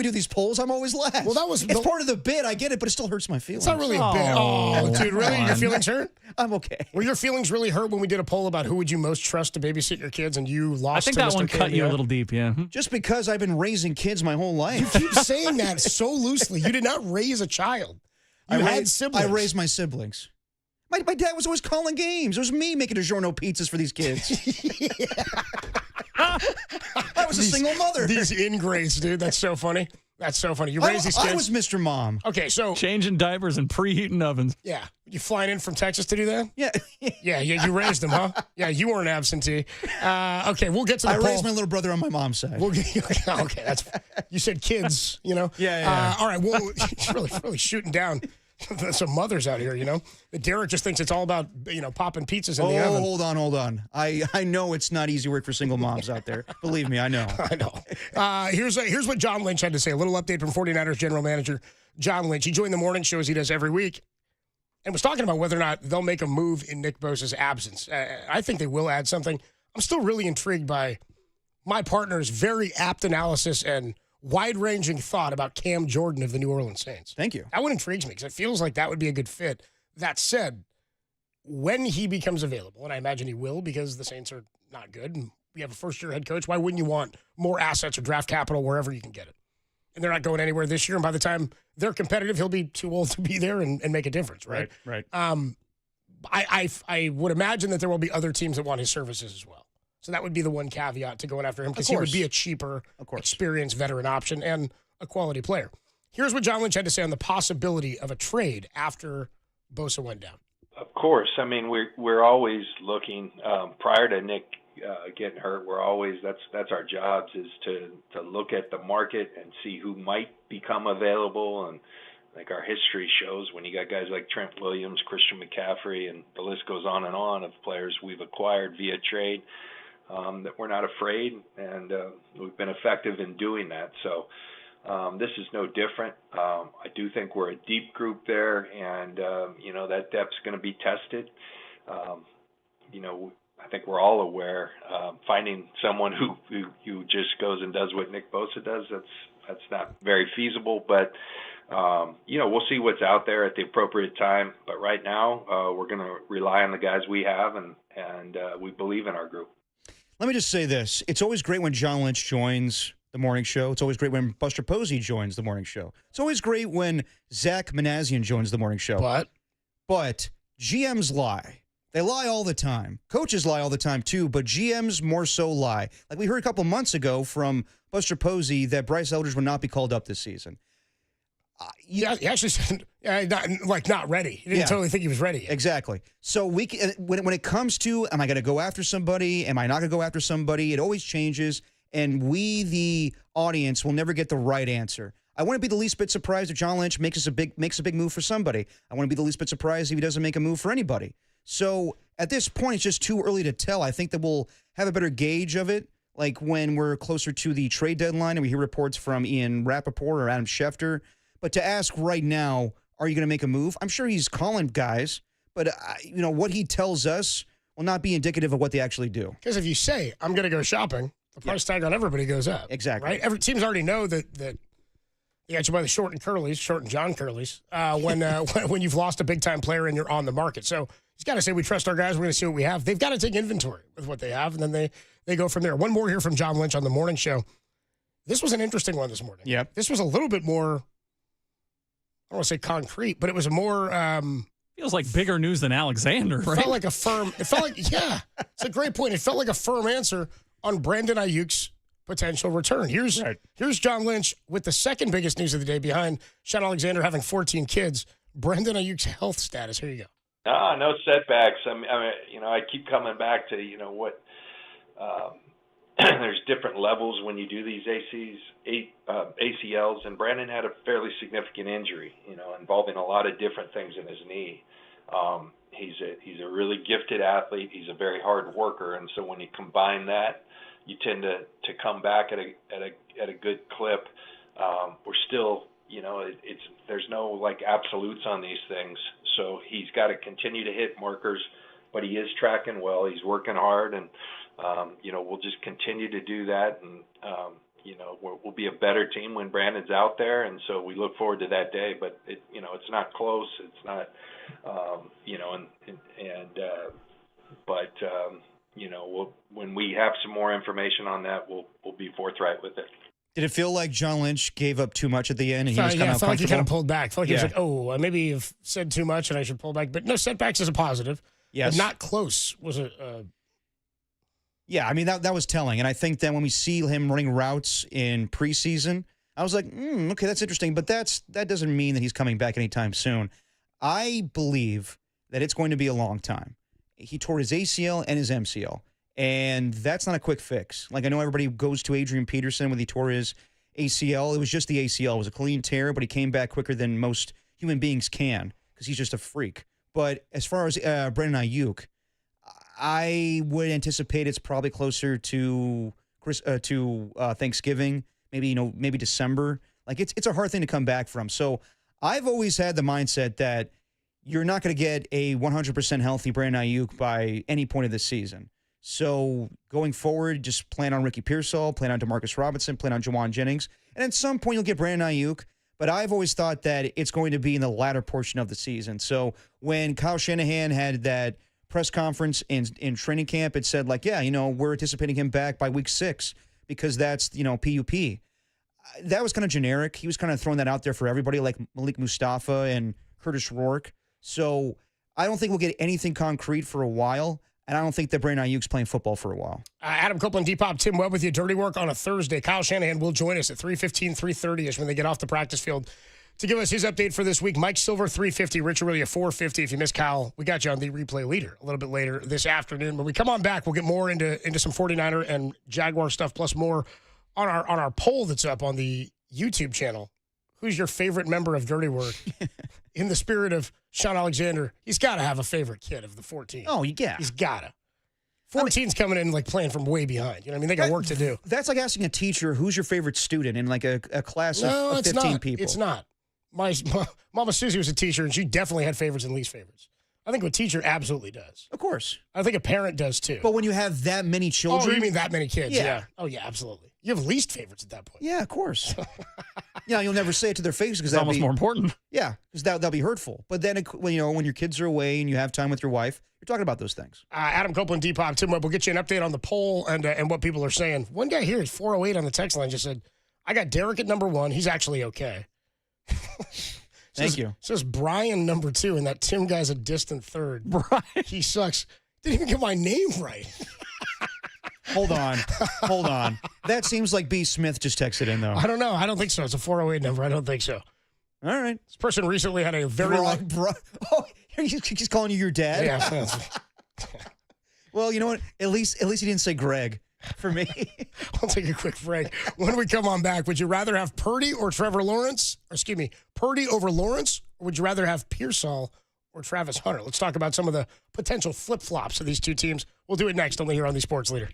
do these polls, I'm always last. Well, it's part of the bit. I get it, but it still hurts my feelings. It's not really a bit. Oh, dude, really? Your feelings hurt? I'm okay. Were your feelings really hurt when we did a poll about who would you most trust to babysit your kids, and you lost? I think that one cut you a little deep, yeah. Just because I've been raising kids my whole life. You keep saying that so loosely. You did not raise a child. You had siblings. I raised my siblings. My dad was always calling games. It was me making DiGiorno pizzas for these kids. I was a single mother. These ingrates, dude. That's so funny. That's so funny. You raised these kids. I was Mr. Mom. Okay, so changing diapers and preheating ovens. Yeah, you flying in from Texas to do that? Yeah. Yeah. You raised them, huh? Yeah, you weren't absentee. Okay, we'll get to the poll. I raised my little brother on my mom's side. Okay, that's. You said kids, you know. Yeah. All right. Well, really shooting down some mothers out here, you know. Derek just thinks it's all about, popping pizzas in the oven. Hold on. I know it's not easy work for single moms out there. Believe me, I know. I know. Here's what John Lynch had to say. A little update from 49ers general manager John Lynch. He joined the morning show as he does every week and was talking about whether or not they'll make a move in Nick Bosa's absence. I think they will add something. I'm still really intrigued by my partner's very apt analysis and wide-ranging thought about Cam Jordan of the New Orleans Saints. Thank you. That one intrigues me because it feels like that would be a good fit. That said, when he becomes available, and I imagine he will because the Saints are not good, and we have a first-year head coach, why wouldn't you want more assets or draft capital wherever you can get it? And they're not going anywhere this year, and by the time they're competitive, he'll be too old to be there and make a difference, right? Right. I would imagine that there will be other teams that want his services as well. So that would be the one caveat to going after him because he would be a cheaper, experienced veteran option and a quality player. Here's what John Lynch had to say on the possibility of a trade after Bosa went down. Of course. I mean, we're always looking prior to Nick getting hurt. We're always that's our jobs is to look at the market and see who might become available. And like our history shows, when you got guys like Trent Williams, Christian McCaffrey, and the list goes on and on of players we've acquired via trade, that we're not afraid, and we've been effective in doing that. So this is no different. I do think we're a deep group there, and that depth's going to be tested. I think we're all aware finding someone who just goes and does what Nick Bosa does. That's not very feasible, but we'll see what's out there at the appropriate time. But right now, we're going to rely on the guys we have, and we believe in our group. Let me just say this. It's always great when John Lynch joins the morning show. It's always great when Buster Posey joins the morning show. It's always great when Zack Manazian joins the morning show. But GMs lie. They lie all the time. Coaches lie all the time, too, but GMs more so lie. Like we heard a couple months ago from Buster Posey that Bryce Eldridge would not be called up this season. He actually said, not ready. He didn't totally think he was ready yet. Exactly. So when it comes to, am I going to go after somebody? Am I not going to go after somebody? It always changes, and we, the audience, will never get the right answer. I wouldn't be the least bit surprised if John Lynch makes a big move for somebody. I wouldn't be the least bit surprised if he doesn't make a move for anybody. So at this point, it's just too early to tell. I think that we'll have a better gauge of it, like when we're closer to the trade deadline and we hear reports from Ian Rappaport or Adam Schefter. But to ask right now, are you going to make a move? I'm sure he's calling guys, but what he tells us will not be indicative of what they actually do. Because if you say, I'm going to go shopping, the price tag on everybody goes up. Exactly. Right? Teams already know that you got you by the short and John Curleys, when you've lost a big-time player and you're on the market. So he's got to say, we trust our guys. We're going to see what we have. They've got to take inventory with what they have, and then they go from there. One more here from John Lynch on the morning show. This was an interesting one this morning. Yep. This was a little bit more, I don't want to say concrete, but it was a more feels like bigger news than Alexander, right? It felt like it's a great point. It felt like a firm answer on Brandon Aiyuk's potential return. Here's John Lynch with the second biggest news of the day behind Sean Alexander having 14 kids. Brandon Aiyuk's health status. Here you go. No setbacks. I keep coming back to what there's different levels when you do these ACLs, and Brandon had a fairly significant injury, involving a lot of different things in his knee. He's a really gifted athlete. He's a very hard worker, and so when you combine that, you tend to come back at a good clip. We're still, there's no absolutes on these things. So he's got to continue to hit markers, but he is tracking well. He's working hard, and we'll just continue to do that, and we'll be a better team when Brandon's out there, and so we look forward to that day. But it's not close. It's not, when we have some more information on that, we'll be forthright with it. Did it feel like John Lynch gave up too much at the end? And he was kind of felt like he kind of pulled back. I felt like he was like, maybe you've said too much and I should pull back. But no, setbacks is a positive. Yes. But not close was a... Yeah, I mean, that was telling. And I think that when we see him running routes in preseason, I was like, okay, that's interesting. But that doesn't mean that he's coming back anytime soon. I believe that it's going to be a long time. He tore his ACL and his MCL. And that's not a quick fix. Like, I know everybody goes to Adrian Peterson when he tore his ACL. It was just the ACL. It was a clean tear, but he came back quicker than most human beings can because he's just a freak. But as far as Brandon Aiyuk, I would anticipate it's probably closer to Thanksgiving, maybe December. Like, it's a hard thing to come back from. So I've always had the mindset that you're not going to get a 100% healthy Brandon Aiyuk by any point of this season. So going forward, just plan on Ricky Pearsall, plan on DeMarcus Robinson, plan on Jawan Jennings. And at some point, you'll get Brandon Aiyuk. But I've always thought that it's going to be in the latter portion of the season. So when Kyle Shanahan had that press conference in training camp, it said, we're anticipating him back by week 6 because that's, PUP. That was kind of generic. He was kind of throwing that out there for everybody, like Malik Mustafa and Curtis Rourke. So I don't think we'll get anything concrete for a while. And I don't think that Brandon Ayuk's playing football for a while. Adam Copeland, Depop, Tim Webb with you. Dirty Work on a Thursday. Kyle Shanahan will join us at 3:15, 3:30ish when they get off the practice field to give us his update for this week. Mike Silver, 3:50. Rich Aurelia, 4:50. If you missed Kyle, we got you on the replay leader a little bit later this afternoon. When we come on back, we'll get more into some 49er and Jaguar stuff, plus more on our poll that's up on the YouTube channel. Who's your favorite member of Dirty Work? In the spirit of Sean Alexander, he's got to have a favorite kid of the 14. Oh, yeah. He's got to. 14's coming in like playing from way behind. You know what I mean? They got work to do. That's like asking a teacher, who's your favorite student in like a class of 15 people. It's not. My Mama Susie was a teacher, and she definitely had favorites and least favorites. I think a teacher absolutely does. Of course. I think a parent does too. But when you have that many children. Oh, you mean that many kids? Yeah. Oh, yeah, absolutely. You have least favorites at that point. Yeah, of course. Yeah, you'll never say it to their face because that's almost more important. Yeah, because that'll be hurtful. But then, when your kids are away and you have time with your wife, you're talking about those things. Adam Copeland, Depop, Tim Webb, we'll get you an update on the poll and what people are saying. One guy here is 408 on the text line just said, I got Derek at number 1. He's actually okay. Thank you. Says Brian number 2, and that Tim guy's a distant third. Brian. He sucks. Didn't even get my name right. Hold on. That seems like B. Smith just texted in, though. I don't know. I don't think so. It's a 408 number. I don't think so. All right. This person recently had a very long... Oh, he's calling you your dad? Yeah. Well, you know what? At least he didn't say Greg for me. I'll take a quick break. When we come on back, would you rather have Purdy or Trevor Lawrence? Or, excuse me, Purdy over Lawrence? Or would you rather have Pearsall or Travis Hunter? Let's talk about some of the potential flip-flops of these two teams. We'll do it next, only here on the Sports Leader.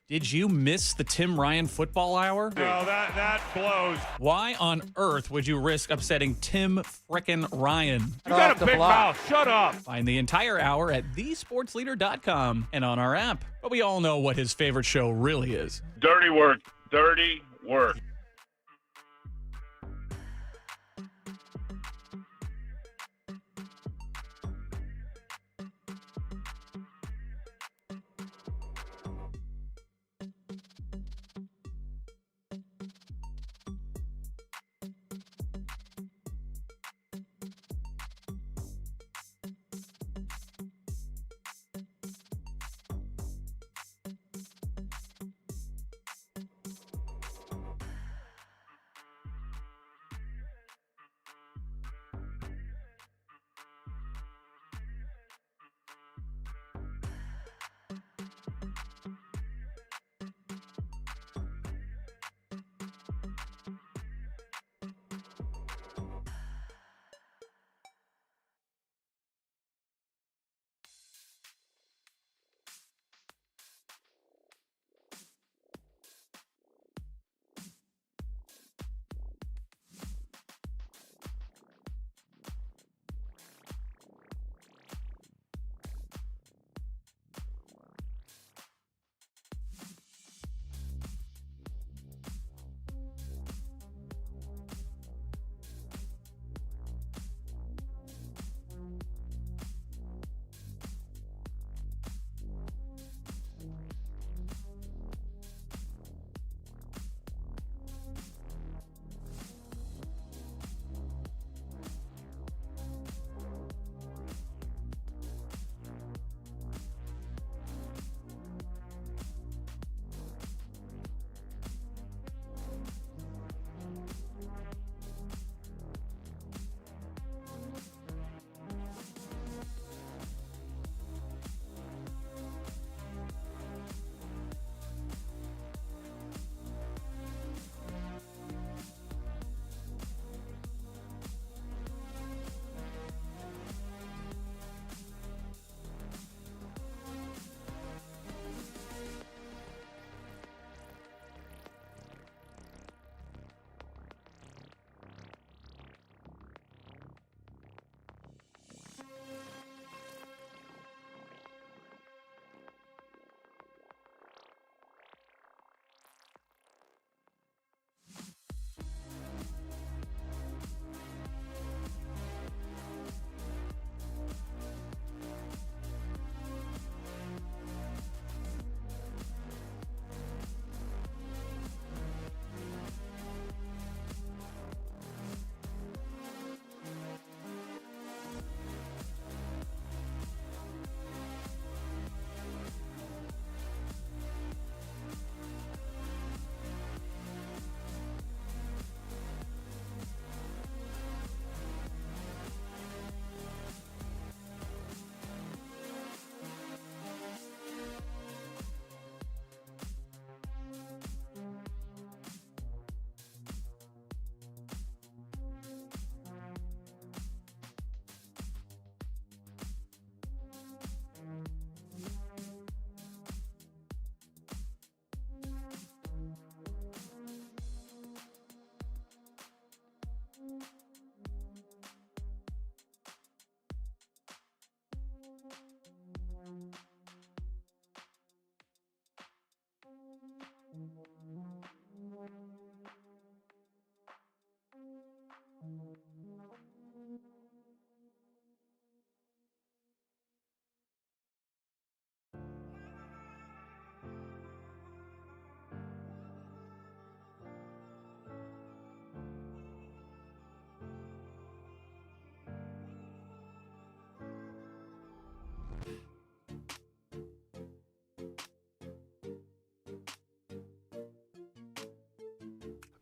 Did you miss the Tim Ryan football hour? No, that blows. Why on earth would you risk upsetting Tim frickin' Ryan? You got a big mouth. Shut up. Find the entire hour at thesportsleader.com and on our app. But we all know what his favorite show really is. Dirty work. Dirty work.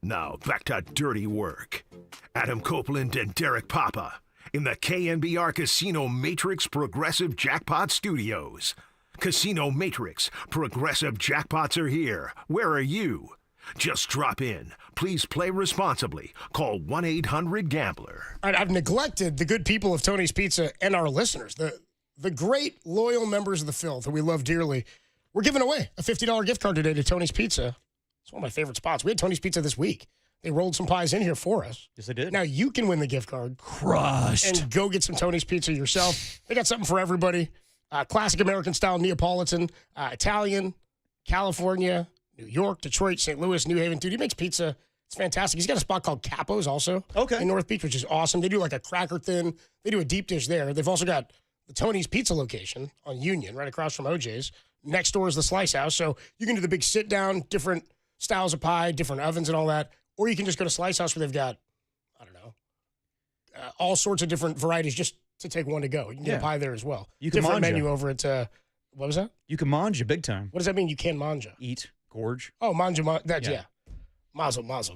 Now back to dirty work. Adam Copeland and Derek Papa in the KNBR Casino Matrix Progressive Jackpot Studios. Casino Matrix Progressive Jackpots are here. Where are you? Just drop in. Please play responsibly. Call 1-800-GAMBLER. All right, I've neglected the good people of Tony's Pizza and our listeners, the great loyal members of the Filth that we love dearly. We're giving away a $50 gift card today to Tony's Pizza. It's one of my favorite spots. We had Tony's Pizza this week. They rolled some pies in here for us. Yes, they did. Now you can win the gift card. Crushed. And go get some Tony's Pizza yourself. They got something for everybody. Classic American-style Neapolitan, Italian, California, New York, Detroit, St. Louis, New Haven. Dude, he makes pizza. It's fantastic. He's got a spot called Capo's also in North Beach, which is awesome. They do like a cracker thin. They do a deep dish there. They've also got the Tony's Pizza location on Union, right across from OJ's. Next door is the Slice House. So you can do the big sit-down, different styles of pie, different ovens and all that. Or you can just go to Slice House where they've got, I don't know, all sorts of different varieties just to take one to go. You can get a pie there as well. You can different manja. menu over at, what was that? You can manja big time. What does that mean? You can manja? Eat, gorge. Oh, manja, yeah. Mazel. Manja.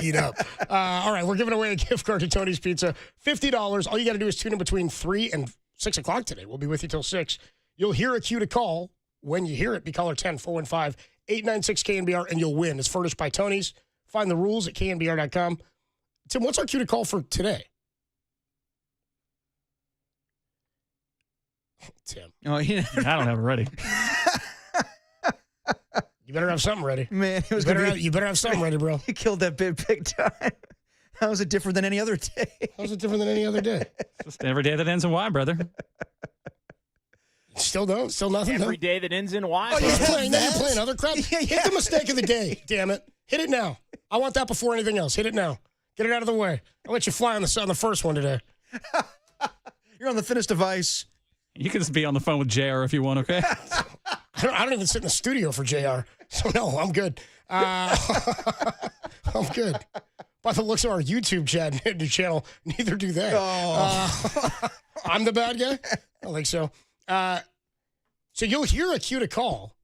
Eat up. All right, we're giving away a gift card to Tony's Pizza. $50. All you got to do is tune in between 3 and 6 o'clock today. We'll be with you till 6. You'll hear a cue to call. When you hear it, be caller 10 415-896-KNBR, and you'll win. It's furnished by Tony's. Find the rules at knbr.com. Tim, what's our cue to call for today? Tim. Oh, yeah. I don't have it ready. You better have something ready. Man, it was you better have something ready, bro. You killed that big time. How is it different than any other day? How's it different than any other day? Just every day that ends in Y, brother. Still don't? Still nothing? Every day that ends in Y. Oh, you're playing other crap? Hit the mistake of the day, damn it. Hit it now. I want that before anything else. Hit it now. Get it out of the way. I'll let you fly on the first one today. You're on the thinnest device. You can just be on the phone with JR if you want, okay? I don't even sit in the studio for JR. So, no, I'm good. I'm good. By the looks of our YouTube channel, neither do they. Oh. I'm the bad guy? I don't think so. So you'll hear a cue to call.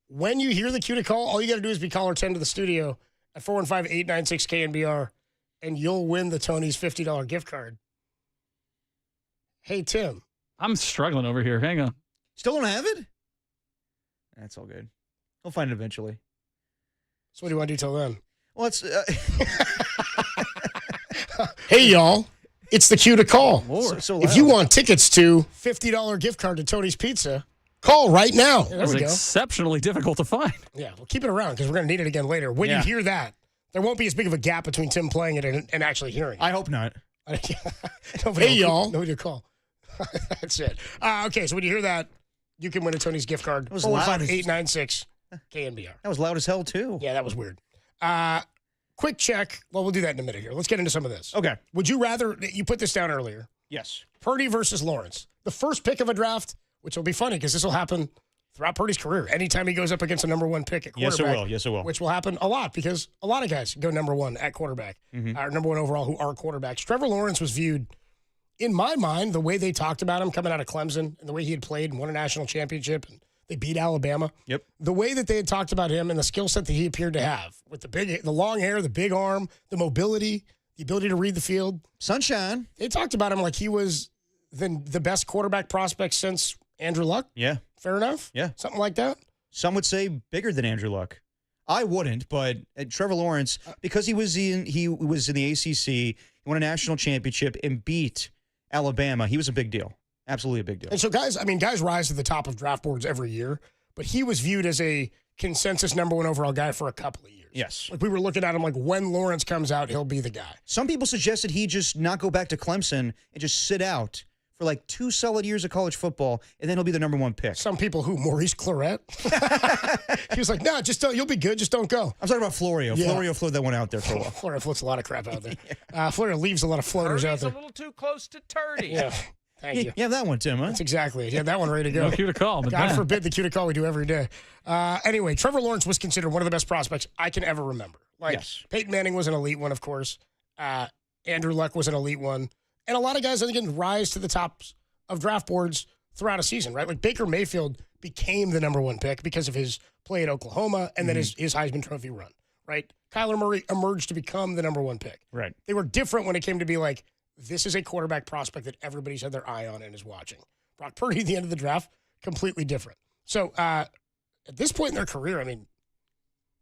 When you hear the cue to call, all you got to do is be caller 10 to the studio at 415-896-KNBR, and you'll win the Tony's $50 gift card. Hey, Tim. I'm struggling over here. Hang on. Still don't have it? That's all good. We'll find it eventually. So what do you want to do till then? Well, it's... Hey, y'all. It's the cue to call. So if you want tickets to $50 gift card to Tony's Pizza, call right now. That was exceptionally difficult to find. Yeah, well, keep it around because we're going to need it again later. When you hear that, there won't be as big of a gap between Tim playing it and actually hearing it. I hope not. Hey, y'all. Nobody to call. That's it. Okay, so when you hear that, you can win a Tony's gift card. 415-896-KNBR. That was loud as hell, too. Yeah, that was weird. Quick check. Well, we'll do that in a minute here. Let's get into some of this. Okay. Would you rather, you put this down earlier. Yes. Purdy versus Lawrence. The first pick of a draft, which will be funny because this will happen throughout Purdy's career. Anytime he goes up against a number one pick at quarterback. Yes, it will. Which will happen a lot because a lot of guys go number one at quarterback, or number one overall who are quarterbacks. Trevor Lawrence was viewed, in my mind, the way they talked about him coming out of Clemson and the way he had played and won a national championship and they beat Alabama. Yep. The way that they had talked about him and the skill set that he appeared to have with the long hair, the big arm, the mobility, the ability to read the field. Sunshine. They talked about him like he was the best quarterback prospect since Andrew Luck. Yeah. Fair enough? Yeah. Something like that? Some would say bigger than Andrew Luck. I wouldn't, but Trevor Lawrence, because he was in the ACC, he won a national championship and beat Alabama, he was a big deal. Absolutely a big deal. And so guys rise to the top of draft boards every year, but he was viewed as a consensus number one overall guy for a couple of years. Yes. Like we were looking at him like when Lawrence comes out, he'll be the guy. Some people suggested he just not go back to Clemson and just sit out for like 2 solid years of college football, and then he'll be the number one pick. Some people who, Maurice Claret? He was like, no, just don't, you'll be good, just don't go. I'm talking about Florio. Yeah. Florio floated that one out there for a while. Florio floats a lot of crap out there. Florio leaves a lot of floaters out there. a little too close to Turdy. Yeah. Thank you. You have that one, Tim, huh? That's exactly it. You have that one ready to go. No cue to call. But God forbid the cue to call we do every day. Anyway, Trevor Lawrence was considered one of the best prospects I can ever remember. Like, yes. Peyton Manning was an elite one, of course. Andrew Luck was an elite one. And a lot of guys, I think, can rise to the tops of draft boards throughout a season, right? Like Baker Mayfield became the number one pick because of his play at Oklahoma and then his Heisman Trophy run, right? Kyler Murray emerged to become the number one pick. Right. They were different when it came to be like, this is a quarterback prospect that everybody's had their eye on and is watching. Brock Purdy at the end of the draft, completely different. So at this point in their career, I mean,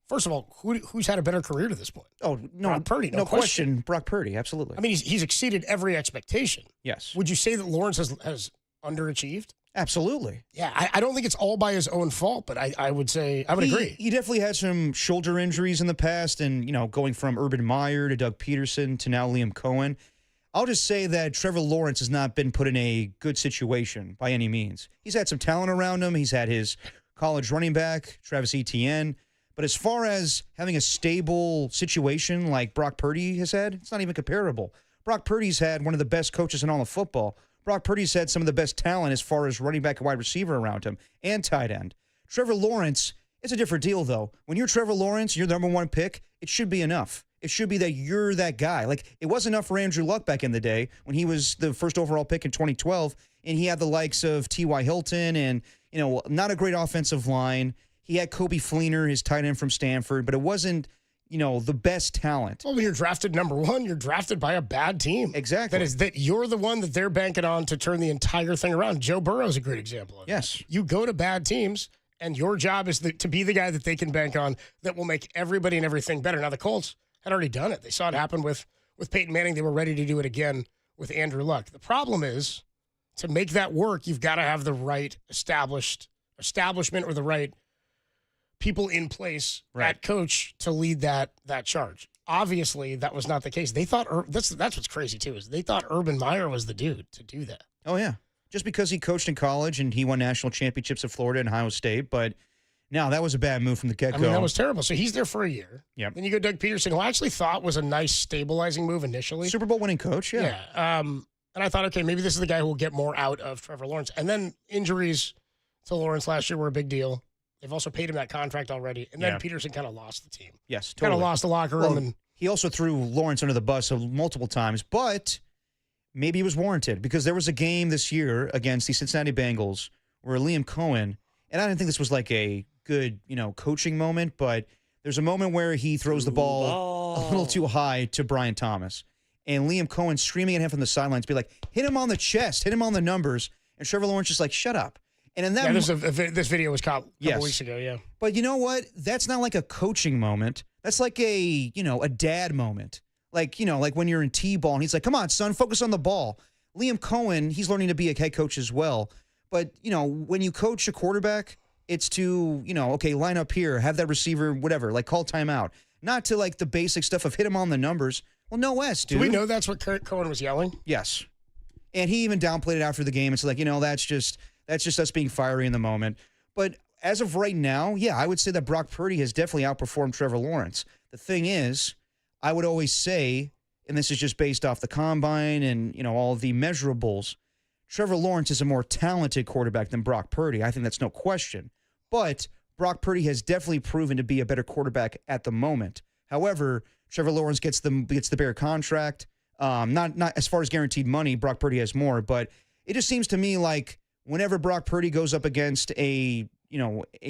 first of all, who's had a better career to this point? Oh, no. Brock Purdy, no question. Brock Purdy, absolutely. I mean, he's exceeded every expectation. Yes. Would you say that Lawrence has underachieved? Absolutely. Yeah, I don't think it's all by his own fault, but I would say, I would agree. He definitely had some shoulder injuries in the past, and, going from Urban Meyer to Doug Peterson to now Liam Cohen. I'll just say that Trevor Lawrence has not been put in a good situation by any means. He's had some talent around him. He's had his college running back, Travis Etienne. But as far as having a stable situation like Brock Purdy has had, it's not even comparable. Brock Purdy's had one of the best coaches in all of football. Brock Purdy's had some of the best talent as far as running back and wide receiver around him and tight end. Trevor Lawrence, it's a different deal, though. When you're Trevor Lawrence, you're the number one pick, it should be enough. It should be that you're that guy. Like, it wasn't enough for Andrew Luck back in the day when he was the first overall pick in 2012, and he had the likes of T.Y. Hilton and, not a great offensive line. He had Kobe Fleener, his tight end from Stanford, but it wasn't, the best talent. Well, when you're drafted number one, you're drafted by a bad team. Exactly. That you're the one that they're banking on to turn the entire thing around. Joe Burrow's a great example of yes. that. You go to bad teams, and your job is to be the guy that they can bank on that will make everybody and everything better. Now, the Colts had already done it. They saw it happen with Peyton Manning. They were ready to do it again with Andrew Luck. The problem is, to make that work, you've got to have the right establishment or the right people in place at coach to lead that charge. Obviously, that was not the case. They thought that's what's crazy too, is they thought Urban Meyer was the dude to do that. Oh yeah, just because he coached in college and he won national championships at Florida and Ohio State, but no, that was a bad move from the get-go. I mean, that was terrible. So he's there for a year. Yep. Then you go Doug Peterson, who I actually thought was a nice stabilizing move initially. Super Bowl winning coach, yeah. Yeah. And I thought, okay, maybe this is the guy who will get more out of Trevor Lawrence. And then injuries to Lawrence last year were a big deal. They've also paid him that contract already. And then Peterson kind of lost the team. Yes, totally. Kind of lost the locker room. And he also threw Lawrence under the bus multiple times, but maybe it was warranted because there was a game this year against the Cincinnati Bengals where Liam Cohen, and I didn't think this was like a good, coaching moment, but there's a moment where he throws the ball a little too high to Brian Thomas. And Liam Cohen screaming at him from the sidelines, be like, hit him on the chest, hit him on the numbers. And Trevor Lawrence just like, shut up. And in that this video was caught a couple weeks ago, yeah. But you know what? That's not like a coaching moment. That's like a dad moment. Like when you're in T-ball and he's like, come on, son, focus on the ball. Liam Cohen, he's learning to be a head coach as well. But, when you coach a quarterback, it's to, okay, line up here, have that receiver, whatever, like call timeout. Not to like the basic stuff of hit him on the numbers. Well, no S, dude. Do we know that's what Cohen was yelling? Yes. And he even downplayed it after the game. It's like, that's just us being fiery in the moment. But as of right now, yeah, I would say that Brock Purdy has definitely outperformed Trevor Lawrence. The thing is, I would always say, and this is just based off the combine and, all of the measurables, Trevor Lawrence is a more talented quarterback than Brock Purdy. I think that's no question. But Brock Purdy has definitely proven to be a better quarterback at the moment. However, Trevor Lawrence gets the bigger contract. Not as far as guaranteed money, Brock Purdy has more. But it just seems to me like whenever Brock Purdy goes up against a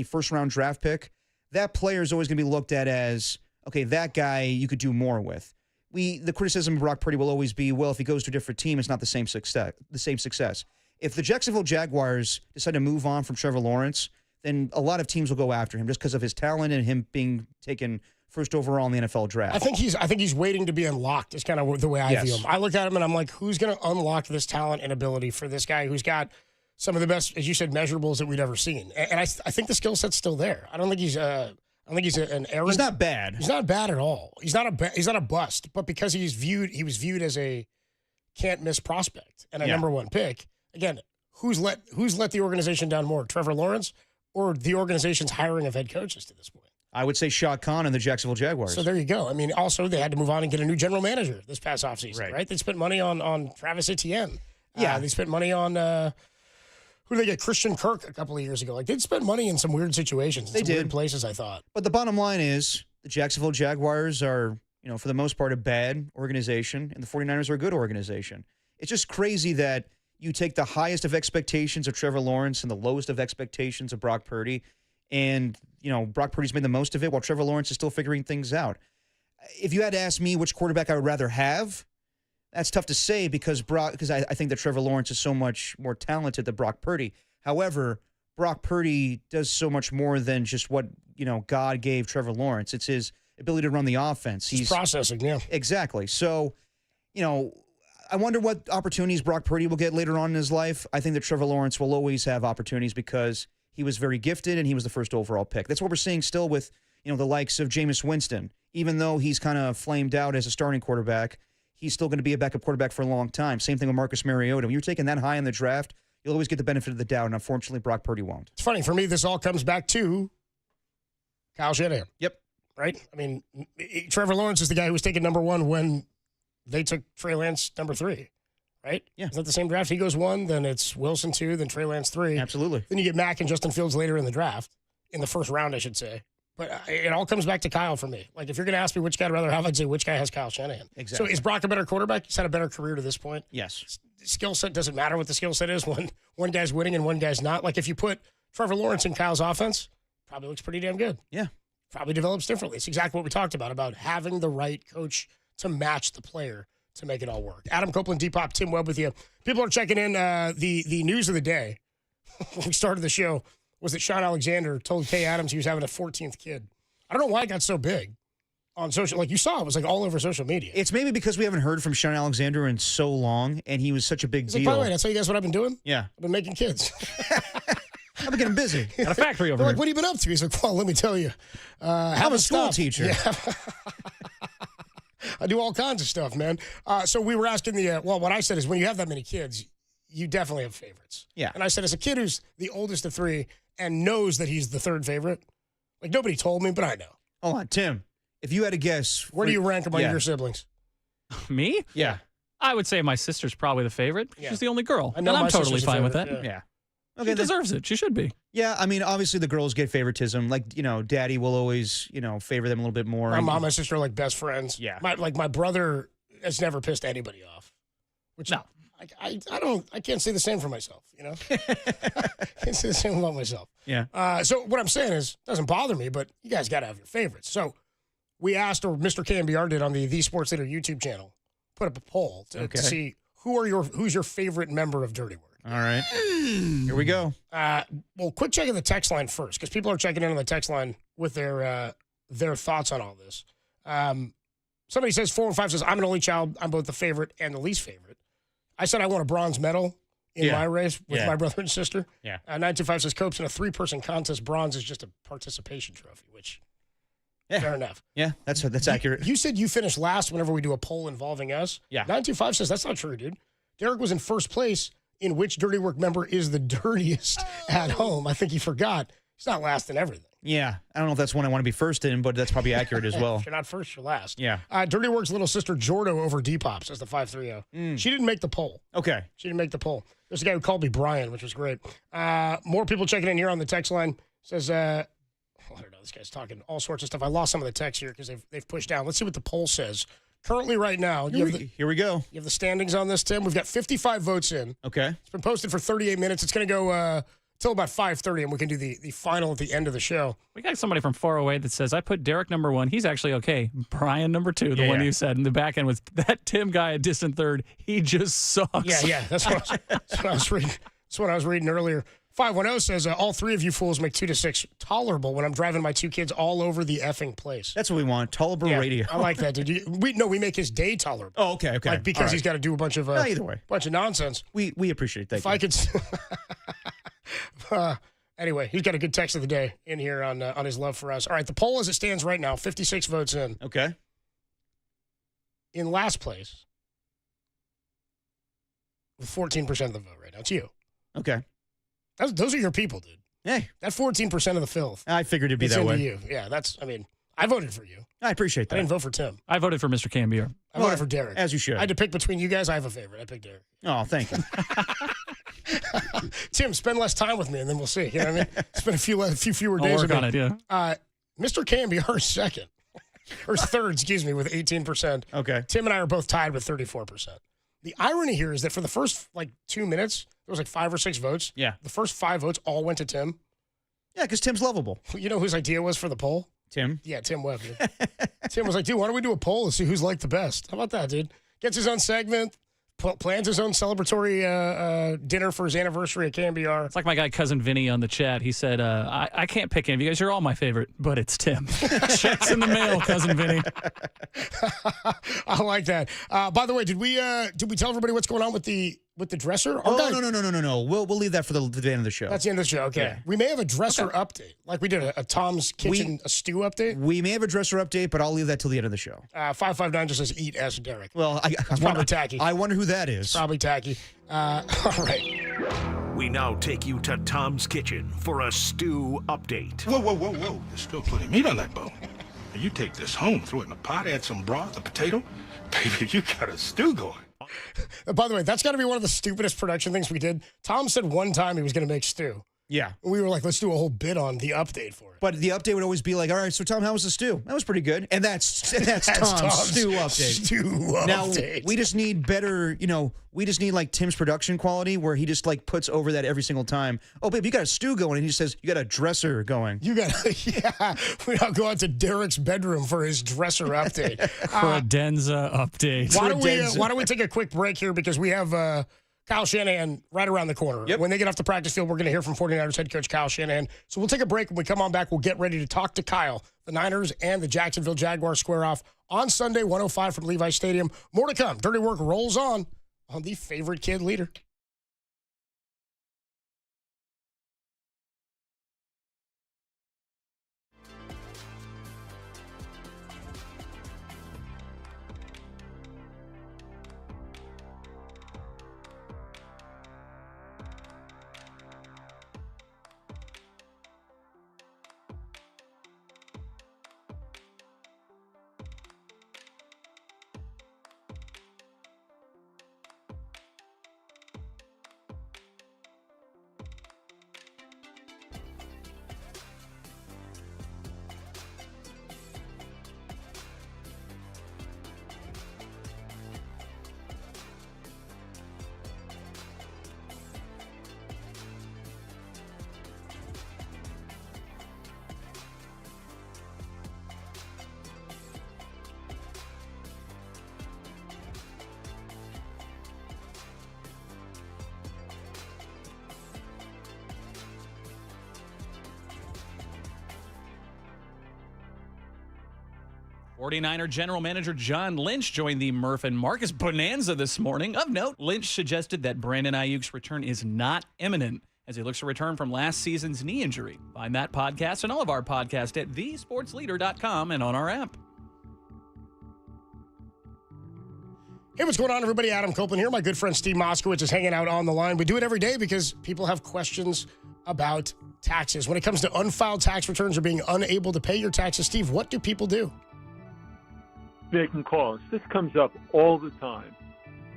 first-round draft pick, that player is always going to be looked at as, okay, that guy you could do more with. The criticism of Brock Purdy will always be, well, if he goes to a different team, it's not the same success. If the Jacksonville Jaguars decide to move on from Trevor Lawrence, then a lot of teams will go after him just because of his talent and him being taken first overall in the NFL draft. I think he's waiting to be unlocked is kind of the way I view him. I look at him and I'm like, who's going to unlock this talent and ability for this guy who's got some of the best, as you said, measurables that we've ever seen. And I think the skill set's still there. I don't think he's an errant. He's not bad. He's not bad at all. He's not a bust. But because he was viewed as a can't miss prospect and a number one pick. Again, who's let the organization down more, Trevor Lawrence or the organization's hiring of head coaches to this point? I would say Shad Khan and the Jacksonville Jaguars. So there you go. I mean, also they had to move on and get a new general manager this past offseason, right? They spent money on Travis Etienne. Yeah. They spent money on who did they get? Christian Kirk a couple of years ago. Like they'd spent money in some weird situations, weird places, I thought. But the bottom line is the Jacksonville Jaguars are, for the most part, a bad organization, and the 49ers are a good organization. It's just crazy that you take the highest of expectations of Trevor Lawrence and the lowest of expectations of Brock Purdy, And, Brock Purdy's made the most of it while Trevor Lawrence is still figuring things out. If you had to ask me which quarterback I would rather have, that's tough to say because I think that Trevor Lawrence is so much more talented than Brock Purdy. However, Brock Purdy does so much more than just what, God gave Trevor Lawrence. It's his ability to run the offense. He's processing, yeah. Exactly. So, I wonder what opportunities Brock Purdy will get later on in his life. I think that Trevor Lawrence will always have opportunities because he was very gifted and he was the first overall pick. That's what we're seeing still with, the likes of Jameis Winston. Even though he's kind of flamed out as a starting quarterback, he's still going to be a backup quarterback for a long time. Same thing with Marcus Mariota. When you're taking that high in the draft, you'll always get the benefit of the doubt, and unfortunately, Brock Purdy won't. It's funny. For me, this all comes back to Kyle Shanahan. Yep. Right? I mean, Trevor Lawrence is the guy who was taken number 1 when they took Trey Lance number 3. Right? Yeah. Is that the same draft? He goes 1, then it's Wilson 2, then Trey Lance 3. Absolutely. Then you get Mack and Justin Fields later in the draft, in the first round, I should say. But it all comes back to Kyle for me. Like, if you're going to ask me which guy I'd rather have, I'd say which guy has Kyle Shanahan. Exactly. So is Brock a better quarterback? He's had a better career to this point. Yes. Skill set doesn't matter what the skill set is when one guy's winning and one guy's not. Like, if you put Trevor Lawrence in Kyle's offense, probably looks pretty damn good. Yeah. Probably develops differently. It's exactly what we talked about having the right coach to match the player to make it all work. Adam Copeland, Depop, Tim Webb with you. People are checking in. The news of the day when we started the show was that Sean Alexander told Kay Adams he was having a 14th kid. I don't know why it got so big on social. Like you saw, it was like all over social media. It's maybe because we haven't heard from Sean Alexander in so long, and he was such a big deal. Like, by the way, did I tell you guys what I've been doing? Yeah. I've been making kids. I've been getting busy. Got a factory over They're here. like, what have you been up to? He's like, well, let me tell you. I'm a school teacher. Yeah. I do all kinds of stuff, man. So we were asking what I said is when you have that many kids, you definitely have favorites. Yeah. And I said, as a kid who's the oldest of 3 and knows that he's the 3rd favorite, like nobody told me, but I know. Hold on, Tim. If you had to guess, Where do you rank among your siblings? Me? Yeah. I would say my sister's probably the favorite. Yeah. She's the only girl. I know and my I'm totally sister's the fine with that. favorite, Yeah. She deserves it. She should be. Yeah, I mean, obviously the girls get favoritism. Like, Daddy will always, favor them a little bit more. My mom and my sister are like best friends. Yeah. My brother has never pissed anybody off. Which No. I can't say the same for myself, I can't say the same about myself. Yeah. So what I'm saying is, it doesn't bother me, but you guys got to have your favorites. So we asked, or Mr. KNBR did on the Sports Leader YouTube channel, put up a poll to see who's your favorite member of Dirty Work. All right. Here we go. Well, quick check of the text line first, because people are checking in on the text line with their thoughts on all this. Somebody says 415 says, I'm an only child. I'm both the favorite and the least favorite. I said I won a bronze medal in my race with my brother and sister. Yeah. 925 says Copes in a 3-person contest. Bronze is just a participation trophy, which fair enough. Yeah, that's accurate. You said you finished last whenever we do a poll involving us. Yeah. 925 says that's not true, dude. Derek was in first place in which Dirty Work member is the dirtiest at home. I think he forgot. He's not last in everything. Yeah. I don't know if that's one I want to be first in, but that's probably accurate as well. If you're not first, you're last. Yeah. Dirty Work's little sister, Jordo, over Depop, says the 530. She didn't make the poll. Okay. She didn't make the poll. There's a guy who called me Brian, which was great. More people checking in here on the text line. Says, I don't know, this guy's talking all sorts of stuff. I lost some of the text here because they've pushed down. Let's see what the poll says. Currently, right now, Here we go. You have the standings on this, Tim. We've got 55 votes in. Okay. It's been posted for 38 minutes. It's going to go till about 5:30, and we can do the final at the end of the show. We got somebody from 408 that says, I put Derek number 1. He's actually okay. Brian number 2, the one you said. And the back end was that Tim guy at distant third. He just sucks. Yeah. That's what I was reading. That's what I was reading earlier. 510 says, all 3 of you fools make 2 to 6 tolerable when I'm driving my 2 kids all over the effing place. That's what we want. Tolerable radio. I like that, dude. We make his day tolerable. Oh, okay. Like, because he's got to do a bunch of either way, bunch of nonsense. We appreciate that. If I could. Anyway, he's got a good text of the day in here on his love for us. All right, the poll as it stands right now, 56 votes in. Okay. In last place, with 14% of the vote right now, it's you. Okay. Those are your people, dude. Hey. That 14% of the filth. I figured it'd be that way. You. Yeah, I voted for you. I appreciate that. I didn't vote for Tim. I voted for Mr. KNBR. I voted for Derek. As you should. I had to pick between you guys. I have a favorite. I picked Derek. Oh, thank you. Tim, spend less time with me, and then we'll see. You know what I mean? Spend a few fewer I'll days work with on me. it, yeah. Mr. KNBR is second. Or third, excuse me, with 18%. Okay. Tim and I are both tied with 34%. The irony here is that for the first 2 minutes, there was 5 or 6 votes. Yeah. The first 5 votes all went to Tim. Yeah, because Tim's lovable. You know whose idea was for the poll? Tim? Yeah, Tim Webb. Dude. Tim was like, dude, why don't we do a poll and see who's liked the best? How about that, dude? Gets his own segment, plans his own celebratory dinner for his anniversary at KNBR. It's like my guy, Cousin Vinny, on the chat. He said, I can't pick any of you guys. You're all my favorite, but it's Tim. Check's in the mail, Cousin Vinny. I like that. By the way, did we tell everybody what's going on with the dresser? No. We'll leave that for the end of the show. That's the end of the show. Okay. Yeah. We may have a dresser update, like we did a Tom's Kitchen, a stew update. We may have a dresser update, but I'll leave that till the end of the show. 559 just says eat as Derek. Well, it's probably tacky. I wonder who that is. Probably tacky. All right. We now take you to Tom's Kitchen for a stew update. Whoa. There's still plenty of meat on that bone. You take this home, throw it in a pot, add some broth, a potato. Baby, you got a stew going. By the way, that's got to be one of the stupidest production things we did. Tom said one time he was going to make stew. Yeah. We were like, let's do a whole bit on the update for it. But the update would always be like, all right, so Tom, how was the stew? That was pretty good. And that's Tom's stew update. Now, we just need better, we just need like Tim's production quality where he just like puts over that every single time. Oh, babe, you got a stew going. And he just says, you got a dresser going. We now go out to Derek's bedroom for his dresser update. Credenza update. Why don't we take a quick break here because we have Kyle Shanahan right around the corner. Yep. When they get off the practice field, we're going to hear from 49ers head coach Kyle Shanahan. So we'll take a break. When we come on back, we'll get ready to talk to Kyle. The Niners and the Jacksonville Jaguars square off on Sunday, 1:05 from Levi Stadium. More to come. Dirty Work rolls on the favorite kid leader. '49er General Manager John Lynch joined the Murph and Marcus Bonanza this morning. Of note, Lynch suggested that Brandon Aiyuk's return is not imminent as he looks to return from last season's knee injury. Find that podcast and all of our podcasts at thesportsleader.com and on our app. Hey, what's going on, everybody? Adam Copeland here. My good friend Steve Moskowitz is hanging out on the line. We do it every day because people have questions about taxes. When it comes to unfiled tax returns or being unable to pay your taxes, Steve, what do people do? They can call us. This comes up all the time.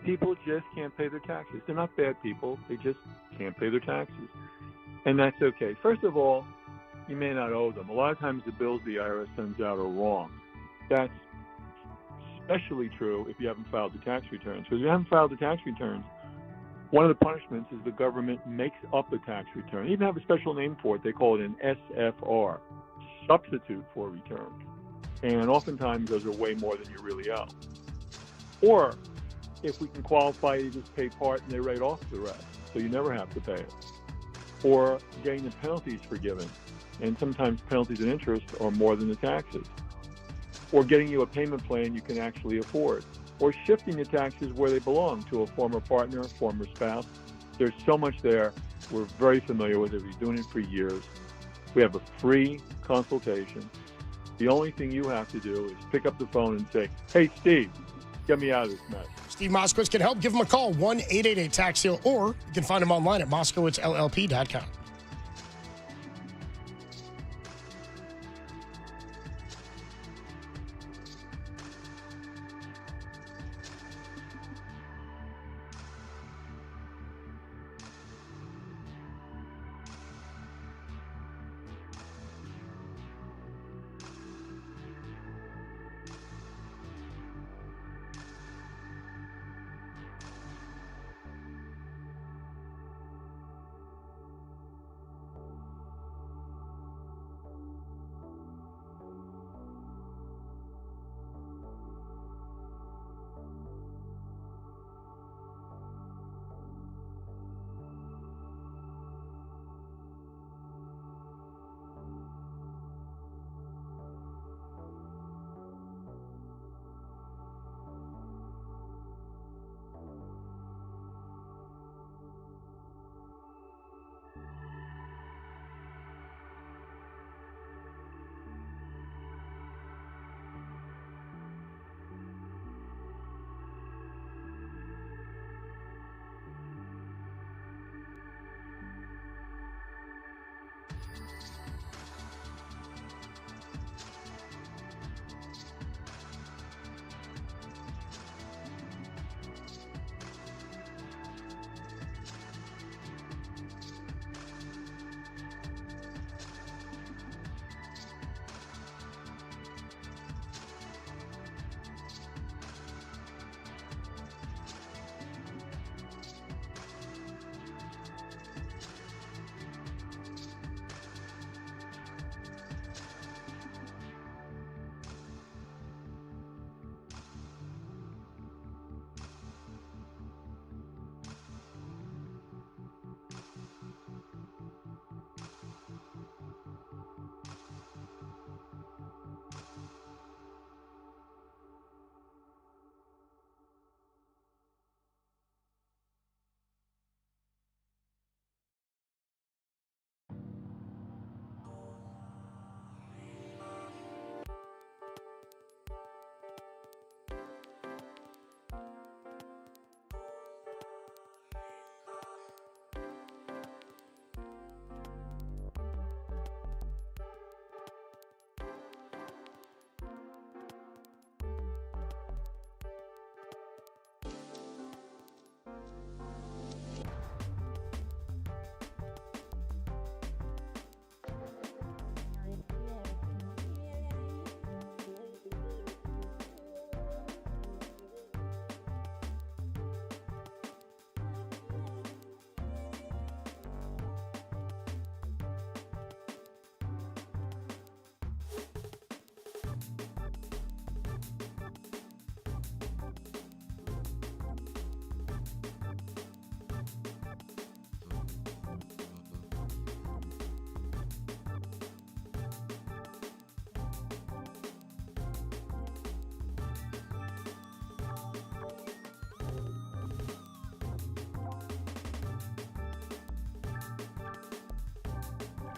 People just can't pay their taxes. They're not bad people. They just can't pay their taxes. And that's okay. First of all, you may not owe them. A lot of times the bills the IRS sends out are wrong. That's especially true if you haven't filed the tax returns. Because if you haven't filed the tax returns, one of the punishments is the government makes up a tax return. They even have a special name for it. They call it an SFR, substitute for return. And oftentimes those are way more than you really owe. Or if we can qualify, you just pay part and they write off the rest, so you never have to pay it. Or getting the penalties forgiven, and sometimes penalties and interest are more than the taxes. Or getting you a payment plan you can actually afford. Or shifting the taxes where they belong to a former partner, former spouse. There's so much there. We're very familiar with it. We've been doing it for years. We have a free consultation. The only thing you have to do is pick up the phone and say, hey, Steve, get me out of this mess. Steve Moskowitz can help. Give him a call, 1-888-TAX-SEAL, or you can find him online at moskowitzllp.com.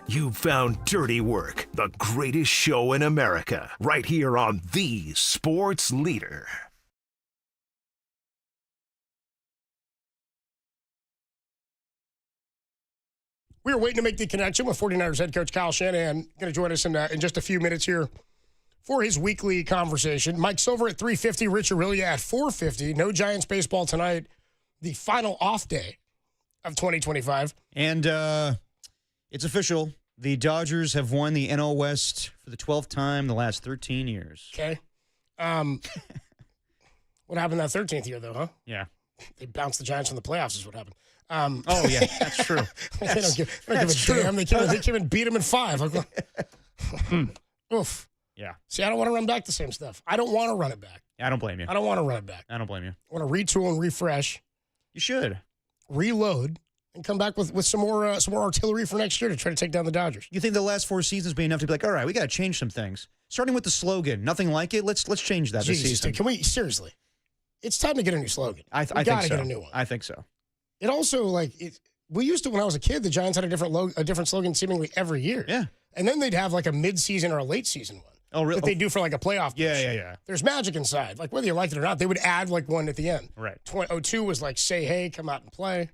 You've found Dirty Work, the greatest show in America, right here on the Sports Leader. We are waiting to make the connection with 49ers head coach Kyle Shanahan. Going to join us in just a few minutes here for his weekly conversation. Mike Silver at 3:50, Rich Aurelia at 4:50. No Giants baseball tonight, the final off day of 2025. And it's official. The Dodgers have won the NL West for the 12th time in the last 13 years. Okay. What happened that 13th year, though, huh? Yeah. They bounced the Giants in the playoffs is what happened. Oh, yeah, that's true. They don't give a damn. They came and beat them in 5. Oof. Yeah. See, I don't want to run back the same stuff. I don't want to run it back. I don't blame you. I don't want to run it back. I don't blame you. I want to retool and refresh. You should. Reload and come back with some more artillery for next year to try to take down the Dodgers. You think the last 4 seasons be enough to be like, all right, we got to change some things? Starting with the slogan, nothing like it. Let's change that this season. Dude, can we seriously? It's time to get a new slogan. I think so. Get a new one. I think so. It also we used to when I was a kid. The Giants had a different slogan seemingly every year. Yeah, and then they'd have like a mid-season or a late season one. Oh, really? That they do for like a playoff. Yeah. There's magic inside. Like whether you liked it or not, they would add like one at the end. Right. 02 was like say hey, come out and play.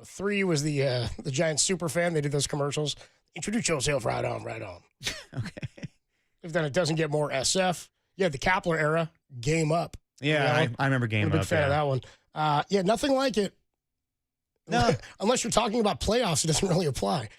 03 was the Giants super fan. They did those commercials. Introduce yourself right on. Okay. If then it doesn't get more SF. Yeah, the Kapler era, game up. Yeah, I remember Game I'm a big fan of that one. Yeah, nothing like it. No. Unless you're talking about playoffs, it doesn't really apply.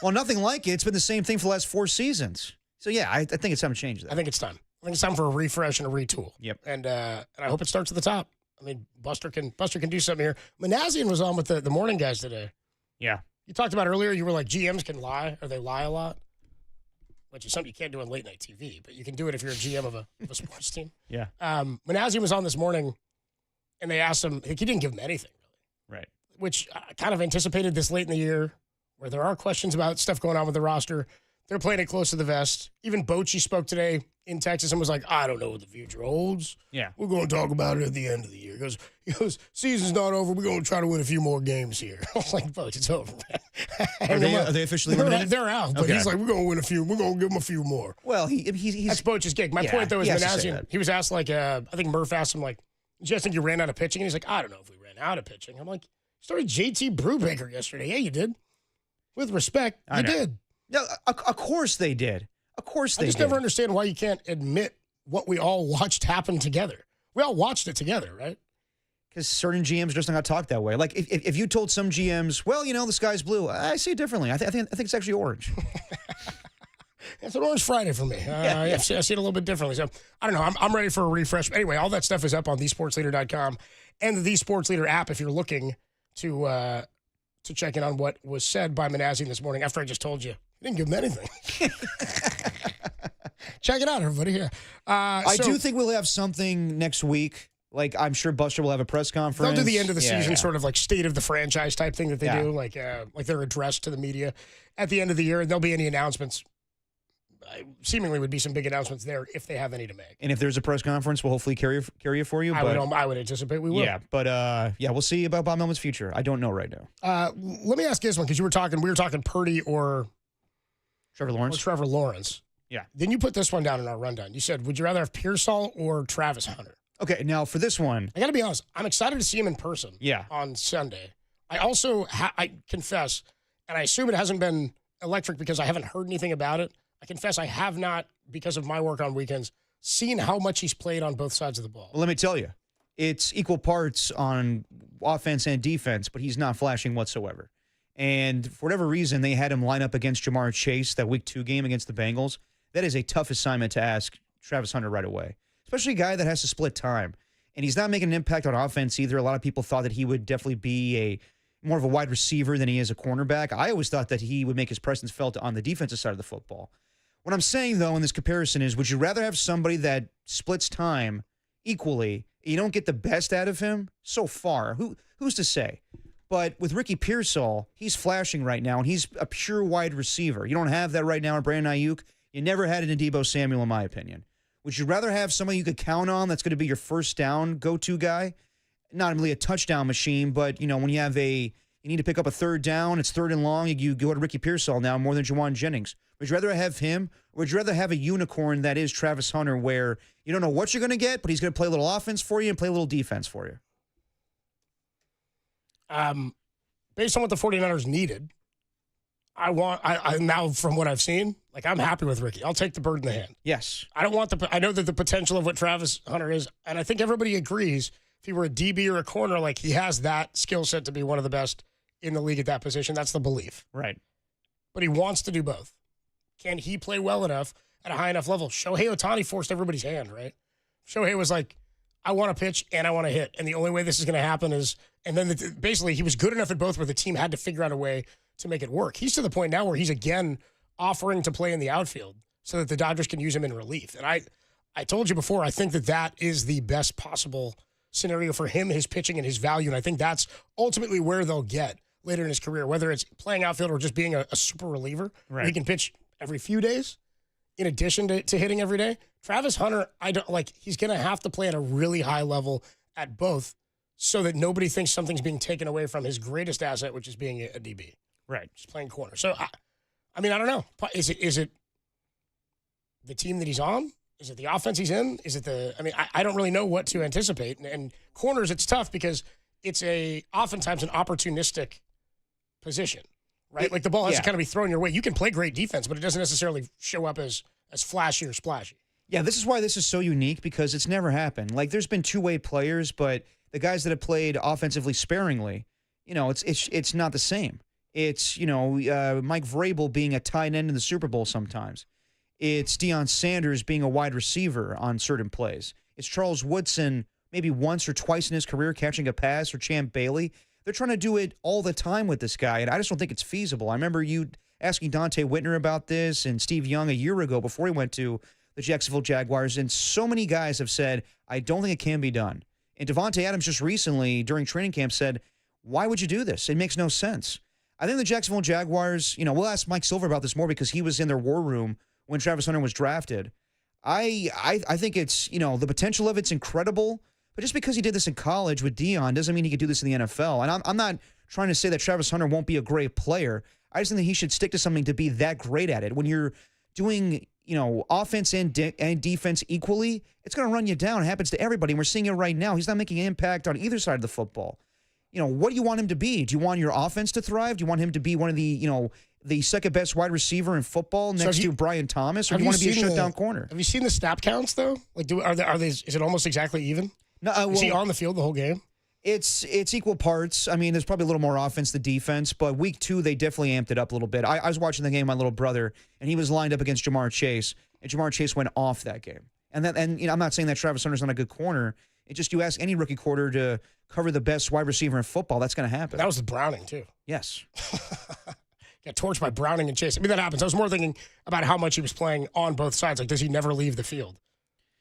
Well, nothing like it. It's been the same thing for the last 4 seasons. So, yeah, I think it's time to change that. I think it's time. I think it's time for a refresh and a retool. Yep. And I hope it starts at the top. I mean, Buster can do something here. Manazian was on with the morning guys today. Yeah. You talked about earlier, you were like, GMs can lie, or they lie a lot, which is something you can't do on late night TV, but you can do it if you're a GM of a sports team. Yeah. Manazian was on this morning, and they asked him, he didn't give them anything, really. Right. Which I kind of anticipated this late in the year, where there are questions about stuff going on with the roster. They're playing it close to the vest. Even Bochy spoke today in Texas and was like, I don't know what the future holds. Yeah. We're going to talk about it at the end of the year. He goes, season's not over. We're going to try to win a few more games here. I was like, Boch, it's over, man. Are they officially eliminated? They're out, but he's like, we're going to win a few. We're going to give them a few more. Well, he's that's Boch's gig. My point, though, is Manazian. He was asked, like, I think Murph asked him, like, did you guys think you ran out of pitching? And he's like, I don't know if we ran out of pitching. I'm like, you started JT Brubaker yesterday. Yeah, you did. With respect, you did. No, of course they did. Of course they did. I just never understand why you can't admit what we all watched happen together. We all watched it together, right? Because certain GMs just don't talk that way. Like if you told some GMs, well, the sky's blue, I see it differently. I think it's actually orange. It's an Orange Friday for me. I see it a little bit differently. So I don't know. I'm ready for a refresh. Anyway, all that stuff is up on thesportsleader.com and the Sports Leader app if you're looking to check in on what was said by Manazian this morning after I just told you. I didn't give him anything. Check it out, everybody. Yeah. I do think we'll have something next week. Like, I'm sure Buster will have a press conference. They'll do the end of the season sort of like state of the franchise type thing that they do, like their address to the media at the end of the year. And there'll be any announcements. Seemingly would be some big announcements there if they have any to make. And if there's a press conference, we'll hopefully carry it for you. I would anticipate we will. Yeah, but we'll see about Bob Melman's future. I don't know right now. Let me ask you this one, because we were talking Purdy or Trevor Lawrence. Yeah. Then you put this one down in our rundown. You said, would you rather have Pearsall or Travis Hunter? Okay, now for this one, I got to be honest. I'm excited to see him in person. Yeah. On Sunday. I also, I confess, and I assume it hasn't been electric because I haven't heard anything about it. I confess I have not, because of my work on weekends, seen how much he's played on both sides of the ball. Well, let me tell you, it's equal parts on offense and defense, but he's not flashing whatsoever. And for whatever reason, they had him line up against Jamar Chase, that Week 2 game against the Bengals. That is a tough assignment to ask Travis Hunter right away, especially a guy that has to split time. And he's not making an impact on offense either. A lot of people thought that he would definitely be more of a wide receiver than he is a cornerback. I always thought that he would make his presence felt on the defensive side of the football. What I'm saying, though, in this comparison is, would you rather have somebody that splits time equally, you don't get the best out of him so far? Who's to say? But with Ricky Pearsall, he's flashing right now, and he's a pure wide receiver. You don't have that right now in Brandon Aiyuk. You never had it in Deebo Samuel, in my opinion. Would you rather have somebody you could count on that's going to be your first down go-to guy? Not really a touchdown machine, but, when you have a you need to pick up a third down, it's third and long, you go to Ricky Pearsall now more than Juwan Jennings. Would you rather have him, or would you rather have a unicorn that is Travis Hunter where you don't know what you're going to get, but he's going to play a little offense for you and play a little defense for you? Based on what the 49ers needed, I now from what I've seen, like I'm happy with Ricky. I'll take the bird in the hand. Yes. I don't want I know that the potential of what Travis Hunter is, and I think everybody agrees, if he were a DB or a corner, like he has that skill set to be one of the best in the league at that position. That's the belief. Right. But he wants to do both. Can he play well enough at a high enough level? Shohei Ohtani forced everybody's hand, right? Shohei was like, I want to pitch and I want to hit. And the only way this is going to happen is, and then basically he was good enough at both where the team had to figure out a way to make it work. He's to the point now where he's again offering to play in the outfield so that the Dodgers can use him in relief. And I told you before, I think that is the best possible scenario for him, his pitching and his value. And I think that's ultimately where they'll get later in his career, whether it's playing outfield or just being a super reliever. Right. He can pitch every few days in addition to hitting every day. Travis Hunter, he's going to have to play at a really high level at both so that nobody thinks something's being taken away from his greatest asset, which is being a DB. Right. Just playing corner. So, I mean, I don't know. Is it the team that he's on? Is it the offense he's in? Is it I don't really know what to anticipate. And corners, it's tough because it's oftentimes an opportunistic position, right? Like the ball has to kind of be thrown your way. You can play great defense, but it doesn't necessarily show up as flashy or splashy. Yeah, this is why this is so unique because it's never happened. Like there's been two-way players, but the guys that have played offensively sparingly, it's not the same. It's, Mike Vrabel being a tight end in the Super Bowl sometimes. It's Deion Sanders being a wide receiver on certain plays. It's Charles Woodson maybe once or twice in his career catching a pass, or Champ Bailey. They're trying to do it all the time with this guy, and I just don't think it's feasible. I remember you asking Dante Whitner about this and Steve Young a year ago before he went to the Jacksonville Jaguars, and so many guys have said, I don't think it can be done. And Devontae Adams just recently, during training camp, said, why would you do this? It makes no sense. I think the Jacksonville Jaguars, we'll ask Mike Silver about this more because he was in their war room when Travis Hunter was drafted. I think it's, the potential of it's incredible, but just because he did this in college with Deion doesn't mean he could do this in the NFL. And I'm not trying to say that Travis Hunter won't be a great player. I just think that he should stick to something to be that great at it. When you're doing, offense and defense equally, it's going to run you down. It happens to everybody. And we're seeing it right now. He's not making an impact on either side of the football. What do you want him to be? Do you want your offense to thrive? Do you want him to be one of the second best wide receiver in football next to Brian Thomas, or do you want to be a shutdown corner? Have you seen the snap counts though? Like, is it almost exactly even? No, is he on the field the whole game? It's equal parts. I mean, there's probably a little more offense than defense, but week 2 they definitely amped it up a little bit. I was watching the game with my little brother, and he was lined up against Jamar Chase, and Jamar Chase went off that game. And I'm not saying that Travis Hunter's not a good corner. It's just you ask any rookie quarter to cover the best wide receiver in football, that's going to happen. That was the Browning too. Yes. Got torched by Browning and Chase. I mean, that happens. I was more thinking about how much he was playing on both sides. Like, does he never leave the field?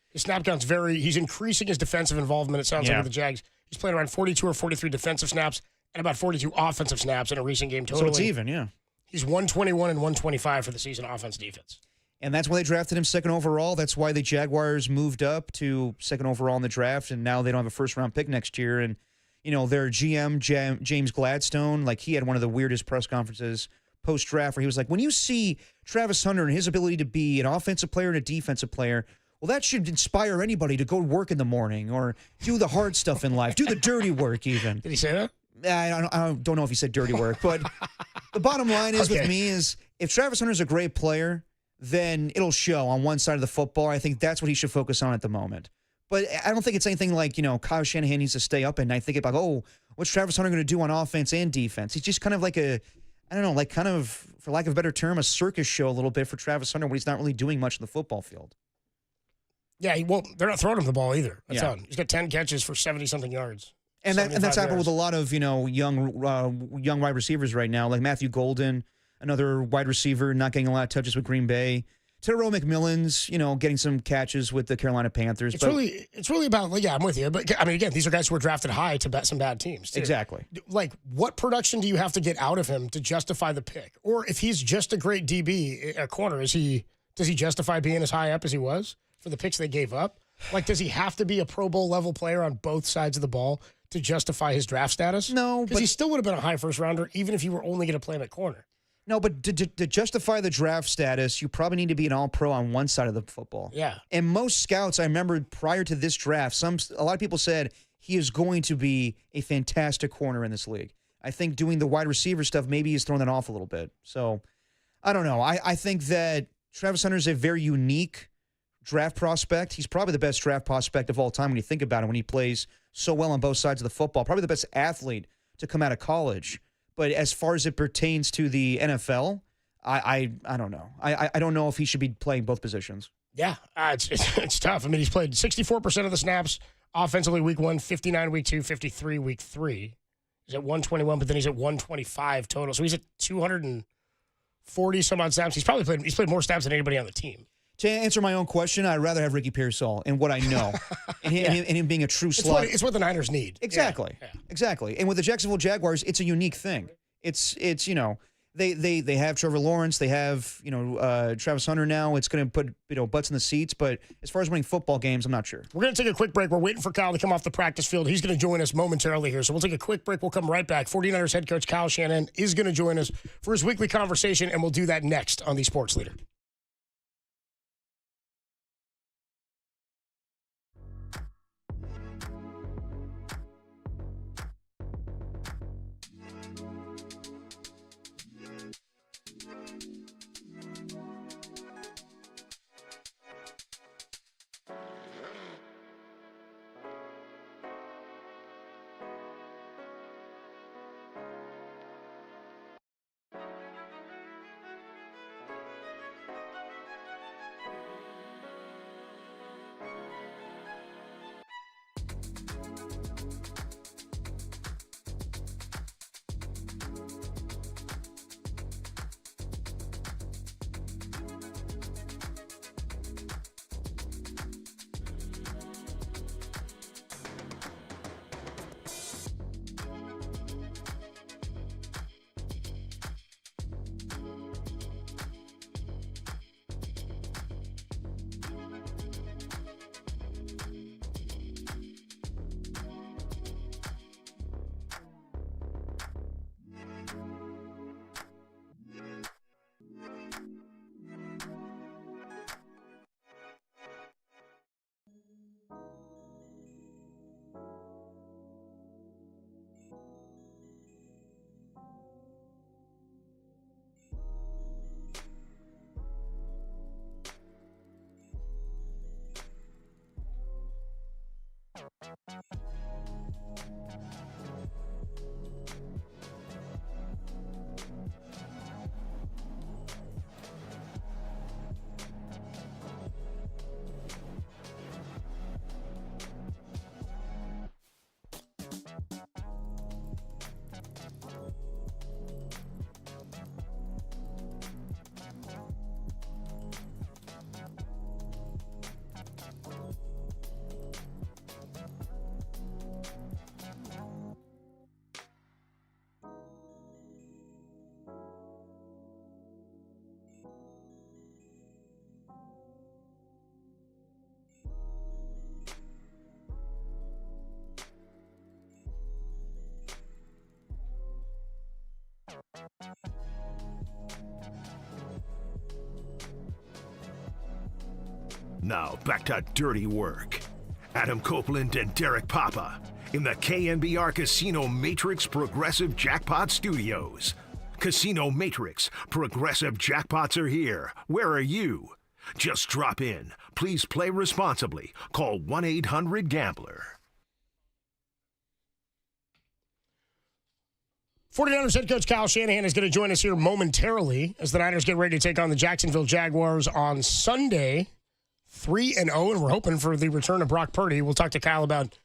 His snap count's he's increasing his defensive involvement, it sounds like, with the Jags. He's playing around 42 or 43 defensive snaps and about 42 offensive snaps in a recent game total. So it's even, yeah. He's 121 and 125 for the season offense defense. And that's why they drafted him second overall. That's why the Jaguars moved up to second overall in the draft, and now they don't have a first-round pick next year. And, their GM, James Gladstone, like he had one of the weirdest press conferences post-draft where he was like, when you see Travis Hunter and his ability to be an offensive player and a defensive player, well, that should inspire anybody to go to work in the morning or do the hard stuff in life, do the dirty work even. Did he say that? I don't know if he said dirty work, but the bottom line is with me is if Travis Hunter's a great player, then it'll show on one side of the football. I think that's what he should focus on at the moment. But I don't think it's anything like, Kyle Shanahan needs to stay up at night thinking about, what's Travis Hunter going to do on offense and defense? He's just kind of like for lack of a better term, a circus show a little bit for Travis Hunter when he's not really doing much in the football field. Yeah, they're not throwing him the ball either. He's got 10 catches for 70-something yards. And that's happened with a lot of, young wide receivers right now, like Matthew Golden, another wide receiver, not getting a lot of touches with Green Bay. Terrell McMillan's, getting some catches with the Carolina Panthers. It's really about, I'm with you. But, I mean, again, these are guys who were drafted high to bet some bad teams, too. Exactly. Like, what production do you have to get out of him to justify the pick? Or if he's just a great DB, a corner, does he justify being as high up as he was for the picks they gave up? Like, does he have to be a Pro Bowl level player on both sides of the ball to justify his draft status? No, because he still would have been a high first rounder, even if you were only going to play him at corner. No, but to justify the draft status, you probably need to be an all-pro on one side of the football. Yeah. And most scouts, I remember prior to this draft, a lot of people said he is going to be a fantastic corner in this league. I think doing the wide receiver stuff maybe he's thrown that off a little bit. So, I don't know. I think that Travis Hunter is a very unique draft prospect. He's probably the best draft prospect of all time when you think about it, when he plays so well on both sides of the football. Probably the best athlete to come out of college. But as far as it pertains to the NFL, I don't know. I don't know if he should be playing both positions. Yeah, it's tough. I mean, he's played 64% of the snaps offensively week 1, 59 week 2, 53 week 3. He's at 121, but then he's at 125 total. So he's at 240 some odd snaps. He's played more snaps than anybody on the team. To answer my own question, I'd rather have Ricky Pearsall and what I know, and him being a true slot. It's what the Niners need. Exactly, exactly. And with the Jacksonville Jaguars, it's a unique thing. It's they have Trevor Lawrence, they have Travis Hunter now. It's going to put butts in the seats. But as far as winning football games, I'm not sure. We're going to take a quick break. We're waiting for Kyle to come off the practice field. He's going to join us momentarily here. So we'll take a quick break. We'll come right back. 49ers head coach Kyle Shanahan is going to join us for his weekly conversation, and we'll do that next on the Sports Leader. Now back to dirty work. Adam Copeland and Derek Papa in the KNBR Casino Matrix Progressive Jackpot Studios. Casino Matrix Progressive Jackpots are here. Where are you? Just drop in. Please play responsibly. Call 1-800-GAMBLER. 49ers head coach Kyle Shanahan is going to join us here momentarily as the Niners get ready to take on the Jacksonville Jaguars on Sunday. 3-0, and we're hoping for the return of Brock Purdy. We'll talk to Kyle about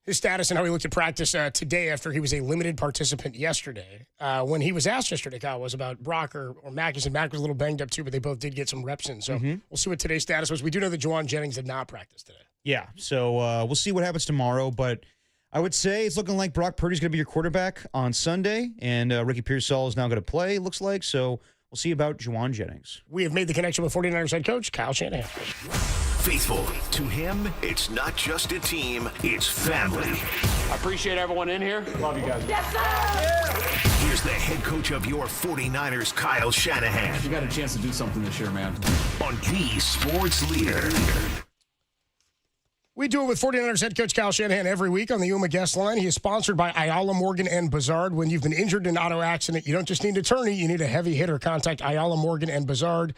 his status and how he looked at practice today after he was a limited participant yesterday. When he was asked yesterday, Kyle, was about Brock or Mac. He said Mac was a little banged up too, but they both did get some reps in. So we'll see what today's status was. We do know that Juwan Jennings did not practice today. Yeah, so we'll see what happens tomorrow, but I would say it's looking like Brock Purdy's going to be your quarterback on Sunday, and Ricky Pearsall is now going to play, it looks like. So We'll see about Juwan Jennings. We have made the connection with 49ers head coach Kyle Shanahan. Faithful to him, it's not just a team, it's family. I appreciate everyone in here. Love you guys. Yes, sir! Here's the head coach of your 49ers, Kyle Shanahan. You got a chance to do something this year, man. On the Sports Leader. We do it with 49ers head coach Kyle Shanahan every week on the Yuma guest line. He is sponsored by Ayala Morgan and Bazard. When you've been injured in an auto accident, you don't just need an attorney, you need a heavy hitter. Contact Ayala Morgan and Bazard.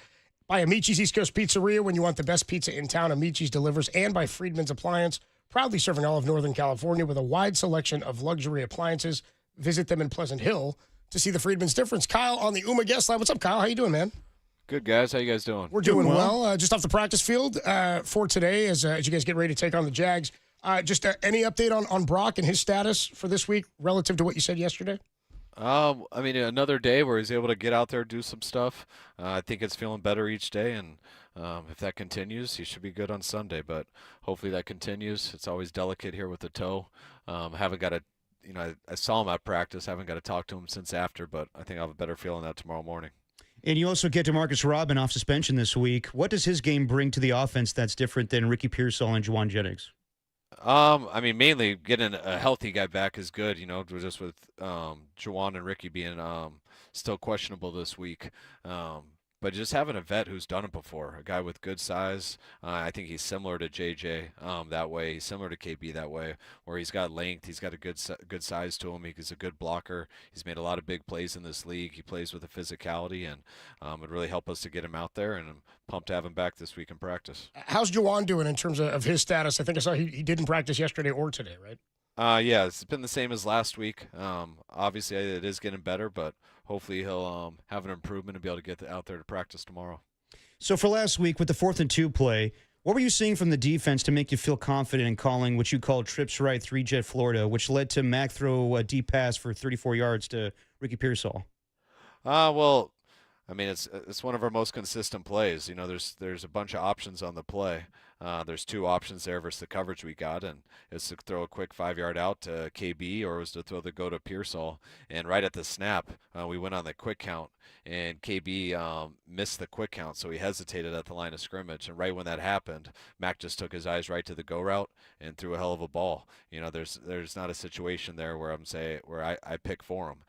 By Amici's East Coast Pizzeria, when you want the best pizza in town, Amici's delivers. And by Friedman's Appliance, proudly serving all of Northern California with a wide selection of luxury appliances. Visit them in Pleasant Hill to see the Friedman's difference. Kyle on the Yuma guest line. What's up, Kyle? How you doing, man? Good, guys. How you guys doing? We're doing well. Just off the practice field for today as you guys get ready to take on the Jags. Just any update on Brock and his status for this week relative to what you said yesterday? I mean, another day where he's able to get out there, do some stuff. I think it's feeling better each day, and if that continues, he should be good on Sunday. But hopefully that continues. It's always delicate here with the toe. Haven't got to, I saw him at practice. Haven't got to talk to him since after, but I think I'll have a better feeling that tomorrow morning. And you also get DeMarcus Robin off suspension this week. What does his game bring to the offense that's different than Ricky Pearsall and Juwan Jennings? I mean, mainly getting a healthy guy back is good, just with Juwan and Ricky being still questionable this week. But just having a vet who's done it before, a guy with good size. I think he's similar to JJ that way. He's similar to KB that way, where he's got length. He's got a good size to him. He's a good blocker. He's made a lot of big plays in this league. He plays with a physicality, and it would really help us to get him out there, and I'm pumped to have him back this week in practice. How's Juwan doing in terms of his status? I think I saw he didn't practice yesterday or today, right? Yeah, it's been the same as last week. Obviously, it is getting better, but hopefully he'll have an improvement and be able to get out there to practice tomorrow. So for last week with the 4th and 2 play, what were you seeing from the defense to make you feel confident in calling what you called trips right 3-jet Florida, which led to Mac throw a deep pass for 34 yards to Ricky Pearsall? Well, I mean, it's one of our most consistent plays. There's a bunch of options on the play. There's 2 options there versus the coverage we got, and it's to throw a quick 5-yard out to KB, or it was to throw the go to Pearsall. And right at the snap, we went on the quick count, and KB missed the quick count, so he hesitated at the line of scrimmage. And right when that happened, Mac just took his eyes right to the go route and threw a hell of a ball. There's not a situation there where I pick for him.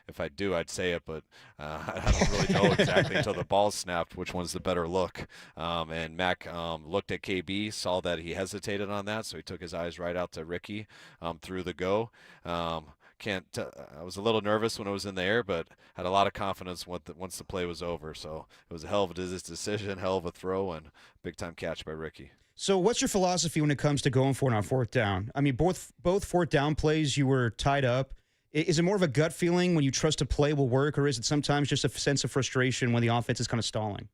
If I do, I'd say it, but I don't really know exactly until the ball snapped which one's the better look. And Mac looked at KB, saw that he hesitated on that, so he took his eyes right out to Ricky through the go. I was a little nervous when it was in the air, but had a lot of confidence once the play was over. So it was a hell of a decision, hell of a throw, and big time catch by Ricky. So what's your philosophy when it comes to going for it on 4th down? I mean, both 4th down plays you were tied up. Is it more of a gut feeling when you trust a play will work, or is it sometimes just a sense of frustration when the offense is kind of stalling?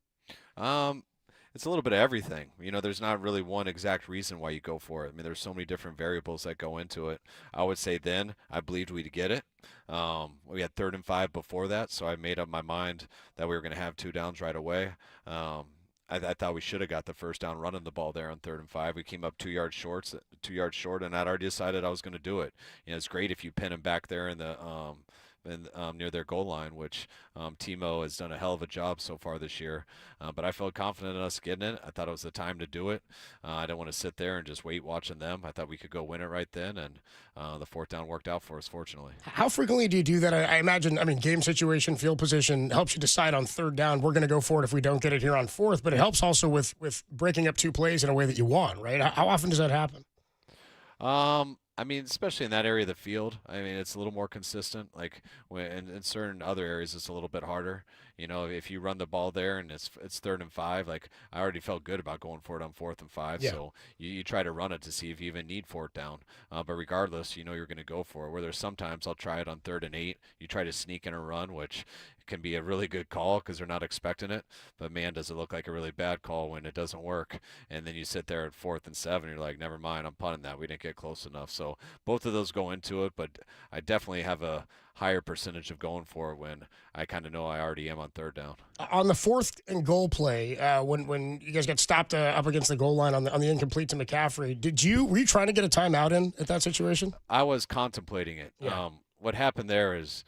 It's a little bit of everything. There's not really one exact reason why you go for it. I mean, there's so many different variables that go into it. I would say then I believed we'd get it. We had 3rd and 5 before that, so I made up my mind that we were going to have 2 downs right away. I thought we should have got the first down running the ball there on 3rd and 5. We came up 2 yards short, and I'd already decided I was going to do it. It's great if you pin him back there in the near their goal line, which Timo has done a hell of a job so far this year. But I felt confident in us getting it. I thought it was the time to do it. I didn't want to sit there and just wait watching them. I thought we could go win it right then, and the 4th down worked out for us, fortunately. How frequently do you do that? I imagine, game situation, field position helps you decide on 3rd down. We're going to go for it if we don't get it here on 4th, but it helps also with breaking up 2 plays in a way that you want, right? How often does that happen? Especially in that area of the field, it's a little more consistent. Like in certain other areas, it's a little bit harder. If you run the ball there and it's 3rd and 5, like I already felt good about going for it on 4th and 5. Yeah. So you try to run it to see if you even need 4th down. But regardless, you're going to go for it. Where there's sometimes I'll try it on 3rd and 8. You try to sneak in a run, which can be a really good call because they're not expecting it. But man, does it look like a really bad call when it doesn't work. And then you sit there at 4th and 7, you're like, never mind, I'm punting that. We didn't get close enough. So both of those go into it, but I definitely have a higher percentage of going for it when I kind of know I already am on 3rd down. On the 4th and goal play, when you guys got stopped up against the goal line on the incomplete to McCaffrey, were you trying to get a timeout in at that situation? I was contemplating it. Yeah. What happened there is,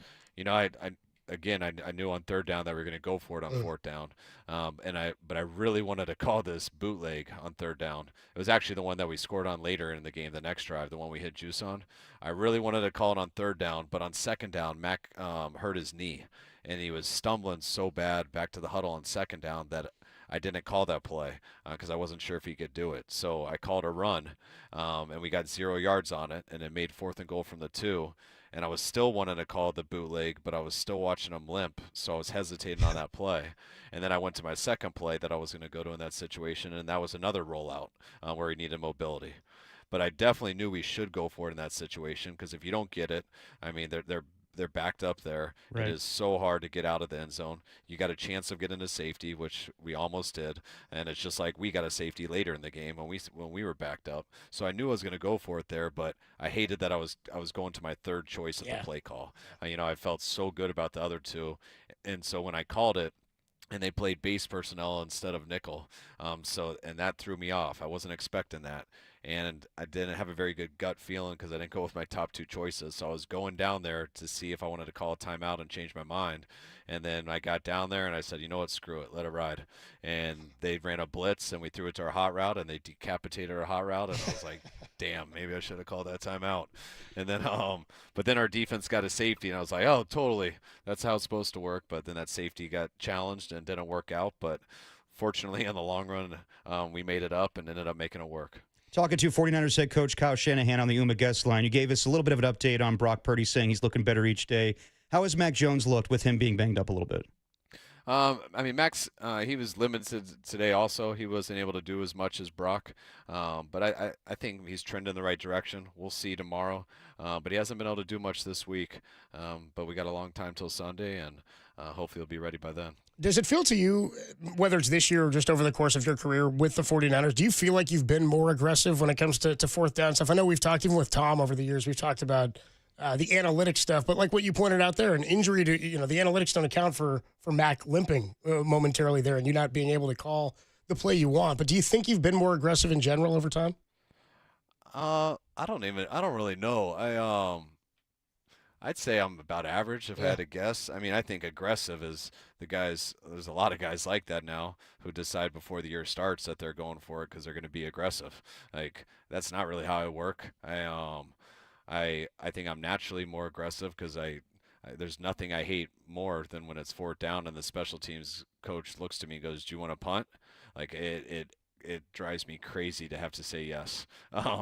again, I knew on third down that we were going to go for it on fourth down. But I really wanted to call this bootleg on third down. It was actually the one that we scored on later in the game, the next drive, the one we hit juice on. I really wanted to call it on third down, but on second down, Mac hurt his knee, and he was stumbling so bad back to the huddle on second down that I didn't call that play because I wasn't sure if he could do it. So I called a run, and we got 0 yards on it, and it made 4th and goal from the 2. And I was still wanting to call the bootleg, but I was still watching him limp, so I was hesitating on that play. And then I went to my second play that I was going to go to in that situation, and that was another rollout where he needed mobility. But I definitely knew we should go for it in that situation because if you don't get it, I mean, they're backed up there. Right. It is so hard to get out of the end zone. You got a chance of getting to safety, which we almost did, and it's just like we got a safety later in the game when we were backed up. So I knew I was going to go for it there, but I hated that I was going to my third choice of the play call. I felt so good about the other two, and so when I called it, and they played base personnel instead of nickel, and that threw me off. I wasn't expecting that. And I didn't have a very good gut feeling because I didn't go with my top 2 choices. So I was going down there to see if I wanted to call a timeout and change my mind. And then I got down there and I said, you know what, screw it, let it ride. And they ran a blitz and we threw it to our hot route and they decapitated our hot route. And I was like, damn, maybe I should have called that timeout. And then, but then our defense got a safety and I was like, oh, totally, that's how it's supposed to work. But then that safety got challenged and didn't work out. But fortunately, in the long run, we made it up and ended up making it work. Talking to 49ers head coach Kyle Shanahan on the UMA guest line. You gave us a little bit of an update on Brock Purdy, saying he's looking better each day. How has Mac Jones looked with him being banged up a little bit? Max, he was limited today also. He wasn't able to do as much as Brock. But I think he's trending in the right direction. We'll see tomorrow. But he hasn't been able to do much this week. But we got a long time till Sunday, and hopefully he'll be ready by then. Does it feel to you, whether it's this year or just over the course of your career with the 49ers, do you feel like you've been more aggressive when it comes to fourth down stuff? I know we've talked, even with Tom over the years, we've talked about the analytics stuff, but like what you pointed out there, an injury to, the analytics don't account for Mac limping momentarily there and you not being able to call the play you want. But do you think you've been more aggressive in general over time? I don't really know. I'd say I'm about average if I had to guess. I mean, I think aggressive is there's a lot of guys like that now who decide before the year starts that they're going for it because they're going to be aggressive. Like, that's not really how I work. I think I'm naturally more aggressive because there's nothing I hate more than when it's fourth down and the special teams coach looks to me and goes, do you want to punt? Like, it drives me crazy to have to say yes.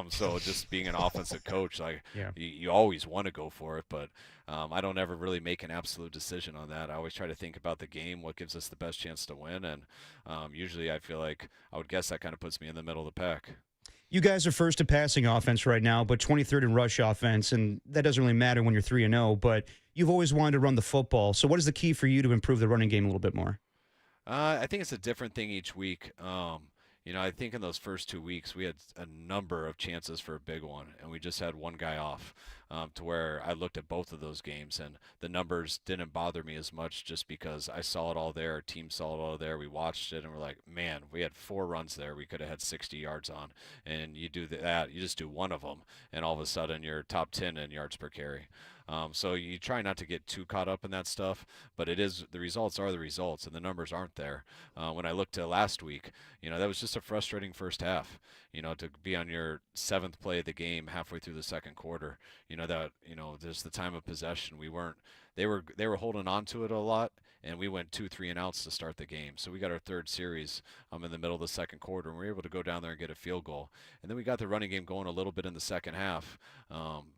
So just being an offensive coach, like you always want to go for it, but I don't ever really make an absolute decision on that. I always try to think about the game, what gives us the best chance to win, and usually I feel like I would guess that kind of puts me in the middle of the pack. You guys are first in passing offense right now, but 23rd in rush offense, and that doesn't really matter when you're 3-0, but you've always wanted to run the football. So what is the key for you to improve the running game a little bit more? I think it's a different thing each week. I think in those first 2 weeks, we had a number of chances for a big one, and we just had one guy off to where I looked at both of those games, and the numbers didn't bother me as much just because I saw it all there. Our team saw it all there. We watched it, and we're like, man, we had 4 runs there. We could have had 60 yards on, and you do that. You just do one of them, and all of a sudden you're top 10 in yards per carry. So you try not to get too caught up in that stuff, but the results are the results, and the numbers aren't there. When I looked at last week, that was just a frustrating first half. To be on your 7th play of the game halfway through the second quarter, there's the time of possession. They were holding on to it a lot, and we went 2 3-and-outs to start the game. So we got our third series in the middle of the second quarter, and we were able to go down there and get a field goal. And then we got the running game going a little bit in the second half,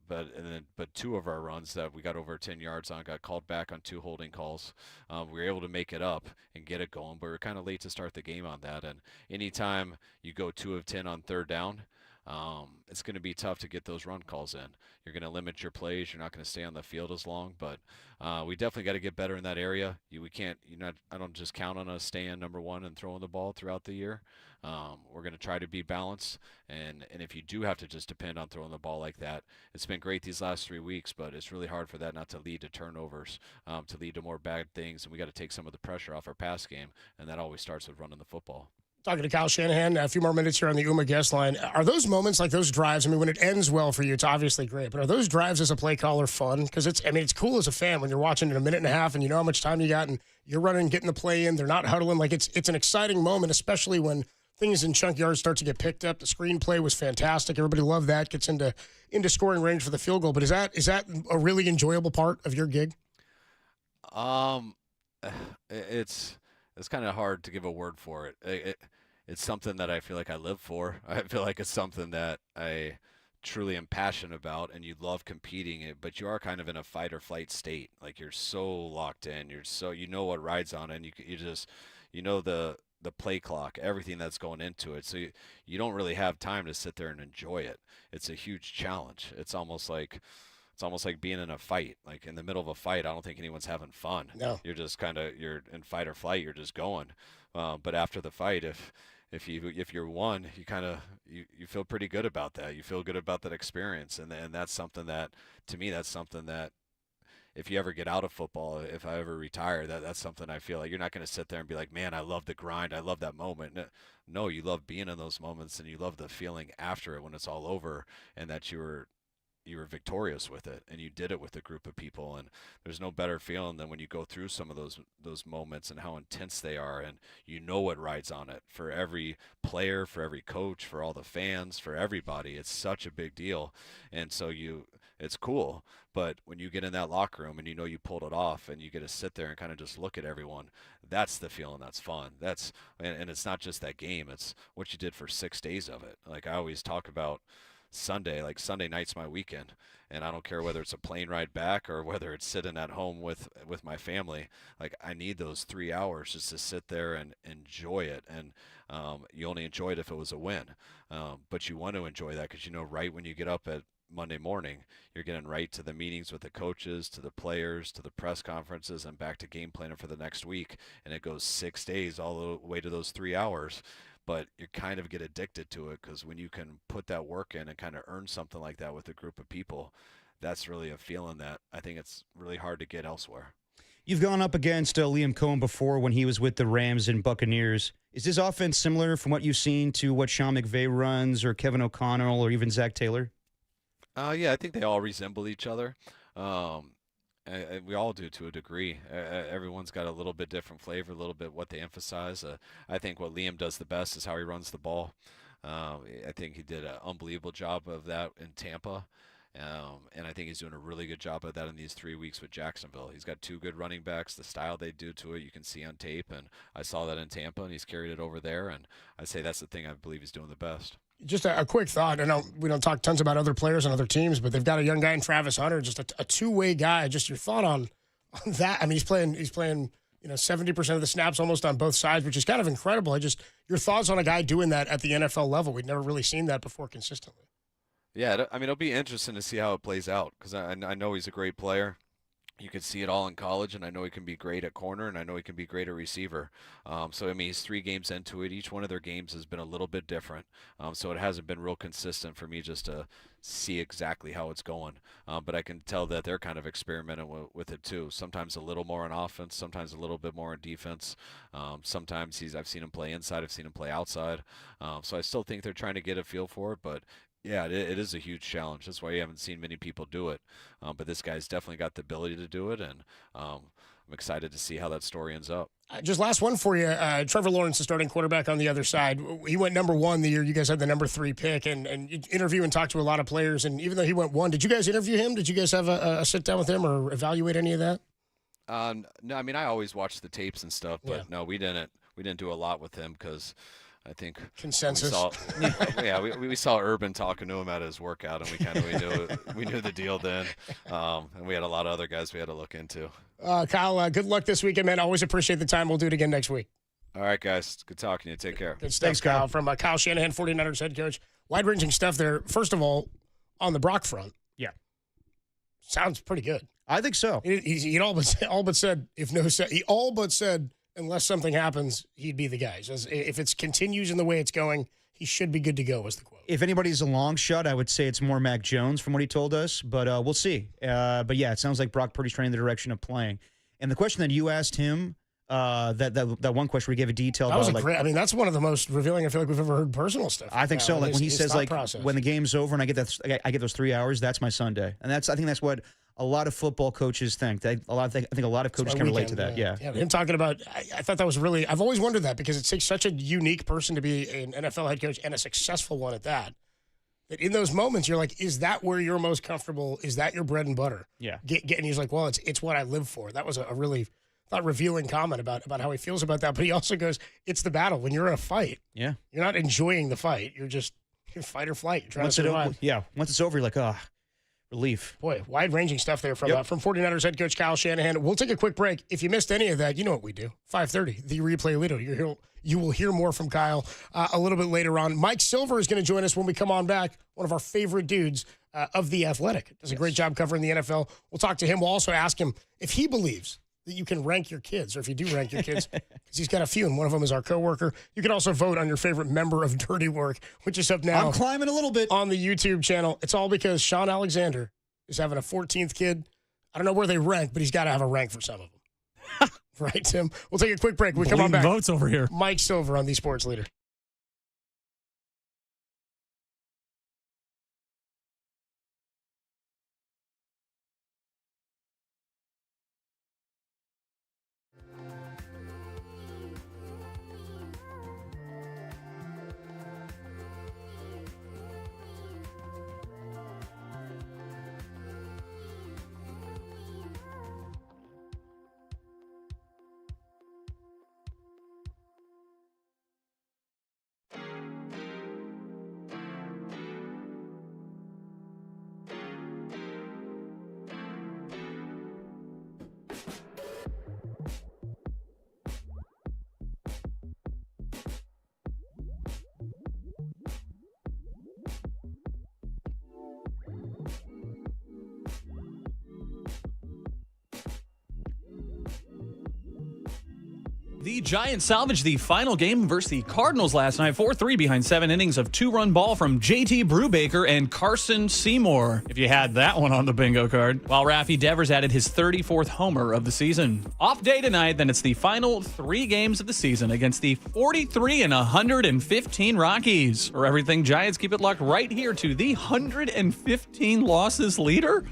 but 2 of our runs that we got over 10 yards on got called back on 2 holding calls. We were able to make it up and get it going, but we were kind of late to start the game on that. And anytime you go 2 of 10 on third down, it's going to be tough to get those run calls in. You're going to limit your plays. You're not going to stay on the field as long, but we definitely got to get better in that area. I don't just count on us staying number 1 and throwing the ball throughout the year. We're going to try to be balanced, and if you do have to just depend on throwing the ball like that, it's been great these last 3 weeks, but it's really hard for that not to lead to turnovers, to lead to more bad things, and we got to take some of the pressure off our pass game, and that always starts with running the football. Talking to Kyle Shanahan, a few more minutes here on the UMA guest line. Are those moments like those drives? I mean, when it ends well for you, it's obviously great. But are those drives as a play caller fun? Because it's cool as a fan when you're watching it a minute and a half and you know how much time you got and you're running, getting the play in. They're not huddling. Like it's an exciting moment, especially when things in chunk yards start to get picked up. The screenplay was fantastic. Everybody loved that. Gets into scoring range for the field goal. But is that a really enjoyable part of your gig? It's kind of hard to give a word for it. It's something that I feel like I live for. I feel like it's something that I truly am passionate about, and you love competing it, but you are kind of in a fight or flight state. Like you're so locked in. You know what rides on it, and you know the play clock, everything that's going into it. So you don't really have time to sit there and enjoy it. It's a huge challenge. It's almost like being in a fight. Like in the middle of a fight, I don't think anyone's having fun. No. You're just you're in fight or flight. You're just going. But after the fight, if you're won, you feel pretty good about that. You feel good about that experience, and that's something that, to me, that's something that if you ever get out of football, if I ever retire, that's something I feel like you're not going to sit there and be like, man, I love the grind, I love that moment. No, you love being in those moments, and you love the feeling after it when it's all over, and that you were victorious with it, and you did it with a group of people. And there's no better feeling than when you go through some of those moments and how intense they are, and you know what rides on it for every player, for every coach, for all the fans, for everybody. It's such a big deal. And so it's cool, but when you get in that locker room and you know you pulled it off, and you get to sit there and kind of just look at everyone, that's the feeling that's fun. And it's not just that game, it's what you did for 6 days of it. Like I always talk about Sunday night's my weekend, and I don't care whether it's a plane ride back or whether it's sitting at home with my family. Like I need those 3 hours just to sit there and enjoy it. And you only enjoy it if it was a win, but you want to enjoy that because right when you get up at Monday morning, you're getting right to the meetings with the coaches, to the players, to the press conferences, and back to game planning for the next week. And it goes 6 days all the way to those 3 hours. But you kind of get addicted to it, because when you can put that work in and kind of earn something like that with a group of people, that's really a feeling that I think it's really hard to get elsewhere. You've gone up against Liam Cohen before when he was with the Rams and Buccaneers. Is this offense similar from what you've seen to what Sean McVay runs, or Kevin O'Connell, or even Zach Taylor? Yeah, I think they all resemble each other. We all do to a degree. Everyone's got a little bit different flavor, a little bit what they emphasize. I think what Liam does the best is how he runs the ball. I think he did an unbelievable job of that in Tampa. And I think he's doing a really good job of that in these 3 weeks with Jacksonville. He's got 2 good running backs. The style they do to it, you can see on tape. And I saw that in Tampa, and he's carried it over there. And I say that's the thing I believe he's doing the best. Just a quick thought. I know we don't talk tons about other players and other teams, but they've got a young guy in Travis Hunter, just a two-way guy. Just your thought on that. I mean, he's playing 70% of the snaps almost on both sides, which is kind of incredible. Your thoughts on a guy doing that at the NFL level. We'd never really seen that before consistently. Yeah, I mean, it'll be interesting to see how it plays out, because I know he's a great player. You could see it all in college, and I know he can be great at corner, and I know he can be great at receiver. So, I mean, he's 3 games into it. Each one of their games has been a little bit different. So it hasn't been real consistent for me just to see exactly how it's going. But I can tell that they're kind of experimenting with it too. Sometimes a little more on offense, sometimes a little bit more on defense. Sometimes I've seen him play inside, I've seen him play outside. So I still think they're trying to get a feel for it, but yeah, it is a huge challenge. That's why you haven't seen many people do it. But this guy's definitely got the ability to do it, and I'm excited to see how that story ends up. Just last one for you. Trevor Lawrence, the starting quarterback on the other side. He went number 1 the year you guys had the number 3 pick, and you interview and talk to a lot of players. And even though he went 1, did you guys interview him? Did you guys have a sit down with him or evaluate any of that? No, I mean, I always watch the tapes and stuff, but no, we didn't do a lot with him because I think consensus. We saw Urban talking to him at his workout, and we knew the deal then. And we had a lot of other guys we had to look into. Kyle, good luck this weekend, man. Always appreciate the time. We'll do it again next week. All right, guys. Good talking to you. Take care. Good stuff. Thanks, Kyle. From Kyle Shanahan, 49ers head coach. Wide-ranging stuff there. First of all, on the Brock front. Yeah. Sounds pretty good. I think so. He all but said unless something happens, he'd be the guy. Says if it continues in the way it's going, he should be good to go, was the quote. If anybody's a long shot, I would say it's more Mac Jones from what he told us, but we'll see. But yeah, it sounds like Brock Purdy's trending in the direction of playing. And the question that you asked him That one question where he gave a detail. That was about, great. I mean, that's one of the most revealing I feel like we've ever heard personal stuff. I think so. Like when he says like process. when the game's over and I get those 3 hours, that's my Sunday, and I think that's what a lot of football coaches think. I think a lot of coaches can relate to that. Yeah. Him talking about, I thought that was really. I've always wondered that because it takes such a unique person to be an NFL head coach and a successful one at that. That in those moments you're like, is that where you're most comfortable? Is that your bread and butter? Yeah. And he's like, well, it's what I live for. That was a really revealing comment about how he feels about that. But he also goes, it's the battle. When you're in a fight, yeah, you're not enjoying the fight. You're fight or flight. You're trying to survive. Once it's over, you're like, relief. Boy, wide-ranging stuff there from 49ers head coach Kyle Shanahan. We'll take a quick break. If you missed any of that, you know what we do. 5:30, the replay leader. You will hear more from Kyle a little bit later on. Mike Silver is going to join us when we come on back, one of our favorite dudes of The Athletic. Does a great job covering the NFL. We'll talk to him. We'll also ask him if he believes that you can rank your kids, or if you do rank your kids, because he's got a few, and one of them is our coworker. You can also vote on your favorite member of Dirty Work, which is up now. I'm climbing a little bit on the YouTube channel. It's all because Sean Alexander is having a 14th kid. I don't know where they rank, but he's got to have a rank for some of them. Right, Tim? We'll take a quick break. We come on back. Votes over here. Mike Silver on the Sports Leader. The Giants salvaged the final game versus the Cardinals last night, 4-3 behind 7 innings of 2-run ball from JT Brubaker and Carson Seymour, if you had that one on the bingo card, while Raphael Devers added his 34th homer of the season. Off day tonight, then it's the final 3 games of the season against the 43-115 Rockies. For everything Giants, keep it locked right here to the 115 losses leader.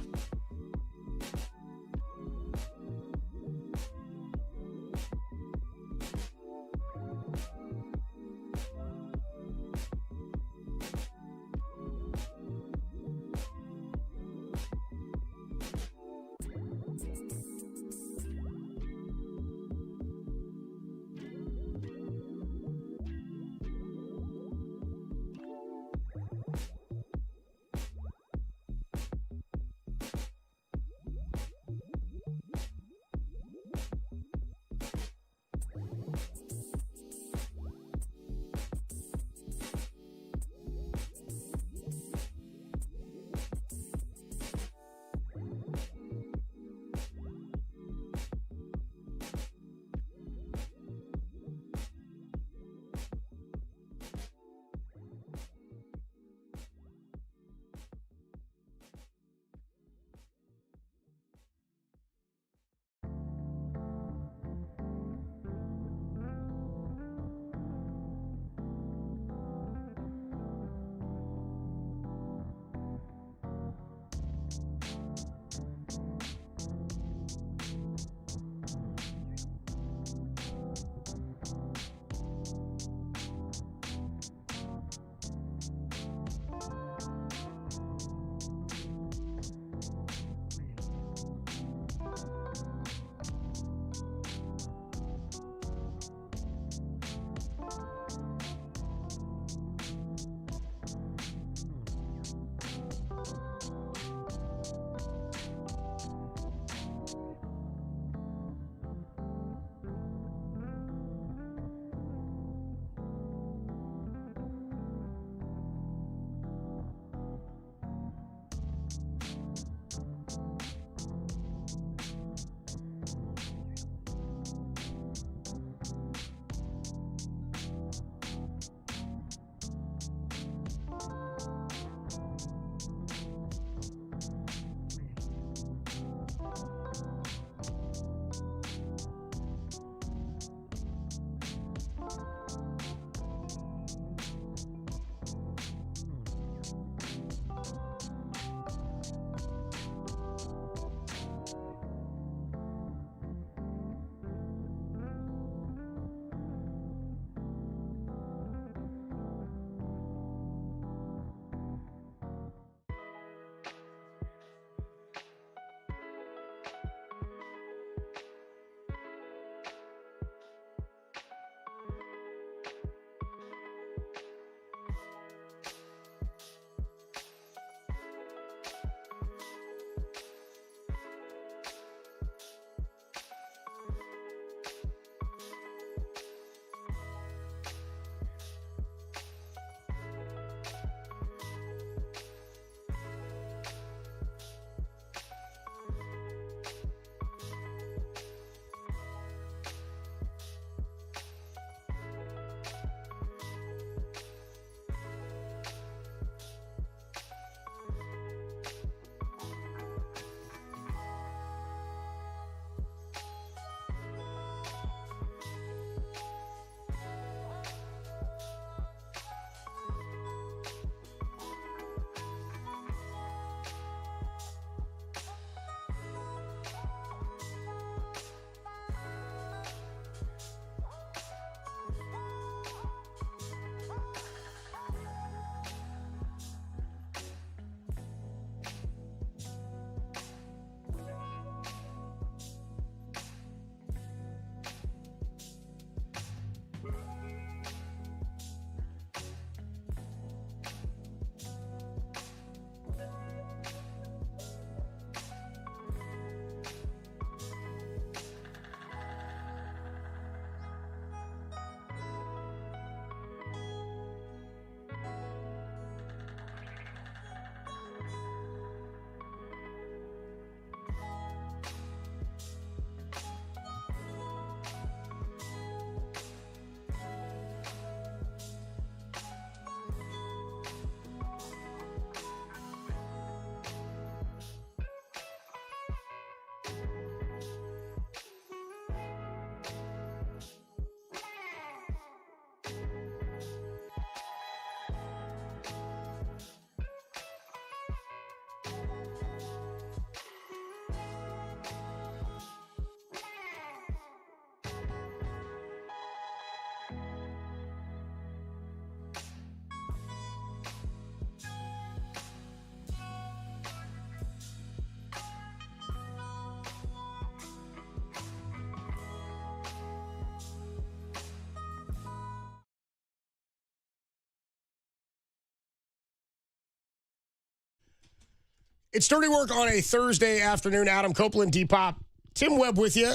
It's Dirty Work on a Thursday afternoon. Adam Copeland, Depop, Tim Webb with you.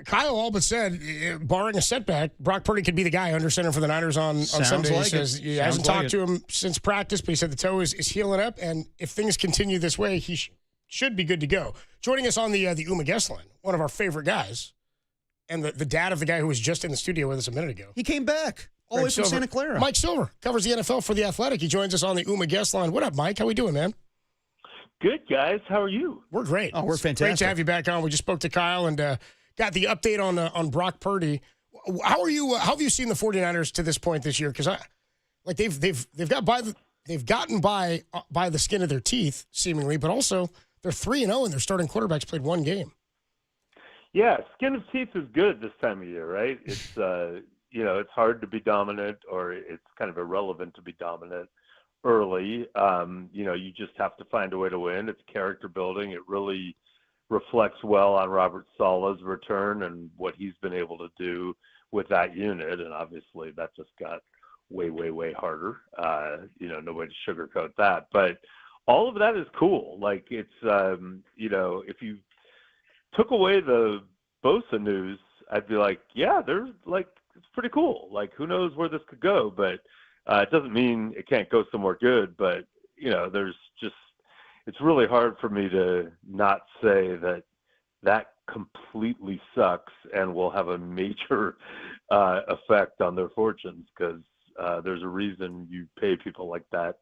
Kyle all but said, barring a setback, Brock Purdy could be the guy under center for the Niners on Sunday. Like he says he hasn't talked to him since practice, but he said the toe is healing up, and if things continue this way, he should be good to go. Joining us on the Uma guest line, one of our favorite guys, and the dad of the guy who was just in the studio with us a minute ago. He came back all the way from Santa Clara. Mike Silver covers the NFL for The Athletic. He joins us on the Uma guest line. What up, Mike? How we doing, man? Good, guys. How are you? We're great. Oh, we're fantastic. Great to have you back on. We just spoke to Kyle and got the update on Brock Purdy. How are you? How have you seen the 49ers to this point this year? Because they've gotten by the skin of their teeth seemingly, but also they're 3-0 and their starting quarterbacks played one game. Yeah, skin of teeth is good this time of year, right? It's it's hard to be dominant, or it's kind of irrelevant to be dominant early. You just have to find a way to win. It's character building. It really reflects well on Robert Saleh's return and what he's been able to do with that unit. And obviously that just got way, way, way harder. No way to sugarcoat that. But all of that is cool. Like it's, if you took away the Bosa news, I'd be like, yeah, there's like, it's pretty cool. Like who knows where this could go, but it doesn't mean it can't go somewhere good. But, there's just, it's really hard for me to not say that completely sucks and will have a major effect on their fortunes, because there's a reason you pay people like that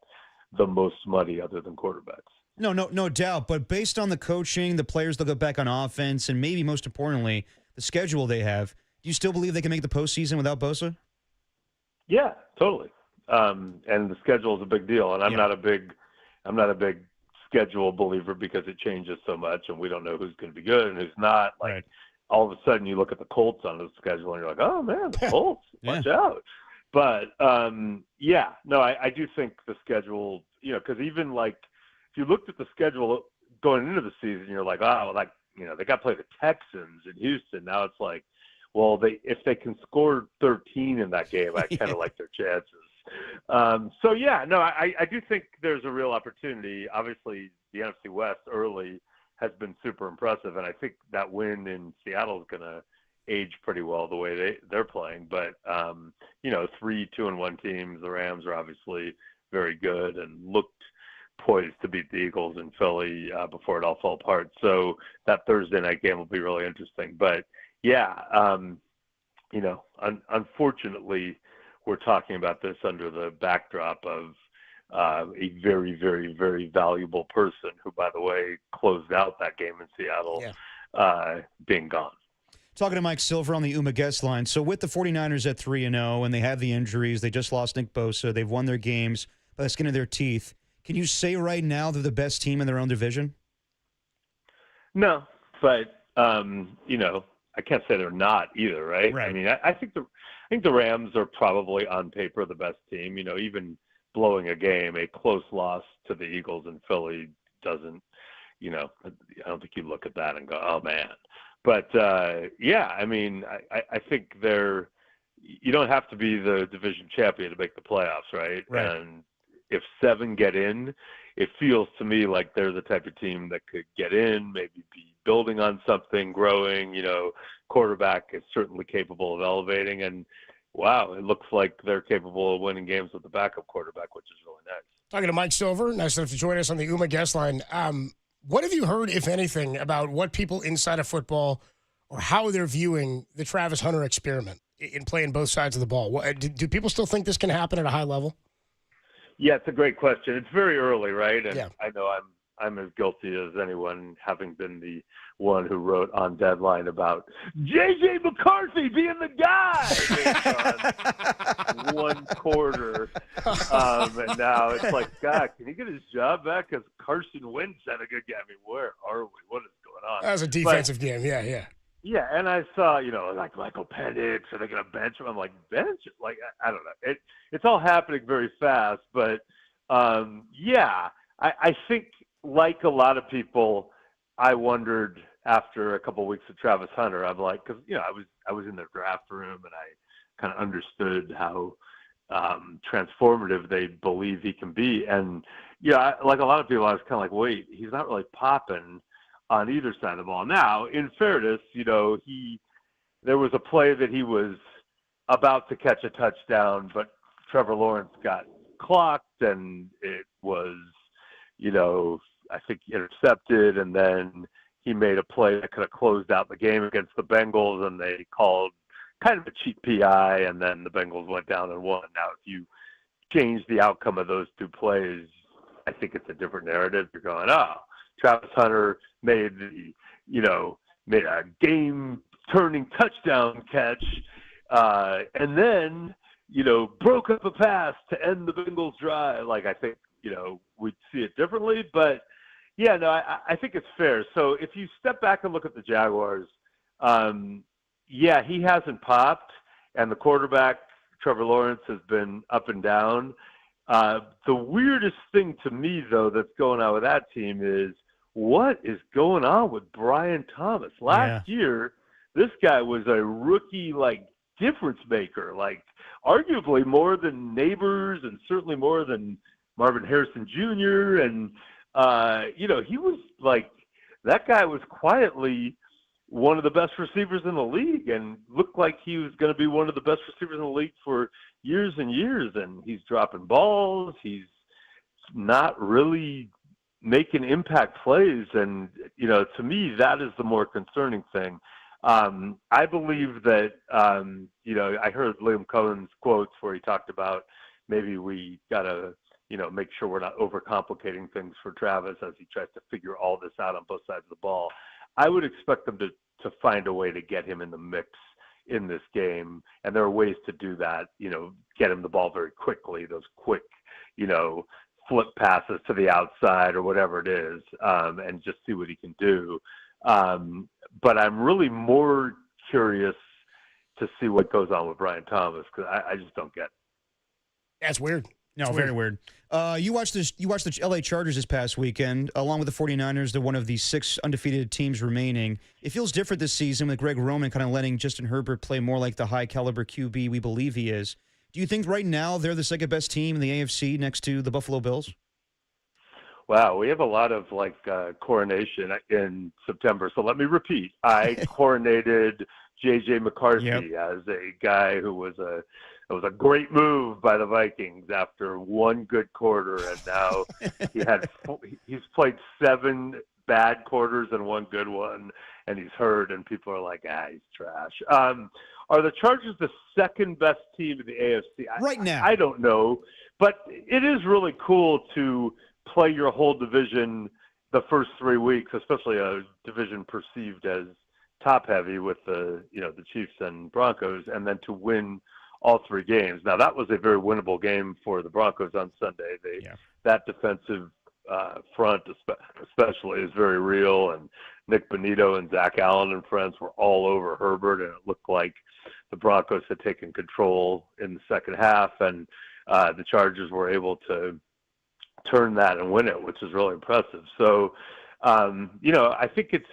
the most money other than quarterbacks. No doubt. But based on the coaching, the players they'll go back on offense, and maybe most importantly, the schedule they have, do you still believe they can make the postseason without Bosa? Yeah, totally. And the schedule is a big deal. And I'm not a big schedule believer because it changes so much and we don't know who's going to be good and who's not. Like all of a sudden you look at the Colts on the schedule and you're like, oh man, the Colts, watch out. But I do think the schedule, because even like if you looked at the schedule going into the season, you're like, oh, like, they got to play the Texans in Houston. Now it's like, well, if they can score 13 in that game, I kind of like their chances. I do think there's a real opportunity. Obviously, the NFC West early has been super impressive, and I think that win in Seattle is going to age pretty well the way they're playing. But 3 2-1 teams, the Rams are obviously very good and looked poised to beat the Eagles in Philly before it all fell apart. So that Thursday night game will be really interesting. But unfortunately, we're talking about this under the backdrop of a very, very, very valuable person who, by the way, closed out that game in Seattle, being gone. Talking to Mike Silver on the Uma guest line. So with the 49ers at 3-0 and they have the injuries, they just lost Nick Bosa, they've won their games by the skin of their teeth. Can you say right now they're the best team in their own division? No, but, I can't say they're not either, right? I mean, I think the Rams are probably on paper the best team. Even blowing a game, a close loss to the Eagles in Philly doesn't, I don't think you look at that and go, oh man. But I think you don't have to be the division champion to make the playoffs, right? And if 7 get in, it feels to me like they're the type of team that could get in, maybe be building on something, growing. Quarterback is certainly capable of elevating, and wow, it looks like they're capable of winning games with the backup quarterback, which is really nice. Talking to Mike Silver, nice enough to join us on the Uma guest line. What have you heard, if anything, about what people inside of football or how they're viewing the Travis Hunter experiment in playing both sides of the ball? Do people still think this can happen at a high level? Yeah, it's a great question. It's very early, right? And I know I'm as guilty as anyone, having been the one who wrote on Deadline about J.J. McCarthy being the guy based on one quarter. And now it's like, God, can he get his job back? Because Carson Wentz had a good game. I mean, where are we? What is going on? That was a defensive game. Yeah. Yeah, and I saw, like Michael Penix, are they going to bench him? I'm like, bench? Like, I don't know. It's all happening very fast. But, I think, like a lot of people, I wondered after a couple of weeks of Travis Hunter, I'm like, because, I was in their draft room and I kind of understood how transformative they believe he can be. And, like a lot of people, I was kind of like, wait, he's not really popping on either side of the ball. Now, in fairness, there was a play that he was about to catch a touchdown, but Trevor Lawrence got clocked, and it was, I think intercepted, and then he made a play that could have closed out the game against the Bengals, and they called kind of a cheap PI, and then the Bengals went down and won. Now, if you change the outcome of those two plays, I think it's a different narrative. You're going, Travis Hunter made a game-turning touchdown catch, and then, broke up a pass to end the Bengals drive. Like, I think, we'd see it differently, but yeah, no, I think it's fair. So if you step back and look at the Jaguars, he hasn't popped, and the quarterback, Trevor Lawrence, has been up and down. The weirdest thing to me, though, that's going on with that team is what is going on with Brian Thomas? Last year, this guy was a rookie, difference maker, arguably more than Neighbors and certainly more than Marvin Harrison Jr. And, he was that guy was quietly one of the best receivers in the league and looked like he was going to be one of the best receivers in the league for years and years. And he's dropping balls. He's not really making impact plays. And, to me, that is the more concerning thing. I believe that, I heard Liam Cohen's quotes where he talked about maybe we got to, make sure we're not overcomplicating things for Travis as he tries to figure all this out on both sides of the ball. I would expect them to find a way to get him in the mix in this game. And there are ways to do that, get him the ball very quickly, those quick, flip passes to the outside or whatever it is, and just see what he can do. But I'm really more curious to see what goes on with Brian Thomas because I just don't get it. That's weird. No, very weird. You watched the LA Chargers this past weekend, along with the 49ers. They're one of the 6 undefeated teams remaining. It feels different this season with Greg Roman kind of letting Justin Herbert play more like the high-caliber QB we believe he is. Do you think right now they're the second-best team in the AFC next to the Buffalo Bills? Wow, we have a lot of coronation in September. So let me repeat. I coronated J.J. McCarthy as a guy who was it was a great move by the Vikings after one good quarter, and now he's played 7 bad quarters and one good one, and he's hurt, and people are like, he's trash. Are the Chargers the second best team in the AFC? Right now. I don't know, but it is really cool to play your whole division the first 3 weeks, especially a division perceived as top-heavy with the Chiefs and Broncos, and then to win all 3 games. Now, that was a very winnable game for the Broncos on Sunday. That defensive front especially is very real, and Nick Bonito and Zach Allen and friends were all over Herbert, and it looked like the Broncos had taken control in the second half, and the Chargers were able to turn that and win it, which is really impressive. So, I think it's,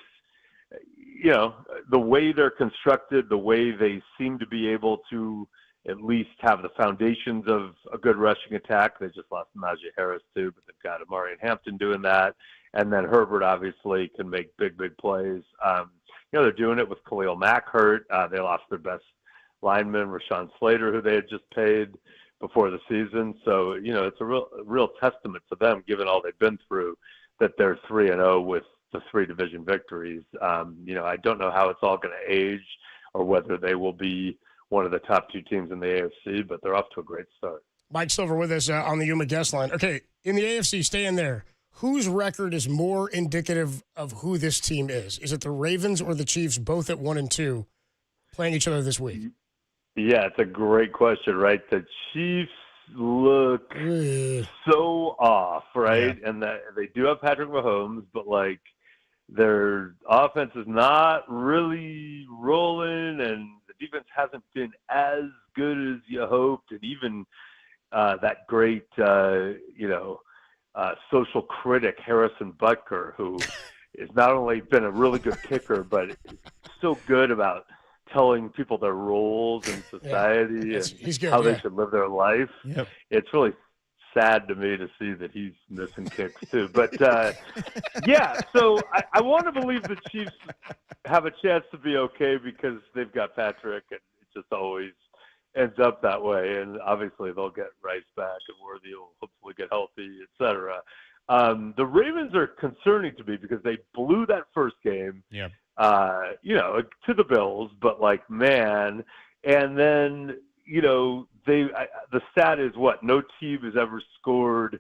the way they're constructed, the way they seem to be able to at least have the foundations of a good rushing attack. They just lost Najee Harris too, but they've got Amari and Hampton doing that. And then Herbert obviously can make big plays. They're doing it with Khalil Mack hurt. They lost their best lineman, Rashawn Slater, who they had just paid before the season. So, it's a real testament to them, given all they've been through, that they're 3-0 with the 3 division victories. I don't know how it's all going to age or whether they will be one of the top 2 teams in the AFC, but they're off to a great start. Mike Silver with us on the Yuma guest line. Okay, in the AFC, stay in there. Whose record is more indicative of who this team is? Is it the Ravens or the Chiefs, both at 1-2, playing each other this week? Yeah, it's a great question, right? The Chiefs look so off, right? Yeah. And they do have Patrick Mahomes, but their offense is not really rolling, and the defense hasn't been as good as you hoped. And even that great, social critic Harrison Butker, who has not only been a really good kicker, but is so good about telling people their roles in society and he's good, how they should live their life. Yep. It's really sad to me to see that he's missing kicks too. But yeah, so I want to believe the Chiefs have a chance to be okay because they've got Patrick, and it just always ends up that way. And obviously they'll get Rice back, and Worthy will hopefully get healthy, etc. The Ravens are concerning to me because they blew that first game, to the Bills, but like, man, and then, the stat is what? No team has ever scored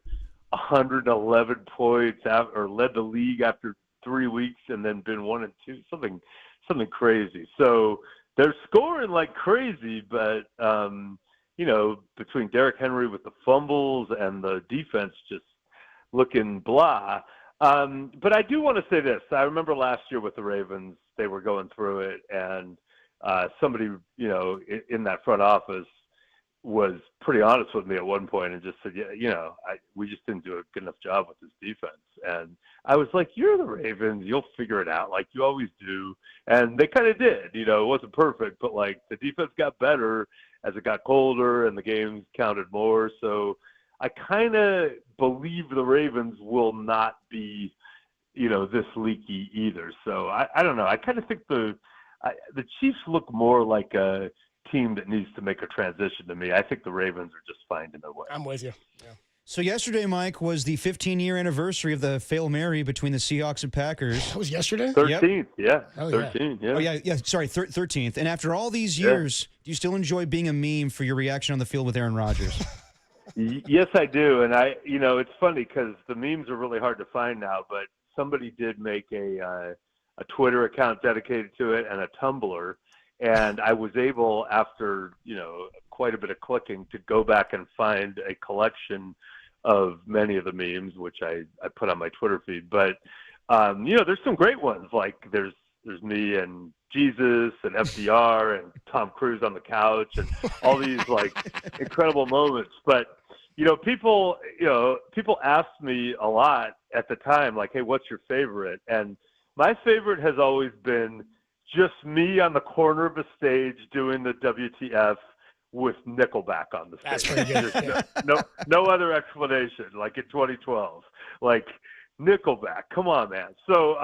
111 points or led the league after 3 weeks and then been 1-2, something crazy. So they're scoring like crazy, but, between Derrick Henry with the fumbles and the defense just looking blah. But I do want to say this. I remember last year with the Ravens, they were going through it, and somebody, in that front office was pretty honest with me at one point and just said, we just didn't do a good enough job with this defense. And I was like, you're the Ravens. You'll figure it out like you always do. And they kind of did. It wasn't perfect, but, like, the defense got better as it got colder and the games counted more. So I kind of believe the Ravens will not be, this leaky either. So I don't know. I kind of think the Chiefs look more like a team that needs to make a transition to me. I think the Ravens are just finding their way. I'm with you. Yeah. So yesterday, Mike, was the 15-year anniversary of the Fail Mary between the Seahawks and Packers. That was yesterday? 13th, yeah. 13, yeah. Oh, yeah, sorry, 13th. And after all these years, do you still enjoy being a meme for your reaction on the field with Aaron Rodgers? Yes, I do. And it's funny because the memes are really hard to find now, but somebody did make a Twitter account dedicated to it and a Tumblr. And I was able, after, quite a bit of clicking, to go back and find a collection of many of the memes, which I put on my Twitter feed. But, there's some great ones. Like there's me and Jesus and FDR and Tom Cruise on the couch and all these, like, incredible moments. But, people asked me a lot at the time, like, hey, what's your favorite? And my favorite has always been just me on the corner of a stage doing the WTF with Nickelback on the stage. That's pretty good. No other explanation, like in 2012. Like, Nickelback, come on, man. So,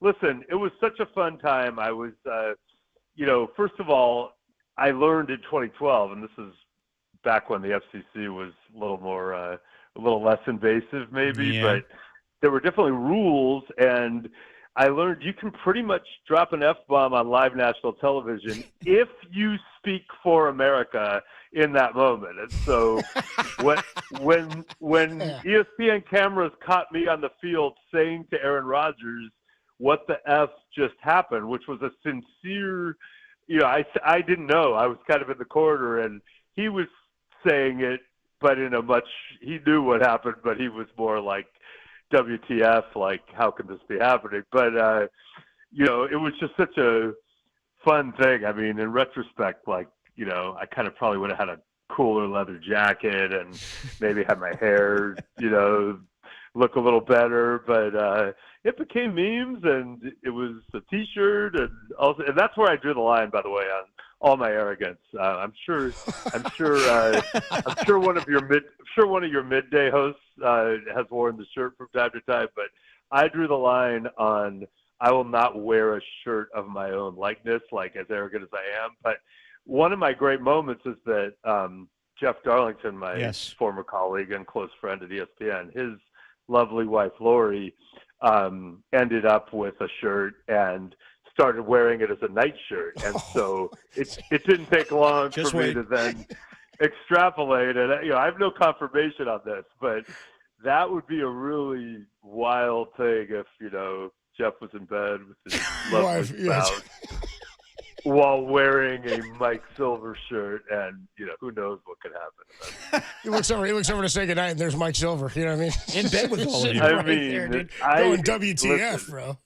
listen, it was such a fun time. I was, first of all, I learned in 2012, and this is back when the FCC was a little less invasive maybe, but there were definitely rules, and I learned you can pretty much drop an F-bomb on live national television if you speak for America in that moment. And so when ESPN cameras caught me on the field saying to Aaron Rodgers, what the F just happened, which was a sincere, I didn't know. I was kind of in the corner, and he was saying it, but he knew what happened, but he was more like, WTF, like, how can this be happening? But, it was just such a fun thing. I mean, in retrospect, like, I kind of probably would have had a cooler leather jacket and maybe had my hair, look a little better. But it became memes, and it was a T-shirt, and that's where I drew the line, by the way, on all my arrogance. I'm sure one of your midday hosts has worn the shirt from time to time, but I drew the line on I will not wear a shirt of my own likeness, like, as arrogant as I am. But one of my great moments is that Jeff Darlington, my former colleague and close friend at ESPN, his lovely wife Lori ended up with a shirt and started wearing it as a night shirt, and so it didn't take long for me to then extrapolate. And I have no confirmation on this, but that would be a really wild thing if Jeff was in bed with his lovely spouse while wearing a Mike Silver shirt, and who knows what could happen. He looks over to say goodnight, and there's Mike Silver. You know what I mean? In bed with all of you. I mean, going WTF, listen, bro.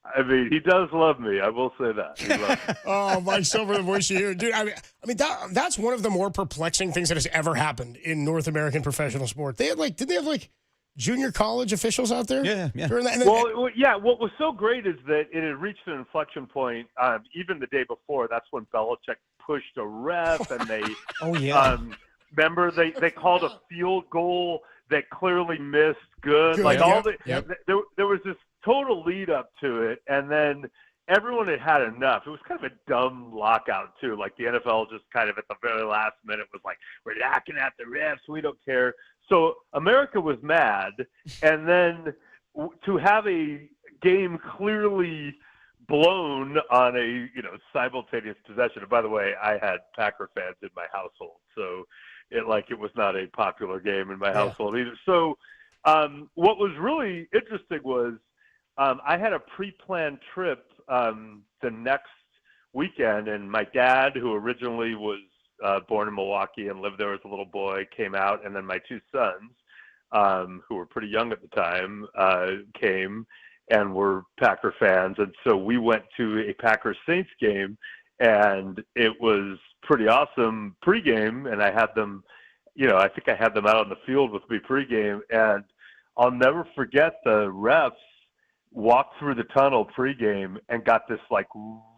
I mean, he does love me. I will say that. He loves me. Oh, Mike Silver, the voice you hear, dude. I mean that's one of the more perplexing things that has ever happened in North American professional sport. Did they have junior college officials out there? Yeah. What was so great is that it had reached an inflection point. Even the day before, that's when Belichick pushed a ref, and they Remember, they called a field goal that clearly missed. Good. Like there was this total lead up to it, and then everyone had enough. It was kind of a dumb lockout too. Like the NFL just kind of at the very last minute was like, we're knocking at the refs. We don't care. So America was mad, and then to have a game clearly blown on a simultaneous possession. And by the way, I had Packer fans in my household, so it was not a popular game in my household either. So what was really interesting was I had a pre-planned trip the next weekend, and my dad, who originally was born in Milwaukee and lived there as a little boy, came out, and then my two sons, who were pretty young at the time, came and were Packer fans. And so we went to a Packers-Saints game, and it was pretty awesome pregame, and I had them, I think I had them out on the field with me pregame, and I'll never forget the refs walked through the tunnel pregame and got this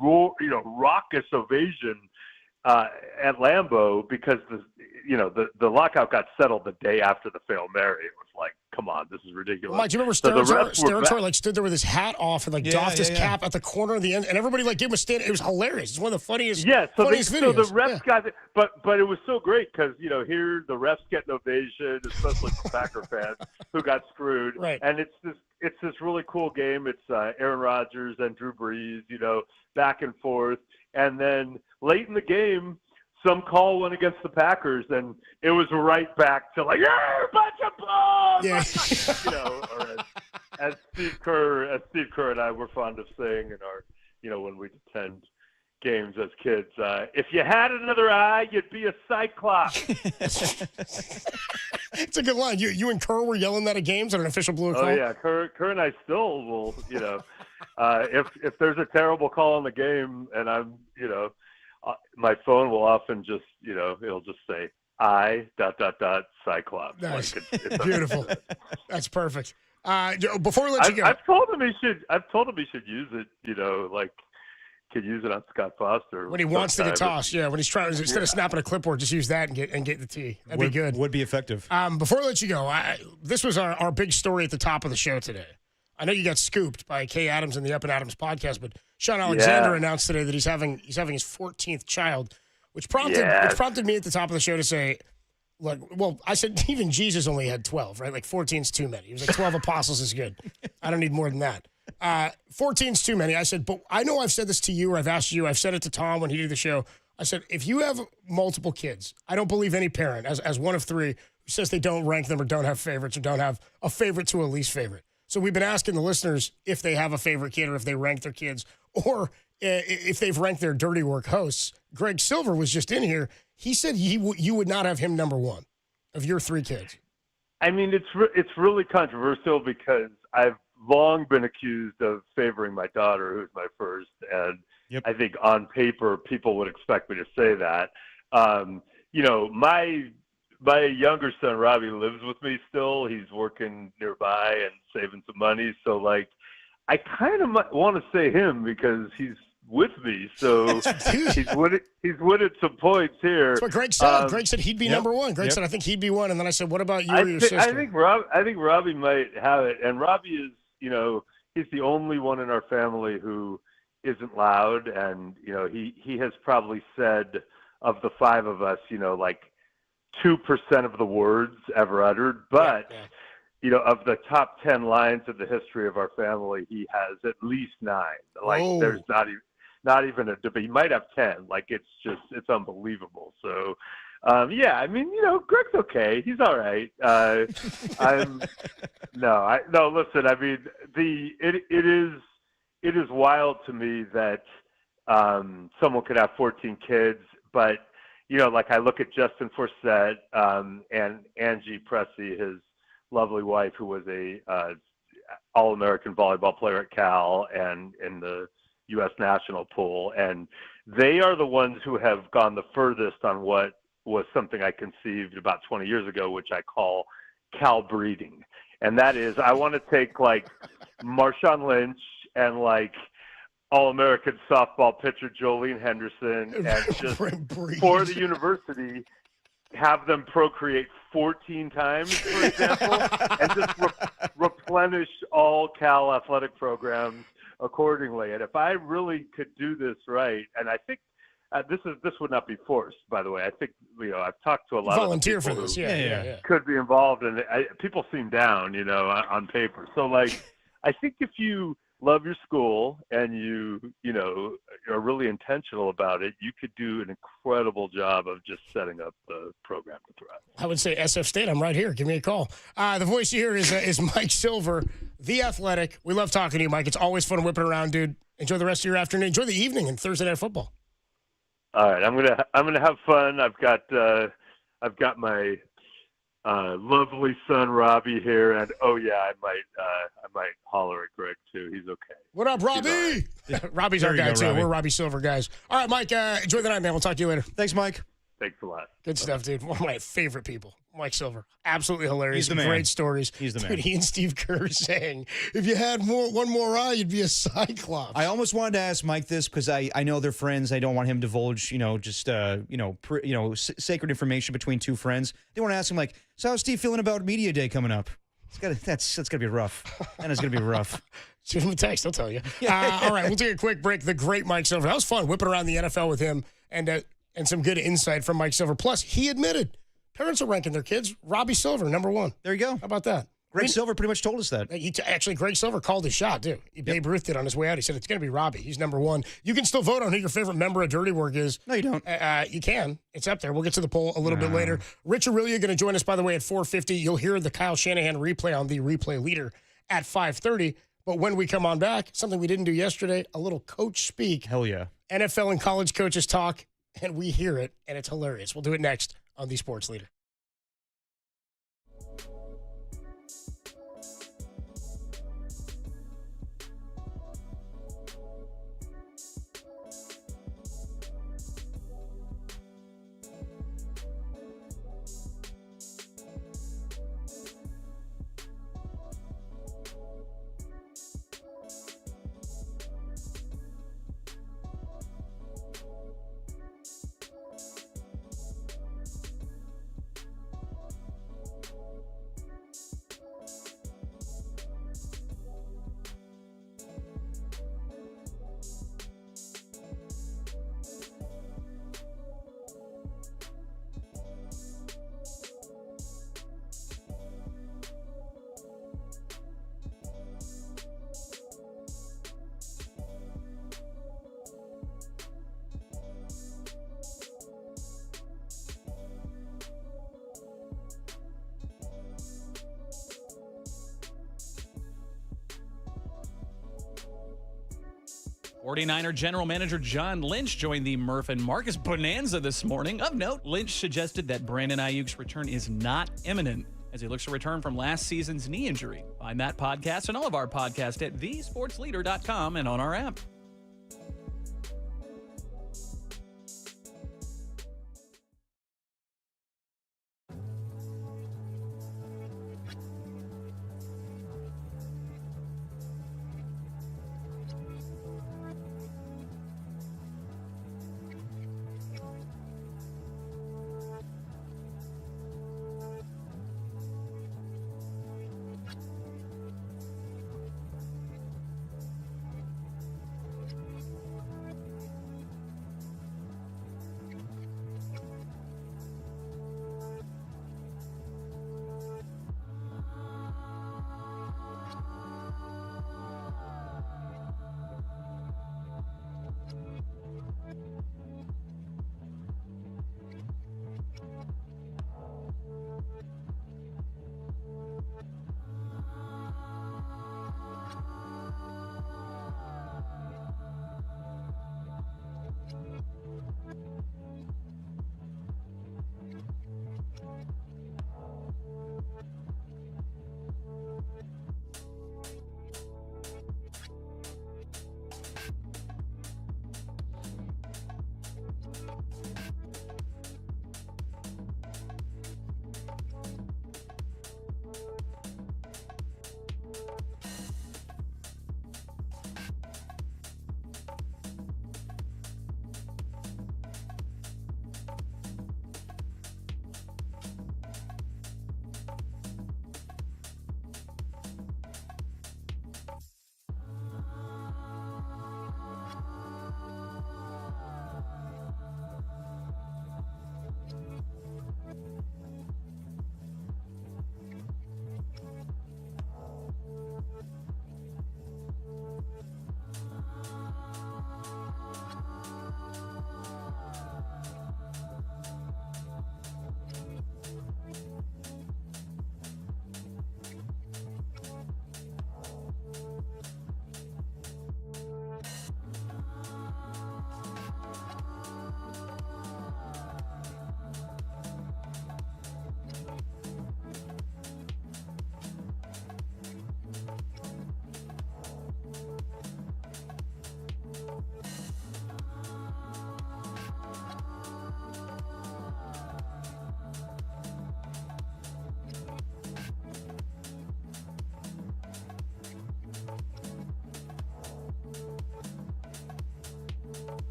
raucous ovation at Lambeau because the lockout got settled the day after the Hail Mary. It was like, come on, this is ridiculous. Mike, do you remember Steratore stood there with his hat off and doffed his cap at the corner of the end, and everybody gave him a stand. It was hilarious. It's one of the funniest. Funniest videos. So the refs got it, but it was so great because here the refs get an ovation, especially for Packer fans who got screwed. Right. And it's this really cool game. It's Aaron Rodgers and Drew Brees, back and forth, and then late in the game, some call went against the Packers, and it was right back to you're a bunch of bums. Yeah. Or as Steve Kerr and I were fond of saying in our, when we'd attend games as kids, if you had another eye, you'd be a cyclops. It's a good line. You and Kerr were yelling that at games at an official blue call? Oh, yeah. Kerr and I still will, if there's a terrible call on the game and I'm, my phone will often just, it'll just say, Cyclops. Nice. It's beautiful. That's perfect. Before we let you go. I've told him he should use it, could use it on Scott Foster. When he wants to get tossed, when he's trying, instead of snapping a clipboard, just use that and get the tee. That'd be good. Would be effective. Before we let you go, this was our big story at the top of the show today. I know you got scooped by Kay Adams and the Up and Adams podcast, but Sean Alexander announced today that he's having his 14th child, which prompted me at the top of the show to say, look, well, I said even Jesus only had 12, right? 14's too many. He was 12 apostles is good. I don't need more than that. 14's too many. I said, but I know I've said this to you, or I've asked you, I've said it to Tom when he did the show. I said, if you have multiple kids, I don't believe any parent, as one of three, who says they don't rank them or don't have favorites or don't have a favorite to a least favorite. So we've been asking the listeners if they have a favorite kid or if they rank their kids or if they've ranked their dirty work hosts. Greg Silver was just in here. He said you would not have him number one of your three kids. I mean, it's really controversial because I've long been accused of favoring my daughter, who's my first, and I think on paper people would expect me to say that. My younger son Robbie lives with me still. He's working nearby and saving some money, so I kind of want to say him because he's with me, so he's winning some points here. That's what Greg said. Greg said he'd be number one. Greg said I think he'd be one, and then I said, what about you or your sister? I think Robbie might have it, and Robbie is, he's the only one in our family who isn't loud, and he has probably said of the five of us, 2% of the words ever uttered, but of the top 10 lines in the history of our family, he has at least 9. There's not even a debate. He might have 10. It's unbelievable. So, Greg's okay. He's all right. Listen, I mean, it is wild to me that someone could have 14 kids, but I look at Justin Forsett and Angie Pressey, his lovely wife, who was a All-American volleyball player at Cal and in the U.S. national pool, and they are the ones who have gone the furthest on what was something I conceived about 20 years ago, which I call Cal breeding, and that is I want to take Marshawn Lynch and All-American softball pitcher Jolene Henderson and just for the university have them procreate 14 times, for example, and just replenish all Cal athletic programs accordingly. And if I really could do this right, and I think this would not be forced, by the way. I think I've talked to a lot volunteer of people for this, who yeah. could be involved, and people seem down, on paper. So like, I think if you love your school and you are really intentional about it, you could do an incredible job of just setting up the program to thrive. I would say SF State. I'm right here. Give me a call. The voice you hear is Mike Silver, The Athletic. We love talking to you, Mike. It's always fun whipping around, dude. Enjoy the rest of your afternoon. Enjoy the evening and Thursday Night Football. All right, I'm gonna have fun. I've got my lovely son Robbie here, and I might holler at Greg too. He's okay. What up, Robbie? Robbie's our guy too. Robbie. We're Robbie Silver guys. All right, Mike. Enjoy the night, man. We'll talk to you later. Thanks, Mike. Thanks a lot. Good stuff, dude. One of my favorite people, Mike Silver. Absolutely hilarious. He's the man. Great stories. He's the man. Dude, he and Steve Kerr saying, if you had one more eye, you'd be a Cyclops. I almost wanted to ask Mike this because I know they're friends. I don't want him to divulge, sacred information between two friends. They want to ask him like, so how's Steve feeling about Media Day coming up? That's gonna be rough. That is gonna be rough. Shoot him a text. I'll tell you. All right, we'll take a quick break. The great Mike Silver. That was fun whipping around the NFL with him and some good insight from Mike Silver. Plus, he admitted parents are ranking their kids. Robbie Silver, number one. There you go. How about that? Greg Silver pretty much told us that. Actually, Greg Silver called his shot, too. Babe Ruth did on his way out. He said, it's going to be Robbie. He's number one. You can still vote on who your favorite member of Dirty Work is. No, you don't. You can. It's up there. We'll get to the poll a little bit later. Rich Aurelia going to join us, by the way, at 4:50. You'll hear the Kyle Shanahan replay on the Replay Leader at 5:30. But when we come on back, something we didn't do yesterday, a little coach speak. Hell yeah. NFL and college coaches talk, and we hear it, and it's hilarious. We'll do it next on the Sports Leader. '49er General Manager John Lynch joined the Murph and Marcus Bonanza this morning. Of note, Lynch suggested that Brandon Ayuk's return is not imminent as he looks to return from last season's knee injury. Find that podcast and all of our podcasts at thesportsleader.com and on our app.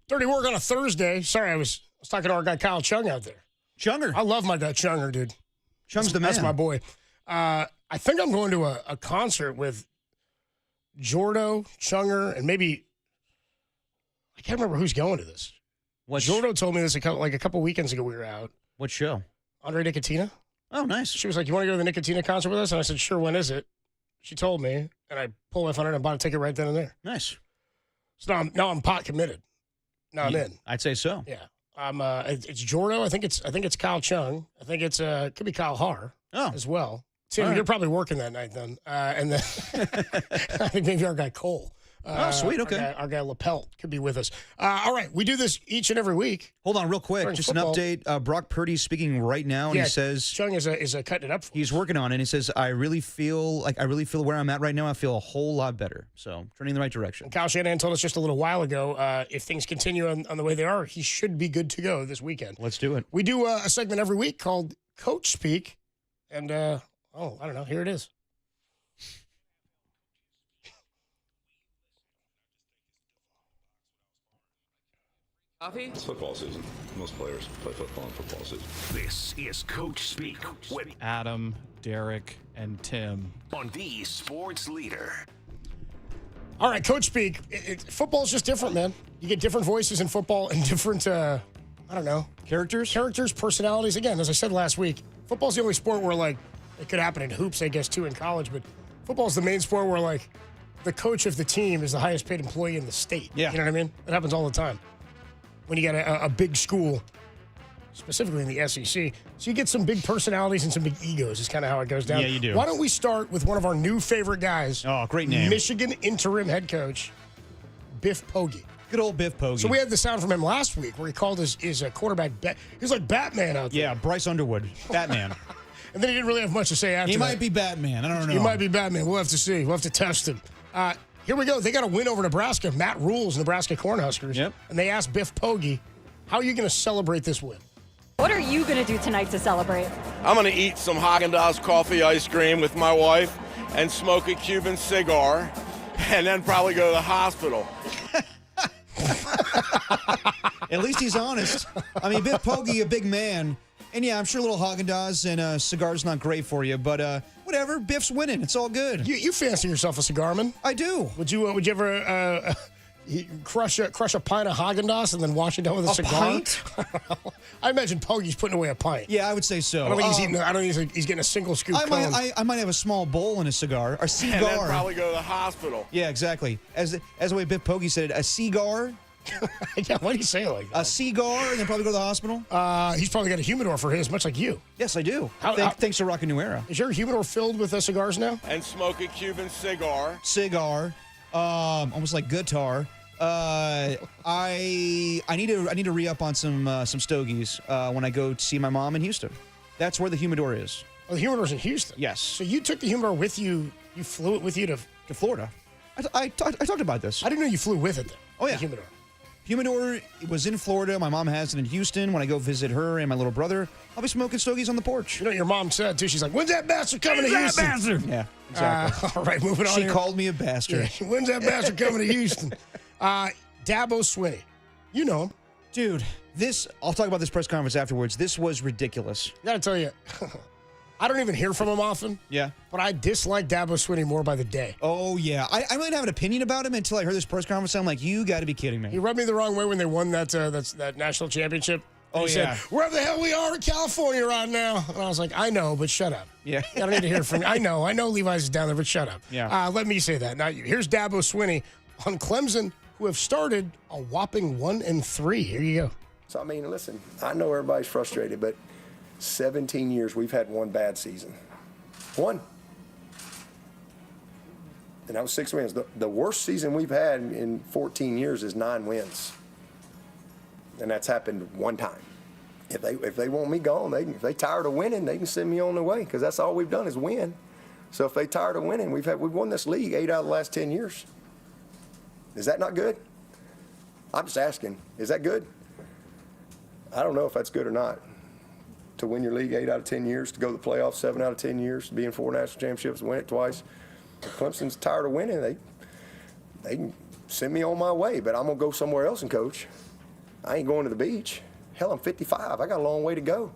Dirty work on a Thursday. Sorry, I was talking to our guy Kyle Chung out there. Chunger. I love my guy Chunger, dude. Chung's the man. That's my boy. I think I'm going to a concert with Jordo, Chunger, and maybe I can't remember who's going to this. Jordo told me this a couple weekends ago. We were out. What show? Andre Nicotina. Oh, nice. She was like, "You want to go to the Nicotina concert with us?" And I said, "Sure." When is it? She told me, and I pulled my phone out and bought a ticket right then and there. Nice. So now I'm pot committed. Now I'm in. I'd say so. Yeah. It's Jordo. I think it's Kyle Chung. I think it could be Kyle Har as well. Tim, you're probably working that night then. And then I think maybe our guy Cole. Sweet. Okay. Our guy Lapelt could be with us. All right. We do this each and every week. Hold on real quick. Just football. An update. Brock Purdy's speaking right now, and he says Chung is cutting it up for he's working on it. And he says, I really feel where I'm at right now. I feel a whole lot better. So turning in the right direction. And Kyle Shanahan told us just a little while ago, if things continue on the way they are, he should be good to go this weekend. Let's do it. We do a segment every week called Coach Speak. And, I don't know. Here it is. It's football season. Most players play football in football season. This is Coach Speak with Adam, Derek, and Tim on the Sports Leader. All right, Coach Speak. Football's just different, man. You get different voices in football and different, characters, personalities. Again, as I said last week, football's the only sport where, it could happen in hoops, I guess, too, in college, but football's the main sport where, the coach of the team is the highest paid employee in the state. Yeah. You know what I mean? It happens all the time when you got a big school, specifically in the SEC. So you get some big personalities and some big egos is kind of how it goes down. Yeah, you do. Why don't we start with one of our new favorite guys? Oh, great name. Michigan interim head coach, Biff Poggi. Good old Biff Poggi. So we had the sound from him last week where he called his quarterback, he was like Batman out there. Yeah, Bryce Underwood, Batman. And then he didn't really have much to say after He that. might be Batman. I don't know. He might be Batman. We'll have to see. We'll have to test him. Here we go. They got a win over Nebraska. Matt Rule's Nebraska Cornhuskers. Yep. And they asked Biff Poggi, how are you going to celebrate this win? What are you going to do tonight to celebrate? I'm going to eat some Haagen-Dazs coffee ice cream with my wife and smoke a Cuban cigar and then probably go to the hospital. At least he's honest. I mean, Biff Poggi, a big man. And yeah, I'm sure a little Haagen-Dazs and a cigar's not great for you, but whatever. Biff's winning. It's all good. You fancy yourself a cigar man? I do. Would you ever crush a pint of Haagen-Dazs and then wash it down with a cigar? Pint? I imagine Poggy's putting away a pint. Yeah, I would say so. I don't think he's getting a single scoop. I might have a small bowl and a cigar. A cigar. And then probably go to the hospital. Yeah, exactly. As the way Biff Poggi said it, a cigar. Yeah, why do you say it like that? A cigar and then probably go to the hospital? He's probably got a humidor for his, much like you. Yes, I do. Thanks to Rock a New Era. Is your humidor filled with cigars now? And smoke a Cuban cigar. Almost like guitar. I need to re-up on some stogies when I go to see my mom in Houston. That's where the humidor is. Oh, the humidor's in Houston? Yes. So you took the humidor with you, you flew it with you to Florida. I talked about this. I didn't know you flew with it, though. Oh, yeah. The humidor. Humidor was in Florida. My mom has it in Houston. When I go visit her and my little brother, I'll be smoking stogies on the porch. You know what your mom said, too? She's like, when's that bastard coming to Houston? Yeah, exactly. All right, moving on She here. called me a bastard. Yeah, when's that bastard coming to Houston? Dabo Swinney. You know him. Dude, I'll talk about this press conference afterwards. This was ridiculous. I got to tell you, I don't even hear from him often. Yeah. But I dislike Dabo Swinney more by the day. Oh, yeah. I might have an opinion about him until I heard this press conference. I'm like, you got to be kidding me. He rubbed me the wrong way when they won that national championship. Oh, he yeah. said, where the hell we are in California right now? And I was like, I know, but shut up. Yeah. I don't need to hear from you. I know Levi's is down there, but shut up. Yeah. Let me say that, not you. Here's Dabo Swinney on Clemson, who have started a whopping 1-3. Here you go. So, I mean, listen, I know everybody's frustrated, but 17 years we've had one bad season. One. And that was 6 wins. The worst season we've had in 14 years is 9 wins. And that's happened one time. If they want me gone, if they tired of winning, they can send me on their way, because that's all we've done is win. So if they tired of winning, we've won this league 8 out of the last 10 years. Is that not good? I'm just asking. Is that good? I don't know if that's good or not. To win your league 8 out of 10 years, to go to the playoffs 7 out of 10 years, to be in 4 national championships, win it twice. If Clemson's tired of winning, they can send me on my way, but I'm going to go somewhere else and coach. I ain't going to the beach. Hell, I'm 55. I got a long way to go.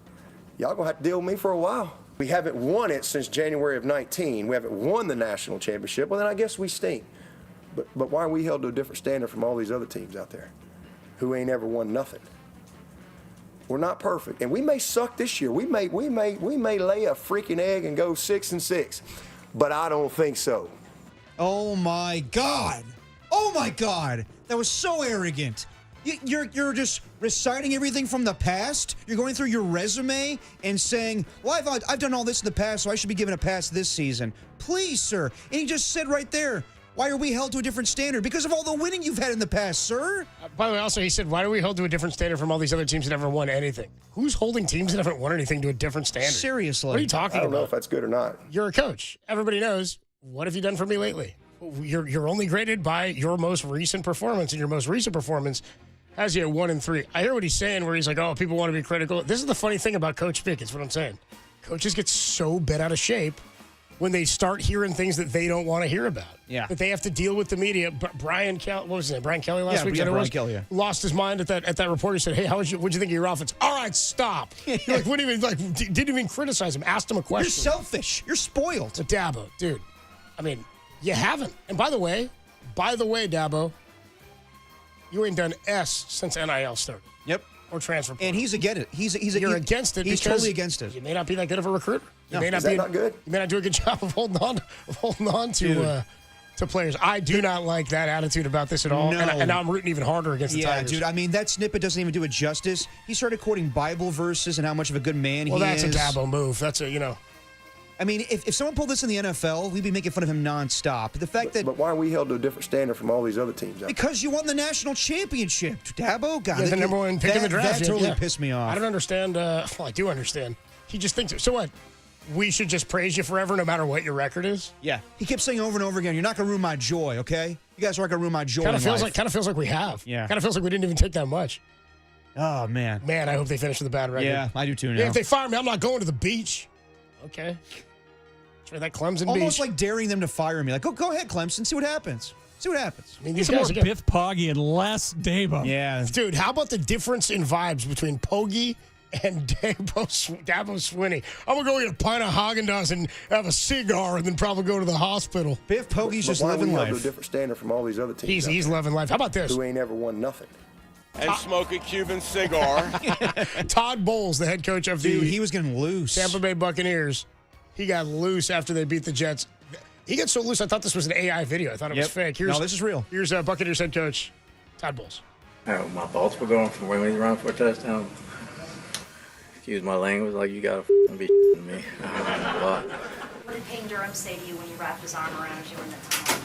Y'all going to have to deal with me for a while. We haven't won it since January of 19. We haven't won the national championship. Well, then I guess we stink. But why are we held to a different standard from all these other teams out there who ain't ever won nothing? We're not perfect, and we may suck this year. We may lay a freaking egg and go 6-6, but I don't think so. Oh my God! Oh my God! That was so arrogant. You're just reciting everything from the past. You're going through your resume and saying, "Well, I've done all this in the past, so I should be given a pass this season." Please, sir. And he just said right there, why are we held to a different standard? Because of all the winning you've had in the past, sir. By the way, also, he said, why are we held to a different standard from all these other teams that never won anything? Who's holding teams that haven't won anything to a different standard? Seriously. What are you talking about? I don't know if that's good or not. You're a coach. Everybody knows. What have you done for me lately? You're only graded by your most recent performance, and your most recent performance has you at 1-3. I hear what he's saying, where he's like, oh, people want to be critical. This is the funny thing about Coach Vic, is what I'm saying. Coaches get so bent out of shape when they start hearing things that they don't want to hear about. Yeah. That they have to deal with the media. Brian Kelly, what was his name? Brian Kelly last week? Yeah, Brian Kelly, yeah. Lost his mind at that report. He said, hey, what'd you think of your offense? All right, stop. Like, wouldn't even, didn't even criticize him. Asked him a question. You're selfish. You're spoiled. But Dabo, dude, I mean, you haven't. And by the way, Dabo, you ain't done S since NIL started. Yep. Or transfer portal. And he's against it. You're against it. He's because totally against it. You may not be that good of a recruiter. You may Is that not good? You may not do a good job of holding on to players. I do not like that attitude about this at all. No. And now I'm rooting even harder against the Tigers. Yeah, dude. I mean, that snippet doesn't even do it justice. He started quoting Bible verses and how much of a good man he is. Well, that's a Dabo move. That's a. I mean, if someone pulled this in the NFL, we'd be making fun of him nonstop. The fact But why are we held to a different standard from all these other teams? Because you won the national championship, Dabo. God, Yeah, the number one pick in the draft. That totally pissed me off. I don't understand. Well, I do understand. He just thinks so. What? We should just praise you forever, no matter what your record is. Yeah, he kept saying over and over again, "You're not going to ruin my joy, okay? You guys aren't going to ruin my joy." Kind of feels like we have. Yeah. Kind of feels like we didn't even take that much. Oh man. Man, I hope they finish with a bad record. Yeah, I do too now. Yeah, if they fire me, I'm not going to the beach. Okay. Try that Clemson Almost beach. like daring them to fire me. Like, go ahead, Clemson. See what happens. See what happens. I mean, these Some guys more Biff Poggi and less Dabo. Yeah. Dude, how about the difference in vibes between Poggi and Dabo Swinney. I'm going to go get a pint of Haagen-Dazs and have a cigar and then probably go to the hospital. Biff Pogge's just why living we life. have a different standard from all these other teams. He's living life. How about this? Who ain't ever won nothing. And smoke a Cuban cigar. Todd Bowles, the head coach of the Dude, he was getting loose. Tampa Bay Buccaneers. He got loose after they beat the Jets. He got so loose, I thought this was an AI video. I thought it was fake. No, this is real. Here's Buccaneers head coach Todd Bowles. My thoughts were going from when we run for a touchdown. Excuse my language, like you gotta be me. What did Payne Durham say to you when he wrapped his arm around you in the tunnel?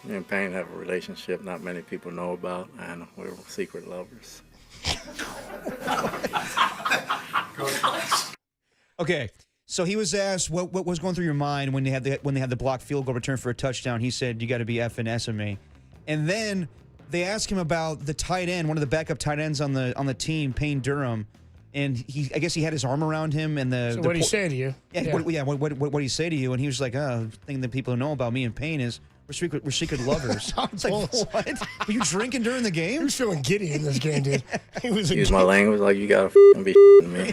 Me and Payne have a relationship not many people know about, and we're secret lovers. Okay, so he was asked what was going through your mind when they had the blocked field goal return for a touchdown. He said, "You got to be effing S-ing me." And then they asked him about the tight end, one of the backup tight ends on the team, Payne Durham, and I guess he had his arm around him. And what did he say to you? Yeah. What did he say to you? And he was like, "Oh, the thing that people know about me and Payne is we're secret lovers." It's like, what? Were you drinking during the game? He was feeling giddy in this game, dude. He was Use my language, like you gotta be me.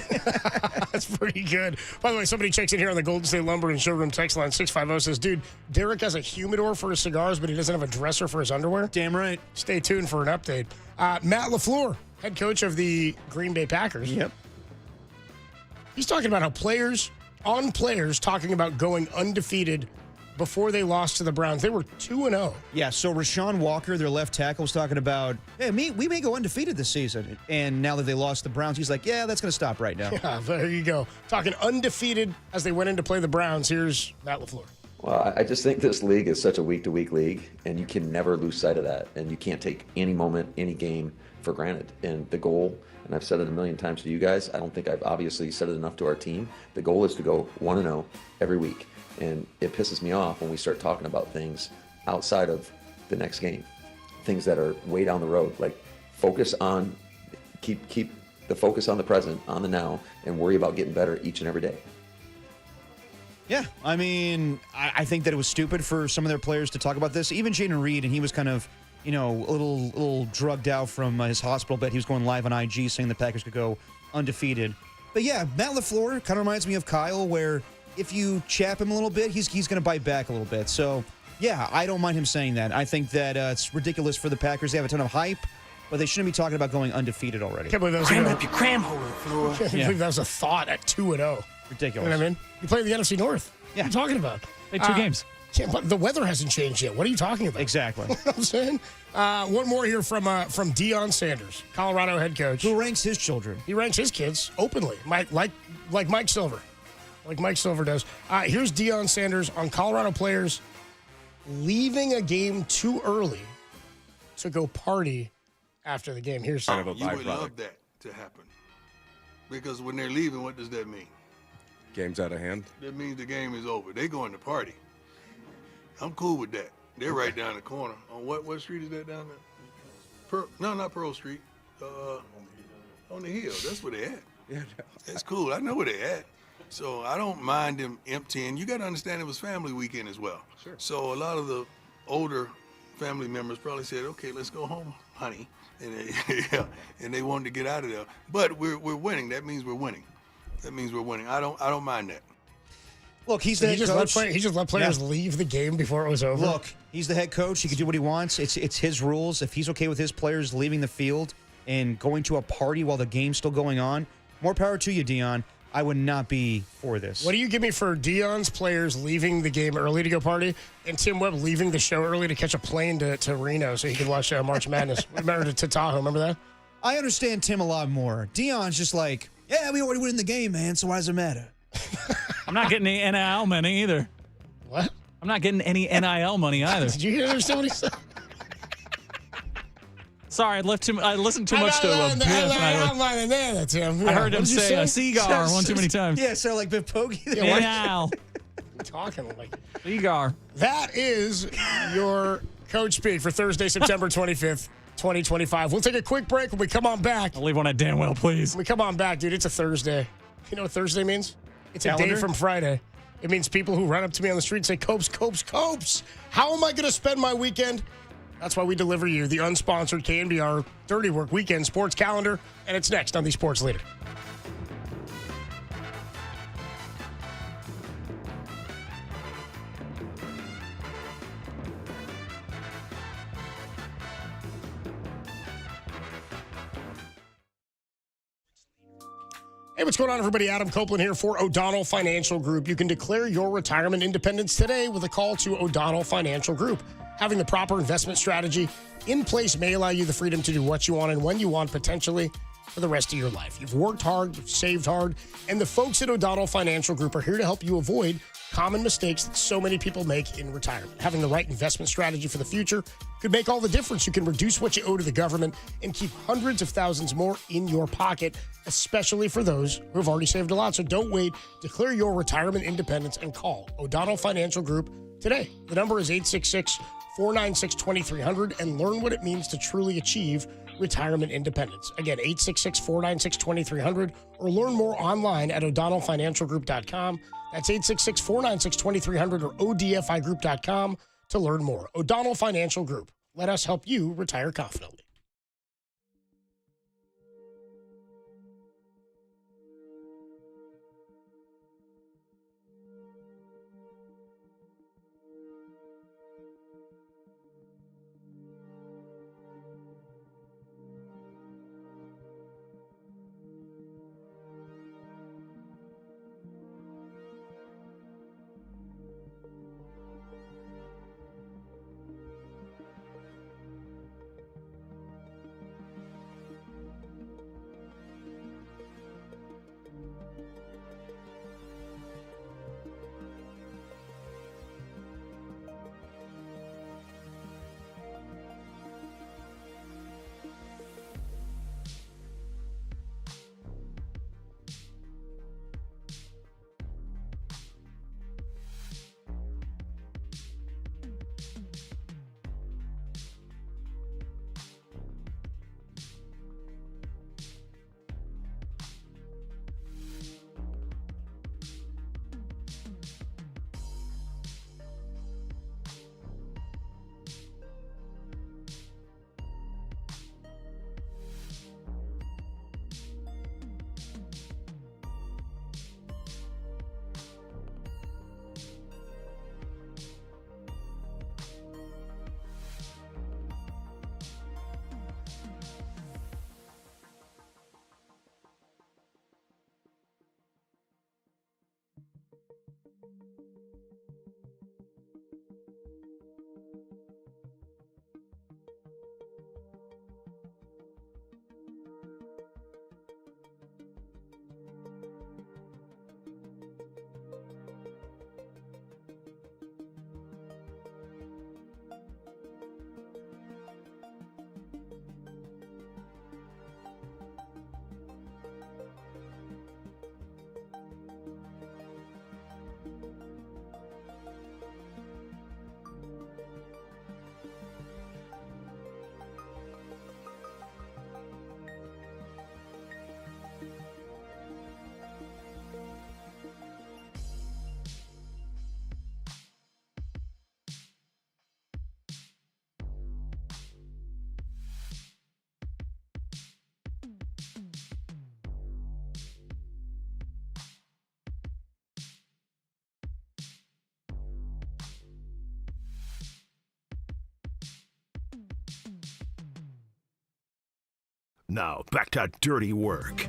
That's pretty good. By the way, somebody checks in here on the Golden State Lumber and Showroom text line 650 says, dude, Derek has a humidor for his cigars, but he doesn't have a dresser for his underwear. Damn right. Stay tuned for an update. Matt LaFleur, head coach of the Green Bay Packers. Yep. He's talking about how players talking about going undefeated before they lost to the Browns. They were 2-0. Yeah, so Rashawn Walker, their left tackle, was talking about, hey, we may go undefeated this season. And now that they lost the Browns, he's like, yeah, that's going to stop right now. Yeah, there you go. Talking undefeated as they went in to play the Browns. Here's Matt LaFleur. Well, I just think this league is such a week-to-week league, and you can never lose sight of that. And you can't take any moment, any game for granted. And the goal, and I've said it a million times to you guys, I don't think I've obviously said it enough to our team, the goal is to go 1-0 every week. And it pisses me off when we start talking about things outside of the next game, things that are way down the road. Like keep the focus on the present, on the now, and worry about getting better each and every day. Yeah, I mean, I think that it was stupid for some of their players to talk about this. Even Jaden Reed, and he was kind of, a little drugged out from his hospital bed. He was going live on IG saying the Packers could go undefeated. But yeah, Matt LaFleur kind of reminds me of Kyle, where if you chap him a little bit, he's going to bite back a little bit. So, yeah, I don't mind him saying that. I think that it's ridiculous for the Packers. They have a ton of hype, but they shouldn't be talking about going undefeated already. Can't believe that was Cram up your cram hole, LaFleur. Can't believe that was a thought at 2-0. Ridiculous. You know what I mean? You play the NFC North. Yeah. What are you talking about? Played 2 games. Yeah, but the weather hasn't changed yet. What are you talking about? Exactly. You know what I'm saying? One more here from Deion Sanders, Colorado head coach. Who ranks his children? He ranks his kids openly, like Mike Silver. Like Mike Silver does. Here's Deion Sanders on Colorado players leaving a game too early to go party after the game. Here's You would love that to happen. Because when they're leaving, what does that mean? Game's out of hand. That means the game is over. They're going to party. I'm cool with that. They're right down the corner. On what street is that down there? No, not Pearl Street. On the hill. That's where they at. Yeah. That's cool. I know where they at. So I don't mind them emptying. You got to understand it was family weekend as well. Sure. So a lot of the older family members probably said, okay, let's go home, honey. And they wanted to get out of there. But we're winning. That means we're winning. I don't mind that. Look, he's the head coach. He just let players leave the game before it was over. Look, he's the head coach. He can do what he wants. It's his rules. If he's okay with his players leaving the field and going to a party while the game's still going on, more power to you, Deion. I would not be for this. What do you give me for Deion's players leaving the game early to go party and Tim Webb leaving the show early to catch a plane to Reno so he could watch March Madness? Remember to Tahoe, remember that? I understand Tim a lot more. Deion's just like, yeah, we already win the game, man, so why does it matter? I'm not getting any NIL money either. What? I'm not getting any NIL money either. Did you understand what he said? Sorry, I listened too much to Biff. I heard him say a cigar one too many times. Yeah, so like Biff Pogge. Yeah. Talking like cigar. That is your coach speak for Thursday, September 25th, 2025. We'll take a quick break. When we come on back. I'll leave one at Danwell, please. When we come on back, dude, it's a Thursday. You know what Thursday means? It's a day from Friday. It means people who run up to me on the street and say, Copes, Copes, Copes. How am I going to spend my weekend? That's why we deliver you the unsponsored KNBR Dirty Work Weekend Sports Calendar, and it's next on the Sports Leader. Hey, what's going on, everybody? Adam Copeland here for O'Donnell Financial Group. You can declare your retirement independence today with a call to O'Donnell Financial Group. Having the proper investment strategy in place may allow you the freedom to do what you want and when you want, potentially for the rest of your life. You've worked hard, you've saved hard, and the folks at O'Donnell Financial Group are here to help you avoid common mistakes that so many people make in retirement. Having the right investment strategy for the future could make all the difference. You can reduce what you owe to the government and keep hundreds of thousands more in your pocket, especially for those who have already saved a lot. So don't wait. Declare your retirement independence and call O'Donnell Financial Group today. The number is 866-496-2300 and learn what it means to truly achieve retirement independence. Again, 866-496-2300 or learn more online at o'donnellfinancialgroup.com. That's 866-496-2300 or odfigroup.com to learn more. O'Donnell Financial Group. Let us help you retire confidently. Now, back to dirty work.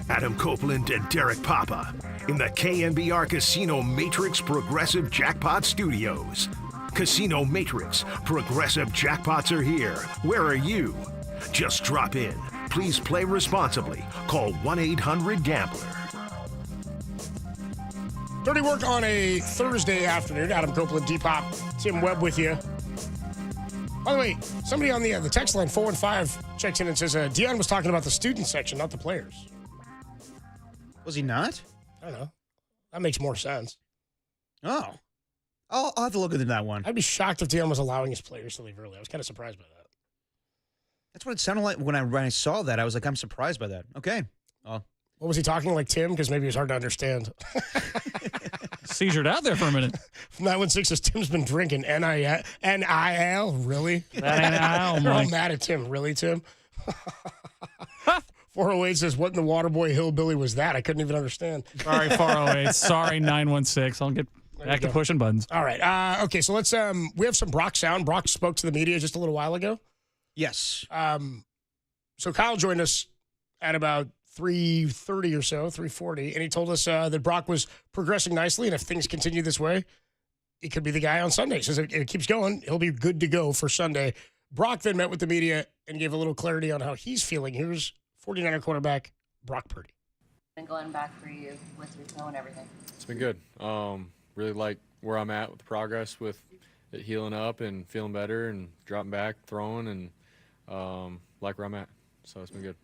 Adam Copeland and Derek Papa in the KNBR Casino Matrix Progressive Jackpot Studios. Casino Matrix Progressive Jackpots are here. Where are you? Just drop in. Please play responsibly. Call 1-800-GAMBLER. Dirty work on a Thursday afternoon. Adam Copeland, Depop, Tim Webb with you. By the way, somebody on the text line, 415, checks in and says, Dion was talking about the student section, not the players. Was he not? I don't know. That makes more sense. Oh. I'll have to look into that one. I'd be shocked if Dion was allowing his players to leave early. I was kind of surprised by that. That's what it sounded like when I saw that. I was like, I'm surprised by that. Okay. What was he talking like Tim? Because maybe it was hard to understand. Seizured out there for a minute. 916 says Tim's been drinking NIL. Really? NIL, They're all Mike. mad at Tim. Really, Tim? 408 says, what in the Waterboy Hillbilly was that? I couldn't even understand. Sorry, 408. Sorry, 916. I'll get back to pushing buttons. All right. Okay, so let's we have some Brock sound. Brock spoke to the media just a little while ago. Yes. So Kyle joined us at about 3:30 or so, 3:40, and he told us that Brock was progressing nicely, and if things continue this way, he could be the guy on Sunday. He says if it keeps going, he'll be good to go for Sunday. Brock then met with the media and gave a little clarity on how he's feeling. Here's 49er quarterback Brock Purdy. Been going back for you with your toe and everything. It's been good. Really like where I'm at with the progress with it healing up and feeling better and dropping back, throwing, and like where I'm at. So it's been good.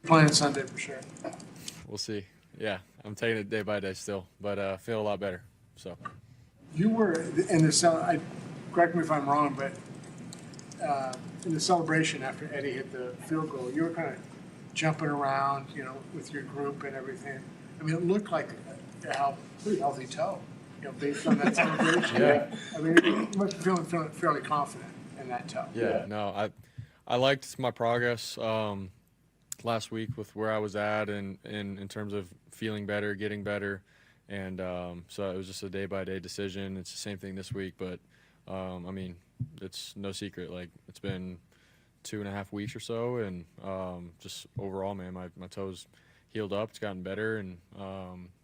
Playing Sunday for sure. We'll see. Yeah, I'm taking it day by day still, but I feel a lot better. So You were in the correct me if I'm wrong, but in the celebration after Eddie hit the field goal, you were kind of jumping around, with your group and everything. I mean, it looked like a pretty healthy toe, based on that celebration. Yeah. I mean, you must be feeling fairly confident in that toe. yeah, no, I liked my progress last week with where I was at and in terms of feeling better, getting better, and so it was just a day-by-day decision. It's the same thing this week, but I mean, it's no secret. Like, it's been 2.5 weeks or so, and just overall, man, my toes healed up. It's gotten better, and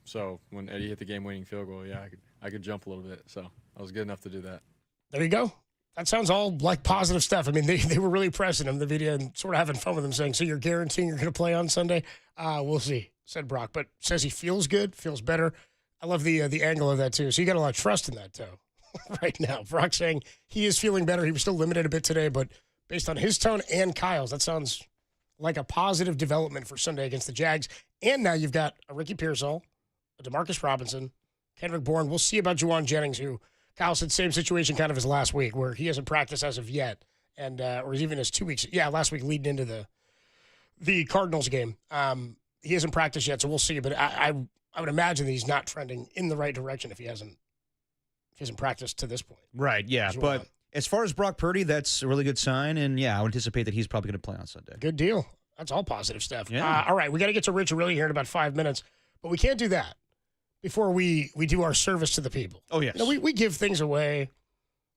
so when Eddie hit the game-winning field goal, yeah, I could jump a little bit, so I was good enough to do that. There you go. That sounds all like positive stuff. I mean, they were really pressing him, the video, and sort of having fun with him, saying, so you're guaranteeing you're going to play on Sunday? We'll see, said Brock. But says he feels good, feels better. I love the angle of that, too. So you got a lot of trust in that toe right now. Brock saying he is feeling better. He was still limited a bit today, but based on his tone and Kyle's, that sounds like a positive development for Sunday against the Jags. And now you've got a Ricky Pearsall, a Demarcus Robinson, Kendrick Bourne. We'll see about Juwan Jennings, who Kyle said same situation kind of as last week, where he hasn't practiced as of yet, and or even his 2 weeks. Yeah, last week leading into the Cardinals game. He hasn't practiced yet, so we'll see. But I would imagine that he's not trending in the right direction if he hasn't practiced to this point. Right, yeah. But as far as Brock Purdy, that's a really good sign, and yeah, I would anticipate that he's probably going to play on Sunday. Good deal. That's all positive stuff. Yeah. All right, we got to get to Rich Aureli here in about 5 minutes, but we can't do that before we do our service to the people. Oh, yes. We give things away.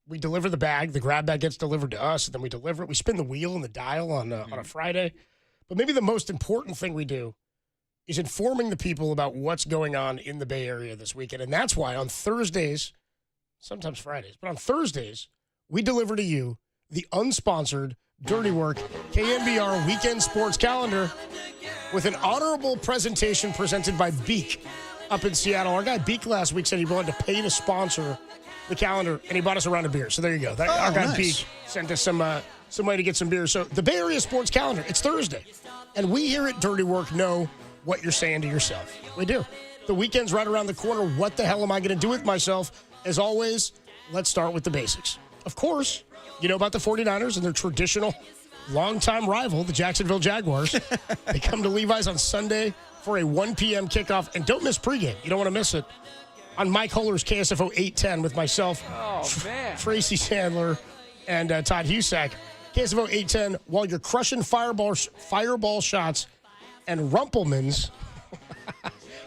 We deliver the bag. The grab bag gets delivered to us, and then we deliver it. We spin the wheel and the dial on a Friday. But maybe the most important thing we do is informing the people about what's going on in the Bay Area this weekend. And that's why on Thursdays, sometimes Fridays, but on Thursdays, we deliver to you the unsponsored Dirty Work KNBR Weekend Sports Calendar with an honorable presentation presented by Beak up in Seattle. Our guy Beak last week said he wanted to pay to sponsor the calendar, and he bought us a round of beer. So there you go. Our guy nice. Beak sent us some way to get some beer. So the Bay Area Sports Calendar, it's Thursday. And we here at Dirty Work know what you're saying to yourself. We do. The weekend's right around the corner. What the hell am I going to do with myself? As always, let's start with the basics. Of course, you know about the 49ers and their traditional longtime rival, the Jacksonville Jaguars. They come to Levi's on Sunday for a 1 p.m. kickoff. And don't miss pregame. You don't want to miss it. On Mike Holler's KSFO 810 with myself, Tracy Sandler, and Todd Husak. KSFO 810, while you're crushing fireball shots and Rumpelmans,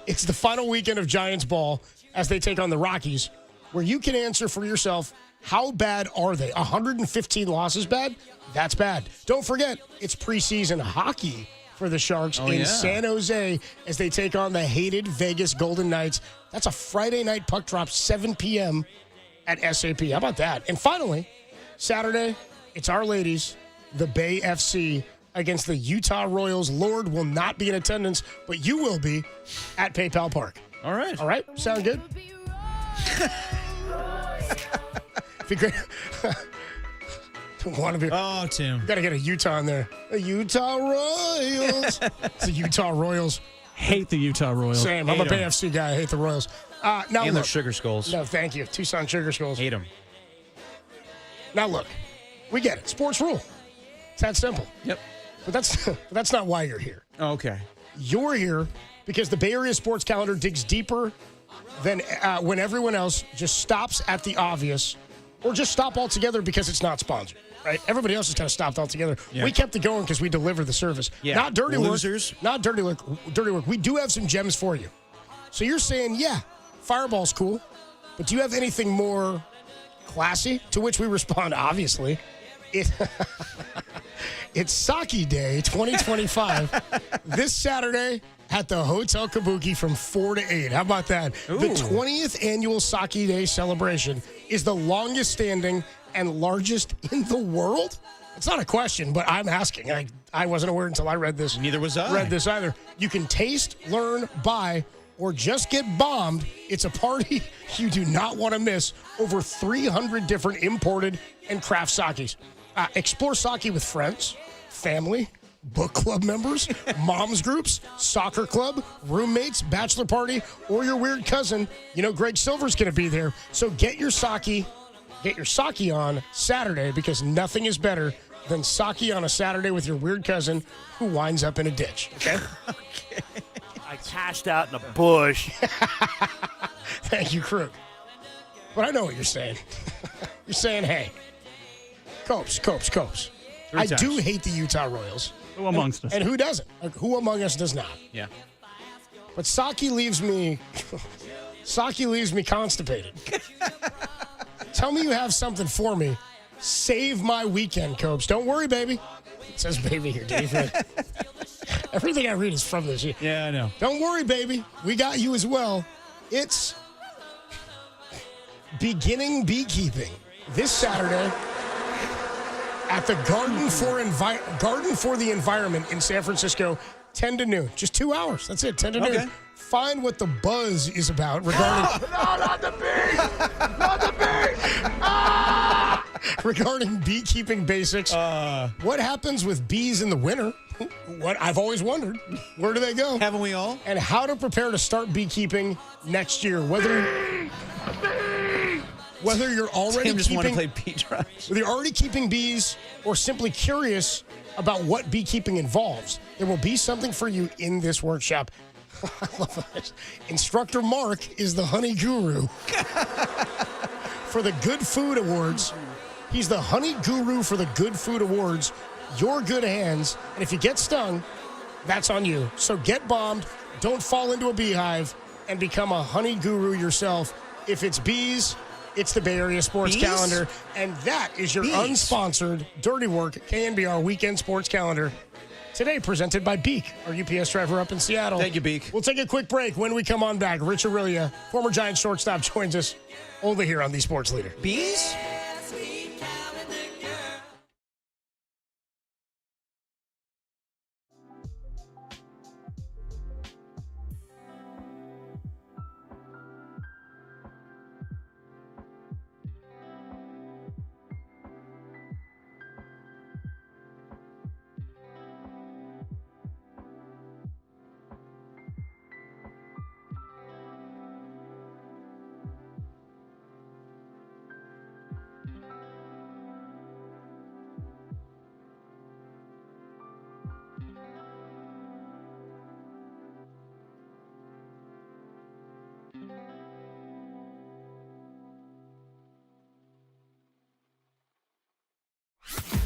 it's the final weekend of Giants ball as they take on the Rockies, where you can answer for yourself, how bad are they? 115 losses bad? That's bad. Don't forget, it's preseason hockey for the Sharks in San Jose as they take on the hated Vegas Golden Knights. That's a Friday night puck drop, 7 p.m. at SAP. How about that? And finally, Saturday, it's our ladies, the Bay FC, against the Utah Royals. Lord will not be in attendance, but you will be at PayPal Park. All right. All right? Sound good? Be great. Want to be? Oh, Tim. Got to get a Utah in there. The Utah Royals. It's the Utah Royals. Hate the Utah Royals. Same. I'm a Bay FC guy. I hate the Royals. Now and look. their Sugar Skulls. No, thank you. Tucson Sugar Skulls. Hate them. Now look, we get it. Sports rule. It's that simple. Yep. But that's not why you're here. Oh, okay. You're here because the Bay Area Sports Calendar digs deeper then when everyone else just stops at the obvious or just stop altogether because it's not sponsored, right? Everybody else has kind of stopped altogether. Yeah. We kept it going because we deliver the service. Yeah. Not dirty Losers. work. Not dirty work. Dirty work. We do have some gems for you. So you're saying, yeah, Fireball's cool, but do you have anything more classy? To which we respond, obviously. It's Sake Day 2025 this Saturday at the Hotel Kabuki from 4 to 8. How about that? Ooh. The 20th annual Sake Day celebration is the longest standing and largest in the world? It's not a question, but I'm asking. I wasn't aware until I read this. Neither was I. Read this either. You can taste, learn, buy, or just get bombed. It's a party you do not want to miss. Over 300 different imported and craft sakes. Explore sake with friends, family, book club members, moms groups, soccer club, roommates, bachelor party, or your weird cousin. You know Greg Silver's going to be there. So get your sake on Saturday, because nothing is better than sake on a Saturday with your weird cousin who winds up in a ditch. Okay? Okay. I cashed out in a bush. Thank you, Crook. But I know what you're saying. You're saying, hey, Copes. I do hate the Utah Royals. Who amongst us? And who doesn't? Like, who among us does not? Yeah. But sake leaves me constipated. Tell me you have something for me. Save my weekend, Copes. Don't worry, baby. It says baby here, David. Everything I read is from this year. Yeah, I know. Don't worry, baby. We got you as well. It's beginning beekeeping this Saturday at the Garden for the Environment in San Francisco, 10 to noon. Just 2 hours. That's it, 10 to noon. Find what the buzz is about regarding... No, not the bee! Not the bee! Regarding beekeeping basics. What happens with bees in the winter? What I've always wondered. Where do they go? Haven't we all? And how to prepare to start beekeeping next year. Whether you're already Tim just want to keeping, play bee traps. whether you're already keeping bees or simply curious about what beekeeping involves, there will be something for you in this workshop. I love it. Instructor Mark is the honey guru for the Good Food Awards. He's the honey guru for the Good Food Awards. Your good hands. And if you get stung, that's on you. So get bombed, don't fall into a beehive, and become a honey guru yourself. If it's bees, it's the Bay Area Sports Calendar. And that is your unsponsored Dirty Work KNBR Weekend Sports Calendar. Today presented by Beak, our UPS driver up in Seattle. Thank you, Beak. We'll take a quick break. When we come on back, Rich Aurelia, former Giants shortstop, joins us only here on The Sports Leader. Bees?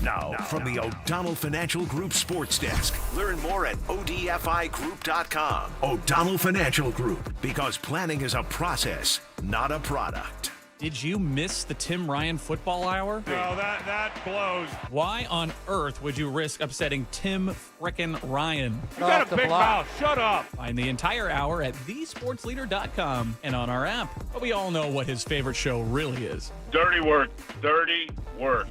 Now, from the O'Donnell Financial Group Sports Desk. Learn more at odfigroup.com. O'Donnell Financial Group, because planning is a process, not a product. Did you miss the Tim Ryan football hour? No, that blows. Why on earth would you risk upsetting Tim frickin' Ryan? You got a big mouth. Shut up. Find the entire hour at thesportsleader.com and on our app. But we all know what his favorite show really is. Dirty work. Dirty work.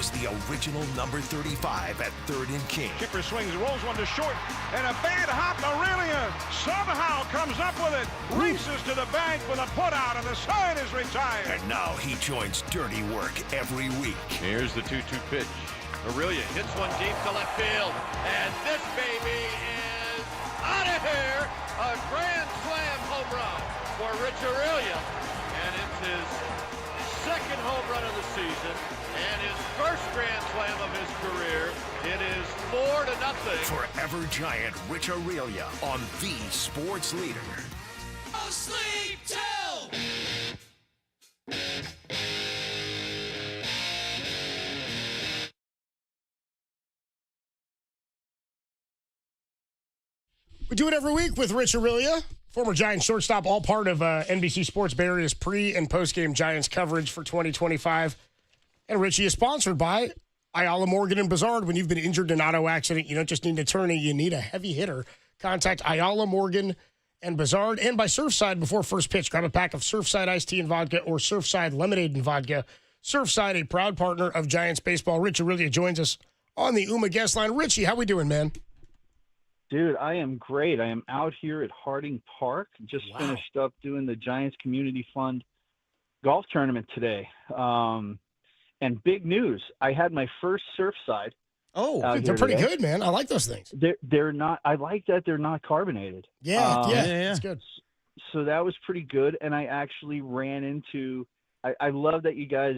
was the original number 35 at 3rd and King. Kipper swings, rolls one to short, and a bad hop. Aurelia somehow comes up with it, races to the bank with a putout, and the sign is retired. And now he joins Dirty Work every week. Here's the 2-2 pitch. Aurelia hits one deep to left field, and this baby is out of here. A grand slam home run for Rich Aurelia, and it's his second home run of the season and his first grand slam of his career. It is 4-0. Forever Giant Rich Aurelia on the sports leader. No sleep till. We do it every week with Rich Aurelia, former Giants shortstop, all part of NBC Sports Bay Area's pre- and post-game Giants coverage for 2025. And Richie is sponsored by Ayala Morgan and Bazard. When you've been injured in an auto accident, you don't just need an attorney, you need a heavy hitter. Contact Ayala Morgan and Bazard. And by Surfside before first pitch. Grab a pack of Surfside iced tea and vodka or Surfside lemonade and vodka. Surfside, a proud partner of Giants baseball. Rich Aurelia joins us on the UMA guest line. Richie, how we doing, man? Dude, I am great. I am out here at Harding Park. Just finished up doing the Giants Community Fund golf tournament today. And big news, I had my first Surfside. Oh, they're pretty good, man. I like those things. They're not. I like that they're not carbonated. Yeah, that's good. So that was pretty good. And I actually ran into. I love that you guys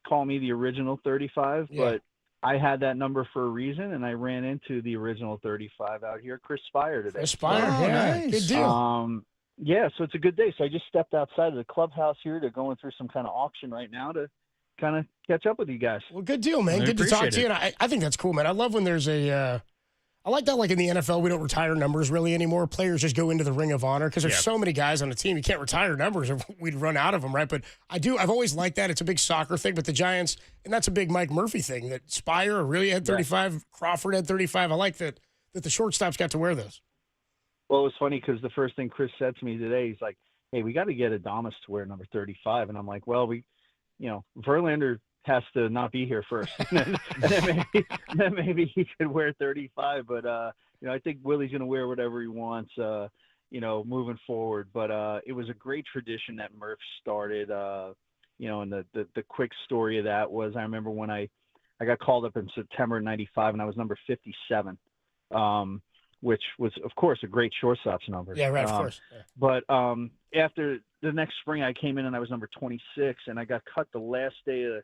call me the original 35, but I had that number for a reason, and I ran into the original 35 out here, Chris Spire, today. Chris Spire, nice. Good deal. Yeah, so it's a good day. So I just stepped outside of the clubhouse here to going through some kind of auction right now to kind of catch up with you guys. Well, good deal, man. Good to talk to you. And I think that's cool, man. I love when there's I like that, like in the NFL, we don't retire numbers really anymore. Players just go into the Ring of Honor because there's so many guys on the team. You can't retire numbers or we'd run out of them, right? But I've always liked that. It's a big soccer thing. But the Giants, and that's a big Mike Murphy thing, that Spire really had 35, Crawford had 35. I like that the shortstops got to wear those. Well, it was funny because the first thing Chris said to me today, he's like, hey, we got to get Adames to wear number 35. And I'm like, well, Verlander has to not be here first. then maybe he could wear 35. But, I think Willie's going to wear whatever he wants, moving forward. But it was a great tradition that Murph started, and the quick story of that was I remember when I got called up in September 95 and I was number 57, which was, of course, a great shortstop's number. Yeah, right, of course. Yeah. But after the next spring, I came in and I was number 26, and I got cut the last day of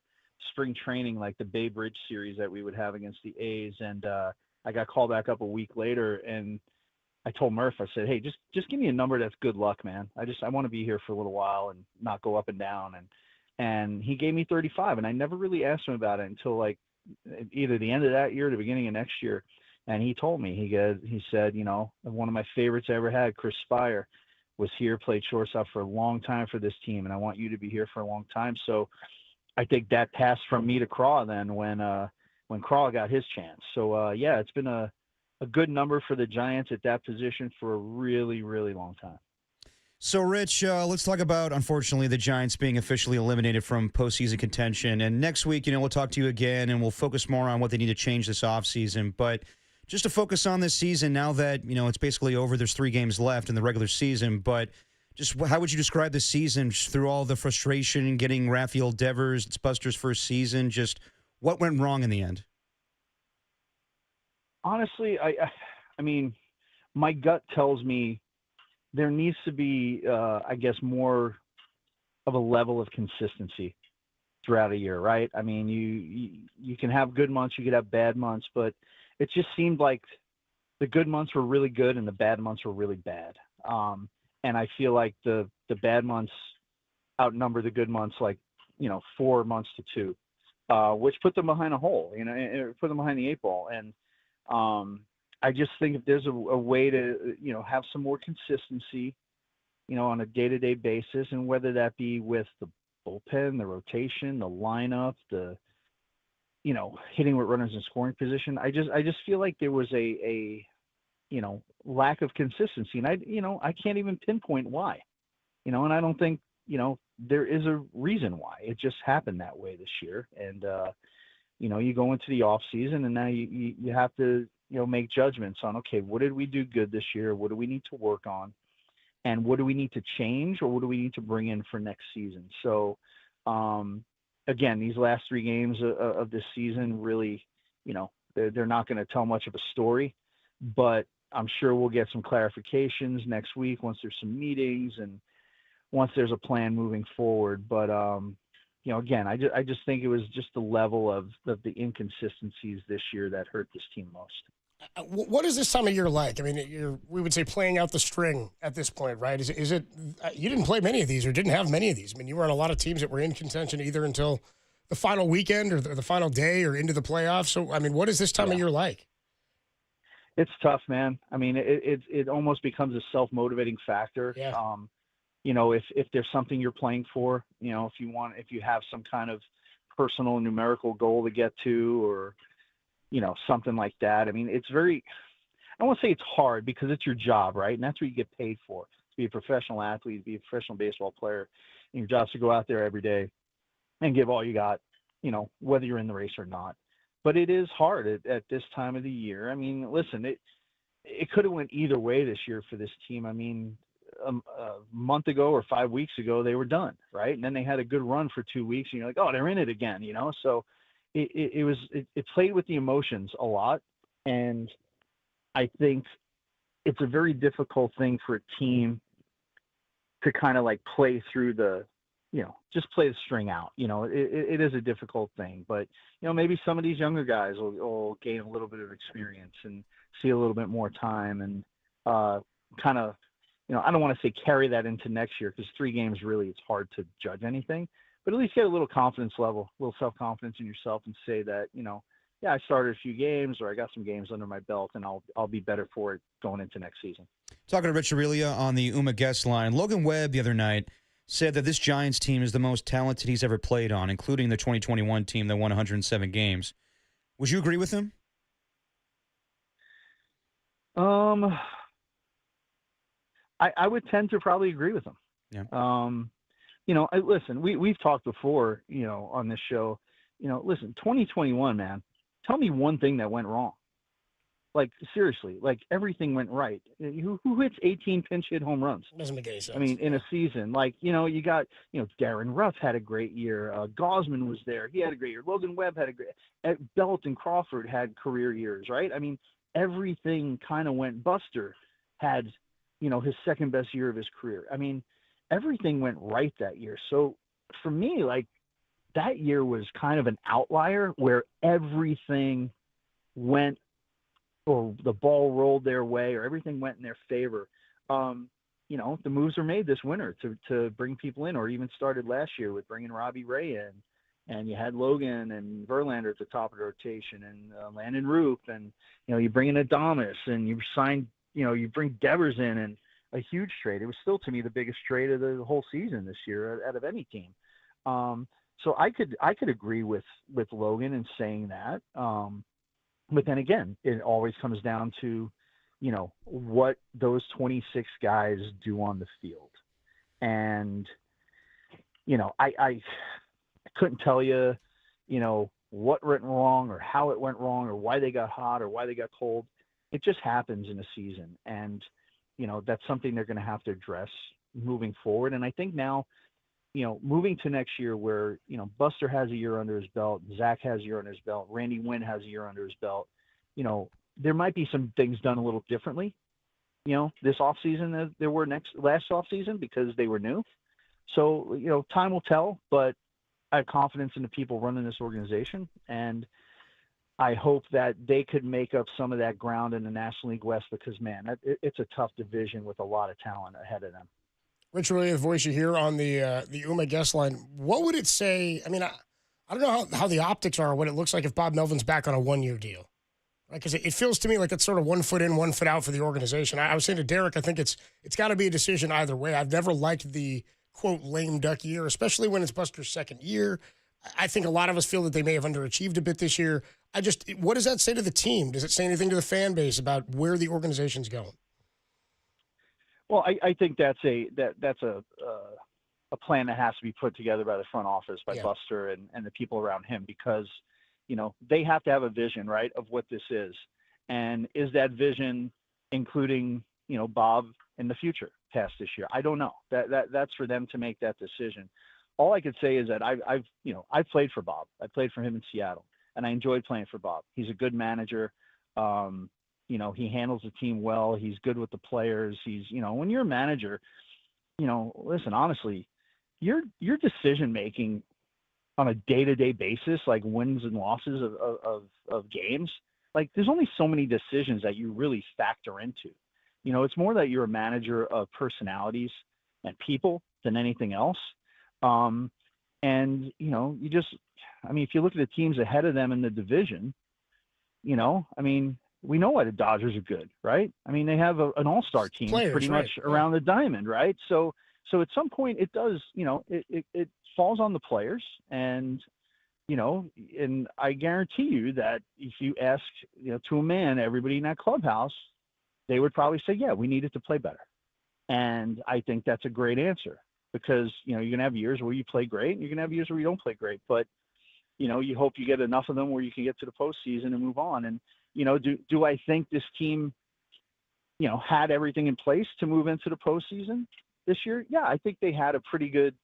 spring training, like the Bay Bridge series that we would have against the A's. And I got called back up a week later, and I told Murph, I said, hey, just give me a number that's good luck, man. I want to be here for a little while and not go up and down. And he gave me 35, and I never really asked him about it until like either the end of that year or the beginning of next year. And he told me, he said, one of my favorites I ever had, Chris Spire, was here, played shortstop for a long time for this team, and I want you to be here for a long time. So I think that passed from me to Craw then when Craw got his chance. So, it's been a good number for the Giants at that position for a really, really long time. So, Rich, let's talk about, unfortunately, the Giants being officially eliminated from postseason contention. And next week, we'll talk to you again, and we'll focus more on what they need to change this offseason. But just to focus on this season, now that, it's basically over, there's 3 games left in the regular season. But just how would you describe the season just through all the frustration, getting Raphael Devers, it's Buster's first season? Just what went wrong in the end? Honestly, I mean, my gut tells me there needs to be, more of a level of consistency throughout a year, right? I mean, you can have good months, you could have bad months, but it just seemed like the good months were really good and the bad months were really bad. And I feel like the bad months outnumber the good months, 4 months to 2, which put them behind a hole, put them behind the 8 ball. And I just think if there's a way to, have some more consistency, on a day-to-day basis, and whether that be with the bullpen, the rotation, the lineup, the, hitting with runners in scoring position, I just feel like there was a lack of consistency. And I can't even pinpoint why, and I don't think, there is a reason why. It just happened that way this year. And, you go into the off season and now you have to, make judgments on, okay, what did we do good this year? What do we need to work on? And what do we need to change, or what do we need to bring in for next season? So, again, these last 3 games of this season really, they're not going to tell much of a story, but I'm sure we'll get some clarifications next week once there's some meetings and once there's a plan moving forward. But, again, I just think it was just the level of the inconsistencies this year that hurt this team most. What is this time of year like? I mean, we would say playing out the string at this point, right? Is it you didn't play many of these or didn't have many of these? I mean, you were on a lot of teams that were in contention either until the final weekend or the final day or into the playoffs. So, I mean, what is this time of year like? It's tough, man. I mean, it almost becomes a self-motivating factor. Yeah. If there's something you're playing for, if you have some kind of personal numerical goal to get to, or, something like that. I mean, it's I won't say it's hard because it's your job, right? And that's what you get paid for, to be a professional athlete, to be a professional baseball player. And your job is to go out there every day and give all you got, whether you're in the race or not. But it is hard at this time of the year. I mean, listen, it could have went either way this year for this team. I mean, a month ago or 5 weeks ago, they were done, right? And then they had a good run for 2 weeks, and you're like, oh, they're in it again, So it played with the emotions a lot, and I think it's a very difficult thing for a team to kind of like play through the, just play the string out. It is a difficult thing, but maybe some of these younger guys will gain a little bit of experience and see a little bit more time, and kind of, I don't want to say carry that into next year, because 3 games really, it's hard to judge anything. But at least get a little confidence level, a little self-confidence in yourself, and say that, I started a few games, or I got some games under my belt, and I'll be better for it going into next season. Talking to Rich Aurelia on the UMA guest line, Logan Webb the other night said that this Giants team is the most talented he's ever played on, including the 2021 team that won 107 games. Would you agree with him? I would tend to probably agree with him. Yeah. Listen, we've talked before, on this show, listen, 2021, man, tell me one thing that went wrong. Like, seriously, like everything went right. Who hits 18 pinch hit home runs? Doesn't make any sense. I mean, in a season, like, you got, Darren Ruff had a great year. Gosman was there. He had a great year. Logan Webb had a great, Belt and Crawford had career years, right? I mean, everything kind of went. Buster had, his second best year of his career. I mean, everything went right that year. So for me, like, that year was kind of an outlier where everything went, or the ball rolled their way, or everything went in their favor. The moves were made this winter to bring people in, or even started last year with bringing Robbie Ray in, and you had Logan and Verlander at the top of the rotation, and Landon Roop, and you bring in Adames, and you sign, you bring Devers in, and a huge trade. It was still, to me, the biggest trade of the whole season this year out of any team. So I could agree with Logan in saying that. But then again, it always comes down to, what those 26 guys do on the field. And, I couldn't tell you, what went wrong, or how it went wrong, or why they got hot, or why they got cold. It just happens in a season. And, that's something they're going to have to address moving forward. And I think now, moving to next year where, Buster has a year under his belt, Zach has a year under his belt, Randy Wynn has a year under his belt, there might be some things done a little differently, this offseason than there were last offseason, because they were new. So, time will tell, but I have confidence in the people running this organization, and I hope that they could make up some of that ground in the National League West, because, man, it's a tough division with a lot of talent ahead of them. Rich Aurelia, the voice you hear on the UMA guest line. What would it say? I mean, I don't know how the optics are, what it looks like if Bob Melvin's back on a 1-year deal. Because it feels to me like it's sort of 1 foot in, 1 foot out for the organization. I was saying to Derek, I think it's got to be a decision either way. I've never liked the, quote, lame duck year, especially when it's Buster's second year. I think a lot of us feel that they may have underachieved a bit this year. What does that say to the team? Does it say anything to the fan base about where the organization's going? Well, I think that's a plan that has to be put together by the front office, by Buster and the people around him, because, they have to have a vision, right, of what this is. And is that vision including, Bob in the future past this year? I don't know. That's for them to make that decision. All I could say is that I've played for Bob. I played for him in Seattle, and I enjoyed playing for Bob. He's a good manager. He handles the team well. He's good with the players. He's, when you're a manager, listen, honestly, your decision-making on a day-to-day basis, like wins and losses of games, like there's only so many decisions that you really factor into. It's more that you're a manager of personalities and people than anything else. If you look at the teams ahead of them in the division, we know why the Dodgers are good, right? They have an all-star team pretty much around the diamond, right? So at some point it does, it falls on the players, and I guarantee you that if you ask, to a man, everybody in that clubhouse, they would probably say, yeah, we needed to play better. And I think that's a great answer, because, you're going to have years where you play great and you're going to have years where you don't play great, but, you hope you get enough of them where you can get to the postseason and move on. And, do I think this team, had everything in place to move into the postseason this year? Yeah, I think they had a pretty good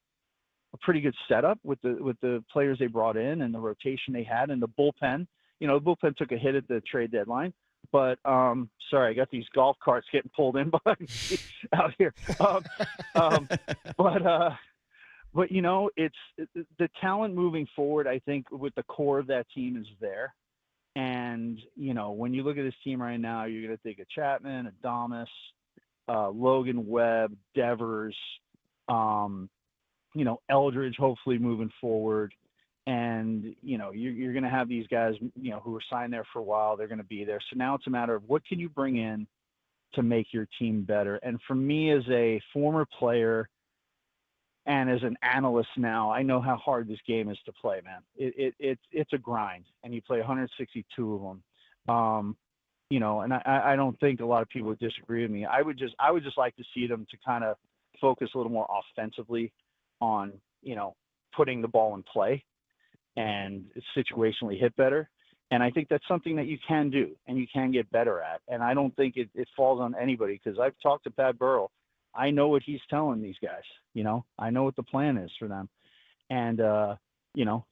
setup with the players they brought in and the rotation they had, and the bullpen. The bullpen took a hit at the trade deadline, but sorry, I got these golf carts getting pulled in behind me out here. But it's the talent moving forward. I think with the core of that team is there. And, when you look at this team right now, you're going to think of Chapman, Adames, Logan Webb, Devers, Eldridge, hopefully moving forward. And, you're going to have these guys, who were signed there for a while. They're going to be there. So now it's a matter of what can you bring in to make your team better? And for me, as a former player and as an analyst now, I know how hard this game is to play, man. It's a grind, and you play 162 of them. And I don't think a lot of people would disagree with me. I would just like to see them to kind of focus a little more offensively on, putting the ball in play and situationally hit better. And I think that's something that you can do and you can get better at. And I don't think it falls on anybody, because I've talked to Pat Burrell. I know what he's telling these guys. I know what the plan is for them. And,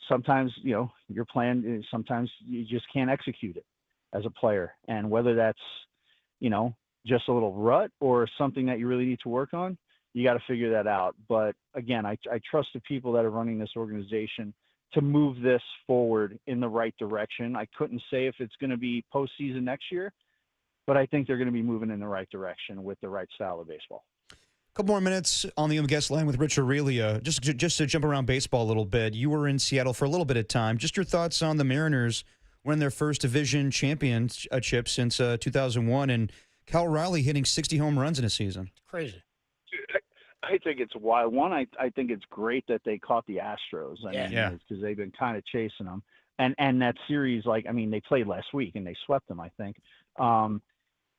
sometimes, your plan, sometimes you just can't execute it as a player. And whether that's, just a little rut or something that you really need to work on, you got to figure that out. But again, I trust the people that are running this organization to move this forward in the right direction. I couldn't say if it's going to be postseason next year, but I think they're going to be moving in the right direction with the right style of baseball. Couple more minutes on the guest line with Rich Aurelia. Just to jump around baseball a little bit, you were in Seattle for a little bit of time. Just your thoughts on the Mariners winning their first division championship since 2001, and Cal Raleigh hitting 60 home runs in a season. Crazy. I think it's wild. One, I think it's great that they caught the Astros. Because they've been kind of chasing them. And that series, they played last week and they swept them, I think.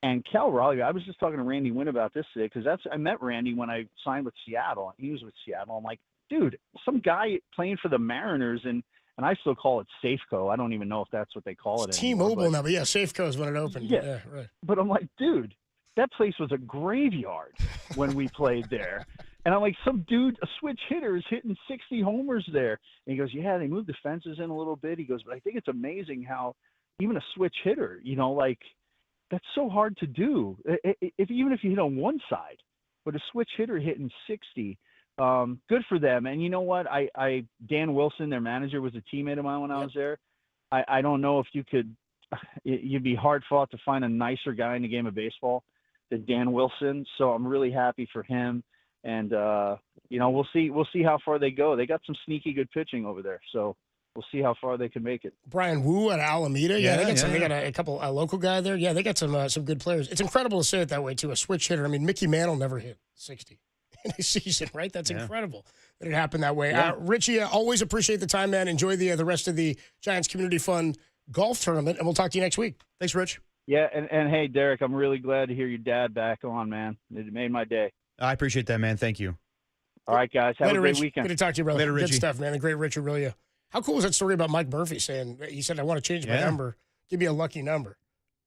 And Cal Raleigh, I was just talking to Randy Wynn about this today, because I met Randy when I signed with Seattle, and he was with Seattle. I'm like, dude, some guy playing for the Mariners, and I still call it Safeco. I don't even know if that's what they call it. It's T-Mobile now, but yeah, Safeco is when it opened. Yeah, right. But I'm like, dude, that place was a graveyard when we played there. And I'm like, some dude, a switch hitter, is hitting 60 homers there. And he goes, yeah, they moved the fences in a little bit. He goes, but I think it's amazing how even a switch hitter, that's so hard to do. Even if you hit on one side, but a switch hitter hitting 60, good for them. And you know what? Dan Wilson, their manager, was a teammate of mine when I was there. I don't know if you'd be hard fought to find a nicer guy in the game of baseball than Dan Wilson. So I'm really happy for him. And, we'll see how far they go. They got some sneaky good pitching over there. So we'll see how far they can make it. Brian Wu at Alameda. They got a couple, a local guy there. Yeah, they got some good players. It's incredible to say it that way, too. A switch hitter. Mickey Mantle never hit 60 in a season, right? That's incredible that it happened that way. Yeah. Richie, always appreciate the time, man. Enjoy the rest of the Giants Community Fund golf tournament, and we'll talk to you next week. Thanks, Rich. Yeah, and hey, Derek, I'm really glad to hear your dad back on, man. It made my day. I appreciate that, man. Thank you. All right, guys. Have a great Rich. weekend. Good to talk to you, brother. Later, Richie. Good stuff, man. The great Rich Aurelia How cool was that story about Mike Murphy saying, he said, I want to change my number. Give me a lucky number.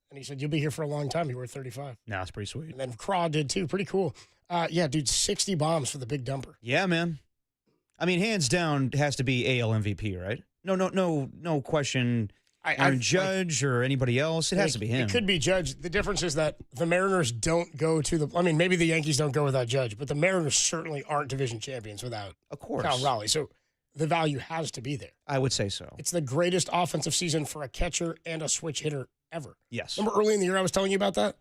And he said, you'll be here for a long time. You were 35. No, that's pretty sweet. And then Craw did too. Pretty cool. Yeah, dude, 60 bombs for the big dumper. Yeah, man. I mean, hands down, it has to be AL MVP, right? No question. Aaron Judge or anybody else. It has to be him. It could be Judge. The difference is that the Mariners don't go to the. I mean, maybe the Yankees don't go without Judge, but the Mariners certainly aren't division champions without Cal Raleigh. So the value has to be there. I would say so. It's the greatest offensive season for a catcher and a switch hitter ever. Yes. Remember early in the year I was telling you about that?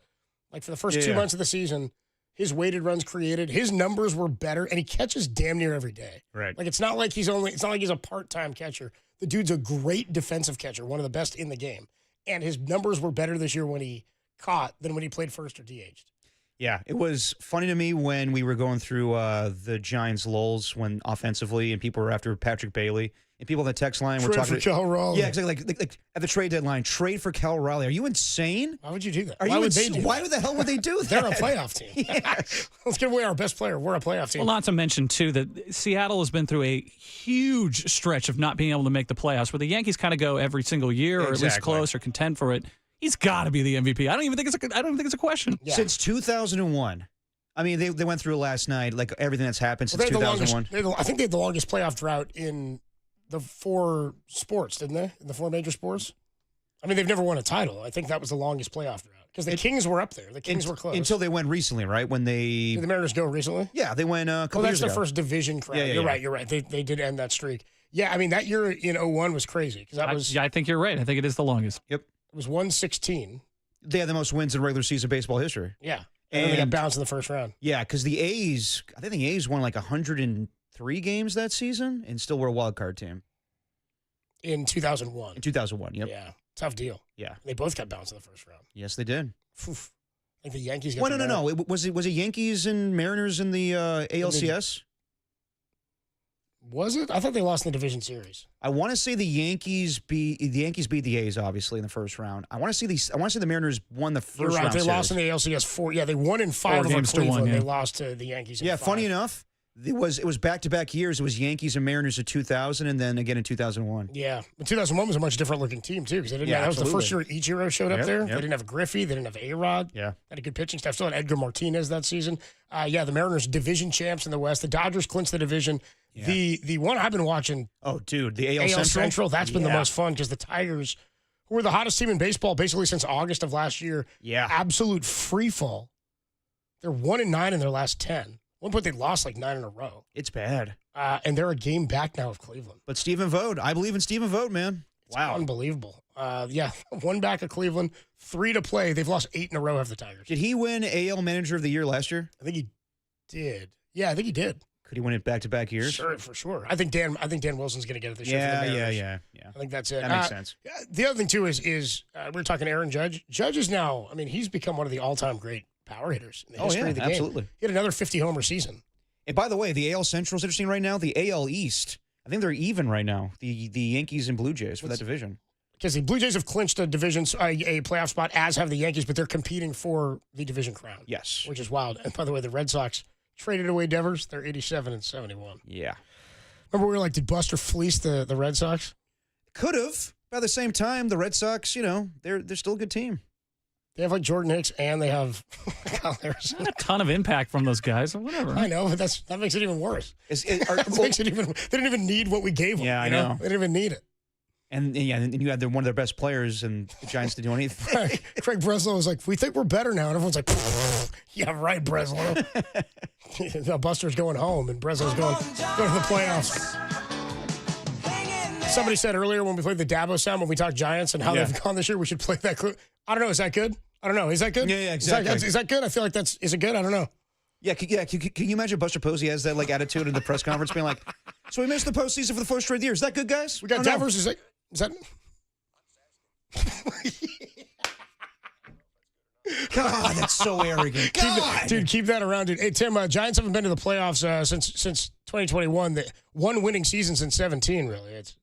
Like for the first 2 months of the season, his weighted runs created, his numbers were better, and he catches damn near every day. Right. Like it's not like he's a part-time catcher. The dude's a great defensive catcher, one of the best in the game. And his numbers were better this year when he caught than when he played first or DH'd. Yeah, it was funny to me when we were going through the Giants lulls when offensively and people were after Patrick Bailey. And people on the text line were talking for Cal Raleigh. Yeah, exactly. Like at the trade deadline, trade for Cal Raleigh. Are you insane? Why would you do that? Why would they do that? Why the hell would they do that? They're a playoff team. Let's give away our best player. We're a playoff team. Well, not to mention, too, that Seattle has been through a huge stretch of not being able to make the playoffs, where the Yankees kind of go every single year, or at least close, or contend for it. He's got to be the MVP. I don't even think it's a question. Yeah. Since 2001. I mean, they went through last night, like everything that's happened since 2001. I think they had the longest playoff drought in the 4 sports, didn't they? In the 4 major sports? I mean, they've never won a title. I think that was the longest playoff drought. Because the Kings were up there. The Kings were close. Until they went recently, right? When they... Did the Mariners go recently? Yeah, they went a couple years ago. That's their first division crown. You're right. They did end that streak. Yeah, I mean, that year in 01 was crazy. I think you're right. I think it is the longest. Yep. It was 116. They had the most wins in regular season baseball history. Yeah. And they got bounced in the first round. Yeah, because the A's, I think the A's won like 103 games that season and still were a wild card team. In 2001. In 2001, yep. Yeah, tough deal. Yeah. They both got bounced in the first round. Yes, they did. Oof. I think the Yankees got Well, no. Was it Yankees and Mariners in the ALCS? Was it? I thought they lost in the division series. I want to say the Yankees beat the A's obviously in the first round. I want to say the Mariners won the first round. They lost in the ALCS 4. Yeah, they won in 5 over Cleveland. They lost to the Yankees. Yeah, 5. funny enough, it was back-to-back years. It was Yankees and Mariners in 2000, and then again in 2001. Yeah, but 2001 was a much different looking team too, because that was the first year Ichiro showed up there. They didn't have Griffey, they didn't have A-Rod. Yeah, had a good pitching staff. Still had Edgar Martinez that season. The Mariners division champs in the West. The Dodgers clinched the division. Yeah. The one I've been watching. Oh, dude, the AL Central. That's been the most fun because the Tigers, who were the hottest team in baseball basically since August of last year. Yeah, absolute free fall. They're 1-9 in their last 10. At one point, they lost like 9 in a row. It's bad. And they're a game back now of Cleveland. But Stephen Vogt, I believe in Stephen Vogt, man. It's unbelievable. 1 back of Cleveland, 3 to play. They've lost 8 in a row of the Tigers. Did he win AL Manager of the Year last year? I think he did. Yeah, I think he did. Could he win it back-to-back years? Sure, for sure. I think Dan Wilson's going to get it this year. Yeah. I think that's it. That makes sense. The other thing too is we were talking Aaron Judge. Judge is now. I mean, he's become one of the all-time great power hitters in the history of the game. Absolutely. He had another 50-homer season. And by the way, the AL Central is interesting right now. The AL East, I think they're even right now. The Yankees and Blue Jays for that division. Because the Blue Jays have clinched a playoff spot, as have the Yankees, but they're competing for the division crown. Yes, which is wild. And by the way, the Red Sox traded away Devers. They're 87-71. Yeah. Remember we were like, did Buster fleece the Red Sox? Could have. By the same time, the Red Sox, they're still a good team. They have like Jordan Hicks and they have Kyle Harrison. Not a ton of impact from those guys. Whatever. I know, but that makes it even worse. They didn't even need what we gave them. Yeah, I know. They didn't even need it. And you had one of their best players, and the Giants didn't do anything. Craig Breslow was like, "We think we're better now," and everyone's like, "Yeah, right, Breslow." Buster's going home, and Breslow's going to the playoffs. Somebody said earlier when we played the Dabo sound when we talked Giants and how they've gone this year, we should play that clip. I don't know. Is that good? I don't know. Is that good? Yeah, exactly. Is that good? I feel like is it good? I don't know. Yeah, can you imagine Buster Posey has that like attitude in the press conference, being like, "So we missed the postseason for the first straight year. Is that good, guys? We got Devers. Is that? God, that's so arrogant. Keep that around, dude. Hey, Tim, Giants haven't been to the playoffs since 2021. The one winning season since 17, really. It's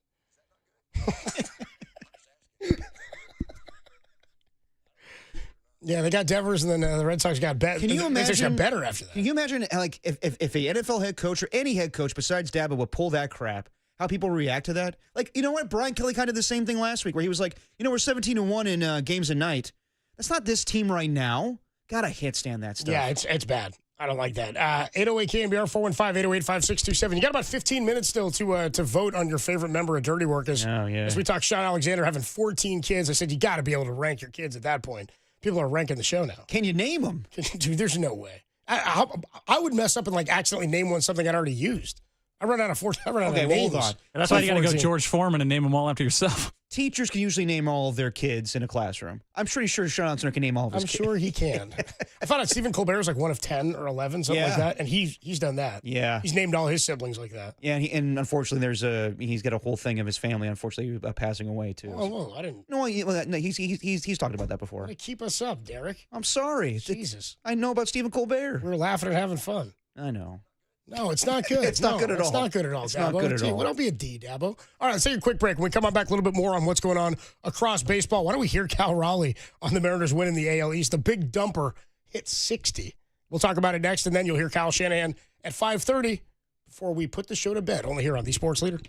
yeah, they got Devers, and then the Red Sox got better. Can you imagine? They got better after that. Can you imagine, like, if a NFL head coach or any head coach besides Dabo would pull that crap? how people react to that. Like, you know what? Brian Kelly kind of did the same thing last week where he was like, we're 17-1 in games a night. That's not this team right now. God, I can't stand that stuff. Yeah, it's bad. I don't like that. 808 KNBR 415-808-5627. You got about 15 minutes still to vote on your favorite member of Dirty Work. As we talk, Sean Alexander having 14 kids. I said you got to be able to rank your kids at that point. People are ranking the show now. Can you name them? Dude, there's no way. I would mess up and accidentally name one something I'd already used. I run out of names. Hold on. And that's why you got to go George Foreman and name them all after yourself. Teachers can usually name all of their kids in a classroom. I'm pretty sure Sean Alexander can name all of his kids. I'm sure he can. I found out Stephen Colbert was like one of 10 or 11, something like that, and he's done that. Yeah. He's named all his siblings like that. Yeah, and unfortunately, he's got a whole thing of his family, unfortunately, passing away, too. Oh, I didn't. No, he's talked about that before. Keep us up, Derek. I'm sorry. Jesus. I know about Stephen Colbert. We're laughing and having fun. I know. No, it's not good. It's not good at all. It's not good at all, It's Dabo. not good at all. Don't be a D, Dabo. All right, let's take a quick break. When we come on back a little bit more on what's going on across baseball, why don't we hear Cal Raleigh on the Mariners winning the AL East? The big dumper hit 60. We'll talk about it next, and then you'll hear Kyle Shanahan at 5:30 before we put the show to bed, only here on The Sports Leader.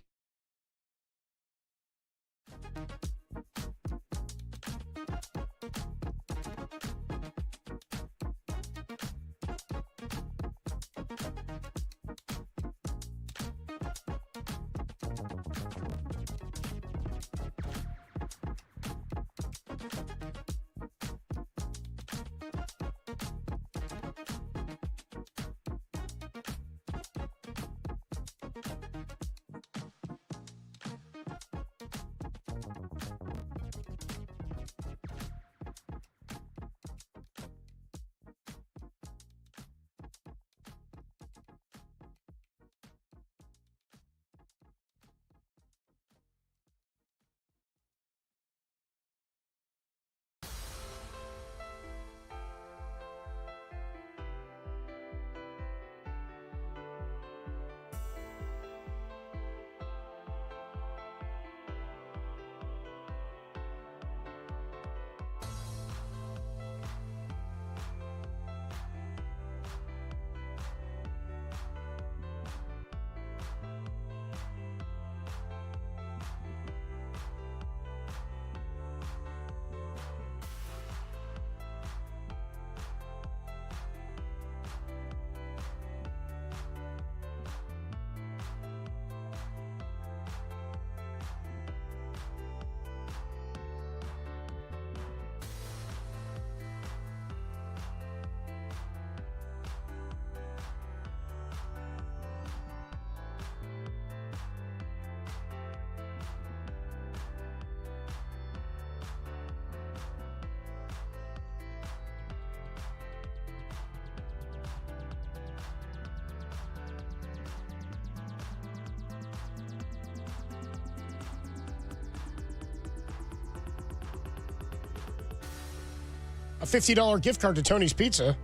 A $50 gift card to Tony's Pizza.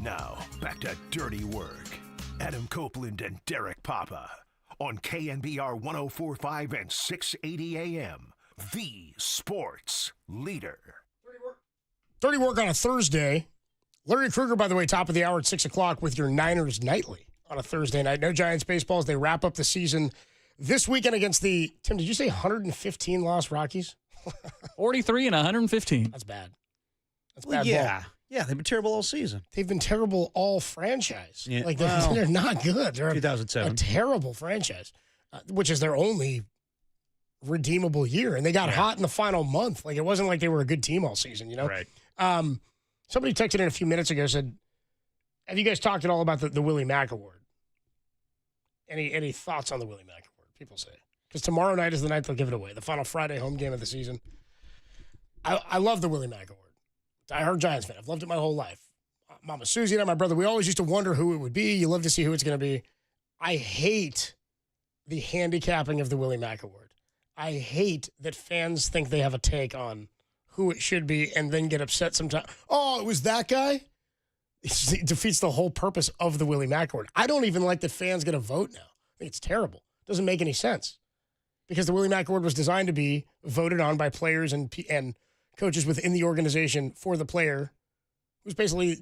Now, back to Dirty Work. Adam Copeland and Derek Papa on KNBR 104.5 and 680 AM. The sports leader. Dirty Work on a Thursday. Larry Krueger, by the way, top of the hour at 6 o'clock with your Niners Nightly on a Thursday night. No Giants baseball as they wrap up the season this weekend against the, Tim, did you say 115 lost Rockies? 43 and 115. That's bad. That's Well, bad yeah. ball. Yeah, they've been terrible all season. They've been terrible all franchise. Yeah, Like, well, they're not good. They're 2007. a terrible franchise, which is their only redeemable year. And they got hot in the final month. Like, it wasn't like they were a good team all season, you know? Right. Somebody texted in a few minutes ago, said, have you guys talked at all about the Willie Mack Award? Any thoughts on the Willie Mack Award, people say? Because tomorrow night is the night they'll give it away, the final Friday home game of the season. I love the Willie Mack Award. Diehard Giants fan. I've loved it my whole life. Mama Susie and I, my brother, we always used to wonder who it would be. You love to see who it's going to be. I hate the handicapping of the Willie Mack Award. I hate that fans think they have a take on who it should be and then get upset sometimes. Oh, it was that guy? It defeats the whole purpose of the Willie Mack Award. I don't even like that fans get a vote now. I think it's terrible. It doesn't make any sense. Because the Willie Mack Award was designed to be voted on by players and coaches within the organization for the player, who's basically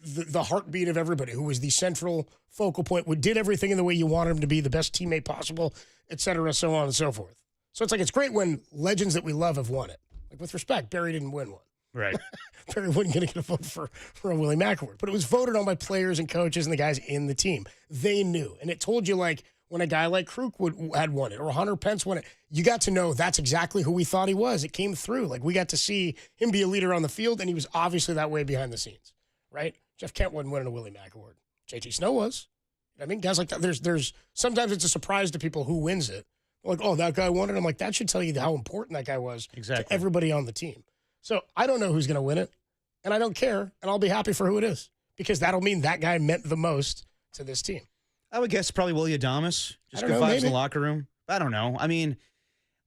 the heartbeat of everybody, who was the central focal point, who did everything in the way you wanted him to be, the best teammate possible, et cetera, so on and so forth. So it's like, it's great when legends that we love have won it. Like, with respect, Barry didn't win one. Right. Barry wasn't going to get a vote for a Willie Mack Award. But it was voted on by players and coaches and the guys in the team. They knew. And it told you, like, when a guy like Kruk had won it or Hunter Pence won it, you got to know that's exactly who we thought he was. It came through. Like, we got to see him be a leader on the field, and he was obviously that way behind the scenes, right? Jeff Kent wasn't winning a Willie Mack Award. JT Snow was. I mean, guys like that. There's sometimes it's a surprise to people who wins it. Like, oh, that guy won it. I'm like, that should tell you how important that guy was to everybody on the team. So I don't know who's going to win it, and I don't care, and I'll be happy for who it is, because that'll mean that guy meant the most to this team. I would guess probably Willie Adames. Just good vibes maybe in the locker room. I don't know. I mean,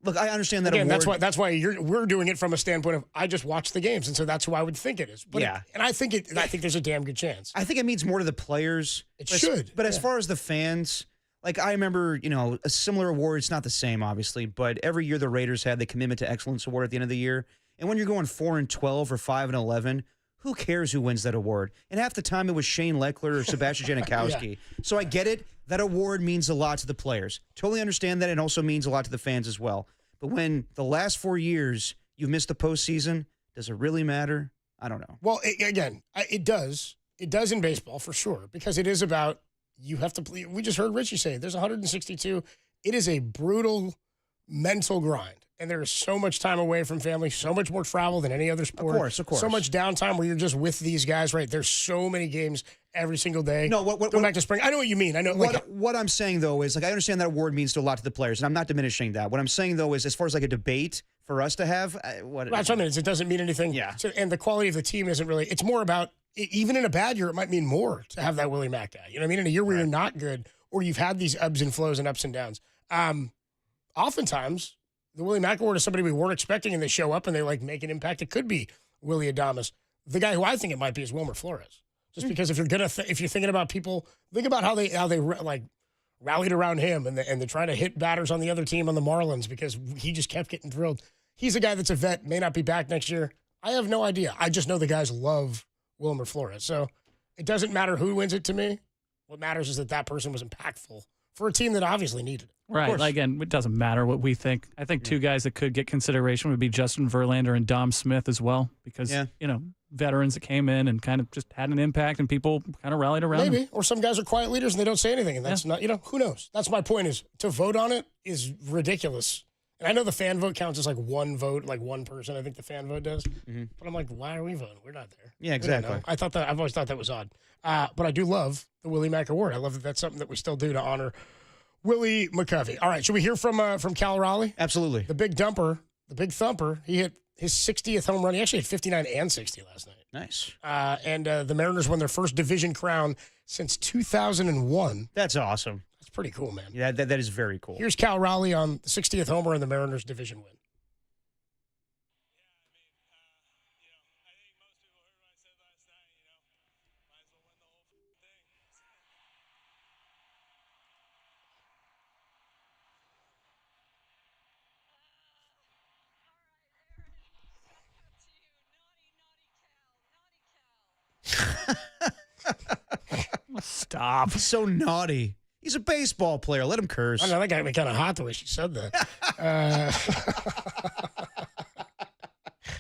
look, I understand that Again, award. that's why we're doing it from a standpoint of I just watch the games, and so that's who I would think it is. But Yeah. and I think there's a damn good chance. I think it means more to the players. It should. But as far as the fans, like, I remember, a similar award. It's not the same, obviously, but every year the Raiders had the Commitment to Excellence Award at the end of the year. And when you're going 4-12 or 5-11, who cares who wins that award? And half the time it was Shane Leckler or Sebastian Janikowski. Yeah. So I get it. That award means a lot to the players. Totally understand that. It also means a lot to the fans as well. But when the last 4 years you've missed the postseason, does it really matter? I don't know. Well, it does. It does in baseball for sure, because it is about you have to play. We just heard Richie say there's 162. It is a brutal mental grind. And there is so much time away from family, so much more travel than any other sport. Of course. So much downtime where you're just with these guys, right? There's so many games every single day. No, Going back to spring. I know what you mean. I know. What I'm saying, though, is, like, I understand that award means to a lot to the players, and I'm not diminishing that. What I'm saying, though, is as far as, like, a debate for us to have, That's what I mean. It doesn't mean anything. Yeah. So, and the quality of the team isn't really, it's more about, even in a bad year, it might mean more to have that Willie Mack guy. You know what I mean? In a year where you're not good, or you've had these ebbs and flows and ups and downs. Oftentimes, the Willie Mack Award is somebody we weren't expecting, and they show up and they, like, make an impact. It could be Willie Adames. The guy who I think it might be is Wilmer Flores. Just because if you're if you're thinking about people, think about how they like rallied around him, and they're trying to hit batters on the other team on the Marlins because he just kept getting drilled. He's a guy that's a vet, may not be back next year. I have no idea. I just know the guys love Wilmer Flores. So it doesn't matter who wins it to me. What matters is that person was impactful for a team that obviously needed it. Right. Again, it doesn't matter what we think. I think two guys that could get consideration would be Justin Verlander and Dom Smith as well, because, veterans that came in and kind of just had an impact, and people kind of rallied around them. Or some guys are quiet leaders and they don't say anything, and that's not, who knows? That's my point, is to vote on it is ridiculous. And I know the fan vote counts as like one vote, like one person. I think the fan vote does. Mm-hmm. But I'm like, why are we voting? We're not there. Yeah, exactly. I've always thought that was odd. But I do love the Willie Mack Award. I love that that's something that we still do to honor Willie McCovey. All right, should we hear from Cal Raleigh? Absolutely. The big dumper, the big thumper. He hit his 60th home run. He actually hit 59 and 60 last night. Nice. And the Mariners won their first division crown since 2001. That's awesome. That's pretty cool, man. Yeah, that is very cool. Here's Cal Raleigh on the 60th homer and the Mariners division win. Stop. He's so naughty. He's a baseball player. Let him curse. I know, that got me kind of hot the way she said that.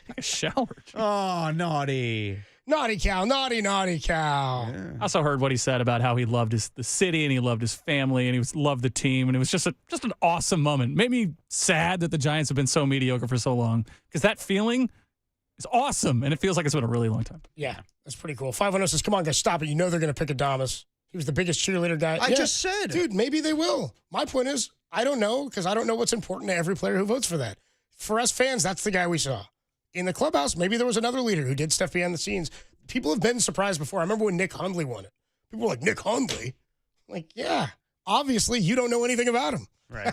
Take a shower. Oh, naughty. Naughty Cal. Naughty Cal. I also heard what he said about how he loved the city and he loved his family and he loved the team. And it was just an awesome moment. Made me sad that the Giants have been so mediocre for so long because that feeling is awesome. And it feels like it's been a really long time. Yeah, that's pretty cool. 510 says, come on, guys, stop it. You know they're going to pick Adames. He was the biggest cheerleader guy. I just said. Dude, maybe they will. My point is, I don't know because I don't know what's important to every player who votes for that. For us fans, that's the guy we saw. In the clubhouse, maybe there was another leader who did stuff behind the scenes. People have been surprised before. I remember when Nick Hundley won it. People were like, Nick Hundley? Like, yeah, obviously you don't know anything about him. Right.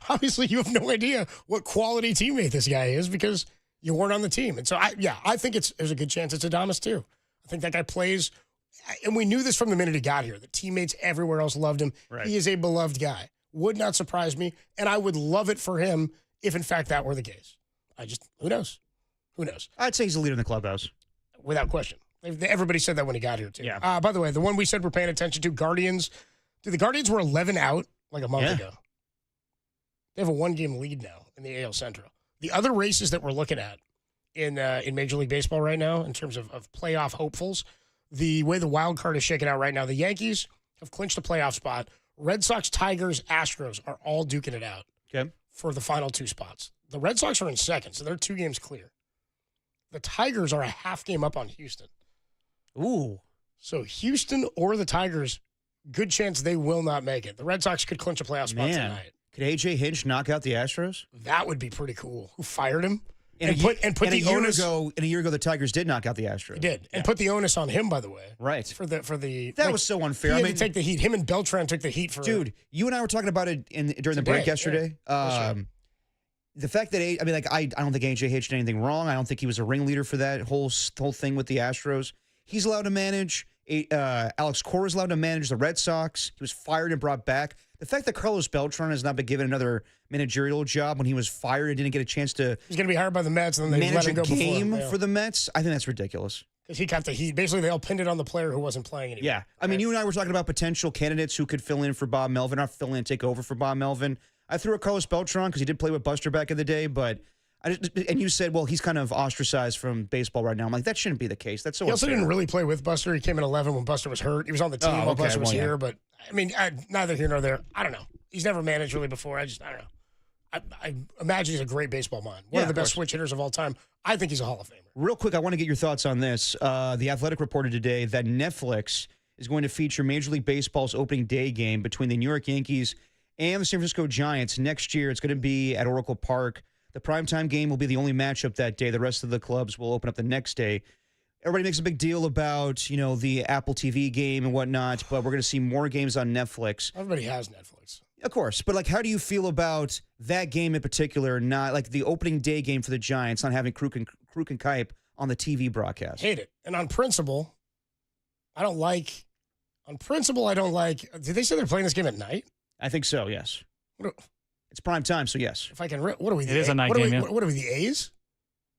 Obviously you have no idea what quality teammate this guy is because you weren't on the team. And so, I think there's a good chance it's Adames too. I think that guy plays, and we knew this from the minute he got here. The teammates everywhere else loved him. Right. He is a beloved guy. Would not surprise me, and I would love it for him if, in fact, that were the case. Who knows? Who knows? I'd say he's a leader in the clubhouse. Without question. Everybody said that when he got here, too. Yeah. By the way, the one we said we're paying attention to, Guardians. Dude, the Guardians were 11 out like a month ago. They have a one-game lead now in the AL Central. The other races that we're looking at in Major League Baseball right now, in terms of playoff hopefuls, the way the wild card is shaking out right now, the Yankees have clinched a playoff spot. Red Sox, Tigers, Astros are all duking it out for the final two spots. The Red Sox are in second, so they're 2 games clear. The Tigers are a half game up on Houston. Ooh. So Houston or the Tigers, good chance they will not make it. The Red Sox could clinch a playoff spot tonight. Could A.J. Hinch knock out the Astros? That would be pretty cool. Who fired him? And put the onus. A year ago, the Tigers did knock out the Astros. He did. And put the onus on him, by the way. Right. That was so unfair. He had to take the heat. Him and Beltran took the heat for Dude, you and I were talking about it during the break yesterday. Yeah. The fact that I don't think A.J. Hinch did anything wrong. I don't think he was a ringleader for that whole thing with the Astros. He's allowed to manage. Alex Cora is allowed to manage the Red Sox. He was fired and brought back. The fact that Carlos Beltran has not been given another managerial job when he was fired and didn't get a chance to he's going to be hired by the Mets and then they manage let him go a game before him. for the Mets, I think that's ridiculous. Because he got the heat. Basically, they all pinned it on the player who wasn't playing anymore. Yeah. I mean, you and I were talking about potential candidates who could fill in for Bob Melvin, not fill in and take over for Bob Melvin. I threw a Carlos Beltran because he did play with Buster back in the day, but and you said, well, he's kind of ostracized from baseball right now. I'm like, that shouldn't be the case. That's so He also unfair. didn't really play with Buster. He came in 11 when Buster was hurt. He was on the team while Buster was here, but I mean, neither here nor there. I don't know. He's never managed really before. I don't know. I imagine he's a great baseball mind. One of the best switch hitters of all time. I think he's a Hall of Famer. Real quick, I want to get your thoughts on this. The Athletic reported today that Netflix is going to feature Major League Baseball's opening day game between the New York Yankees and the San Francisco Giants next year. It's going to be at Oracle Park. The primetime game will be the only matchup that day. The rest of the clubs will open up the next day. Everybody makes a big deal about, the Apple TV game and whatnot, but we're going to see more games on Netflix. Everybody has Netflix. Of course, but how do you feel about that game in particular, not like the opening day game for the Giants, not having Kruk and Kuip on the TV broadcast? Hate it. And on principle, I don't like. Did they say they're playing this game at night? I think so, yes. It's prime time, so yes. If I can, what are we? It is a night game, What are we, the A's?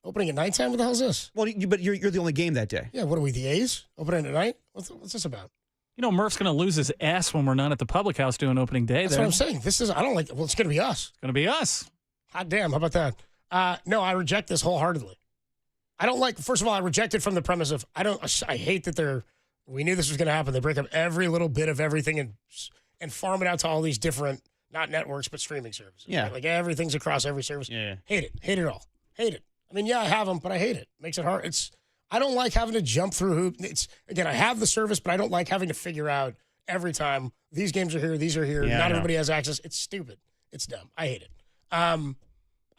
Opening at nighttime? What the hell is this? Well, but you're the only game that day. Yeah, what are we, the A's? Opening at night? What's this about? Murph's going to lose his ass when we're not at the public house doing opening day. That's what I'm saying. It's going to be us. It's going to be us. Hot damn, how about that? No, I reject this wholeheartedly. I don't first of all, I reject it from the premise of, I hate that we knew this was going to happen. They break up every little bit of everything and farm it out to all these different, not networks, but streaming services. Yeah. Right? Like everything's across every service. Yeah. Hate it. Hate it all. Hate it. I mean, yeah, I have them, but I hate it. Makes it hard. I don't like having to jump through hoops. Again, I have the service, but I don't like having to figure out every time these games are here, these are here. Yeah, not everybody has access. It's stupid. It's dumb. I hate it. I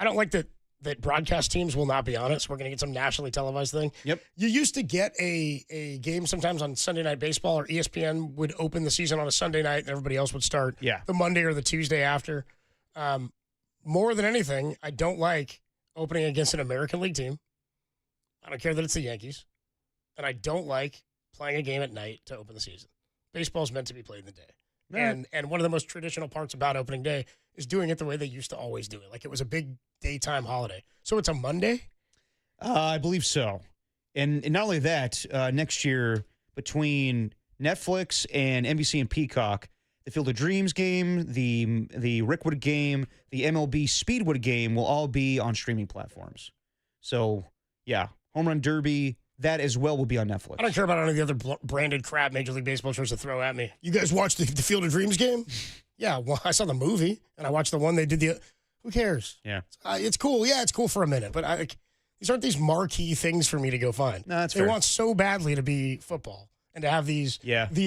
don't like that broadcast teams will not be on it, so we're going to get some nationally televised thing. Yep. You used to get a game sometimes on Sunday Night Baseball, or ESPN would open the season on a Sunday night, and everybody else would start the Monday or the Tuesday after. More than anything, I don't like opening against an American League team. I don't care that it's the Yankees. And I don't like playing a game at night to open the season. Baseball's meant to be played in the day. Right. And one of the most traditional parts about opening day is doing it the way they used to always do it. Like it was a big daytime holiday. So it's a Monday? I believe so. And not only that, next year between Netflix and NBC and Peacock, the Field of Dreams game, the Rickwood game, the MLB Speedwood game will all be on streaming platforms. So, yeah, Home Run Derby, that as well will be on Netflix. I don't care about any of the other branded crap Major League Baseball tries to throw at me. You guys watched the Field of Dreams game? Yeah, well, I saw the movie, and I watched the one they did the... Who cares? Yeah. It's cool. Yeah, it's cool for a minute, but these aren't these marquee things for me to go find. No, that's They fair. want so badly to be football and to have these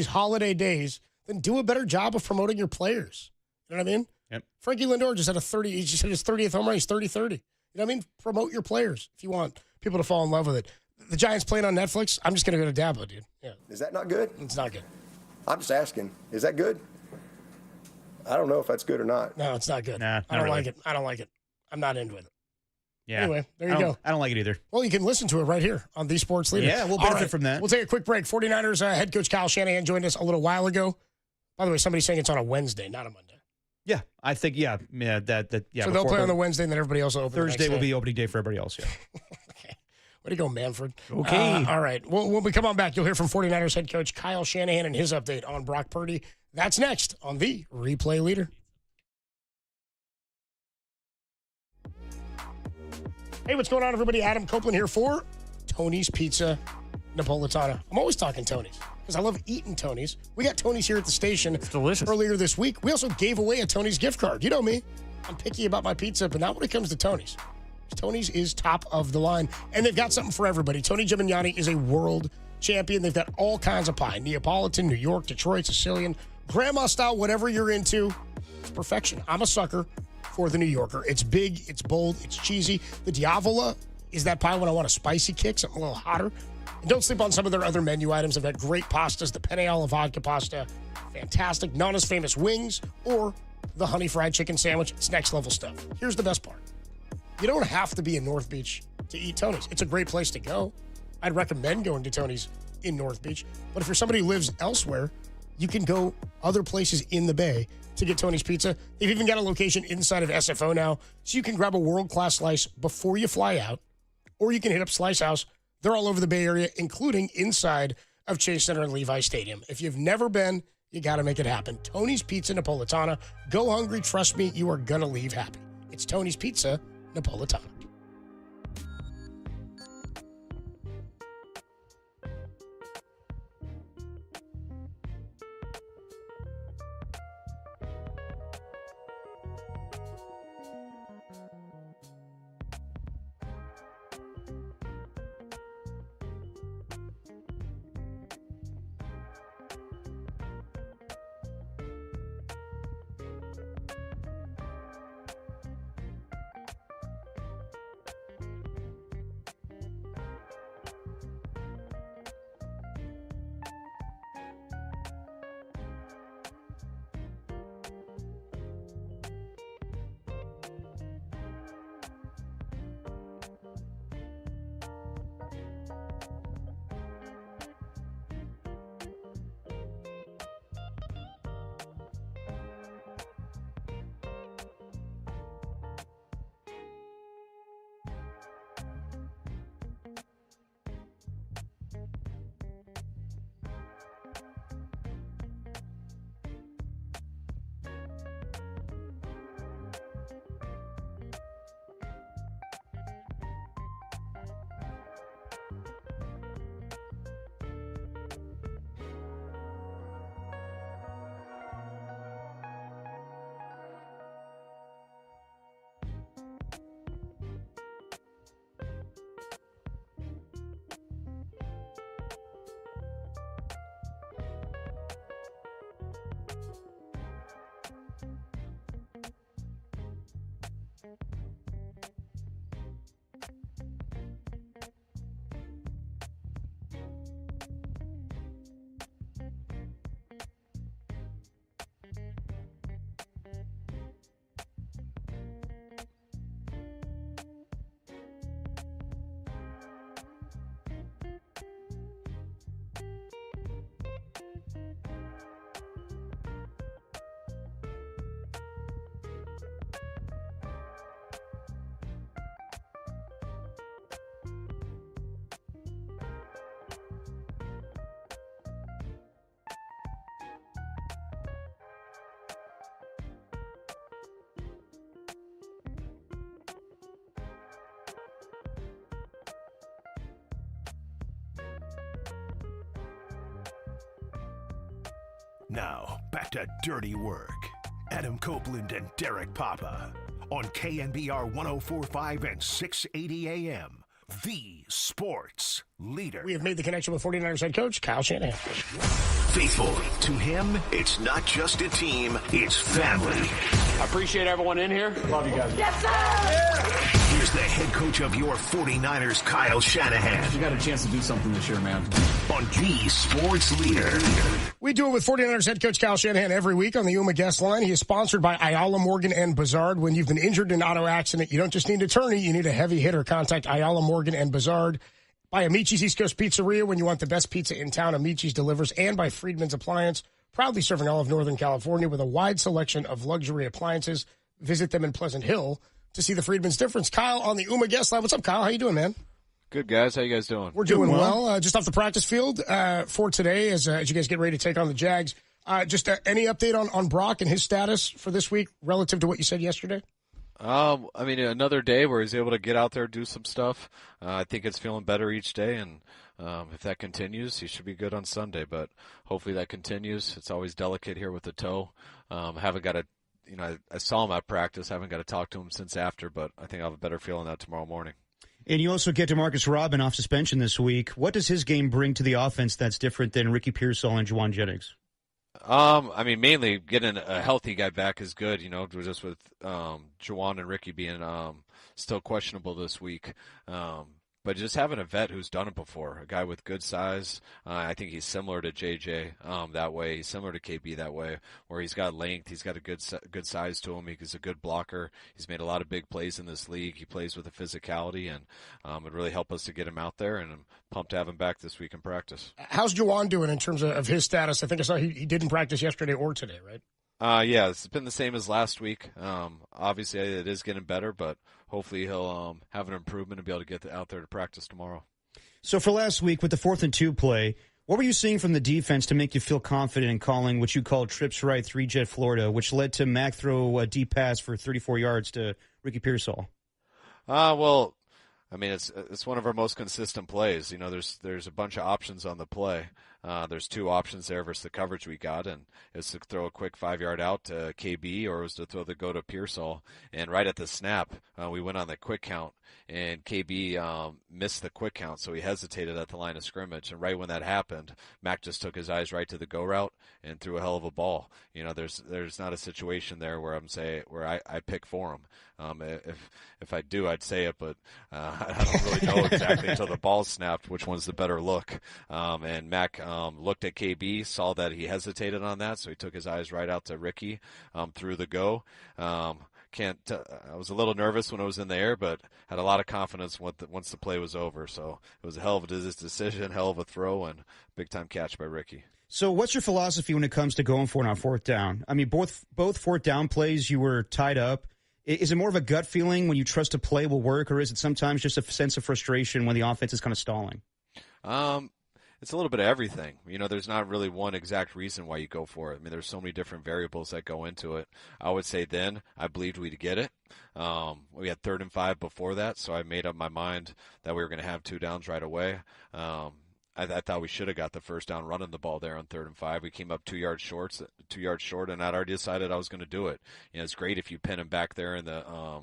holiday days, then do a better job of promoting your players. You know what I mean? Yep. Frankie Lindor just had he just hit his 30th home run. He's 30-30. You know what I mean? Promote your players if you want people to fall in love with it. The Giants playing on Netflix, I'm just going to go to Dabo, dude. Yeah. Is that not good? It's not good. I'm just asking. Is that good? I don't know if that's good or not. No, it's not good. Nah, I don't not like really. it. I don't like it. I'm not into it. Yeah. Anyway, there you go. I don't like it either. Well, you can listen to it right here on The Sports Leader. Yeah, we'll All benefit right, from that. We'll take a quick break. 49ers head coach Kyle Shanahan joined us a little while ago. By the way, somebody's saying it's on a Wednesday, not a Monday. Yeah, I think, yeah. So they'll play on the Wednesday, and then everybody else will open Thursday the will next day. be opening day for everybody else, yeah. Way to go, Manfred. Okay. All right. Well, when we come on back, you'll hear from 49ers head coach Kyle Shanahan and his update on Brock Purdy. That's next on the Replay Leader. Hey, what's going on, everybody? Adam Copeland here for Tony's Pizza Napolitana. I'm always talking Tony's because I love eating Tony's. We got Tony's here at the station. It's delicious. Earlier this week, we also gave away a Tony's gift card. You know me. I'm picky about my pizza, but not when it comes to Tony's. Tony's is top of the line, and they've got something for everybody. Tony Gimignani is a world champion. They've got all kinds of pie. Neapolitan, New York, Detroit, Sicilian, grandma style, whatever you're into. It's perfection. I'm a sucker for the New Yorker. It's big, it's bold, it's cheesy. The Diavola is that pie when I want a spicy kick, something a little hotter. And don't sleep on some of their other menu items. They've got great pastas, the penne alla vodka pasta, fantastic, Nonna's famous wings, or the honey fried chicken sandwich. It's next level stuff. Here's the best part. You don't have to be in North Beach to eat Tony's. It's a great place to go. I'd recommend going to Tony's in North Beach. But if you're somebody who lives elsewhere, you can go other places in the Bay to get Tony's Pizza. They've even got a location inside of SFO now, so you can grab a world-class slice before you fly out, or you can hit up Slice House. They're all over the Bay Area, including inside of Chase Center and Levi Stadium. If you've never been, you got to make it happen. Tony's Pizza Napolitana. Go hungry. Trust me, you are going to leave happy. It's Tony's Pizza Napolitana. Now, back to dirty work. Adam Copeland and Derek Papa on KNBR 104.5 and 680 AM. The sports leader. We have made the connection with 49ers head coach Kyle Shanahan. Faithful to him, it's not just a team, it's family. I appreciate everyone in here. Love you guys. Yes, sir! Here's the head coach of your 49ers, Kyle Shanahan. You got a chance to do something this year, man. On the sports leader. We do it with 49ers head coach Kyle Shanahan every week on the Uma guest line. He is sponsored by Ayala, Morgan, and Bazard. When you've been injured in an auto accident, you don't just need an attorney, you need a heavy hitter. Contact Ayala, Morgan, and Bazard. By Amici's East Coast Pizzeria, when you want the best pizza in town, Amici's delivers. And by Friedman's Appliance, proudly serving all of Northern California with a wide selection of luxury appliances. Visit them in Pleasant Hill to see the Friedman's difference. Kyle on the Uma guest line. What's up, Kyle? How you doing, man? Good, guys. How you guys doing? We're doing well. Just off the practice field for today as you guys get ready to take on the Jags. Just any update on Brock and his status for this week relative to what you said yesterday? I mean, another day where he's able to get out there, do some stuff. I think it's feeling better each day, and if that continues, he should be good on Sunday. But hopefully that continues. It's always delicate here with the toe. Haven't got I saw him at practice. Haven't got to talk to him since after, but I think I'll have a better feeling that tomorrow morning. And you also get DeMarcus Robin off suspension this week. What does his game bring to the offense that's different than Ricky Pearsall and Juwan Jennings? I mean, mainly getting a healthy guy back is good, just with Juwan and Ricky being still questionable this week. But just having a vet who's done it before, a guy with good size. I think he's similar to JJ that way. He's similar to KB that way, where he's got length. He's got a good size to him. He's a good blocker. He's made a lot of big plays in this league. He plays with a physicality, and it really helped us to get him out there, and I'm pumped to have him back this week in practice. How's Juwan doing in terms of his status? I think I saw he didn't practice yesterday or today, right? Yeah, it's been the same as last week. Obviously, it is getting better, but hopefully he'll have an improvement and be able to get out there to practice tomorrow. So for last week with the 4th and 2 play, what were you seeing from the defense to make you feel confident in calling what you called trips right 3-jet Florida, which led to Mac throw a deep pass for 34 yards to Ricky Pearsall? Well, I mean, it's one of our most consistent plays. There's a bunch of options on the play. There's 2 options there versus the coverage we got, and it's to throw a quick 5-yard out to KB, or it was to throw the go to Pearsall. And right at the snap, we went on the quick count, and KB missed the quick count, so he hesitated at the line of scrimmage. And right when that happened, Mac just took his eyes right to the go route and threw a hell of a ball. There's not a situation there where I pick for him. If I do, I'd say it, but I don't really know exactly until the ball snapped which one's the better look. And Mac looked at KB, saw that he hesitated on that, so he took his eyes right out to Ricky through the go. I was a little nervous when I was in the air, but had a lot of confidence once the play was over. So it was a hell of a decision, hell of a throw, and big-time catch by Ricky. So what's your philosophy when it comes to going for it on 4th down? I mean, both 4th down plays you were tied up. Is it more of a gut feeling when you trust a play will work, or is it sometimes just a sense of frustration when the offense is kind of stalling? It's a little bit of everything. There's not really one exact reason why you go for it. I mean, there's so many different variables that go into it. I would say then I believed we'd get it. We had 3rd and 5 before that, so I made up my mind that we were going to have 2 downs right away. I thought we should have got the first down running the ball there on 3rd and 5. We came up 2 yards short, and I'd already decided I was going to do it. It's great if you pin him back there in the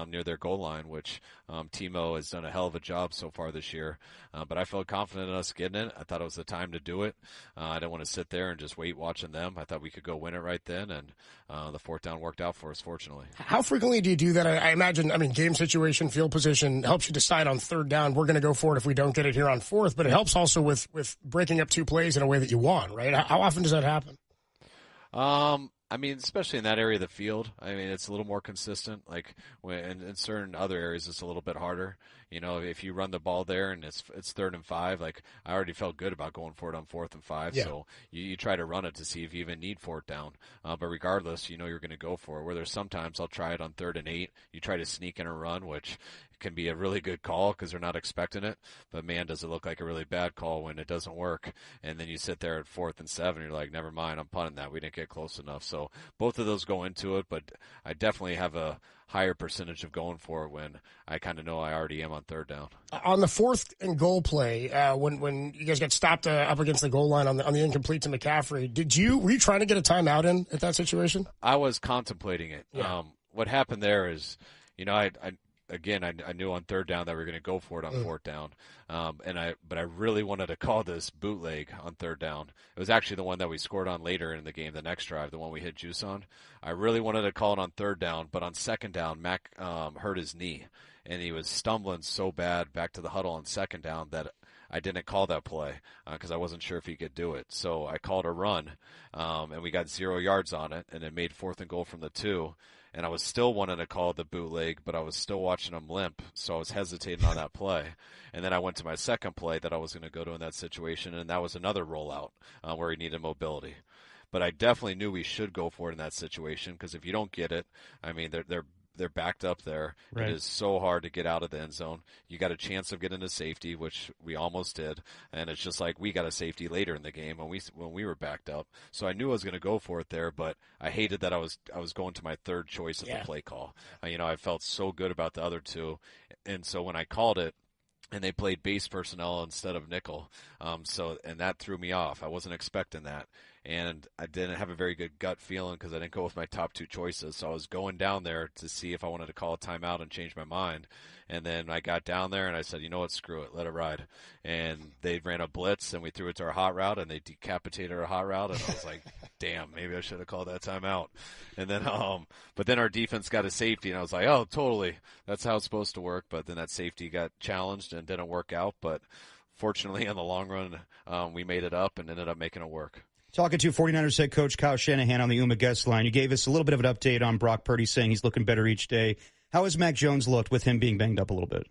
near their goal line, which Timo has done a hell of a job so far this year. But I felt confident in us getting it. I thought it was the time to do it. I didn't want to sit there and just wait watching them. I thought we could go win it right then, and the 4th down worked out for us, fortunately. How frequently do you do that? I imagine, game situation, field position helps you decide on 3rd down. We're going to go for it if we don't get it here on 4th, but it helps also with breaking up 2 plays in a way that you want, right? How often does that happen? Especially in that area of the field, it's a little more consistent. Like in certain other areas, it's a little bit harder. If you run the ball there and it's 3rd and 5, like I already felt good about going for it on 4th and 5. Yeah. So you try to run it to see if you even need 4th down. But regardless, you're going to go for it. Where there's sometimes I'll try it on 3rd and 8. You try to sneak in a run, which can be a really good call because they're not expecting it. But man, does it look like a really bad call when it doesn't work. And then you sit there at 4th and 7, you're like, never mind, I'm punting that. We didn't get close enough. So both of those go into it, but I definitely have a higher percentage of going for it when I kind of know I already am on third down. On the 4th and goal play, when you guys got stopped up against the goal line on the incomplete to McCaffrey, were you trying to get a timeout in at that situation? I was contemplating it. Yeah. What happened there is, I knew on third down that we were going to go for it on fourth down, but I really wanted to call this bootleg on third down. It was actually the one that we scored on later in the game, the next drive, the one we hit juice on. I really wanted to call it on third down, but on second down, Mac hurt his knee, and he was stumbling so bad back to the huddle on second down that I didn't call that play because I wasn't sure if he could do it. So I called a run, and we got 0 yards on it, and it made 4th and goal from the 2. And I was still wanting to call the bootleg, but I was still watching him limp, so I was hesitating on that play. And then I went to my second play that I was going to go to in that situation, and that was another rollout where he needed mobility. But I definitely knew we should go for it in that situation because if you don't get it, I mean, they're backed up there. Right. It is so hard to get out of the end zone. You got a chance of getting to safety, which we almost did, and it's just like we got a safety later in the game when we were backed up. So I knew I was going to go for it there, but I hated that I was going to my third choice of the play call. I felt so good about the other two, and so when I called it, and they played base personnel instead of nickel, and that threw me off. I wasn't expecting that. And I didn't have a very good gut feeling because I didn't go with my top 2 choices. So I was going down there to see if I wanted to call a timeout and change my mind. And then I got down there and I said, you know what, screw it, let it ride. And they ran a blitz and we threw it to our hot route and they decapitated our hot route. And I was like, damn, maybe I should have called that timeout. And then, but then our defense got a safety and I was like, oh, totally, that's how it's supposed to work. But then that safety got challenged and didn't work out. But fortunately, in the long run, we made it up and ended up making it work. Talking to 49ers head coach Kyle Shanahan on the UMA guest line, you gave us a little bit of an update on Brock Purdy, saying he's looking better each day. How has Mac Jones looked with him being banged up a little bit?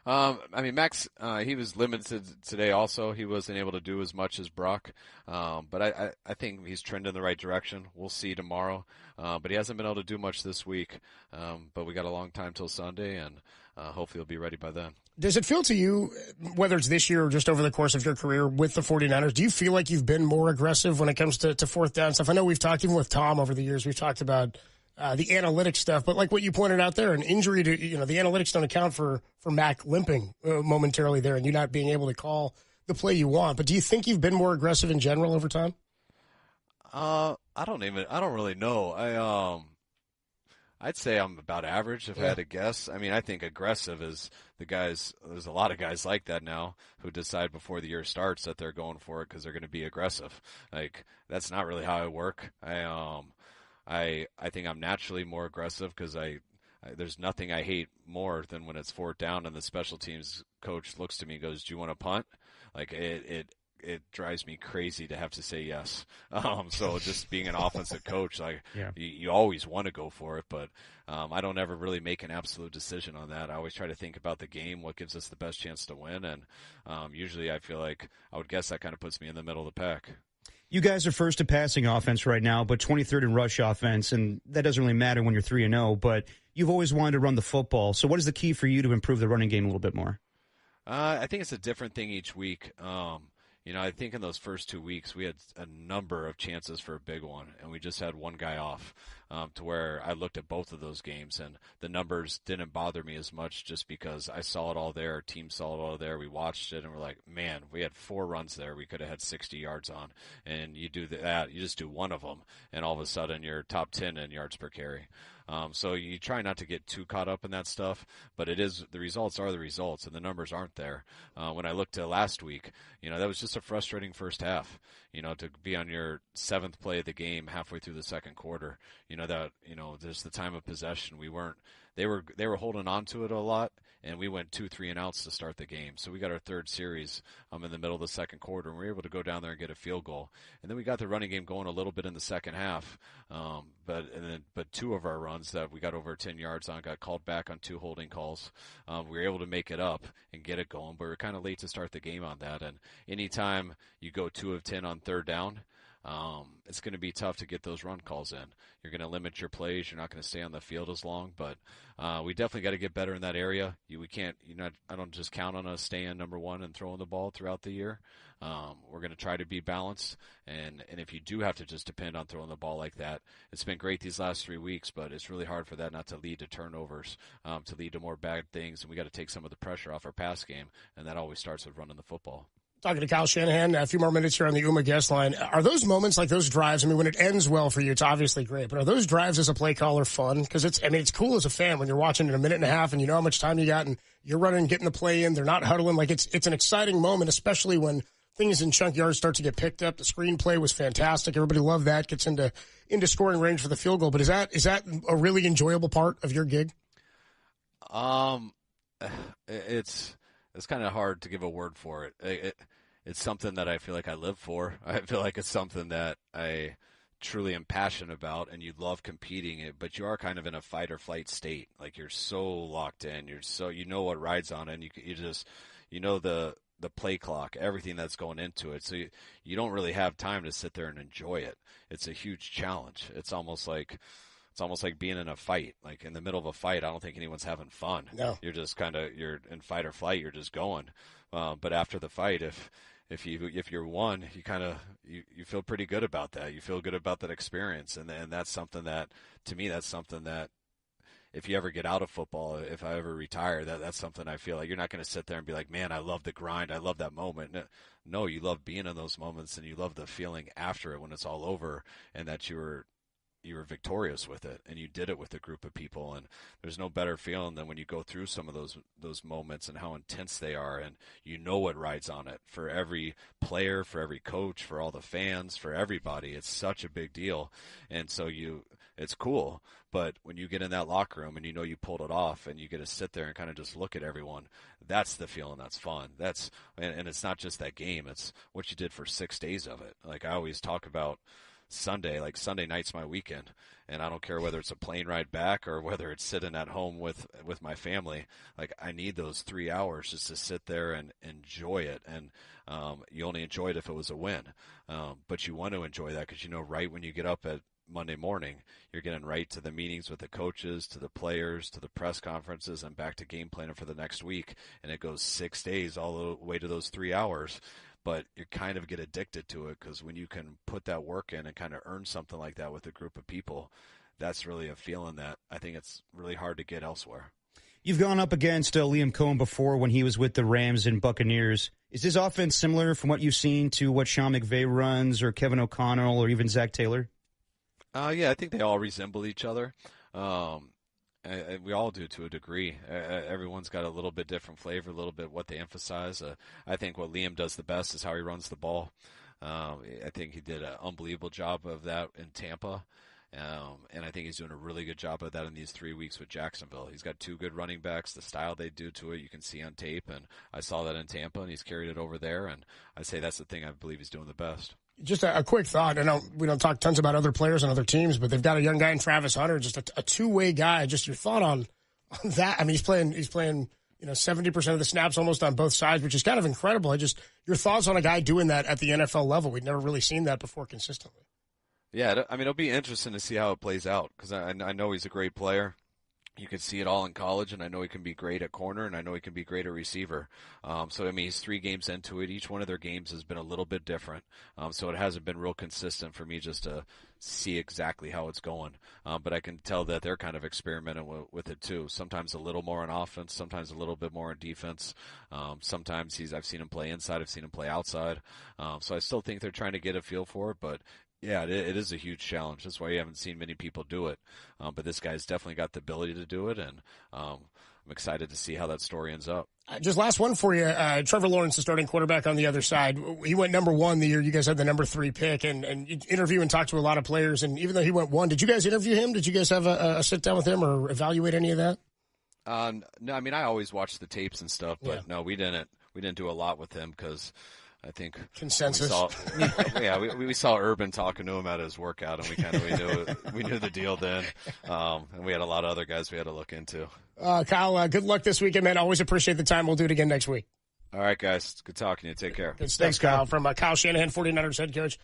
Max, he was limited today also. He wasn't able to do as much as Brock. But I think he's trending in the right direction. We'll see tomorrow. But he hasn't been able to do much this week. But we got a long time till Sunday, and hopefully he'll be ready by then. Does it feel to you, whether it's this year or just over the course of your career with the 49ers, do you feel like you've been more aggressive when it comes to fourth down stuff? I know we've talked, even with Tom over the years, we've talked about the analytics stuff, but like what you pointed out there, an injury to, the analytics don't account for Mac limping momentarily there and you not being able to call the play you want. But do you think you've been more aggressive in general over time? I don't really know. I'd say I'm about average if I had to guess. I mean, I think aggressive is there's a lot of guys like that now who decide before the year starts that they're going for it because they're going to be aggressive. Like, that's not really how I work. I think I'm naturally more aggressive because there's nothing I hate more than when it's fourth down and the special teams coach looks to me and goes, do you want to punt? Like, it drives me crazy to have to say yes. So just being an offensive coach, you always want to go for it, but I don't ever really make an absolute decision on that. I always try to think about the game, what gives us the best chance to win, and usually I feel like I would guess that kind of puts me in the middle of the pack. You guys are first in passing offense right now, but 23rd in rush offense, and that doesn't really matter when you're 3-0, but you've always wanted to run the football. So what is the key for you to improve the running game a little bit more? I think it's a different thing each week. I think in those first 2 weeks we had a number of chances for a big one, and we just had one guy off to where I looked at both of those games, and the numbers didn't bother me as much just because I saw it all there, our team saw it all there, we watched it, and we're like, man, we had 4 runs there we could have had 60 yards on, and you do that, you just do one of them, and all of a sudden you're top 10 in yards per carry. So you try not to get too caught up in that stuff, but the results are the results, and the numbers aren't there. When I looked at last week, that was just a frustrating first half, to be on your 7th play of the game halfway through the second quarter, there's the time of possession. They were holding on to it a lot, and we went 2 3-and-outs to start the game. So we got our third series in the middle of the second quarter, and we were able to go down there and get a field goal. And then we got the running game going a little bit in the second half, but 2 of our runs that we got over 10 yards on got called back on 2 holding calls. We were able to make it up and get it going, but we were kind of late to start the game on that. And anytime you go 2 of 10 on third down, it's going to be tough to get those run calls in. You're going to limit your plays. You're not going to stay on the field as long, but we definitely got to get better in that area. I don't just count on us staying number one and throwing the ball throughout the year. We're going to try to be balanced, and if you do have to just depend on throwing the ball like that, it's been great these last 3 weeks, but it's really hard for that not to lead to turnovers, to lead to more bad things, and we got to take some of the pressure off our pass game, and that always starts with running the football. Talking to Kyle Shanahan, a few more minutes here on the UMA guest line. Are those moments like those drives, I mean, when it ends well for you, it's obviously great, but are those drives as a play caller fun? Because it's cool as a fan when you're watching it a minute and a half and you know how much time you got and you're running, getting the play in, they're not huddling. Like it's an exciting moment, especially when things in chunk yards start to get picked up. The screenplay was fantastic. Everybody loved that. Gets into scoring range for the field goal. But is that a really enjoyable part of your gig? It's kind of hard to give a word for it. It's something that I feel like I live for. I feel like it's something that I truly am passionate about, and you love competing it, but you are kind of in a fight or flight state. Like you're so locked in. You know what rides on it, and you know the play clock, everything that's going into it. So you don't really have time to sit there and enjoy it. It's a huge challenge. It's almost like being in a fight. Like in the middle of a fight, I don't think anyone's having fun. No. You're just you're in fight or flight. You're just going. But after the fight, if you're won, you feel pretty good about that. You feel good about that experience, and that's something that, to me, that's something that if you ever get out of football, if I ever retire, that's something I feel like you're not going to sit there and be like, man, I love the grind, I love that moment. No, you love being in those moments, and you love the feeling after it when it's all over, and that you were victorious with it, and you did it with a group of people. And there's no better feeling than when you go through some of those moments and how intense they are, and you know what rides on it for every player, for every coach, for all the fans, for everybody. It's such a big deal. And so it's cool. But when you get in that locker room and you know you pulled it off, and you get to sit there and kind of just look at everyone, that's the feeling that's fun. And it's not just that game, it's what you did for 6 days of it. Like I always talk about Sunday, like Sunday night's my weekend, and I don't care whether it's a plane ride back or whether it's sitting at home with my family. Like I need those 3 hours just to sit there and enjoy it. And you only enjoy it if it was a win, but you want to enjoy that because you know right when you get up at Monday morning, you're getting right to the meetings with the coaches, to the players, to the press conferences, and back to game planning for the next week. And it goes 6 days all the way to those 3 hours. But you kind of get addicted to it because when you can put that work in and kind of earn something like that with a group of people, that's really a feeling that I think it's really hard to get elsewhere. You've gone up against Liam Cohen before when he was with the Rams and Buccaneers. Is this offense similar from what you've seen to what Sean McVay runs or Kevin O'Connell or even Zach Taylor? Yeah, I think they all resemble each other. We all do to a degree. Everyone's got a little bit different flavor, a little bit what they emphasize. I think what Liam does the best is how he runs the ball. I think he did an unbelievable job of that in Tampa. And I think he's doing a really good job of that in these 3 weeks with Jacksonville. He's got 2 good running backs. The style they do to it, you can see on tape. And I saw that in Tampa, and he's carried it over there. And I say that's the thing I believe he's doing the best. Just a quick thought. I know we don't talk tons about other players and other teams, but they've got a young guy in Travis Hunter, just a two-way guy. Just your thought on that. I mean, he's playing 70% of the snaps almost on both sides, which is kind of incredible. Your thoughts on a guy doing that at the NFL level. We'd never really seen that before consistently. Yeah, I mean, it'll be interesting to see how it plays out because I know he's a great player. You could see it all in college, and I know he can be great at corner, and I know he can be great at receiver. So, I mean, he's 3 games into it. Each one of their games has been a little bit different. So it hasn't been real consistent for me just to see exactly how it's going. But I can tell that they're kind of experimenting with it too. Sometimes a little more on offense, sometimes a little bit more on defense. Sometimes I've seen him play inside, I've seen him play outside. So I still think they're trying to get a feel for it, but yeah, it is a huge challenge. That's why you haven't seen many people do it. But this guy's definitely got the ability to do it, and I'm excited to see how that story ends up. Just last one for you. Trevor Lawrence, the starting quarterback on the other side. He went number 1 the year you guys had the number 3 pick, and you interview and talk to a lot of players. And even though he went 1, did you guys interview him? Did you guys have a sit down with him or evaluate any of that? No, I mean, I always watch the tapes and stuff, but no, we didn't do a lot with him because I think consensus. We saw Urban talking to him at his workout, and we knew the deal then. And we had a lot of other guys we had to look into. Kyle, good luck this weekend, man. Always appreciate the time. We'll do it again next week. All right, guys. Good talking to you. Take care. Thanks, Kyle. From Kyle Shanahan, 49ers head coach.